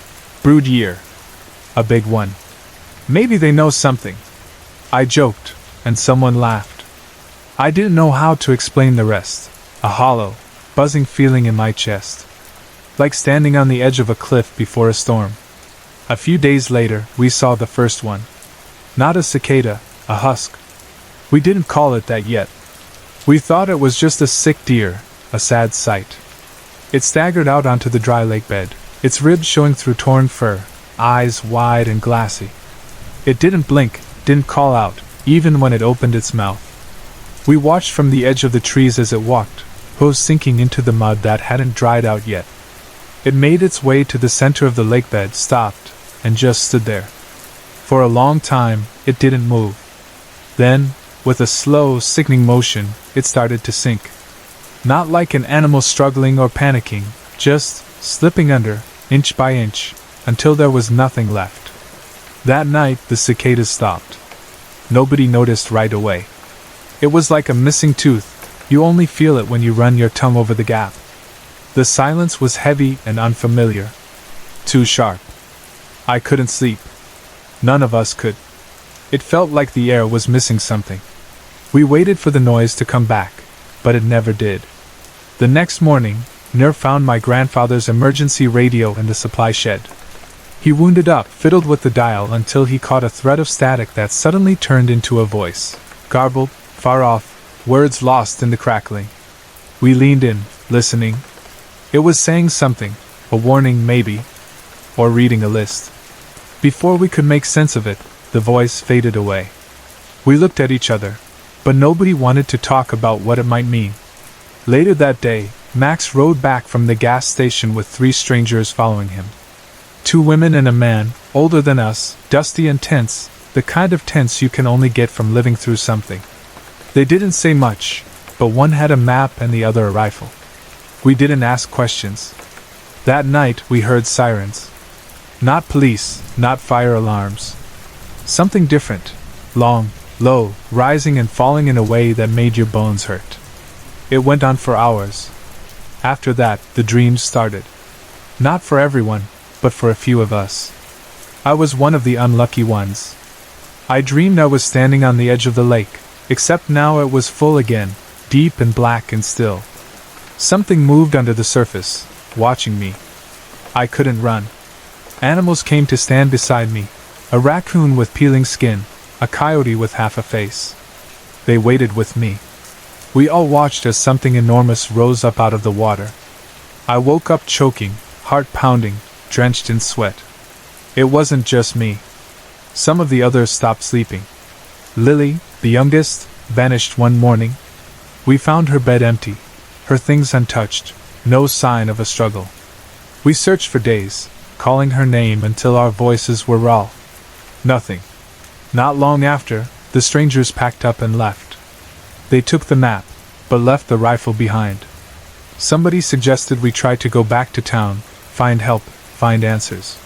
brood year. A big one. Maybe they know something. I joked, and someone laughed. I didn't know how to explain the rest. A hollow, buzzing feeling in my chest. Like standing on the edge of a cliff before a storm. A few days later, we saw the first one. Not a cicada, a husk. We didn't call it that yet. We thought it was just a sick deer, a sad sight. It staggered out onto the dry lake bed, its ribs showing through torn fur, eyes wide and glassy. It didn't blink, didn't call out, even when it opened its mouth. We watched from the edge of the trees as it walked, hooves sinking into the mud that hadn't dried out yet. It made its way to the center of the lake bed, stopped, and just stood there. For a long time, it didn't move. Then, with a slow, sickening motion, it started to sink. Not like an animal struggling or panicking, just slipping under, inch by inch, until there was nothing left. That night, the cicadas stopped. Nobody noticed right away. It was like a missing tooth, you only feel it when you run your tongue over the gap. The silence was heavy and unfamiliar. Too sharp. I couldn't sleep. None of us could. It felt like the air was missing something. We waited for the noise to come back, but it never did. The next morning, Ner found my grandfather's emergency radio in the supply shed. He wound it up, fiddled with the dial until he caught a thread of static that suddenly turned into a voice. Garbled, far off, words lost in the crackling. We leaned in, listening. It was saying something, a warning maybe, or reading a list. Before we could make sense of it, the voice faded away. We looked at each other, but nobody wanted to talk about what it might mean. Later that day, Max rode back from the gas station with 3 strangers following him. 2 women and a man, older than us, dusty and tense, the kind of tense you can only get from living through something. They didn't say much, but one had a map and the other a rifle. We didn't ask questions. That night we heard sirens. Not police, not fire alarms. Something different. Long, low, rising and falling in a way that made your bones hurt. It went on for hours. After that, the dreams started. Not for everyone, but for a few of us. I was one of the unlucky ones. I dreamed I was standing on the edge of the lake, except now it was full again, deep and black and still. Something moved under the surface, watching me. I couldn't run. Animals came to stand beside me, a raccoon with peeling skin, a coyote with half a face. They waited with me. We all watched as something enormous rose up out of the water. I woke up choking, heart pounding, drenched in sweat. It wasn't just me. Some of the others stopped sleeping. Lily, the youngest, vanished one morning. We found her bed empty, her things untouched, no sign of a struggle. We searched for days, calling her name until our voices were raw. Nothing. Not long after, the strangers packed up and left. They took the map, but left the rifle behind. Somebody suggested we try to go back to town, find help, find answers.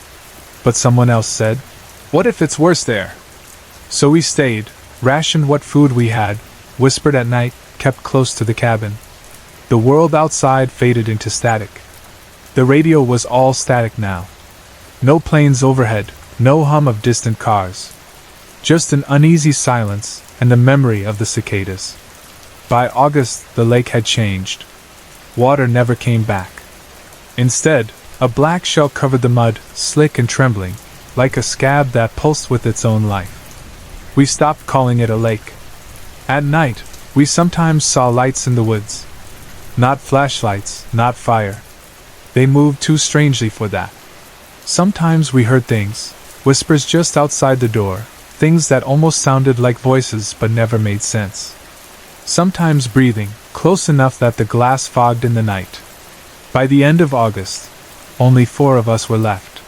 But someone else said, "What if it's worse there?" So we stayed, rationed what food we had, whispered at night, kept close to the cabin. The world outside faded into static. The radio was all static now. No planes overhead, no hum of distant cars. Just an uneasy silence and the memory of the cicadas. By August, the lake had changed. Water never came back. Instead, a black shell covered the mud, slick and trembling, like a scab that pulsed with its own life. We stopped calling it a lake. At night, we sometimes saw lights in the woods. Not flashlights, not fire. They moved too strangely for that. Sometimes we heard things, whispers just outside the door, things that almost sounded like voices but never made sense. Sometimes breathing, close enough that the glass fogged in the night. By the end of August, only 4 of us were left.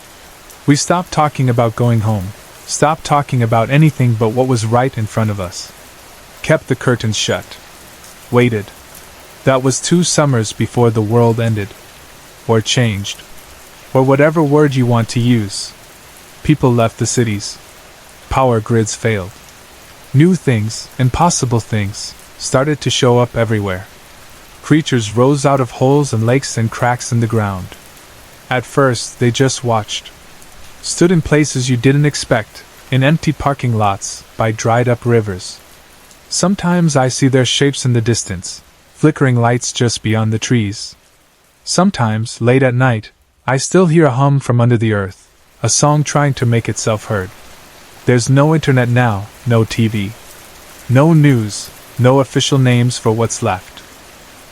We stopped talking about going home, stopped talking about anything but what was right in front of us. Kept the curtains shut. Waited. That was 2 summers before the world ended. Or changed. Or whatever word you want to use. People left the cities. Power grids failed. New things, impossible things, started to show up everywhere. Creatures rose out of holes and lakes and cracks in the ground. At first, they just watched. Stood in places you didn't expect, in empty parking lots, by dried-up rivers. Sometimes I see their shapes in the distance, flickering lights just beyond the trees. Sometimes, late at night, I still hear a hum from under the earth, a song trying to make itself heard. There's no internet now, no TV. No news, no official names for what's left.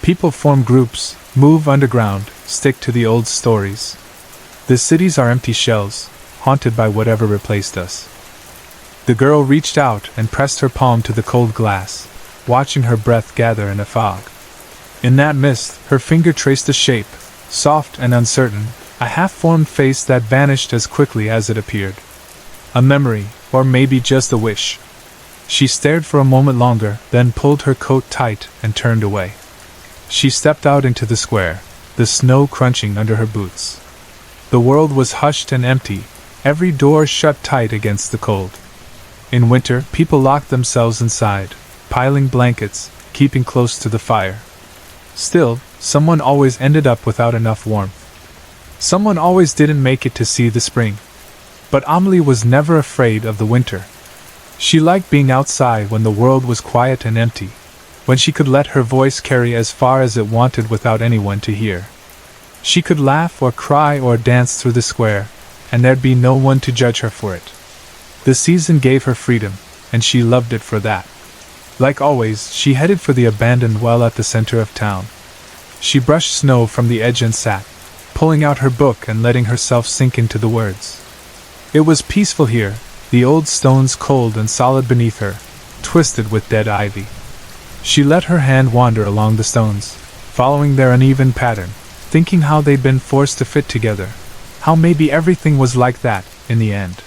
People form groups, move underground, stick to the old stories. The cities are empty shells, haunted by whatever replaced us. The girl reached out and pressed her palm to the cold glass, watching her breath gather in a fog. In that mist, her finger traced a shape, soft and uncertain, a half-formed face that vanished as quickly as it appeared. A memory, or maybe just a wish. She stared for a moment longer, then pulled her coat tight and turned away. She stepped out into the square, the snow crunching under her boots. The world was hushed and empty, every door shut tight against the cold. In winter, people locked themselves inside, piling blankets, keeping close to the fire. Still, someone always ended up without enough warmth. Someone always didn't make it to see the spring. But Amelie was never afraid of the winter. She liked being outside when the world was quiet and empty, when she could let her voice carry as far as it wanted without anyone to hear. She could laugh or cry or dance through the square, and there'd be no one to judge her for it. The season gave her freedom, and she loved it for that. Like always, she headed for the abandoned well at the center of town. She brushed snow from the edge and sat, pulling out her book and letting herself sink into the words. It was peaceful here, the old stones cold and solid beneath her, twisted with dead ivy. She let her hand wander along the stones, following their uneven pattern, thinking how they'd been forced to fit together, how maybe everything was like that, in the end.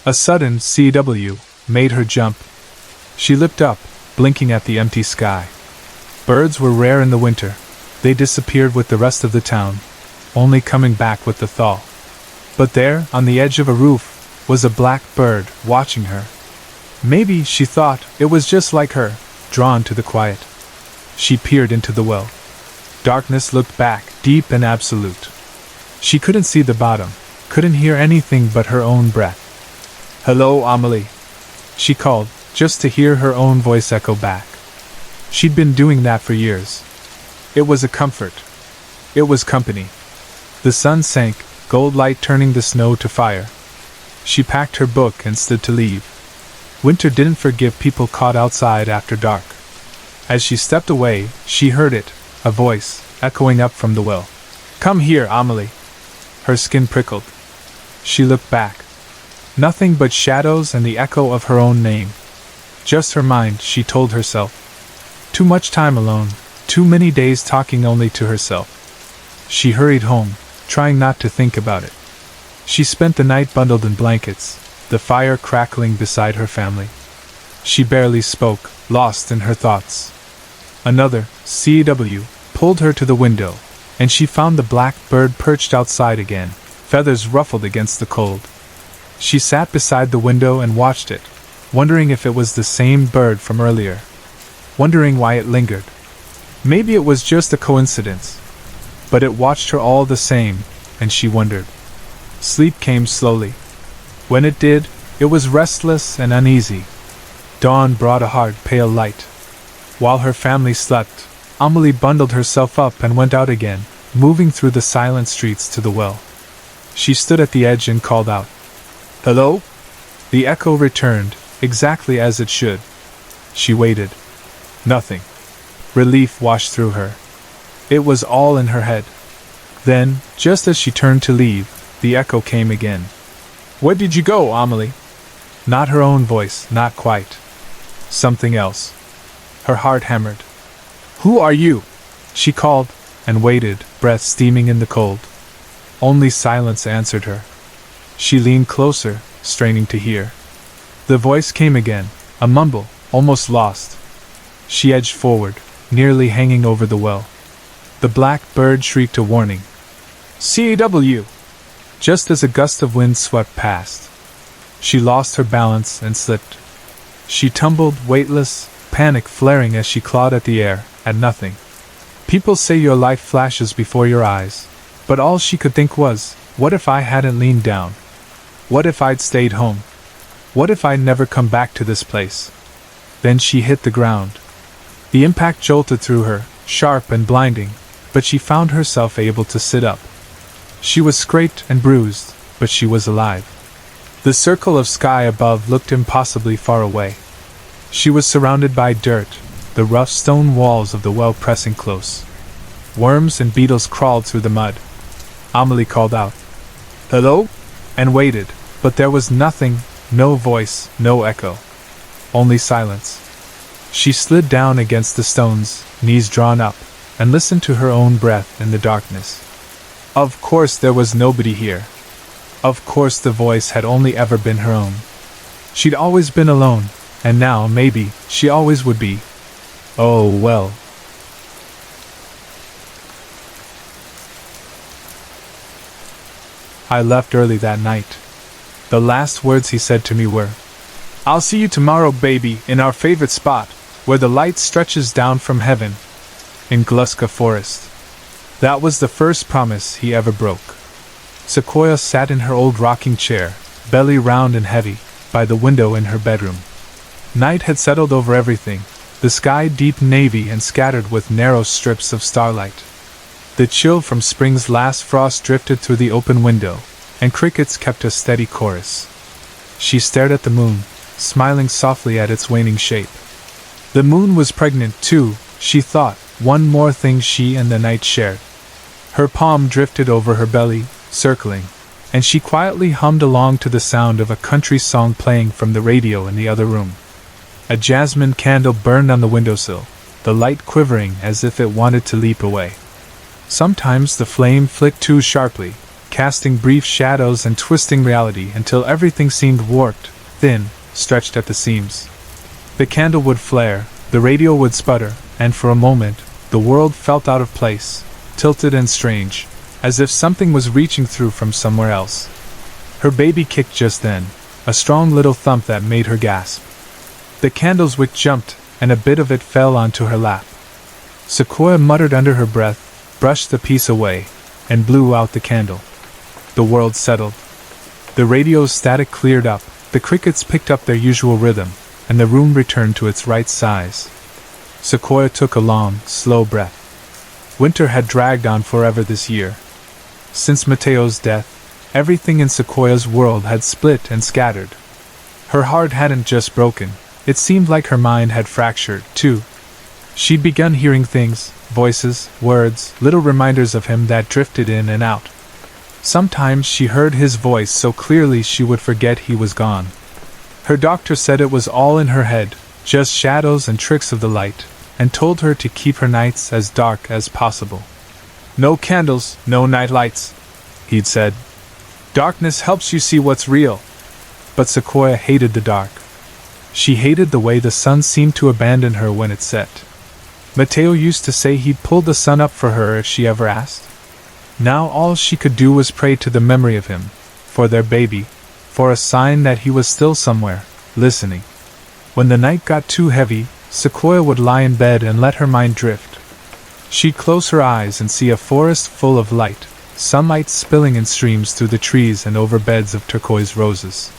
A sudden CW made her jump. She looked up, blinking at the empty sky. Birds were rare in the winter. They disappeared with the rest of the town, only coming back with the thaw. But there, on the edge of a roof, was a black bird watching her. Maybe, she thought, it was just like her, drawn to the quiet. She peered into the well. Darkness looked back, deep and absolute. She couldn't see the bottom, couldn't hear anything but her own breath. "Hello, Amelie," she called, just to hear her own voice echo back. She'd been doing that for years. It was a comfort. It was company. The sun sank, gold light turning the snow to fire. She packed her book and stood to leave. Winter didn't forgive people caught outside after dark. As she stepped away, she heard it, a voice, echoing up from the well. "Come here, Amelie." Her skin prickled. She looked back. Nothing but shadows and the echo of her own name. Just her mind, she told herself. Too much time alone, too many days talking only to herself. She hurried home, trying not to think about it. She spent the night bundled in blankets, the fire crackling beside her family. She barely spoke, lost in her thoughts. Another CW pulled her to the window, and she found the black bird perched outside again, feathers ruffled against the cold. She sat beside the window and watched it, wondering if it was the same bird from earlier, wondering why it lingered. Maybe it was just a coincidence, but it watched her all the same, and she wondered. Sleep came slowly. When it did, it was restless and uneasy. Dawn brought a hard, pale light. While her family slept, Amelie bundled herself up and went out again, moving through the silent streets to the well. She stood at the edge and called out, "Hello?" The echo returned, exactly as it should. She waited. Nothing. Relief washed through her. It was all in her head. Then, just as she turned to leave, the echo came again. "Where did you go, Amelie?" Not her own voice, not quite. Something else. Her heart hammered. "Who are you?" she called, and waited, breath steaming in the cold. Only silence answered her. She leaned closer, straining to hear. The voice came again, a mumble, almost lost. She edged forward, nearly hanging over the well. The black bird shrieked a warning. "CW!" Just as a gust of wind swept past. She lost her balance and slipped. She tumbled, weightless, panic flaring as she clawed at the air, at nothing. People say your life flashes before your eyes, but all she could think was, what if I hadn't leaned down? What if I'd stayed home? What if I'd never come back to this place? Then she hit the ground. The impact jolted through her, sharp and blinding, but she found herself able to sit up. She was scraped and bruised, but she was alive. The circle of sky above looked impossibly far away. She was surrounded by dirt, the rough stone walls of the well pressing close. Worms and beetles crawled through the mud. Amelie called out, "Hello?" and waited, but there was nothing, no voice, no echo. Only silence. She slid down against the stones, knees drawn up, and listened to her own breath in the darkness. Of course there was nobody here. Of course the voice had only ever been her own. She'd always been alone, and now, maybe, she always would be. Oh well. I left early that night. The last words he said to me were, "I'll see you tomorrow, baby, in our favorite spot, where the light stretches down from heaven, in Gluska Forest." That was the first promise he ever broke. Sequoia sat in her old rocking chair, belly round and heavy, by the window in her bedroom. Night had settled over everything, the sky deep navy and scattered with narrow strips of starlight. The chill from spring's last frost drifted through the open window, and crickets kept a steady chorus. She stared at the moon, smiling softly at its waning shape. The moon was pregnant, too, she thought, one more thing she and the night shared. Her palm drifted over her belly, circling, and she quietly hummed along to the sound of a country song playing from the radio in the other room. A jasmine candle burned on the windowsill, the light quivering as if it wanted to leap away. Sometimes the flame flicked too sharply, casting brief shadows and twisting reality until everything seemed warped, thin, stretched at the seams. The candle would flare, the radio would sputter, and for a moment, the world felt out of place, tilted and strange, as if something was reaching through from somewhere else. Her baby kicked just then, a strong little thump that made her gasp. The candle's wick jumped, and a bit of it fell onto her lap. Sequoia muttered under her breath, brushed the piece away, and blew out the candle. The world settled. The radio's static cleared up, the crickets picked up their usual rhythm, and the room returned to its right size. Sequoia took a long, slow breath. Winter had dragged on forever this year. Since Mateo's death, everything in Sequoia's world had split and scattered. Her heart hadn't just broken, it seemed like her mind had fractured, too. She'd begun hearing things, voices, words, little reminders of him that drifted in and out. Sometimes she heard his voice so clearly she would forget he was gone. Her doctor said it was all in her head, just shadows and tricks of the light, and told her to keep her nights as dark as possible. "No candles, no night lights," he'd said. "Darkness helps you see what's real." But Sequoia hated the dark. She hated the way the sun seemed to abandon her when it set. Mateo used to say he'd pull the sun up for her if she ever asked. Now all she could do was pray to the memory of him, for their baby, for a sign that he was still somewhere, listening. When the night got too heavy, Sequoia would lie in bed and let her mind drift. She'd close her eyes and see a forest full of light, sunlight spilling in streams through the trees and over beds of turquoise roses.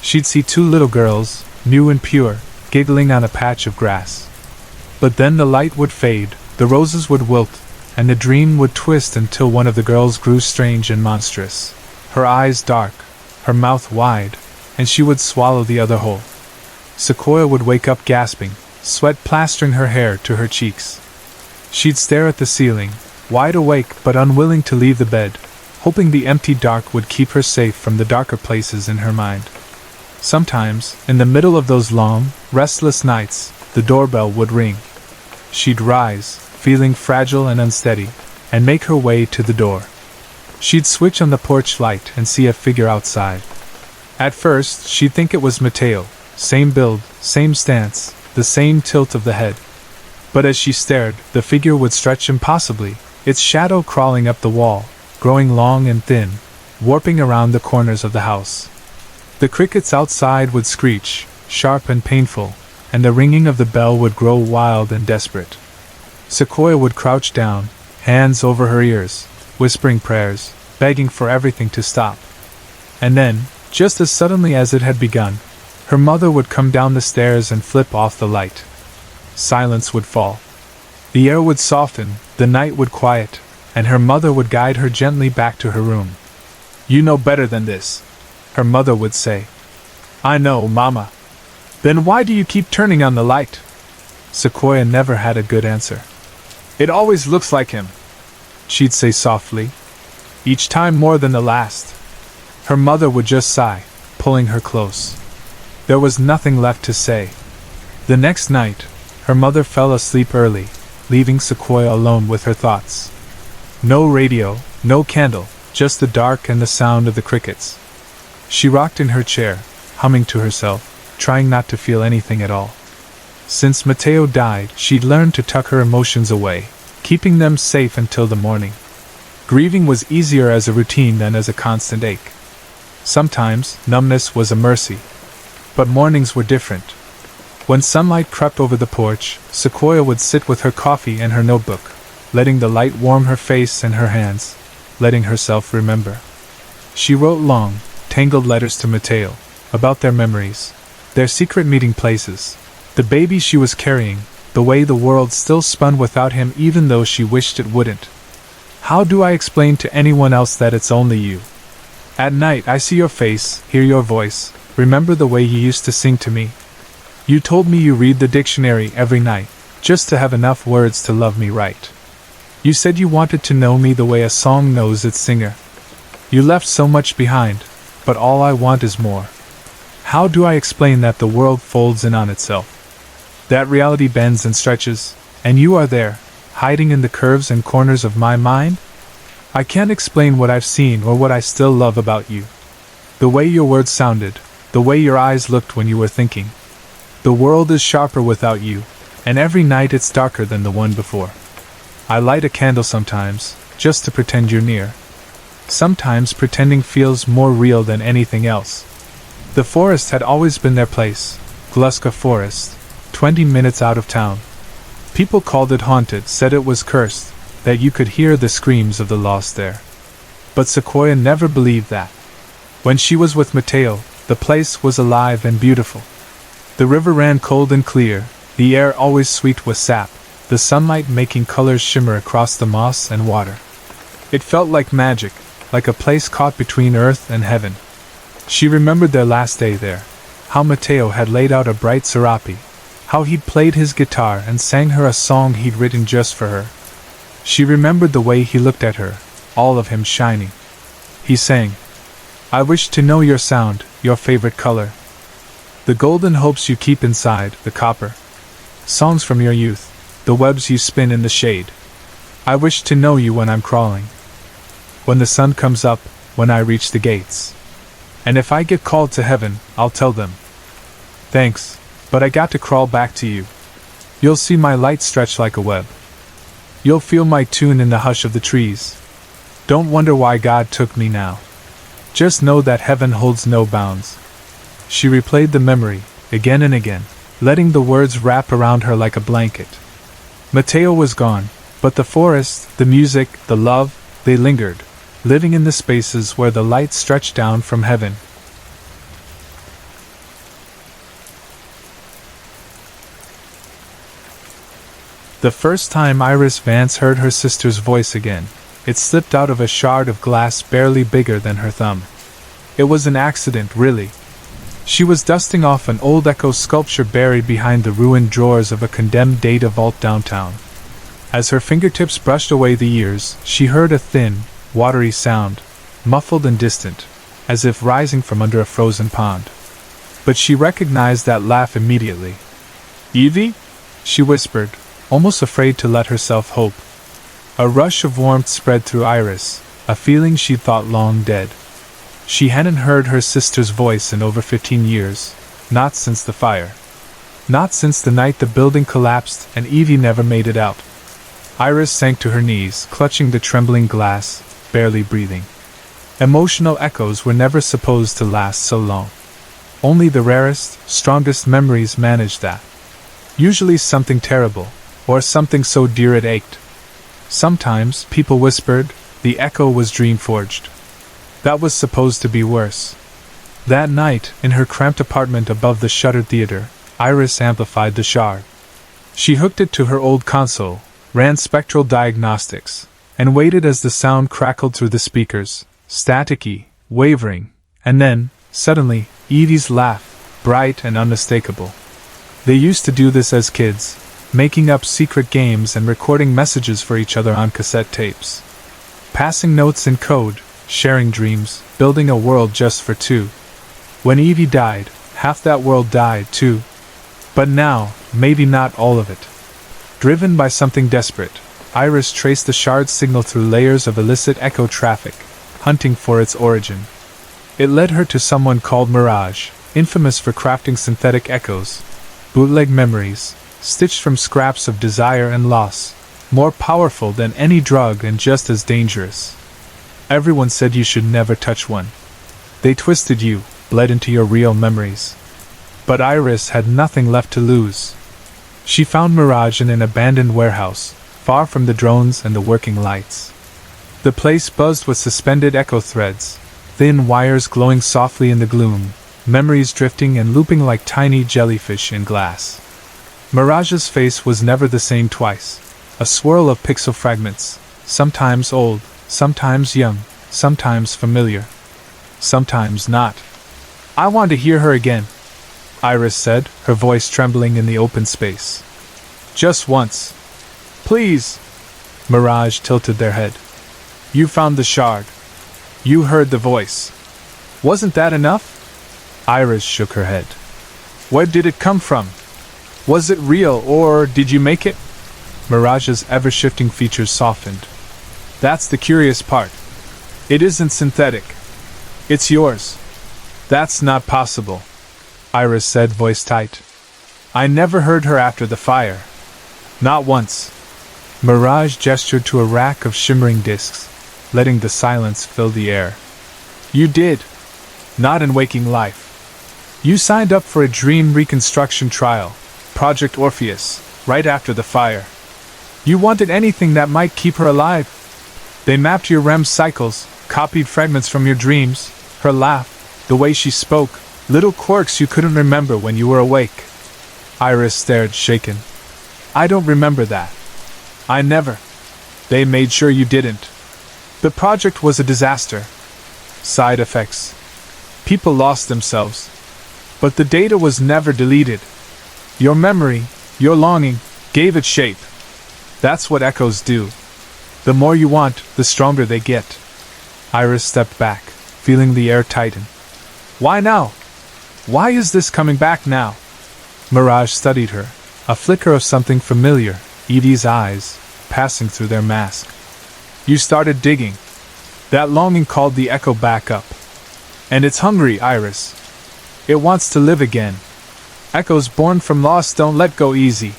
She'd see two little girls, new and pure, giggling on a patch of grass. But then the light would fade, the roses would wilt, and the dream would twist until one of the girls grew strange and monstrous, her eyes dark, her mouth wide, and she would swallow the other whole. Sequoia would wake up gasping, sweat plastering her hair to her cheeks. She'd stare at the ceiling, wide awake but unwilling to leave the bed, hoping the empty dark would keep her safe from the darker places in her mind. Sometimes, in the middle of those long, restless nights, the doorbell would ring. She'd rise, feeling fragile and unsteady, and make her way to the door. She'd switch on the porch light and see a figure outside. At first, she'd think it was Mateo, same build, same stance, the same tilt of the head. But as she stared, the figure would stretch impossibly, its shadow crawling up the wall, growing long and thin, warping around the corners of the house. The crickets outside would screech, sharp and painful, and the ringing of the bell would grow wild and desperate. Sequoia would crouch down, hands over her ears, whispering prayers, begging for everything to stop. And then, just as suddenly as it had begun, her mother would come down the stairs and flip off the light. Silence would fall. The air would soften, the night would quiet, and her mother would guide her gently back to her room. "You know better than this," her mother would say. "I know, Mama." "Then why do you keep turning on the light?" Sequoia never had a good answer. "It always looks like him," she'd say softly. "Each time more than the last." Her mother would just sigh, pulling her close. There was nothing left to say. The next night, her mother fell asleep early, leaving Sequoia alone with her thoughts. No radio, no candle, just the dark and the sound of the crickets. She rocked in her chair, humming to herself, trying not to feel anything at all. Since Mateo died, she'd learned to tuck her emotions away, keeping them safe until the morning. Grieving was easier as a routine than as a constant ache. Sometimes, numbness was a mercy. But mornings were different. When sunlight crept over the porch, Sequoia would sit with her coffee and her notebook, letting the light warm her face and her hands, letting herself remember. She wrote long, tangled letters to Mateo, about their memories, their secret meeting places, the baby she was carrying, the way the world still spun without him even though she wished it wouldn't. "How do I explain to anyone else that it's only you? At night I see your face, hear your voice, remember the way you used to sing to me. You told me you read the dictionary every night, just to have enough words to love me right. You said you wanted to know me the way a song knows its singer. You left so much behind, but all I want is more. How do I explain that the world folds in on itself? That reality bends and stretches, and you are there, hiding in the curves and corners of my mind? I can't explain what I've seen or what I still love about you. The way your words sounded, the way your eyes looked when you were thinking. The world is sharper without you, and every night it's darker than the one before. I light a candle sometimes, just to pretend you're near. Sometimes pretending feels more real than anything else." The forest had always been their place, Gluska Forest, 20 minutes out of town. People called it haunted, said it was cursed, that you could hear the screams of the lost there. But Sequoia never believed that. When she was with Mateo, the place was alive and beautiful. The river ran cold and clear, the air always sweet with sap, the sunlight making colors shimmer across the moss and water. It felt like magic, like a place caught between earth and heaven. She remembered their last day there, how Mateo had laid out a bright serape, how he'd played his guitar and sang her a song he'd written just for her. She remembered the way he looked at her, all of him shining. He sang, "I wish to know your sound, your favorite color. The golden hopes you keep inside, the copper. Songs from your youth, the webs you spin in the shade. I wish to know you when I'm crawling. When the sun comes up, when I reach the gates. And if I get called to heaven, I'll tell them. Thanks, but I got to crawl back to you. You'll see my light stretch like a web. You'll feel my tune in the hush of the trees. Don't wonder why God took me now. Just know that heaven holds no bounds." She replayed the memory, again and again, letting the words wrap around her like a blanket. Mateo was gone, but the forest, the music, the love, they lingered, living in the spaces where the light stretched down from heaven. The first time Iris Vance heard her sister's voice again, it slipped out of a shard of glass barely bigger than her thumb. It was an accident, really. She was dusting off an old echo sculpture buried behind the ruined drawers of a condemned data vault downtown. As her fingertips brushed away the years, she heard a thin, watery sound, muffled and distant, as if rising from under a frozen pond. But she recognized that laugh immediately. "Evie?" she whispered, almost afraid to let herself hope. A rush of warmth spread through Iris, a feeling she'd thought long dead. She hadn't heard her sister's voice in over 15 years, not since the fire. Not since the night the building collapsed and Evie never made it out. Iris sank to her knees, clutching the trembling glass, barely breathing. Emotional echoes were never supposed to last so long. Only the rarest, strongest memories managed that. Usually something terrible, or something so dear it ached. Sometimes, people whispered, the echo was dream-forged. That was supposed to be worse. That night, in her cramped apartment above the shuttered theater, Iris amplified the shard. She hooked it to her old console, ran spectral diagnostics, and waited as the sound crackled through the speakers, staticky, wavering, and then, suddenly, Evie's laugh, bright and unmistakable. They used to do this as kids, making up secret games and recording messages for each other on cassette tapes. Passing notes in code, sharing dreams, building a world just for two. When Evie died, half that world died too. But now, maybe not all of it. Driven by something desperate, Iris traced the shard's signal through layers of illicit echo traffic, hunting for its origin. It led her to someone called Mirage, infamous for crafting synthetic echoes, bootleg memories, stitched from scraps of desire and loss, more powerful than any drug and just as dangerous. Everyone said you should never touch one. They twisted you, bled into your real memories. But Iris had nothing left to lose. She found Mirage in an abandoned warehouse, far from the drones and the working lights. The place buzzed with suspended echo threads, thin wires glowing softly in the gloom, memories drifting and looping like tiny jellyfish in glass. Mirage's face was never the same twice, a swirl of pixel fragments, sometimes old, sometimes young, sometimes familiar, sometimes not. "I want to hear her again," Iris said, her voice trembling in the open space. "Just once. Please." Mirage tilted their head. "You found the shard. You heard the voice. Wasn't that enough?" Iris shook her head. "Where did it come from? Was it real, or did you make it?" Mirage's ever-shifting features softened. "That's the curious part. It isn't synthetic. It's yours." "That's not possible," Iris said, voice tight. "I never heard her after the fire. Not once." Mirage gestured to a rack of shimmering discs, letting the silence fill the air. "You did. Not in waking life. You signed up for a dream reconstruction trial, Project Orpheus, right after the fire. You wanted anything that might keep her alive. They mapped your REM cycles, copied fragments from your dreams, her laugh, the way she spoke, little quirks you couldn't remember when you were awake." Iris stared, shaken. "I don't remember that. I never. They made sure you didn't. The project was a disaster. Side effects. People lost themselves. But the data was never deleted. Your memory, your longing, gave it shape. That's what echoes do. The more you want, the stronger they get." Iris stepped back, feeling the air tighten. "Why now? Why is this coming back now?" Mirage studied her, a flicker of something familiar, Evie's eyes, passing through their mask. "You started digging. That longing called the echo back up. And it's hungry, Iris. It wants to live again. Echoes born from loss don't let go easy."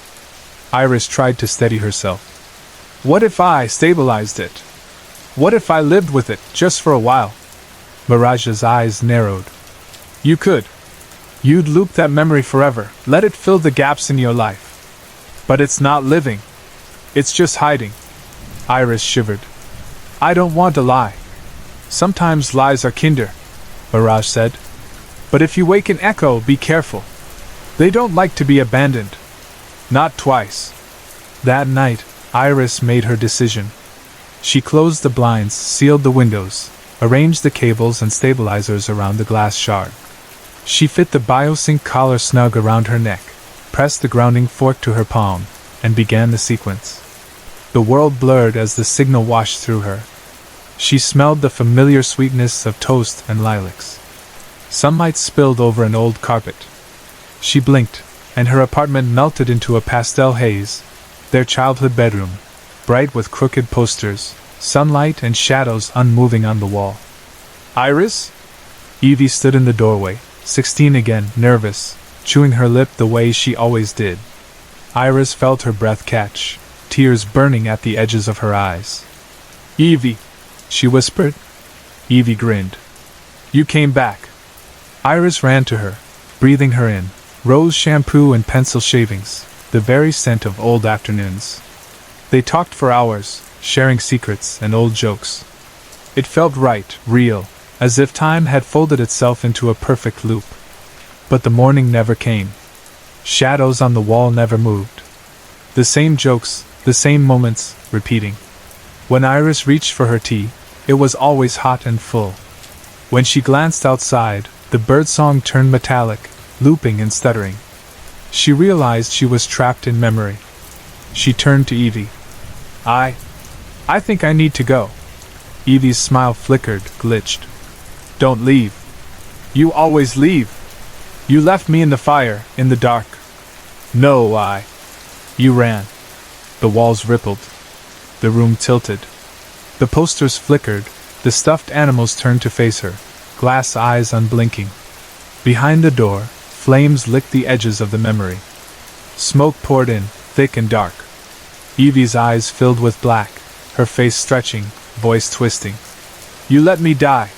Iris tried to steady herself. "What if I stabilized it? What if I lived with it, just for a while?" Mirage's eyes narrowed. "You could. You'd loop that memory forever, let it fill the gaps in your life. But it's not living. It's just hiding." Iris shivered. "I don't want to lie. Sometimes lies are kinder," Mirage said. "But if you wake an echo, be careful. They don't like to be abandoned. Not twice." That night, Iris made her decision. She closed the blinds, sealed the windows, arranged the cables and stabilizers around the glass shard. She fit the biosync collar snug around her neck, pressed the grounding fork to her palm, and began the sequence. The world blurred as the signal washed through her. She smelled the familiar sweetness of toast and lilacs. Sunlight spilled over an old carpet. She blinked, and her apartment melted into a pastel haze, their childhood bedroom, bright with crooked posters, sunlight and shadows unmoving on the wall. "Iris?" Evie stood in the doorway, 16 again, nervous, chewing her lip the way she always did. Iris felt her breath catch, tears burning at the edges of her eyes. "Evie," she whispered. Evie grinned. "You came back." Iris ran to her, breathing her in, rose shampoo and pencil shavings, the very scent of old afternoons. They talked for hours, sharing secrets and old jokes. It felt right, real, as if time had folded itself into a perfect loop. But the morning never came. Shadows on the wall never moved. The same jokes, the same moments, repeating. When Iris reached for her tea, it was always hot and full. When she glanced outside, the birdsong turned metallic, looping and stuttering. She realized she was trapped in memory. She turned to Evie. I think I need to go." Evie's smile flickered, glitched. "Don't leave. You always leave. You left me in the fire, in the dark." "No, You ran." The walls rippled. The room tilted. The posters flickered, the stuffed animals turned to face her, glass eyes unblinking. Behind the door, flames licked the edges of the memory. Smoke poured in, thick and dark. Evie's eyes filled with black, her face stretching, voice twisting. "You let me die."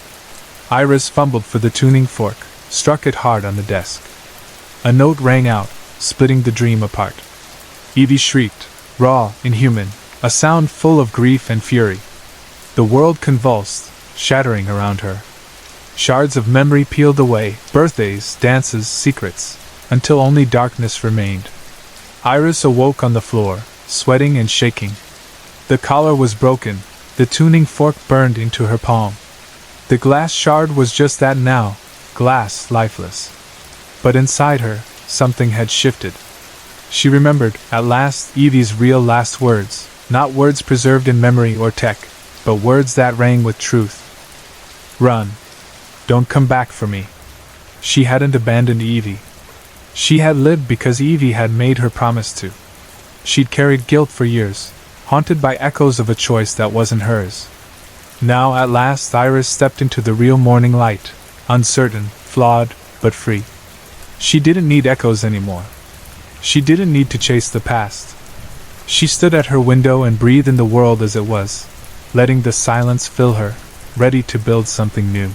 Iris fumbled for the tuning fork, struck it hard on the desk. A note rang out, splitting the dream apart. Evie shrieked, raw, inhuman, a sound full of grief and fury. The world convulsed, shattering around her. Shards of memory peeled away, birthdays, dances, secrets, until only darkness remained. Iris awoke on the floor, sweating and shaking. The collar was broken, the tuning fork burned into her palm. The glass shard was just that now, glass, lifeless. But inside her, something had shifted. She remembered, at last, Evie's real last words, not words preserved in memory or tech, but words that rang with truth. "Run. Don't come back for me." She hadn't abandoned Evie. She had lived because Evie had made her promise to. She'd carried guilt for years, haunted by echoes of a choice that wasn't hers. Now, at last, Iris stepped into the real morning light, uncertain, flawed, but free. She didn't need echoes anymore. She didn't need to chase the past. She stood at her window and breathed in the world as it was, letting the silence fill her, ready to build something new.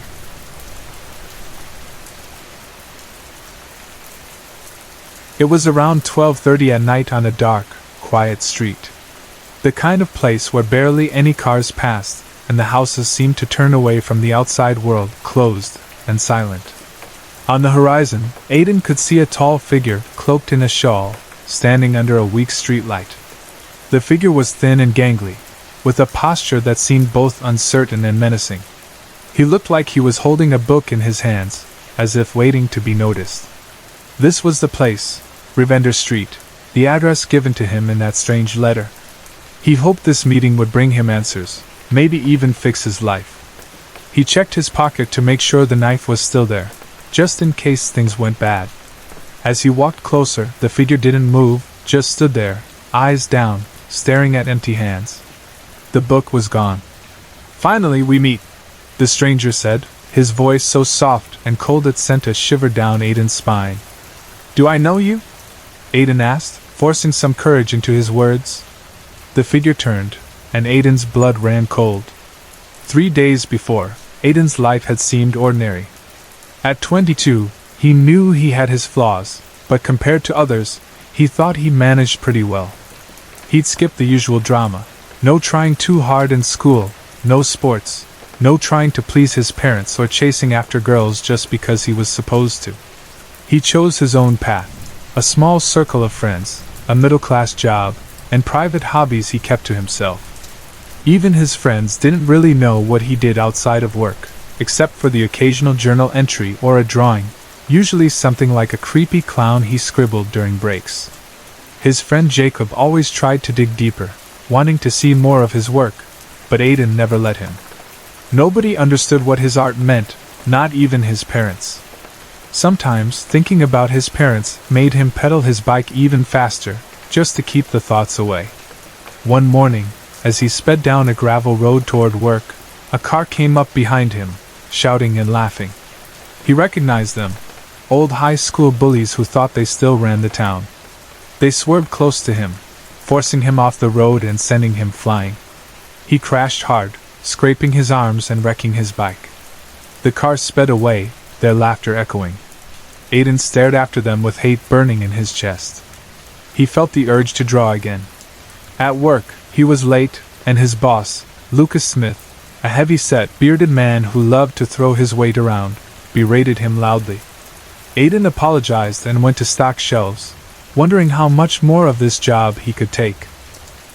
It was around 12:30 at night on a dark, quiet street. The kind of place where barely any cars passed, and the houses seemed to turn away from the outside world, closed and silent. On the horizon, Aiden could see a tall figure, cloaked in a shawl, standing under a weak street light. The figure was thin and gangly, with a posture that seemed both uncertain and menacing. He looked like he was holding a book in his hands, as if waiting to be noticed. This was the place, Rivender Street, the address given to him in that strange letter. He hoped this meeting would bring him answers, maybe even fix his life. He checked his pocket to make sure the knife was still there, just in case things went bad. As he walked closer, the figure didn't move, just stood there, eyes down, staring at empty hands. The book was gone. "Finally we meet," the stranger said, his voice so soft and cold it sent a shiver down Aiden's spine. "Do I know you?" Aiden asked, forcing some courage into his words. The figure turned, and Aiden's blood ran cold. 3 days before, Aiden's life had seemed ordinary. At 22, he knew he had his flaws, but compared to others, he thought he managed pretty well. He'd skipped the usual drama, no trying too hard in school, no sports, no trying to please his parents or chasing after girls just because he was supposed to. He chose his own path, a small circle of friends, a middle-class job, and private hobbies he kept to himself. Even his friends didn't really know what he did outside of work, except for the occasional journal entry or a drawing, usually something like a creepy clown he scribbled during breaks. His friend Jacob always tried to dig deeper, wanting to see more of his work, but Aiden never let him. Nobody understood what his art meant, not even his parents. Sometimes, thinking about his parents made him pedal his bike even faster, just to keep the thoughts away. One morning, as he sped down a gravel road toward work, a car came up behind him, shouting and laughing. He recognized them, old high school bullies who thought they still ran the town. They swerved close to him, forcing him off the road and sending him flying. He crashed hard, scraping his arms and wrecking his bike. The car sped away, their laughter echoing. Aiden stared after them with hate burning in his chest. He felt the urge to draw again. At work, he was late, and his boss, Lucas Smith, a heavy-set, bearded man who loved to throw his weight around, berated him loudly. Aiden apologized and went to stock shelves, wondering how much more of this job he could take.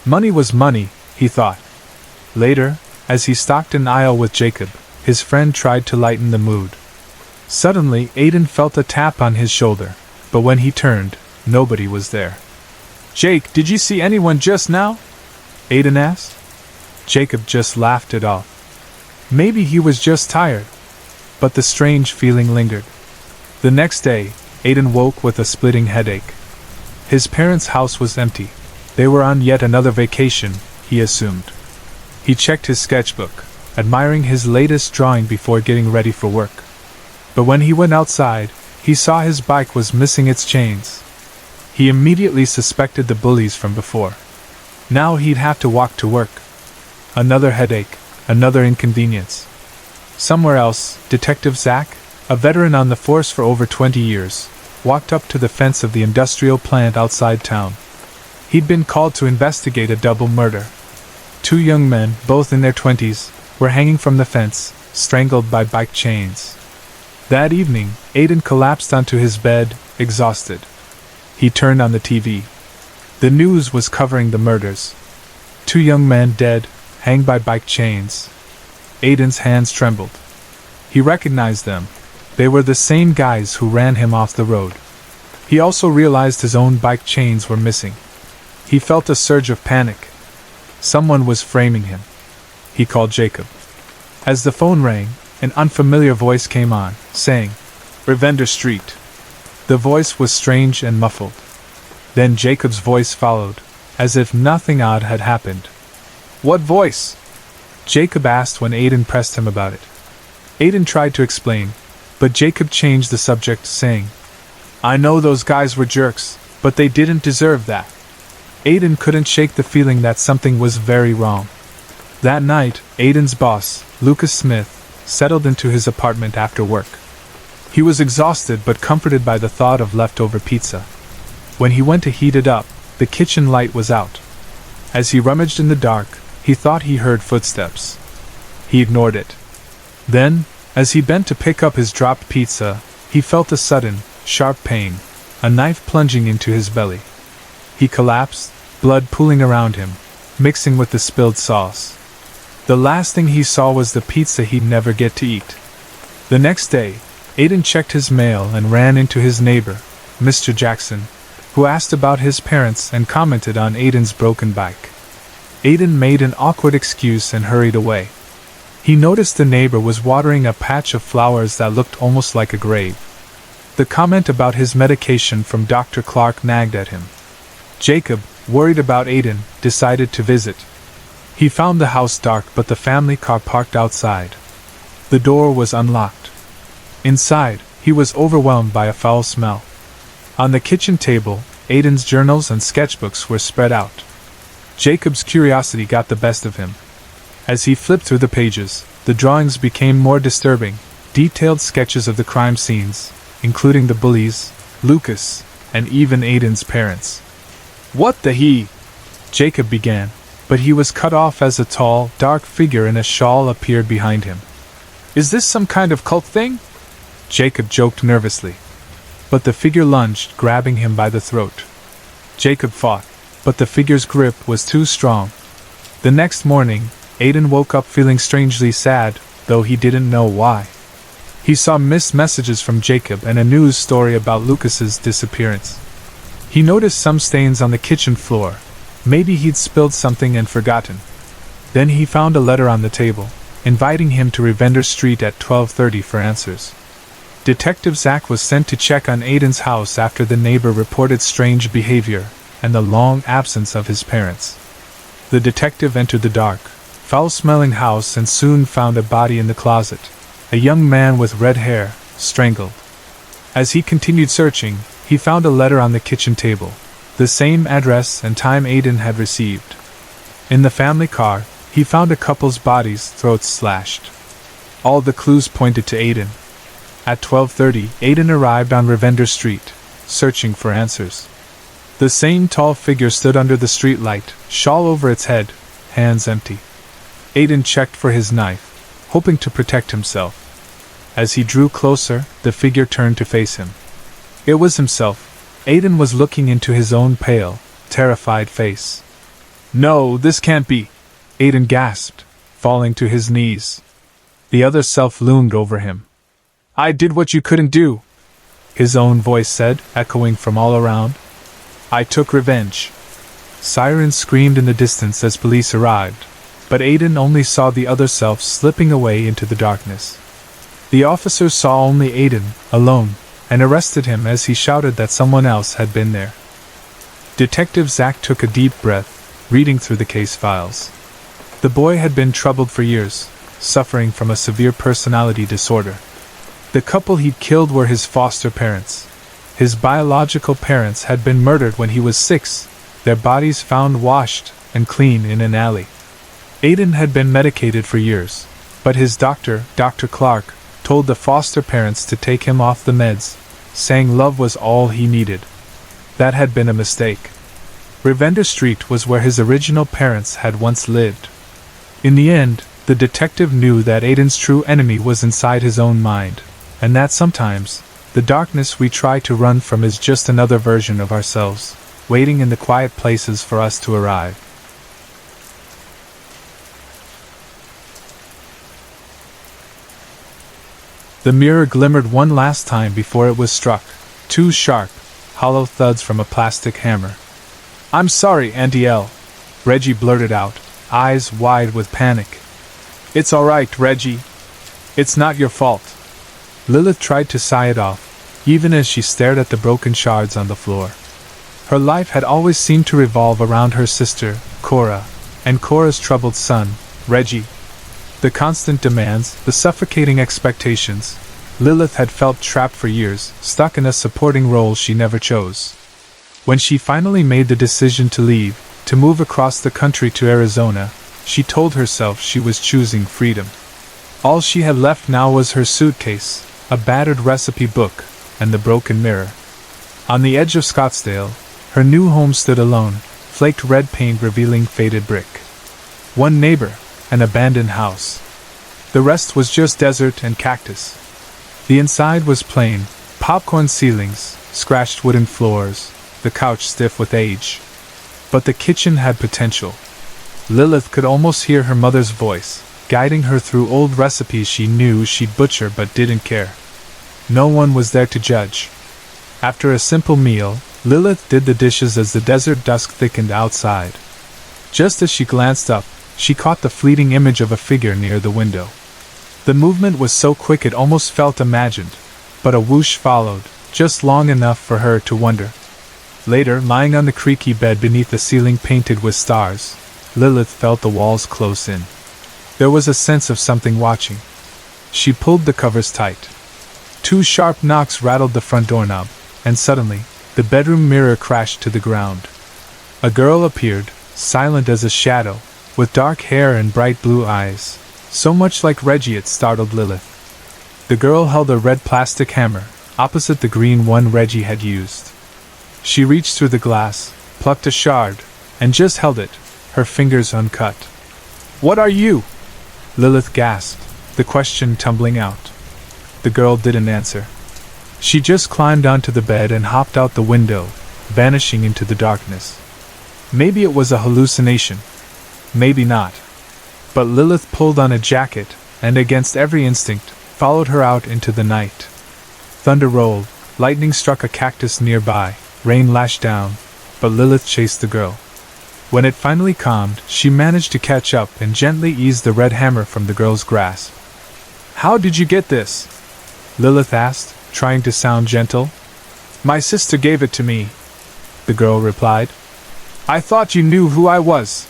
Money was money, he thought. Later, as he stocked an aisle with Jacob, his friend tried to lighten the mood. Suddenly, Aiden felt a tap on his shoulder, but when he turned, nobody was there. "Jake, did you see anyone just now?" Aiden asked. Jacob just laughed it off. Maybe he was just tired. But the strange feeling lingered. The next day, Aiden woke with a splitting headache. His parents' house was empty. They were on yet another vacation, he assumed. He checked his sketchbook, admiring his latest drawing before getting ready for work. But when he went outside, he saw his bike was missing its chains. He immediately suspected the bullies from before. Now he'd have to walk to work. Another headache, another inconvenience. Somewhere else, Detective Zach, a veteran on the force for over 20 years, walked up to the fence of the industrial plant outside town. He'd been called to investigate a double murder. 2 young men, both in their 20s, were hanging from the fence, strangled by bike chains. That evening, Aiden collapsed onto his bed, exhausted. He turned on the TV. The news was covering the murders. 2 young men dead, hanged by bike chains. Aiden's hands trembled. He recognized them. They were the same guys who ran him off the road. He also realized his own bike chains were missing. He felt a surge of panic. Someone was framing him. He called Jacob. As the phone rang, an unfamiliar voice came on, saying, "Ravender Street." The voice was strange and muffled. Then Jacob's voice followed, as if nothing odd had happened. "What voice?" Jacob asked when Aiden pressed him about it. Aiden tried to explain, but Jacob changed the subject, saying, "I know those guys were jerks, but they didn't deserve that." Aiden couldn't shake the feeling that something was very wrong. That night, Aiden's boss, Lucas Smith, settled into his apartment after work. He was exhausted but comforted by the thought of leftover pizza. When he went to heat it up, the kitchen light was out. As he rummaged in the dark, he thought he heard footsteps. He ignored it. Then, as he bent to pick up his dropped pizza, he felt a sudden, sharp pain, a knife plunging into his belly. He collapsed, blood pooling around him, mixing with the spilled sauce. The last thing he saw was the pizza he'd never get to eat. The next day, Aiden checked his mail and ran into his neighbor, Mr. Jackson, who asked about his parents and commented on Aiden's broken bike. Aiden made an awkward excuse and hurried away. He noticed the neighbor was watering a patch of flowers that looked almost like a grave. The comment about his medication from Dr. Clark nagged at him. Jacob, worried about Aiden, decided to visit. He found the house dark but the family car parked outside. The door was unlocked. Inside, he was overwhelmed by a foul smell. On the kitchen table, Aiden's journals and sketchbooks were spread out. Jacob's curiosity got the best of him. As he flipped through the pages, the drawings became more disturbing, detailed sketches of the crime scenes, including the bullies, Lucas, and even Aiden's parents. "What the he?" Jacob began, but he was cut off as a tall, dark figure in a shawl appeared behind him. "Is this some kind of cult thing?" Jacob joked nervously. But the figure lunged, grabbing him by the throat. Jacob fought, but the figure's grip was too strong. The next morning, Aiden woke up feeling strangely sad, though he didn't know why. He saw missed messages from Jacob and a news story about Lucas's disappearance. He noticed some stains on the kitchen floor. Maybe he'd spilled something and forgotten. Then he found a letter on the table, inviting him to Ravender Street at 12:30 for answers. Detective Zach was sent to check on Aiden's house after the neighbor reported strange behavior and the long absence of his parents. The detective entered the dark, foul-smelling house and soon found a body in the closet, a young man with red hair, strangled. As he continued searching, he found a letter on the kitchen table, the same address and time Aiden had received. In the family car, he found a couple's bodies, throats slashed. All the clues pointed to Aiden. At 12:30, Aiden arrived on Ravender Street, searching for answers. The same tall figure stood under the street light, shawl over its head, hands empty. Aiden checked for his knife, hoping to protect himself. As he drew closer, the figure turned to face him. It was himself. Aiden was looking into his own pale, terrified face. "No, this can't be," Aiden gasped, falling to his knees. The other self loomed over him. "I did what you couldn't do," his own voice said, echoing from all around. "I took revenge." Sirens screamed in the distance as police arrived, but Aiden only saw the other self slipping away into the darkness. The officers saw only Aiden, alone, and arrested him as he shouted that someone else had been there. Detective Zach took a deep breath, reading through the case files. The boy had been troubled for years, suffering from a severe personality disorder. The couple he'd killed were his foster parents. His biological parents had been murdered when he was 6, their bodies found washed and clean in an alley. Aiden had been medicated for years, but his doctor, Dr. Clark, told the foster parents to take him off the meds, saying love was all he needed. That had been a mistake. Ravender Street was where his original parents had once lived. In the end, the detective knew that Aiden's true enemy was inside his own mind, and that sometimes, the darkness we try to run from is just another version of ourselves, waiting in the quiet places for us to arrive. The mirror glimmered one last time before it was struck, 2 sharp, hollow thuds from a plastic hammer. "I'm sorry, Auntie Elle," Reggie blurted out, eyes wide with panic. "It's all right, Reggie. It's not your fault." Lilith tried to sigh it off, even as she stared at the broken shards on the floor. Her life had always seemed to revolve around her sister, Cora, and Cora's troubled son, Reggie. The constant demands, the suffocating expectations. Lilith had felt trapped for years, stuck in a supporting role she never chose. When she finally made the decision to leave, to move across the country to Arizona, she told herself she was choosing freedom. All she had left now was her suitcase, a battered recipe book, and the broken mirror. On the edge of Scottsdale, her new home stood alone, flaked red paint revealing faded brick. One neighbor, an abandoned house. The rest was just desert and cactus. The inside was plain, popcorn ceilings, scratched wooden floors, the couch stiff with age. But the kitchen had potential. Lilith could almost hear her mother's voice, guiding her through old recipes she knew she'd butcher but didn't care. No one was there to judge. After a simple meal, Lilith did the dishes as the desert dusk thickened outside. Just as she glanced up, she caught the fleeting image of a figure near the window. The movement was so quick it almost felt imagined, but a whoosh followed, just long enough for her to wonder. Later, lying on the creaky bed beneath the ceiling painted with stars, Lilith felt the walls close in. There was a sense of something watching. She pulled the covers tight. 2 sharp knocks rattled the front doorknob, and suddenly, the bedroom mirror crashed to the ground. A girl appeared, silent as a shadow, with dark hair and bright blue eyes, so much like Reggie it startled Lilith. The girl held a red plastic hammer, opposite the green one Reggie had used. She reached through the glass, plucked a shard, and just held it, her fingers uncut. "What are you?" Lilith gasped, the question tumbling out. The girl didn't answer. She just climbed onto the bed and hopped out the window, vanishing into the darkness. Maybe it was a hallucination. Maybe not. But Lilith pulled on a jacket, and against every instinct, followed her out into the night. Thunder rolled, lightning struck a cactus nearby, rain lashed down, but Lilith chased the girl. When it finally calmed, she managed to catch up and gently ease the red hammer from the girl's grasp. "How did you get this?" Lilith asked, trying to sound gentle. "My sister gave it to me," the girl replied. "I thought you knew who I was.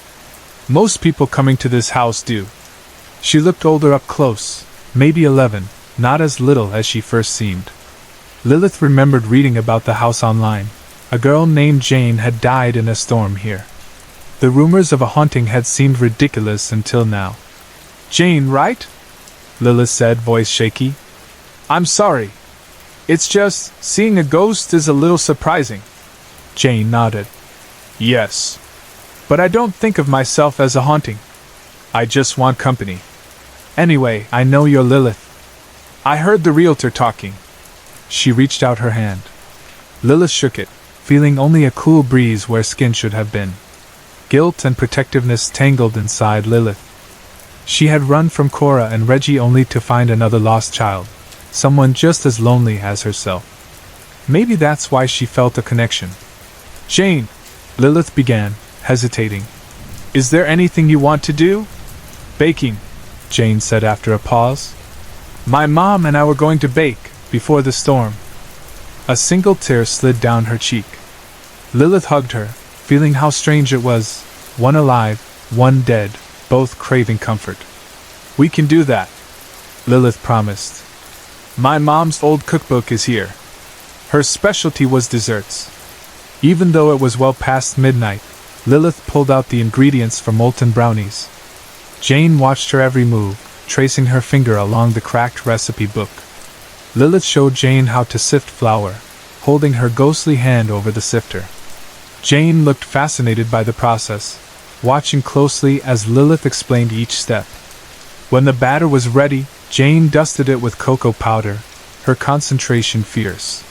Most people coming to this house do." She looked older up close, maybe 11, not as little as she first seemed. Lilith remembered reading about the house online. A girl named Jane had died in a storm here. The rumors of a haunting had seemed ridiculous until now. "Jane, right?" Lilith said, voice shaky. "I'm sorry. It's just, seeing a ghost is a little surprising." Jane nodded. "Yes. But I don't think of myself as a haunting. I just want company. Anyway, I know you're Lilith. I heard the realtor talking." She reached out her hand. Lilith shook it, feeling only a cool breeze where skin should have been. Guilt and protectiveness tangled inside Lilith. She had run from Cora and Reggie only to find another lost child, someone just as lonely as herself. Maybe that's why she felt a connection. "Jane," Lilith began, hesitating. "Is there anything you want to do?" "Baking," Jane said after a pause. "My mom and I were going to bake, before the storm." A single tear slid down her cheek. Lilith hugged her, feeling how strange it was, one alive, one dead, both craving comfort. "We can do that," Lilith promised. "My mom's old cookbook is here. Her specialty was desserts." Even though it was well past midnight, Lilith pulled out the ingredients for molten brownies. Jane watched her every move, tracing her finger along the cracked recipe book. Lilith showed Jane how to sift flour, holding her ghostly hand over the sifter. Jane looked fascinated by the process, watching closely as Lilith explained each step. When the batter was ready, Jane dusted it with cocoa powder, her concentration fierce.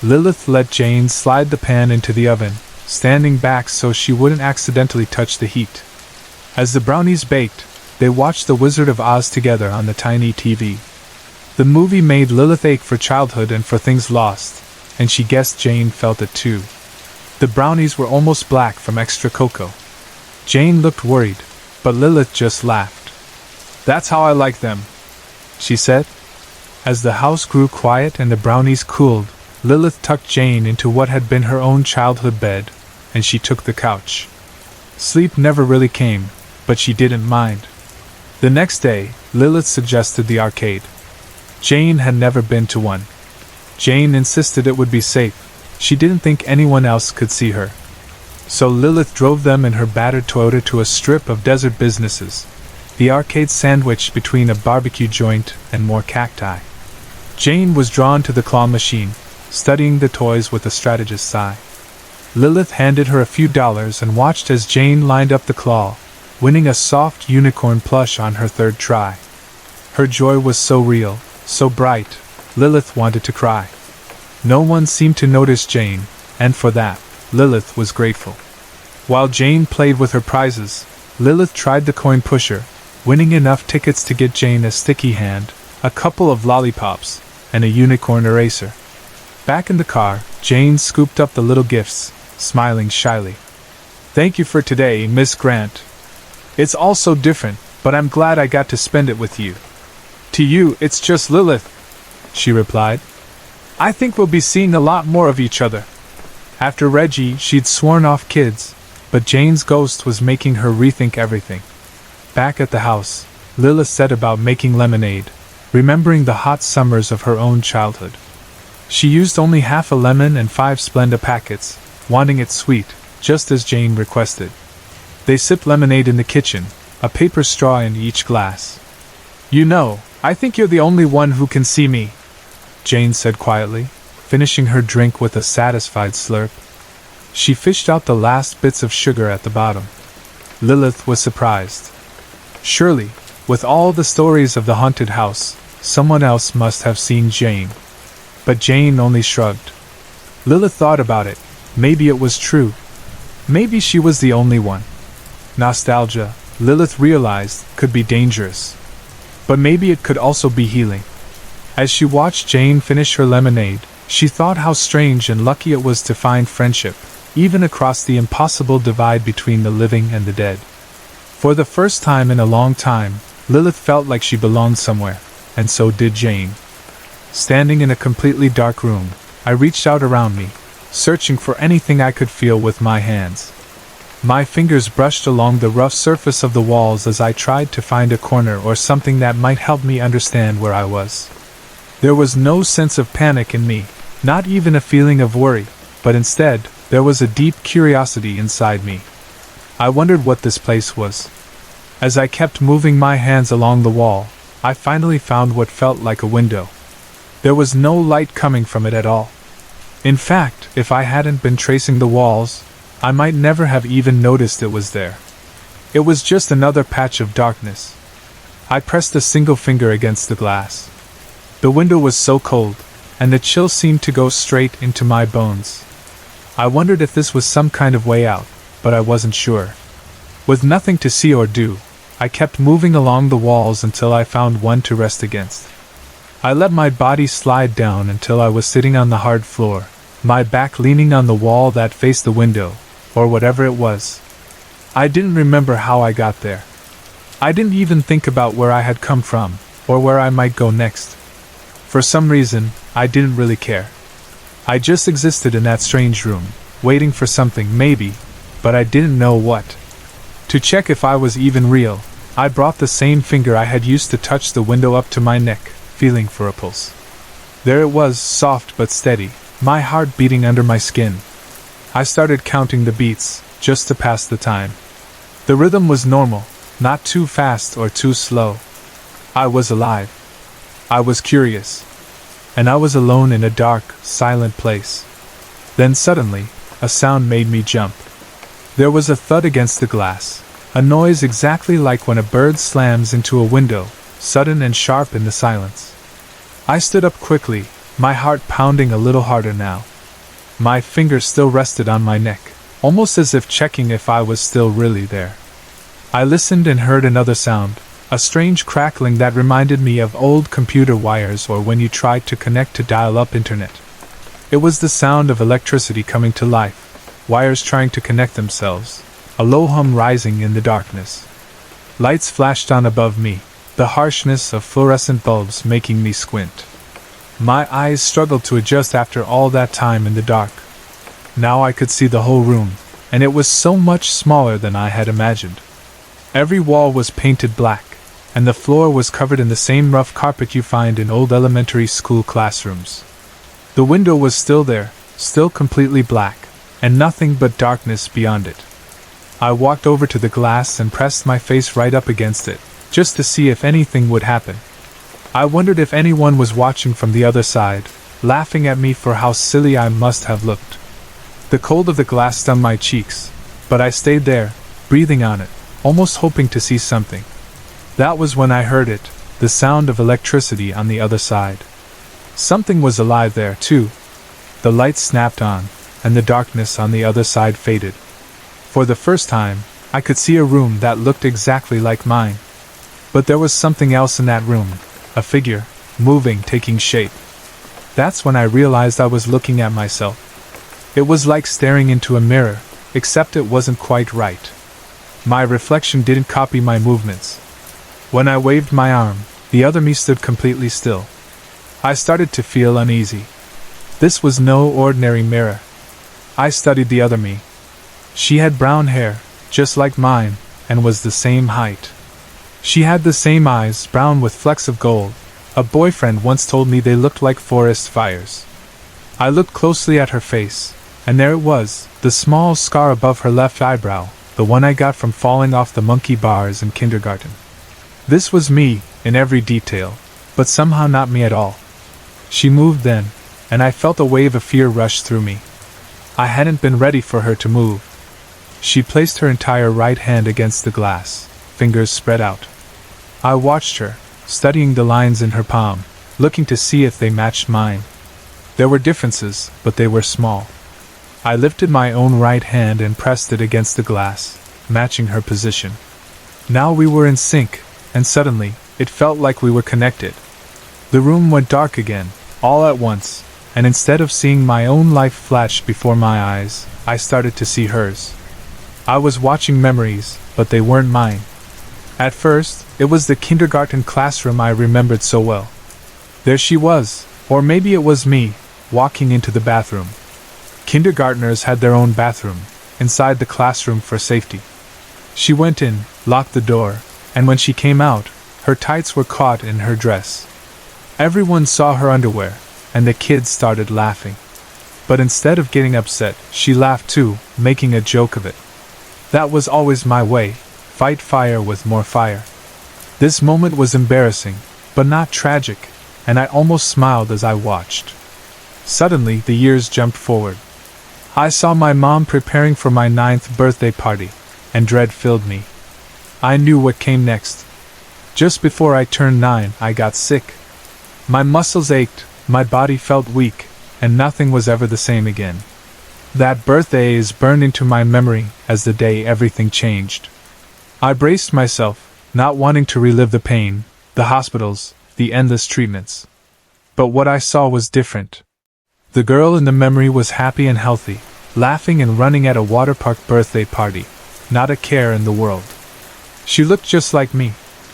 Lilith let Jane slide the pan into the oven, standing back so she wouldn't accidentally touch the heat. As the brownies baked, they watched The Wizard of Oz together on the tiny TV. The movie made Lilith ache for childhood and for things lost, and she guessed Jane felt it too. The brownies were almost black from extra cocoa. Jane looked worried, but Lilith just laughed. "That's how I like them," she said. As the house grew quiet and the brownies cooled, Lilith tucked Jane into what had been her own childhood bed, and she took the couch. Sleep never really came, but she didn't mind. The next day, Lilith suggested the arcade. Jane had never been to one. Jane insisted it would be safe. She didn't think anyone else could see her. So Lilith drove them in her battered Toyota to a strip of desert businesses, the arcade sandwiched between a barbecue joint and more cacti. Jane was drawn to the claw machine, studying the toys with a strategist's eye. Lilith handed her a few dollars and watched as Jane lined up the claw, winning a soft unicorn plush on her third try. Her joy was so real, so bright, Lilith wanted to cry. No one seemed to notice Jane, and for that, Lilith was grateful. While Jane played with her prizes, Lilith tried the coin pusher, winning enough tickets to get Jane a sticky hand, a couple of lollipops, and a unicorn eraser. Back in the car, Jane scooped up the little gifts, smiling shyly. "Thank you for today, Miss Grant. It's all so different, but I'm glad I got to spend it with you." "To you, it's just Lilith," she replied. "I think we'll be seeing a lot more of each other." After Reggie, she'd sworn off kids, but Jane's ghost was making her rethink everything. Back at the house, Lilith set about making lemonade, remembering the hot summers of her own childhood. She used only half a lemon and 5 Splenda packets, wanting it sweet, just as Jane requested. They sipped lemonade in the kitchen, a paper straw in each glass. "You know, I think you're the only one who can see me," Jane said quietly, finishing her drink with a satisfied slurp. She fished out the last bits of sugar at the bottom. Lilith was surprised. Surely, with all the stories of the haunted house, someone else must have seen Jane. But Jane only shrugged. Lilith thought about it. Maybe it was true. Maybe she was the only one. Nostalgia, Lilith realized, could be dangerous. But maybe it could also be healing. As she watched Jane finish her lemonade, she thought how strange and lucky it was to find friendship, even across the impossible divide between the living and the dead. For the first time in a long time, Lilith felt like she belonged somewhere, and so did Jane. Standing in a completely dark room, I reached out around me, searching for anything I could feel with my hands. My fingers brushed along the rough surface of the walls as I tried to find a corner or something that might help me understand where I was. There was no sense of panic in me, not even a feeling of worry, but instead, there was a deep curiosity inside me. I wondered what this place was. As I kept moving my hands along the wall, I finally found what felt like a window. There was no light coming from it at all. In fact, if I hadn't been tracing the walls, I might never have even noticed it was there. It was just another patch of darkness. I pressed a single finger against the glass. The window was so cold, and the chill seemed to go straight into my bones. I wondered if this was some kind of way out, but I wasn't sure. With nothing to see or do, I kept moving along the walls until I found one to rest against. I let my body slide down until I was sitting on the hard floor, my back leaning on the wall that faced the window, or whatever it was. I didn't remember how I got there. I didn't even think about where I had come from, or where I might go next. For some reason, I didn't really care. I just existed in that strange room, waiting for something maybe, but I didn't know what. To check if I was even real, I brought the same finger I had used to touch the window up to my neck, feeling for a pulse. There it was, soft but steady, my heart beating under my skin. I started counting the beats, just to pass the time. The rhythm was normal, not too fast or too slow. I was alive. I was curious. And I was alone in a dark, silent place. Then suddenly, a sound made me jump. There was a thud against the glass, a noise exactly like when a bird slams into a window, sudden and sharp in the silence. I stood up quickly, my heart pounding a little harder now. My fingers still rested on my neck, almost as if checking if I was still really there. I listened and heard another sound, a strange crackling that reminded me of old computer wires or when you tried to connect to dial-up internet. It was the sound of electricity coming to life, wires trying to connect themselves, a low hum rising in the darkness. Lights flashed on above me, the harshness of fluorescent bulbs making me squint. My eyes struggled to adjust after all that time in the dark. Now I could see the whole room, and it was so much smaller than I had imagined. Every wall was painted black, and the floor was covered in the same rough carpet you find in old elementary school classrooms. The window was still there, still completely black, and nothing but darkness beyond it. I walked over to the glass and pressed my face right up against it, just to see if anything would happen. I wondered if anyone was watching from the other side, laughing at me for how silly I must have looked. The cold of the glass stung my cheeks, but I stayed there, breathing on it, almost hoping to see something. That was when I heard it, the sound of electricity on the other side. Something was alive there, too. The lights snapped on, and the darkness on the other side faded. For the first time, I could see a room that looked exactly like mine. But there was something else in that room. A figure, moving, taking shape. That's when I realized I was looking at myself. It was like staring into a mirror, except it wasn't quite right. My reflection didn't copy my movements. When I waved my arm, the other me stood completely still. I started to feel uneasy. This was no ordinary mirror. I studied the other me. She had brown hair, just like mine, and was the same height. She had the same eyes, brown with flecks of gold. A boyfriend once told me they looked like forest fires. I looked closely at her face, and there it was, the small scar above her left eyebrow, the one I got from falling off the monkey bars in kindergarten. This was me, in every detail, but somehow not me at all. She moved then, and I felt a wave of fear rush through me. I hadn't been ready for her to move. She placed her entire right hand against the glass, fingers spread out. I watched her, studying the lines in her palm, looking to see if they matched mine. There were differences, but they were small. I lifted my own right hand and pressed it against the glass, matching her position. Now we were in sync, and suddenly, it felt like we were connected. The room went dark again, all at once, and instead of seeing my own life flash before my eyes, I started to see hers. I was watching memories, but they weren't mine. At first, it was the kindergarten classroom I remembered so well. There she was, or maybe it was me, walking into the bathroom. Kindergartners had their own bathroom, inside the classroom for safety. She went in, locked the door, and when she came out, her tights were caught in her dress. Everyone saw her underwear, and the kids started laughing. But instead of getting upset, she laughed too, making a joke of it. That was always my way, fight fire with more fire. This moment was embarrassing, but not tragic, and I almost smiled as I watched. Suddenly, the years jumped forward. I saw my mom preparing for my 9th birthday party, and dread filled me. I knew what came next. Just before I turned 9, I got sick. My muscles ached, my body felt weak, and nothing was ever the same again. That birthday is burned into my memory as the day everything changed. I braced myself, not wanting to relive the pain, the hospitals, the endless treatments. But what I saw was different. The girl in the memory was happy and healthy, laughing and running at a water park birthday party, not a care in the world. She looked just like me,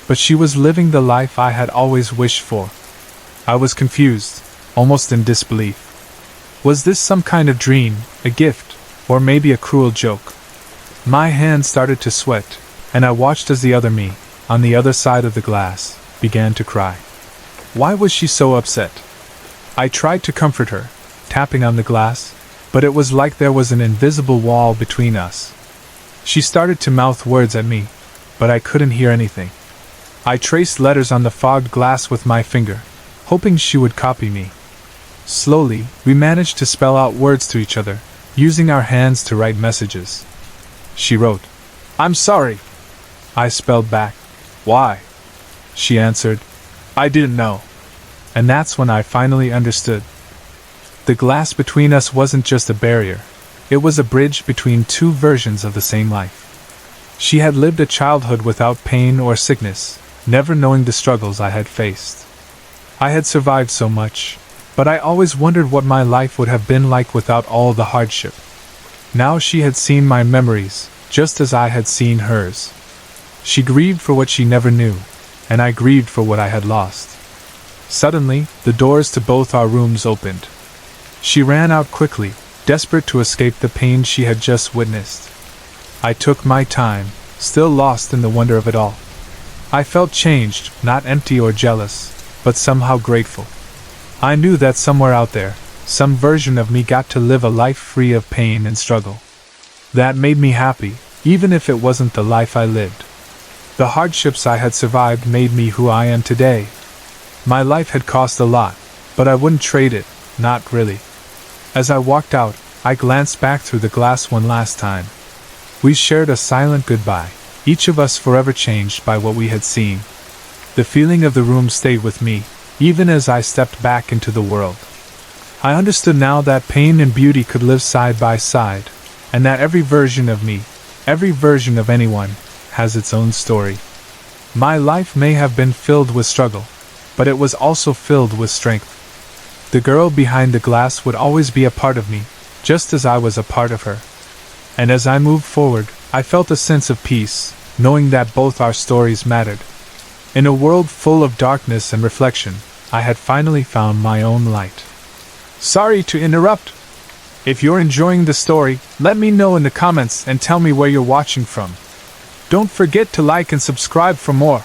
but she was living the life I had always wished for. I was confused, almost in disbelief. Was this some kind of dream, a gift, or maybe a cruel joke? My hands started to sweat, and I watched as the other me, on the other side of the glass, began to cry. Why was she so upset? I tried to comfort her, tapping on the glass, but it was like there was an invisible wall between us. She started to mouth words at me, but I couldn't hear anything. I traced letters on the fogged glass with my finger, hoping she would copy me. Slowly, we managed to spell out words to each other, using our hands to write messages. She wrote, "I'm sorry." I spelled back, "Why?" She answered, "I didn't know." And that's when I finally understood. The glass between us wasn't just a barrier, it was a bridge between two versions of the same life. She had lived a childhood without pain or sickness, never knowing the struggles I had faced. I had survived so much, but I always wondered what my life would have been like without all the hardship. Now she had seen my memories, just as I had seen hers. She grieved for what she never knew, and I grieved for what I had lost. Suddenly, the doors to both our rooms opened. She ran out quickly, desperate to escape the pain she had just witnessed. I took my time, still lost in the wonder of it all. I felt changed, not empty or jealous, but somehow grateful. I knew that somewhere out there, some version of me got to live a life free of pain and struggle. That made me happy, even if it wasn't the life I lived. The hardships I had survived made me who I am today. My life had cost a lot, but I wouldn't trade it, not really. As I walked out, I glanced back through the glass one last time. We shared a silent goodbye, each of us forever changed by what we had seen. The feeling of the room stayed with me, even as I stepped back into the world. I understood now that pain and beauty could live side by side, and that every version of me, every version of anyone, has its own story. My life may have been filled with struggle, but it was also filled with strength. The girl behind the glass would always be a part of me, just as I was a part of her. And as I moved forward, I felt a sense of peace, knowing that both our stories mattered. In a world full of darkness and reflection, I had finally found my own light. Sorry to interrupt. If you're enjoying the story, let me know in the comments and tell me where you're watching from. Don't forget to like and subscribe for more.